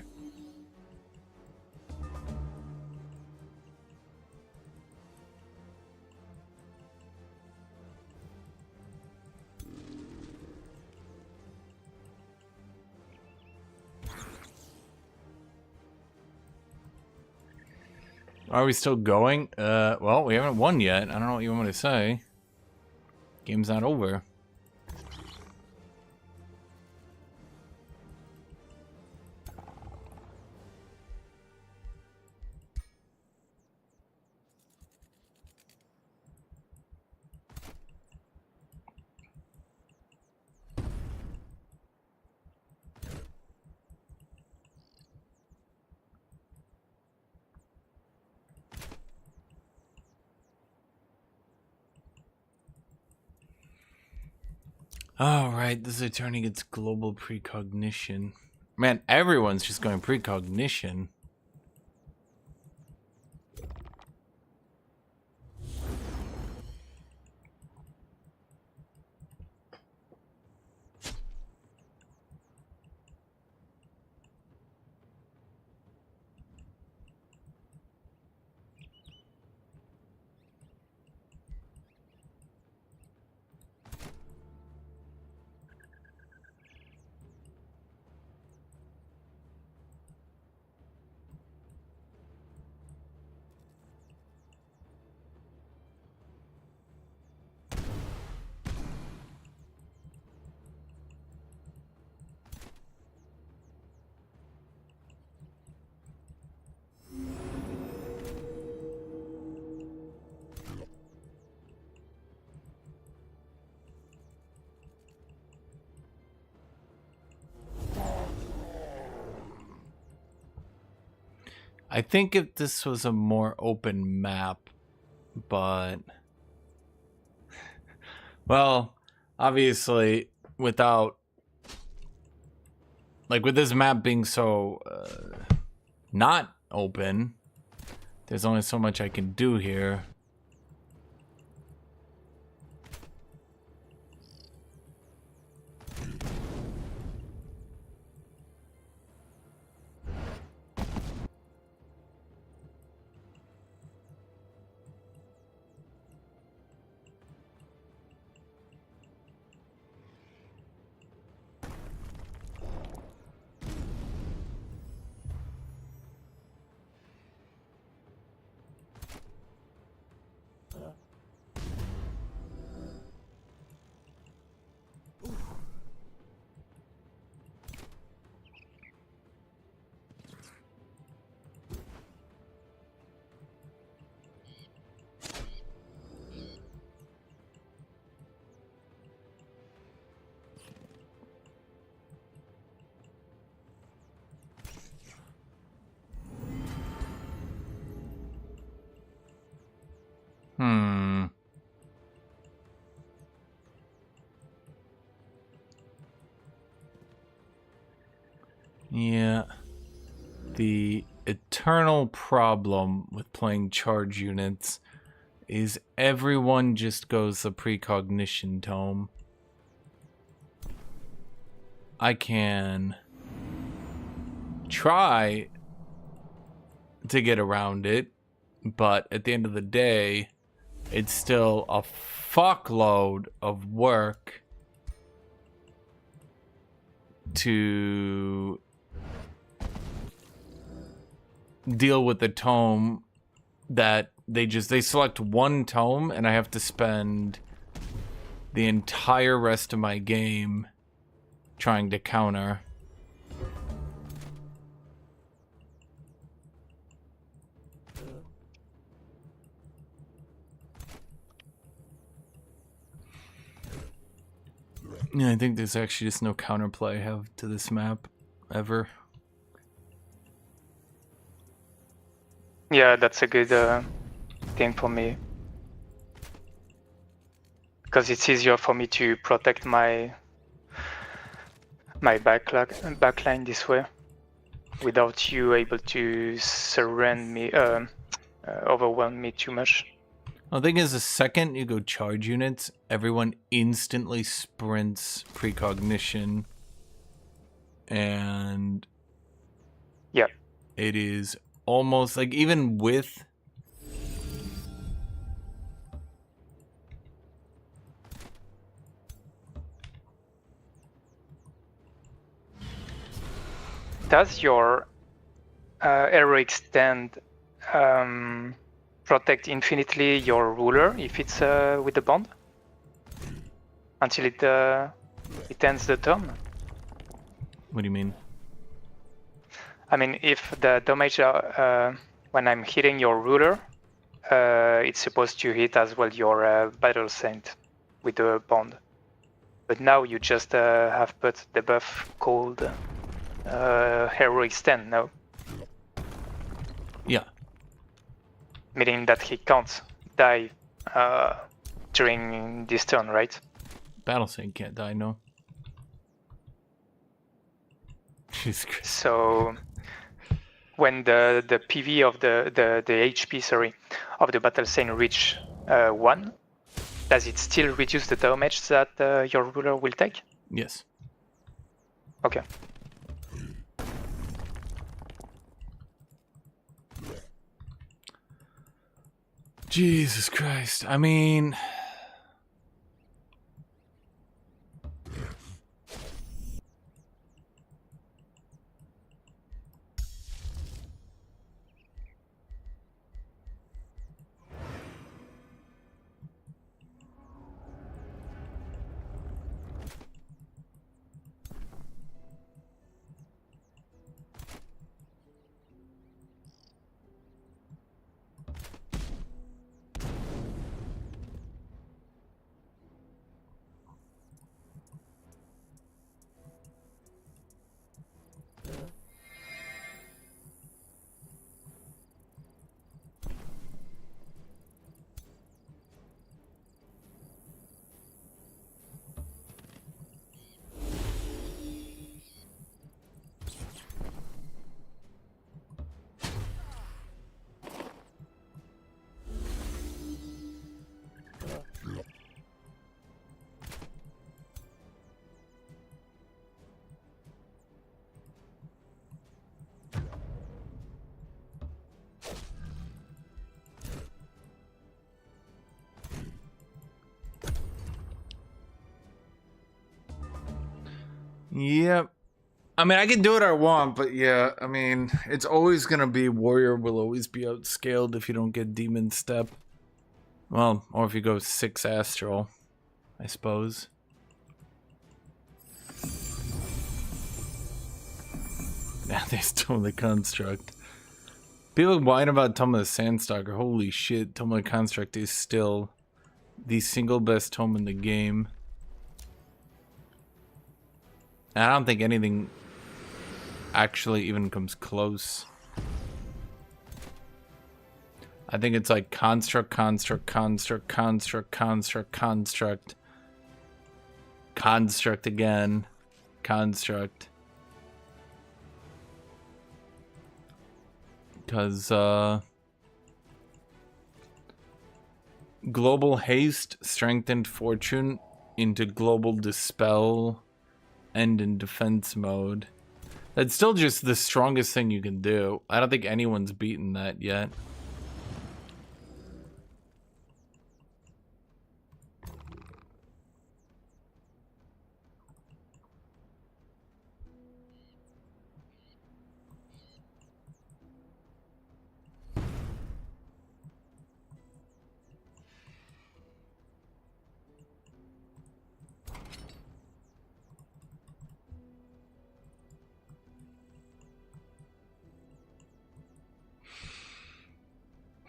Are we still going? Well, we haven't won yet. I don't know what you want me to say. Game's not over. Alright, this attorney gets global precognition. Man, everyone's just going precognition. I think if this was a more open map, but... Well, obviously, without... Like, with this map being so... not open, there's only so much I can do here. Yeah. The eternal problem with playing charge units is everyone just goes the precognition tome. I can try to get around it, but at the end of the day, it's still a fuckload of work to deal with the tome that they select one tome, and I have to spend the entire rest of my game trying to counter. Yeah, I think there's actually just no counterplay I have to this map ever. Yeah, that's a good thing for me. Because it's easier for me to protect my backline this way without you able to surround me, overwhelm me too much. The thing is, the second you go charge units, everyone instantly sprints precognition, and yeah, it is almost like even with does your heroic stand protect infinitely your ruler if it's with the bond until it ends the turn? What do you mean? I mean, if the damage when I'm hitting your ruler, it's supposed to hit as well your battle saint with the bond. But now you just have put the buff called heroic stand, no? Yeah. Meaning that he can't die during this turn, right? Battle Saint can't die, no. Jesus Christ. So when the PV of the HP, sorry, of the battle saint reach 1, does it still reduce the damage that your ruler will take? Yes. Okay. Jesus Christ. I mean, yep. I mean, I can do what I want, but yeah, I mean, it's always going to be warrior will always be outscaled if you don't get demon step. Well, or if you go 6 astral, I suppose. Now there's Tome of the Construct. People whine about Tome of the Sandstalker. Holy shit, Tome of the Construct is still the single best tome in the game. And I don't think anything actually even comes close. I think it's like construct, construct, construct, construct, construct, construct, construct again, construct. Because global haste, strengthened fortune into global dispel, and in defense mode. That's still just the strongest thing you can do. I don't think anyone's beaten that yet.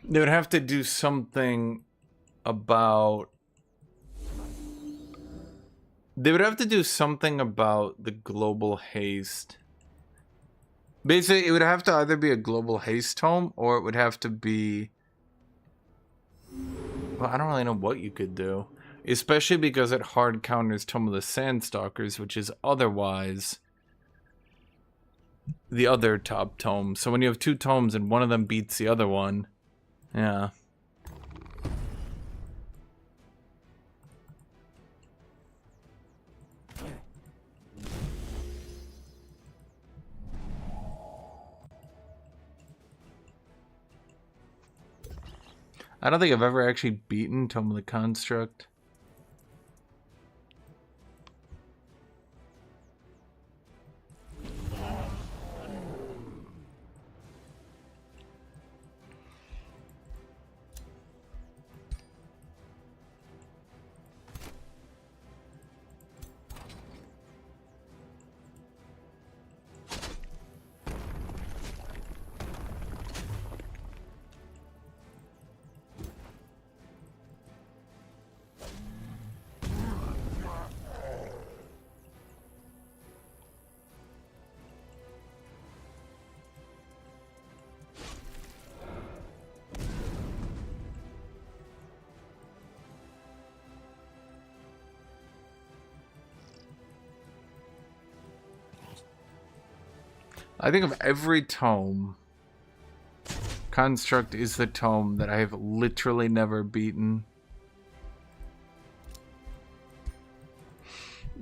They would have to do something about... They would have to do something about the global haste. Basically, it would have to either be a global haste tome, or it would have to be... Well, I don't really know what you could do. Especially because it hard counters Tome of the Sandstalkers, which is otherwise the other top tome. So when you have two tomes and one of them beats the other one... Yeah. I don't think I've ever actually beaten Tome of the Construct. I think of every tome, Construct is the tome that I have literally never beaten.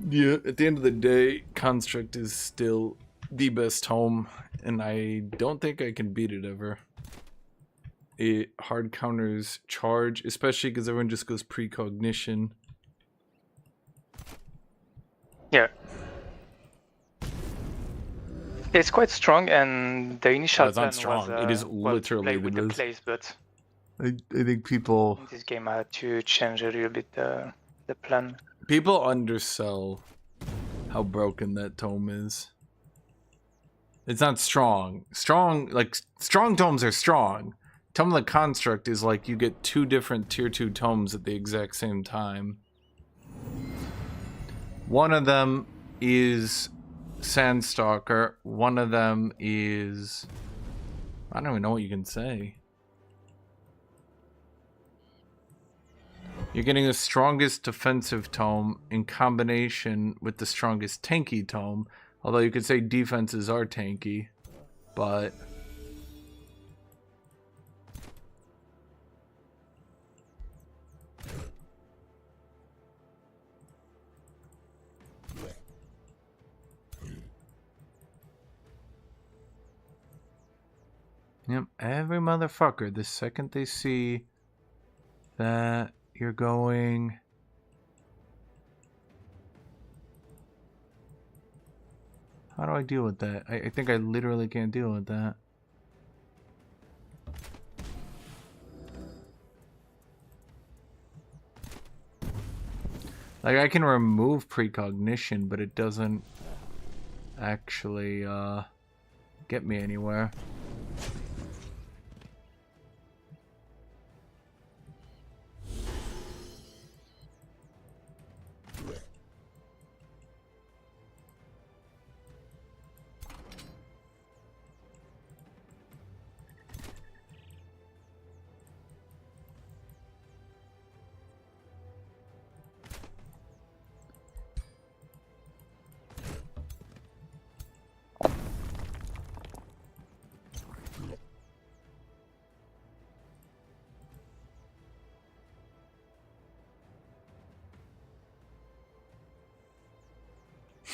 Yeah, at the end of the day, Construct is still the best tome, and I don't think I can beat it ever. It hard counters charge, especially because everyone just goes precognition. Yeah. It's quite strong, and the initial It's plan not strong. was, It is well, to literally play the with the best. plays, but I think people... in this game I had to change a little bit the plan. People undersell how broken that tome is. It's not strong. Strong tomes are strong. Tome of the Construct is like you get two different tier 2 tomes at the exact same time. One of them is Sandstalker. One of them is... I don't even know what you can say. You're getting the strongest defensive tome in combination with the strongest tanky tome. Although you could say defenses are tanky, but... Yep, every motherfucker, the second they see that you're going... How do I deal with that? I think I literally can't deal with that. Like, I can remove precognition, but it doesn't actually get me anywhere.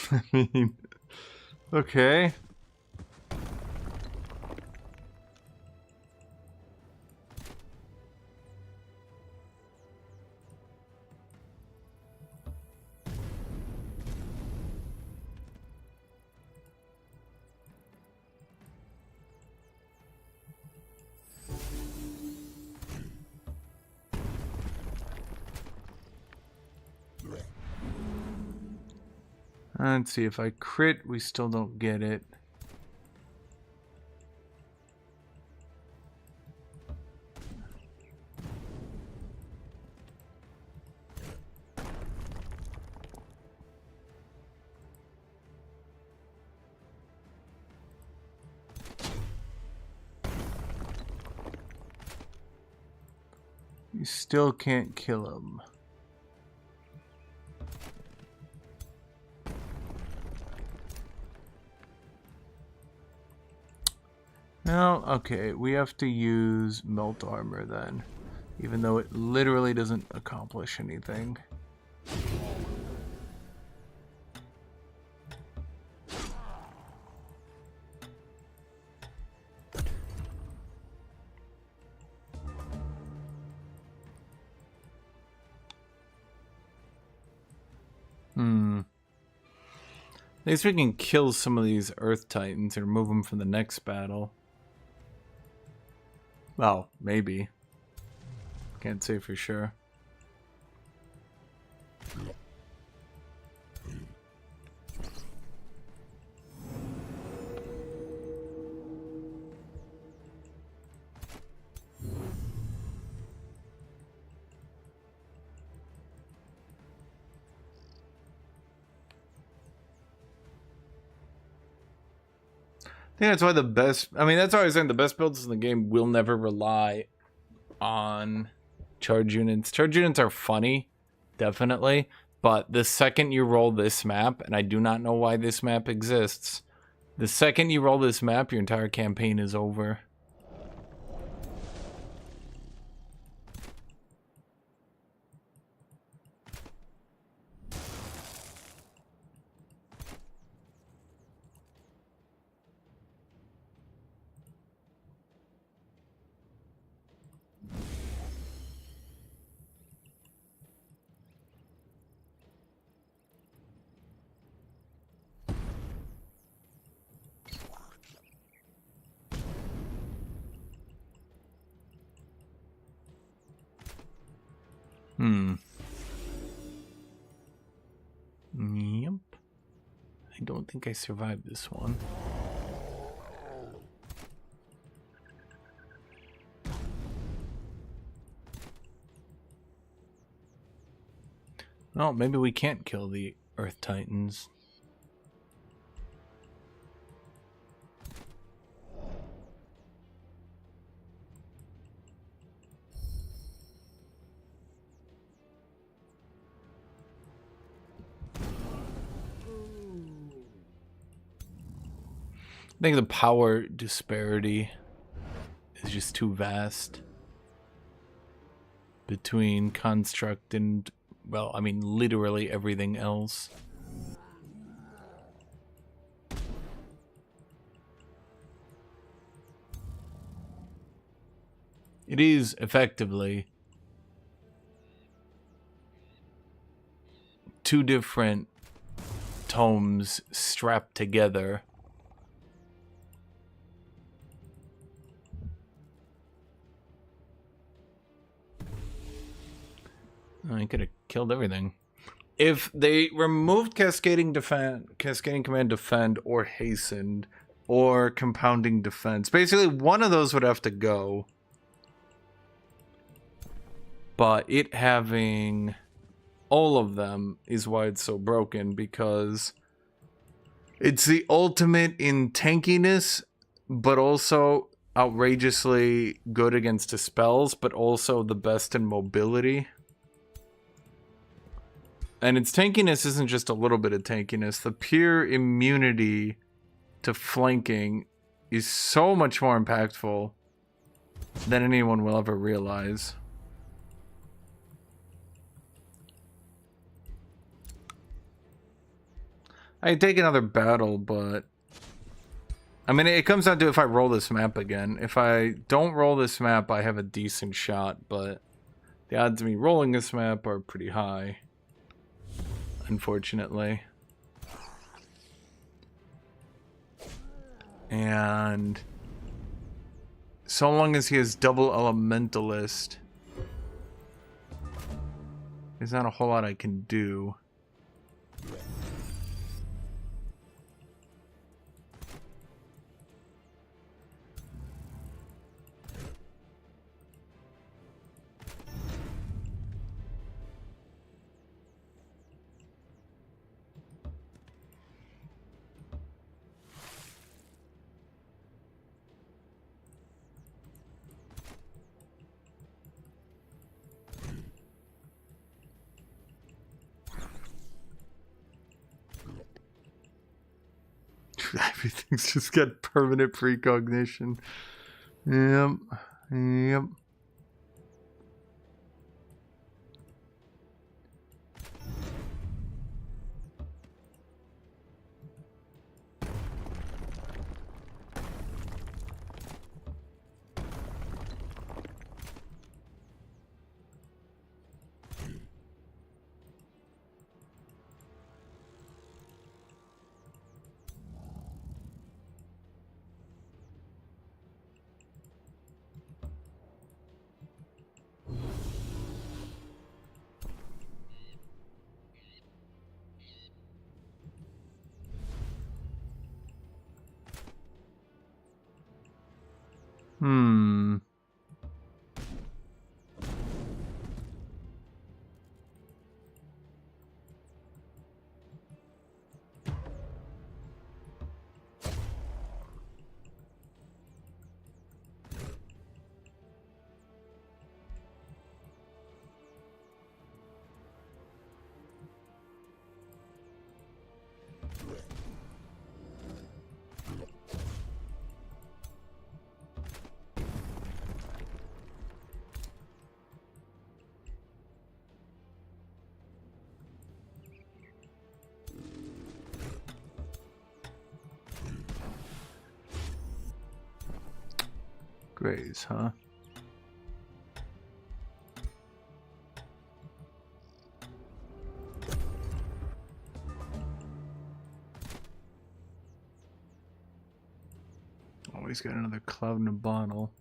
I mean, okay. Let's see, if I crit, we still don't get it. You still can't kill him. No, okay, we have to use melt armor then, even though it literally doesn't accomplish anything. At least we can kill some of these Earth Titans or move them for the next battle. Well, maybe. Can't say for sure. I think that's why the best, I mean, that's why I was saying the best builds in the game will never rely on charge units. Charge units are funny, definitely, but the second you roll this map, and I do not know why this map exists, the second you roll this map, your entire campaign is over. Yep. I don't think I survived this one. Well, maybe we can't kill the Earth Titans. I think the power disparity is just too vast between construct and, well, I mean, literally everything else. It is effectively two different tomes strapped together. I could have killed everything. If they removed Cascading Command Defend, or Hastened, or Compounding Defense, basically one of those would have to go. But it having all of them is why it's so broken, because it's the ultimate in tankiness, but also outrageously good against dispels, but also the best in mobility. And its tankiness isn't just a little bit of tankiness. The pure immunity to flanking is so much more impactful than anyone will ever realize. I take another battle, but I mean, it comes down to if I roll this map again. If I don't roll this map, I have a decent shot, but the odds of me rolling this map are pretty high, unfortunately. And so long as he has double elementalist, there's not a whole lot I can do. Everything's just got permanent precognition. Yep. Yep. Hmm. Grays, huh? Always got another cloud in a bottle.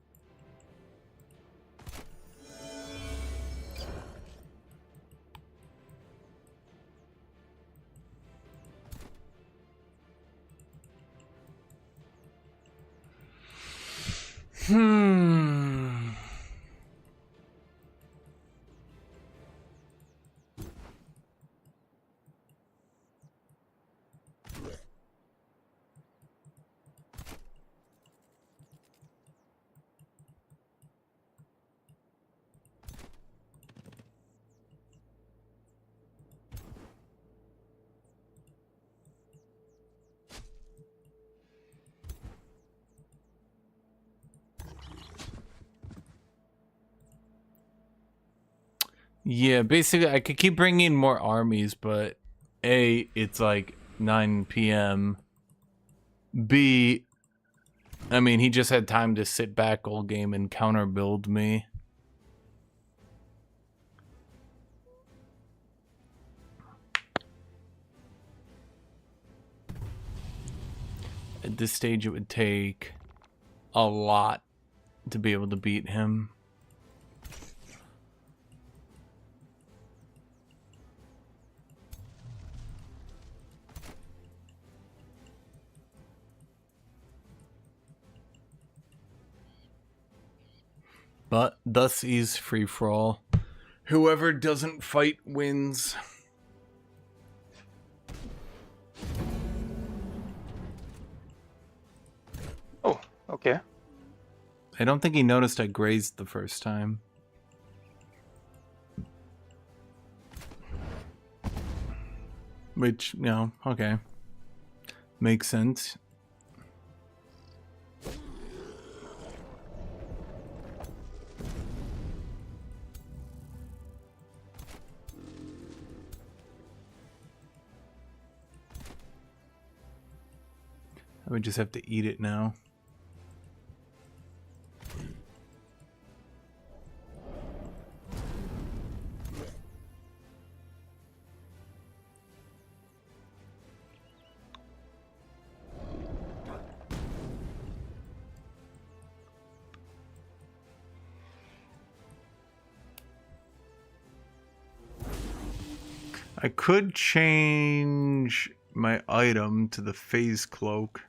Yeah, basically, I could keep bringing more armies, but A, it's like 9 p.m. B, I mean, he just had time to sit back all game and counter build me. At this stage, it would take a lot to be able to beat him. But thus is free for all. Whoever doesn't fight wins. Oh, okay. I don't think he noticed I grazed the first time. Which, you know, okay. Makes sense. I would just have to eat it now. I could change my item to the phase cloak.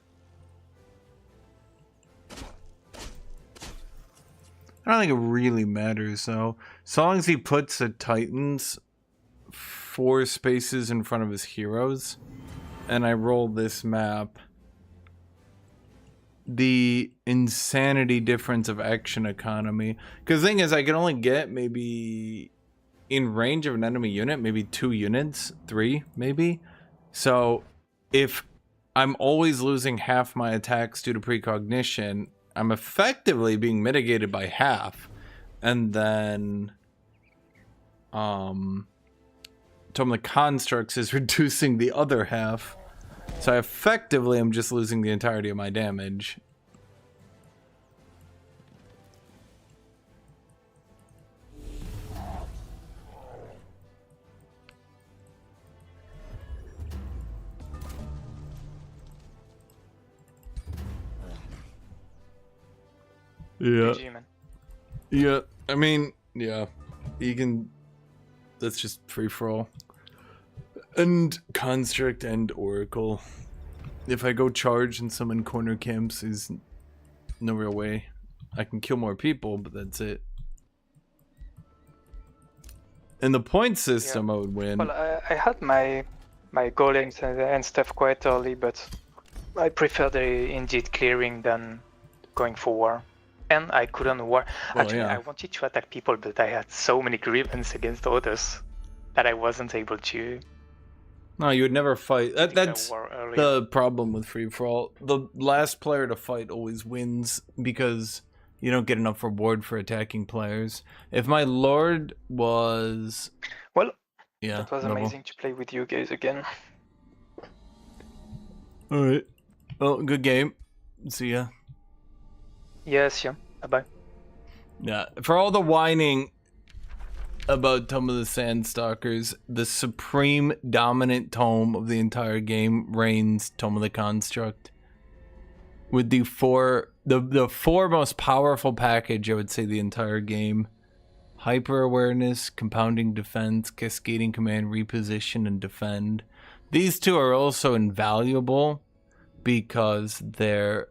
I don't think it really matters though. So long as he puts the Titans 4 spaces in front of his heroes, and I roll this map, the insanity difference of action economy. Because the thing is, I can only get maybe in range of an enemy unit, maybe 2 units, 3 maybe. So if I'm always losing half my attacks due to precognition, I'm effectively being mitigated by half. And then Tome of the Constructs is reducing the other half. So I effectively am just losing the entirety of my damage. Yeah. GG, man. Yeah. I mean, yeah. You can. That's just free for all. And Construct and Oracle. If I go charge and summon corner camps, is no real way. I can kill more people, but that's it. In the point system, Yeah. I would win. Well, I had my golems and stuff quite early, but I prefer the indeed clearing than going for war. And I couldn't war. Well, Actually, yeah. I wanted to attack people, but I had so many grievances against others that I wasn't able to. No, you would never fight. declare That's war earlier. the problem with free for all. The last player to fight always wins because you don't get enough reward for attacking players. If my lord was, Well, yeah, it was noble. amazing to play with you guys again. All right. Well, good game. See ya. Yes, yeah. Bye-bye. Yeah, for all the whining about Tome of the Sandstalkers, the supreme dominant tome of the entire game reigns Tome of the Construct. With the four most powerful package, I would say, the entire game. Hyper awareness, compounding defense, cascading command, reposition, and defend. These two are also invaluable because their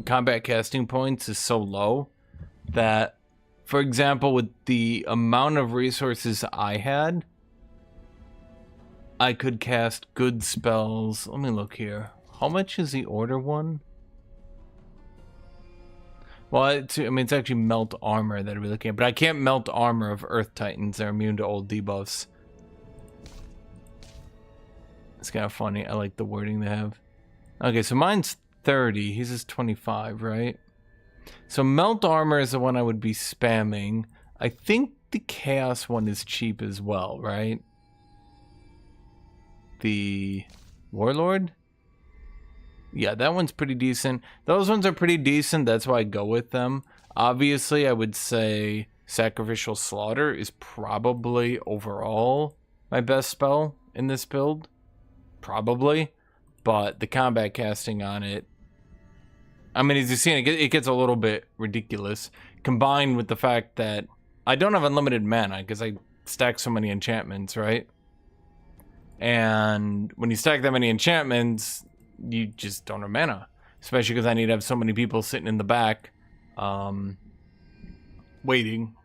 combat casting points is so low that, for example, with the amount of resources I had, I could cast good spells. Let me look here. How much is the order one? Well, it's actually melt armor that I'd be looking at, but I can't melt armor of Earth Titans. They're immune to old debuffs. It's kind of funny. I like the wording they have. Okay, so mine's 30. His is 25, right? So melt armor is the one I would be spamming. I think the chaos one is cheap as well, right? The warlord? Yeah, that one's pretty decent. Those ones are pretty decent. That's why I go with them. Obviously, I would say Sacrificial Slaughter is probably overall my best spell in this build. Probably. But the combat casting on it, I mean, as you've seen, it gets a little bit ridiculous. Combined with the fact that I don't have unlimited mana because I stack so many enchantments, right? And when you stack that many enchantments, you just don't have mana. Especially because I need to have so many people sitting in the back waiting.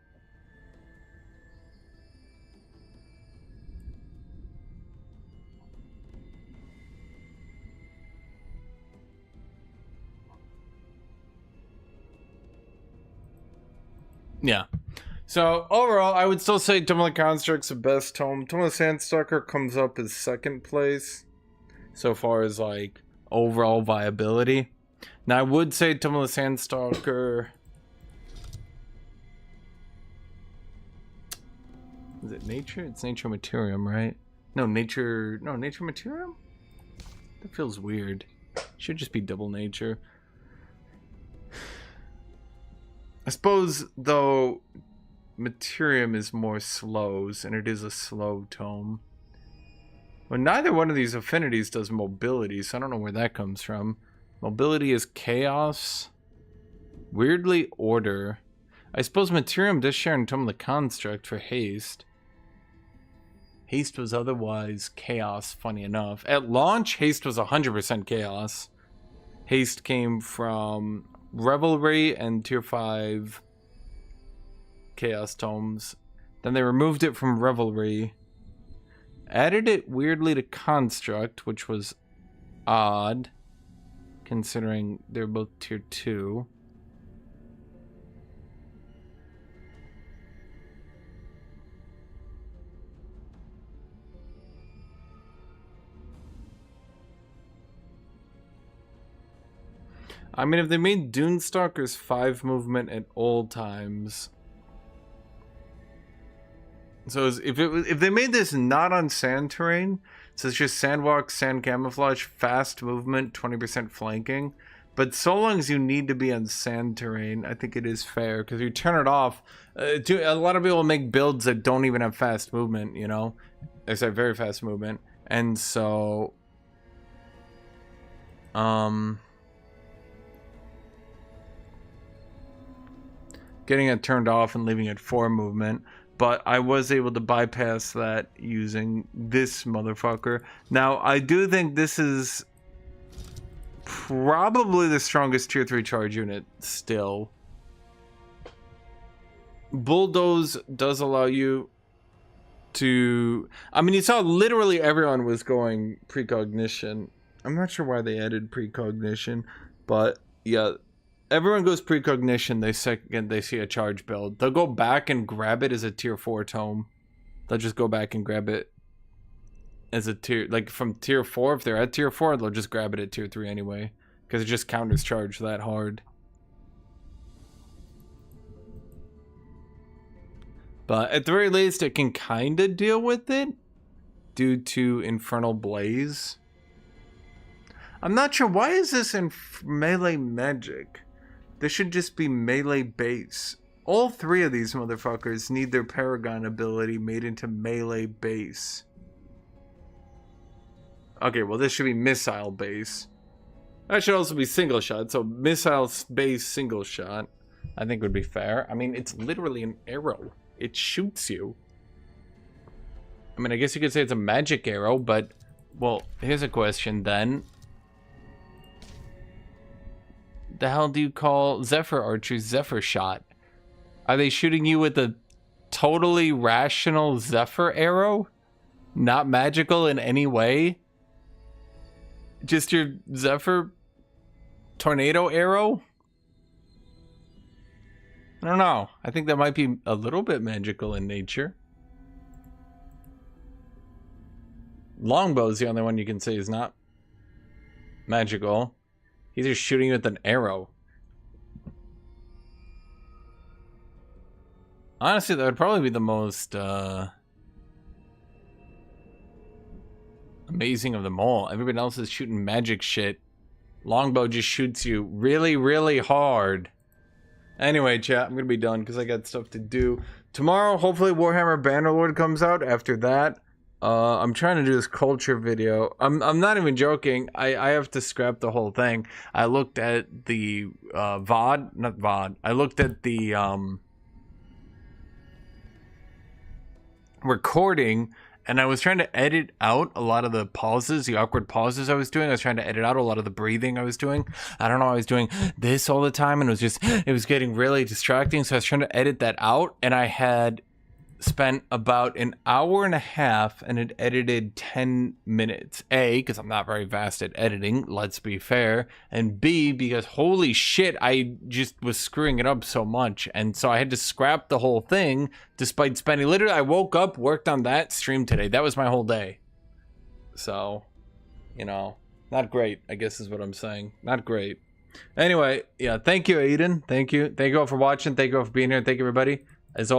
Yeah. So overall, I would still say Tome of the Construct's the best tome. Tome of the Sandstalker comes up as second place so far as like overall viability. Now I would say Tome of the Sandstalker. Is it nature? It's nature materium, right? No, nature materium? That feels weird. Should just be double nature. I suppose, though, Materium is more slows, and it is a slow tome. Well, neither one of these affinities does mobility, so I don't know where that comes from. Mobility is chaos. Weirdly, order. I suppose Materium does share in Tome of the Construct for haste. Haste was otherwise chaos, funny enough. At launch, haste was 100% chaos. Haste came from Revelry and Tier 5 chaos tomes. Then they removed it from Revelry. Added it weirdly to Construct, which was odd, considering they're both Tier 2. I mean, if they made Dunestalkers 5 movement at all times... So if they made this not on sand terrain, so it's just sandwalk, sand camouflage, fast movement, 20% flanking. But so long as you need to be on sand terrain, I think it is fair. Because you turn it off, a lot of people make builds that don't even have fast movement, you know? It's a very fast movement. And so... getting it turned off and leaving it for movement. But I was able to bypass that using this motherfucker. Now, I do think this is probably the strongest Tier 3 charge unit still. Bulldoze does allow you to... I mean, you saw literally everyone was going precognition. I'm not sure why they added precognition, but yeah... Everyone goes precognition, they see a charge build. They'll go back and grab it as a Tier 4 tome. They'll just go back and grab it as a tier, like from Tier 4. If they're at Tier 4, they'll just grab it at Tier 3 anyway. Because it just counters charge that hard. But at the very least, it can kind of deal with it due to Infernal Blaze. I'm not sure, why is this in melee magic? This should just be melee base. All 3 of these motherfuckers need their Paragon ability made into melee base. Okay, well this should be missile base. That should also be single shot, so missile base single shot I think would be fair. I mean, it's literally an arrow. It shoots you. I mean, I guess you could say it's a magic arrow, but... Well, here's a question then. The hell do you call Zephyr archers Zephyr shot? Are they shooting you with a totally rational Zephyr arrow? Not magical in any way? Just your Zephyr tornado arrow? I don't know. I think that might be a little bit magical in nature. Longbow is the only one you can say is not magical. He's just shooting you with an arrow. Honestly, that would probably be the most amazing of them all. Everybody else is shooting magic shit. Longbow just shoots you really, really hard. Anyway, chat, I'm gonna be done because I got stuff to do. Tomorrow, hopefully Warhammer Bannerlord comes out. After that, I'm trying to do this culture video. I'm not even joking. I have to scrap the whole thing. I looked at the VOD, not VOD. I looked at the recording, and I was trying to edit out a lot of the pauses, the awkward pauses I was doing. I was trying to edit out a lot of the breathing I was doing. I don't know, I was doing this all the time, and it was getting really distracting, so I was trying to edit that out, and I had spent about an hour and a half and it edited 10 minutes. A, because I'm not very vast at editing, let's be fair. And B, because holy shit, I just was screwing it up so much. And so I had to scrap the whole thing despite spending, literally, I woke up, worked on that, streamed today. That was my whole day. So, you know, not great, I guess is what I'm saying. Not great. Anyway, yeah, thank you, Aiden. Thank you. Thank you all for watching. Thank you all for being here. Thank you, everybody. As always,